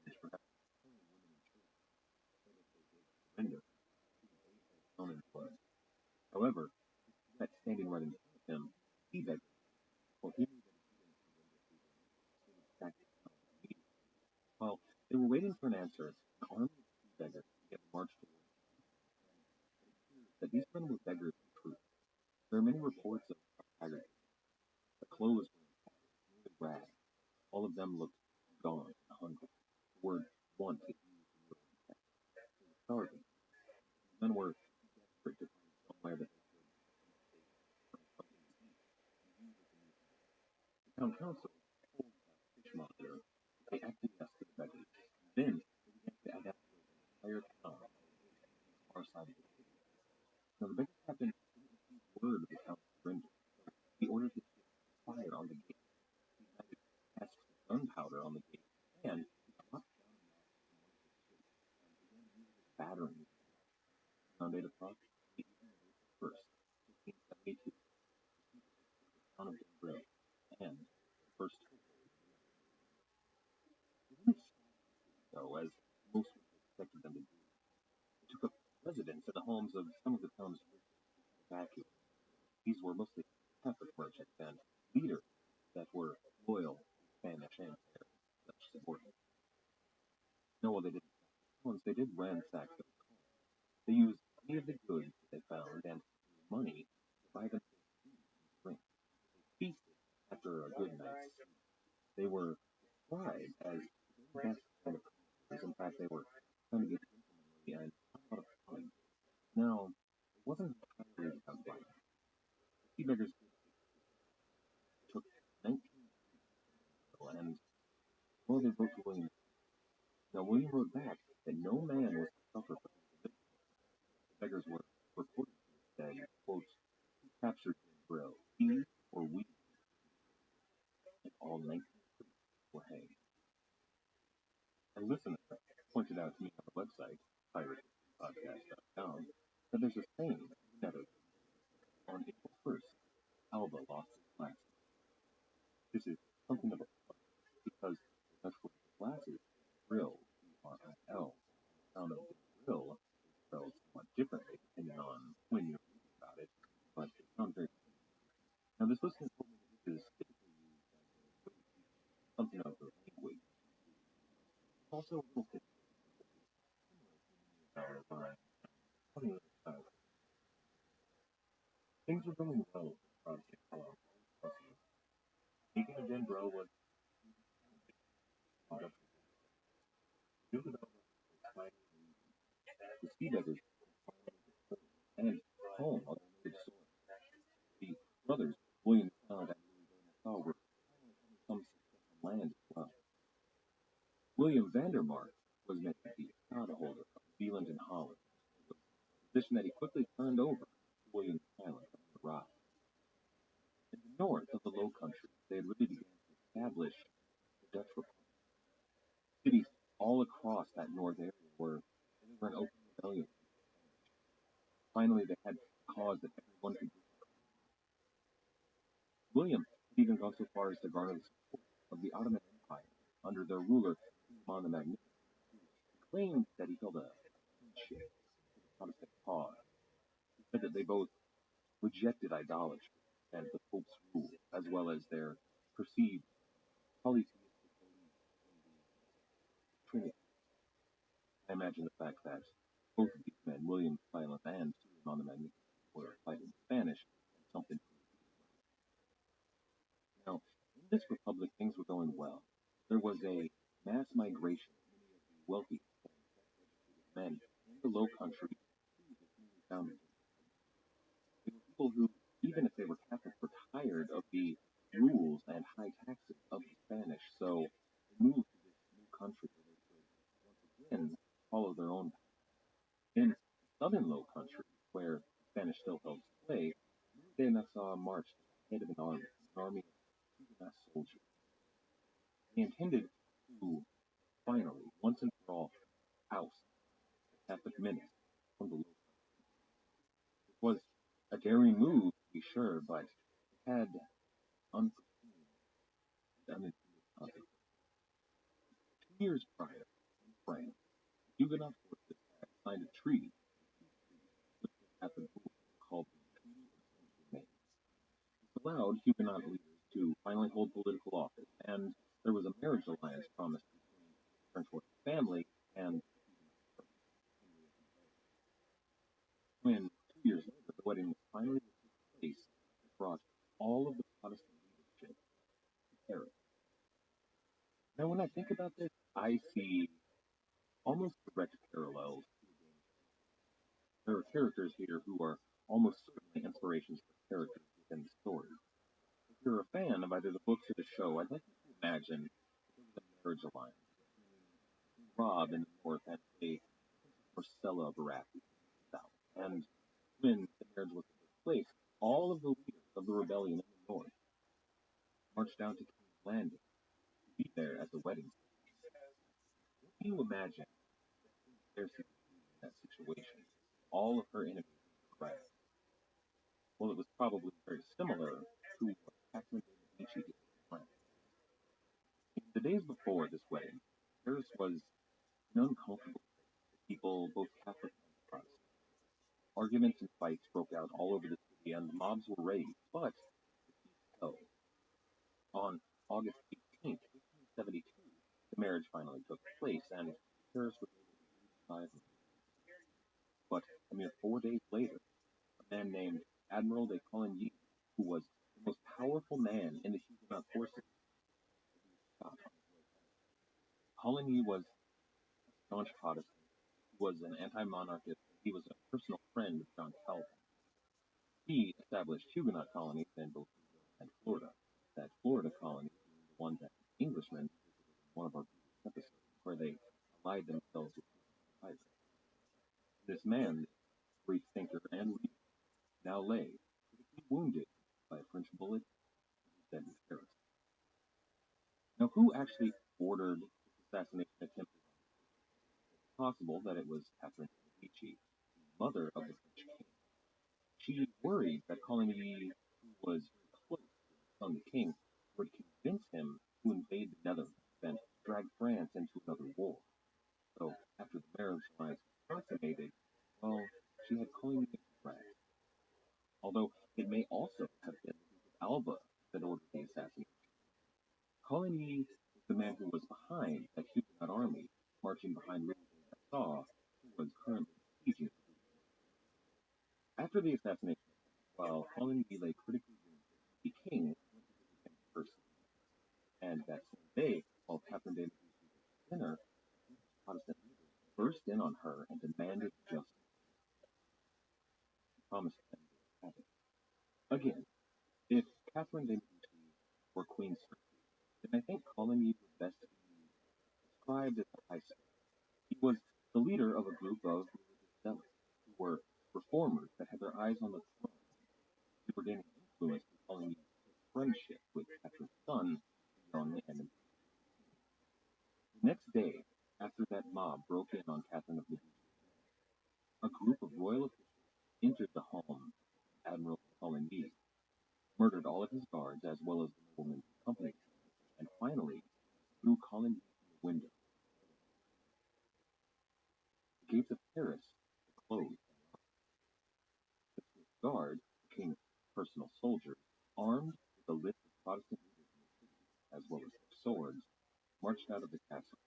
damage, perhaps killing women and children. But if they did surrender, he would bathe their town in blood. However, that standing right in front of him, he begged, for he knew that if he didn't surrender to them, they would sack the town immediately. While they were waiting for an answer, an army of sea beggars began to march towards them. And it appears that these men were beggars in truth. There are many reports of haggard. The clothes were in rags. All of them looked gone and hungry. The word want is used in the text. They were starving. The men were desperate to find somewhere that they could find something to eat and use as a new food. The town council told the fishmonger that they acquiesced to the beggars. Then they began to evacuate the entire town on the far side of the city. Now the beggar captain didn't receive word of the town's surrender, so he ordered his ships fired on the gate. He ignited casks of gunpowder on the gate, and he dropped down a mass from one of his ships and began using his battering ram. Around 8 o'clock, the evening of April 1st, 1572, the town of Brill, and the first they didn't stop, though, as most would have expected them to do. They took up residence in the homes of some of the town's richest evacuees. These were mostly Catholic merchants and leaders that were loyal to Spanish and their Dutch subordinates. No, well, they didn't once they did ransack their homes. They used any of the goods that they found and money to buy them food and drink. They feasted after a good night's sleep. They were described as the best kind of creatures. In fact, they were trying to be gentlemanly and have a lot of fun. Now, it wasn't entirely about violence. The Sea Beggars took 19 people, and well, they wrote to William. Now, William wrote back that no man was to suffer for his religion. The beggars were reported to have said, quote, "Who captured Jim Brill, he or we?" And all 19 were hanged. A listener pointed out to me on the website, piratepodcast.com, that there's a saying in the Netherlands. On April 1st, Alba lost his glasses. This is something of a plus because the Dutch word for glasses is brill, B-R-I-L. The sound of brill is spelled somewhat differently depending on when you're reading about it, but it sounds very similar. Now, this listener told me that this is typically used as a way to teach something of the language. It's also a little bit similar to many of our funny little styles. Things were going well across St. Paul. Speaking of Jim Brill was caught up with the Sea Beggars and home on the native soil. The brothers, William Silent and Louis Nassau, were some success on land as well. William Vandermark was meant to be a holder of Zeeland and Holland, a position that he quickly turned over to William Silent on the rise. In the north of the Low Country, they had really begun to establish the Dutch Republic. Cities all across that north area were in open rebellion. Finally, they had a cause that everyone could do. William had even gone so far as to garner the support of the Ottoman Empire under their ruler, Suleiman the Magnificent, who claimed that he held a kinship to the Protestant cause. He said that they both rejected idolatry and the Pope's rule, as well as their perceived polytheistic belief in the Trinity. I imagine the fact that both of these men, William Silent and Suleiman the Magnificent, were fighting Spanish and something. Now, in this republic, things were going well. There was a mass migration of many of the wealthy and educated men in the Low Country to the newly founded. They were people who, even if they were Catholic, were tired of the rules and high taxes of the Spanish, so they moved to this new country where they could once again follow their own path. In the southern Low Country, where the Spanish still held sway, Louis Nassau marched at the head of an army of Huguenot soldiers. They intended to finally, once and for all, oust the Catholic menace from the Low Country. It was a daring move, to be sure, but it had unforeseen and unintended consequences. 2 years prior, in France, the Huguenot forces had signed a treaty with the Catholic rulers called the Treaty of Saint-Germain. This allowed Huguenot leaders to finally hold political office, and there was a marriage alliance promised between the French royal family and the Huguenot prince, Henry of Navarre. When 2 years later the wedding was finally took place, it brought all of the Protestant leadership to Paris. Now, when I think about this, I see almost direct parallels to the game. There are characters here who are almost certainly inspirations for characters within the story. If you're a fan of either the books or the show, I'd like you to imagine there was a marriage alliance between Rob in the north and say Marcella Baratheon in the south. And when the marriage was to take place, all of the leaders of the rebellion in the north marched down to King's Landing to be there at the wedding. What can you imagine Cersei would do in that situation? All of her enemies in the crowd. Well, it was probably very similar to what Catherine de Medici did in France. In the days before this wedding, Paris was an uncomfortable place for people, both Catholic and Protestant. Arguments and fights broke out all over the city, and mobs were raised, but the peace held. On August 18th, 1872, the marriage finally took place, and Paris was able to breathe a sigh of relief. But a mere 4 days later, a man named Admiral de Coligny, who was the most powerful man in the Huguenot forces, Coligny was a staunch Protestant. He was an anti-monarchist. He was a personal friend of John Calvin. He established Huguenot colonies in both Brazil and Florida. That Florida colony being the one that Englishmen visited in one of our previous episodes, where they allied themselves with the Kaiser. This man, this free thinker and leader, now lay critically wounded by a French bullet dead in Paris. Now, who actually ordered this assassination attempt? It's possible that it was Catherine de' Medici, the mother of the French king. She worried that Coligny, who was very close to his son the king, would convince him to invade the Netherlands and drag France into another war. So, after the marriage was consummated, well, she had Coligny in France. Although it may also have been the Duke of Alba that ordered the assassination. Coligny was the man who was behind that Huguenot army, marching behind Louis de Nassau, who was currently besieging. After the assassination, while Coligny lay critically wounded, the king went to visit him personally. And that same day, while Catherine de' Medici was at dinner, Protestant leaders burst in on her and demanded justice. She promised them they would have it. Again, if Catherine de' Medici were Queen Cersei, then I think Coligny would best be described as a high spirit. He was the leader of a group of religious zealots who were reformers that had their eyes on the throne. They were gaining influence through Coligny's friendship with Catherine's son, the young and impatient. The next day, after that mob broke in on Catherine of Medici, a group of royal officials entered the home of Admiral Coligny, murdered all of his guards as well as the noblemen who accompanied him, and finally threw Coligny from the window. The gates of Paris were closed. The Swiss guard, the king's personal soldiers, armed with a list of Protestant leaders in the city, as well as their swords, marched out of the castle.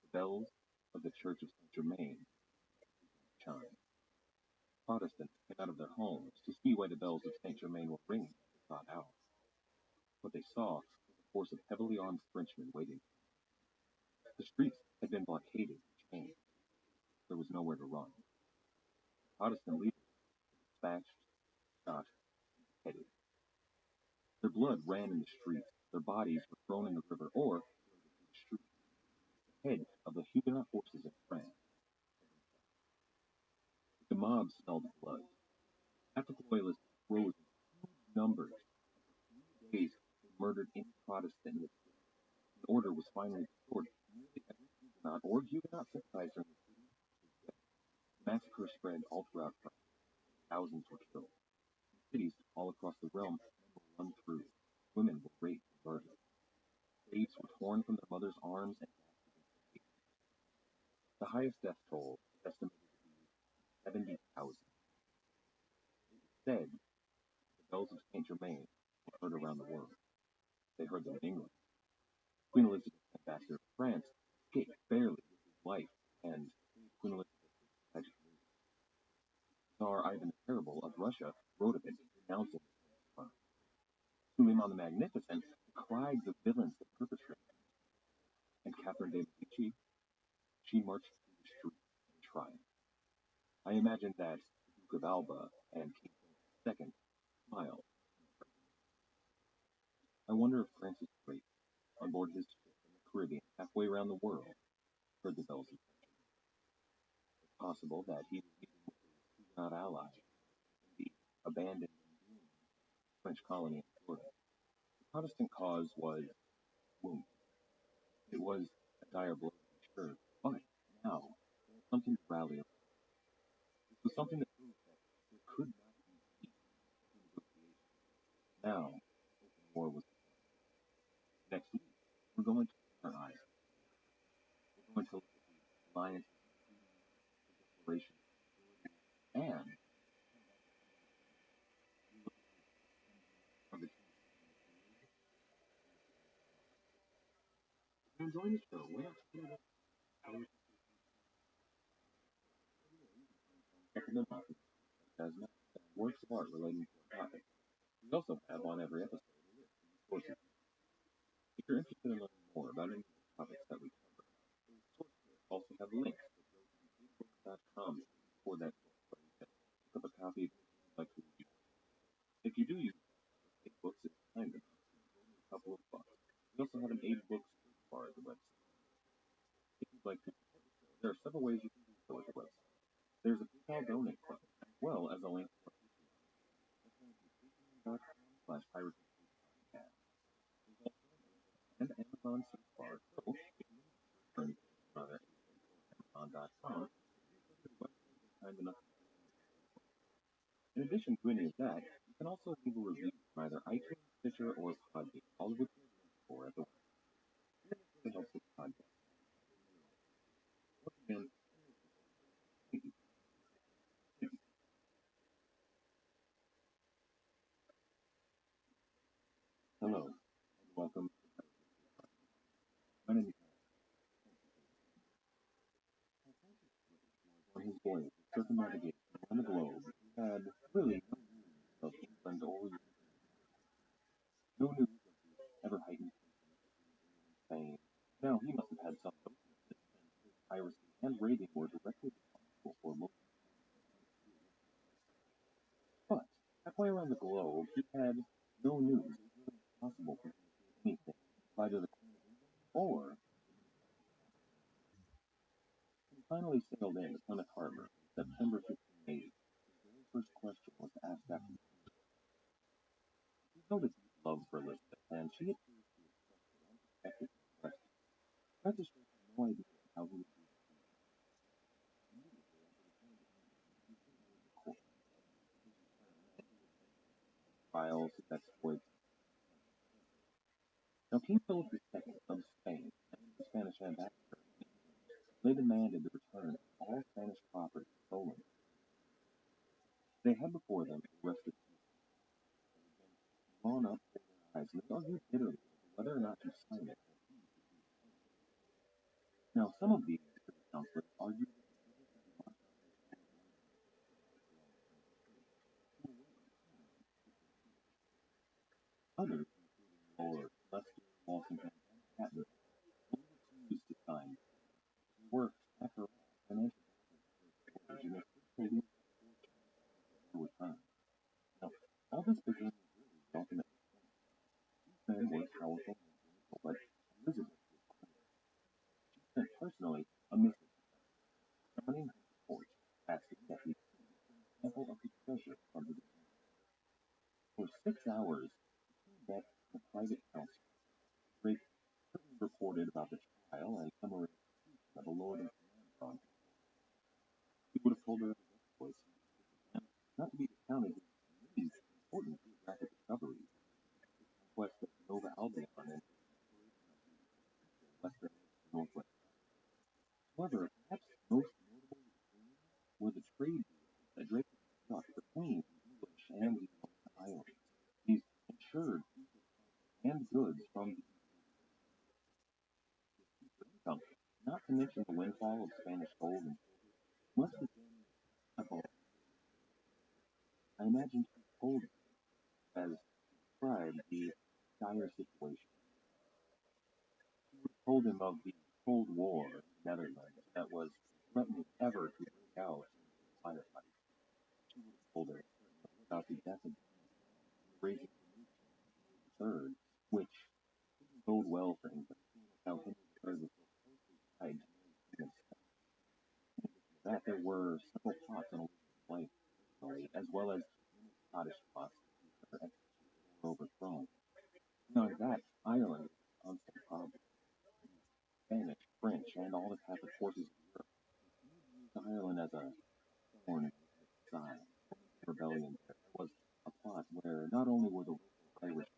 The bells of the Church of Saint Germain chimed. Protestants came out of their homes to see why the bells of Saint Germain were ringing, if not out. What they saw was a force of heavily armed Frenchmen waiting. The streets had been blockaded and chained. There was nowhere to run. Protestant leaders were dispatched, shot, and beheaded. Their blood ran in the streets. Their bodies were thrown in the river or thrown into the street. The head of the Huguenot forces in France. The mob smelled blood. Catholic loyalists rose in huge numbers. For 3 days, they murdered any Protestant in the city. The order was finally restored. Nearly every Huguenot or Huguenot sympathizer in the city was dead. The massacre spread all throughout France. Thousands were killed. In cities all across the realm, men were run through. Women were raped and murdered. Babes were torn from their mothers' arms and dashed against the pavement. The highest death toll is estimated to be 70,000. It is said the bells of Saint Germain were heard around the world. They heard them in England. Queen Elizabeth's ambassador to France escaped barely with his life, and Queen Elizabeth was tragic news. Tsar Ivan the Terrible of Russia wrote of it, denouncing the crime. Suleiman the Magnificent decried the villains that perpetrated it. And Catherine de' Medici, she marched through the streets in triumph. I imagine that the Duke of Alba and King Francis II smiled. I wonder if Francis Drake, on board his ship in the Caribbean halfway around the world, heard the bells of Saint Germain. It's possible that he was meeting with his Huguenot ally in the abandoned and doomed French colony in Florida. The Protestant cause was wounded. It was a dire blow, to be sure, but now there was something to rally around. This was something that proved that there could not be peace through negotiation. Now, open war was begun. Next week, we're going to open our eyes. We're going to look at the alliances of treaties, the declaration of security, and we look at the of the two systems created. If you're enjoying the show, why not share it? Recommend topics such as works of art relating to a topic. We also have on every episode a list of resources. If you're interested in learning more about any of the topics that we cover. Those sources also have links that go to ebooks.com for that book, so you can pick up a copy if you'd like to read. If you do use ebooks, it's kind enough to throw me a couple of bucks. We also have an 8-book search bar at the website. If you'd like to support the show, there are several ways you can do so at the website. There's a PayPal donate button, as well as a link to our Patreon. That's going to be patreon.com/piratespodcast. There's also an Amazon search bar, so if you need to return to either Amazon.com, please go to the website and kind enough to do so. In addition to any of that, you can also leave a review from either iTunes, Stitcher, or Podbean, all of which we have links for at the website. And this really helps with the podcast. Once again, thank you. Hello, and welcome to my name is on his voyage of circumnavigation around the globe. He had really no news of England or Europe. No news of the ever-heightened tension between Spain. Now, he must have had some notion of this, since his piracy and raiding were directly responsible for most of the. But, halfway around the globe, he had no news. It was really impossible for him to see anything of either the Queen of England or. He finally sailed in to Plymouth Harbor in September 1580. His very first question was asked after the cruise. He felt a deep love for Elizabeth, and she appears to have trusted and protected his questions. Francis Drake had no idea how he would be received. Immediately after returning to England, he surveyed the court. His return meant he would venture his trials, his exploits, and his treasure. Now, King Philip II of Spain and the Spanish ambassador in England, they demanded the return of all Spanish property stolen. They had before them arrested people that had been drawn up before their eyes, and they argued bitterly over whether or not to sign it or he should be hanged. Now, some of these privy councilors argued that the people should be marched out into the wilderness along the Thames Street to await the permanent peace. Others, including Lord Leicester, Walsingham, and Catherine, they refused to sign. They were, after all, financial backers of their voyage, and they stood to lose their fortunes at their return. Now, all this began with really the ultimate mistake. These men were powerful and influential, but Elizabeth was queen. She sent personally a missive to them, summoning her to court, asking that the king send a sample of the treasure from his kingdom. For 6 hours, the king met in a private council. Drake certainly reported about the trial and summary execution of a lord and commander on his board. He would have told her of his exploits in the Pacific, and not to be discounted his really important geographic discoveries, his conquest of Nova Albion and his exploration of the western northwest passage. However, perhaps most notable to the queen were the trade deals that Drake had struck between the English and the American islands. These ensured future profit and goods from the future income, not to mention the windfall of Spanish gold and silver, must have been above. I imagine he told me, as he described the dire situation. She would have told him of the Cold War in the Netherlands that was threatening ever to break out into a firefight. She would have told her certainly about the death of Genghis Khan and the raising of a new king, Henry III, which didn't bode well for England, seeing as how Henry III was so closely tied to Mary Queen of Scots. In addition to that, there were several plots on Elizabeth's life personally, as well as many Scottish plots to keep her executed or overthrown. Beyond that, Ireland was a constant problem. Spanish, French, and all the Catholic forces of Europe continued to use Ireland as a thorn in Elizabeth's side. The rebellion there was a plot where not only were the local Irish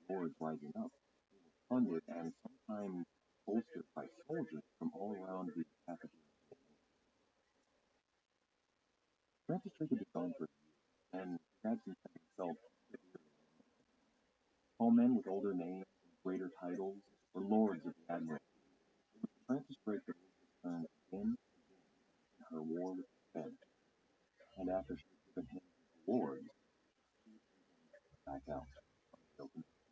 lords rising up, they were funded and sometimes bolstered by soldiers from all around the Catholic European nations. Francis Drake had been gone for years, and Jackson had himself severely unmanned. All men with older names and greater titles were lords of the Admiralty. It was Francis Drake that Elizabeth turned again and again in her war with the French, and after she had given him his rewards, she would send him back out on the open sea.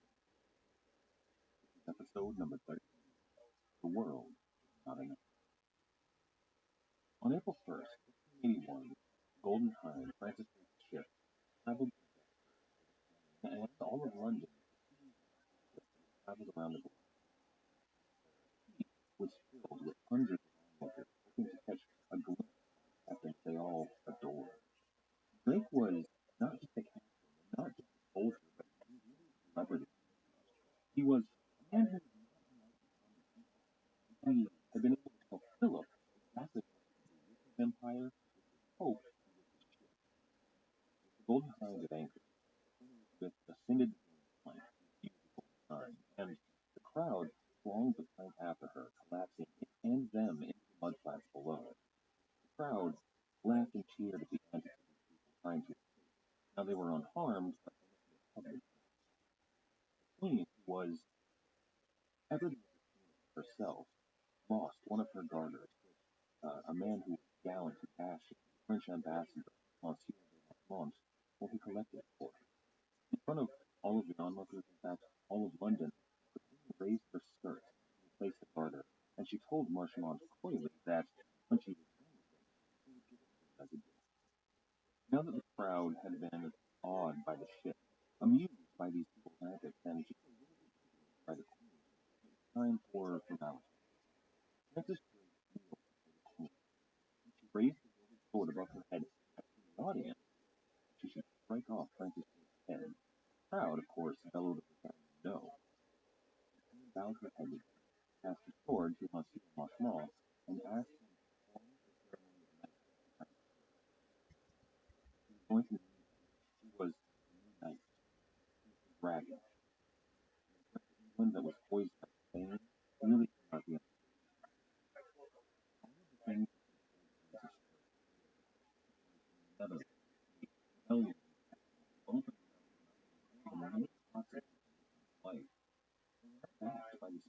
This is episode number 13. the world is not enough. On April 1st, 1581, Golden Hind, Francis Drake's ship, traveled and all of London traveled around the globe. Was filled with hundreds of onlookers hoping to catch a glimpse at them they all adored. Drake was not just a captain, not just a soldier, but a celebrity. He was a man who had been able to tell Philip exactly what to do with his empire, with his hope, and with his ship. The Golden Hind had anchored, with ascended plank, beautiful time, and the crowd thronged the plank after her, collapsing it and them into the mud flats below. The crowd laughed and cheered at the antics of these people trying to escape. Now they were unharmed, but they had been covered. The queen, who was ever the herself, lost one of her garters, a man who was gallant and dashing, the French ambassador, Monsieur de Montmont, well, he collected it for her. In front of all of the onlookers, in fact, all of London, the queen raised her skirt and replaced the garter, and she told Marchmont coyly that when she was done with it, she would give it to him as a gift. Now that the crowd had been awed by the ship, amused by these people's antics, and just a little bit influenced by the queen, it was time for formality. Frances Drake kneeled before the queen, and she raised the gilded sword above her head, asking the audience if she should strike off Frances Drake's head. The crowd, of course, bellowed a resounding no. The queen bowed her head again, passed her sword to Monsieur Marchmont, and asked him to perform the ceremony of knighthood. He was going to name her. She was the new knight. She was the dragon. The England that was poised by Spain really could not be understood. All of the things that they told Francis Drake, another rebellion, open and many consequences of life, were not backed by the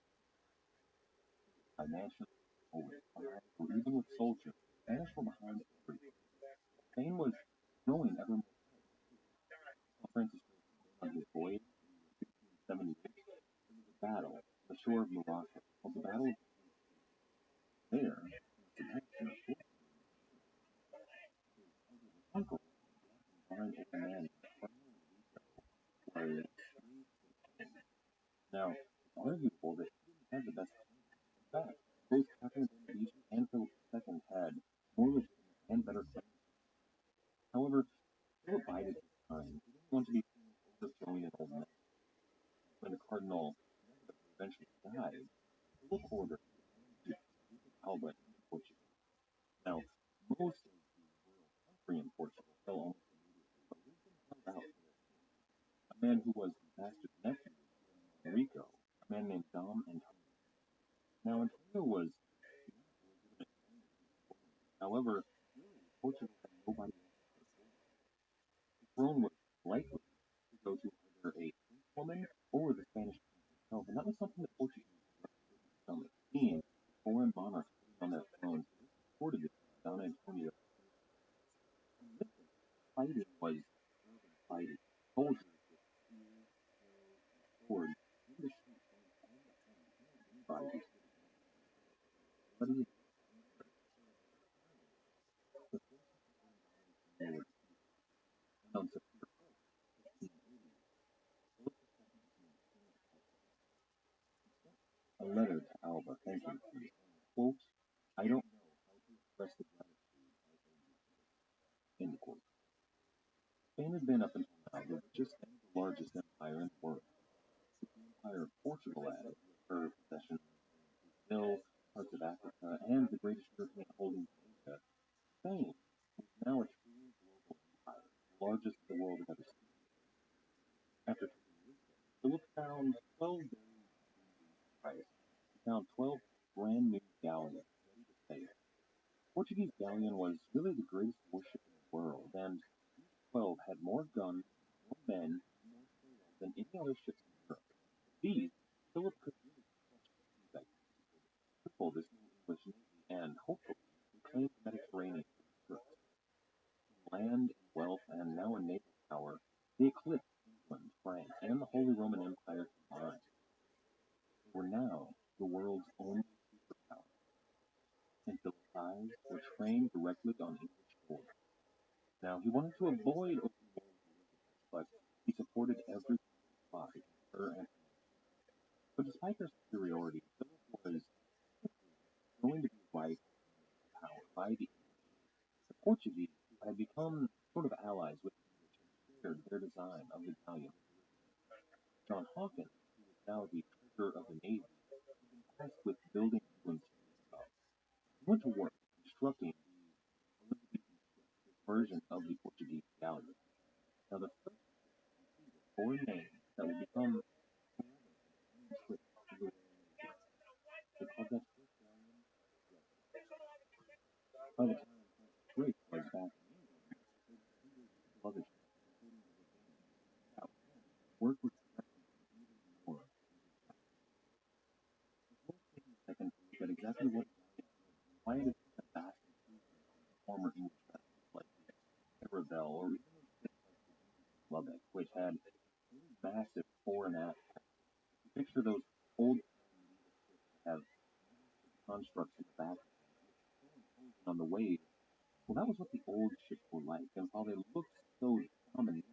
financially, or with pride, or even with soldiers. The Spanish were behind everything. Spain was growing ever more powerful. While Francis Drake was on his voyage in 1678, there was a battle on the shore of Morocco called the Battle of there. Sebastian, his uncle, blind old man, was now it's arguable that he didn't have the best plan. In fact, both Catherine de Medici and Philip II had more legitimate and better plans. However, Philip bided his time. He didn't want to be seen overthrowing an old man. When the cardinal eventually died, Philip ordered the Duke of Alba into Portugal. Now, most of the royal country in Portugal fell almost immediately, but Lisbon held out for their king, a man who was the bastard nephew of Enrico, a man named Dom Antonio. Now, Antonio was not a legitimate candidate. However, really, Portugal had nobody else to put forward. The throne was likely to go to either a French woman or the Spanish king himself, and that was something the Portuguese couldn't stomach. Seeing foreign monarchs sitting on their thrones, they supported this Don Antonio. And listen, fighting was urban fighting. Soldiers with spears, arrows, and swords in the streets going hand to hand, killing anybody who stood against them. Bloody and the forces of Don Antonio were defeated. And on September 1st, 1580, Philip II became king of Portugal. He sent a letter to Alba thanking him, saying, quote, I don't know how to express the gratitude I owe you. End quote. Spain had been up until now the richest and the largest empire in the world. With the empire of Portugal added, with her possessions in Brazil, parts of Africa, and the greatest European holdings in Asia, Spain was now a truly global empire, the largest the world had ever seen. After taking Lisbon, Philip found 12 very prizes. He found 12 brand new galleons ready to sail. The Portuguese galleon was really the greatest warship in the world, and these 12 had more guns, more men, and more sail than any other ships in Europe. These, Philip could really crush the sea legs. He could cripple this new English navy and, hopefully, reclaim the Mediterranean for his troops. Land and wealth, and now a naval power, they eclipsed England, France, and the Holy Roman Empire combined. They were now the world's only directly on English shore. Now, he wanted to avoid open war with Elizabeth, but he supported every plot against her and her nation. But despite their superiority, Philip was going to be wiped from power by the Portuguese, who had become sort of allies with the English and shared their design of the galleon. John Hawkins, who was now the treasurer of the Navy, had been tasked with building England's fleet. He went to work constructing the Elizabethan ship, his version of the Portuguese galleon. Now, the first foreign name that would become trip of the they called that first galleon. By the time Drake was back in England, they other ships, including the Virginia. Now, work was threatened even more. I can prove that exactly what why it is a vast improvement on former English vessels like the Arabelle or even Lubbock, which had massive fore and aft. You picture those old ships that have constructs in the back on the waves. Well, that was what the old ships were like, and while they looked so dominant,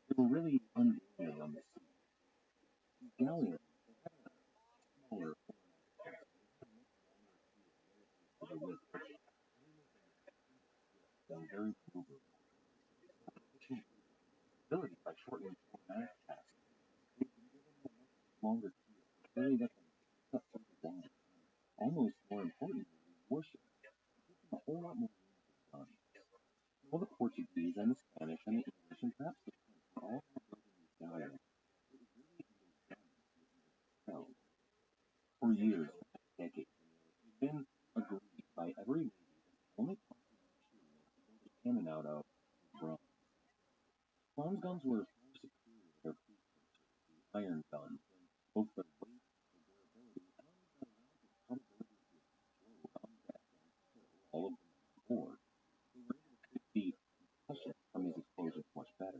they were really unwieldy on the sea. These galleons, they had a smaller very maneuverable. Ability by shortening the mast cast, longer keel, carry that cut through the water. Almost more importantly, warship a whole lot more done. All the Portuguese and the Spanish and the English and perhaps the French were all building these galleons. It was really done for years, decades. It had been agreed by every navy that only cannon out of bronze. Bronze guns were far superior to their predecessors, the iron guns, and both their weight, their durability, and the probability of combat and all of them on board. They were able to keep the concussion from these explosions much better.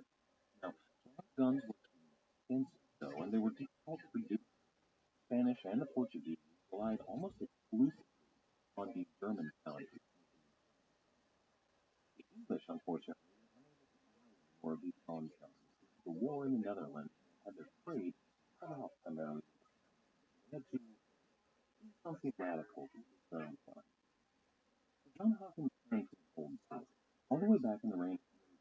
Now, bronze guns were expensive, though, and they were difficult to produce. The Spanish and the Portuguese relied almost exclusively on the German foundries. The English, unfortunately, or of these bronze guns. The war in the Netherlands had their trade cut off primarily. They had to do something radical to return the gun. John Hawkins turned to the cold war. All the way back in the reign of the king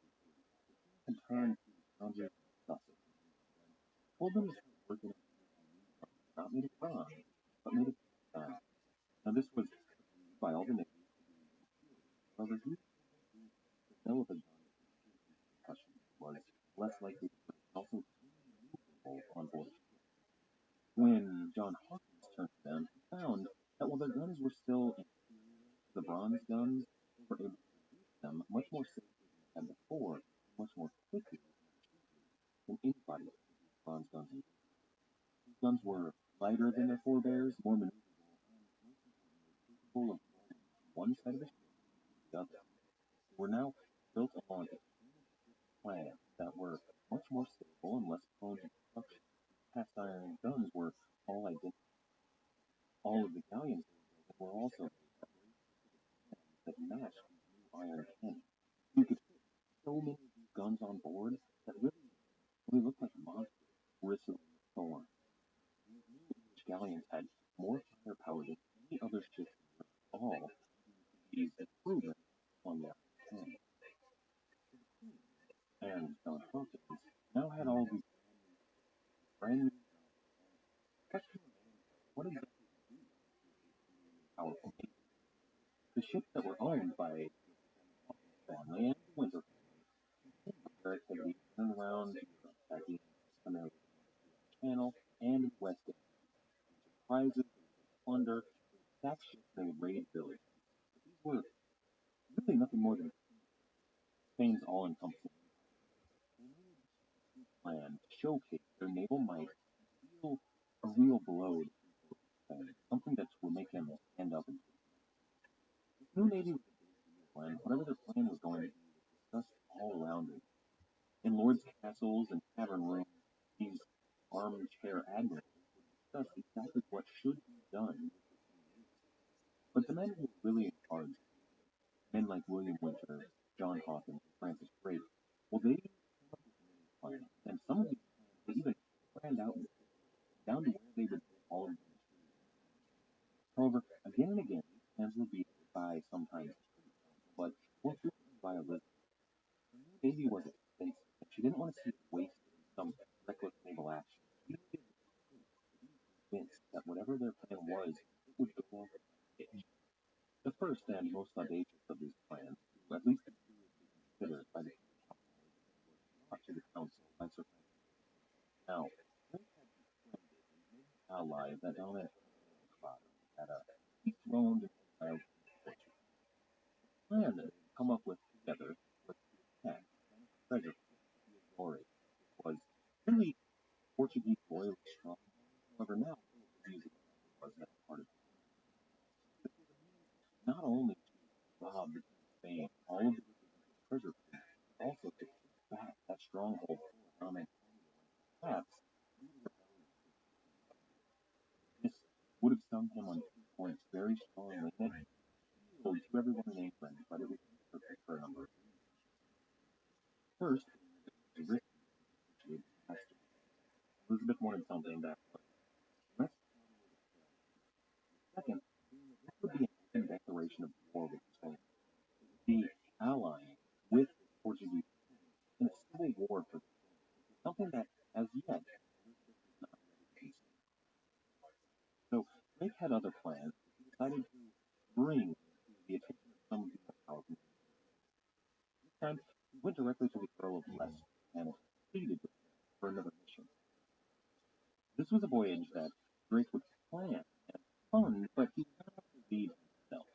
had turned to the foundry of Sussex and told them to start working on not made of bronze, but made of stone. Now this was by all the nations. However, he developed a gun concussion was less likely to also on board. When John Hawkins turned to them, he found that while their guns were still inferior to the bronze guns, they were able to produce them much more safely than before, much more quickly than anybody could produce bronze guns. These guns were lighter than their forebears, more maneuverable, and capable of one side of the ship to the other. They were now built upon plans that were much more stable and less prone to destruction. Cast iron guns were all identical. All of the galleons were also that matched these new iron cannons. You could fit so many of these guns on board that really looked like monsters bristling with thorns. These new English galleons had more firepower than any other ship in all these improvements on their cannons. And John Hawkins now had all these brand new question what exactly powerful the ships that were owned by the family and the Windsor their activities in and around the American Channel and West Indies. Prizes, plunder, tax ships, and raid villages. These were really nothing more than Spain's all-encompassing plan to showcase their naval might and deal a real blow to Spain, something that will make them stand up and this new navy was plan, whatever their plan was going to be, was discussed all around it. In lords' castles and tavern rooms, these armchair admirals would discuss exactly what should be done. But the men who were really in charge, men like Some of these plans they even planned out down to where they would put all of them. However, again and again, these plans were vetoed by sometimes the Privy Council, but more frequently by Elizabeth. Her new baby was expensive, and she didn't want to see it wasted in some reckless naval action. She needed to be convinced that whatever their plan was, it would go off the pitch. The first and most audacious of these plans, at least seriously considered by the Privy Council, was brought to the council by Sir Francis. Now, Drake had befriended and made allies at Donald at a dethroned and exiled Portugal. The plan that they had come up with together was to attack Spanish treasure the Azores, which was really Portuguese royal stronghold, however now full of abuses was that part of it. This was a means not only to rob the King of Spain all of the treasure, but also to take back that stronghold for Dom Antonio and perhaps lead a rebellion. This would have stung him on 2 points very strongly, and it appealed to everyone in England, but it was imperfect for a number of reasons. First, it was risky to a disaster. Elizabeth wanted something that was less common with the second, this would be an open declaration of war with Spain. It would be allying with the Portuguese in a civil war for something that, as yet, Elizabeth was not ready to concede. So Drake had other plans. He decided to bring to the attention of some of the more powerful. This time, he went directly to the Earl of Leicester and pleaded with him for another mission. This was a voyage that Drake would plan and fund, but he would not have to lead himself.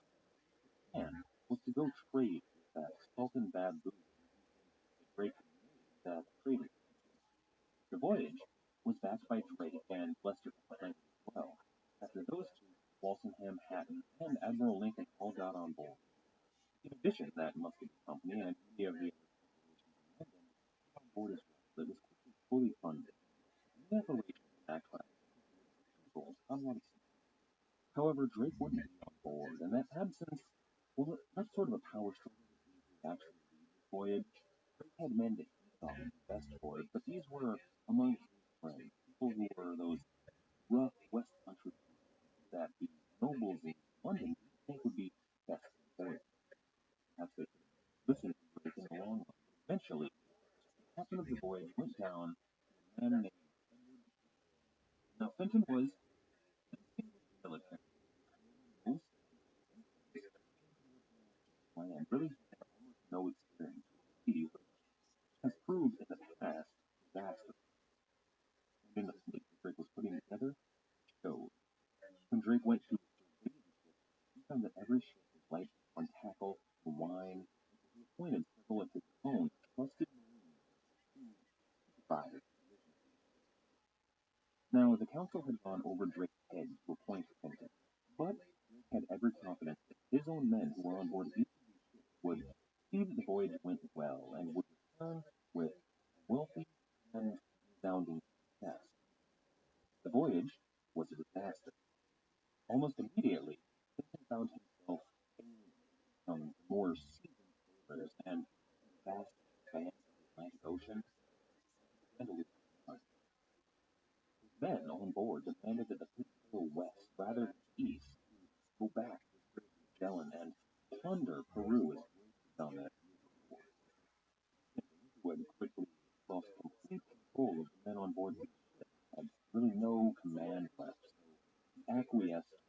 His plan was to go trade with that Sultan Babu that Drake had made that trading. The voyage was backed by Drake and Leicester as well. After those two, Walsingham, Hatton, and Admiral Lincoln all got on board. In addition, that Muscovy Company and many of the other corporations in London got on board as well. It was quickly fully funded. The operation backed by people on one side. However, Drake wouldn't be on board, and that absence, well, that's sort of a power struggle to actually lead this voyage. Drake had men that he thought would be best for it, but these were among his friends, people who were those rough West Country people that the nobles in London didn't think would be best for it. Perhaps they could listen to Drake in the long run. Eventually, the captain of the voyage went down to a man named Fenton. Now, Fenton was a distinguished military man, and really had almost no experience with the sea, which has proved in the past disaster. And in the fleet that Drake was putting together, it showed. When Drake went to survey the ship, he found that every ship was light on tackle and wine, and he appointed several of his own trusted marines to supervise the provision. Now, the council had gone over Drake's head to appoint Fenton, but Drake had every confidence that his own men who were on board each of these ships would see that the voyage went well and would return with wealthy and resounding success. The voyage was a disaster. Almost immediately, Fenton found himself alienated from the more seasoned sailors and the vast expanse of the Atlantic Ocean. He began to lose confidence. His men on board demanded that the fleet sail west rather than east to go back to the Strait of Magellan and plunder Peru as Drake had done that year before. Fenton, who had quickly lost complete control of the men on board the ship, had really no command left, so he acquiesced.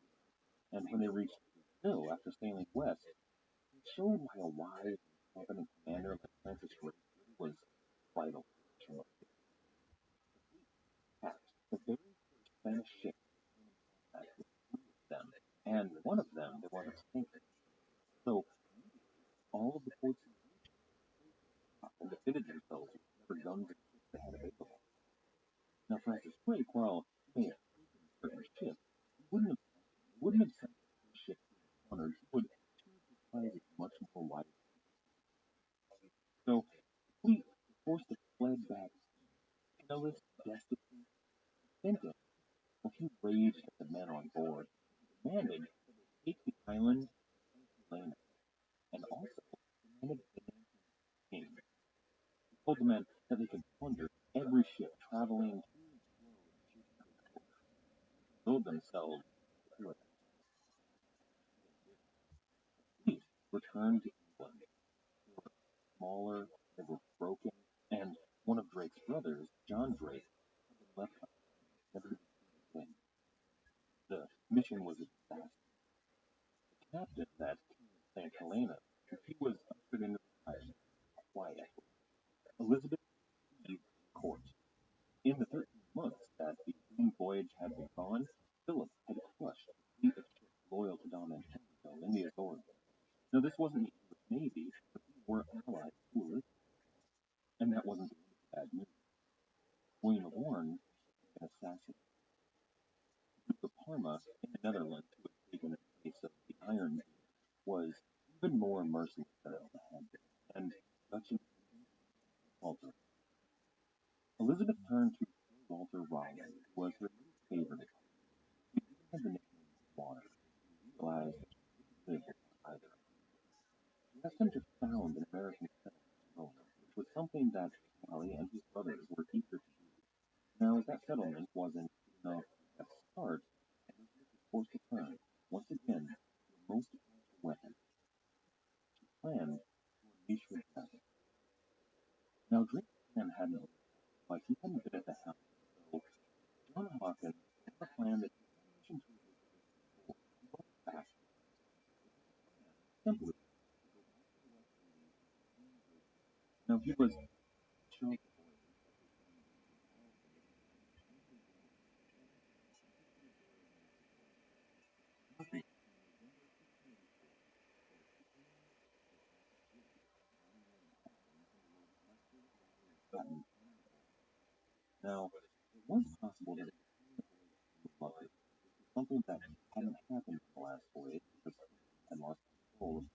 And when they reached Brazil after sailing west, it showed why a wise and competent commander like Francis Drake really was vital to the ship. The very first Spanish ship came in contact with three of them, and one of them there was a tanker. So all of the ports in the region stopped and defended themselves with whatever guns and ships they had available. Now Francis Drake, while he may have taken certain ships, he wouldn't have sent the ship to be honored. He would choose his prizes much more wisely. So the fleet was forced to fled back, penniless, destitute, Fenton. Well, he raged at the men on board. He demanded that they take the island of St. Helena, and also demanded the name of the king. He told the men that they could plunder every ship traveling to and fro build themselves to a fleet returned to England. They were smaller, they were broken, and one of Drake's brothers, John Drake, had been left behind, never to be seen again. The mission was a disaster. The captain at St. Helena, he was ushered into retirement, quiet. Elizabeth received court. In the 13 months that the doomed voyage had been gone, Philip had crushed a fleet of ships loyal to Dom Antonio in the Azores. Now, this wasn't the English Navy, but these were allies to Elizabeth, and that wasn't the end of the bad news. William of Orange had been assassinated. The Duke of Parma in the Netherlands, who had taken the place of the Iron Man, was even more merciless than it had been, and Duchy Walter. Elizabeth turned to Sir Walter Raleigh, who was her new favorite. She even had the nickname Water. She realized that she couldn't live without either. She asked him to found an American settlement in Rome, which was something that Raleigh and his brothers were eager to do. Now, as that settlement wasn't good enough at the start, Elizabeth was forced to turn, once again, to a most powerful weapon. She planned to unleash her dragon. Now, Drake's plan hadn't worked, but he hadn't been at the helm, so John Hawkins had a plan that he had mentioned to Elizabeth before. He went back. Simply to go back to the West Indies and claim Drake. Now, he was shocked now, it was possible that it was lucky. This was something that hadn't happened in the last voyage because he had lost control of.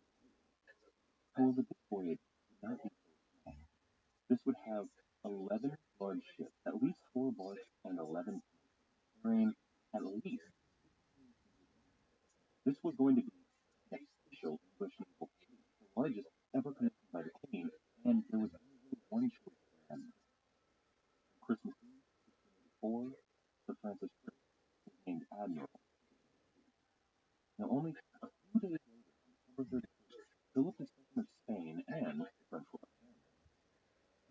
However, this voyage would not be so small. This would have 11 large ships, at least 4 barks and 11 carrying at least. This was going to be an official English naval fleet, the largest ever commissioned by the Queen, and there was only one choice for them. On Christmas Eve, 1684, Sir Francis Drake was named Admiral. Now, only a few days later, on December 31st, Philip II of Spain and the French Royal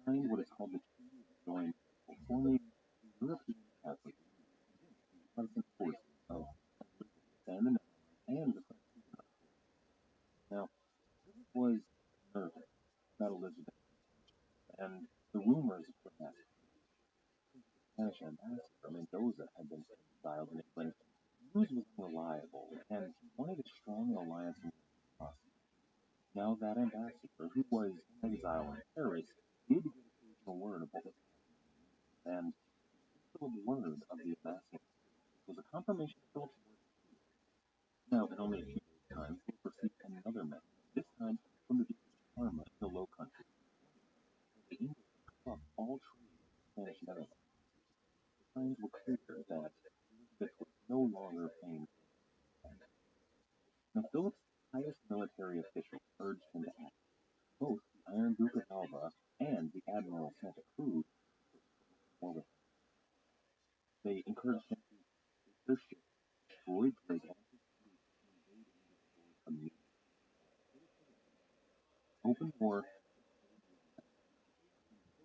signed what is called the Treaty of Joint, forming the European Catholic Union against the Protestant forces of Elizabeth and the Netherlands and the French Huguenot. Now, Philip was nervous about Elizabeth and the rumors of her massacre. The Spanish ambassador Mendoza had been exiled in England. News was unreliable, and he wanted a strong alliance with possible. Now that ambassador, who was in exile in Paris, did get occasional word of what was happening, and Philip learned of the ambassador was a confirmation of Philip's word. Now, in only a few days' time, Philip received another message, this time from the Duke of Parma in the Low Countries. The English had cut off all trade with the Spanish Netherlands. The signs were clear that Elizabeth was no longer paying. Now, Philip's highest military officials urged him to act. Both the Iron Duke of Alva and the Admiral Santa Cruz were with him. They encouraged him to take their ship, destroy Drake and his fleet, and invade English shores immediately. Open war.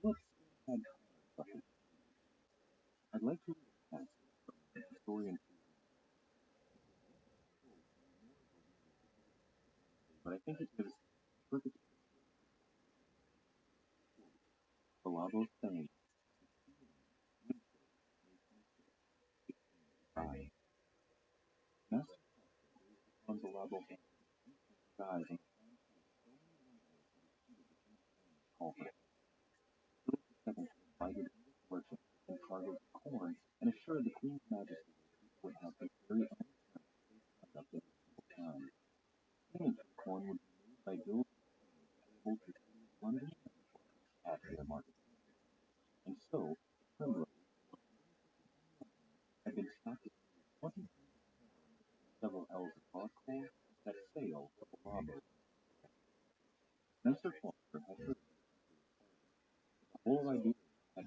Philip still had time. I'd like to read a passage from the historian, but I think it gives perfect Balabo saying, Master on Balabo guys and call for Philip II invited English merchants and cargoes of corn and assured the Queen's Majesty that would have a very own up in time. Payment for corn would be made by bills payable to London at their market. And so, Primrose had been stocked at 20 several ells of hardcore that sail for the Balabo. Mr. Foster had heard the whole idea had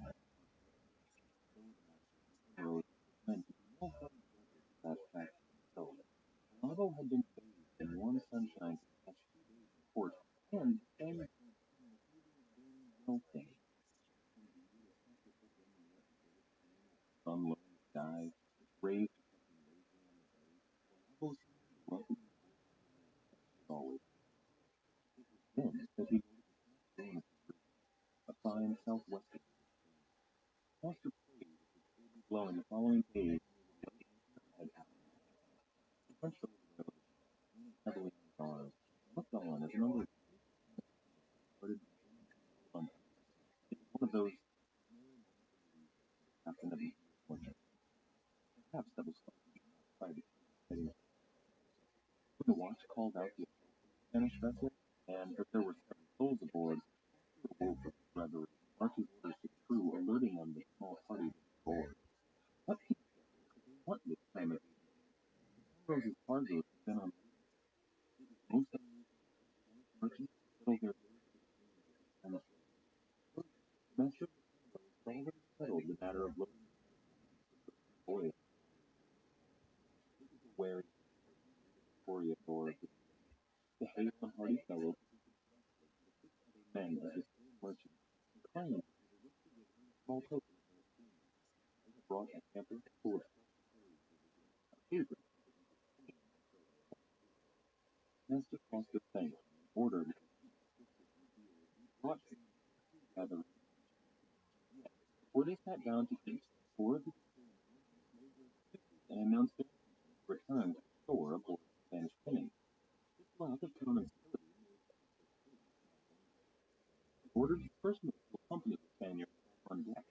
raised and kept him lazily on the boat, as always. Then, as he noticed a fine southwester, Foster prayed that the wind would blow in the following days had he punched over the road, leaning heavily on his arm, looked on as a number of started on one of those captain of the fortune. Perhaps that was by the when the watch called out the Spanish vessel, and if there were 7 souls aboard, the wolf of reverie marked his orders to the crew, alerting them that small parties were aboard. What people could they want this time of year? Rose's cargo had been on most of the merchants settled their and the master already settled the matter of loading the voyage. This is a wary Victoria or the hale and hearty fellow men of the same merchant claimed small tokens brought a hamper full of favorite. Master Foster thanked and ordered brought together. Before they sat down to eat, 4 of the and announced their return to the store aboard the Spanish penny. This lack of common civility ordered the first mate to accompany the Spaniard on deck.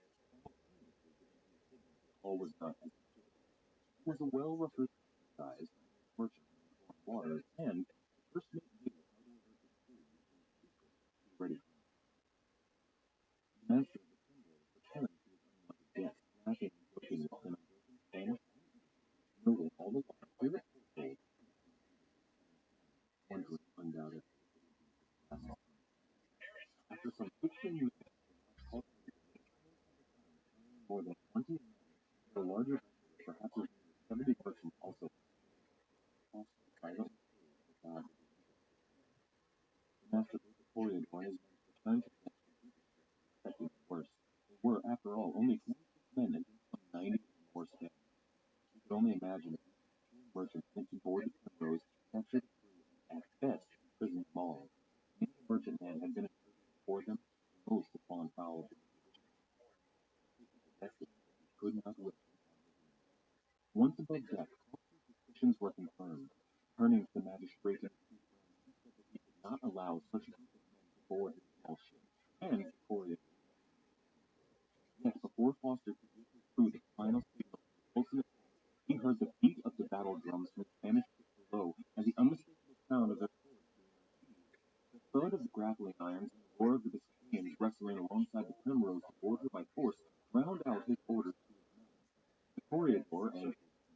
All was done. It was a well-rehearsed exercise, merchant on water, and the first mate knew how to ready. The master of the pinwheel returned to his unwanted guest, laughing and joking with an unbroken Spanish, noting all the while clear at full, wondering undoubted. After some 15 minutes, more than 20 the larger perhaps as 70 persons also silently the master of the Victorian and his men returned to the expecting the worst. They were, after all, only 26 men against some 90 more dead. You could only imagine that the merchants went to board the Primrose, captured the crew, and at best imprisoned them all. Many a merchantman had been in prison before them, most had fallen foul of the best he could not live. Once above deck, suspicions were confirmed. Turning to the magistrate, he said that he could not allow such a group of men to board his small ship, and Victoria. Yet before Foster could give his crew the final signal to the ultimate, he heard the beat of the battle drums from the Spanish ship below, and the unmistakable sound of their swords being unsheathed. The thud of the grappling irons and the roar of the Biscayans wrestling alongside the Primrose to board her by force drowned out his orders to his men. Victoria and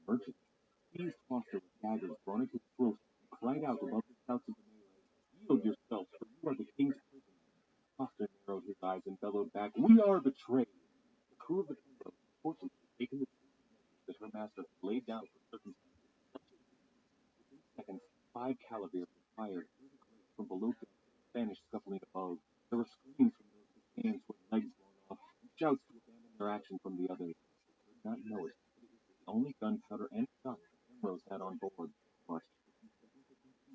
merchant seized Foster with daggers drawn at his throat and cried out above the shouts of the melee, "Yield yourselves, for you are the king's prisoner." Foster narrowed his eyes and bellowed back, "We are betrayed." The crew of the Primrose had fortunately taken the that her master had laid down for circumstances. Within seconds, 5 calaveras were fired from below deck, Spanish scuffling above. There were screams from those whose hands were legs blown off, and shouts to abandon their action from the others. They did not know it, but it was the only gunpowder and shot the Primrose had on board. But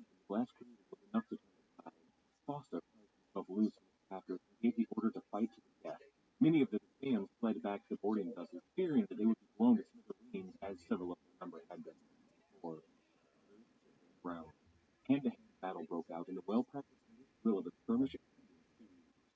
the blast grenade was enough to turn the tide. Foster pried himself loose from his captors and gave the order to fight to the death. Many of the fans fled back to the boarding vessels, fearing that they would be blown to smithereens, as several of their number had been before. Ground. Hand-to-hand battle broke out, and the well-practiced drill of a skirmish.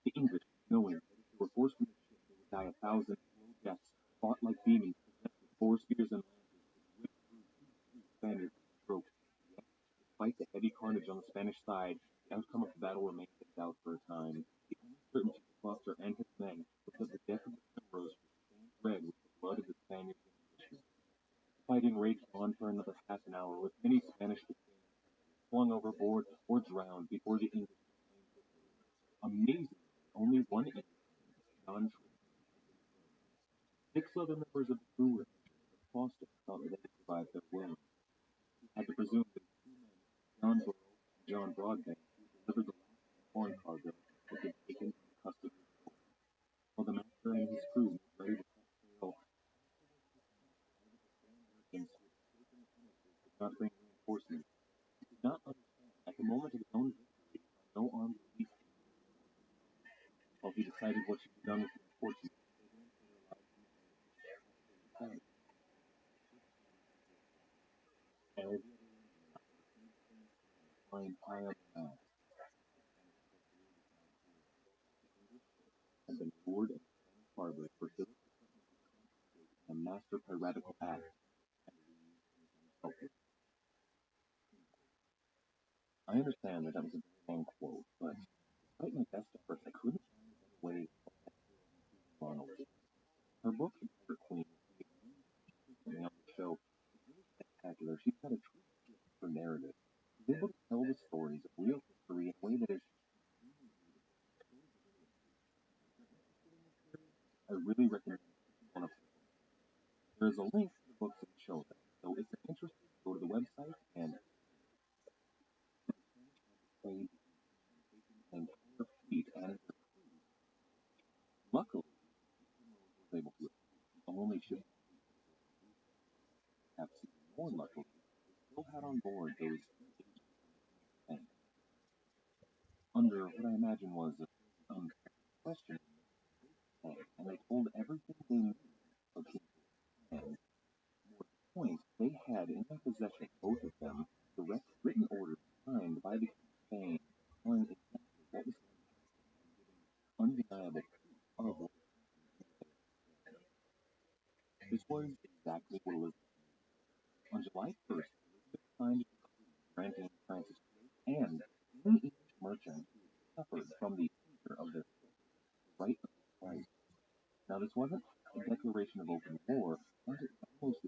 The English, knowing that if they were forced from the ship, they would die 1,000 slow deaths, fought like demons, possessed with 4 spears and lances, which whipped through 2 Spaniards with a stroke. Yet, despite the heavy carnage on the Spanish side, the outcome of the battle remained in doubt for a time. The only certainty for Foster and his men was that the death of the Primrose was stained red with the blood of the Spaniards and Englishmen. The fighting raged on for another half an hour, with many Spanish flung overboard or drowned before the English claimed victory. Amazingly, only one Englishman, John Trent, 6 other members of the crew were injured, but Foster thought that they had survived their wounds. He had to presume that 2 men, John Burrow and John Broadbent, who delivered the last corn cargo, had been taken into custody of the port. While the master and his crew made ready to set sail, not bring reinforcements. He did not understand. At the moment of his own victory, no armed relief came. While he decided what should be done with the unfortunate, flying high up the mountain, had been moored in Spanish harbor for Philip a master piratical act. I understand that was a very long quote, but despite my best efforts, I couldn't find a better way to Ronald. Her book, The Queen, on the show, is really spectacular. She's got a true gift for narrative. She's able to tell the stories of real history in a way that is. I really recommend one of them. There is a link to the books in the show notes, so if you're interested, go to the website and trade the entire fleet and luckily was able to only ship perhaps even more luckily still had on board those agents under what I imagine was a question and they told everything they knew of King and more to the point they had in their possession both of them direct written orders signed by the King of Spain telling exactly what was undeniable proof of what this was exactly what Elizabeth did. On July 1st, Elizabeth signed a decree granting Francis Drake and any English merchant who suffered from the seizure of their right of price. Now, this wasn't a declaration of open war, but it almost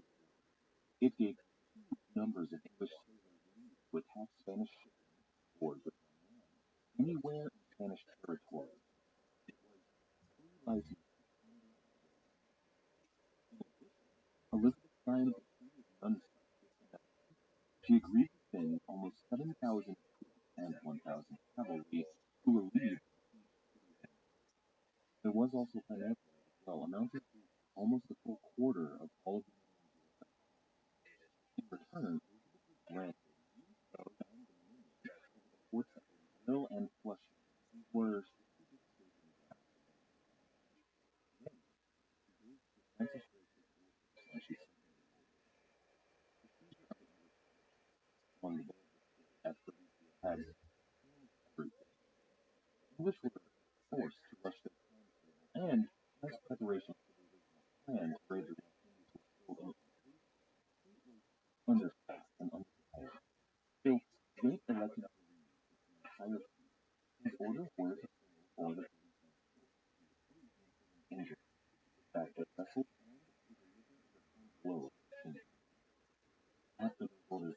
it gave huge numbers of English sailors leave to attack Spanish ships aboard with anywhere in Spanish territory. It was free license. Elizabeth signed a treaty with none. She agreed to send almost 7,000 troops and 1,000 cavalry to relieve. There was also financial as well, amounting to almost a full quarter of all of the in return, granted forts of Will and Flushing. These were strategic stations Francis when she on the board at the had everything. English were forced to rush their and as preparation for the original plan, greater were understaffed and underprepared. So Drake elected to hire his orders were to for the injured that the vessel blow after the orders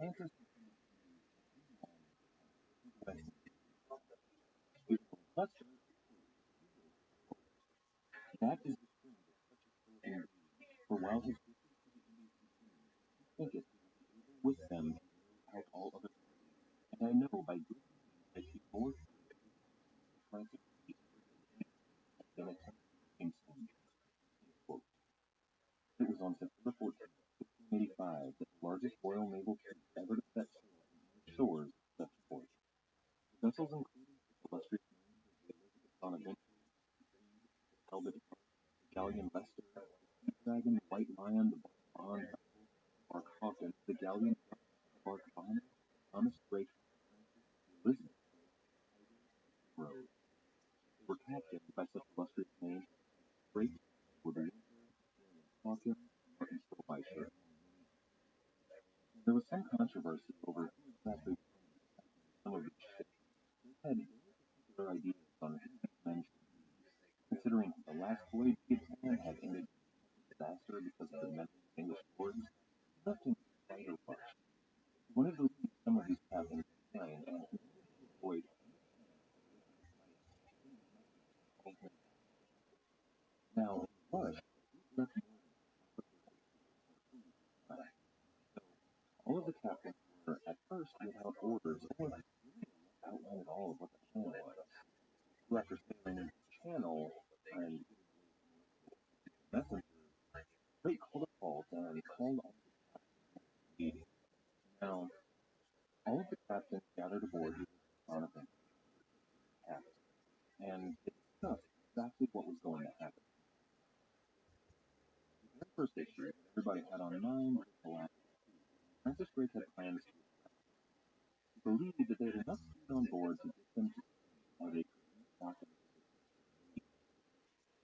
anchors that is for while his think it with them out all other and I know by doing that he more Francis than attempt quote. It was on September 14th, 1585 that the largest Royal Naval fleet ever to set sail on the shores of such port. The vessels included the illustrious names of the Elizabeth Bonaventure, the Talbot, the galleon Leicester, the Sea Dragon, the White Lion, the Bond, Mark Hawkins, the galleon Mark Bonner, Thomas Drake, Elizabeth Rose. They were captained by such illustrious names as Drake, Woodley, Hawkins, Martin Stolbeischer. There was some controversy over who exactly some of these ships. They had particular ideas on who these men should be, considering the last voyage and had ended in disaster because of the mental English wars, left him quite a rush. He wanted to leave some of these captains behind and avoid now rush left all of the captains were at first without orders or outline at all of what the channel was. So after sailing into the channel and messengers, Drake called a halt and called on first issue, everybody had on mind was the last two. Francis Drake had plans to believe that they had enough food on board to get them to how they could restock and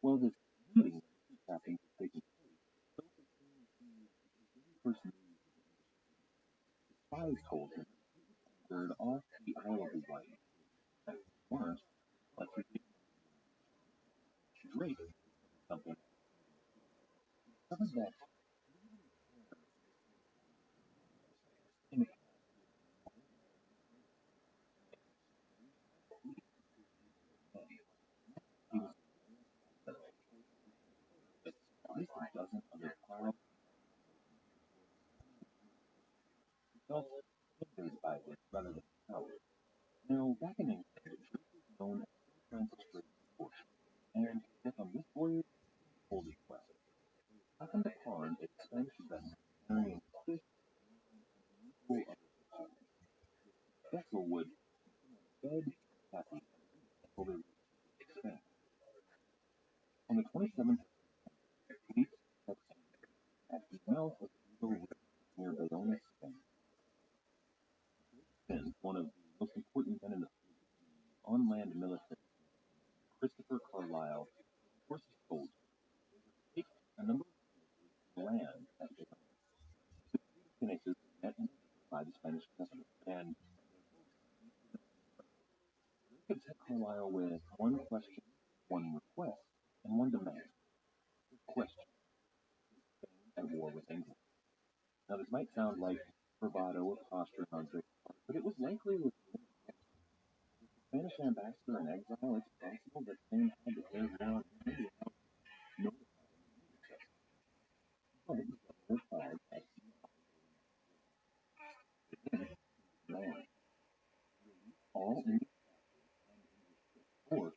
well, this meeting with the sea captains was taking place. So it seemed to be the first news of the spies told him they're off the Isle of Wight at once, but he Drake something discovered that in the he was at least a dozen other powerful felt hindered by this rather than power. Now, back in England, Drake was known as Francis Drake Force, and yet on this voyage, holy well, happened upon a Spanish vessel carrying fish full of the vessel would bed happy until they reached Spain. On the 27th, fleet set anchor at the mouth of the River near Bayonne, Spain. Then, one of the most important men in the on-land military, Christopher Carlisle, forced his soldiers to take a number of land at Bayonne. The three finishes met by the Spanish government, and they could take Carlisle with one question, one request, and one demand. The question: at war with England. Now, this might sound like bravado or posturing on Drake's part, but it was likely with the Spanish ambassador in exile. It's possible that Spain had declared war on India without notifying the flag at land. All English force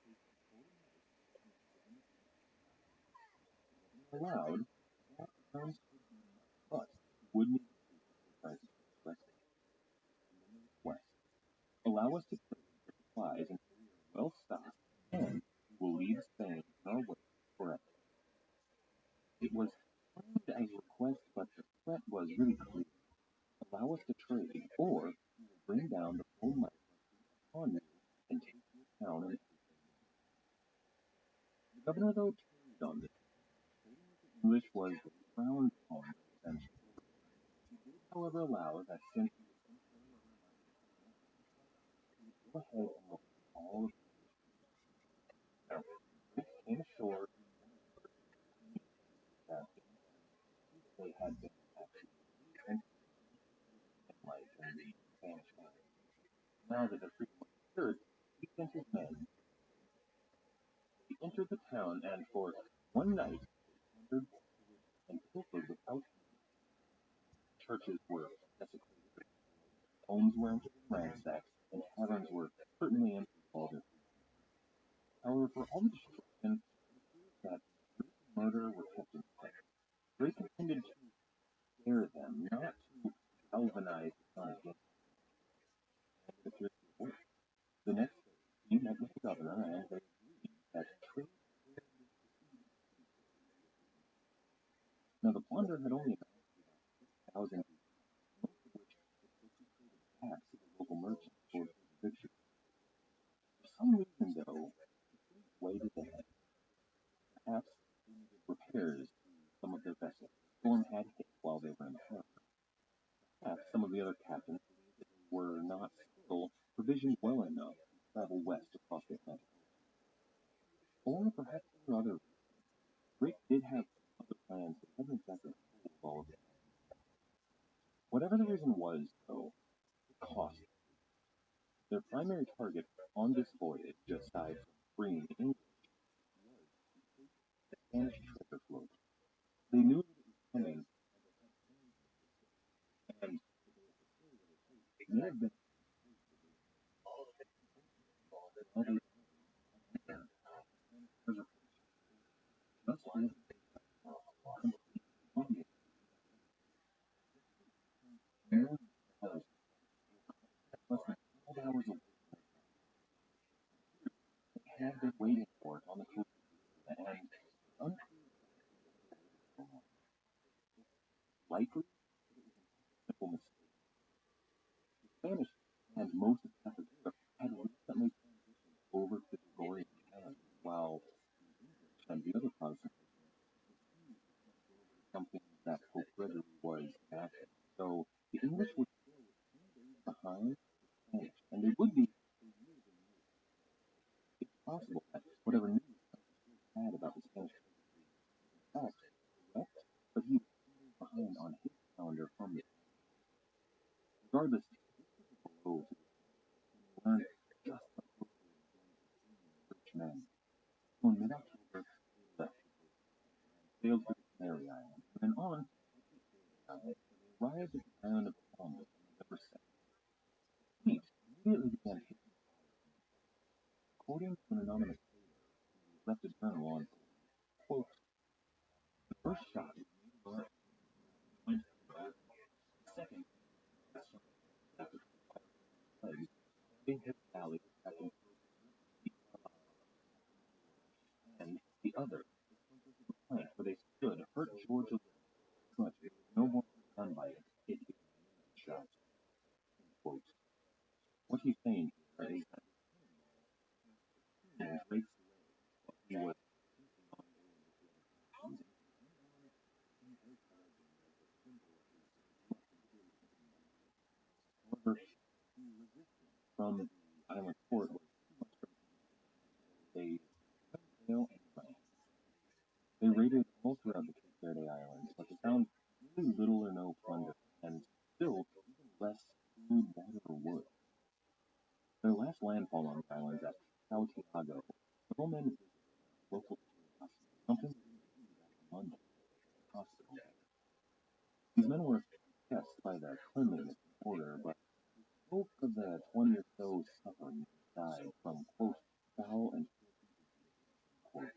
allowed that terms but would need to express request. Allow us to trade supplies and well stocked, and we will leave Spain in our way forever. It was framed as a request, but the threat was really clear. Allow us to trade, or we will bring down the whole might on you and take your town. And the governor, though, turned on this. English was frowned upon, essentially. He did, however, allow that since he was go ahead and all of now, this came ashore that they had been actually and like in the Spanish Army. Now that the freedom was assured, he sent his men. He entered the town and for one night plundered and pilfered without churches were desecrated, homes were ransacked, and taverns were certainly empty of all their food. However, for all the destruction that murder were kept in check. Drake intended to scare them, not to galvanize the sun against them. It appears to work. The next day, he met with the governor and they agreed that trade. Now, the plunder had only amounted to 1,000, most of which was traded back to the local merchants for victory. For some reason, though, the waited ahead. Perhaps they needed repairs to some of their vessels. The storm had hit while they were in the harbor. Perhaps some of the other captains believed that they were not still provisioned well enough to travel west across the Atlantic. Or perhaps there were other reasons. Drake did have other plans that hadn't exactly told all of it. Whatever the reason was, though, it cost them. Their primary target on this voyage, aside from freeing the English, was the Spanish treasure float. They knew that it was coming, and it may have been all they treasure just as more less than 12 hours away had been waiting for it on the coast and unclear. likely that it was a simple mistake. The Spanish and most of Catholic Europe had recently transitioned over to the Gregorian calendar, while the English and the other Protestant refused to change over to something that Pope Gregory was enacting. So the English were still 2 days behind the Spanish, and they would be for years and years. It's possible that whatever news Francis had about the Spanish registry was in fact correct, but he was 2 days behind on his calendar from the regardless, this was a blow to the Spanish when they learned just how closely it was going to the rich men. So in mid-October, they left the coast and sailed to the Canary Islands, and then on to the Sailing Islands, where they arrived at the island of Palma on November 2nd. The fleet immediately began hitting the fire from the coast. According to an anonymous sailor who left a journal on board, quote, the first shot was made of our went over. The second was after the fire from the legs, they hit the valley attacking and the other, the flankers of the plank where they stood, hurt George a little, but there was no more done by it. It was a shot. Quote. What he's saying here is that the king breaks away what he was keeping on board with the other captains, and he breaks away as a symbol of his lucky. However, the resistance from the island port was too much for the English. They couldn't sail anyway. They raided all throughout the Cape Verde Islands, but they found really little or no plunder, and still even less food, water, or wood. Their last landfall on the islands at Santiago, several men visited local curiosity, something they didn't do back in London, the hospital. These men were impressed by the cleanliness and order, but they spoke of the 20 or so suffering that died from, quote, foul and filthy diseases, quote.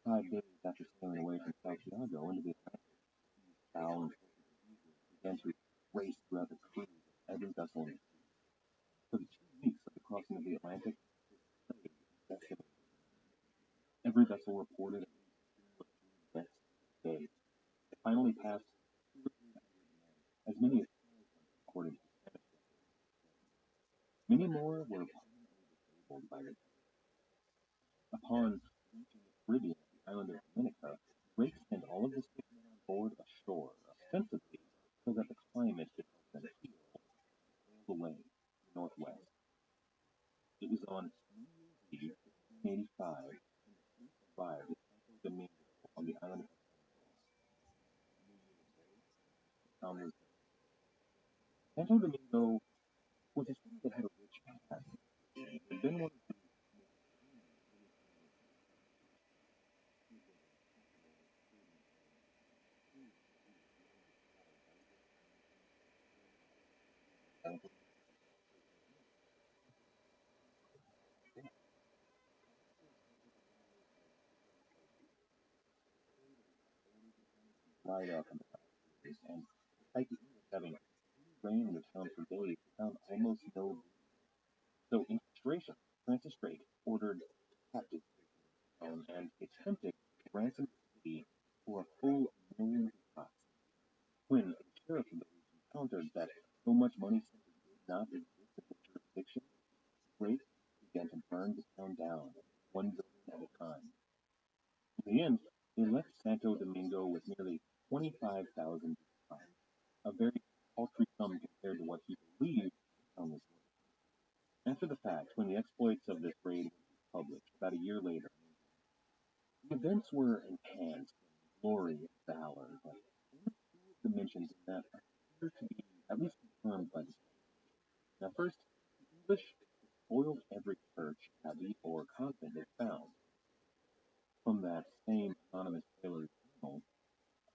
5 days after sailing away from Santiago into the Atlantic, these foul and filthy diseases began to race throughout the crews of every vessel in the sea. For the 2 weeks of the crossing of the Atlantic, this plague decimated. Every vessel reported at least 2 or 3 deaths a day. It finally passed 200 or 300 men, as many as 1,000 according to Spanish records. Many more were permanently disabled by the disease. Upon reaching the Caribbean at the island of Dominica, Drake sent all of the sick men on board ashore, ostensibly so that the climate could help them heal, and sailed away to the northwest. It was on New Year's Eve, 1585, when the fleet arrived at Santo Domingo on the island of New Year's Day. The town was Santo Domingo was a city that had a rich past. It had been one of the most famous European cities. It was a capital of trading and dried up in the past years, and despite the English having rain in the town for days, they found almost no breeze. So in frustration, Francis Drake ordered captives taken to the town and attempted to ransom the city for a full $1 million. When the sheriff of the region countered that so much money simply did not exist in the jurisdiction, Drake began to burn the town down, one building at a time. In the end, they left Santo Domingo with nearly 25,000 pounds, a very paltry sum compared to what he believed the town was worth. After the fact, when the exploits of this raid were published about a year later, the events were enhanced in glory and valor, but only 2 of the mentions in that appear to be at least confirmed by the Spanish. Now first, the English spoiled every church, abbey, or convent they found. From that same anonymous sailor's journal,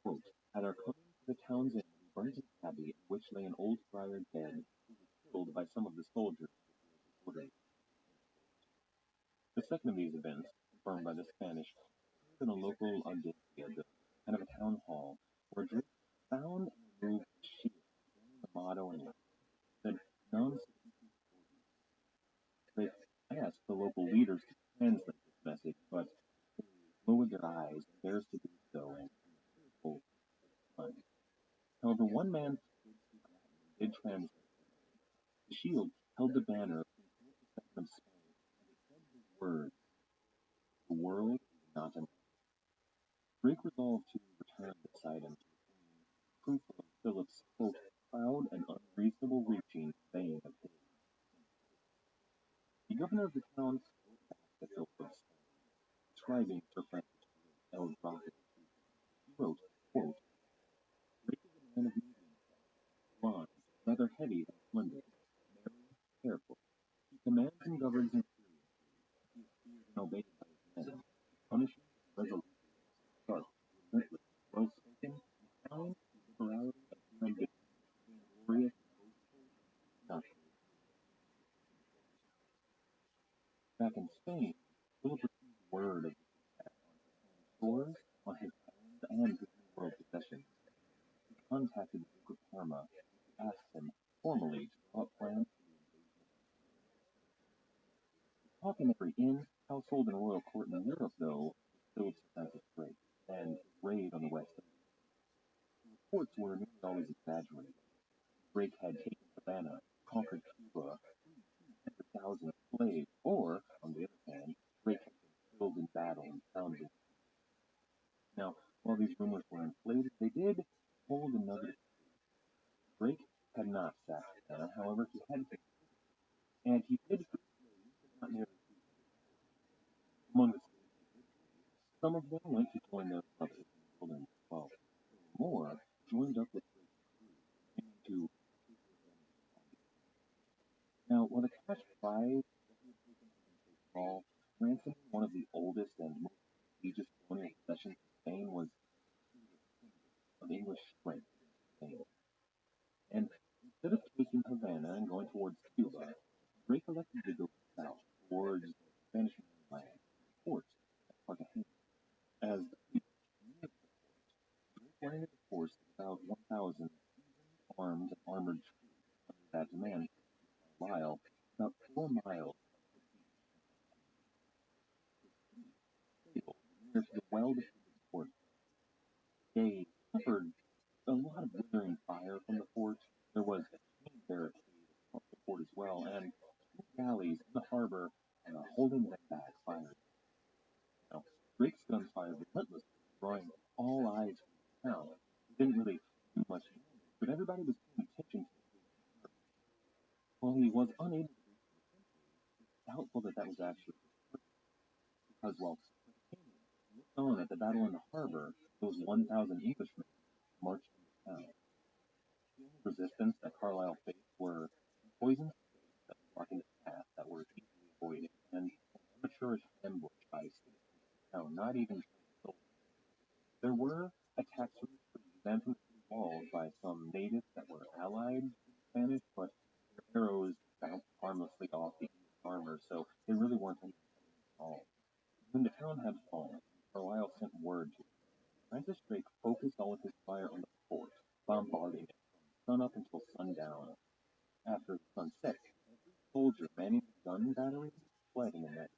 quote, at our coming to the town's end, we burnt an abbey in which lay an old friar dead, who was killed by some of the soldiers before the order. The second of these events, confirmed by the Spanish, occurred in a local audiencia building, kind of a town hall, where Drake found and removed a shield bearing the motto and letters that said, non However, one man did translate. The shield held the banner of Spain, the words, "The world is not enough." Drake resolved to return this item, proof of Philip's quote, proud and unreasonable reaching vein of his. The governor of the town spoke back to Philip of Spain, describing Sir Francis L. Rocket. He wrote, quote, "Drake is a man of medium size, blond, rather heavy and slender, merry, careful. He commands and governs imperiously. He is feared and obeyed by his men. Punishing, resolute, sharp, relentless, well spoken, kind, liberality, and ambition, glorious, not back in Spain, Philip received word of the attack on stores, on his islands, and his New World possessions. He contacted the Duke of Parma and asked him formally to draw up plans for the invasion. Talk in every inn, household, and royal court in Europe, though, was Philip's Francis Drake, and his raid on the West Indies. The reports were nearly always exaggerated. Drake had taken Havana, conquered Cuba, 100,000 slaves, or, on the other hand, Drake had been killed in battle and found in. Now, while these rumors were inflated, they did hold another truth. Drake had not sacked Havana, however, he had taken it, and he did free slaves, but not nearly 200,000. Among the slaves he did free, some of them went to join their brothers in the wilderness, while more joined up with Drake's crew, aiming to now, while the cash prize that he had taken had been so small, ransoming one of the oldest and most prestigious colonial possessions in Spain was of English strength in Spain. And instead of taking Havana and going towards Cuba, Drake elected to go south towards the Spanish mainland, ports at Cartagena. As the fleet neared the port, Drake landed a force of about 1,000 armed and armored troops under that command Carlisle, about 4 miles near to the well-defended fort. They suffered a lot of withering fire from the fort. There was a chain barricade across the fort as well, and 2 galleys in the harbor holding them back firing. Now, Drake's gunfire relentlessly, drawing all eyes from the town. It didn't really do much damage, but everybody was paying attention to it. While he was unable to reach the country, it's doubtful that that was actually his purpose, because while Cartagena looked on at the battle in the harbor, those 1,000 Englishmen marched into town. The only resistance that Carlisle faced were poisoned snakes that were blocking the path that were easily avoided, and an amateurish ambush by citizens of the town, not even soldiers. There were attacks from the trees and from the city walls by some natives that were allied with the Spanish, but their arrows bounced harmlessly off the English armor, so they really weren't any at all. When the town had fallen, Carlisle sent word to Francis Drake focused all of his fire on the fort, bombarding it from sunup until sundown. After the sun set, every soldier manning the gun batteries fled in a net.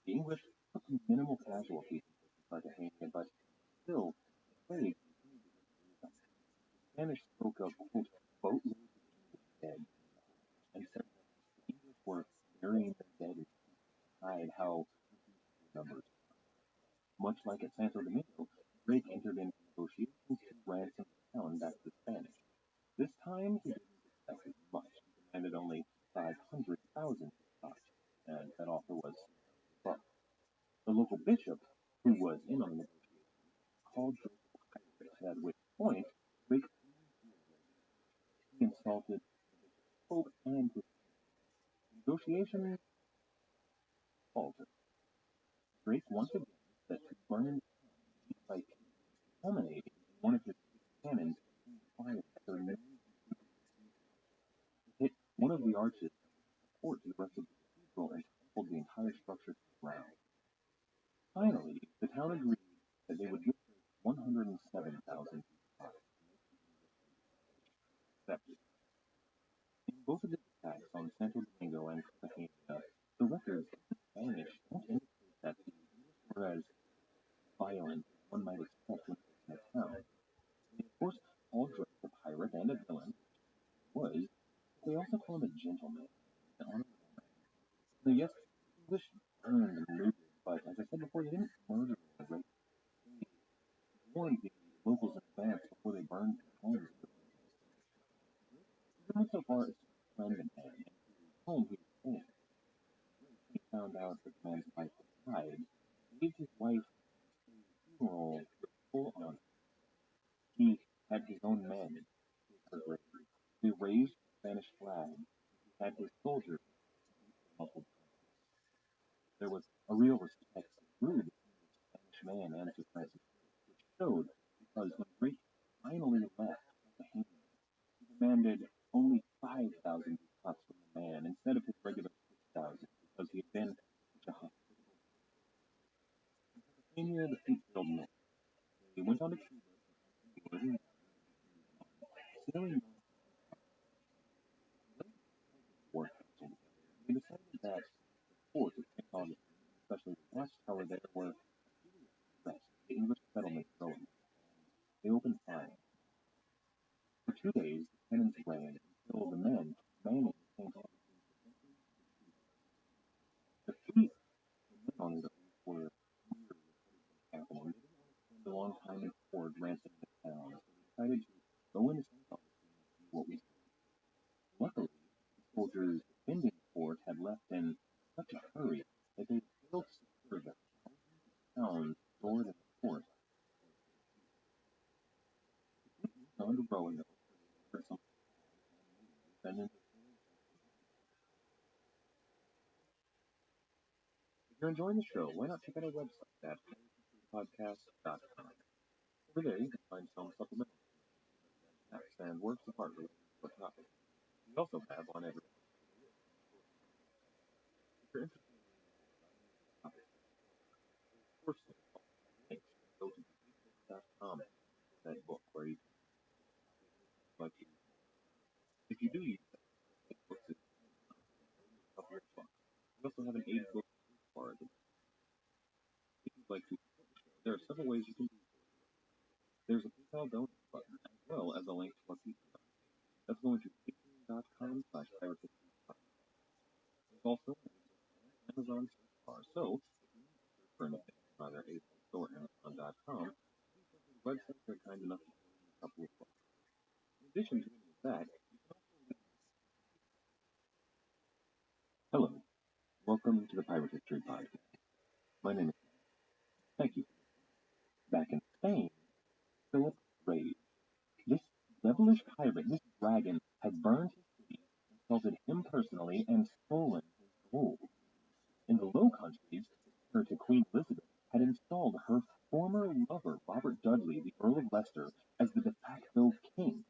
The English took minimal casualties in Cartagena, but still, the plague continued to raise up. The Spanish spoke of, quote, boatloads of English dead, and said that the English were burying their dead in hide how numbers. Much like at Santo Domingo, Drake entered into negotiations to ransom the town back to the Spanish. This time, he didn't expect as much. He demanded only 500,000 Scotch, and that offer was struck. The local bishop, who was in on the negotiations, called Drake a pirate, at which point Drake he insulted the Pope and his negotiations faltered. Drake once again set to burning the town piece by piece, culminating in one of his cannons being fired at their nose. It hit one of the arches that support the rest of the cathedral and toppled the entire structure to the ground. Finally, the town agreed that they would give Drake 107,000 accepted. In both of his attacks on Santo Domingo and Cartagena, the records of the Spanish don't indicate that the English were as violent as one might expect when in a town. They, of course, all called a gentleman. The honorable man. So yes, English burned and looted, but as I said before, they didn't murder the great. They warned the locals in advance before they burned their homes. He went so far as to befriend the man and whose home he was staying. When he found out that the man's wife had died, he gave his wife a funeral with full honor. He had his own men take her grave. They raised the Spanish flag. He had his soldiers beat the muffled trumpets. There was a real respect that grew between the Spanish man and Sir Francis Drake, which showed because when Drake finally left the hangman, he demanded only 5,000 ducats from the man instead of his regular 6,000 because he had been such a hospitable. In Pennsylvania, the fleet sailed north. They went on to Cuba and sailing war council together. They decided that the fort of St. Augustine, especially the watchtower there, were a serious threat to the English settlement growing, and they opened fire. For 2 days, the cannons rang until the men manning St. Augustine's defenses retreated. The fleet, the men on those were weary of heading to the capital, and they didn't want to spend a long time in port ransoming the town, so they decided to go into St. Augustine and see what was there. Luckily, the soldiers defending the fort had left in such a hurry that they failed to secure the thousands of pounds stored in the fort. The fleet moved on to Roanoke, where they ordered some supplies and news, and in the if you're enjoying the show, why not check out our website at podcast.com. Over there, you can find some supplemental information, facts, and works of art related to our topic. We also have on every episode a list of short stories. If you're interested in learning more about any of the topics that we cover, of course, links. Go to facebook.com for that book where you can like to use more. If you do use that, Facebook is help your book. We also have an 8-book card. If you'd like to support the show, there are several ways you can do so. There's a PayPal donate button as well as a link to our Patreon page. That's going to patreon.com/piratehistorypodcast. There's also an Amazon search bar, so if you need to search for anything on either A-Books or Amazon.com, please go to the website. They're kind enough to throw in a couple of bucks. In addition to any of that, you can also leave. Hello, welcome to the Pirate History Podcast. My name is Matt. Thank you. Back in Spain, Philip raged. This devilish pirate, this dragon, had burned his city, insulted him personally, and stolen his gold. In the Low Countries, heir to Queen Elizabeth had installed her former lover, Robert Dudley, the Earl of Leicester, as the de facto king.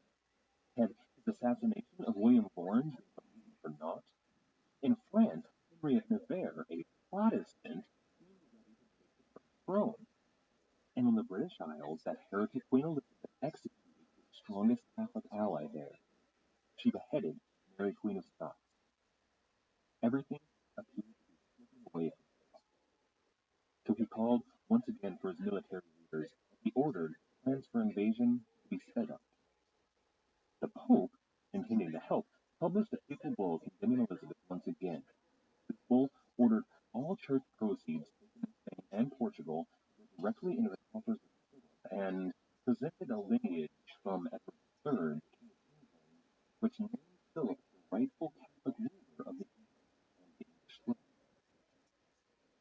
Had his assassination of William Lawrence been beaten for naught? In France, Henry of Navarre, a Protestant, seemed ready to take the throne. And on the British Isles, that heretic Queen Elizabeth executed his strongest Catholic ally there. She beheaded Mary Queen of Scots. Everything appeared to be slipping away from him. So he called once again for his military leaders. He ordered plans for invasion to be sped up. The Pope, intending to help, published a papal bull condemning Elizabeth once again. The bull ordered all church proceeds taken in Spain and Portugal to go directly into the coffers of Philip, and presented a lineage from Edward III, King of England, which named Philip the rightful Catholic ruler of the kingdom and the English throne.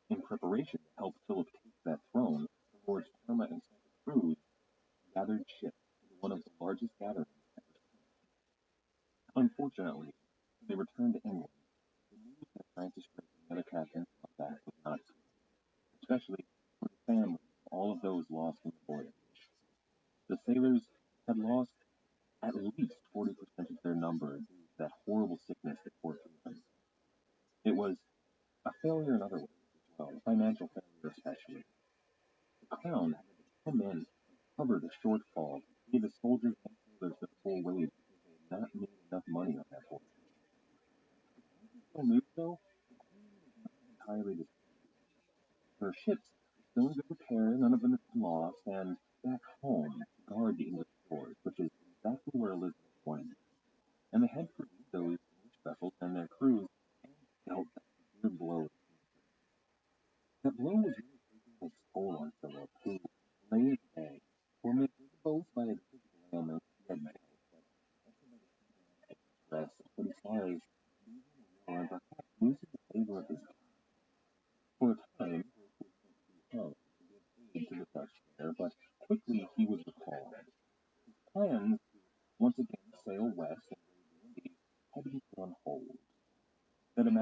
In preparation to help Philip take that throne, the Lords Parma and Santa Cruz gathered ships into one of the largest gatherings ever seen. Unfortunately, when they returned to England, the news that Francis Drake and the other captains brought back was not good, especially for the families of all of those lost in the voyage. The sailors had lost at least 40% of their number due to that horrible sickness that tore through them. It was a failure in other ways as well, a financial failure especially. The crown had to come in and cover the shortfall to pay the soldiers and sailors their full wage because they had not made enough money on that voyage. Still knew, though, the Queen was not entirely displeased. Her ships were still in good repair, none of them had been lost, and back home to guard the English shores, which is exactly where Elizabeth wanted them. And they had freed those English vessels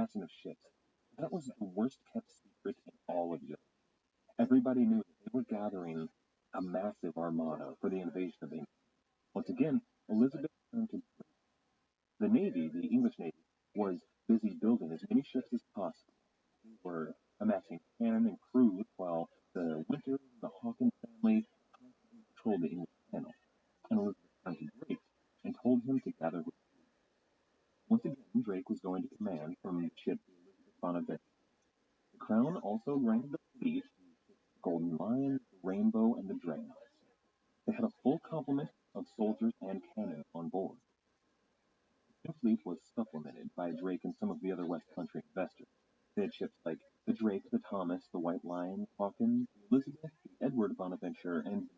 passing of ships. That was the worst kept secret in all of Europe. Everybody knew that they were gathering a massive armada for the invasion of England. Once again, Elizabeth turned to the Navy, the English Navy, was busy building as many ships as possible. They were amassing cannon and crews while the Winters, the Hawkins family, constantly patrolled the English Channel. And Elizabeth turned to Drake and told him to gather with her. Once again, Drake was going to command from the ship the Elizabeth Bonaventure. The Crown also granted the fleet the Golden Lion, the Rainbow, and the Dreadnoughts. They had a full complement of soldiers and cannon on board. The fleet was supplemented by Drake and some of the other West Country investors. They had ships like the Drake, the Thomas, the White Lion, Hawkins, the Elizabeth, the Edward Bonaventure, and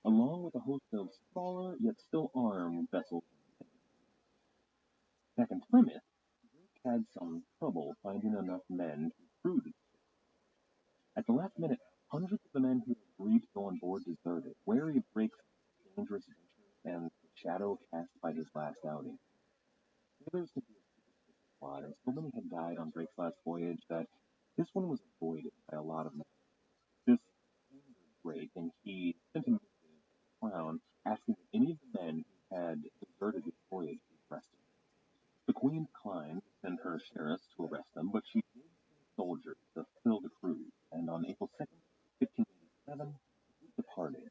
along with a host of smaller yet still armed vessels. Back in Plymouth, Drake had some trouble finding enough men to crew the ship. At the last minute, hundreds of the men who had agreed to go on board deserted, wary of Drake's dangerous venture and the shadow cast by his last outing. Sailors could be a superstitious lot, and so many had died on Drake's last voyage that this one was avoided by a lot of men. This angered Drake, and he sent a message to the Crown asking that any of the men who had deserted his voyage be arrested. The Queen declined to send her sheriffs to arrest them, but she did send soldiers to fill the crews, and on April 2nd, 1587, the departed.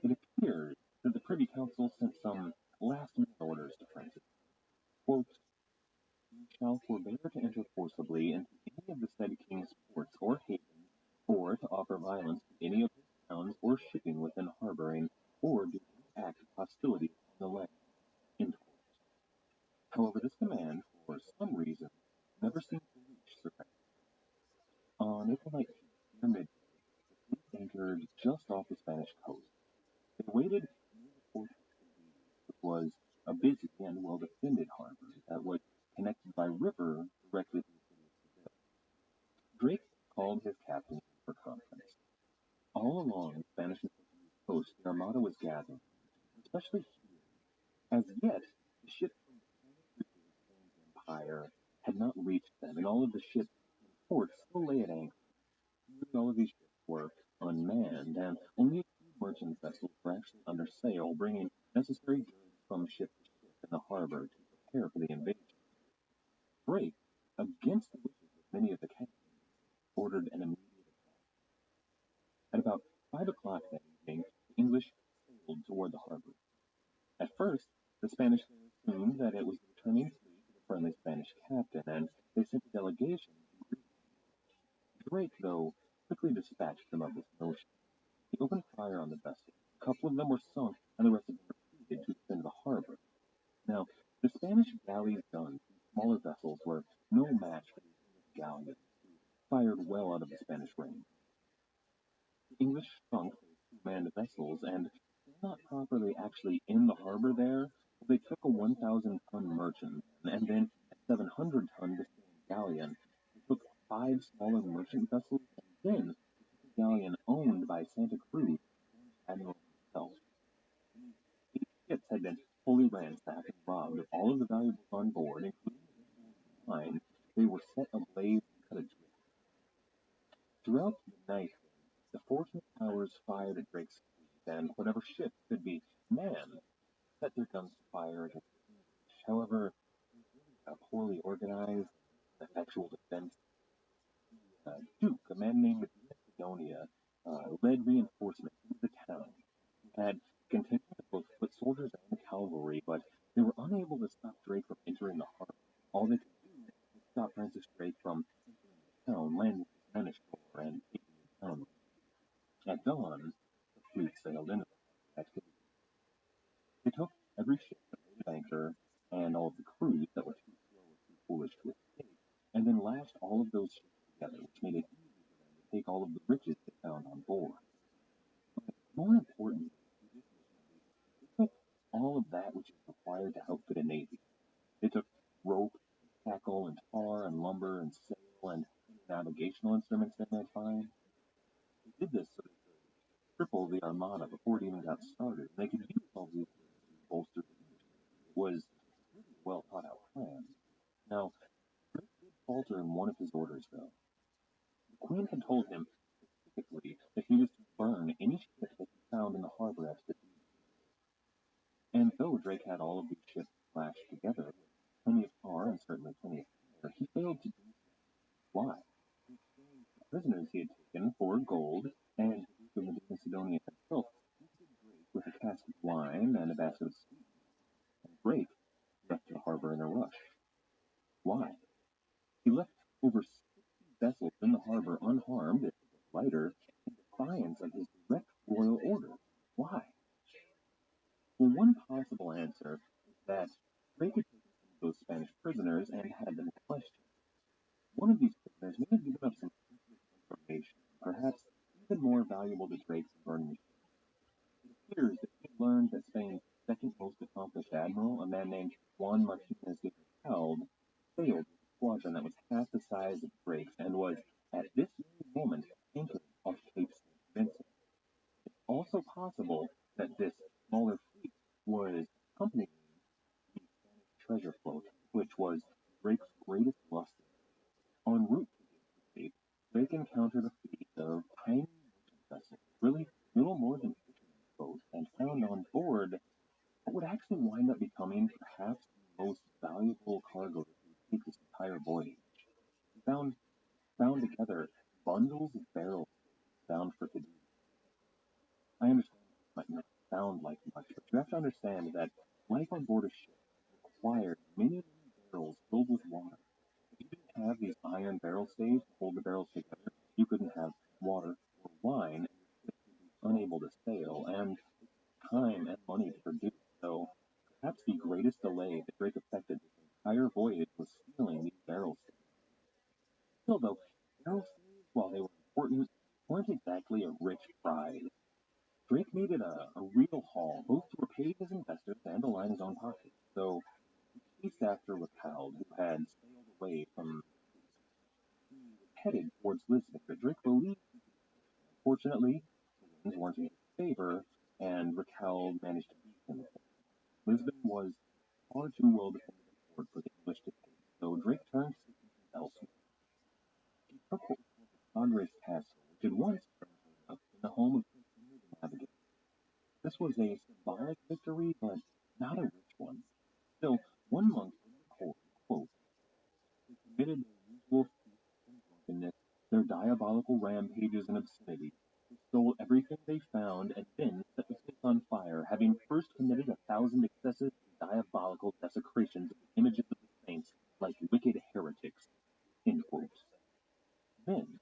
It appears that the Privy Council sent some last-minute orders to Francis. Quote, "You shall forbear to enter forcibly into any of the said king's ports or havens, or to offer violence to any of his towns or shipping within harboring, or do any act of hostility on the land." End quote. However, this command, for some reason, never seemed to reach Sir Francis. On April 19th, near midday, the fleet anchored just off the Spanish coast. They waited near the port of Cadiz, which was a busy and well-defended harbor that was connected by river directly to the city of Seville. Drake called his captains for conference. All along the Spanish and Portuguese coast, the armada was gathering, especially here. As yet, the ships from the Spanish Empire had not reached them, and all of the ships in port still lay at anchor. Nearly all of these ships were unmanned, and only a few merchant vessels were actually under sail, bringing necessary goods from ship to ship in the harbor to prepare for the invasion. Drake, against the wishes of many of the captains, ordered an immediate attack. At about 5 o'clock that evening, the English sailed toward the harbor. At first, the Spanish assumed that it was the returning fleet of the friendly Spanish captain, and they sent a delegation to greet him. Drake, though, quickly dispatched them of this notion. He opened fire on the vessels. A couple of them were sunk, and the rest of them retreated to defend the harbor. Now, the Spanish galleys' guns, these smaller vessels, were no match for these English galleons, who fired well out of the Spanish range. The English sunk their two-manned vessels, and not properly actually in the harbor there, they took a 1,000-ton merchant, and then a 700-ton Biscayan galleon. They took 5 smaller merchant vessels, and then they took a galleon owned by Santa Cruz, Admiral himself. These ships had been fully ransacked and robbed of all of the valuables on board, including the vessels behind. They were set ablaze and cut adrift. Throughout the night, the fortunate powers fired at Drake's fleet, and whatever ship could be manned set their guns to fire against the English. However, it was really a poorly organized, effectual defense. The Duke, a man named Medina Sidonia, led reinforcements into the town. He had contingent of both foot soldiers and cavalry, but they were unable to stop Drake from entering the harbor. All they could do was stop Francis Drake from entering the town, landing his men ashore, and taking the town. At dawn, the fleet sailed into the activity. They took every ship that laid at anchor and all of the crews that were too slow or too foolish to escape, and then lashed all of those ships together, which made it easy for them to take all of the riches they found on board. But more importantly, they took all of that which is required to outfit a navy. They took rope, tackle, and tar, and lumber, and sail, and any navigational instruments they might find. They did this so they could triple the armada before it even got started. They could use all these things to bolster the English. It was really a well thought out plan. Now, Drake falter in one of his orders, though. The Queen had told him specifically that he was to burn any ship that he found in the harbor after the deed. And though Drake had all of these ships lashed together with plenty of tar and certainly plenty of fire, he failed to do so. Why? The prisoners he had taken for gold, and the Duke of Macedonia himself gifted Drake with a cask of wine and a basket of sweets, and Drake left the harbor in a rush. Why? He left over 60 vessels in the harbor unharmed, if lighter, in defiance of his direct royal order. Why? Well, one possible answer is that Drake had taken some of those Spanish prisoners and had them questioned. One of these prisoners may have given up some information, perhaps even more valuable to Drake than burning the ship. It appears that he learned that Spain's second most accomplished admiral, a man named Juan Martinez de Rothschild, sailed with a squadron that was half the size of Drake's and was, at this very moment, anchored off Cape St. Vincent. It's also possible that this smaller fleet was accompanying the Spanish treasure float, which was Drake's greatest luster. En route to the Cape, Drake encountered a fleet of tiny merchant vessels, really little more than fishermen's boats, and found on board what would actually wind up becoming perhaps the most valuable cargo that he would take this entire voyage. He found together bundles of barrels bound for Cadiz. I understand this might not sound like much, but you have to understand that life on board a ship required many barrels filled with water. If you didn't have these iron barrel staves to hold the barrels together, you couldn't have water or wine, and your ship would be unable to sail, and time and money to produce. So perhaps the greatest delay that Drake affected this entire voyage was stealing these barrel staves. Still, though, barrel staves, while they were important, weren't exactly a rich prize. Drake needed a real haul, both to repay his investors and to line his own pockets. So he chased after Rothschild, who had sailed away from he was headed towards Lisbon, but Drake believed he could. Unfortunately, the winds weren't in his favor, and Rothschild managed to beat him. Lisbon was far too well defended a port for the English to take, so Drake turned his attention elsewhere. He took what was called the Padres Castle, which had once been the home of Prince Henry the Navigator. This was a symbolic victory, but not a rich one. Still, one monk would record, quote, they committed their usual feasts and drunkenness, their diabolical rampages and obscenity. They stole everything they found and then set the place on fire, having first committed 1,000 excessive and diabolical desecrations of the images of the saints, like wicked heretics. End quote. Then,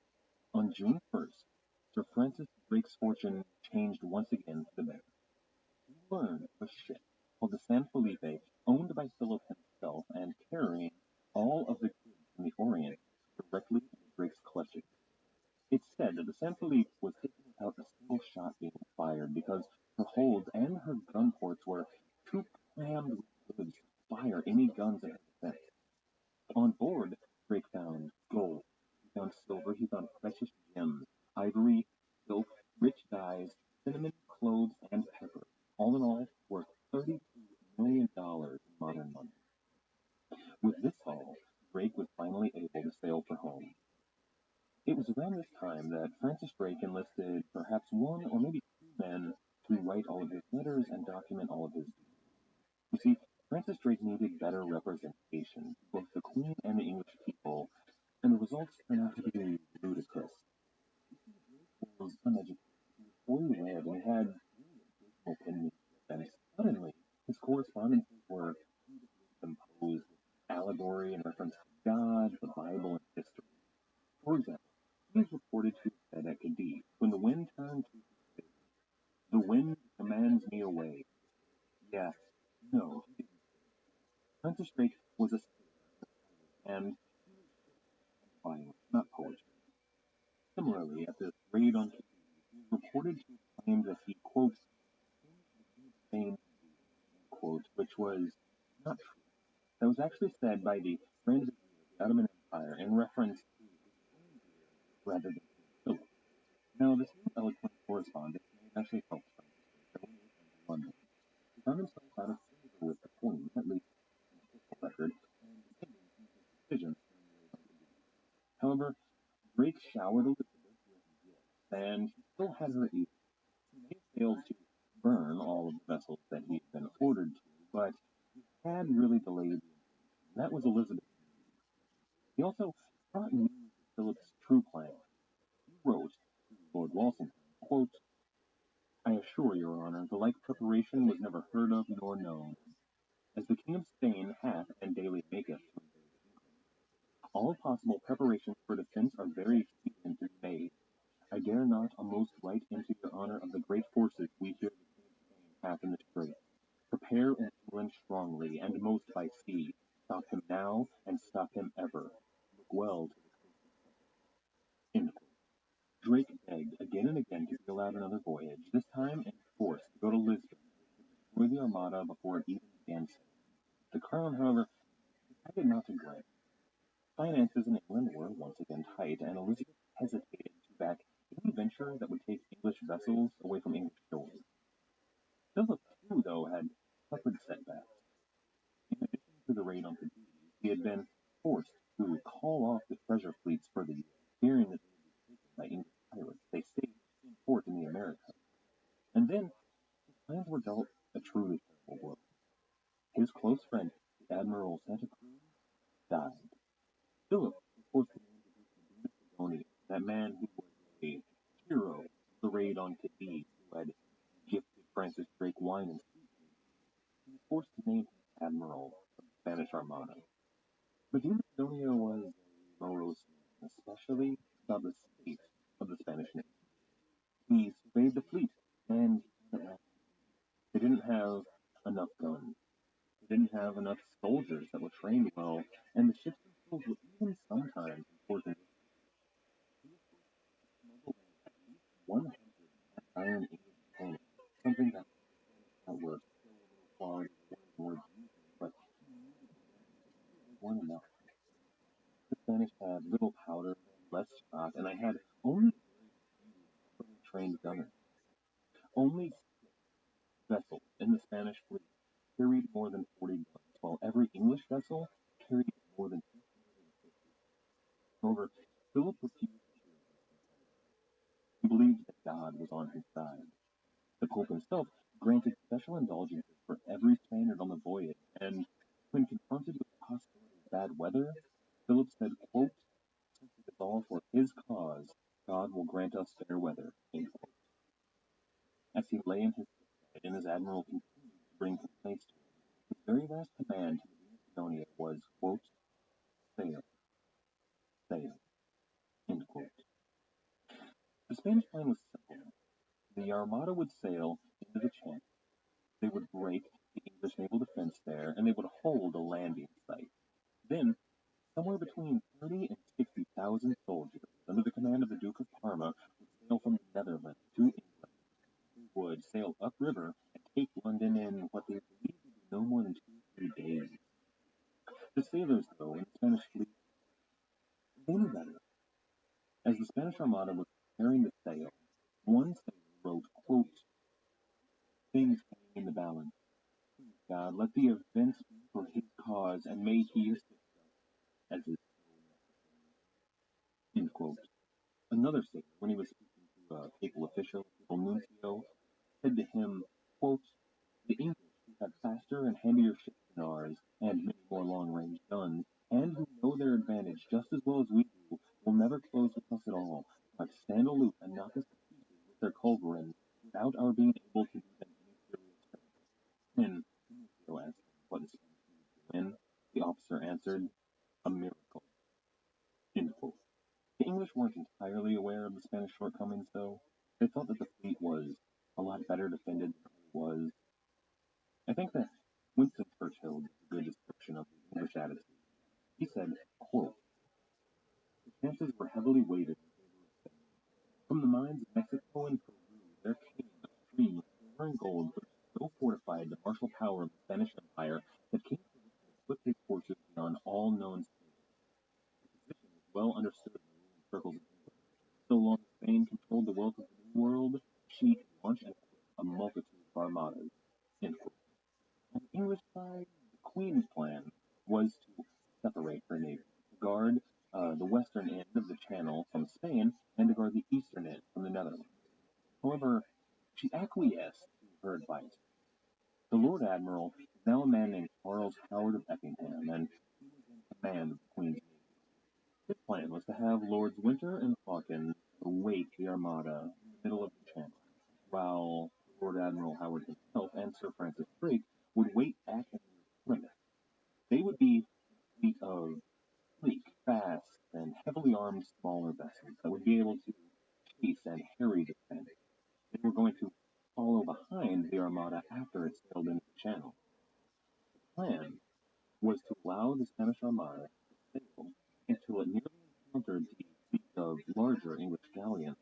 on June 1st, Sir Francis Drake's fortune changed once again for the better. He learned of a ship called the San Felipe, owned by Philip himself and carrying all of the goods from the Orient directly into Drake's clutches. It's said that the San Felipe was taken without a single shot being fired because her holds and her gun ports were too crammed with goods to fire any guns in her defense. On board, Drake found gold, he found silver, he found precious gems, ivory, silk, rich dyes, cinnamon, cloves, and pepper. All in all, worth $32 million in modern money. With this haul, Drake was finally able to sail for home. It was around this time that Francis Drake enlisted perhaps one or maybe two men to write all of his letters and document all of his deeds. You see, Francis Drake needed better representation, both the Queen and the English people, and the results turned out to be ludicrous. Drake was uneducated, he was poorly read, and he had opinions, and suddenly his correspondences were composed with allegory and reference to God, the Bible, and history. For example, he is reported to have said at Cadiz, when the wind turned to his favor, the wind commands me away. Yes, no, he didn't. Francis Drake was a sailor, and he was violent, not poetry. Similarly, at the raid on Cadiz, he is reported to have claimed that he, quote, Spain, quote, which was not true. That was actually said by the Grand Vizier of the Ottoman Empire in reference to his own beard rather than Philip. Now, this new eloquent correspondence may have actually helped Francis Drake when he returned to London. He found himself out of favor with the Queen, at least in the official record, and depending on his decisions during the raid on showered Elizabeth with gifts, and he still had her ear. He may have failed to burn all of the vessels that he had been ordered to, but he had really delayed the invasion. That was Elizabeth. He also brought news of Philip's true plan. He wrote to Lord Walsingham, quote, I assure your honour, the like preparation was never heard of nor known, as the King of Spain hath and daily maketh to invade England. All possible preparations for defence are very expedient to be made. I dare not almost write into your honour of the great forces we hear the King of Spain hath in the strait. Prepare in England strongly, and most by sea. Stop him now, and stop him ever. Look well to the coast of Drake begged again and again to be allowed another voyage, this time in force to go to Lisbon, destroy the Armada before it even began sailing. The crown, however, decided not to grant. Finances in England were once again tight, and Elizabeth hesitated to back any venture that would take English vessels away from English shores. Philip, too, though, had suffered setbacks. In addition to the raid on Cadiz, he had been forced to call off the treasure fleets for the year, fearing that they would be taken by English pirates. They stayed in port in the Americas. And then his plans were dealt a truly terrible blow. His close friend, the Admiral Santa Cruz, died. Philip was forced to name the Macedonia, that man who was a hero of the raid on Cadiz, who had gifted Francis Drake wine and seafood. He was forced to name him Admiral of the Spanish Armada. But Macedonia was a morose man, especially about the state of the Spanish navy. He surveyed the fleet, and they didn't have enough guns. They didn't have enough soldiers that were trained well, and the ships themselves were even sometimes important. He was smuggled in at least 100 iron English cannons, something that were still a little quality worth using, but he needed them. They weren't enough. The Spanish had little powder, less shot, and I had only very few trained gunners. Only vessels in the Spanish fleet carried more than 40 guns, while every English vessel carried more than 250. However, Philip refused to hear this. He believed that God was on his side. The Pope himself granted special indulgences for every Spaniard on the voyage, and when confronted with the possibility of bad weather, Philip said, quote, since it is all for his cause, God will grant us fair weather, end quote. As he lay in his bed and his admiral continued to bring complaints to him, his very last command to the Macedonia was, quote, sail, sail, end quote. The Spanish plan was simple. The Armada would sail into the Channel. They would break the English naval defense there, and they would hold a landing site. Then, somewhere between 30 and 60,000 soldiers, under the command of the Duke of Parma, would sail from the Netherlands to England. They would sail upriver and take London in what they believed would be no more than 2-3 days. The sailors, though, in the Spanish fleet, they knew better. As the Spanish Armada was preparing to sail, one sailor wrote, quote, things hang in the balance. Please, God, let the events be for his cause, and may he assist us as is so necessary. End quote. Another sailor, when he was speaking to a papal official, papal nuncio, said to him, quote, the English, who have faster and handier ships than ours, and many more long-range guns, and who know their advantage just as well as we do, will never close with us at all, but stand aloof and knock us to pieces with their culverins, without our being able to do them any serious hurt. And the nuncio asked him what the Spanish needed to win. The officer answered, a miracle. End quote. The English weren't entirely aware of the Spanish shortcomings, though. They thought that the fleet was a lot better defended than it was. I think that Winston Churchill gives a good description of the English attitude. He said, quote, the chances were heavily weighted in favor of Spain. From the mines of Mexico and Peru there came a stream of silver and gold which so fortified the martial power of the Spanish Empire that King Philip could put his forces beyond all known states. The position was well understood in the ruling circles of England. So long as Spain controlled the wealth of the New World, she could launch and equip a multitude of armadas. End quote. On the English side, the Queen's plan was to separate her navy, to guard the western end of the channel from Spain and to guard the eastern end from the Netherlands. However, she acquiesced to her advice. The Lord Admiral was now a man named Charles Howard of Effingham, and he was in command of the Queen's Navy. His plan was to have Lords Winter and Hawkins await the Armada in the middle of the channel, while Lord Admiral Howard himself and Sir Francis Drake would wait at and near Plymouth. They would be a fleet of sleek, fast, and heavily armed smaller vessels that would be able to chase and harry the Spanish. They were going to follow behind the Armada after it sailed into the channel. The plan was to allow the Spanish Armada to sail until it nearly encountered the fleet of larger English galleons,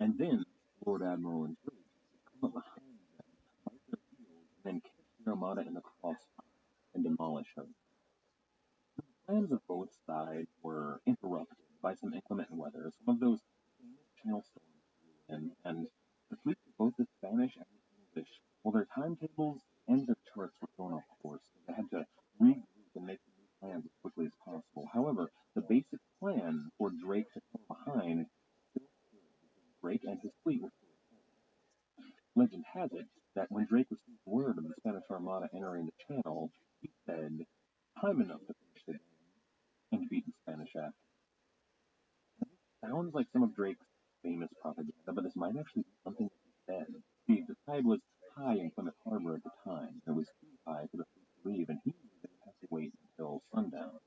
and then Lord Admiral and Drake would come up behind them, bite their heels, and then catch the Armada in the crossfire and demolish her. The plans of both sides were interrupted by some inclement weather. Some of those famous channel storms blew in, and the fleets of both the Spanish and the English, well, their timetables and their charts were thrown off course, so they had to regroup and make new plans as quickly as possible. However, the basic plan for Drake to come behind still stood because Drake and his fleet were still at home. Legend has it that when Drake received word of the Spanish Armada entering the channel, he said, "Time enough to finish the game," and beat the Spanish after. And this sounds like some of Drake's famous propaganda, but this might actually be something that he said. See, the tide was high in Plymouth Harbor at the time. It was too high for the fleet to leave, and he knew they would have to wait until sundown.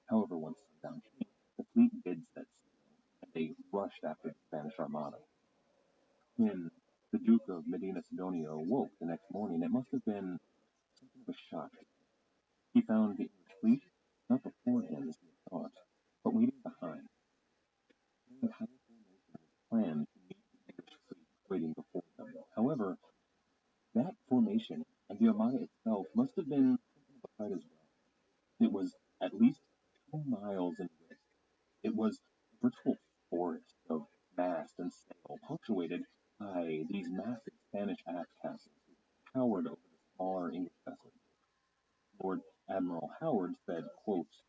However, once sundown came, the fleet did set sail, and they rushed after the Spanish Armada. When the Duke of Medina Sidonia awoke the next morning, it must have been something of a shock. He found the English fleet not before him as he had thought, but waiting behind. The entire formation was planned to meet the English fleet waiting before them. However, that formation and the Armada itself must have been something of a fight as well. It was at least 2 miles in width. It was a virtual forest of mast and sail, punctuated by these massive Spanish aft castles who towered over the smaller English vessels. Lord Admiral Howard said, quote,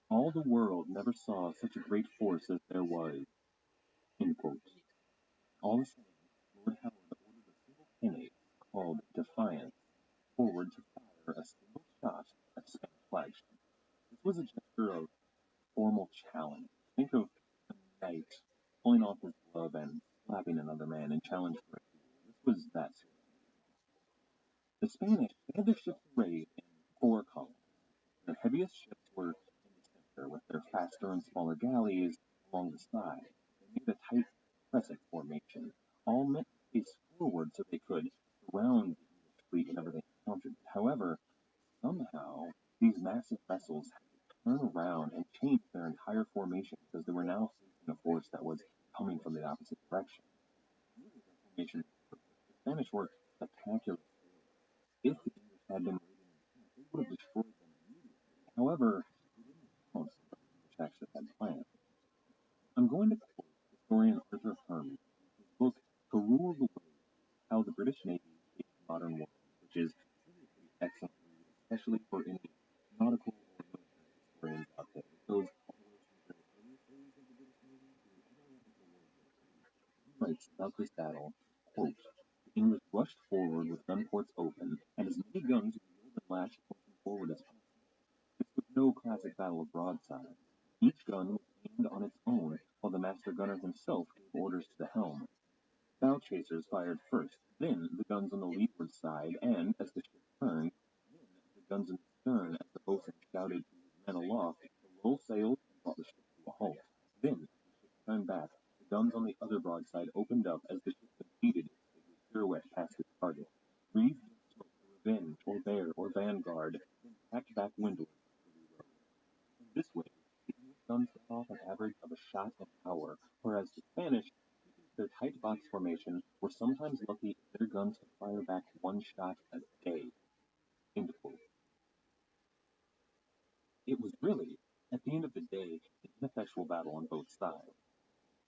"All the world never saw such a great force as there was," end quote. All the same, Lord Howard ordered a single pinnace called Defiance forward to fire a single shot at the Spanish flagship. This was a gesture of formal challenge. Think of a knight pulling off his glove and slapping another man in challenge for a duel. This was that sort of thing. The Spanish had their ships arrayed in 4 columns. Their heaviest ships were in the center, with their faster and smaller galleys along the side. They made a tight crescent formation, all meant to face forward so they could surround the English fleet whenever they encountered it. However, somehow these massive vessels had to turn around and change their entire formation because they were now facing a force that was coming from the opposite direction. Really, their formation was perfect. The Spanish were spectacular sailors. If the English had been raiding in camp, they would have destroyed them immediately. However, they didn't account for what the English actually had planned. I'm going to quote historian Arthur Herman in his book To Rule the Waves, How the British Navy Shaped the Modern World, which is really a pretty excellent read, especially for any nautical or military historians out there. It goes all the way from the very earliest days of the British Navy to all the way up until World War II. He writes about this battle, quote, "The English rushed forward with gun ports open, and as many guns wheeled and lashed pointing forward as possible. This was no classic battle of broadsides. Each gun was aimed on its own, while the master gunner himself gave orders to the helm. Bow chasers fired first, then the guns on the leeward side, and, as the ship turned, then the guns in the stern as the boatswain shouted to his men aloft to lull sails and brought the ship to a halt. Then, as the ship turned back, the guns on the other broadside opened up as the ship completed its stately pirouette past its target. Breathed in smoke the Revenge, or Bear, or Vanguard, then tacked back windward to reload. In this way, the English guns let off an average of a shot an hour, whereas the Spanish, keeping to their tight box formation, were sometimes lucky if their guns could fire back 1 shot a day." End quote. It was really, at the end of the day, an ineffectual battle on both sides.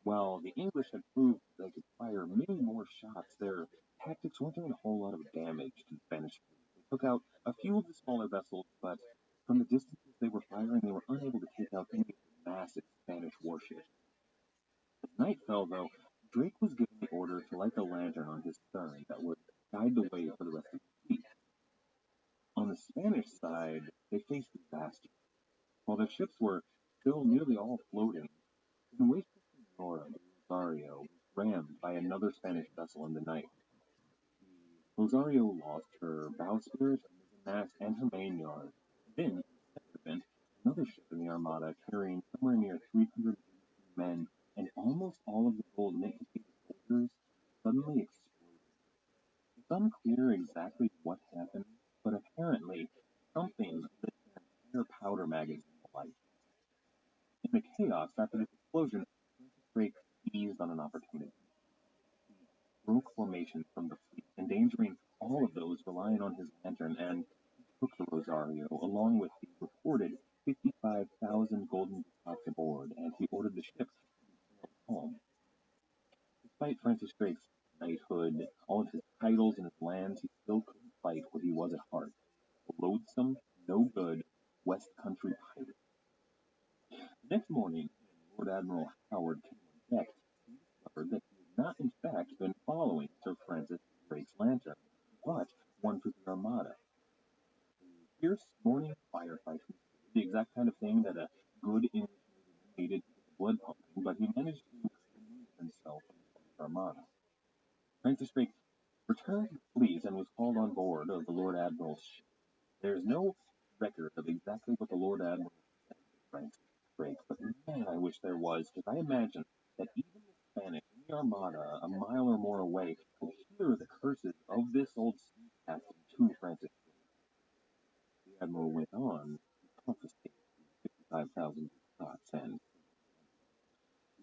While the English had proved they could fire many more shots, their tactics weren't doing a whole lot of damage to the Spanish fleet. They took out a few of the smaller vessels, but from the distances they were firing, they were unable to take out any of the massive Spanish warships. As night fell, though, Drake was given the order to light the lantern on his stern that would guide the way for the rest of the fleet. On the Spanish side, they faced disaster. While their ships were still nearly all floating, in West Sonora, the Rosario was rammed by another Spanish vessel in the night. The Rosario lost her bowsprit, mast, and her main yard. Then, in the second event, another ship in the Armada carrying somewhere near 300 men and almost all of the gold meant to feed the soldiers suddenly exploded. It's unclear exactly what happened, but apparently something lit their entire powder magazine alight. In the chaos after this explosion, Drake seized on an opportunity. He broke formation from the fleet, endangering all of those relying on his lantern, and took the Rosario, along with the reported 55,000 golden ducats aboard, and he ordered the ship to sail home. Despite Francis Drake's knighthood, all of his titles and his lands, he still couldn't fight what he was at heart: a loathsome, no good, West Country pirate. The next morning, when Lord Admiral Howard came on deck, he discovered that he had not in fact been following Sir Francis Drake's lantern, but one for the Armada. A fierce morning firefight, the exact kind of thing that a good English navy needed to get the blood pumping, but he managed to remove himself from the Armada. Francis Drake returned to the fleet and was called on board of the Lord Admiral's ship. There is no record of exactly what the Lord Admiral said to Francis Drake, but man, I wish there was, because I imagine that even the Spanish in the Armada, a mile or more away, could hear the curses of this old sea captain to Francis Drake. The Admiral went on to confiscate the 55,000 ducats, and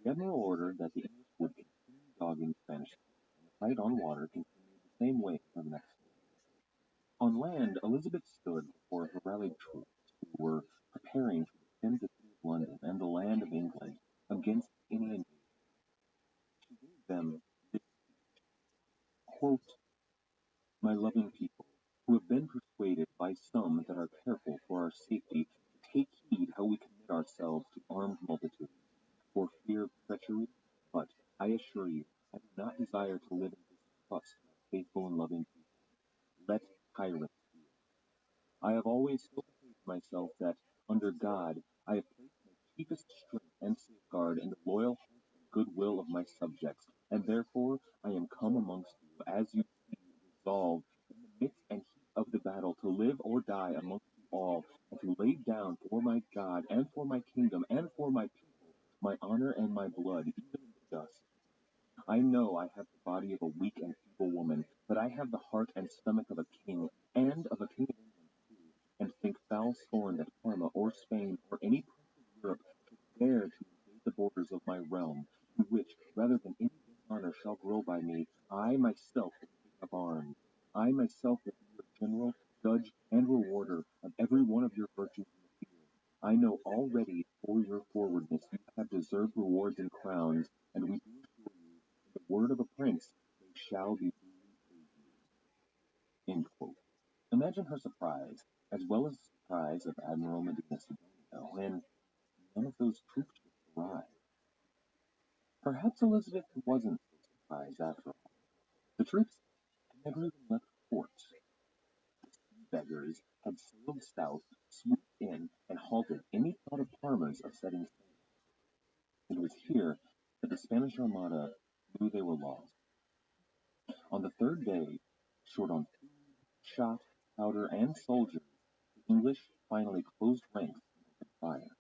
the Admiral ordered that the English would continue dogging the Spanish fleet, and the fight on water continued the same way for the next day. On land, Elizabeth stood before her rallied troops, who were preparing to defend the city of London and the land of England against any invasion. She gave them this speech, quote, "My loving people, who have been persuaded by some that are careful for our safety to take heed how we commit ourselves to armed multitudes, for fear of treachery, but I assure you, I do not desire to live in distrust of faithful and loving people. Let tyrants fear. I have always so behaved myself that, under God, I have placed my chiefest strength and safeguard in the loyal hearts and goodwill of my subjects, and therefore I am come amongst you, as you see, resolved, in the midst and heat of the battle, to live or die amongst you all, and to lay down for my God, and for my kingdom, and for my people, my honor and my blood, even in the dust. I know I have the body of a weak and feeble woman, but I have the heart and stomach of a king, and of a king of England too, and think foul scorn that Parma or Spain or any prince of Europe should dare to invade the borders of my realm, in which, rather than any dishonor shall grow by me, I myself will take up arms. I myself will be your general, judge, and rewarder of every one of your virtues in the field. I know already for your forwardness you have deserved rewards and crowns, and we do assure you, in the word of a prince, they shall be duly paid you." End quote. Imagine her surprise, as well as the surprise of Admiral Medina Sidonia, when none of those troop ships arrived. Perhaps Elizabeth wasn't so surprised after all. The troops had never even left port. The sea beggars had sailed south, swooped in, and halted any thought of Parma's of setting sail. It was here that the Spanish Armada knew they were lost. On the third day, short on food, shot, powder, and soldiers, the English finally closed ranks and opened fire.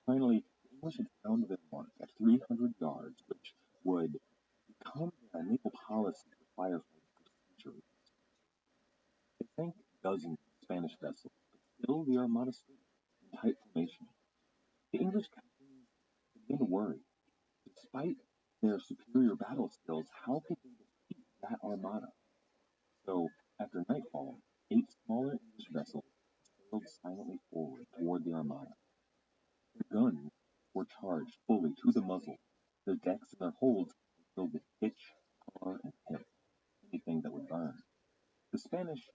Finally, the English had found their mark at 300 yards, which would become their naval policy for firefighting for centuries. They sank dozens of Spanish vessels, but still the Armada stood in tight formation. The English captains began to worry. Despite their superior battle skills, how could they defeat that Armada? So, after nightfall, 8 smaller English vessels sailed silently forward toward the Armada. Their guns were charged fully to the muzzle. Their decks and their holds were filled with pitch, tar, and hemp, anything that would burn. The Spanish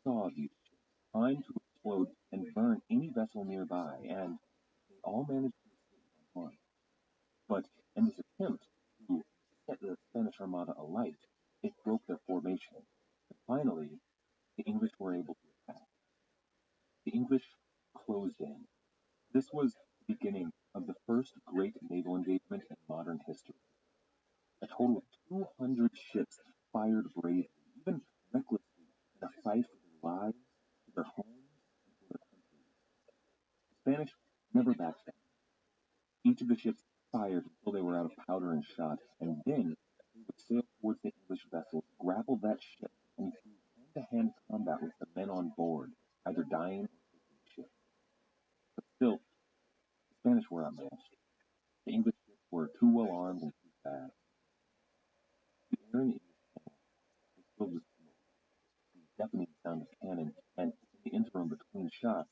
saw these ships, primed to explode and burn any vessel nearby, and they all managed to on. But in this attempt to set the Spanish Armada alight, it broke their formation. And finally, the English were able to attack. The English closed in. This was the beginning of the first great naval engagement in modern history. A total of 200 ships fired bravely, even recklessly, in a fight for their lives, for their homes, and for their countries. The Spanish never backed down. Each of the ships fired until they were out of powder and shot, and then they would sail towards the English vessels, grapple that ship, and do hand-to-hand combat with the men on board, either dying or taking the ship. But still, the Spanish were outmatched. The English ships were too well armed and too fast. The air in the English Channel was filled with smoke, the deafening sound of cannon, and in the interim between shots,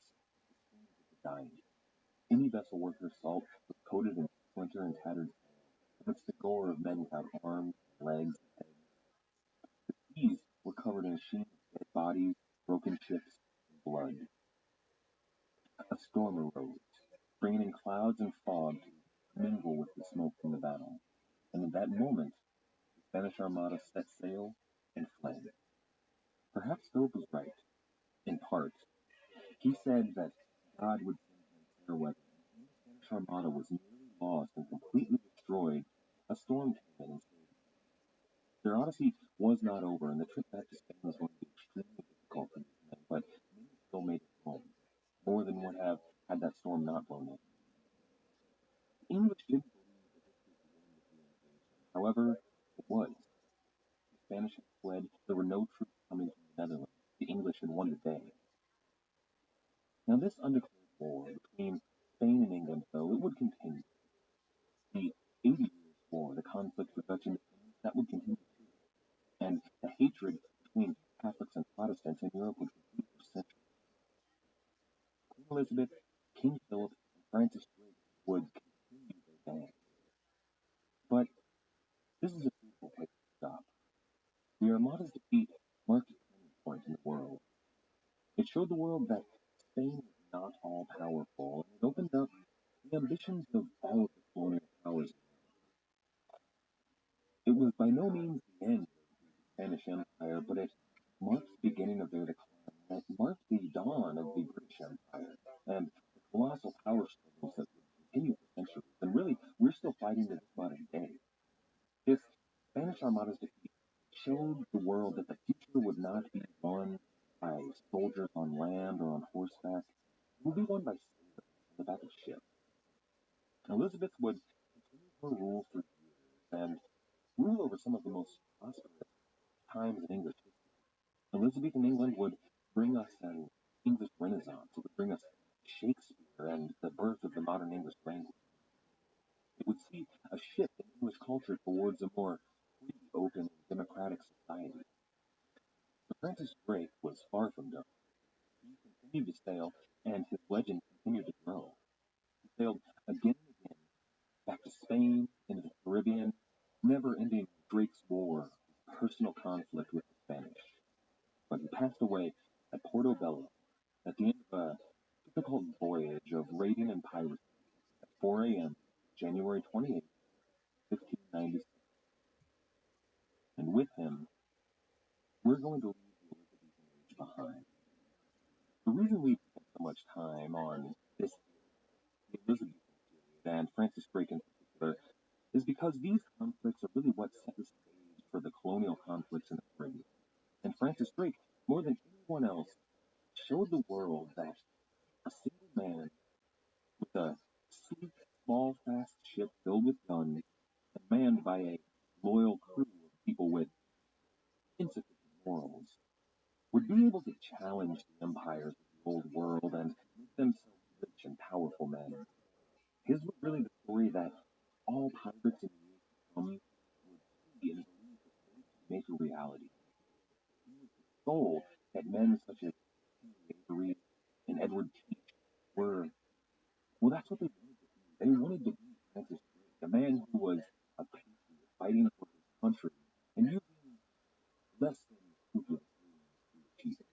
the screams of the dying. Any vessel worth her salt was coated in splinter and tattered sail, amidst the gore of men without arms, legs, and heads. The seas were covered in a sheen of dead bodies, broken ships, and blood. A storm arose, bringing in clouds and fog to mingle with the smoke from the battle. And in that moment, the Spanish Armada set sail and fled. Perhaps Philip was right, in part. He said that God would send him fair weather, and when the Spanish Armada was nearly lost and completely destroyed, a storm came in and saved them. Their odyssey was not over, and the trip back to Spain was going to be extremely difficult for these men, but many still made it home, more than would have had that storm not blown in. The English didn't believe that this was the end of the invasion. However, it was. The Spanish had fled. There were no troops coming from the Netherlands. The English had won the day. Now, this undeclared war between Spain and England, though, it would continue. The 80 Years' War, the conflict for Dutch independence, that would continue too. And the hatred between Catholics and Protestants in Europe would continue for centuries. Queen Elizabeth, King Philip, and Francis Drake would continue their dance. But this is a beautiful place to stop. The Armada's defeat marked a turning point in the world. It showed the world that Spain was not all powerful, and it opened up the ambitions of all of the colonial powers. It was by no means the end of the Spanish Empire, but it marked the beginning of their decline. It marked the dawn of the British Empire and the colossal power struggles that would continue for centuries. And really, we're still fighting to this modern day. This Spanish Armada's defeat showed the world that the future would not be won by soldiers on land or on horseback. It would be won by sailors on the back of ships. Elizabeth would continue her rule for years and rule over some of the most prosperous times in English history. Elizabeth in England would bring us an English Renaissance. It would bring us Shakespeare and the birth of the modern English language. It would see a shift in English culture towards a more free, open, and democratic society. But Francis Drake was far from done. He continued to sail, and his legend continued to grow. He sailed again and again, back to Spain, into the Caribbean, never ending Drake's war, his personal conflict with the Spanish. But he passed away at Portobello at the end of a difficult voyage of raiding and piracy at 4 a.m., January 28, 1596. And with him, we're going to leave the Elizabethan age behind. The reason we spent so much time on this, the Elizabethan period, and Francis Drake in particular, is because these conflicts are really what set the stage for the colonial conflicts in the Caribbean. And Francis Drake, more than anyone else, showed the world that a single man with a sleek, small, fast ship filled with guns and manned by a loyal crew of people with insufficient morals would be able to challenge the empires of the old world and make themselves rich and powerful men. His was really the story that all pirates in the years to come would see and believe that they could make a reality. He was the soul that men such as Henry Avery and Edward Teach were. Well, that's what they wanted to be. They wanted to be Francis Drake, a man who was a patriot fighting for his country and using less than scrupulous means to achieve it.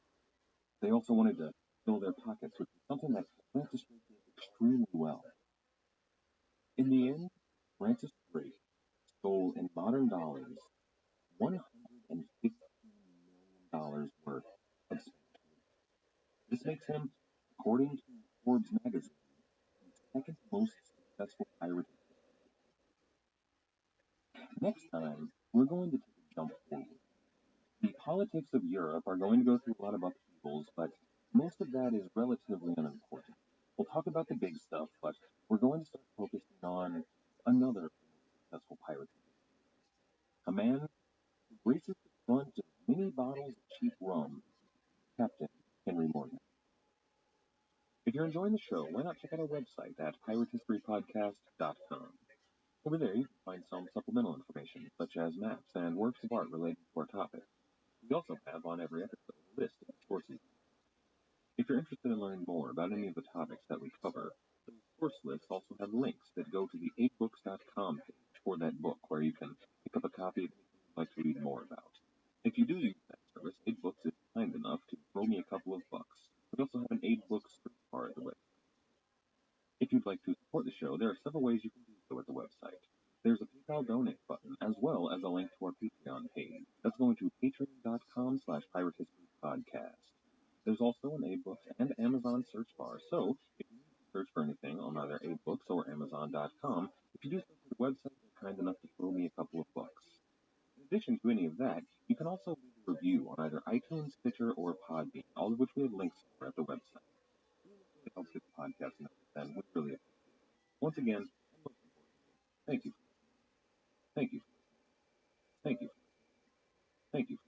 They also wanted to fill their pockets, which is something that Francis Drake did extremely well. In the end, Francis Drake stole in modern dollars $150 million worth of Spanish. This makes him, according to Forbes magazine, the second most successful pirate. Next time, we're going to take a jump forward. The politics of Europe are going to go through a lot of upheavals, but most of that is relatively unimportant. We'll talk about the big stuff, but we're going to start focusing on another successful pirate. A man who graces the front of many bottles of cheap rum, Captain Henry Morgan. If you're enjoying the show, why not check out our website at piratehistorypodcast.com. Over there, you can find some supplemental information, such as maps and works of art related to our topic. We also have on every episode a list of sources. If you're interested in learning more about any of the topics that we cover, the source lists also have links that go to the 8books.com page for that book, where you can pick up a copy of anything you'd like to read more about. If you do use that service, 8books is kind enough to throw me a couple of bucks. We also have an 8books search bar at the website. If you'd like to support the show, there are several ways you can do so at the website. There's a PayPal donate button, as well as a link to our Patreon page. That's going to patreon.com/piratehistorypodcast. There's also an 8books and Amazon search bar, so if you need to search for anything on either 8books or Amazon.com, if you do so through the website, you're kind enough to throw me a couple of bucks. In addition to any of that, you can also leave a review on either iTunes, Stitcher, or Podbean, all of which we have links for at the website. It helps get the podcast noticed, and we really appreciate it. Once again, thank you. Thank you. Thank you. Thank you.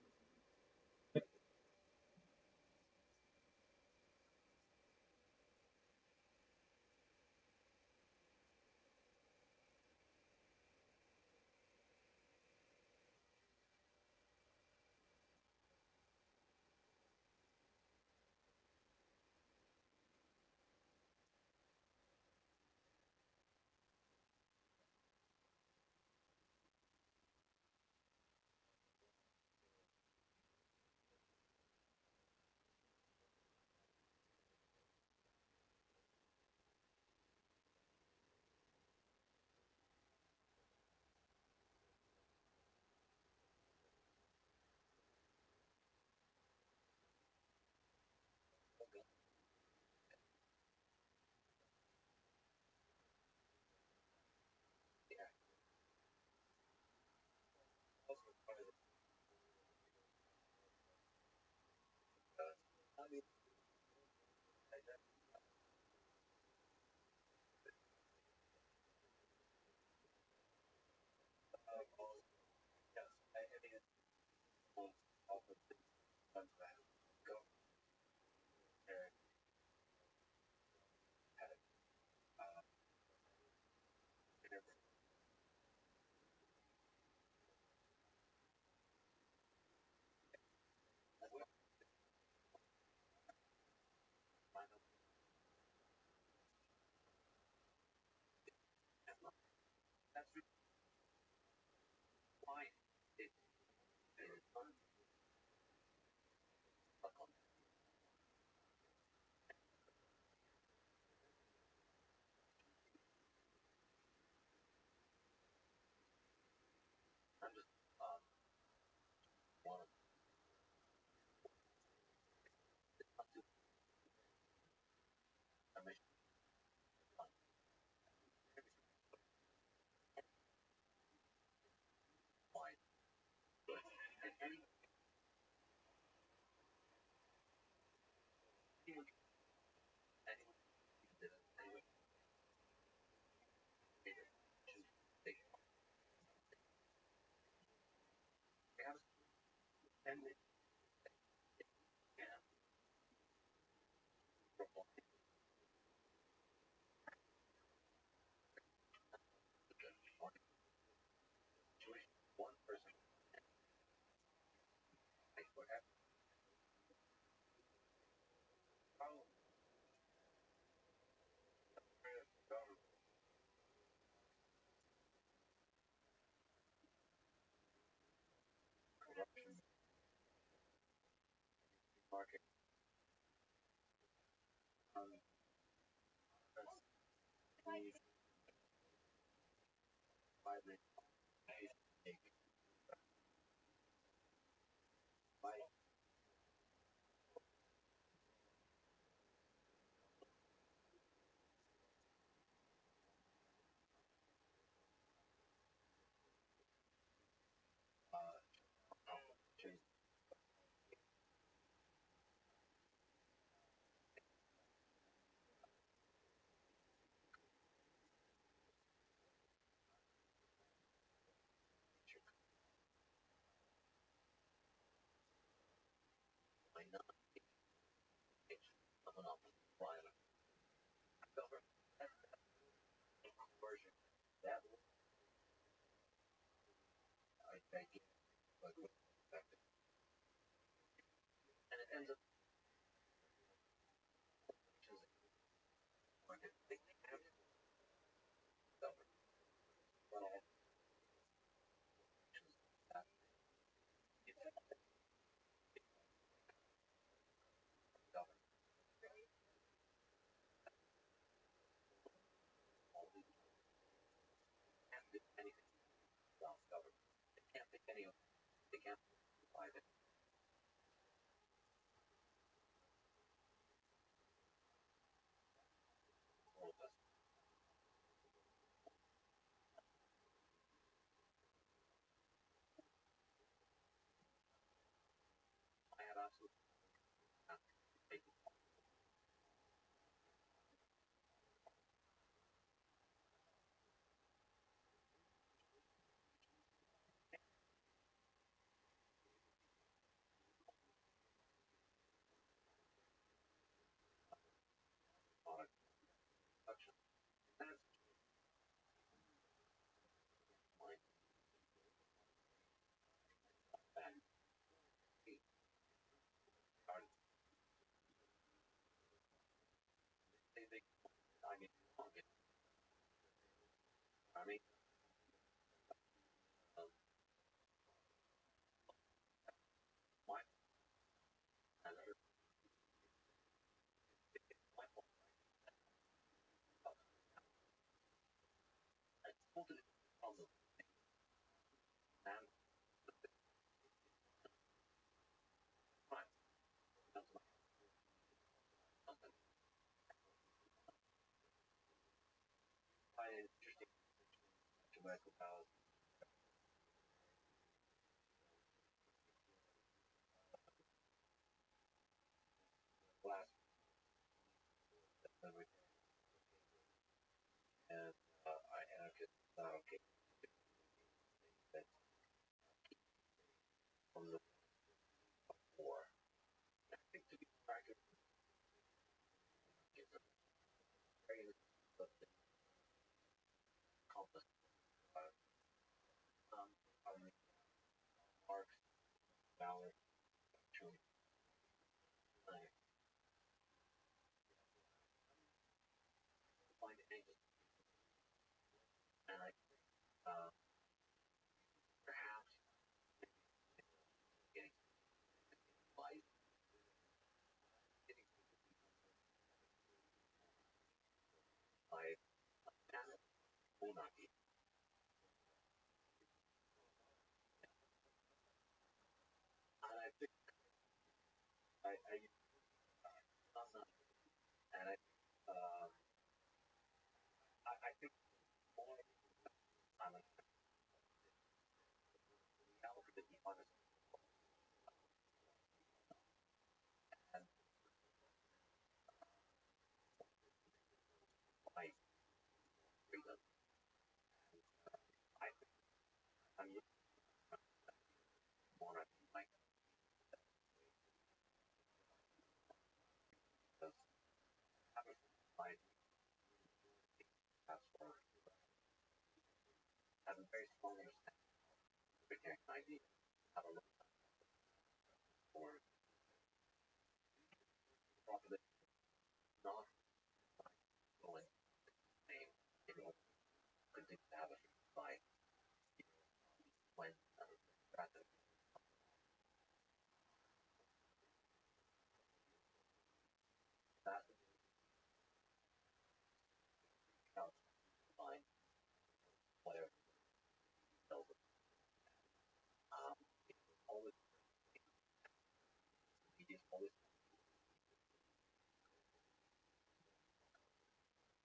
always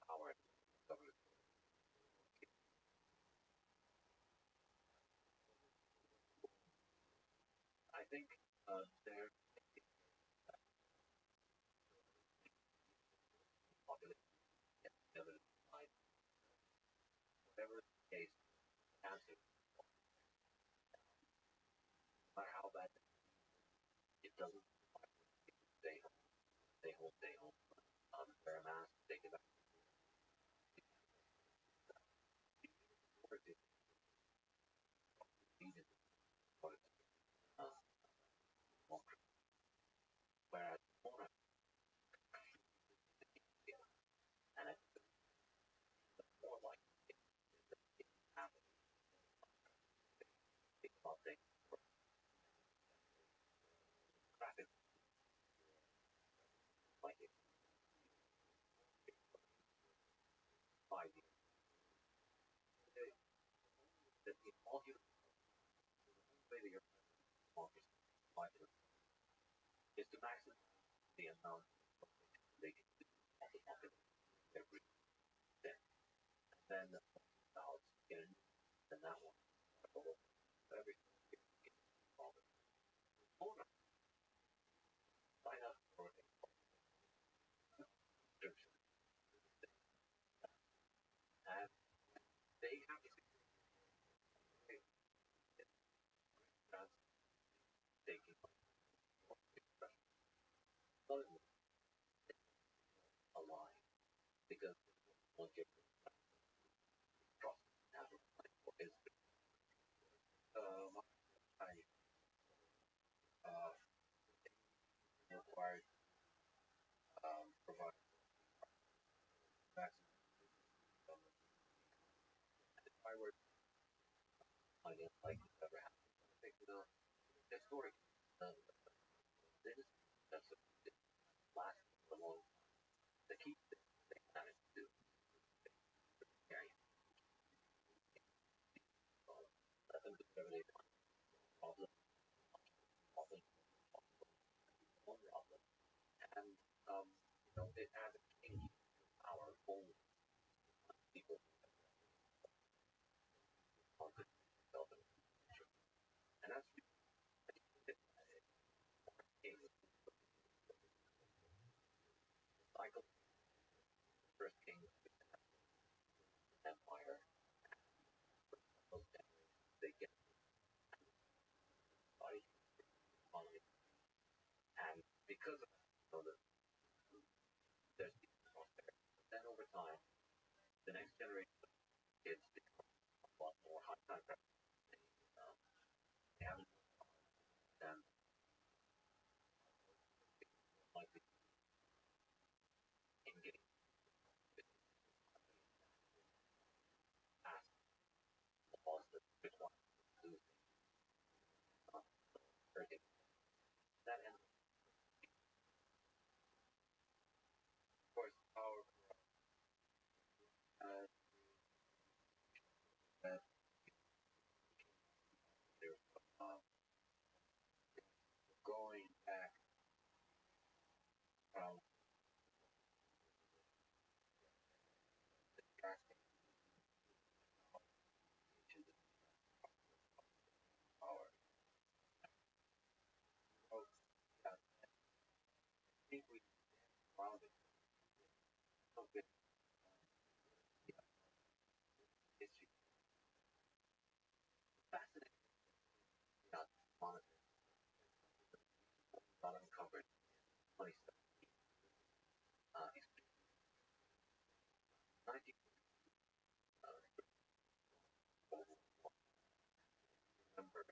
power government. I think their population gets together to decide whatever the case, answer, no matter how bad it doesn't stay home, stay home, stay home. Wear a mask, take it back. Whereas Corona, and it's more like happening, it's about things traffic like it 5 years. That in all human way that your democracy is to maximize the amount they can do of the population every day. Then about get and that one. Every problem. Corona, sign up for a subscription, and they have to say that's taking suddenly a lie because once you trust have is um I uh required provide vaccine if I were unlikely to ever happen. I think the story this that's the last the long the key thing they managed to do carry let them do whatever they want. Problem problem one problem. And it has a change our own people on the development. And that's the cycle first king empire they get body economy and because of that there's prosperity. Then over time the next generation of kids become a lot more high time they haven't done likely in getting past the laws that require losing hurting that and of course our uh, uh, there's going back from the drastic to the power. So I think we found it so good history fascinating not monitoring not uncovered funny stuff. 19 November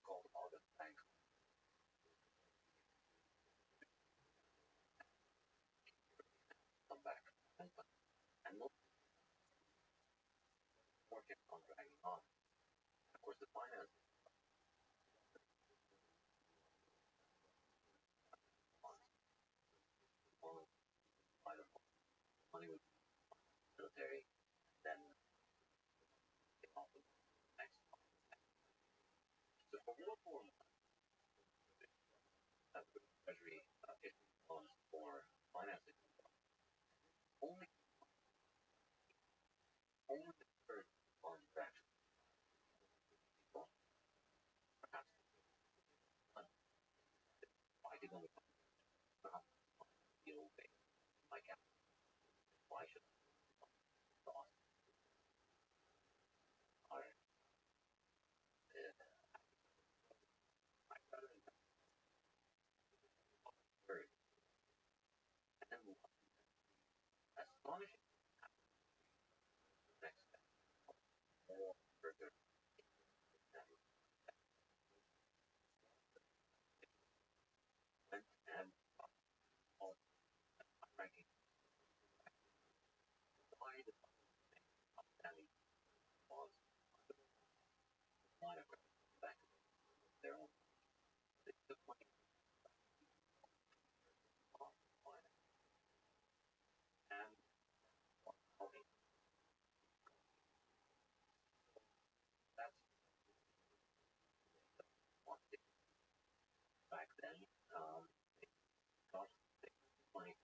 called August Bank come back and most more kept on dragging on. Of course the finance on money with military then it often next. So for World War I Treasury issuing bonds for financing. Only only a third of the bonds are actually people, perhaps why did only not deal with like why should cost are my brother and third and astonishing next step more further than went and all ranking why the outstanding bonds line of back their own they took money off the line and only that's one thing back then they got money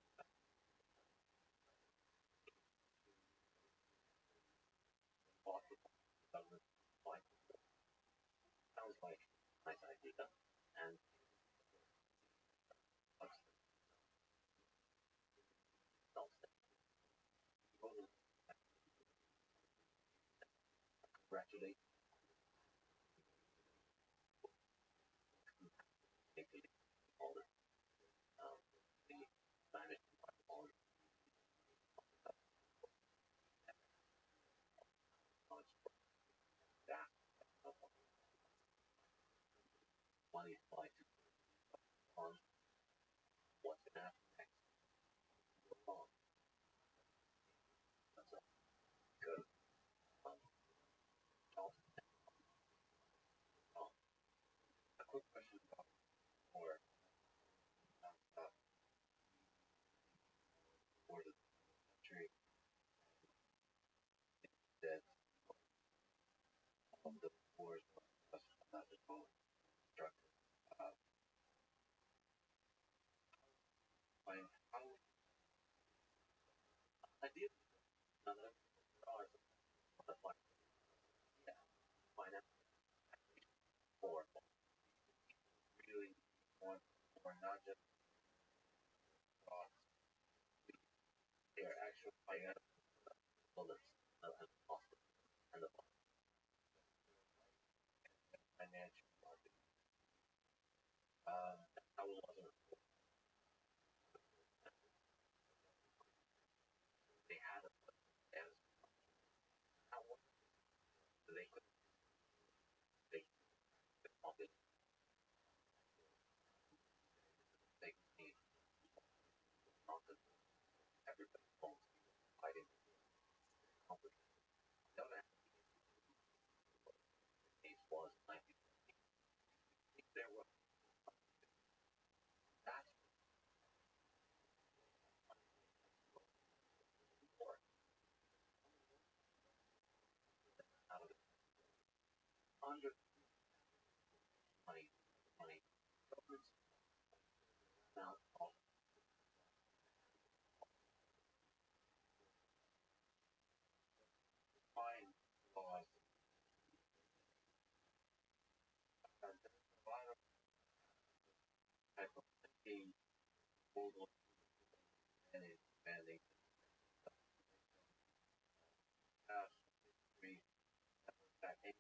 off the government line sounds like a nice idea and totally congratulate all the Spanish all that money applied to on what's gonna happen next. Wrong. That's a good Charles. A quick question about more uh, for the country that the wars not just all constructed. Find how I did another dollars the find yeah finance for really want or not just costs their actual bullets and cost and the financial market. I wasn't they had a as how they could they could market they need market everybody owns fighting company. The other case was 19 there was that's more out of it under money money governments now all fine laws and a lot of type of thinking global and expanding past history that any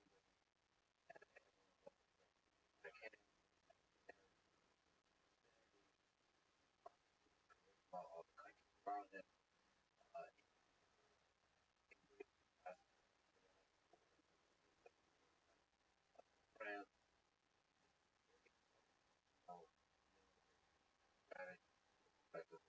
I can't of country around it uh, as France strategy perspective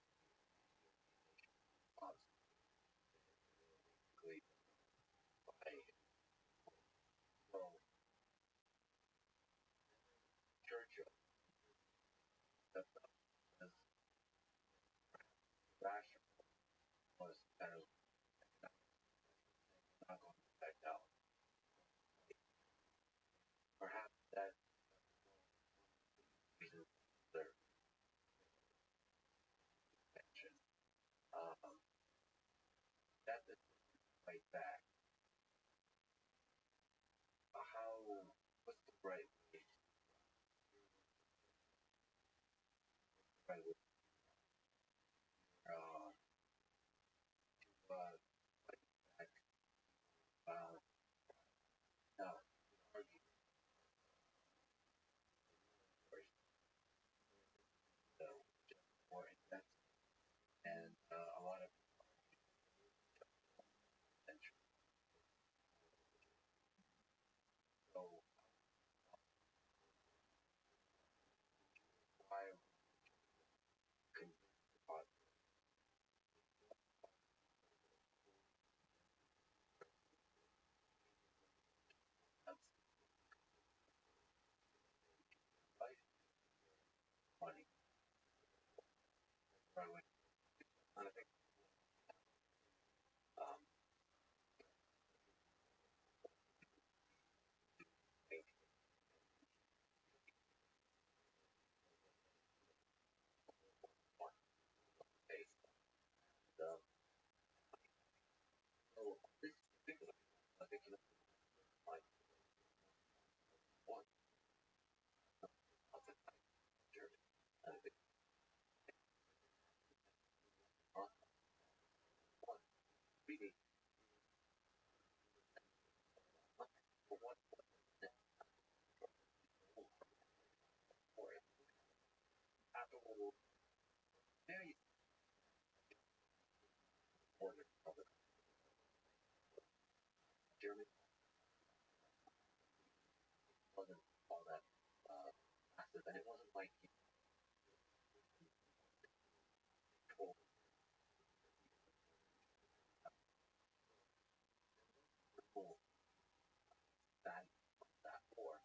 right, right, but no, argue first, so more intense, and a lot of attention. So why can that's life money, right? When I think um, think more faith, so this particular, I think you know, like one of the journey, I think on one really for one for it after World War very important of the German wasn't all that massive, and it wasn't like he controlled the full that that war.